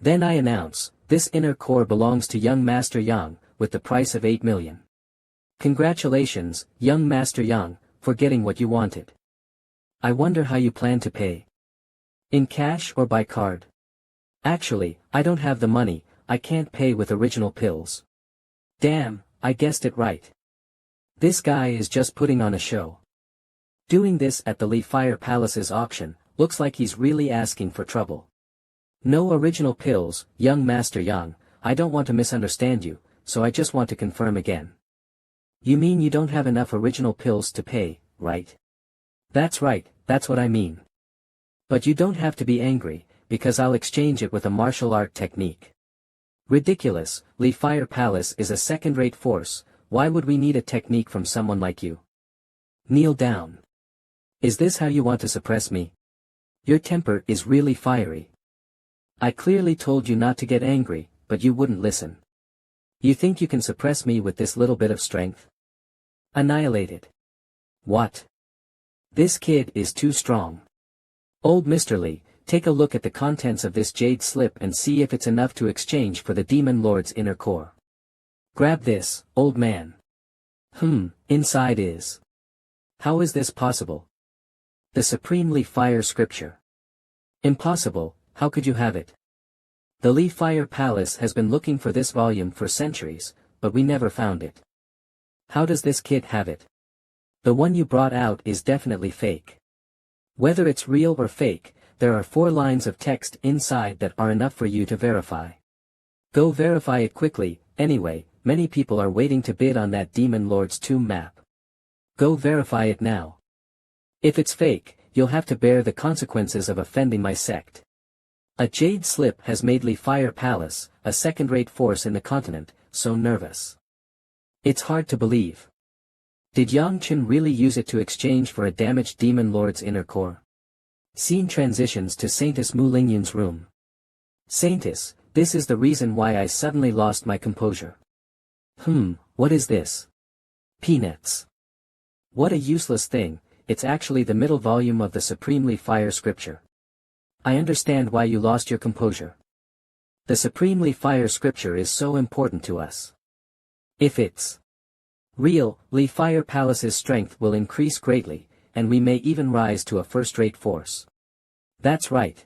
S1: Then I announce, this inner core belongs to young Master Yang, with the price of 8 million. Congratulations, young Master Yang, for getting what you wanted. I wonder how you plan to pay. In cash or by card? Actually, I don't have the money, I can't pay with original pills. Damn, I guessed it right. This guy is just putting on a show. Doing this at the Li Fire Palace's auction, looks like he's really asking for trouble. No original pills, young Master Yang, I don't want to misunderstand you, so I just want to confirm again. You mean you don't have enough original pills to pay, right? That's right, that's what I mean. But you don't have to be angry, because I'll exchange it with a martial art technique. Ridiculous, Li Fire Palace is a second-rate force, why would we need a technique from someone like you? Kneel down. Is this how you want to suppress me? Your temper is really fiery. I clearly told you not to get angry, but you wouldn't listen. You think you can suppress me with this little bit of strength? Annihilated. What? This kid is too strong. Old Mr. Li, take a look at the contents of this jade slip and see if it's enough to exchange for the demon lord's inner core. Grab this, old man. Inside is. How is this possible? The supremely fire scripture. Impossible, how could you have it? The Li Fire Palace has been looking for this volume for centuries, but we never found it. How does this kid have it? The one you brought out is definitely fake. Whether it's real or fake, there are 4 lines of text inside that are enough for you to verify. Go verify it quickly, anyway, many people are waiting to bid on that demon lord's tomb map. Go verify it now. If it's fake, you'll have to bear the consequences of offending my sect. A jade slip has made Li Fire Palace, a second-rate force in the continent, so nervous. It's hard to believe. Did Yang Chen really use it to exchange for a damaged demon lord's inner core? Scene transitions to Saintess Mu Lingyun's room. Saintess, this is the reason why I suddenly lost my composure. What is this? Peanuts. What a useless thing, it's actually the middle volume of the Supremely Fire Scripture. I understand why you lost your composure. The Supremely Fire Scripture is so important to us. If it's real, Li Fire Palace's strength will increase greatly, and we may even rise to a first-rate force. That's right.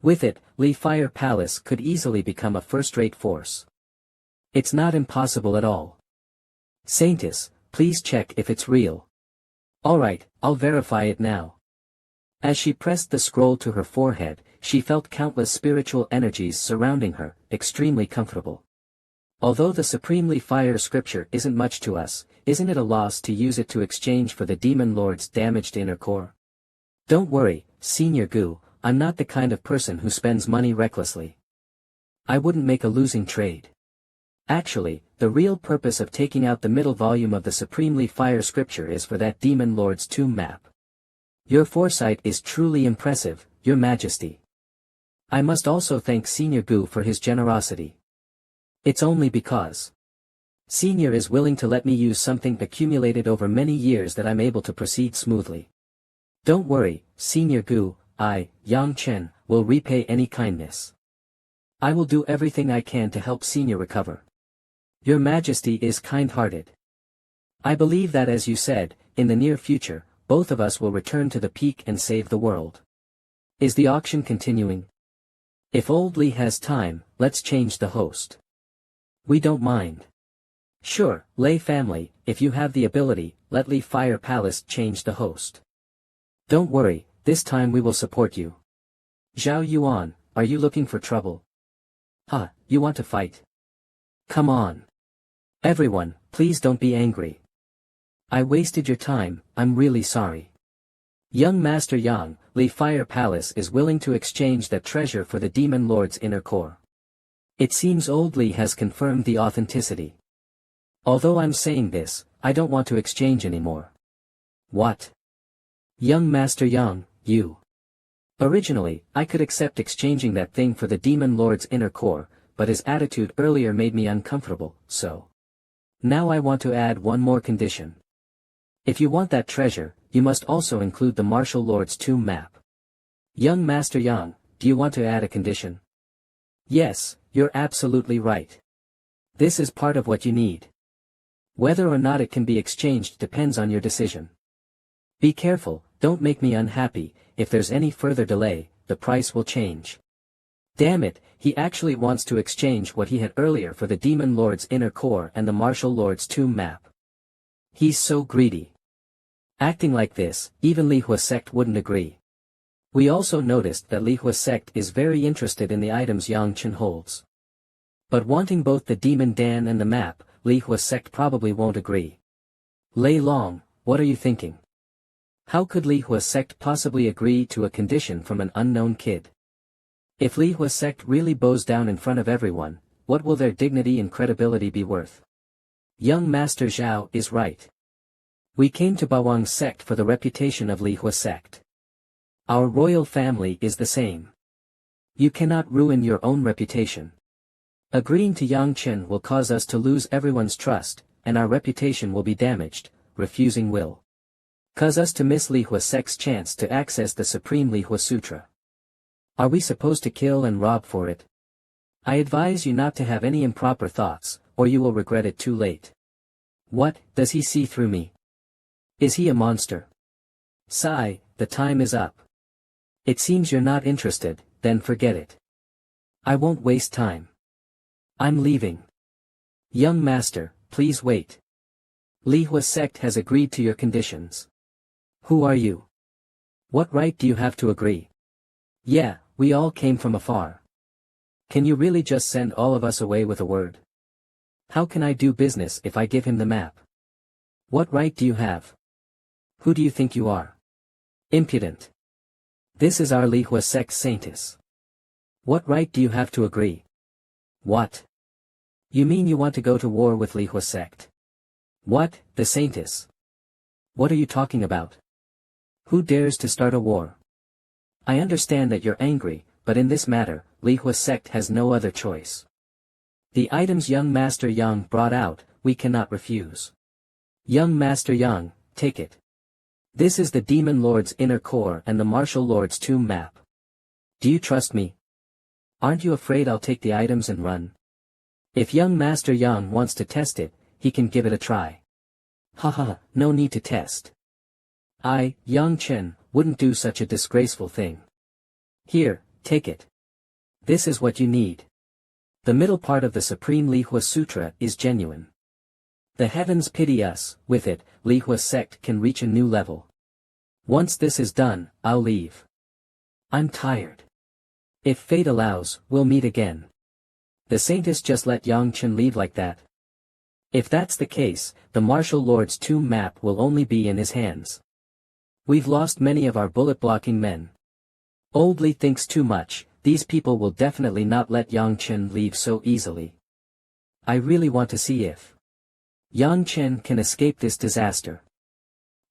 S1: With it, Li Fire Palace could easily become a first-rate force. It's not impossible at all. Saintess, please check if it's real. Alright, I'll verify it now. As she pressed the scroll to her forehead, she felt countless spiritual energies surrounding her, extremely comfortable. Although the Supremely Fire Scripture isn't much to us, isn't it a loss to use it to exchange for the Demon Lord's damaged inner core? Don't worry, Senior Gu, I'm not the kind of person who spends money recklessly. I wouldn't make a losing trade. Actually, the real purpose of taking out the middle volume of the Supremely Fire Scripture is for that Demon Lord's tomb map. Your foresight is truly impressive, Your Majesty. I must also thank Senior Gu for his generosity. It's only because Senior is willing to let me use something accumulated over many years that I'm able to proceed smoothly. Don't worry, Senior Gu, I, Yang Chen, will repay any kindness. I will do everything I can to help Senior recover. Your Majesty is kind-hearted. I believe that, as you said, in the near future, both of us will return to the peak and save the world. Is the auction continuing? If Old Li has time, let's change the host. We don't mind. Sure, Lei family, if you have the ability, let Li Fire Palace change the host. Don't worry, this time we will support you. Zhao Yuan, are you looking for trouble? Huh, you want to fight? Come on. Everyone, please don't be angry. I wasted your time, I'm really sorry. Young Master Yang, Li Fire Palace is willing to exchange that treasure for the Demon Lord's inner core. It seems Old Li has confirmed the authenticity. Although I'm saying this, I don't want to exchange anymore. What? Young Master Yang, you. Originally, I could accept exchanging that thing for the Demon Lord's inner core, but his attitude earlier made me uncomfortable, so. Now I want to add one more condition. If you want that treasure, you must also include the Martial Lord's tomb map. Young Master Yang, do you want to add a condition? Yes, you're absolutely right. This is part of what you need. Whether or not it can be exchanged depends on your decision. Be careful, don't make me unhappy, if there's any further delay, the price will change. Damn it, he actually wants to exchange what he had earlier for the Demon Lord's inner core and the Martial Lord's tomb map. He's so greedy. Acting like this, even Lihua sect wouldn't agree. We also noticed that Lihua sect is very interested in the items Yang Chen holds. But wanting both the Demon Dan and the map, Lihua sect probably won't agree. Lei Long, what are you thinking? How could Lihua sect possibly agree to a condition from an unknown kid? If Lihua sect really bows down in front of everyone, what will their dignity and credibility be worth? Young Master Zhao is right. We came to Bawang sect for the reputation of Lihua sect. Our royal family is the same. You cannot ruin your own reputation. Agreeing to Yang Chen will cause us to lose everyone's trust, and our reputation will be damaged. Refusing will cause us to miss Lihua sect's chance to access the Supreme Lihua Sutra. Are we supposed to kill and rob for it? I advise you not to have any improper thoughts, or you will regret it too late. What, does he see through me? Is he a monster? Sigh, the time is up. It seems you're not interested, then forget it. I won't waste time. I'm leaving. Young Master, please wait. Lihua sect has agreed to your conditions. Who are you? What right do you have to agree? Yeah, we all came from afar. Can you really just send all of us away with a word? How can I do business if I give him the map? What right do you have? Who do you think you are? Impudent. This is our Lihua sect saintess. What right do you have to agree? What? You mean you want to go to war with Lihua sect? What, the saintess? What are you talking about? Who dares to start a war? I understand that you're angry, but in this matter, Lihua sect has no other choice. The items Young Master Yang brought out, we cannot refuse. Young Master Yang, take it. This is the Demon Lord's inner core and the Martial Lord's tomb map. Do you trust me? Aren't you afraid I'll take the items and run? If Young Master Yang wants to test it, he can give it a try. Haha, no need to test. I, Yang Chen, wouldn't do such a disgraceful thing. Here, take it. This is what you need. The middle part of the Supreme Lihua Sutra is genuine. The heavens pity us, with it, Lihua sect can reach a new level. Once this is done, I'll leave. I'm tired. If fate allows, we'll meet again. The saintess just let Yang Chen leave like that. If that's the case, the Martial Lord's tomb map will only be in his hands. We've lost many of our bullet-blocking men. Old Li thinks too much, these people will definitely not let Yang Chen leave so easily. I really want to see if Yang Chen can escape this disaster.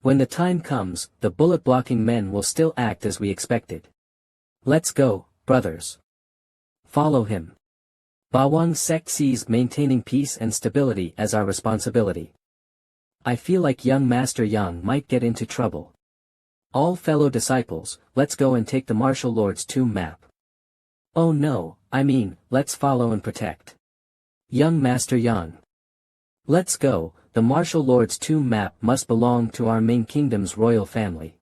S1: When the time comes, the bullet-blocking men will still act as we expected. Let's go, brothers. Follow him. Bawang sect sees maintaining peace and stability as our responsibility. I feel like young Master Yang might get into trouble. All fellow disciples, let's go and take the Martial Lord's tomb map. Oh no, I mean, let's follow and protect young Master Yang. Let's go, the Martial Lord's tomb map must belong to our main kingdom's royal family.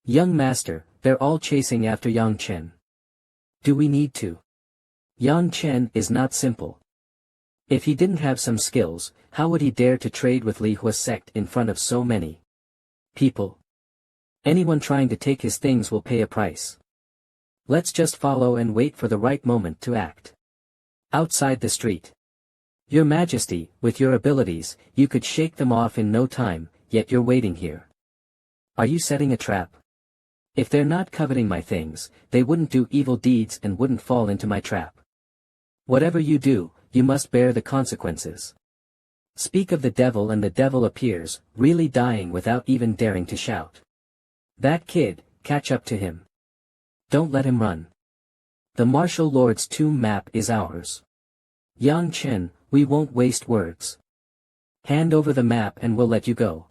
S1: Young Master, they're all chasing after Yang Chen. Do we need to? Yang Chen is not simple. If he didn't have some skills, how would he dare to trade with Li Hua's sect in front of so many people? Anyone trying to take his things will pay a price. Let's just follow and wait for the right moment to act. Outside the street. Your Majesty, with your abilities, you could shake them off in no time, yet you're waiting here. Are you setting a trap? If they're not coveting my things, they wouldn't do evil deeds and wouldn't fall into my trap. Whatever you do, you must bear the consequences. Speak of the devil and the devil appears, really dying without even daring to shout. That kid, catch up to him. Don't let him run. The Martial Lord's tomb map is ours. Yang Chen, we won't waste words. Hand over the map and we'll let you go.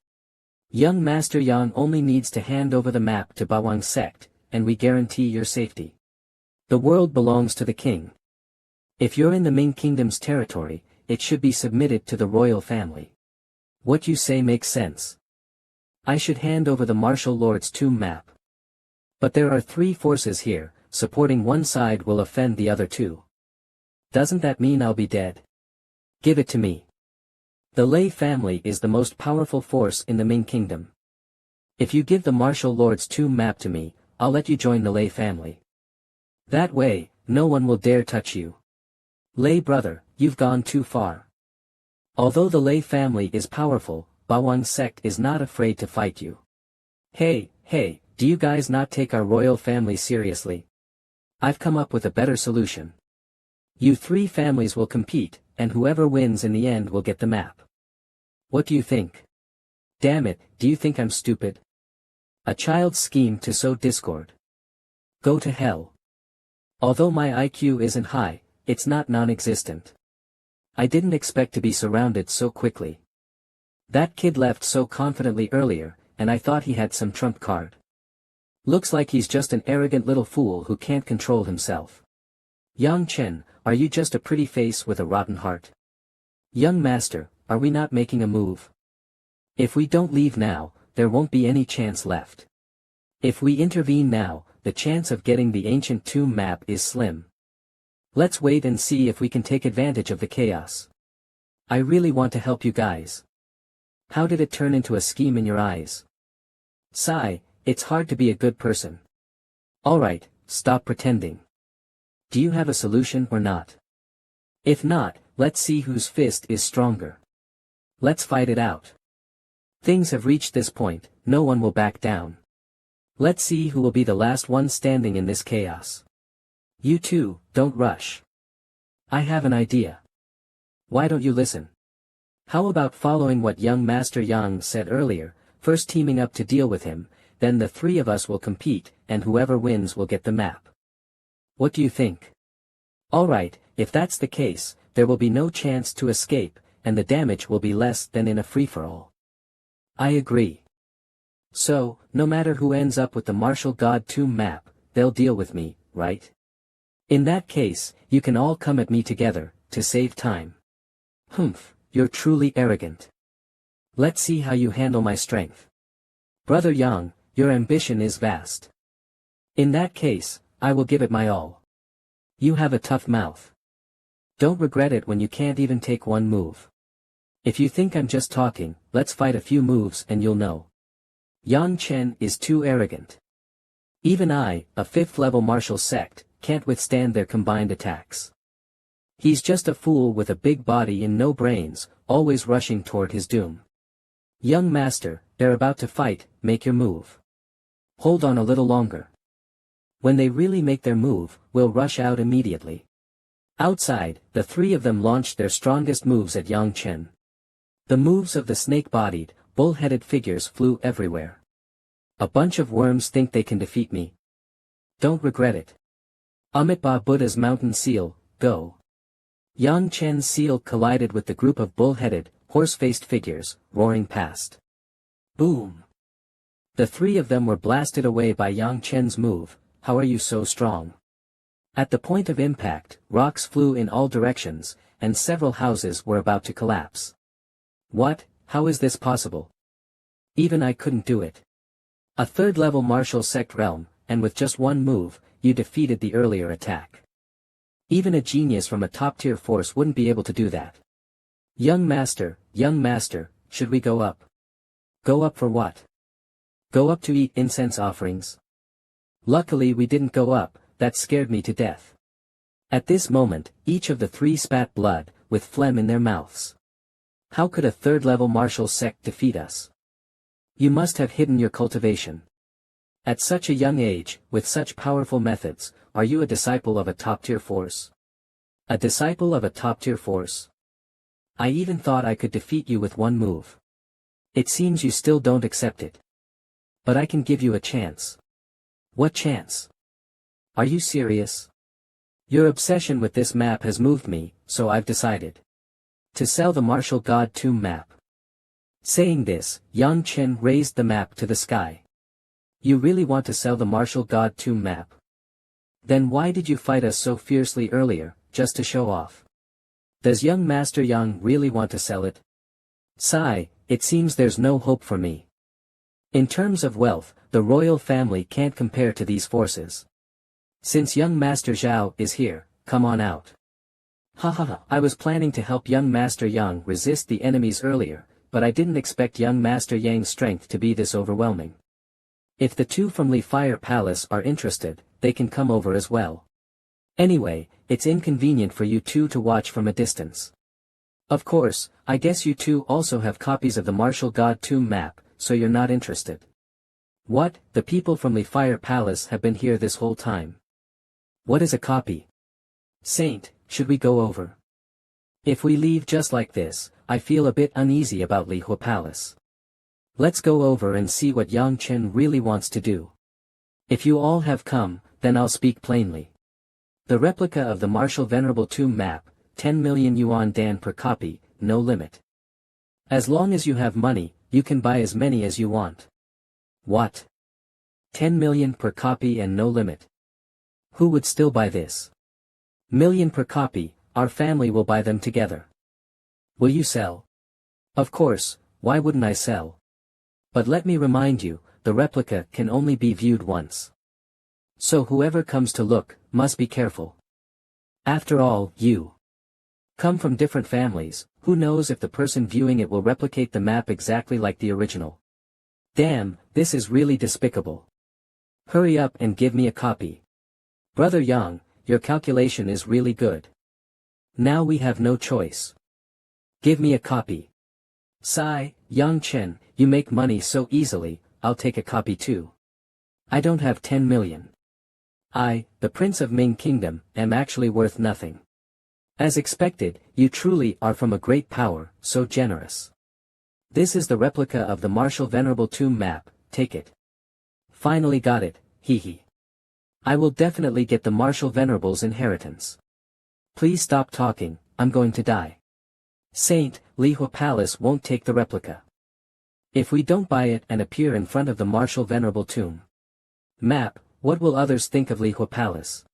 S1: Young Master Yang only needs to hand over the map to Bawang sect, and we guarantee your safety. The world belongs to the king. If you're in the Ming Kingdom's territory, it should be submitted to the royal family. What you say makes sense. I should hand over the Martial Lord's tomb map. But there are 3 forces here, supporting one side will offend the other 2. Doesn't that mean I'll be dead? Give it to me. The Lei family is the most powerful force in the Ming Kingdom. If you give the Martial Lord's tomb map to me, I'll let you join the Lei family. That way, no one will dare touch you. Lei brother, you've gone too far. Although the Lei family is powerful, Bawang sect is not afraid to fight you. Hey, do you guys not take our royal family seriously? I've come up with a better solution. You 3 families will compete, and whoever wins in the end will get the map. What do you think? Damn it, do you think I'm stupid? A child's scheme to sow discord. Go to hell. Although my IQ isn't high, it's not non-existent. I didn't expect to be surrounded so quickly. That kid left so confidently earlier, and I thought he had some trump card. Looks like he's just an arrogant little fool who can't control himself. Yang Chen, are you just a pretty face with a rotten heart? Young Master, are we not making a move? If we don't leave now, there won't be any chance left. If we intervene now, the chance of getting the ancient tomb map is slim. Let's wait and see if we can take advantage of the chaos. I really want to help you guys. How did it turn into a scheme in your eyes? Sigh, it's hard to be a good person. Alright, stop pretending. Do you have a solution or not? If not, let's see whose fist is stronger. Let's fight it out. Things have reached this point, no one will back down. Let's see who will be the last one standing in this chaos. You two, don't rush. I have an idea. Why don't you listen? How about following what young Master Yang said earlier, first teaming up to deal with him, then the 3 of us will compete, and whoever wins will get the map. What do you think? Alright, if that's the case, there will be no chance to escape, and the damage will be less than in a free-for-all. I agree. So, no matter who ends up with the Martial God tomb map, they'll deal with me, right? In that case, you can all come at me together, to save time. Humph, you're truly arrogant. Let's see how you handle my strength. Brother Yang, your ambition is vast. In that case, I will give it my all. You have a tough mouth. Don't regret it when you can't even take one move. If you think I'm just talking, let's fight a few moves and you'll know. Yang Chen is too arrogant. Even I, a 5th-level martial sect, can't withstand their combined attacks. He's just a fool with a big body and no brains, always rushing toward his doom. Young Master, they're about to fight, make your move. Hold on a little longer. When they really make their move, we'll rush out immediately. Outside, the three of them launched their strongest moves at Yang Chen. The moves of the snake-bodied, bull-headed figures flew everywhere. A bunch of worms think they can defeat me. Don't regret it. Amitabha Buddha's mountain seal, go. Yang Chen's seal collided with the group of bull-headed, horse-faced figures, roaring past. Boom! The three of them were blasted away by Yang Chen's move. How are you so strong? At the point of impact, rocks flew in all directions, and several houses were about to collapse. What? How is this possible? Even I couldn't do it. A third-level martial sect realm, and with just one move, you defeated the earlier attack. Even a genius from a top-tier force wouldn't be able to do that. Young master, should we go up? Go up for what? Go up to eat incense offerings? Luckily we didn't go up, that scared me to death. At this moment, each of the three spat blood, with phlegm in their mouths. How could a third-level martial sect defeat us? You must have hidden your cultivation. At such a young age, with such powerful methods, are you a disciple of a top-tier force? A disciple of a top-tier force? I even thought I could defeat you with one move. It seems you still don't accept it. But I can give you a chance. What chance? Are you serious? Your obsession with this map has moved me, so I've decided to sell the martial god tomb map. Saying this, Yang Chen raised the map to the sky. You really want to sell the martial god tomb map? Then why did you fight us so fiercely earlier, just to show off? Does young Master Yang really want to sell it? Sigh, it seems there's no hope for me. In terms of wealth, the royal family can't compare to these forces. Since young Master Zhao is here, come on out. I was planning to help young Master Yang resist the enemies earlier, but I didn't expect young Master Yang's strength to be this overwhelming. If the two from Li Fire Palace are interested, they can come over as well. Anyway, it's inconvenient for you two to watch from a distance. Of course, I guess you two also have copies of the martial god tomb map, so you're not interested. What? The people from Li Fire Palace have been here this whole time. What is a copy? Saint, should we go over? If we leave just like this, I feel a bit uneasy about Li Hua Palace. Let's go over and see what Yang Chen really wants to do. If you all have come, then I'll speak plainly. The replica of the martial venerable tomb map, 10 million yuan dan per copy, no limit. As long as you have money, you can buy as many as you want. What? 10 million per copy and no limit. Who would still buy this? Million per copy, our family will buy them together. Will you sell? Of course, why wouldn't I sell? But let me remind you, the replica can only be viewed once. So whoever comes to look, must be careful. After all, you come from different families, who knows if the person viewing it will replicate the map exactly like the original. Damn, this is really despicable. Hurry up and give me a copy. Brother Yang, your calculation is really good. Now we have no choice. Give me a copy. Sigh, Yang Chen, you make money so easily, I'll take a copy too. I don't have 10 million. I, the Prince of Ming Kingdom, am actually worth nothing. As expected, you truly are from a great power, so generous. This is the replica of the martial venerable tomb map, take it. Finally got it, hee. I will definitely get the martial venerable's inheritance. Please stop talking, I'm going to die. Saint, Li Hua Palace won't take the replica. If we don't buy it and appear in front of the martial venerable tomb map, what will others think of Li Hua Palace?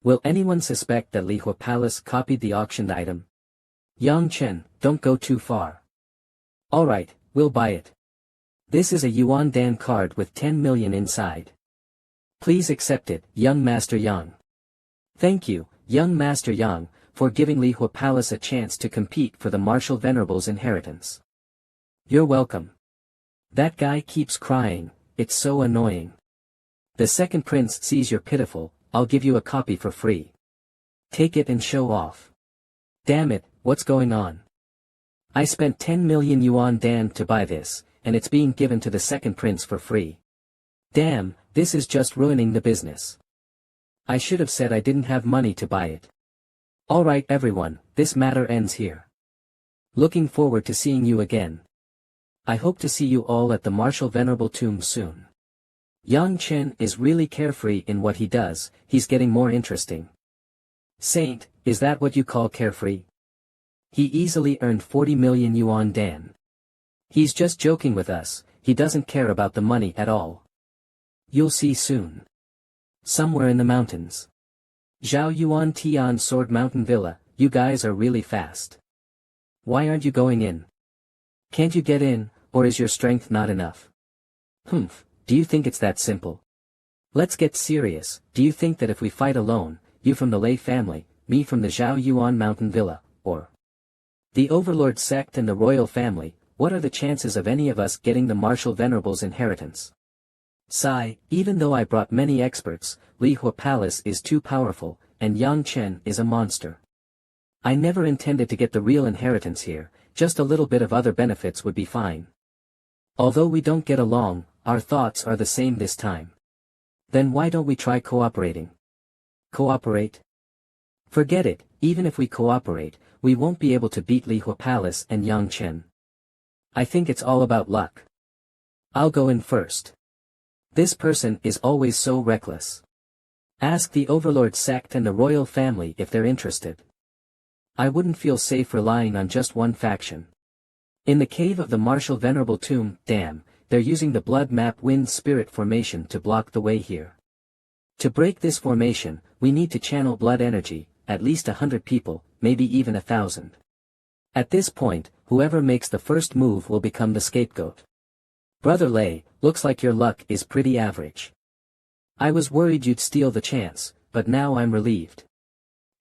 S1: Will anyone suspect that Li Hua Palace copied the auctioned item? Yang Chen, don't go too far. Alright, we'll buy it. This is a Yuan Dan card with 10 million inside. Please accept it, young Master Yang. Thank you, young Master Yang, for giving Li Hua Palace a chance to compete for the martial venerable's inheritance. You're welcome. That guy keeps crying, it's so annoying. The second prince sees you're pitiful, I'll give you a copy for free. Take it and show off. Damn it, what's going on? I spent 10 million yuan dan to buy this, and it's being given to the second prince for free. Damn, this is just ruining the business. I should have said I didn't have money to buy it. Alright everyone, this matter ends here. Looking forward to seeing you again. I hope to see you all at the Martial Venerable Tomb soon. Yang Chen is really carefree in what he does, he's getting more interesting. Saint, is that what you call carefree? He easily earned 40 million yuan Dan. He's just joking with us, he doesn't care about the money at all. You'll see soon. Somewhere in the mountains. Zhao Yuan Tian Sword Mountain Villa, you guys are really fast. Why aren't you going in? Can't you get in, or is your strength not enough? Humph, do you think it's that simple? Let's get serious, do you think that if we fight alone, you from the Lei family, me from the Zhao Yuan Mountain Villa, or the Overlord sect and the royal family, what are the chances of any of us getting the Martial Venerable's inheritance? Sigh, even though I brought many experts, Lihua Palace is too powerful, and Yang Chen is a monster. I never intended to get the real inheritance here, just a little bit of other benefits would be fine. Although we don't get along, our thoughts are the same this time. Then why don't we try cooperating? Cooperate? Forget it, even if we cooperate, we won't be able to beat Lihua Palace and Yang Chen. I think it's all about luck. I'll go in first. This person is always so reckless. Ask the Overlord sect and the royal family if they're interested. I wouldn't feel safe relying on just one faction. In the cave of the Martial Venerable Tomb, damn, they're using the Blood Map Wind Spirit formation to block the way here. To break this formation, we need to channel blood energy, at least 100 people, maybe even 1,000. At this point, whoever makes the first move will become the scapegoat. Brother Lei, looks like your luck is pretty average. I was worried you'd steal the chance, but now I'm relieved.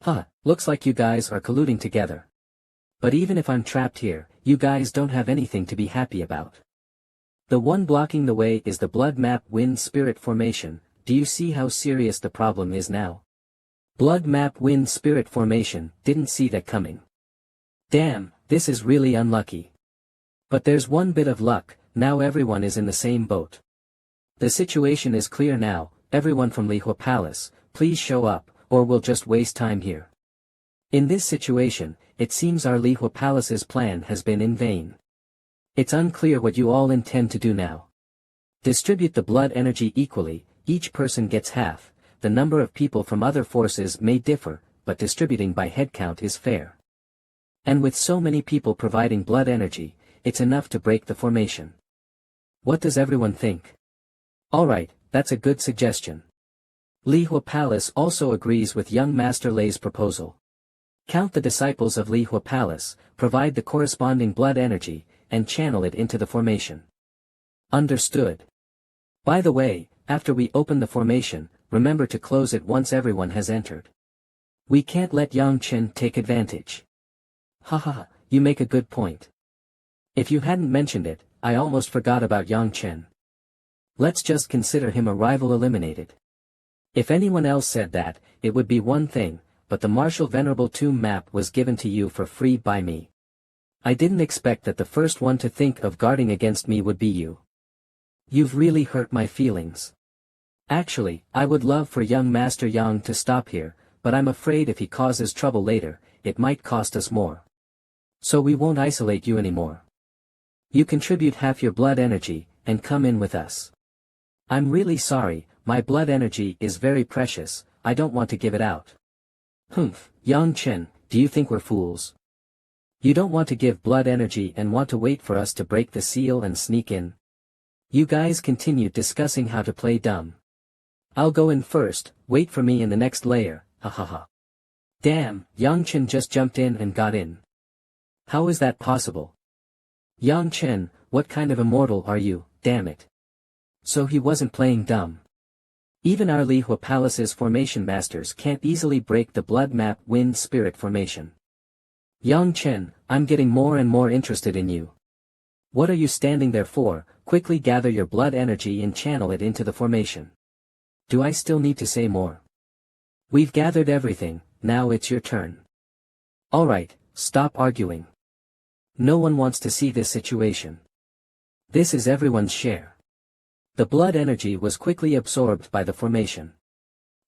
S1: Huh, looks like you guys are colluding together. But even if I'm trapped here, you guys don't have anything to be happy about. The one blocking the way is the Blood Map Wind Spirit formation, do you see how serious the problem is now? Blood Map Wind Spirit formation, didn't see that coming. Damn, this is really unlucky. But there's one bit of luck, now everyone is in the same boat. The situation is clear now, everyone from Lihua Palace, please show up, or we'll just waste time here. In this situation, it seems our Lihua Palace's plan has been in vain. It's unclear what you all intend to do now. Distribute the blood energy equally, each person gets half, the number of people from other forces may differ, but distributing by headcount is fair. And with so many people providing blood energy, it's enough to break the formation. What does everyone think? Alright, that's a good suggestion. Lihua Palace also agrees with young Master Lei's proposal. Count the disciples of Lihua Palace, provide the corresponding blood energy, and channel it into the formation. Understood. By the way, after we open the formation, remember to close it once everyone has entered. We can't let Yang Chen take advantage. Haha, you make a good point. If you hadn't mentioned it, I almost forgot about Yang Chen. Let's just consider him a rival eliminated. If anyone else said that, it would be one thing, but the Martial Venerable Tomb map was given to you for free by me. I didn't expect that the first one to think of guarding against me would be you. You've really hurt my feelings. Actually, I would love for young Master Yang to stop here, but I'm afraid if he causes trouble later, it might cost us more. So we won't isolate you anymore. You contribute half your blood energy, and come in with us. I'm really sorry, my blood energy is very precious, I don't want to give it out. Humph, Yang Chen, do you think we're fools? You don't want to give blood energy and want to wait for us to break the seal and sneak in? You guys continued discussing how to play dumb. I'll go in first, wait for me in the next layer, hahaha. Damn, Yang Chen just jumped in and got in. How is that possible? Yang Chen, what kind of immortal are you, damn it. So he wasn't playing dumb. Even our Lihua Palace's formation masters can't easily break the Blood Map Wind Spirit formation. Yang Chen, I'm getting more and more interested in you. What are you standing there for? Quickly gather your blood energy and channel it into the formation. Do I still need to say more? We've gathered everything, now it's your turn. Alright, stop arguing. No one wants to see this situation. This is everyone's share. The blood energy was quickly absorbed by the formation.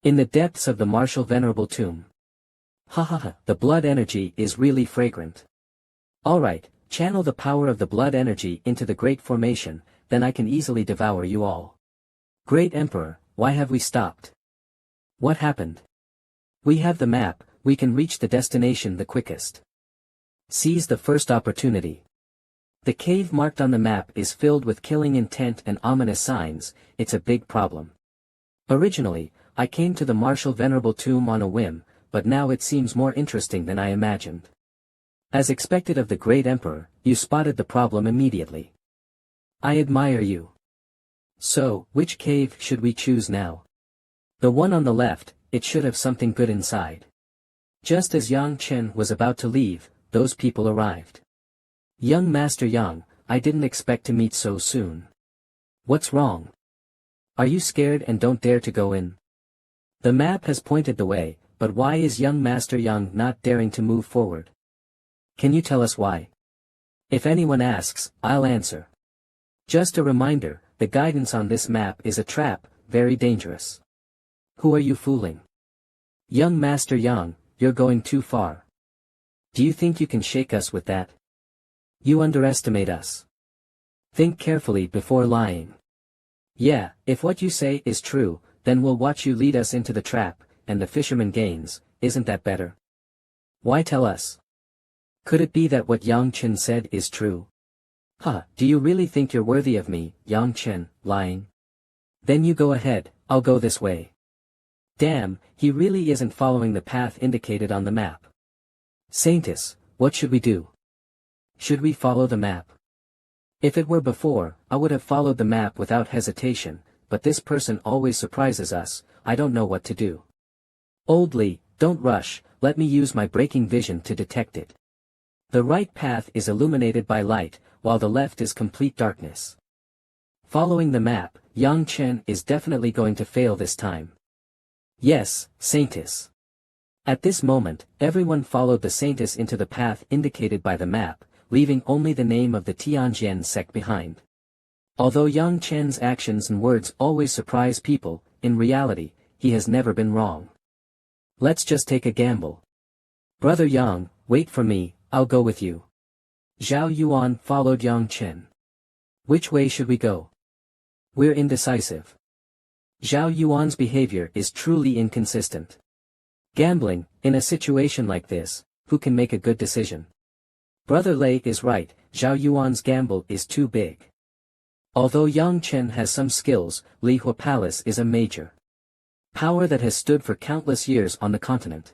S1: In the depths of the martial venerable tomb. The blood energy is really fragrant. Alright, channel the power of the blood energy into the great formation, then I can easily devour you all. Great Emperor, why have we stopped? What happened? We have the map, we can reach the destination the quickest. Seize the first opportunity. The cave marked on the map is filled with killing intent and ominous signs, it's a big problem. Originally, I came to the martial venerable tomb on a whim, but now it seems more interesting than I imagined. As expected of the great emperor, you spotted the problem immediately. I admire you. So, which cave should we choose now? The one on the left, it should have something good inside. Just as Yang Chen was about to leave, those people arrived. Young Master Yang, I didn't expect to meet so soon. What's wrong? Are you scared and don't dare to go in? The map has pointed the way, but why is young Master Yang not daring to move forward? Can you tell us why? If anyone asks, I'll answer. Just a reminder, the guidance on this map is a trap, very dangerous. Who are you fooling? Young Master Yang, you're going too far. Do you think you can shake us with that? You underestimate us. Think carefully before lying. Yeah, if what you say is true, then we'll watch you lead us into the trap, and the fisherman gains, isn't that better? Why tell us? Could it be that what Yang Chen said is true? Do you really think you're worthy of me, Yang Chen, lying? Then you go ahead, I'll go this way. Damn, he really isn't following the path indicated on the map. Saintess, what should we do? Should we follow the map? If it were before, I would have followed the map without hesitation, but this person always surprises us, I don't know what to do. Old Li, don't rush, let me use my breaking vision to detect it. The right path is illuminated by light, while the left is complete darkness. Following the map, Yang Chen is definitely going to fail this time. Yes, Saintess. At this moment, everyone followed the Saintess into the path indicated by the map, leaving only the name of the Tianjian sect behind. Although Yang Chen's actions and words always surprise people, in reality, he has never been wrong. Let's just take a gamble. Brother Yang, wait for me, I'll go with you. Zhao Yuan followed Yang Chen. Which way should we go? We're indecisive. Zhao Yuan's behavior is truly inconsistent. Gambling, in a situation like this, who can make a good decision? Brother Lei is right, Zhao Yuan's gamble is too big. Although Yang Chen has some skills, Lihua Palace is a major power that has stood for countless years on the continent.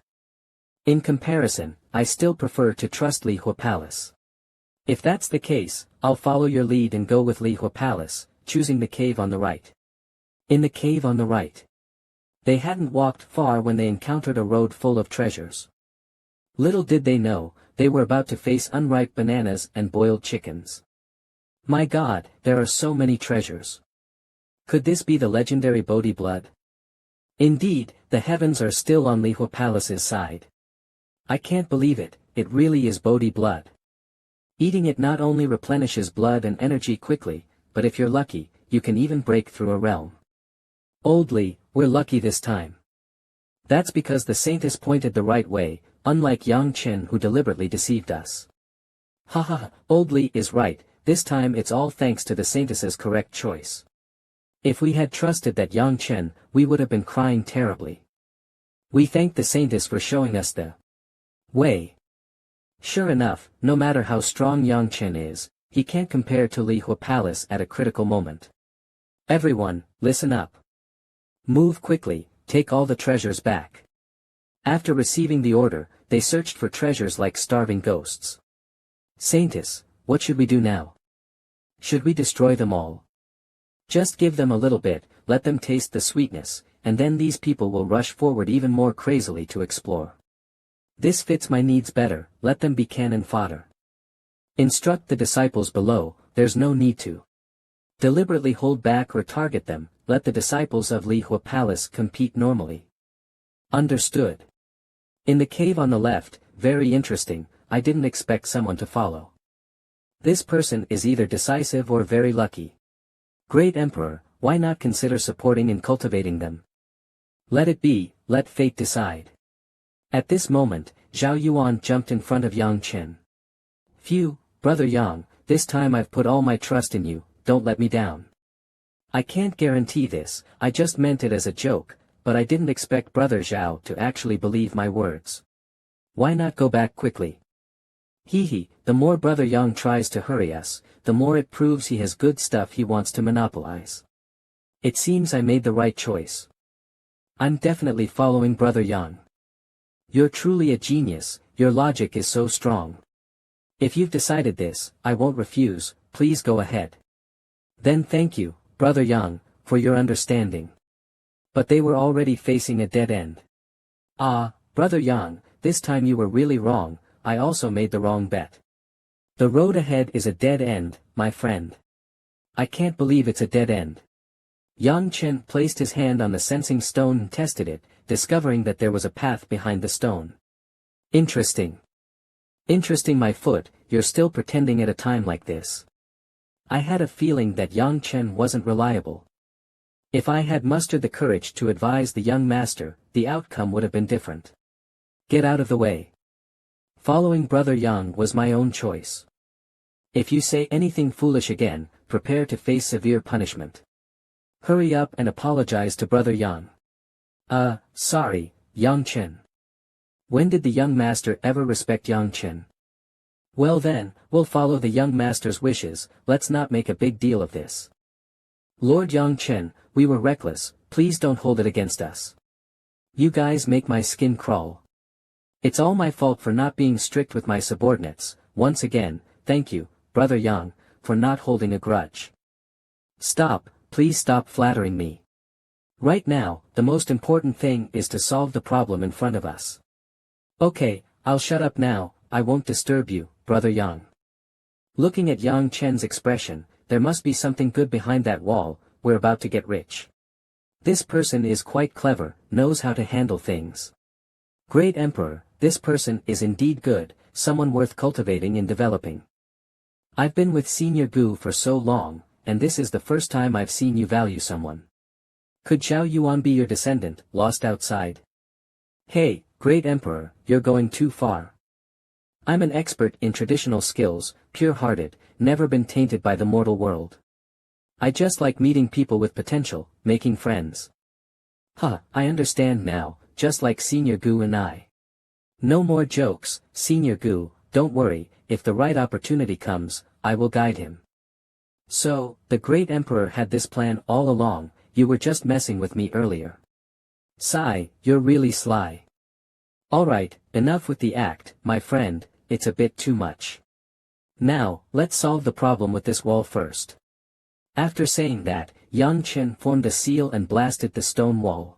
S1: In comparison, I still prefer to trust Lihua Palace. If that's the case, I'll follow your lead and go with Lihua Palace, choosing the cave on the right. In the cave on the right. They hadn't walked far when they encountered a road full of treasures. Little did they know, they were about to face unripe bananas and boiled chickens. My God, there are so many treasures. Could this be the legendary Bodhi blood? Indeed, the heavens are still on Lihua Palace's side. I can't believe it, it really is Bodhi blood. Eating it not only replenishes blood and energy quickly, but if you're lucky, you can even break through a realm. Old Li, we're lucky this time. That's because the Saintess pointed the right way, unlike Yang Chen who deliberately deceived us. Old Li is right, this time it's all thanks to the Saintess's correct choice. If we had trusted that Yang Chen, we would have been crying terribly. We thank the Saintess for showing us the way. Sure enough, no matter how strong Yang Chen is, he can't compare to Lihua Palace at a critical moment. Everyone, listen up. Move quickly, take all the treasures back. After receiving the order, they searched for treasures like starving ghosts. Saintess, what should we do now? Should we destroy them all? Just give them a little bit, let them taste the sweetness, and then these people will rush forward even more crazily to explore. This fits my needs better, let them be cannon fodder. Instruct the disciples below, there's no need to deliberately hold back or target them, let the disciples of Lihua Palace compete normally. Understood. In the cave on the left, very interesting, I didn't expect someone to follow. This person is either decisive or very lucky. Great Emperor, why not consider supporting and cultivating them? Let it be, let fate decide. At this moment, Zhao Yuan jumped in front of Yang Chen. Phew, brother Yang, this time I've put all my trust in you, don't let me down. I can't guarantee this, I just meant it as a joke, but I didn't expect brother Zhao to actually believe my words. Why not go back quickly? Hee, the more brother Yang tries to hurry us, the more it proves he has good stuff he wants to monopolize. It seems I made the right choice. I'm definitely following brother Yang. You're truly a genius, your logic is so strong. If you've decided this, I won't refuse, please go ahead. Then thank you, brother Yang, for your understanding. But they were already facing a dead end. Ah, brother Yang, this time you were really wrong, I also made the wrong bet. The road ahead is a dead end, my friend. I can't believe it's a dead end. Yang Chen placed his hand on the sensing stone and tested it, discovering that there was a path behind the stone. Interesting. Interesting my foot, you're still pretending at a time like this. I had a feeling that Yang Chen wasn't reliable. If I had mustered the courage to advise the young master, the outcome would have been different. Get out of the way. Following brother Yang was my own choice. If you say anything foolish again, prepare to face severe punishment. Hurry up and apologize to brother Yang. Sorry, Yang Chen. When did the young master ever respect Yang Chen? Well then, we'll follow the young master's wishes, let's not make a big deal of this. Lord Yang Chen, we were reckless, please don't hold it against us. You guys make my skin crawl. It's all my fault for not being strict with my subordinates, once again, thank you, brother Yang, for not holding a grudge. Stop, please stop flattering me. Right now, the most important thing is to solve the problem in front of us. Okay, I'll shut up now, I won't disturb you, brother Yang. Looking at Yang Chen's expression, there must be something good behind that wall, we're about to get rich. This person is quite clever, knows how to handle things. Great Emperor, this person is indeed good, someone worth cultivating and developing. I've been with Senior Gu for so long, and this is the first time I've seen you value someone. Could Zhao Yuan be your descendant, lost outside? Hey, Great Emperor, you're going too far. I'm an expert in traditional skills, pure-hearted, never been tainted by the mortal world. I just like meeting people with potential, making friends. I understand now, just like Senior Gu and I. No more jokes, Senior Gu, don't worry, if the right opportunity comes, I will guide him. So, the Great Emperor had this plan all along, you were just messing with me earlier. Sigh, you're really sly. Alright, enough with the act, my friend, it's a bit too much. Now, let's solve the problem with this wall first. After saying that, Yang Chen formed a seal and blasted the stone wall.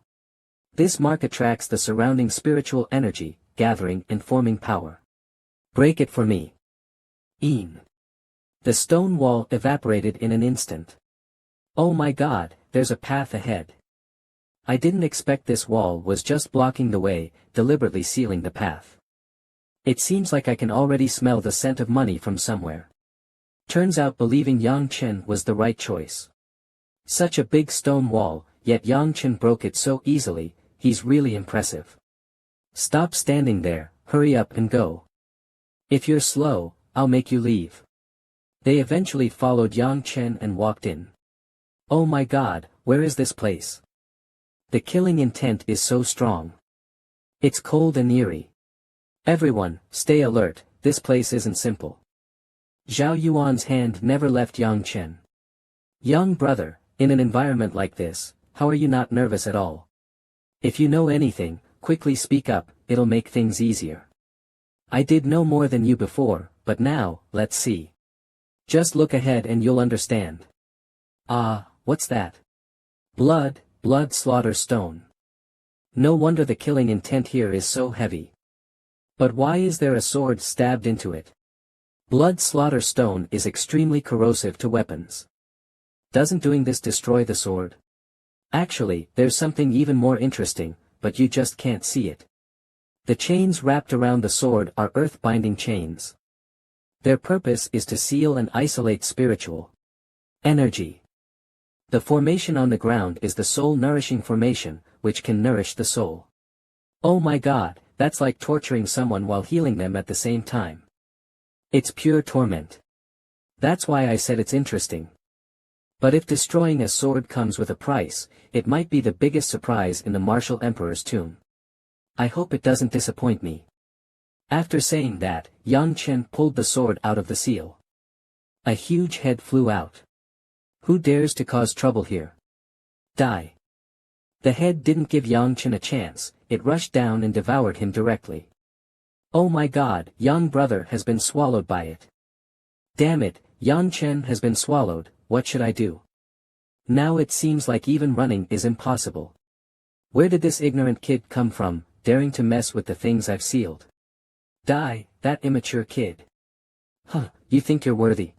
S1: This mark attracts the surrounding spiritual energy, gathering and forming power. Break it for me. The stone wall evaporated in an instant. Oh my god, there's a path ahead. I didn't expect this wall was just blocking the way, deliberately sealing the path. It seems like I can already smell the scent of money from somewhere. Turns out believing Yang Chen was the right choice. Such a big stone wall, yet Yang Chen broke it so easily, he's really impressive. Stop standing there, hurry up and go. If you're slow, I'll make you leave. They eventually followed Yang Chen and walked in. Oh my god, where is this place? The killing intent is so strong. It's cold and eerie. Everyone, stay alert, this place isn't simple. Zhao Yuan's hand never left Yang Chen. Young brother, in an environment like this, how are you not nervous at all? If you know anything, quickly speak up, it'll make things easier. I did know more than you before, but now, let's see. Just look ahead and you'll understand. What's that? Blood slaughter stone. No wonder the killing intent here is so heavy. But why is there a sword stabbed into it? Blood slaughter stone is extremely corrosive to weapons. Doesn't doing this destroy the sword? Actually, there's something even more interesting, but you just can't see it. The chains wrapped around the sword are earth-binding chains. Their purpose is to seal and isolate spiritual energy. The formation on the ground is the soul-nourishing formation, which can nourish the soul. Oh my god, that's like torturing someone while healing them at the same time. It's pure torment. That's why I said it's interesting. But if destroying a sword comes with a price, it might be the biggest surprise in the martial emperor's tomb. I hope it doesn't disappoint me. After saying that, Yang Chen pulled the sword out of the seal. A huge head flew out. Who dares to cause trouble here? Die. The head didn't give Yang Chen a chance, it rushed down and devoured him directly. Oh my god, young brother has been swallowed by it. Damn it, Yang Chen has been swallowed, what should I do? Now it seems like even running is impossible. Where did this ignorant kid come from, daring to mess with the things I've sealed? Die, that immature kid. Huh, you think you're worthy?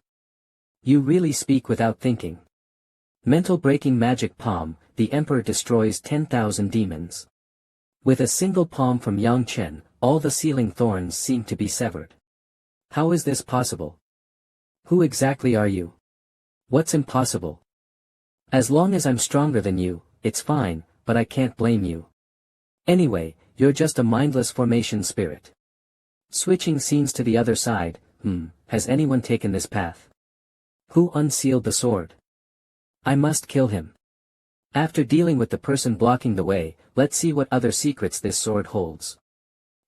S1: You really speak without thinking. Mental breaking magic palm, the emperor destroys 10,000 demons. With a single palm from Yang Chen, all the sealing thorns seem to be severed. How is this possible? Who exactly are you? What's impossible? As long as I'm stronger than you, it's fine, but I can't blame you. Anyway, you're just a mindless formation spirit. Switching scenes to the other side, has anyone taken this path? Who unsealed the sword? I must kill him. After dealing with the person blocking the way, let's see what other secrets this sword holds.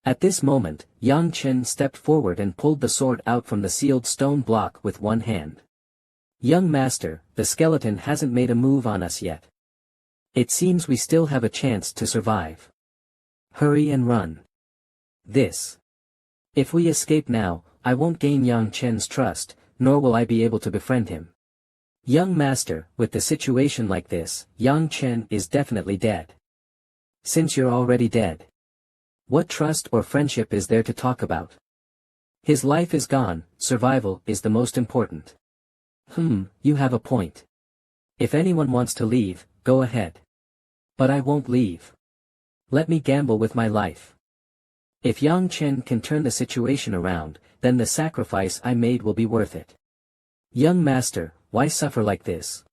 S1: At this moment, Yang Chen stepped forward and pulled the sword out from the sealed stone block with one hand. Young master, the skeleton hasn't made a move on us yet. It seems we still have a chance to survive. Hurry and run. If we escape now, I won't gain Yang Chen's trust, nor will I be able to befriend him. Young master, with the situation like this, Yang Chen is definitely dead. Since you're already dead, what trust or friendship is there to talk about? His life is gone, survival is the most important. You have a point. If anyone wants to leave, go ahead. But I won't leave. Let me gamble with my life. If Yang Chen can turn the situation around, then the sacrifice I made will be worth it. Young master, why suffer like this?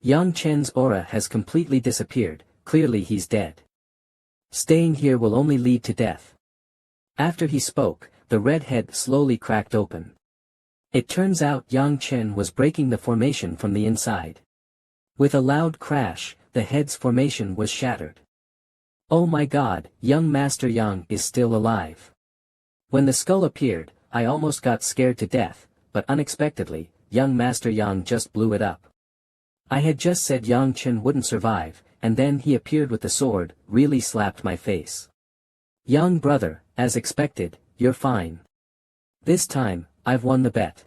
S1: Yang Chen's aura has completely disappeared, clearly he's dead. Staying here will only lead to death. After he spoke, the red head slowly cracked open. It turns out Yang Chen was breaking the formation from the inside. With a loud crash, the head's formation was shattered. Oh my god, young Master Yang is still alive. When the skull appeared, I almost got scared to death, but unexpectedly, young Master Yang just blew it up. I had just said Yang Chen wouldn't survive, and then he appeared with the sword, really slapped my face. Young brother, as expected, you're fine. This time, I've won the bet.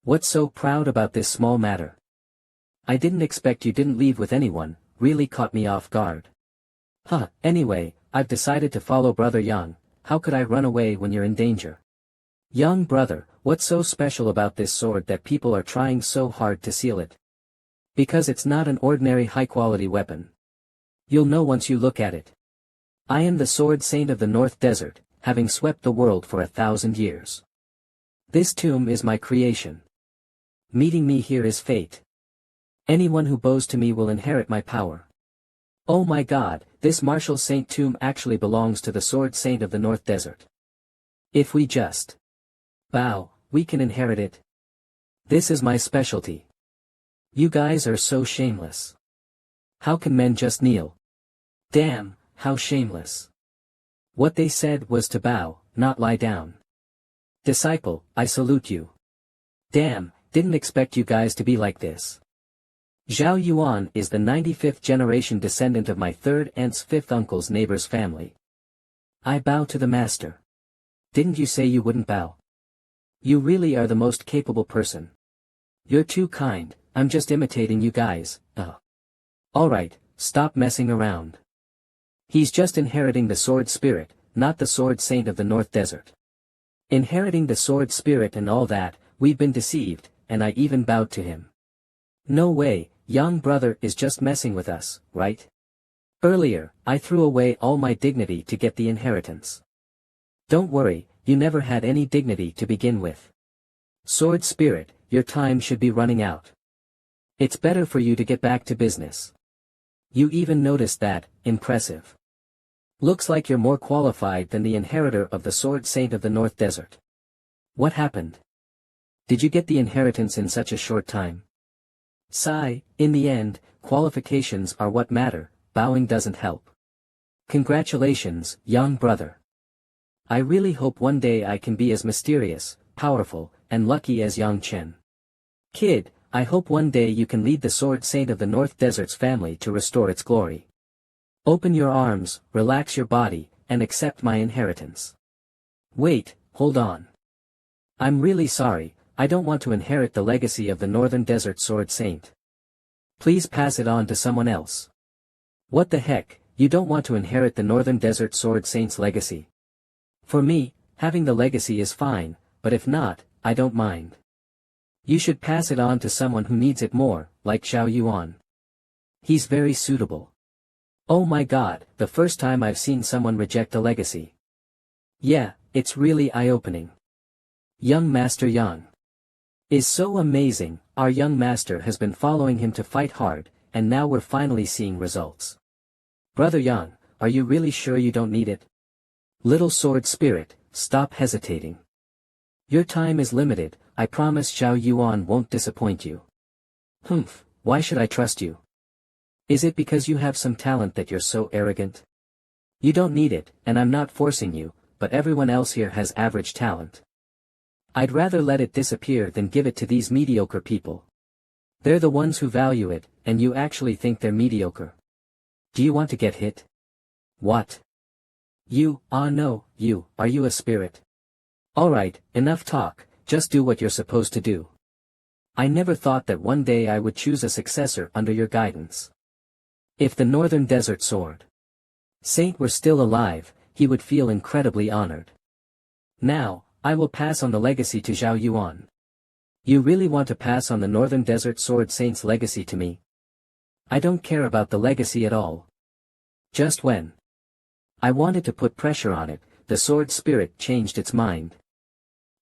S1: What's so proud about this small matter? I didn't expect you didn't leave with anyone, really caught me off guard. Anyway, I've decided to follow brother Yang, how could I run away when you're in danger? Young brother, what's so special about this sword that people are trying so hard to seal it? Because it's not an ordinary high-quality weapon. You'll know once you look at it. I am the sword saint of the North Desert, having swept the world for 1,000 years. This tomb is my creation. Meeting me here is fate. Anyone who bows to me will inherit my power. Oh my god, this martial saint tomb actually belongs to the sword saint of the North Desert. If we just bow, we can inherit it. This is my specialty. You guys are so shameless. How can men just kneel? Damn, how shameless. What they said was to bow, not lie down. Disciple, I salute you. Damn, didn't expect you guys to be like this. Zhao Yuan is the 95th generation descendant of my third aunt's fifth uncle's neighbor's family. I bow to the master. Didn't you say you wouldn't bow? You really are the most capable person. You're too kind, I'm just imitating you guys, Alright, stop messing around. He's just inheriting the sword spirit, not the sword saint of the North Desert. Inheriting the sword spirit and all that, we've been deceived, and I even bowed to him. No way, young brother is just messing with us, right? Earlier, I threw away all my dignity to get the inheritance. Don't worry, you never had any dignity to begin with. Sword spirit, your time should be running out. It's better for you to get back to business. You even noticed that, impressive. Looks like you're more qualified than the inheritor of the Sword Saint of the North Desert. What happened? Did you get the inheritance in such a short time? Sigh, in the end, qualifications are what matter, bowing doesn't help. Congratulations, young brother. I really hope one day I can be as mysterious, powerful, and lucky as Yang Chen. Kid, I hope one day you can lead the Sword Saint of the North Desert's family to restore its glory. Open your arms, relax your body, and accept my inheritance. Wait, hold on. I'm really sorry, I don't want to inherit the legacy of the Northern Desert Sword Saint. Please pass it on to someone else. What the heck, you don't want to inherit the Northern Desert Sword Saint's legacy? For me, having the legacy is fine, but if not, I don't mind. You should pass it on to someone who needs it more, like Xiao Yuan. He's very suitable. Oh my god, the first time I've seen someone reject a legacy. Yeah, it's really eye-opening. Young Master Yang is so amazing. Our young master has been following him to fight hard, and now we're finally seeing results. Brother Yang, are you really sure you don't need it? Little sword spirit, stop hesitating. Your time is limited, I promise Xiao Yuan won't disappoint you. Humph, why should I trust you? Is it because you have some talent that you're so arrogant? You don't need it, and I'm not forcing you, but everyone else here has average talent. I'd rather let it disappear than give it to these mediocre people. They're the ones who value it, and you actually think they're mediocre. Do you want to get hit? What? You, no, you, are you a spirit? Alright, enough talk, just do what you're supposed to do. I never thought that one day I would choose a successor under your guidance. If the Northern Desert Sword Saint were still alive, he would feel incredibly honored. Now, I will pass on the legacy to Xiao Yuan. You really want to pass on the Northern Desert Sword Saint's legacy to me? I don't care about the legacy at all. Just when I wanted to put pressure on it, the sword spirit changed its mind.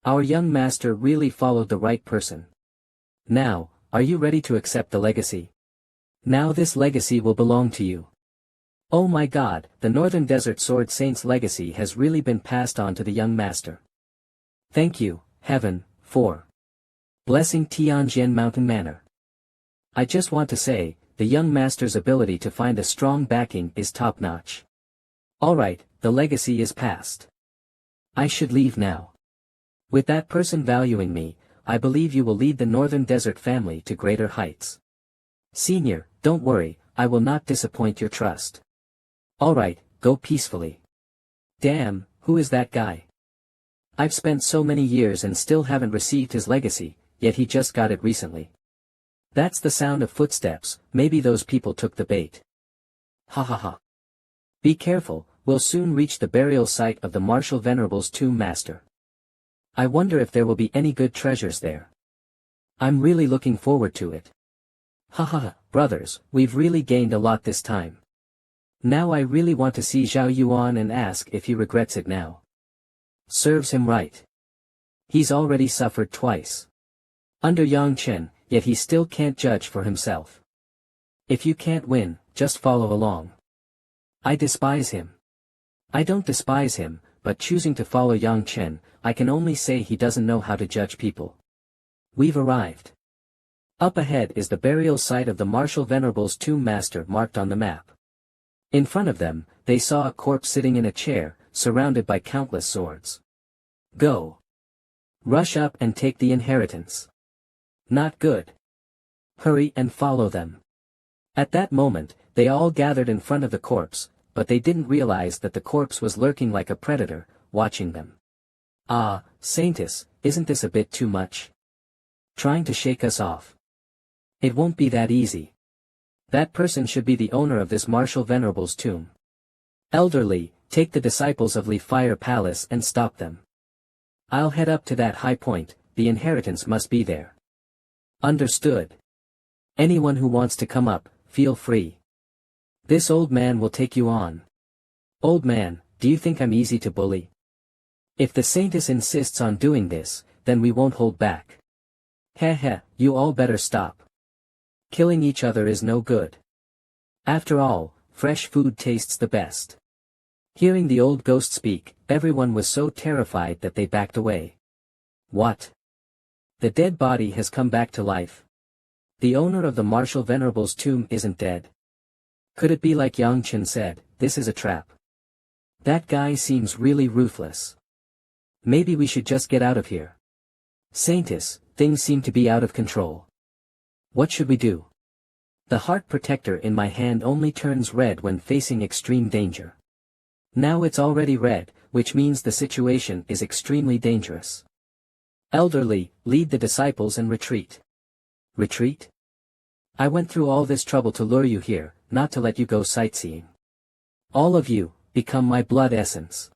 S1: Our young master really followed the right person. Now, are you ready to accept the legacy? Now this legacy will belong to you. Oh my god, the Northern Desert Sword Saint's legacy has really been passed on to the young master. Thank you, Heaven, for blessing Tianjian Mountain Manor. I just want to say, the young master's ability to find a strong backing is top-notch. Alright, the legacy is passed. I should leave now. With that person valuing me, I believe you will lead the Northern Desert family to greater heights. Senior, don't worry, I will not disappoint your trust. Alright, go peacefully. Damn, who is that guy? I've spent so many years and still haven't received his legacy, yet he just got it recently. That's the sound of footsteps, maybe those people took the bait. Ha ha ha. Be careful, we'll soon reach the burial site of the Martial Venerable's tomb master. I wonder if there will be any good treasures there. I'm really looking forward to it. Ha ha ha, brothers, we've really gained a lot this time. Now I really want to see Xiao Yuan and ask if he regrets it now. Serves him right. He's already suffered twice under Yang Chen, yet he still can't judge for himself. If you can't win, just follow along. I despise him. I don't despise him, but choosing to follow Yang Chen, I can only say he doesn't know how to judge people. We've arrived. Up ahead is the burial site of the Martial Venerable's tomb master marked on the map. In front of them, they saw a corpse sitting in a chair, surrounded by countless swords. Go. Rush up and take the inheritance. Not good. Hurry and follow them. At that moment, they all gathered in front of the corpse, but they didn't realize that the corpse was lurking like a predator, watching them. Ah, Saintess, isn't this a bit too much? Trying to shake us off. It won't be that easy. That person should be the owner of this Martial Venerable's tomb. Elderly, take the disciples of Li Fire Palace and stop them. I'll head up to that high point, the inheritance must be there. Understood. Anyone who wants to come up, feel free. This old man will take you on. Old man, do you think I'm easy to bully? If the Saintess insists on doing this, then we won't hold back. Heh heh, you all better stop. Killing each other is no good. After all, fresh food tastes the best. Hearing the old ghost speak, everyone was so terrified that they backed away. What? The dead body has come back to life. The owner of the Martial Venerable's tomb isn't dead. Could it be like Yang Chen said, this is a trap? That guy seems really ruthless. Maybe we should just get out of here. Saintess, things seem to be out of control. What should we do? The heart protector in my hand only turns red when facing extreme danger. Now it's already red, which means the situation is extremely dangerous. Elderly, lead the disciples and retreat. Retreat? I went through all this trouble to lure you here, not to let you go sightseeing. All of you, become my blood essence.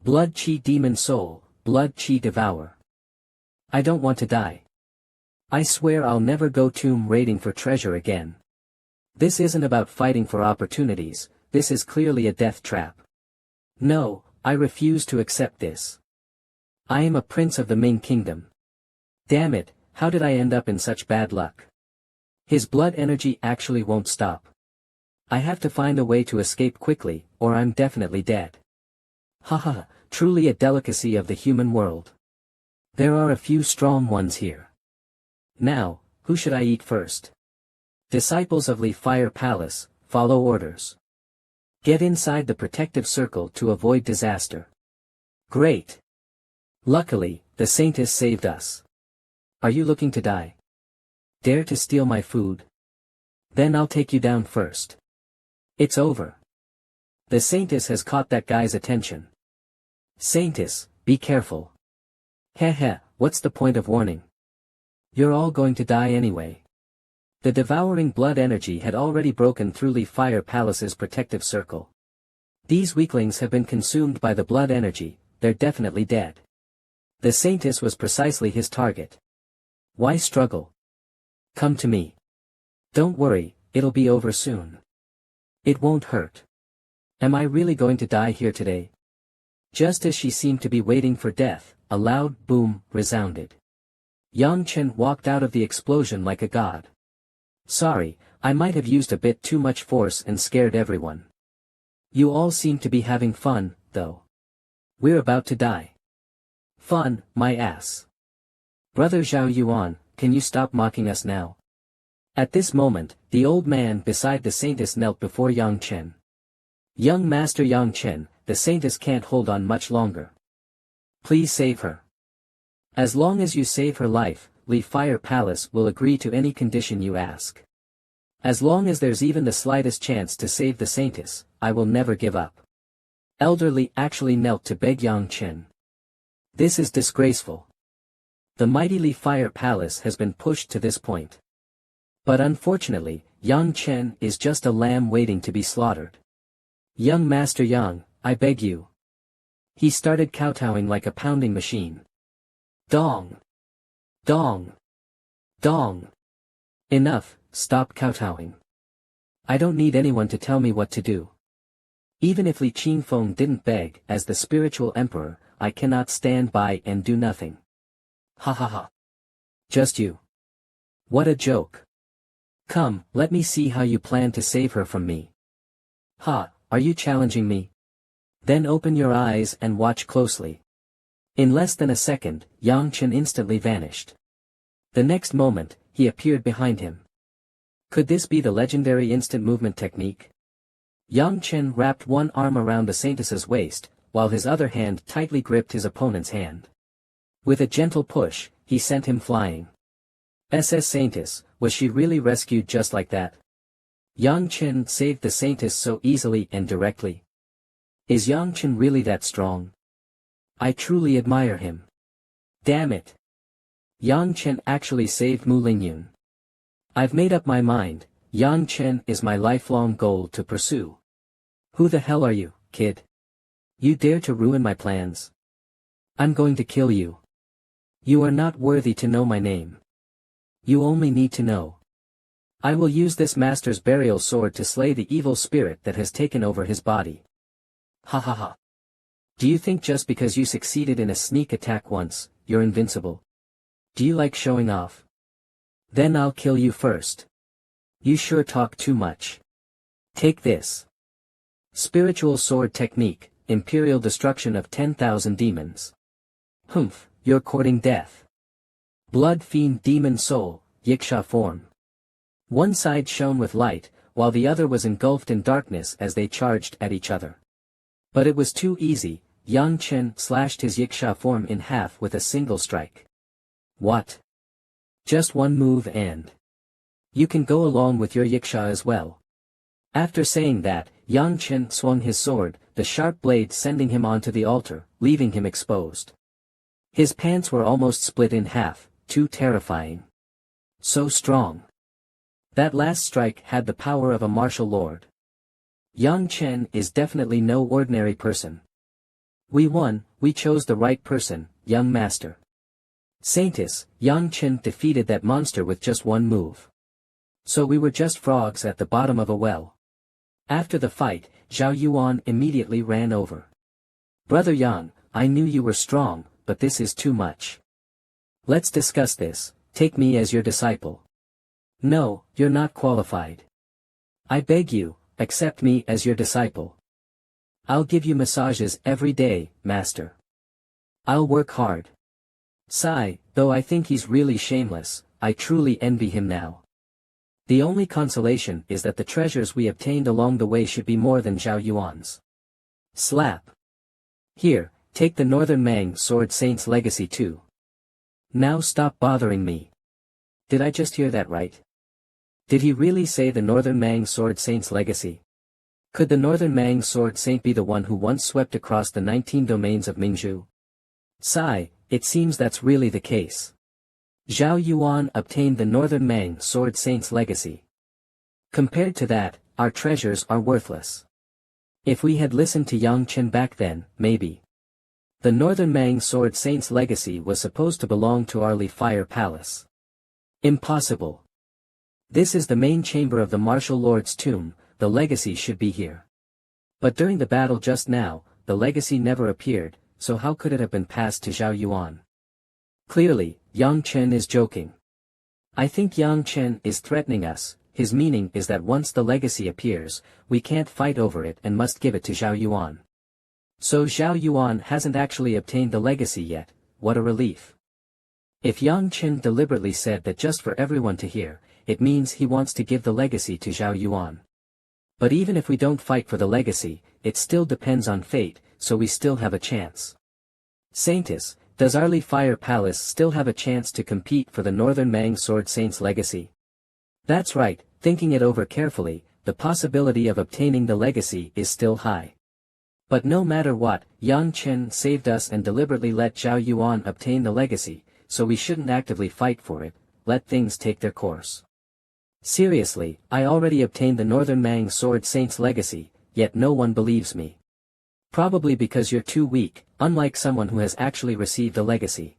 S1: Blood chi demon soul, blood chi devour. I don't want to die. I swear I'll never go tomb raiding for treasure again. This isn't about fighting for opportunities, this is clearly a death trap. No, I refuse to accept this. I am a prince of the Ming Kingdom. Damn it, how did I end up in such bad luck? His blood energy actually won't stop. I have to find a way to escape quickly, or I'm definitely dead. Haha, truly a delicacy of the human world. There are a few strong ones here. Now, who should I eat first? Disciples of Li Fire Palace, follow orders. Get inside the protective circle to avoid disaster. Great. Luckily, the Saintess saved us. Are you looking to die? Dare to steal my food? Then I'll take you down first. It's over. The Saintess has caught that guy's attention. Saintess, be careful. Heh, what's the point of warning? You're all going to die anyway. The devouring blood energy had already broken through Li Fire Palace's protective circle. These weaklings have been consumed by the blood energy, they're definitely dead. The Saintess was precisely his target. Why struggle? Come to me. Don't worry, it'll be over soon. It won't hurt. Am I really going to die here today? Just as she seemed to be waiting for death, a loud boom resounded. Yang Chen walked out of the explosion like a god. Sorry, I might have used a bit too much force and scared everyone. You all seem to be having fun, though. We're about to die. Fun, my ass. Brother Zhao Yuan, can you stop mocking us now? At this moment, the old man beside the Saintess knelt before Yang Chen. Young Master Yang Chen, the Saintess can't hold on much longer. Please save her. As long as you save her life, Li Fire Palace will agree to any condition you ask. As long as there's even the slightest chance to save the Saintess, I will never give up. Elderly actually knelt to beg Yang Chen. This is disgraceful. The mighty Li Fire Palace has been pushed to this point. But unfortunately, Yang Chen is just a lamb waiting to be slaughtered. Young Master Yang, I beg you. He started kowtowing like a pounding machine. Dong! Dong! Dong! Enough, stop kowtowing. I don't need anyone to tell me what to do. Even if Li Qingfeng didn't beg, as the spiritual emperor, I cannot stand by and do nothing. Ha ha ha. Just you. What a joke. Come, let me see how you plan to save her from me. Ha, are you challenging me? Then open your eyes and watch closely. In less than a second, Yang Chen instantly vanished. The next moment, he appeared behind him. Could this be the legendary instant movement technique? Yang Chen wrapped one arm around the Saintess's waist, while his other hand tightly gripped his opponent's hand. With a gentle push, he sent him flying. SS Saintess, was she really rescued just like that? Yang Chen saved the Saintess so easily and directly. Is Yang Chen really that strong? I truly admire him. Damn it. Yang Chen actually saved Mu Lingyun. I've made up my mind, Yang Chen is my lifelong goal to pursue. Who the hell are you, kid? You dare to ruin my plans? I'm going to kill you. You are not worthy to know my name. You only need to know. I will use this master's burial sword to slay the evil spirit that has taken over his body. Ha ha ha. Do you think just because you succeeded in a sneak attack once, you're invincible? Do you like showing off? Then I'll kill you first. You sure talk too much. Take this. Spiritual sword technique, imperial destruction of 10,000 demons. Humph, you're courting death. Blood fiend demon soul, yiksha form. One side shone with light, while the other was engulfed in darkness as they charged at each other. But it was too easy. Yang Chen slashed his yiksha form in half with a single strike. What? Just one move and you can go along with your yiksha as well. After saying that, Yang Chen swung his sword, the sharp blade sending him onto the altar, leaving him exposed. His pants were almost split in half, too terrifying. So strong. That last strike had the power of a martial lord. Yang Chen is definitely no ordinary person. We won, we chose the right person, young master. Saintus, Yang Chen defeated that monster with just one move. So we were just frogs at the bottom of a well. After the fight, Zhao Yuan immediately ran over. Brother Yang, I knew you were strong, but this is too much. Let's discuss this, take me as your disciple. No, you're not qualified. I beg you, accept me as your disciple. I'll give you massages every day, master. I'll work hard. Sigh, though I think he's really shameless, I truly envy him now. The only consolation is that the treasures we obtained along the way should be more than Zhao Yuan's. Slap. Here, take the Northern Mang Sword Saint's legacy too. Now stop bothering me. Did I just hear that right? Did he really say the Northern Mang Sword Saint's legacy? Could the Northern Mang Sword Saint be the one who once swept across the 19 domains of Mingzhu? Sigh, it seems that's really the case. Zhao Yuan obtained the Northern Mang Sword Saint's legacy. Compared to that, our treasures are worthless. If we had listened to Yang Chen back then, maybe. The Northern Mang Sword Saint's legacy was supposed to belong to Arli Fire Palace. Impossible. This is the main chamber of the Martial Lord's tomb, the legacy should be here. But during the battle just now, the legacy never appeared, so how could it have been passed to Zhao Yuan? Clearly, Yang Chen is joking. I think Yang Chen is threatening us. His meaning is that once the legacy appears, we can't fight over it and must give it to Zhao Yuan. So Zhao Yuan hasn't actually obtained the legacy yet, what a relief. If Yang Chen deliberately said that just for everyone to hear, it means he wants to give the legacy to Zhao Yuan. But even if we don't fight for the legacy, it still depends on fate, so we still have a chance. Saintus, does Arli Fire Palace still have a chance to compete for the Northern Mang Sword Saint's legacy? That's right, thinking it over carefully, the possibility of obtaining the legacy is still high. But no matter what, Yang Chen saved us and deliberately let Zhao Yuan obtain the legacy, so we shouldn't actively fight for it, let things take their course. Seriously, I already obtained the Northern Mang Sword Saint's legacy, yet no one believes me. Probably because you're too weak, unlike someone who has actually received a legacy.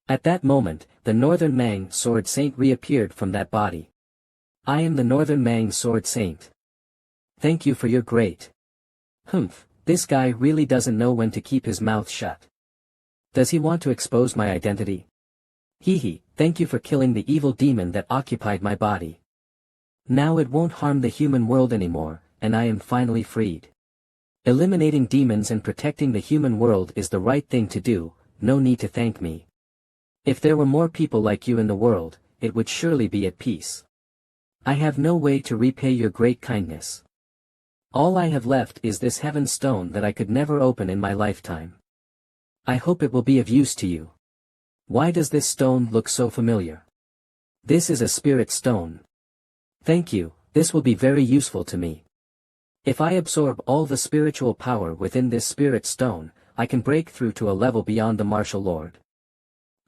S1: At that moment, the Northern Mang Sword Saint reappeared from that body. I am the Northern Mang Sword Saint. Thank you for your great. Humph, this guy really doesn't know when to keep his mouth shut. Does he want to expose my identity? Hee, thank you for killing the evil demon that occupied my body. Now it won't harm the human world anymore, and I am finally freed. Eliminating demons and protecting the human world is the right thing to do, no need to thank me. If there were more people like you in the world, it would surely be at peace. I have no way to repay your great kindness. All I have left is this heaven stone that I could never open in my lifetime. I hope it will be of use to you. Why does this stone look so familiar? This is a spirit stone. Thank you, this will be very useful to me. If I absorb all the spiritual power within this spirit stone, I can break through to a level beyond the Martial Lord.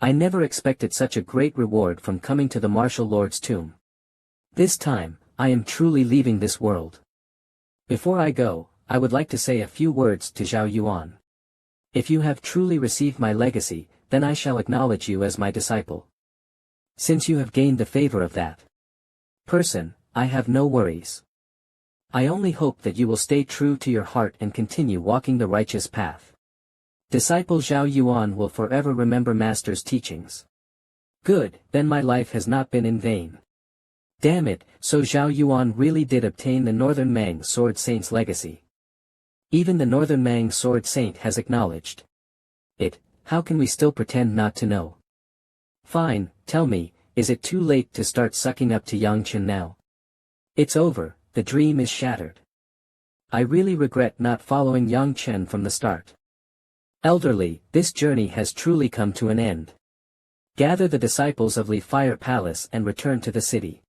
S1: I never expected such a great reward from coming to the Martial Lord's tomb. This time, I am truly leaving this world. Before I go, I would like to say a few words to Zhao Yuan. If you have truly received my legacy, then I shall acknowledge you as my disciple. Since you have gained the favor of that person, I have no worries. I only hope that you will stay true to your heart and continue walking the righteous path. Disciple Zhao Yuan will forever remember Master's teachings. Good, then my life has not been in vain. Damn it, so Zhao Yuan really did obtain the Northern Mang Sword Saint's legacy. Even the Northern Mang Sword Saint has acknowledged it. How can we still pretend not to know? Fine, tell me, is it too late to start sucking up to Yang Chen now? It's over, the dream is shattered. I really regret not following Yang Chen from the start. Elderly, this journey has truly come to an end. Gather the disciples of Li Fire Palace and return to the city.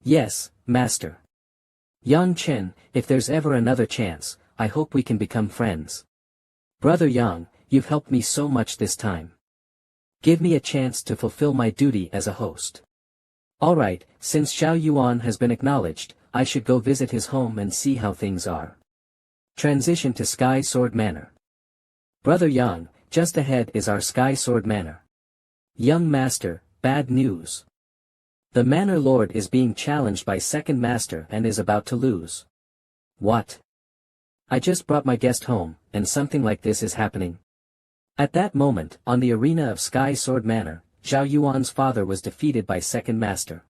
S1: Yes, Master. Yang Chen, if there's ever another chance, I hope we can become friends. Brother Yang, you've helped me so much this time. Give me a chance to fulfill my duty as a host. Alright, since Zhao Yuan has been acknowledged, I should go visit his home and see how things are. Transition to Sky Sword Manor. Brother Yang, just ahead is our Sky Sword Manor. Young Master, bad news. The Manor Lord is being challenged by Second Master and is about to lose. What? I just brought my guest home, and something like this is happening. At that moment, on the arena of Sky Sword Manor, Zhao Yuan's father was defeated by Second Master.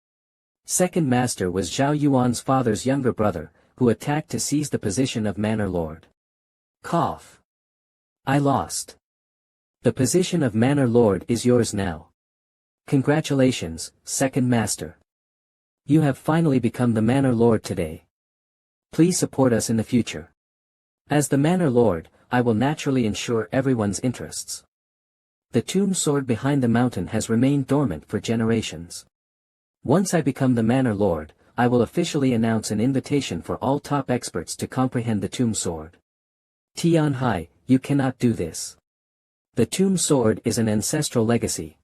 S1: Second Master was Zhao Yuan's father's younger brother, who attacked to seize the position of Manor Lord. Cough. I lost. The position of Manor Lord is yours now. Congratulations, Second Master. You have finally become the Manor Lord today. Please support us in the future. As the Manor Lord, I will naturally ensure everyone's interests. The tomb sword behind the mountain has remained dormant for generations. Once I become the Manor Lord, I will officially announce an invitation for all top experts to comprehend the tomb sword. Tian Hai, you cannot do this. The tomb sword is an ancestral legacy.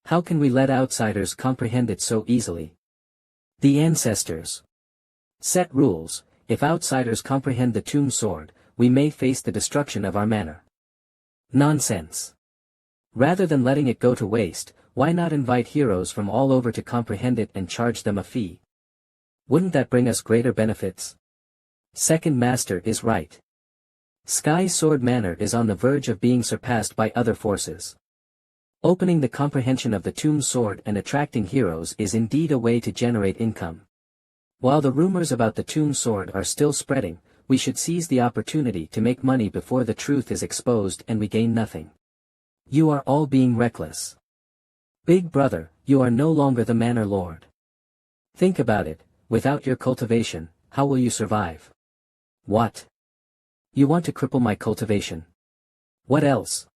S1: How can we let outsiders comprehend it so easily? The ancestors set rules. If outsiders comprehend the tomb sword, we may face the destruction of our manor. Nonsense. Rather than letting it go to waste, why not invite heroes from all over to comprehend it and charge them a fee? Wouldn't that bring us greater benefits? Second Master is right. Sky Sword Manor is on the verge of being surpassed by other forces. Opening the comprehension of the tomb sword and attracting heroes is indeed a way to generate income. While the rumors about the tomb sword are still spreading, we should seize the opportunity to make money before the truth is exposed and we gain nothing. You are all being reckless. Big brother, you are no longer the Manor Lord. Think about it, without your cultivation, how will you survive? What? You want to cripple my cultivation? What else?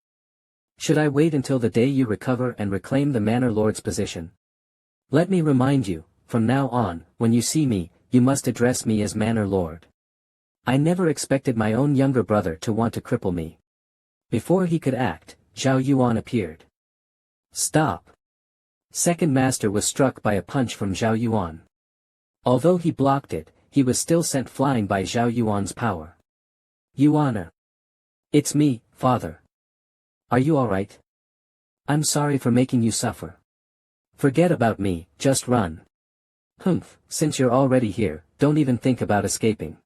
S1: Should I wait until the day you recover and reclaim the Manor Lord's position? Let me remind you, from now on, when you see me, you must address me as Manor Lord. I never expected my own younger brother to want to cripple me. Before he could act, Zhao Yuan appeared. Stop. Second Master was struck by a punch from Zhao Yuan. Although he blocked it, he was still sent flying by Zhao Yuan's power. YUNA. It's me, father. Are you alright? I'm sorry for making you suffer. Forget about me, just run. Humph, since you're already here, don't even think about escaping.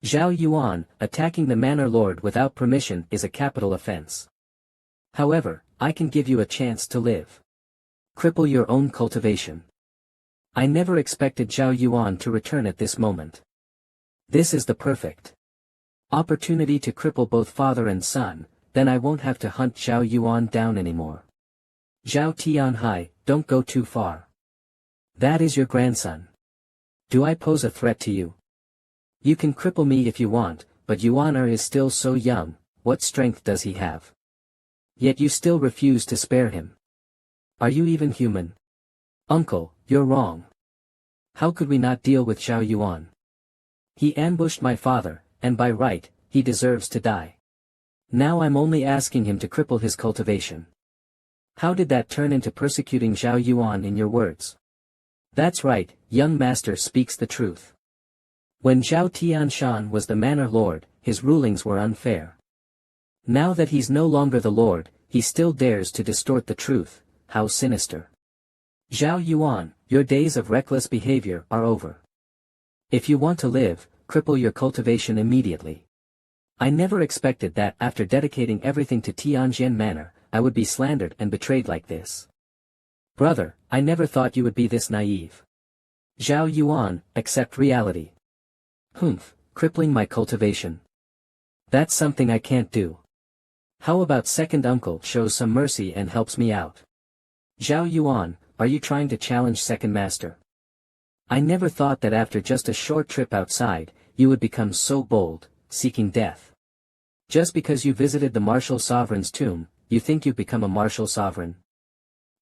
S1: Zhao Yuan, attacking the Manor Lord without permission is a capital offense. However, I can give you a chance to live. Cripple your own cultivation. I never expected Zhao Yuan to return at this moment. This is the perfect opportunity to cripple both father and son, then I won't have to hunt Zhao Yuan down anymore. Zhao Tianhai, don't go too far. That is your grandson. Do I pose a threat to you? You can cripple me if you want, but Yuana is still so young, what strength does he have? Yet you still refuse to spare him. Are you even human? Uncle, you're wrong. How could we not deal with Zhao Yuan? He ambushed my father, and by right, he deserves to die. Now I'm only asking him to cripple his cultivation. How did that turn into persecuting Zhao Yuan in your words? That's right, young master speaks the truth. When Zhao Tianshan was the Manor Lord, his rulings were unfair. Now that he's no longer the Lord, he still dares to distort the truth, how sinister. Zhao Yuan, your days of reckless behavior are over. If you want to live, cripple your cultivation immediately. I never expected that after dedicating everything to Tianjin Manor, I would be slandered and betrayed like this. Brother, I never thought you would be this naive. Zhao Yuan, accept reality. Humph, crippling my cultivation. That's something I can't do. How about second uncle shows some mercy and helps me out? Zhao Yuan, are you trying to challenge second master? I never thought that after just a short trip outside, you would become so bold, seeking death. Just because you visited the martial sovereign's tomb, you think you've become a martial sovereign?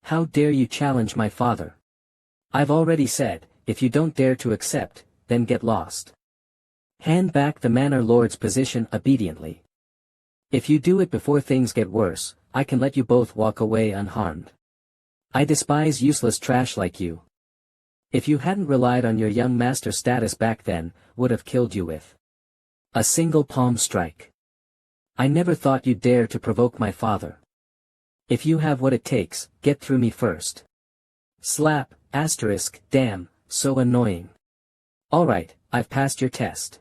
S1: How dare you challenge my father? I've already said, if you don't dare to accept, then get lost. Hand back the manor lord's position obediently. If you do it before things get worse, I can let you both walk away unharmed. I despise useless trash like you. If you hadn't relied on your young master status back then, would have killed you with a single palm strike. I never thought you'd dare to provoke my father. If you have what it takes, get through me first. Slap, asterisk, damn, so annoying. Alright, I've passed your test.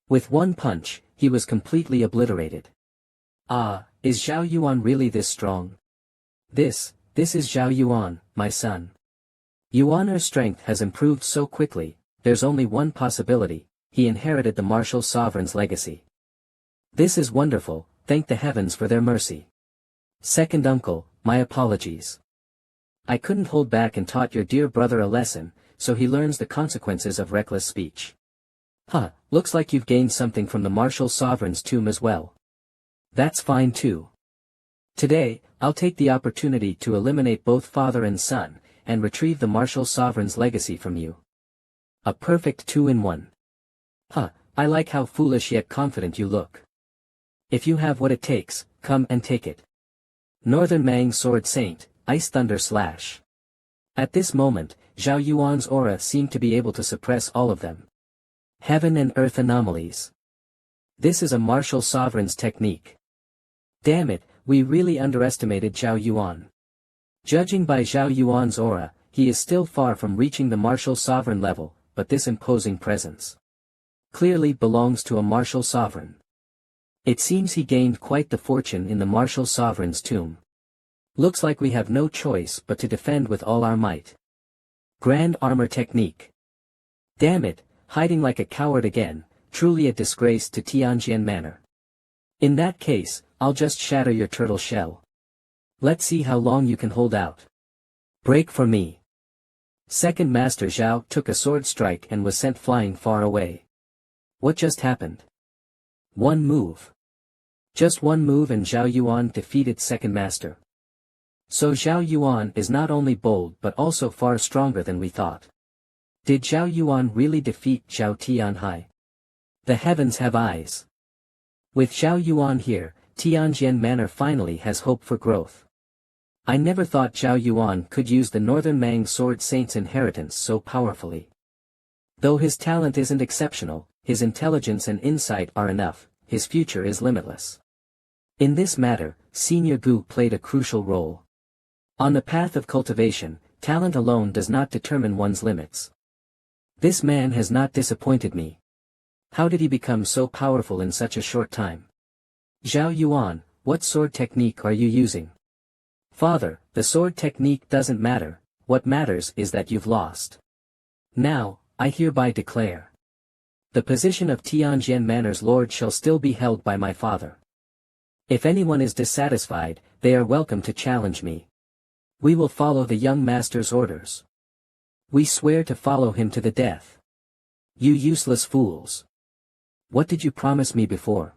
S1: With one punch, he was completely obliterated. Ah, is Zhao Yuan really this strong? This is Zhao Yuan, my son. Yuan's strength has improved so quickly, there's only one possibility, he inherited the martial sovereign's legacy. This is wonderful, thank the heavens for their mercy. Second uncle, my apologies. I couldn't hold back and taught your dear brother a lesson, so he learns the consequences of reckless speech. Huh, looks like you've gained something from the martial sovereign's tomb as well. That's fine too. Today, I'll take the opportunity to eliminate both father and son, and retrieve the martial sovereign's legacy from you. A perfect 2-in-1. Huh, I like how foolish yet confident you look. If you have what it takes, come and take it. Northern Mang Sword Saint, Ice Thunder Slash. At this moment, Zhao Yuan's aura seemed to be able to suppress all of them. Heaven and earth anomalies. This is a martial sovereign's technique. Damn it, we really underestimated Zhao Yuan. Judging by Zhao Yuan's aura, he is still far from reaching the martial sovereign level, but this imposing presence clearly belongs to a martial sovereign. It seems he gained quite the fortune in the martial sovereign's tomb. Looks like we have no choice but to defend with all our might. Grand armor technique. Damn it, hiding like a coward again, truly a disgrace to Tianjian Manor. In that case, I'll just shatter your turtle shell. Let's see how long you can hold out. Break for me. Second Master Zhao took a sword strike and was sent flying far away. What just happened? One move. Just one move and Zhao Yuan defeated Second Master. So Zhao Yuan is not only bold but also far stronger than we thought. Did Zhao Yuan really defeat Zhao Tianhai? The heavens have eyes. With Zhao Yuan here, Tianjian Manor finally has hope for growth. I never thought Zhao Yuan could use the Northern Mang Sword Saint's inheritance so powerfully. Though his talent isn't exceptional, his intelligence and insight are enough, his future is limitless. In this matter, Senior Gu played a crucial role. On the path of cultivation, talent alone does not determine one's limits. This man has not disappointed me. How did he become so powerful in such a short time? Zhao Yuan, what sword technique are you using? Father, the sword technique doesn't matter, what matters is that you've lost. Now, I hereby declare. The position of Tianjian Manor's lord shall still be held by my father. If anyone is dissatisfied, they are welcome to challenge me. We will follow the young master's orders. We swear to follow him to the death. You useless fools. What did you promise me before?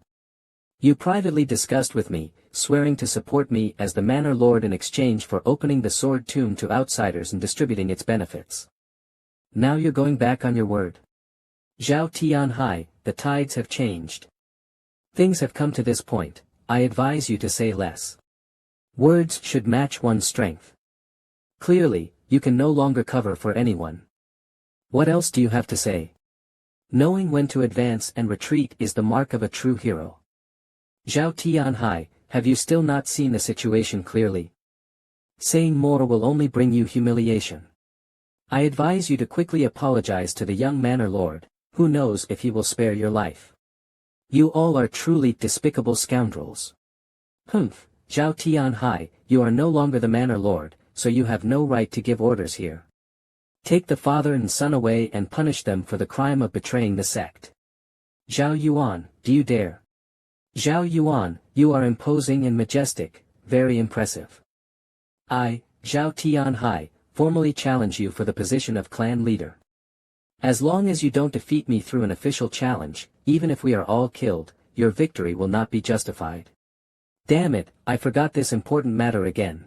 S1: You privately discussed with me, swearing to support me as the manor lord in exchange for opening the sword tomb to outsiders and distributing its benefits. Now you're going back on your word. Zhao Tianhai, the tides have changed. Things have come to this point, I advise you to say less. Words should match one's strength. Clearly, you can no longer cover for anyone. What else do you have to say? Knowing when to advance and retreat is the mark of a true hero. Zhao Tianhai, have you still not seen the situation clearly? Saying more will only bring you humiliation. I advise you to quickly apologize to the young manor lord, who knows if he will spare your life. You all are truly despicable scoundrels. Humph, Zhao Tianhai, you are no longer the manor lord, so you have no right to give orders here. Take the father and son away and punish them for the crime of betraying the sect. Zhao Yuan, do you dare? Zhao Yuan, you are imposing and majestic, very impressive. I, Zhao Tianhai, formally challenge you for the position of clan leader. As long as you don't defeat me through an official challenge, even if we are all killed, your victory will not be justified. Damn it, I forgot this important matter again.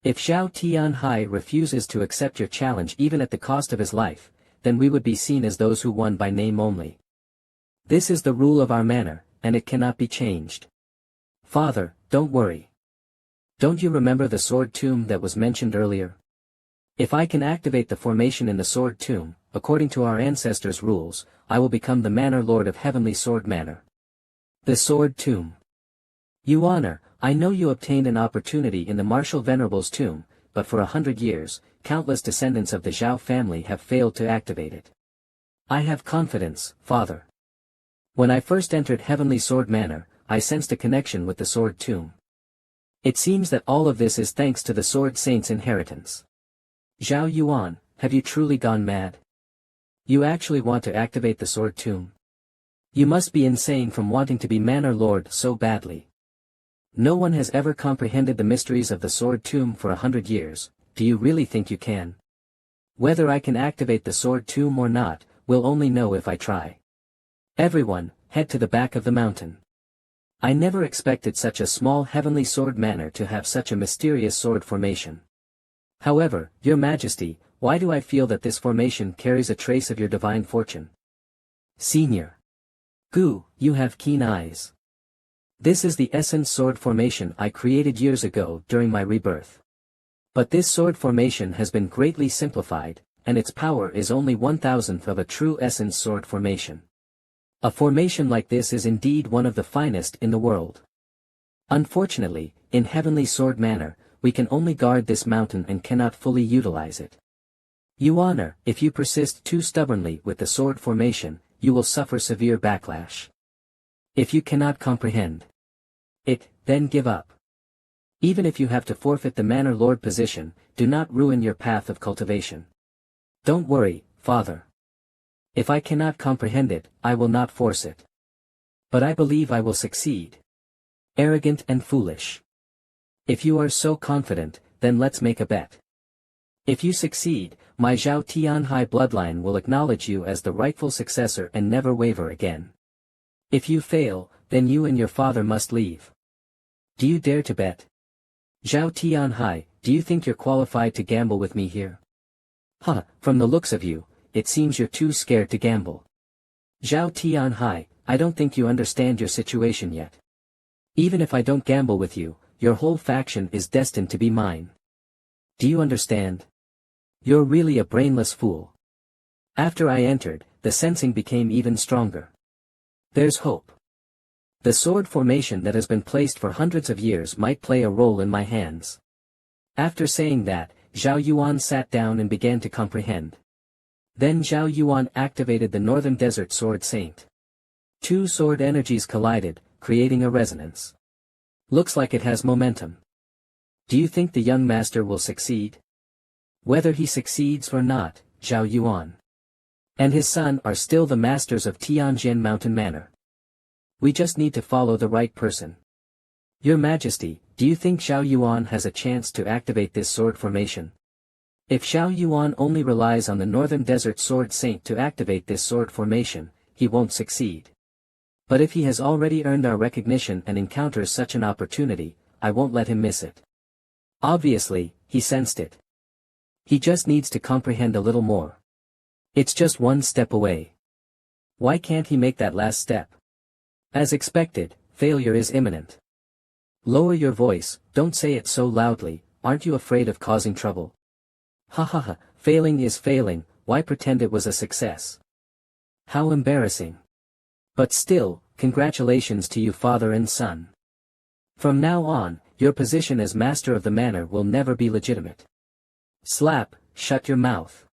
S1: If Zhao Tianhai refuses to accept your challenge even at the cost of his life, then we would be seen as those who won by name only. This is the rule of our manor, and it cannot be changed. Father, don't worry. Don't you remember the sword tomb that was mentioned earlier? If I can activate the formation in the sword tomb, according to our ancestors' rules, I will become the manor lord of Heavenly Sword Manor. The sword tomb. Yuan, I know you obtained an opportunity in the Martial Venerable's tomb, but for 100 years, countless descendants of the Zhao family have failed to activate it. I have confidence, Father. When I first entered Heavenly Sword Manor, I sensed a connection with the sword tomb. It seems that all of this is thanks to the Sword Saint's inheritance. Zhao Yuan, have you truly gone mad? You actually want to activate the sword tomb? You must be insane from wanting to be Manor Lord so badly. No one has ever comprehended the mysteries of the sword tomb for 100 years, do you really think you can? Whether I can activate the sword tomb or not, we'll only know if I try. Everyone, head to the back of the mountain. I never expected such a small Heavenly Sword Manor to have such a mysterious sword formation. However, Your Majesty, why do I feel that this formation carries a trace of your divine fortune? Senior. Gu, you have keen eyes. This is the essence sword formation I created years ago during my rebirth. But this sword formation has been greatly simplified, and its power is only 1,000th of a true essence sword formation. A formation like this is indeed one of the finest in the world. Unfortunately, in Heavenly Sword Manor, we can only guard this mountain and cannot fully utilize it. Yuan, if you persist too stubbornly with the sword formation, you will suffer severe backlash. If you cannot comprehend it, then give up. Even if you have to forfeit the Manor Lord position, do not ruin your path of cultivation. Don't worry, Father. If I cannot comprehend it, I will not force it. But I believe I will succeed. Arrogant and foolish. If you are so confident, then let's make a bet. If you succeed, my Zhao Tianhai bloodline will acknowledge you as the rightful successor and never waver again. If you fail, then you and your father must leave. Do you dare to bet? Zhao Tianhai, do you think you're qualified to gamble with me here? Huh, from the looks of you, it seems you're too scared to gamble. Zhao Tianhai, I don't think you understand your situation yet. Even if I don't gamble with you, your whole faction is destined to be mine. Do you understand? You're really a brainless fool. After I entered, the sensing became even stronger. There's hope. The sword formation that has been placed for hundreds of years might play a role in my hands. After saying that, Zhao Yuan sat down and began to comprehend. Then Zhao Yuan activated the Northern Desert Sword Saint. Two sword energies collided, creating a resonance. Looks like it has momentum. Do you think the young master will succeed? Whether he succeeds or not, Zhao Yuan and his son are still the masters of Tianjin Mountain Manor. We just need to follow the right person. Your Majesty, do you think Zhao Yuan has a chance to activate this sword formation? If Zhao Yuan only relies on the Northern Desert Sword Saint to activate this sword formation, he won't succeed. But if he has already earned our recognition and encounters such an opportunity, I won't let him miss it. Obviously, he sensed it. He just needs to comprehend a little more. It's just one step away. Why can't he make that last step? As expected, failure is imminent. Lower your voice, don't say it so loudly, aren't you afraid of causing trouble? Ha ha ha, failing is failing, why pretend it was a success? How embarrassing. But still, congratulations to you father and son. From now on, your position as master of the manor will never be legitimate. Slap, shut your mouth.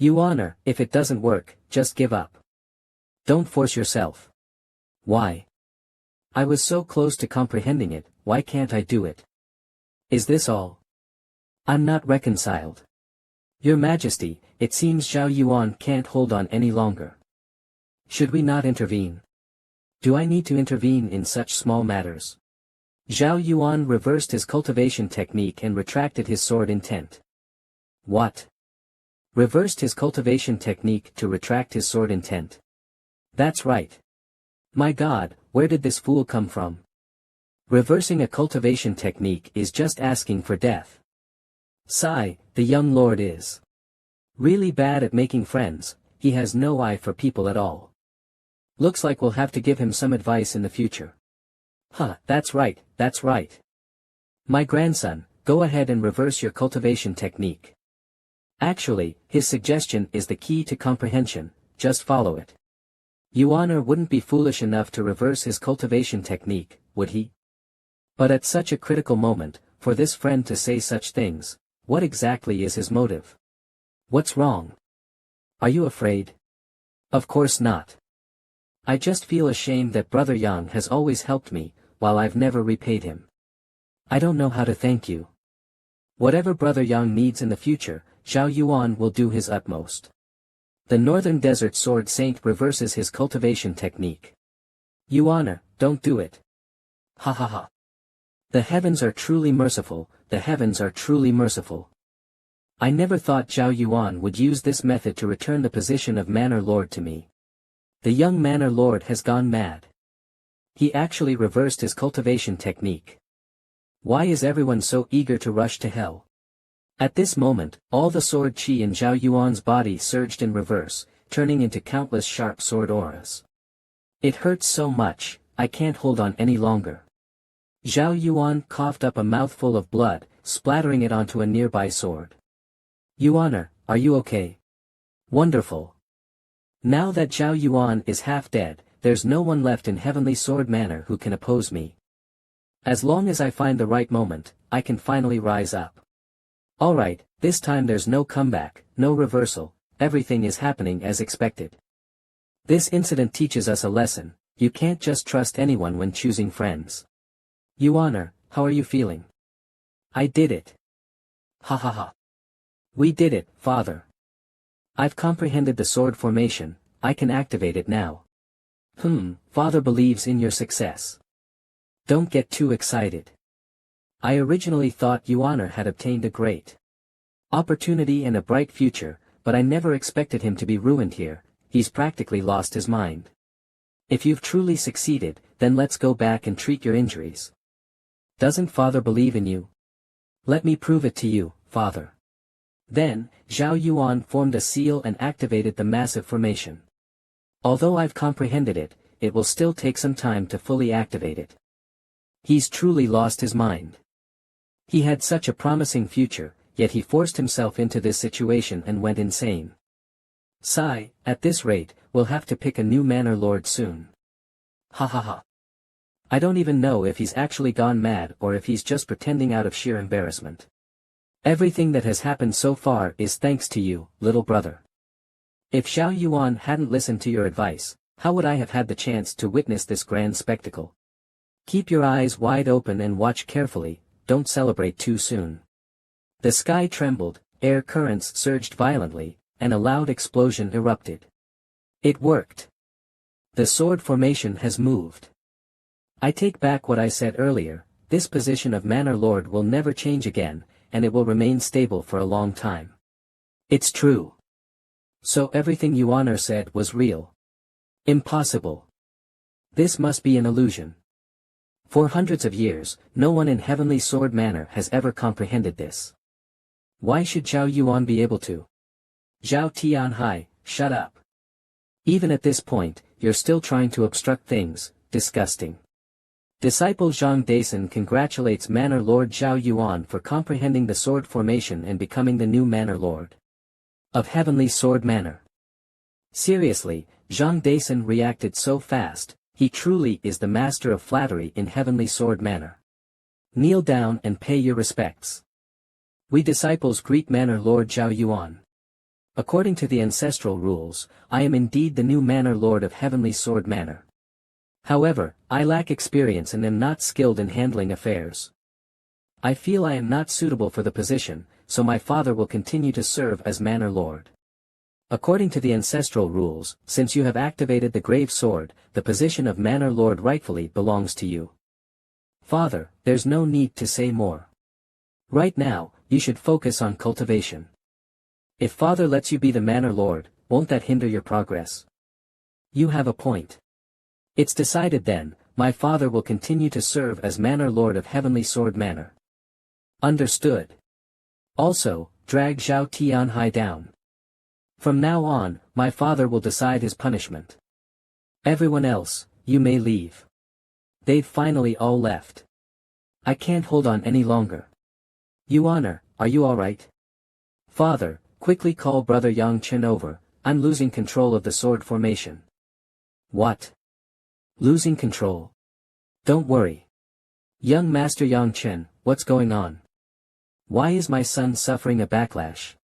S1: Yuan, if it doesn't work, just give up. Don't force yourself. Why? I was so close to comprehending it, why can't I do it? Is this all? I'm not reconciled. Your Majesty, it seems Zhao Yuan can't hold on any longer. Should we not intervene? Do I need to intervene in such small matters? Zhao Yuan reversed his cultivation technique and retracted his sword intent. What? Reversed his cultivation technique to retract his sword intent. That's right. My God, where did this fool come from? Reversing a cultivation technique is just asking for death. Sigh, the young lord is really bad at making friends, he has no eye for people at all. Looks like we'll have to give him some advice in the future. Huh, that's right, that's right. My grandson, go ahead and reverse your cultivation technique. Actually, his suggestion is the key to comprehension, just follow it. YUNA wouldn't be foolish enough to reverse his cultivation technique, would he? But at such a critical moment, for this friend to say such things, what exactly is his motive? What's wrong? Are you afraid? Of course not. I just feel ashamed that Brother Yang has always helped me, while I've never repaid him. I don't know how to thank you. Whatever Brother Yang needs in the future, Zhao Yuan will do his utmost. The Northern Desert Sword Saint reverses his cultivation technique. YUNA, don't do it. Ha ha ha. The heavens are truly merciful, the heavens are truly merciful. I never thought Zhao Yuan would use this method to return the position of Manor Lord to me. The young Manor Lord has gone mad. He actually reversed his cultivation technique. Why is everyone so eager to rush to hell? At this moment, all the sword chi in Zhao Yuan's body surged in reverse, turning into countless sharp sword auras. It hurts so much, I can't hold on any longer. Zhao Yuan coughed up a mouthful of blood, splattering it onto a nearby sword. YUNA, are you okay? Wonderful. Now that Zhao Yuan is half dead, there's no one left in Heavenly Sword Manor who can oppose me. As long as I find the right moment, I can finally rise up. Alright, this time there's no comeback, no reversal, everything is happening as expected. This incident teaches us a lesson, you can't just trust anyone when choosing friends. YUNA, how are you feeling? I did it. Ha ha ha. We did it, Father. I've comprehended the sword formation, I can activate it now. Father believes in your success. Don't get too excited. I originally thought YUNA had obtained a great opportunity and a bright future, but I never expected him to be ruined here, he's practically lost his mind. If you've truly succeeded, then let's go back and treat your injuries. Doesn't Father believe in you? Let me prove it to you, Father. Then, Zhao Yuan formed a seal and activated the massive formation. Although I've comprehended it, it will still take some time to fully activate it. He's truly lost his mind. He had such a promising future, yet he forced himself into this situation and went insane. Sigh, at this rate, we'll have to pick a new Manor Lord soon. Ha ha ha. I don't even know if he's actually gone mad or if he's just pretending out of sheer embarrassment. Everything that has happened so far is thanks to you, little brother. If Zhao Yuan hadn't listened to your advice, how would I have had the chance to witness this grand spectacle? Keep your eyes wide open and watch carefully, don't celebrate too soon. The sky trembled, air currents surged violently, and a loud explosion erupted. It worked. The sword formation has moved. I take back what I said earlier, this position of Manor Lord will never change again, and it will remain stable for a long time. It's true. So everything YUNA said was real. Impossible. This must be an illusion. For hundreds of years, no one in Heavenly Sword Manor has ever comprehended this. Why should Zhao Yuan be able to? Zhao Tianhai, shut up. Even at this point, you're still trying to obstruct things, disgusting. Disciple Zhang Daisen congratulates Manor Lord Zhao Yuan for comprehending the sword formation and becoming the new Manor Lord of Heavenly Sword Manor. Seriously, Zhang Daisen reacted so fast, he truly is the master of flattery in Heavenly Sword Manor. Kneel down and pay your respects. We disciples greet Manor Lord Zhao Yuan. According to the ancestral rules, I am indeed the new Manor Lord of Heavenly Sword Manor. However, I lack experience and am not skilled in handling affairs. I feel I am not suitable for the position, so my father will continue to serve as Manor Lord. According to the ancestral rules, since you have activated the Grave Sword, the position of Manor Lord rightfully belongs to you. Father, there's no need to say more. Right now, you should focus on cultivation. If Father lets you be the Manor Lord, won't that hinder your progress? You have a point. It's decided then, my father will continue to serve as Manor Lord of Heavenly Sword Manor. Understood. Also, drag Zhao Tianhai down. From now on, my father will decide his punishment. Everyone else, you may leave. They've finally all left. I can't hold on any longer. Yuana, are you alright? Father, quickly call Brother Yang Chen over, I'm losing control of the sword formation. What? Losing control? Don't worry. Young Master Yang Chen, what's going on? Why is my son suffering a backlash?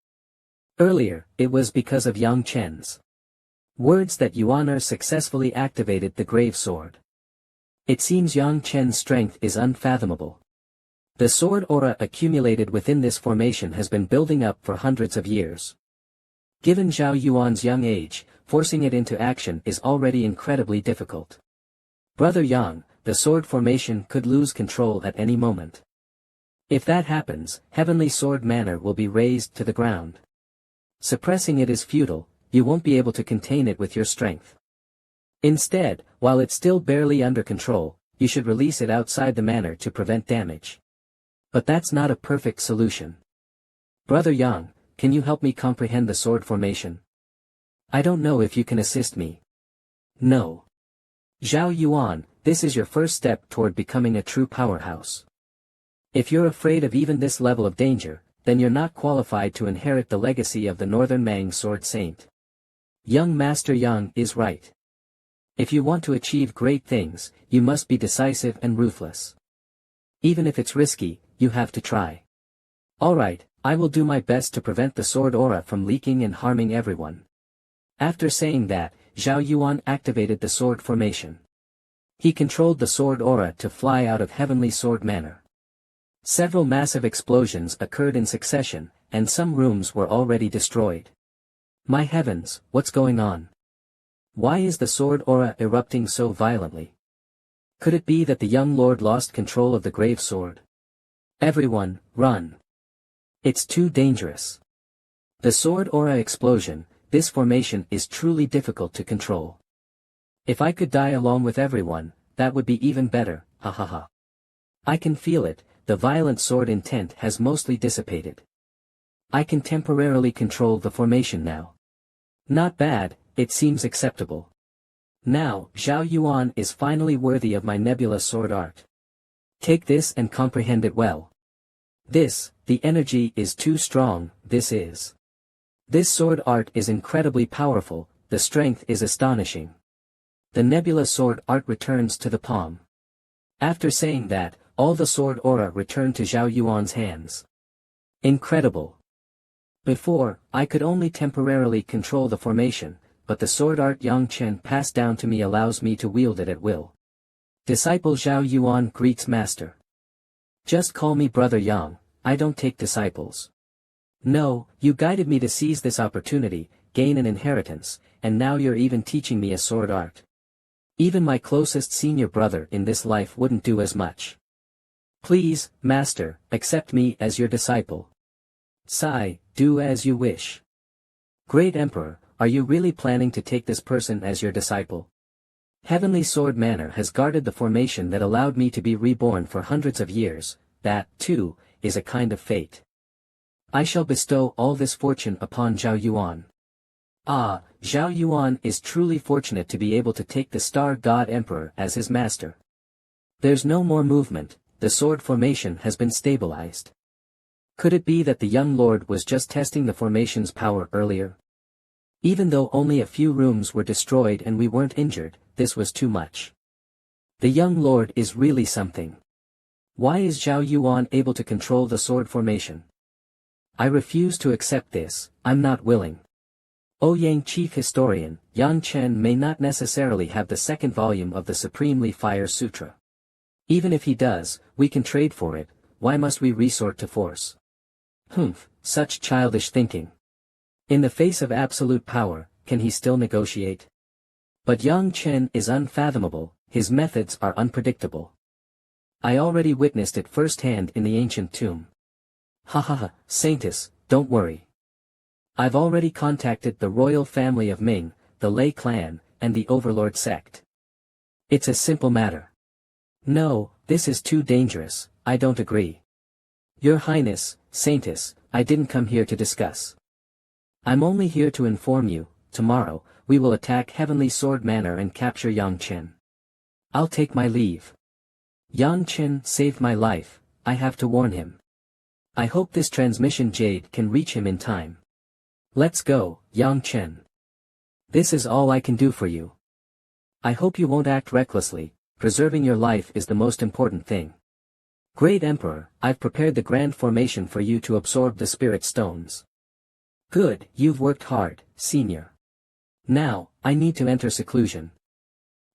S1: Earlier, it was because of Yang Chen's words that Yuana successfully activated the Grave Sword. It seems Yang Chen's strength is unfathomable. The sword aura accumulated within this formation has been building up for hundreds of years. Given Zhao Yuan's young age, forcing it into action is already incredibly difficult. Brother Yang, the sword formation could lose control at any moment. If that happens, Heavenly Sword Manor will be razed to the ground. Suppressing it is futile, you won't be able to contain it with your strength. Instead, while it's still barely under control, you should release it outside the manor to prevent damage. But that's not a perfect solution. Brother Yang, can you help me comprehend the sword formation? I don't know if you can assist me. No. Zhao Yuan, this is your first step toward becoming a true powerhouse. If you're afraid of even this level of danger, then you're not qualified to inherit the legacy of the Northern Mang Sword Saint. Young Master Yang is right. If you want to achieve great things, you must be decisive and ruthless. Even if it's risky, you have to try. Alright, I will do my best to prevent the sword aura from leaking and harming everyone. After saying that, Zhao Yuan activated the sword formation. He controlled the sword aura to fly out of Heavenly Sword Manor. Several massive explosions occurred in succession, and some rooms were already destroyed. My heavens, what's going on? Why is the sword aura erupting so violently? Could it be that the young lord lost control of the grave sword? Everyone, run. It's too dangerous. The sword aura explosion, this formation is truly difficult to control. If I could die along with everyone, that would be even better, ha ha ha. I can feel it, the violent sword intent has mostly dissipated. I can temporarily control the formation now. Not bad, it seems acceptable. Now, Zhao Yuan is finally worthy of my nebula sword art. Take this and comprehend it well. This, the energy is too strong, this sword art is incredibly powerful, the strength is astonishing. The nebula sword art returns to the palm. After saying that, all the sword aura returned to Zhao Yuan's hands. Incredible. Before, I could only temporarily control the formation, but the sword art Yang Chen passed down to me allows me to wield it at will. Disciple Zhao Yuan greets Master. Just call me Brother Yang, I don't take disciples. No, you guided me to seize this opportunity, gain an inheritance, and now you're even teaching me a sword art. Even my closest senior brother in this life wouldn't do as much. Please, Master, accept me as your disciple. Sai, do as you wish. Great Emperor, are you really planning to take this person as your disciple? Heavenly Sword Manor has guarded the formation that allowed me to be reborn for hundreds of years, that, too, is a kind of fate. I shall bestow all this fortune upon Zhao Yuan. Ah, Zhao Yuan is truly fortunate to be able to take the Star God Emperor as his master. There's no more movement, the sword formation has been stabilized. Could it be that the young lord was just testing the formation's power earlier? Even though only a few rooms were destroyed and we weren't injured, this was too much. The young lord is really something. Why is Zhao Yuan able to control the sword formation? I refuse to accept this, I'm not willing. Ouyang Chief Historian, Yang Chen may not necessarily have the second volume of the Supremely Fire Sutra. Even if he does, we can trade for it, why must we resort to force? such childish thinking. In the face of absolute power, can he still negotiate? But Yang Chen is unfathomable, his methods are unpredictable. I already witnessed it firsthand in the ancient tomb. Ha ha ha, Saintess, don't worry. I've already contacted the royal family of Ming, the Lei clan, and the Overlord sect. It's a simple matter. No, this is too dangerous, I don't agree. Your Highness, Saintess, I didn't come here to discuss. I'm only here to inform you, tomorrow, we will attack Heavenly Sword Manor and capture Yang Chen. I'll take my leave. Yang Chen saved my life, I have to warn him. I hope this transmission jade can reach him in time. Let's go, Yang Chen. This is all I can do for you. I hope you won't act recklessly, preserving your life is the most important thing. Great Emperor, I've prepared the grand formation for you to absorb the spirit stones. Good, you've worked hard, Senior. Now, I need to enter seclusion.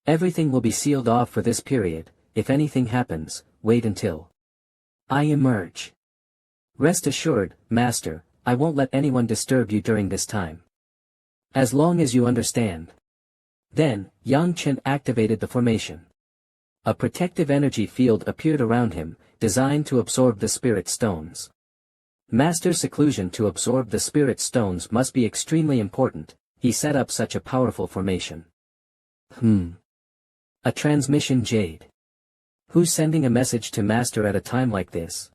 S1: Everything will be sealed off for this period, if anything happens, wait until I emerge. Rest assured, Master, I won't let anyone disturb you during this time. As long as you understand. Then, Yang Chen activated the formation. A protective energy field appeared around him, designed to absorb the spirit stones. Master seclusion to absorb the spirit stones must be extremely important, he set up such a powerful formation. A transmission jade. Who's sending a message to Master at a time like this?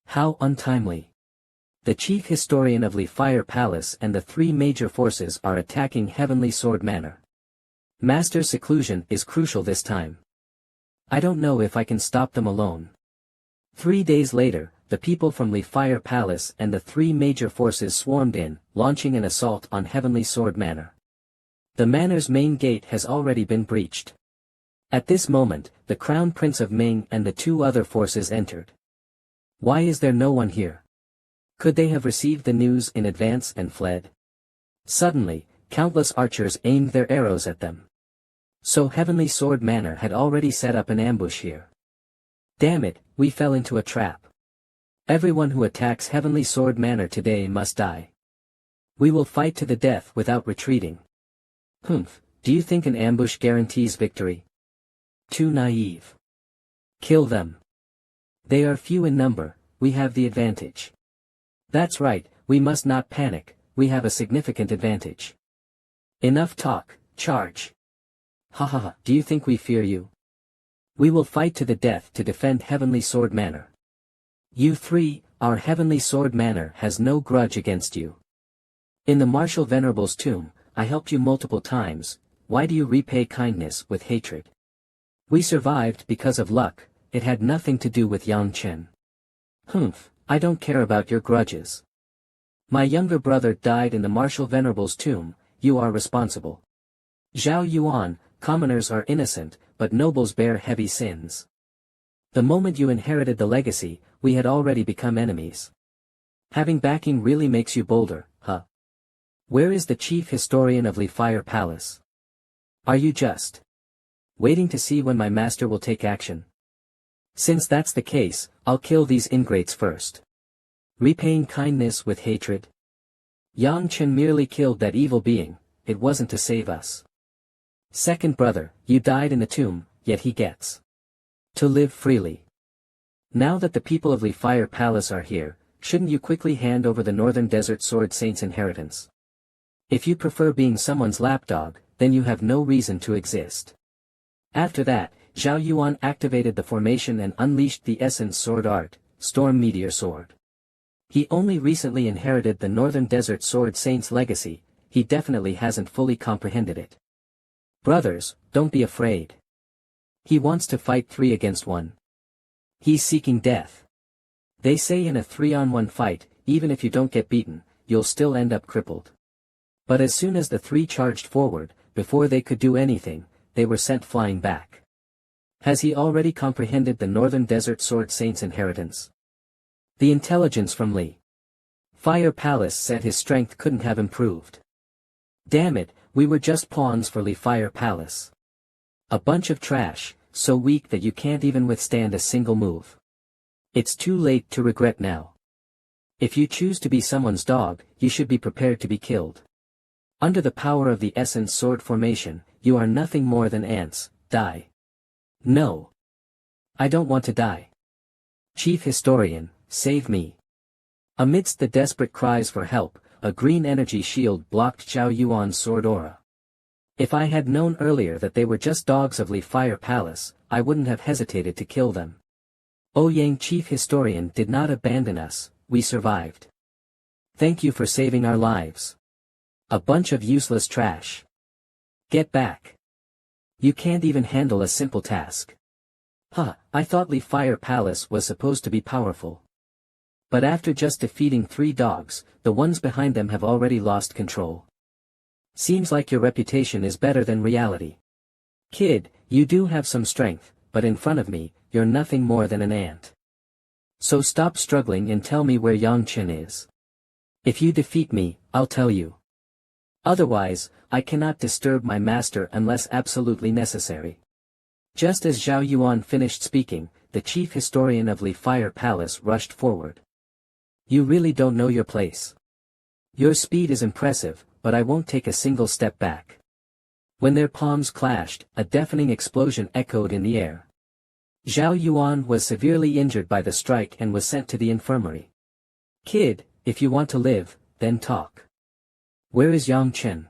S1: How untimely. The chief historian of Li Fire Palace and the three major forces are attacking Heavenly Sword Manor. Master seclusion is crucial this time. I don't know if I can stop them alone. 3 days later, the people from Li Fire Palace and the three major forces swarmed in, launching an assault on Heavenly Sword Manor. The manor's main gate has already been breached. At this moment, the Crown Prince of Ming and the two other forces entered. Why is there no one here? Could they have received the news in advance and fled? Suddenly, countless archers aimed their arrows at them. So Heavenly Sword Manor had already set up an ambush here. Damn it, we fell into a trap. Everyone who attacks Heavenly Sword Manor today must die. We will fight to the death without retreating. Do you think an ambush guarantees victory? Too naive. Kill them. They are few in number, we have the advantage. That's right, we must not panic, we have a significant advantage. Enough talk, charge. Ha, do you think we fear you? We will fight to the death to defend Heavenly Sword Manor. You three, our Heavenly Sword Manor has no grudge against you. In the Martial Venerable's tomb, I helped you multiple times, why do you repay kindness with hatred? We survived because of luck, it had nothing to do with Yang Chen. I don't care about your grudges. My younger brother died in the Martial Venerable's tomb, you are responsible. Zhao Yuan, commoners are innocent, but nobles bear heavy sins. The moment you inherited the legacy, we had already become enemies. Having backing really makes you bolder, huh? Where is the chief historian of Li Fire Palace? Are you just waiting to see when my master will take action? Since that's the case, I'll kill these ingrates first. Repaying kindness with hatred? Yang Chen merely killed that evil being, it wasn't to save us. Second brother, you died in the tomb, yet he gets to live freely. Now that the people of Li Fire Palace are here, shouldn't you quickly hand over the Northern Desert Sword Saint's inheritance? If you prefer being someone's lapdog, then you have no reason to exist. After that, Zhao Yuan activated the formation and unleashed the Essence Sword Art, Storm Meteor Sword. He only recently inherited the Northern Desert Sword Saint's legacy, he definitely hasn't fully comprehended it. Brothers, don't be afraid. He wants to fight 3 against 1. He's seeking death. They say in a 3-on-1 fight, even if you don't get beaten, you'll still end up crippled. But as soon as the 3 charged forward, before they could do anything, they were sent flying back. Has he already comprehended the Northern Desert Sword Saint's inheritance? The intelligence from Li Fire Palace said his strength couldn't have improved. Damn it, we were just pawns for Li Fire Palace. A bunch of trash, so weak that you can't even withstand a single move. It's too late to regret now. If you choose to be someone's dog, you should be prepared to be killed. Under the power of the essence sword formation, you are nothing more than ants. Die. No. I don't want to die. Chief Historian, save me. Amidst the desperate cries for help, a green energy shield blocked Zhao Yuan's sword aura. If I had known earlier that they were just dogs of Li Fire Palace, I wouldn't have hesitated to kill them. Ouyang Chief Historian did not abandon us, we survived. Thank you for saving our lives. A bunch of useless trash. Get back. You can't even handle a simple task. Huh, I thought Li Fire Palace was supposed to be powerful. But after just defeating 3 dogs, the ones behind them have already lost control. Seems like your reputation is better than reality. Kid, you do have some strength, but in front of me, you're nothing more than an ant. So stop struggling and tell me where Yang Chen is. If you defeat me, I'll tell you. Otherwise, I cannot disturb my master unless absolutely necessary. Just as Zhao Yuan finished speaking, the chief historian of Li Fire Palace rushed forward. You really don't know your place. Your speed is impressive, but I won't take a single step back. When their palms clashed, a deafening explosion echoed in the air. Zhao Yuan was severely injured by the strike and was sent to the infirmary. Kid, if you want to live, then talk. Where is Yang Chen?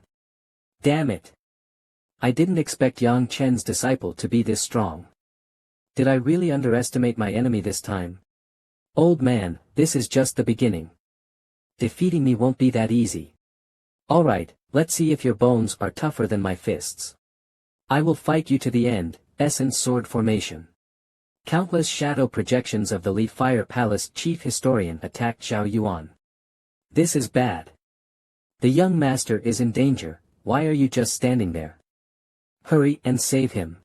S1: Damn it. I didn't expect Yang Chen's disciple to be this strong. Did I really underestimate my enemy this time? Old man, this is just the beginning. Defeating me won't be that easy. Alright, let's see if your bones are tougher than my fists. I will fight you to the end, essence sword formation. Countless shadow projections of the Li Fire Palace chief historian attacked Zhao Yuan. This is bad. The young master is in danger, why are you just standing there? Hurry and save him.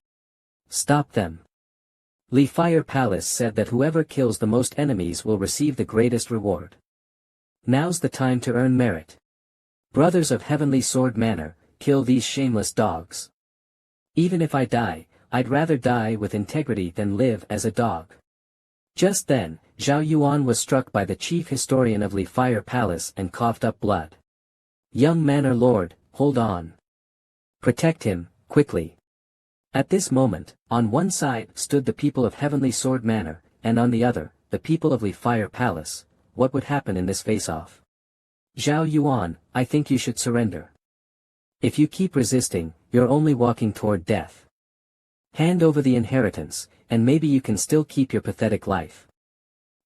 S1: Stop them. Li Fire Palace said that whoever kills the most enemies will receive the greatest reward. Now's the time to earn merit. Brothers of Heavenly Sword Manor, kill these shameless dogs. Even if I die, I'd rather die with integrity than live as a dog. Just then, Zhao Yuan was struck by the chief historian of Li Fire Palace and coughed up blood. Young Manor Lord, hold on. Protect him, quickly. At this moment, on one side stood the people of Heavenly Sword Manor, and on the other, the people of Li Fire Palace. What would happen in this face-off? Zhao Yuan, I think you should surrender. If you keep resisting, you're only walking toward death. Hand over the inheritance, and maybe you can still keep your pathetic life.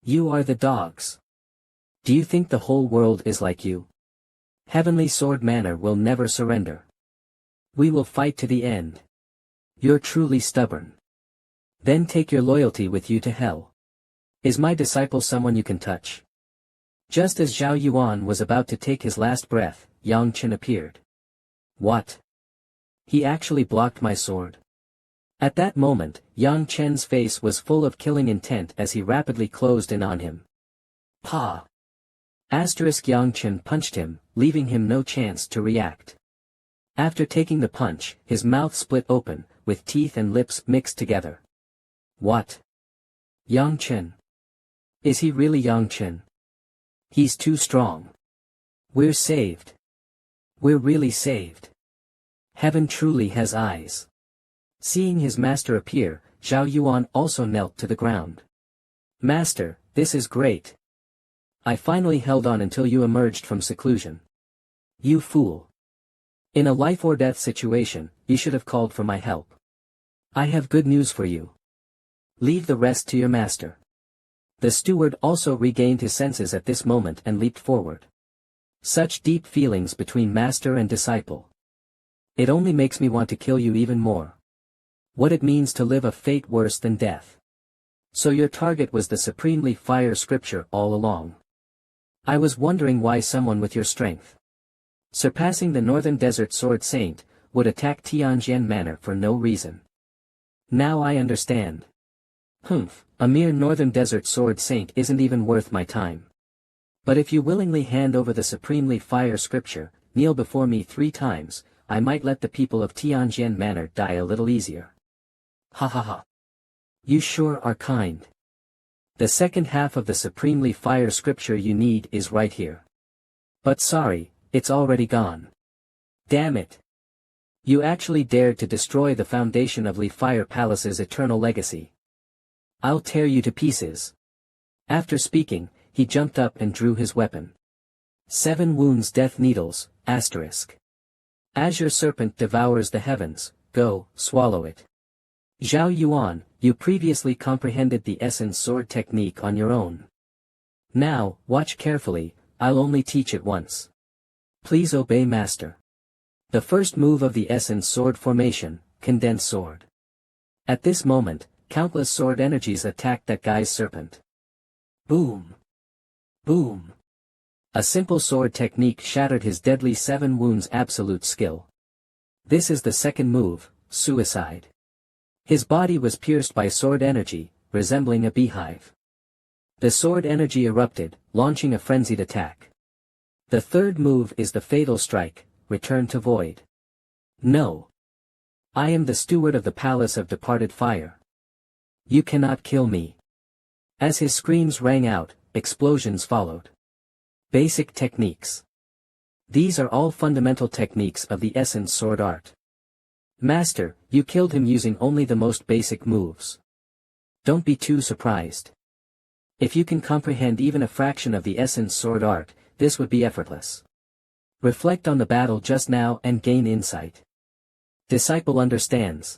S1: You are the dogs. Do you think the whole world is like you? Heavenly Sword Manor will never surrender. We will fight to the end. You're truly stubborn. Then take your loyalty with you to hell. Is my disciple someone you can touch? Just as Zhao Yuan was about to take his last breath, Yang Chen appeared. What? He actually blocked my sword. At that moment, Yang Chen's face was full of killing intent as he rapidly closed in on him. Pa! Yang Chen punched him, leaving him no chance to react. After taking the punch, his mouth split open, with teeth and lips mixed together. What? Yang Chen? Is he really Yang Chen? He's too strong. We're saved. We're really saved. Heaven truly has eyes. Seeing his master appear, Zhao Yuan also knelt to the ground. Master, this is great. I finally held on until you emerged from seclusion. You fool. In a life-or-death situation, you should have called for my help. I have good news for you. Leave the rest to your master. The steward also regained his senses at this moment and leaped forward. Such deep feelings between master and disciple. It only makes me want to kill you even more. What it means to live a fate worse than death. So your target was the supremely fire scripture all along. I was wondering why someone with your strength, surpassing the Northern Desert Sword Saint, would attack Tianjian Manor for no reason. Now I understand. Humph, a mere Northern Desert Sword Saint isn't even worth my time. But if you willingly hand over the supremely fire scripture, kneel before me 3 times, I might let the people of Tianjian Manor die a little easier. Ha ha ha. You sure are kind. The second half of the supremely fire scripture you need is right here. But sorry, it's already gone. Damn it. You actually dared to destroy the foundation of Li Fire Palace's eternal legacy. I'll tear you to pieces. After speaking, he jumped up and drew his weapon. 7 wounds death needles, asterisk. Azure serpent devours the heavens, go, swallow it. Zhao Yuan, you previously comprehended the essence sword technique on your own. Now, watch carefully, I'll only teach it once. Please obey master. The first move of the essence sword formation, condense sword. At this moment, countless sword energies attacked that guy's serpent. Boom. Boom. A simple sword technique shattered his deadly 7 wounds absolute skill. This is the second move, suicide. His body was pierced by sword energy, resembling a beehive. The sword energy erupted, launching a frenzied attack. The third move is the fatal strike, return to void. No. I am the steward of the palace of departed fire. You cannot kill me. As his screams rang out, explosions followed. Basic techniques. These are all fundamental techniques of the essence sword art. Master, you killed him using only the most basic moves. Don't be too surprised. If you can comprehend even a fraction of the essence sword art, this would be effortless. Reflect on the battle just now and gain insight. Disciple understands.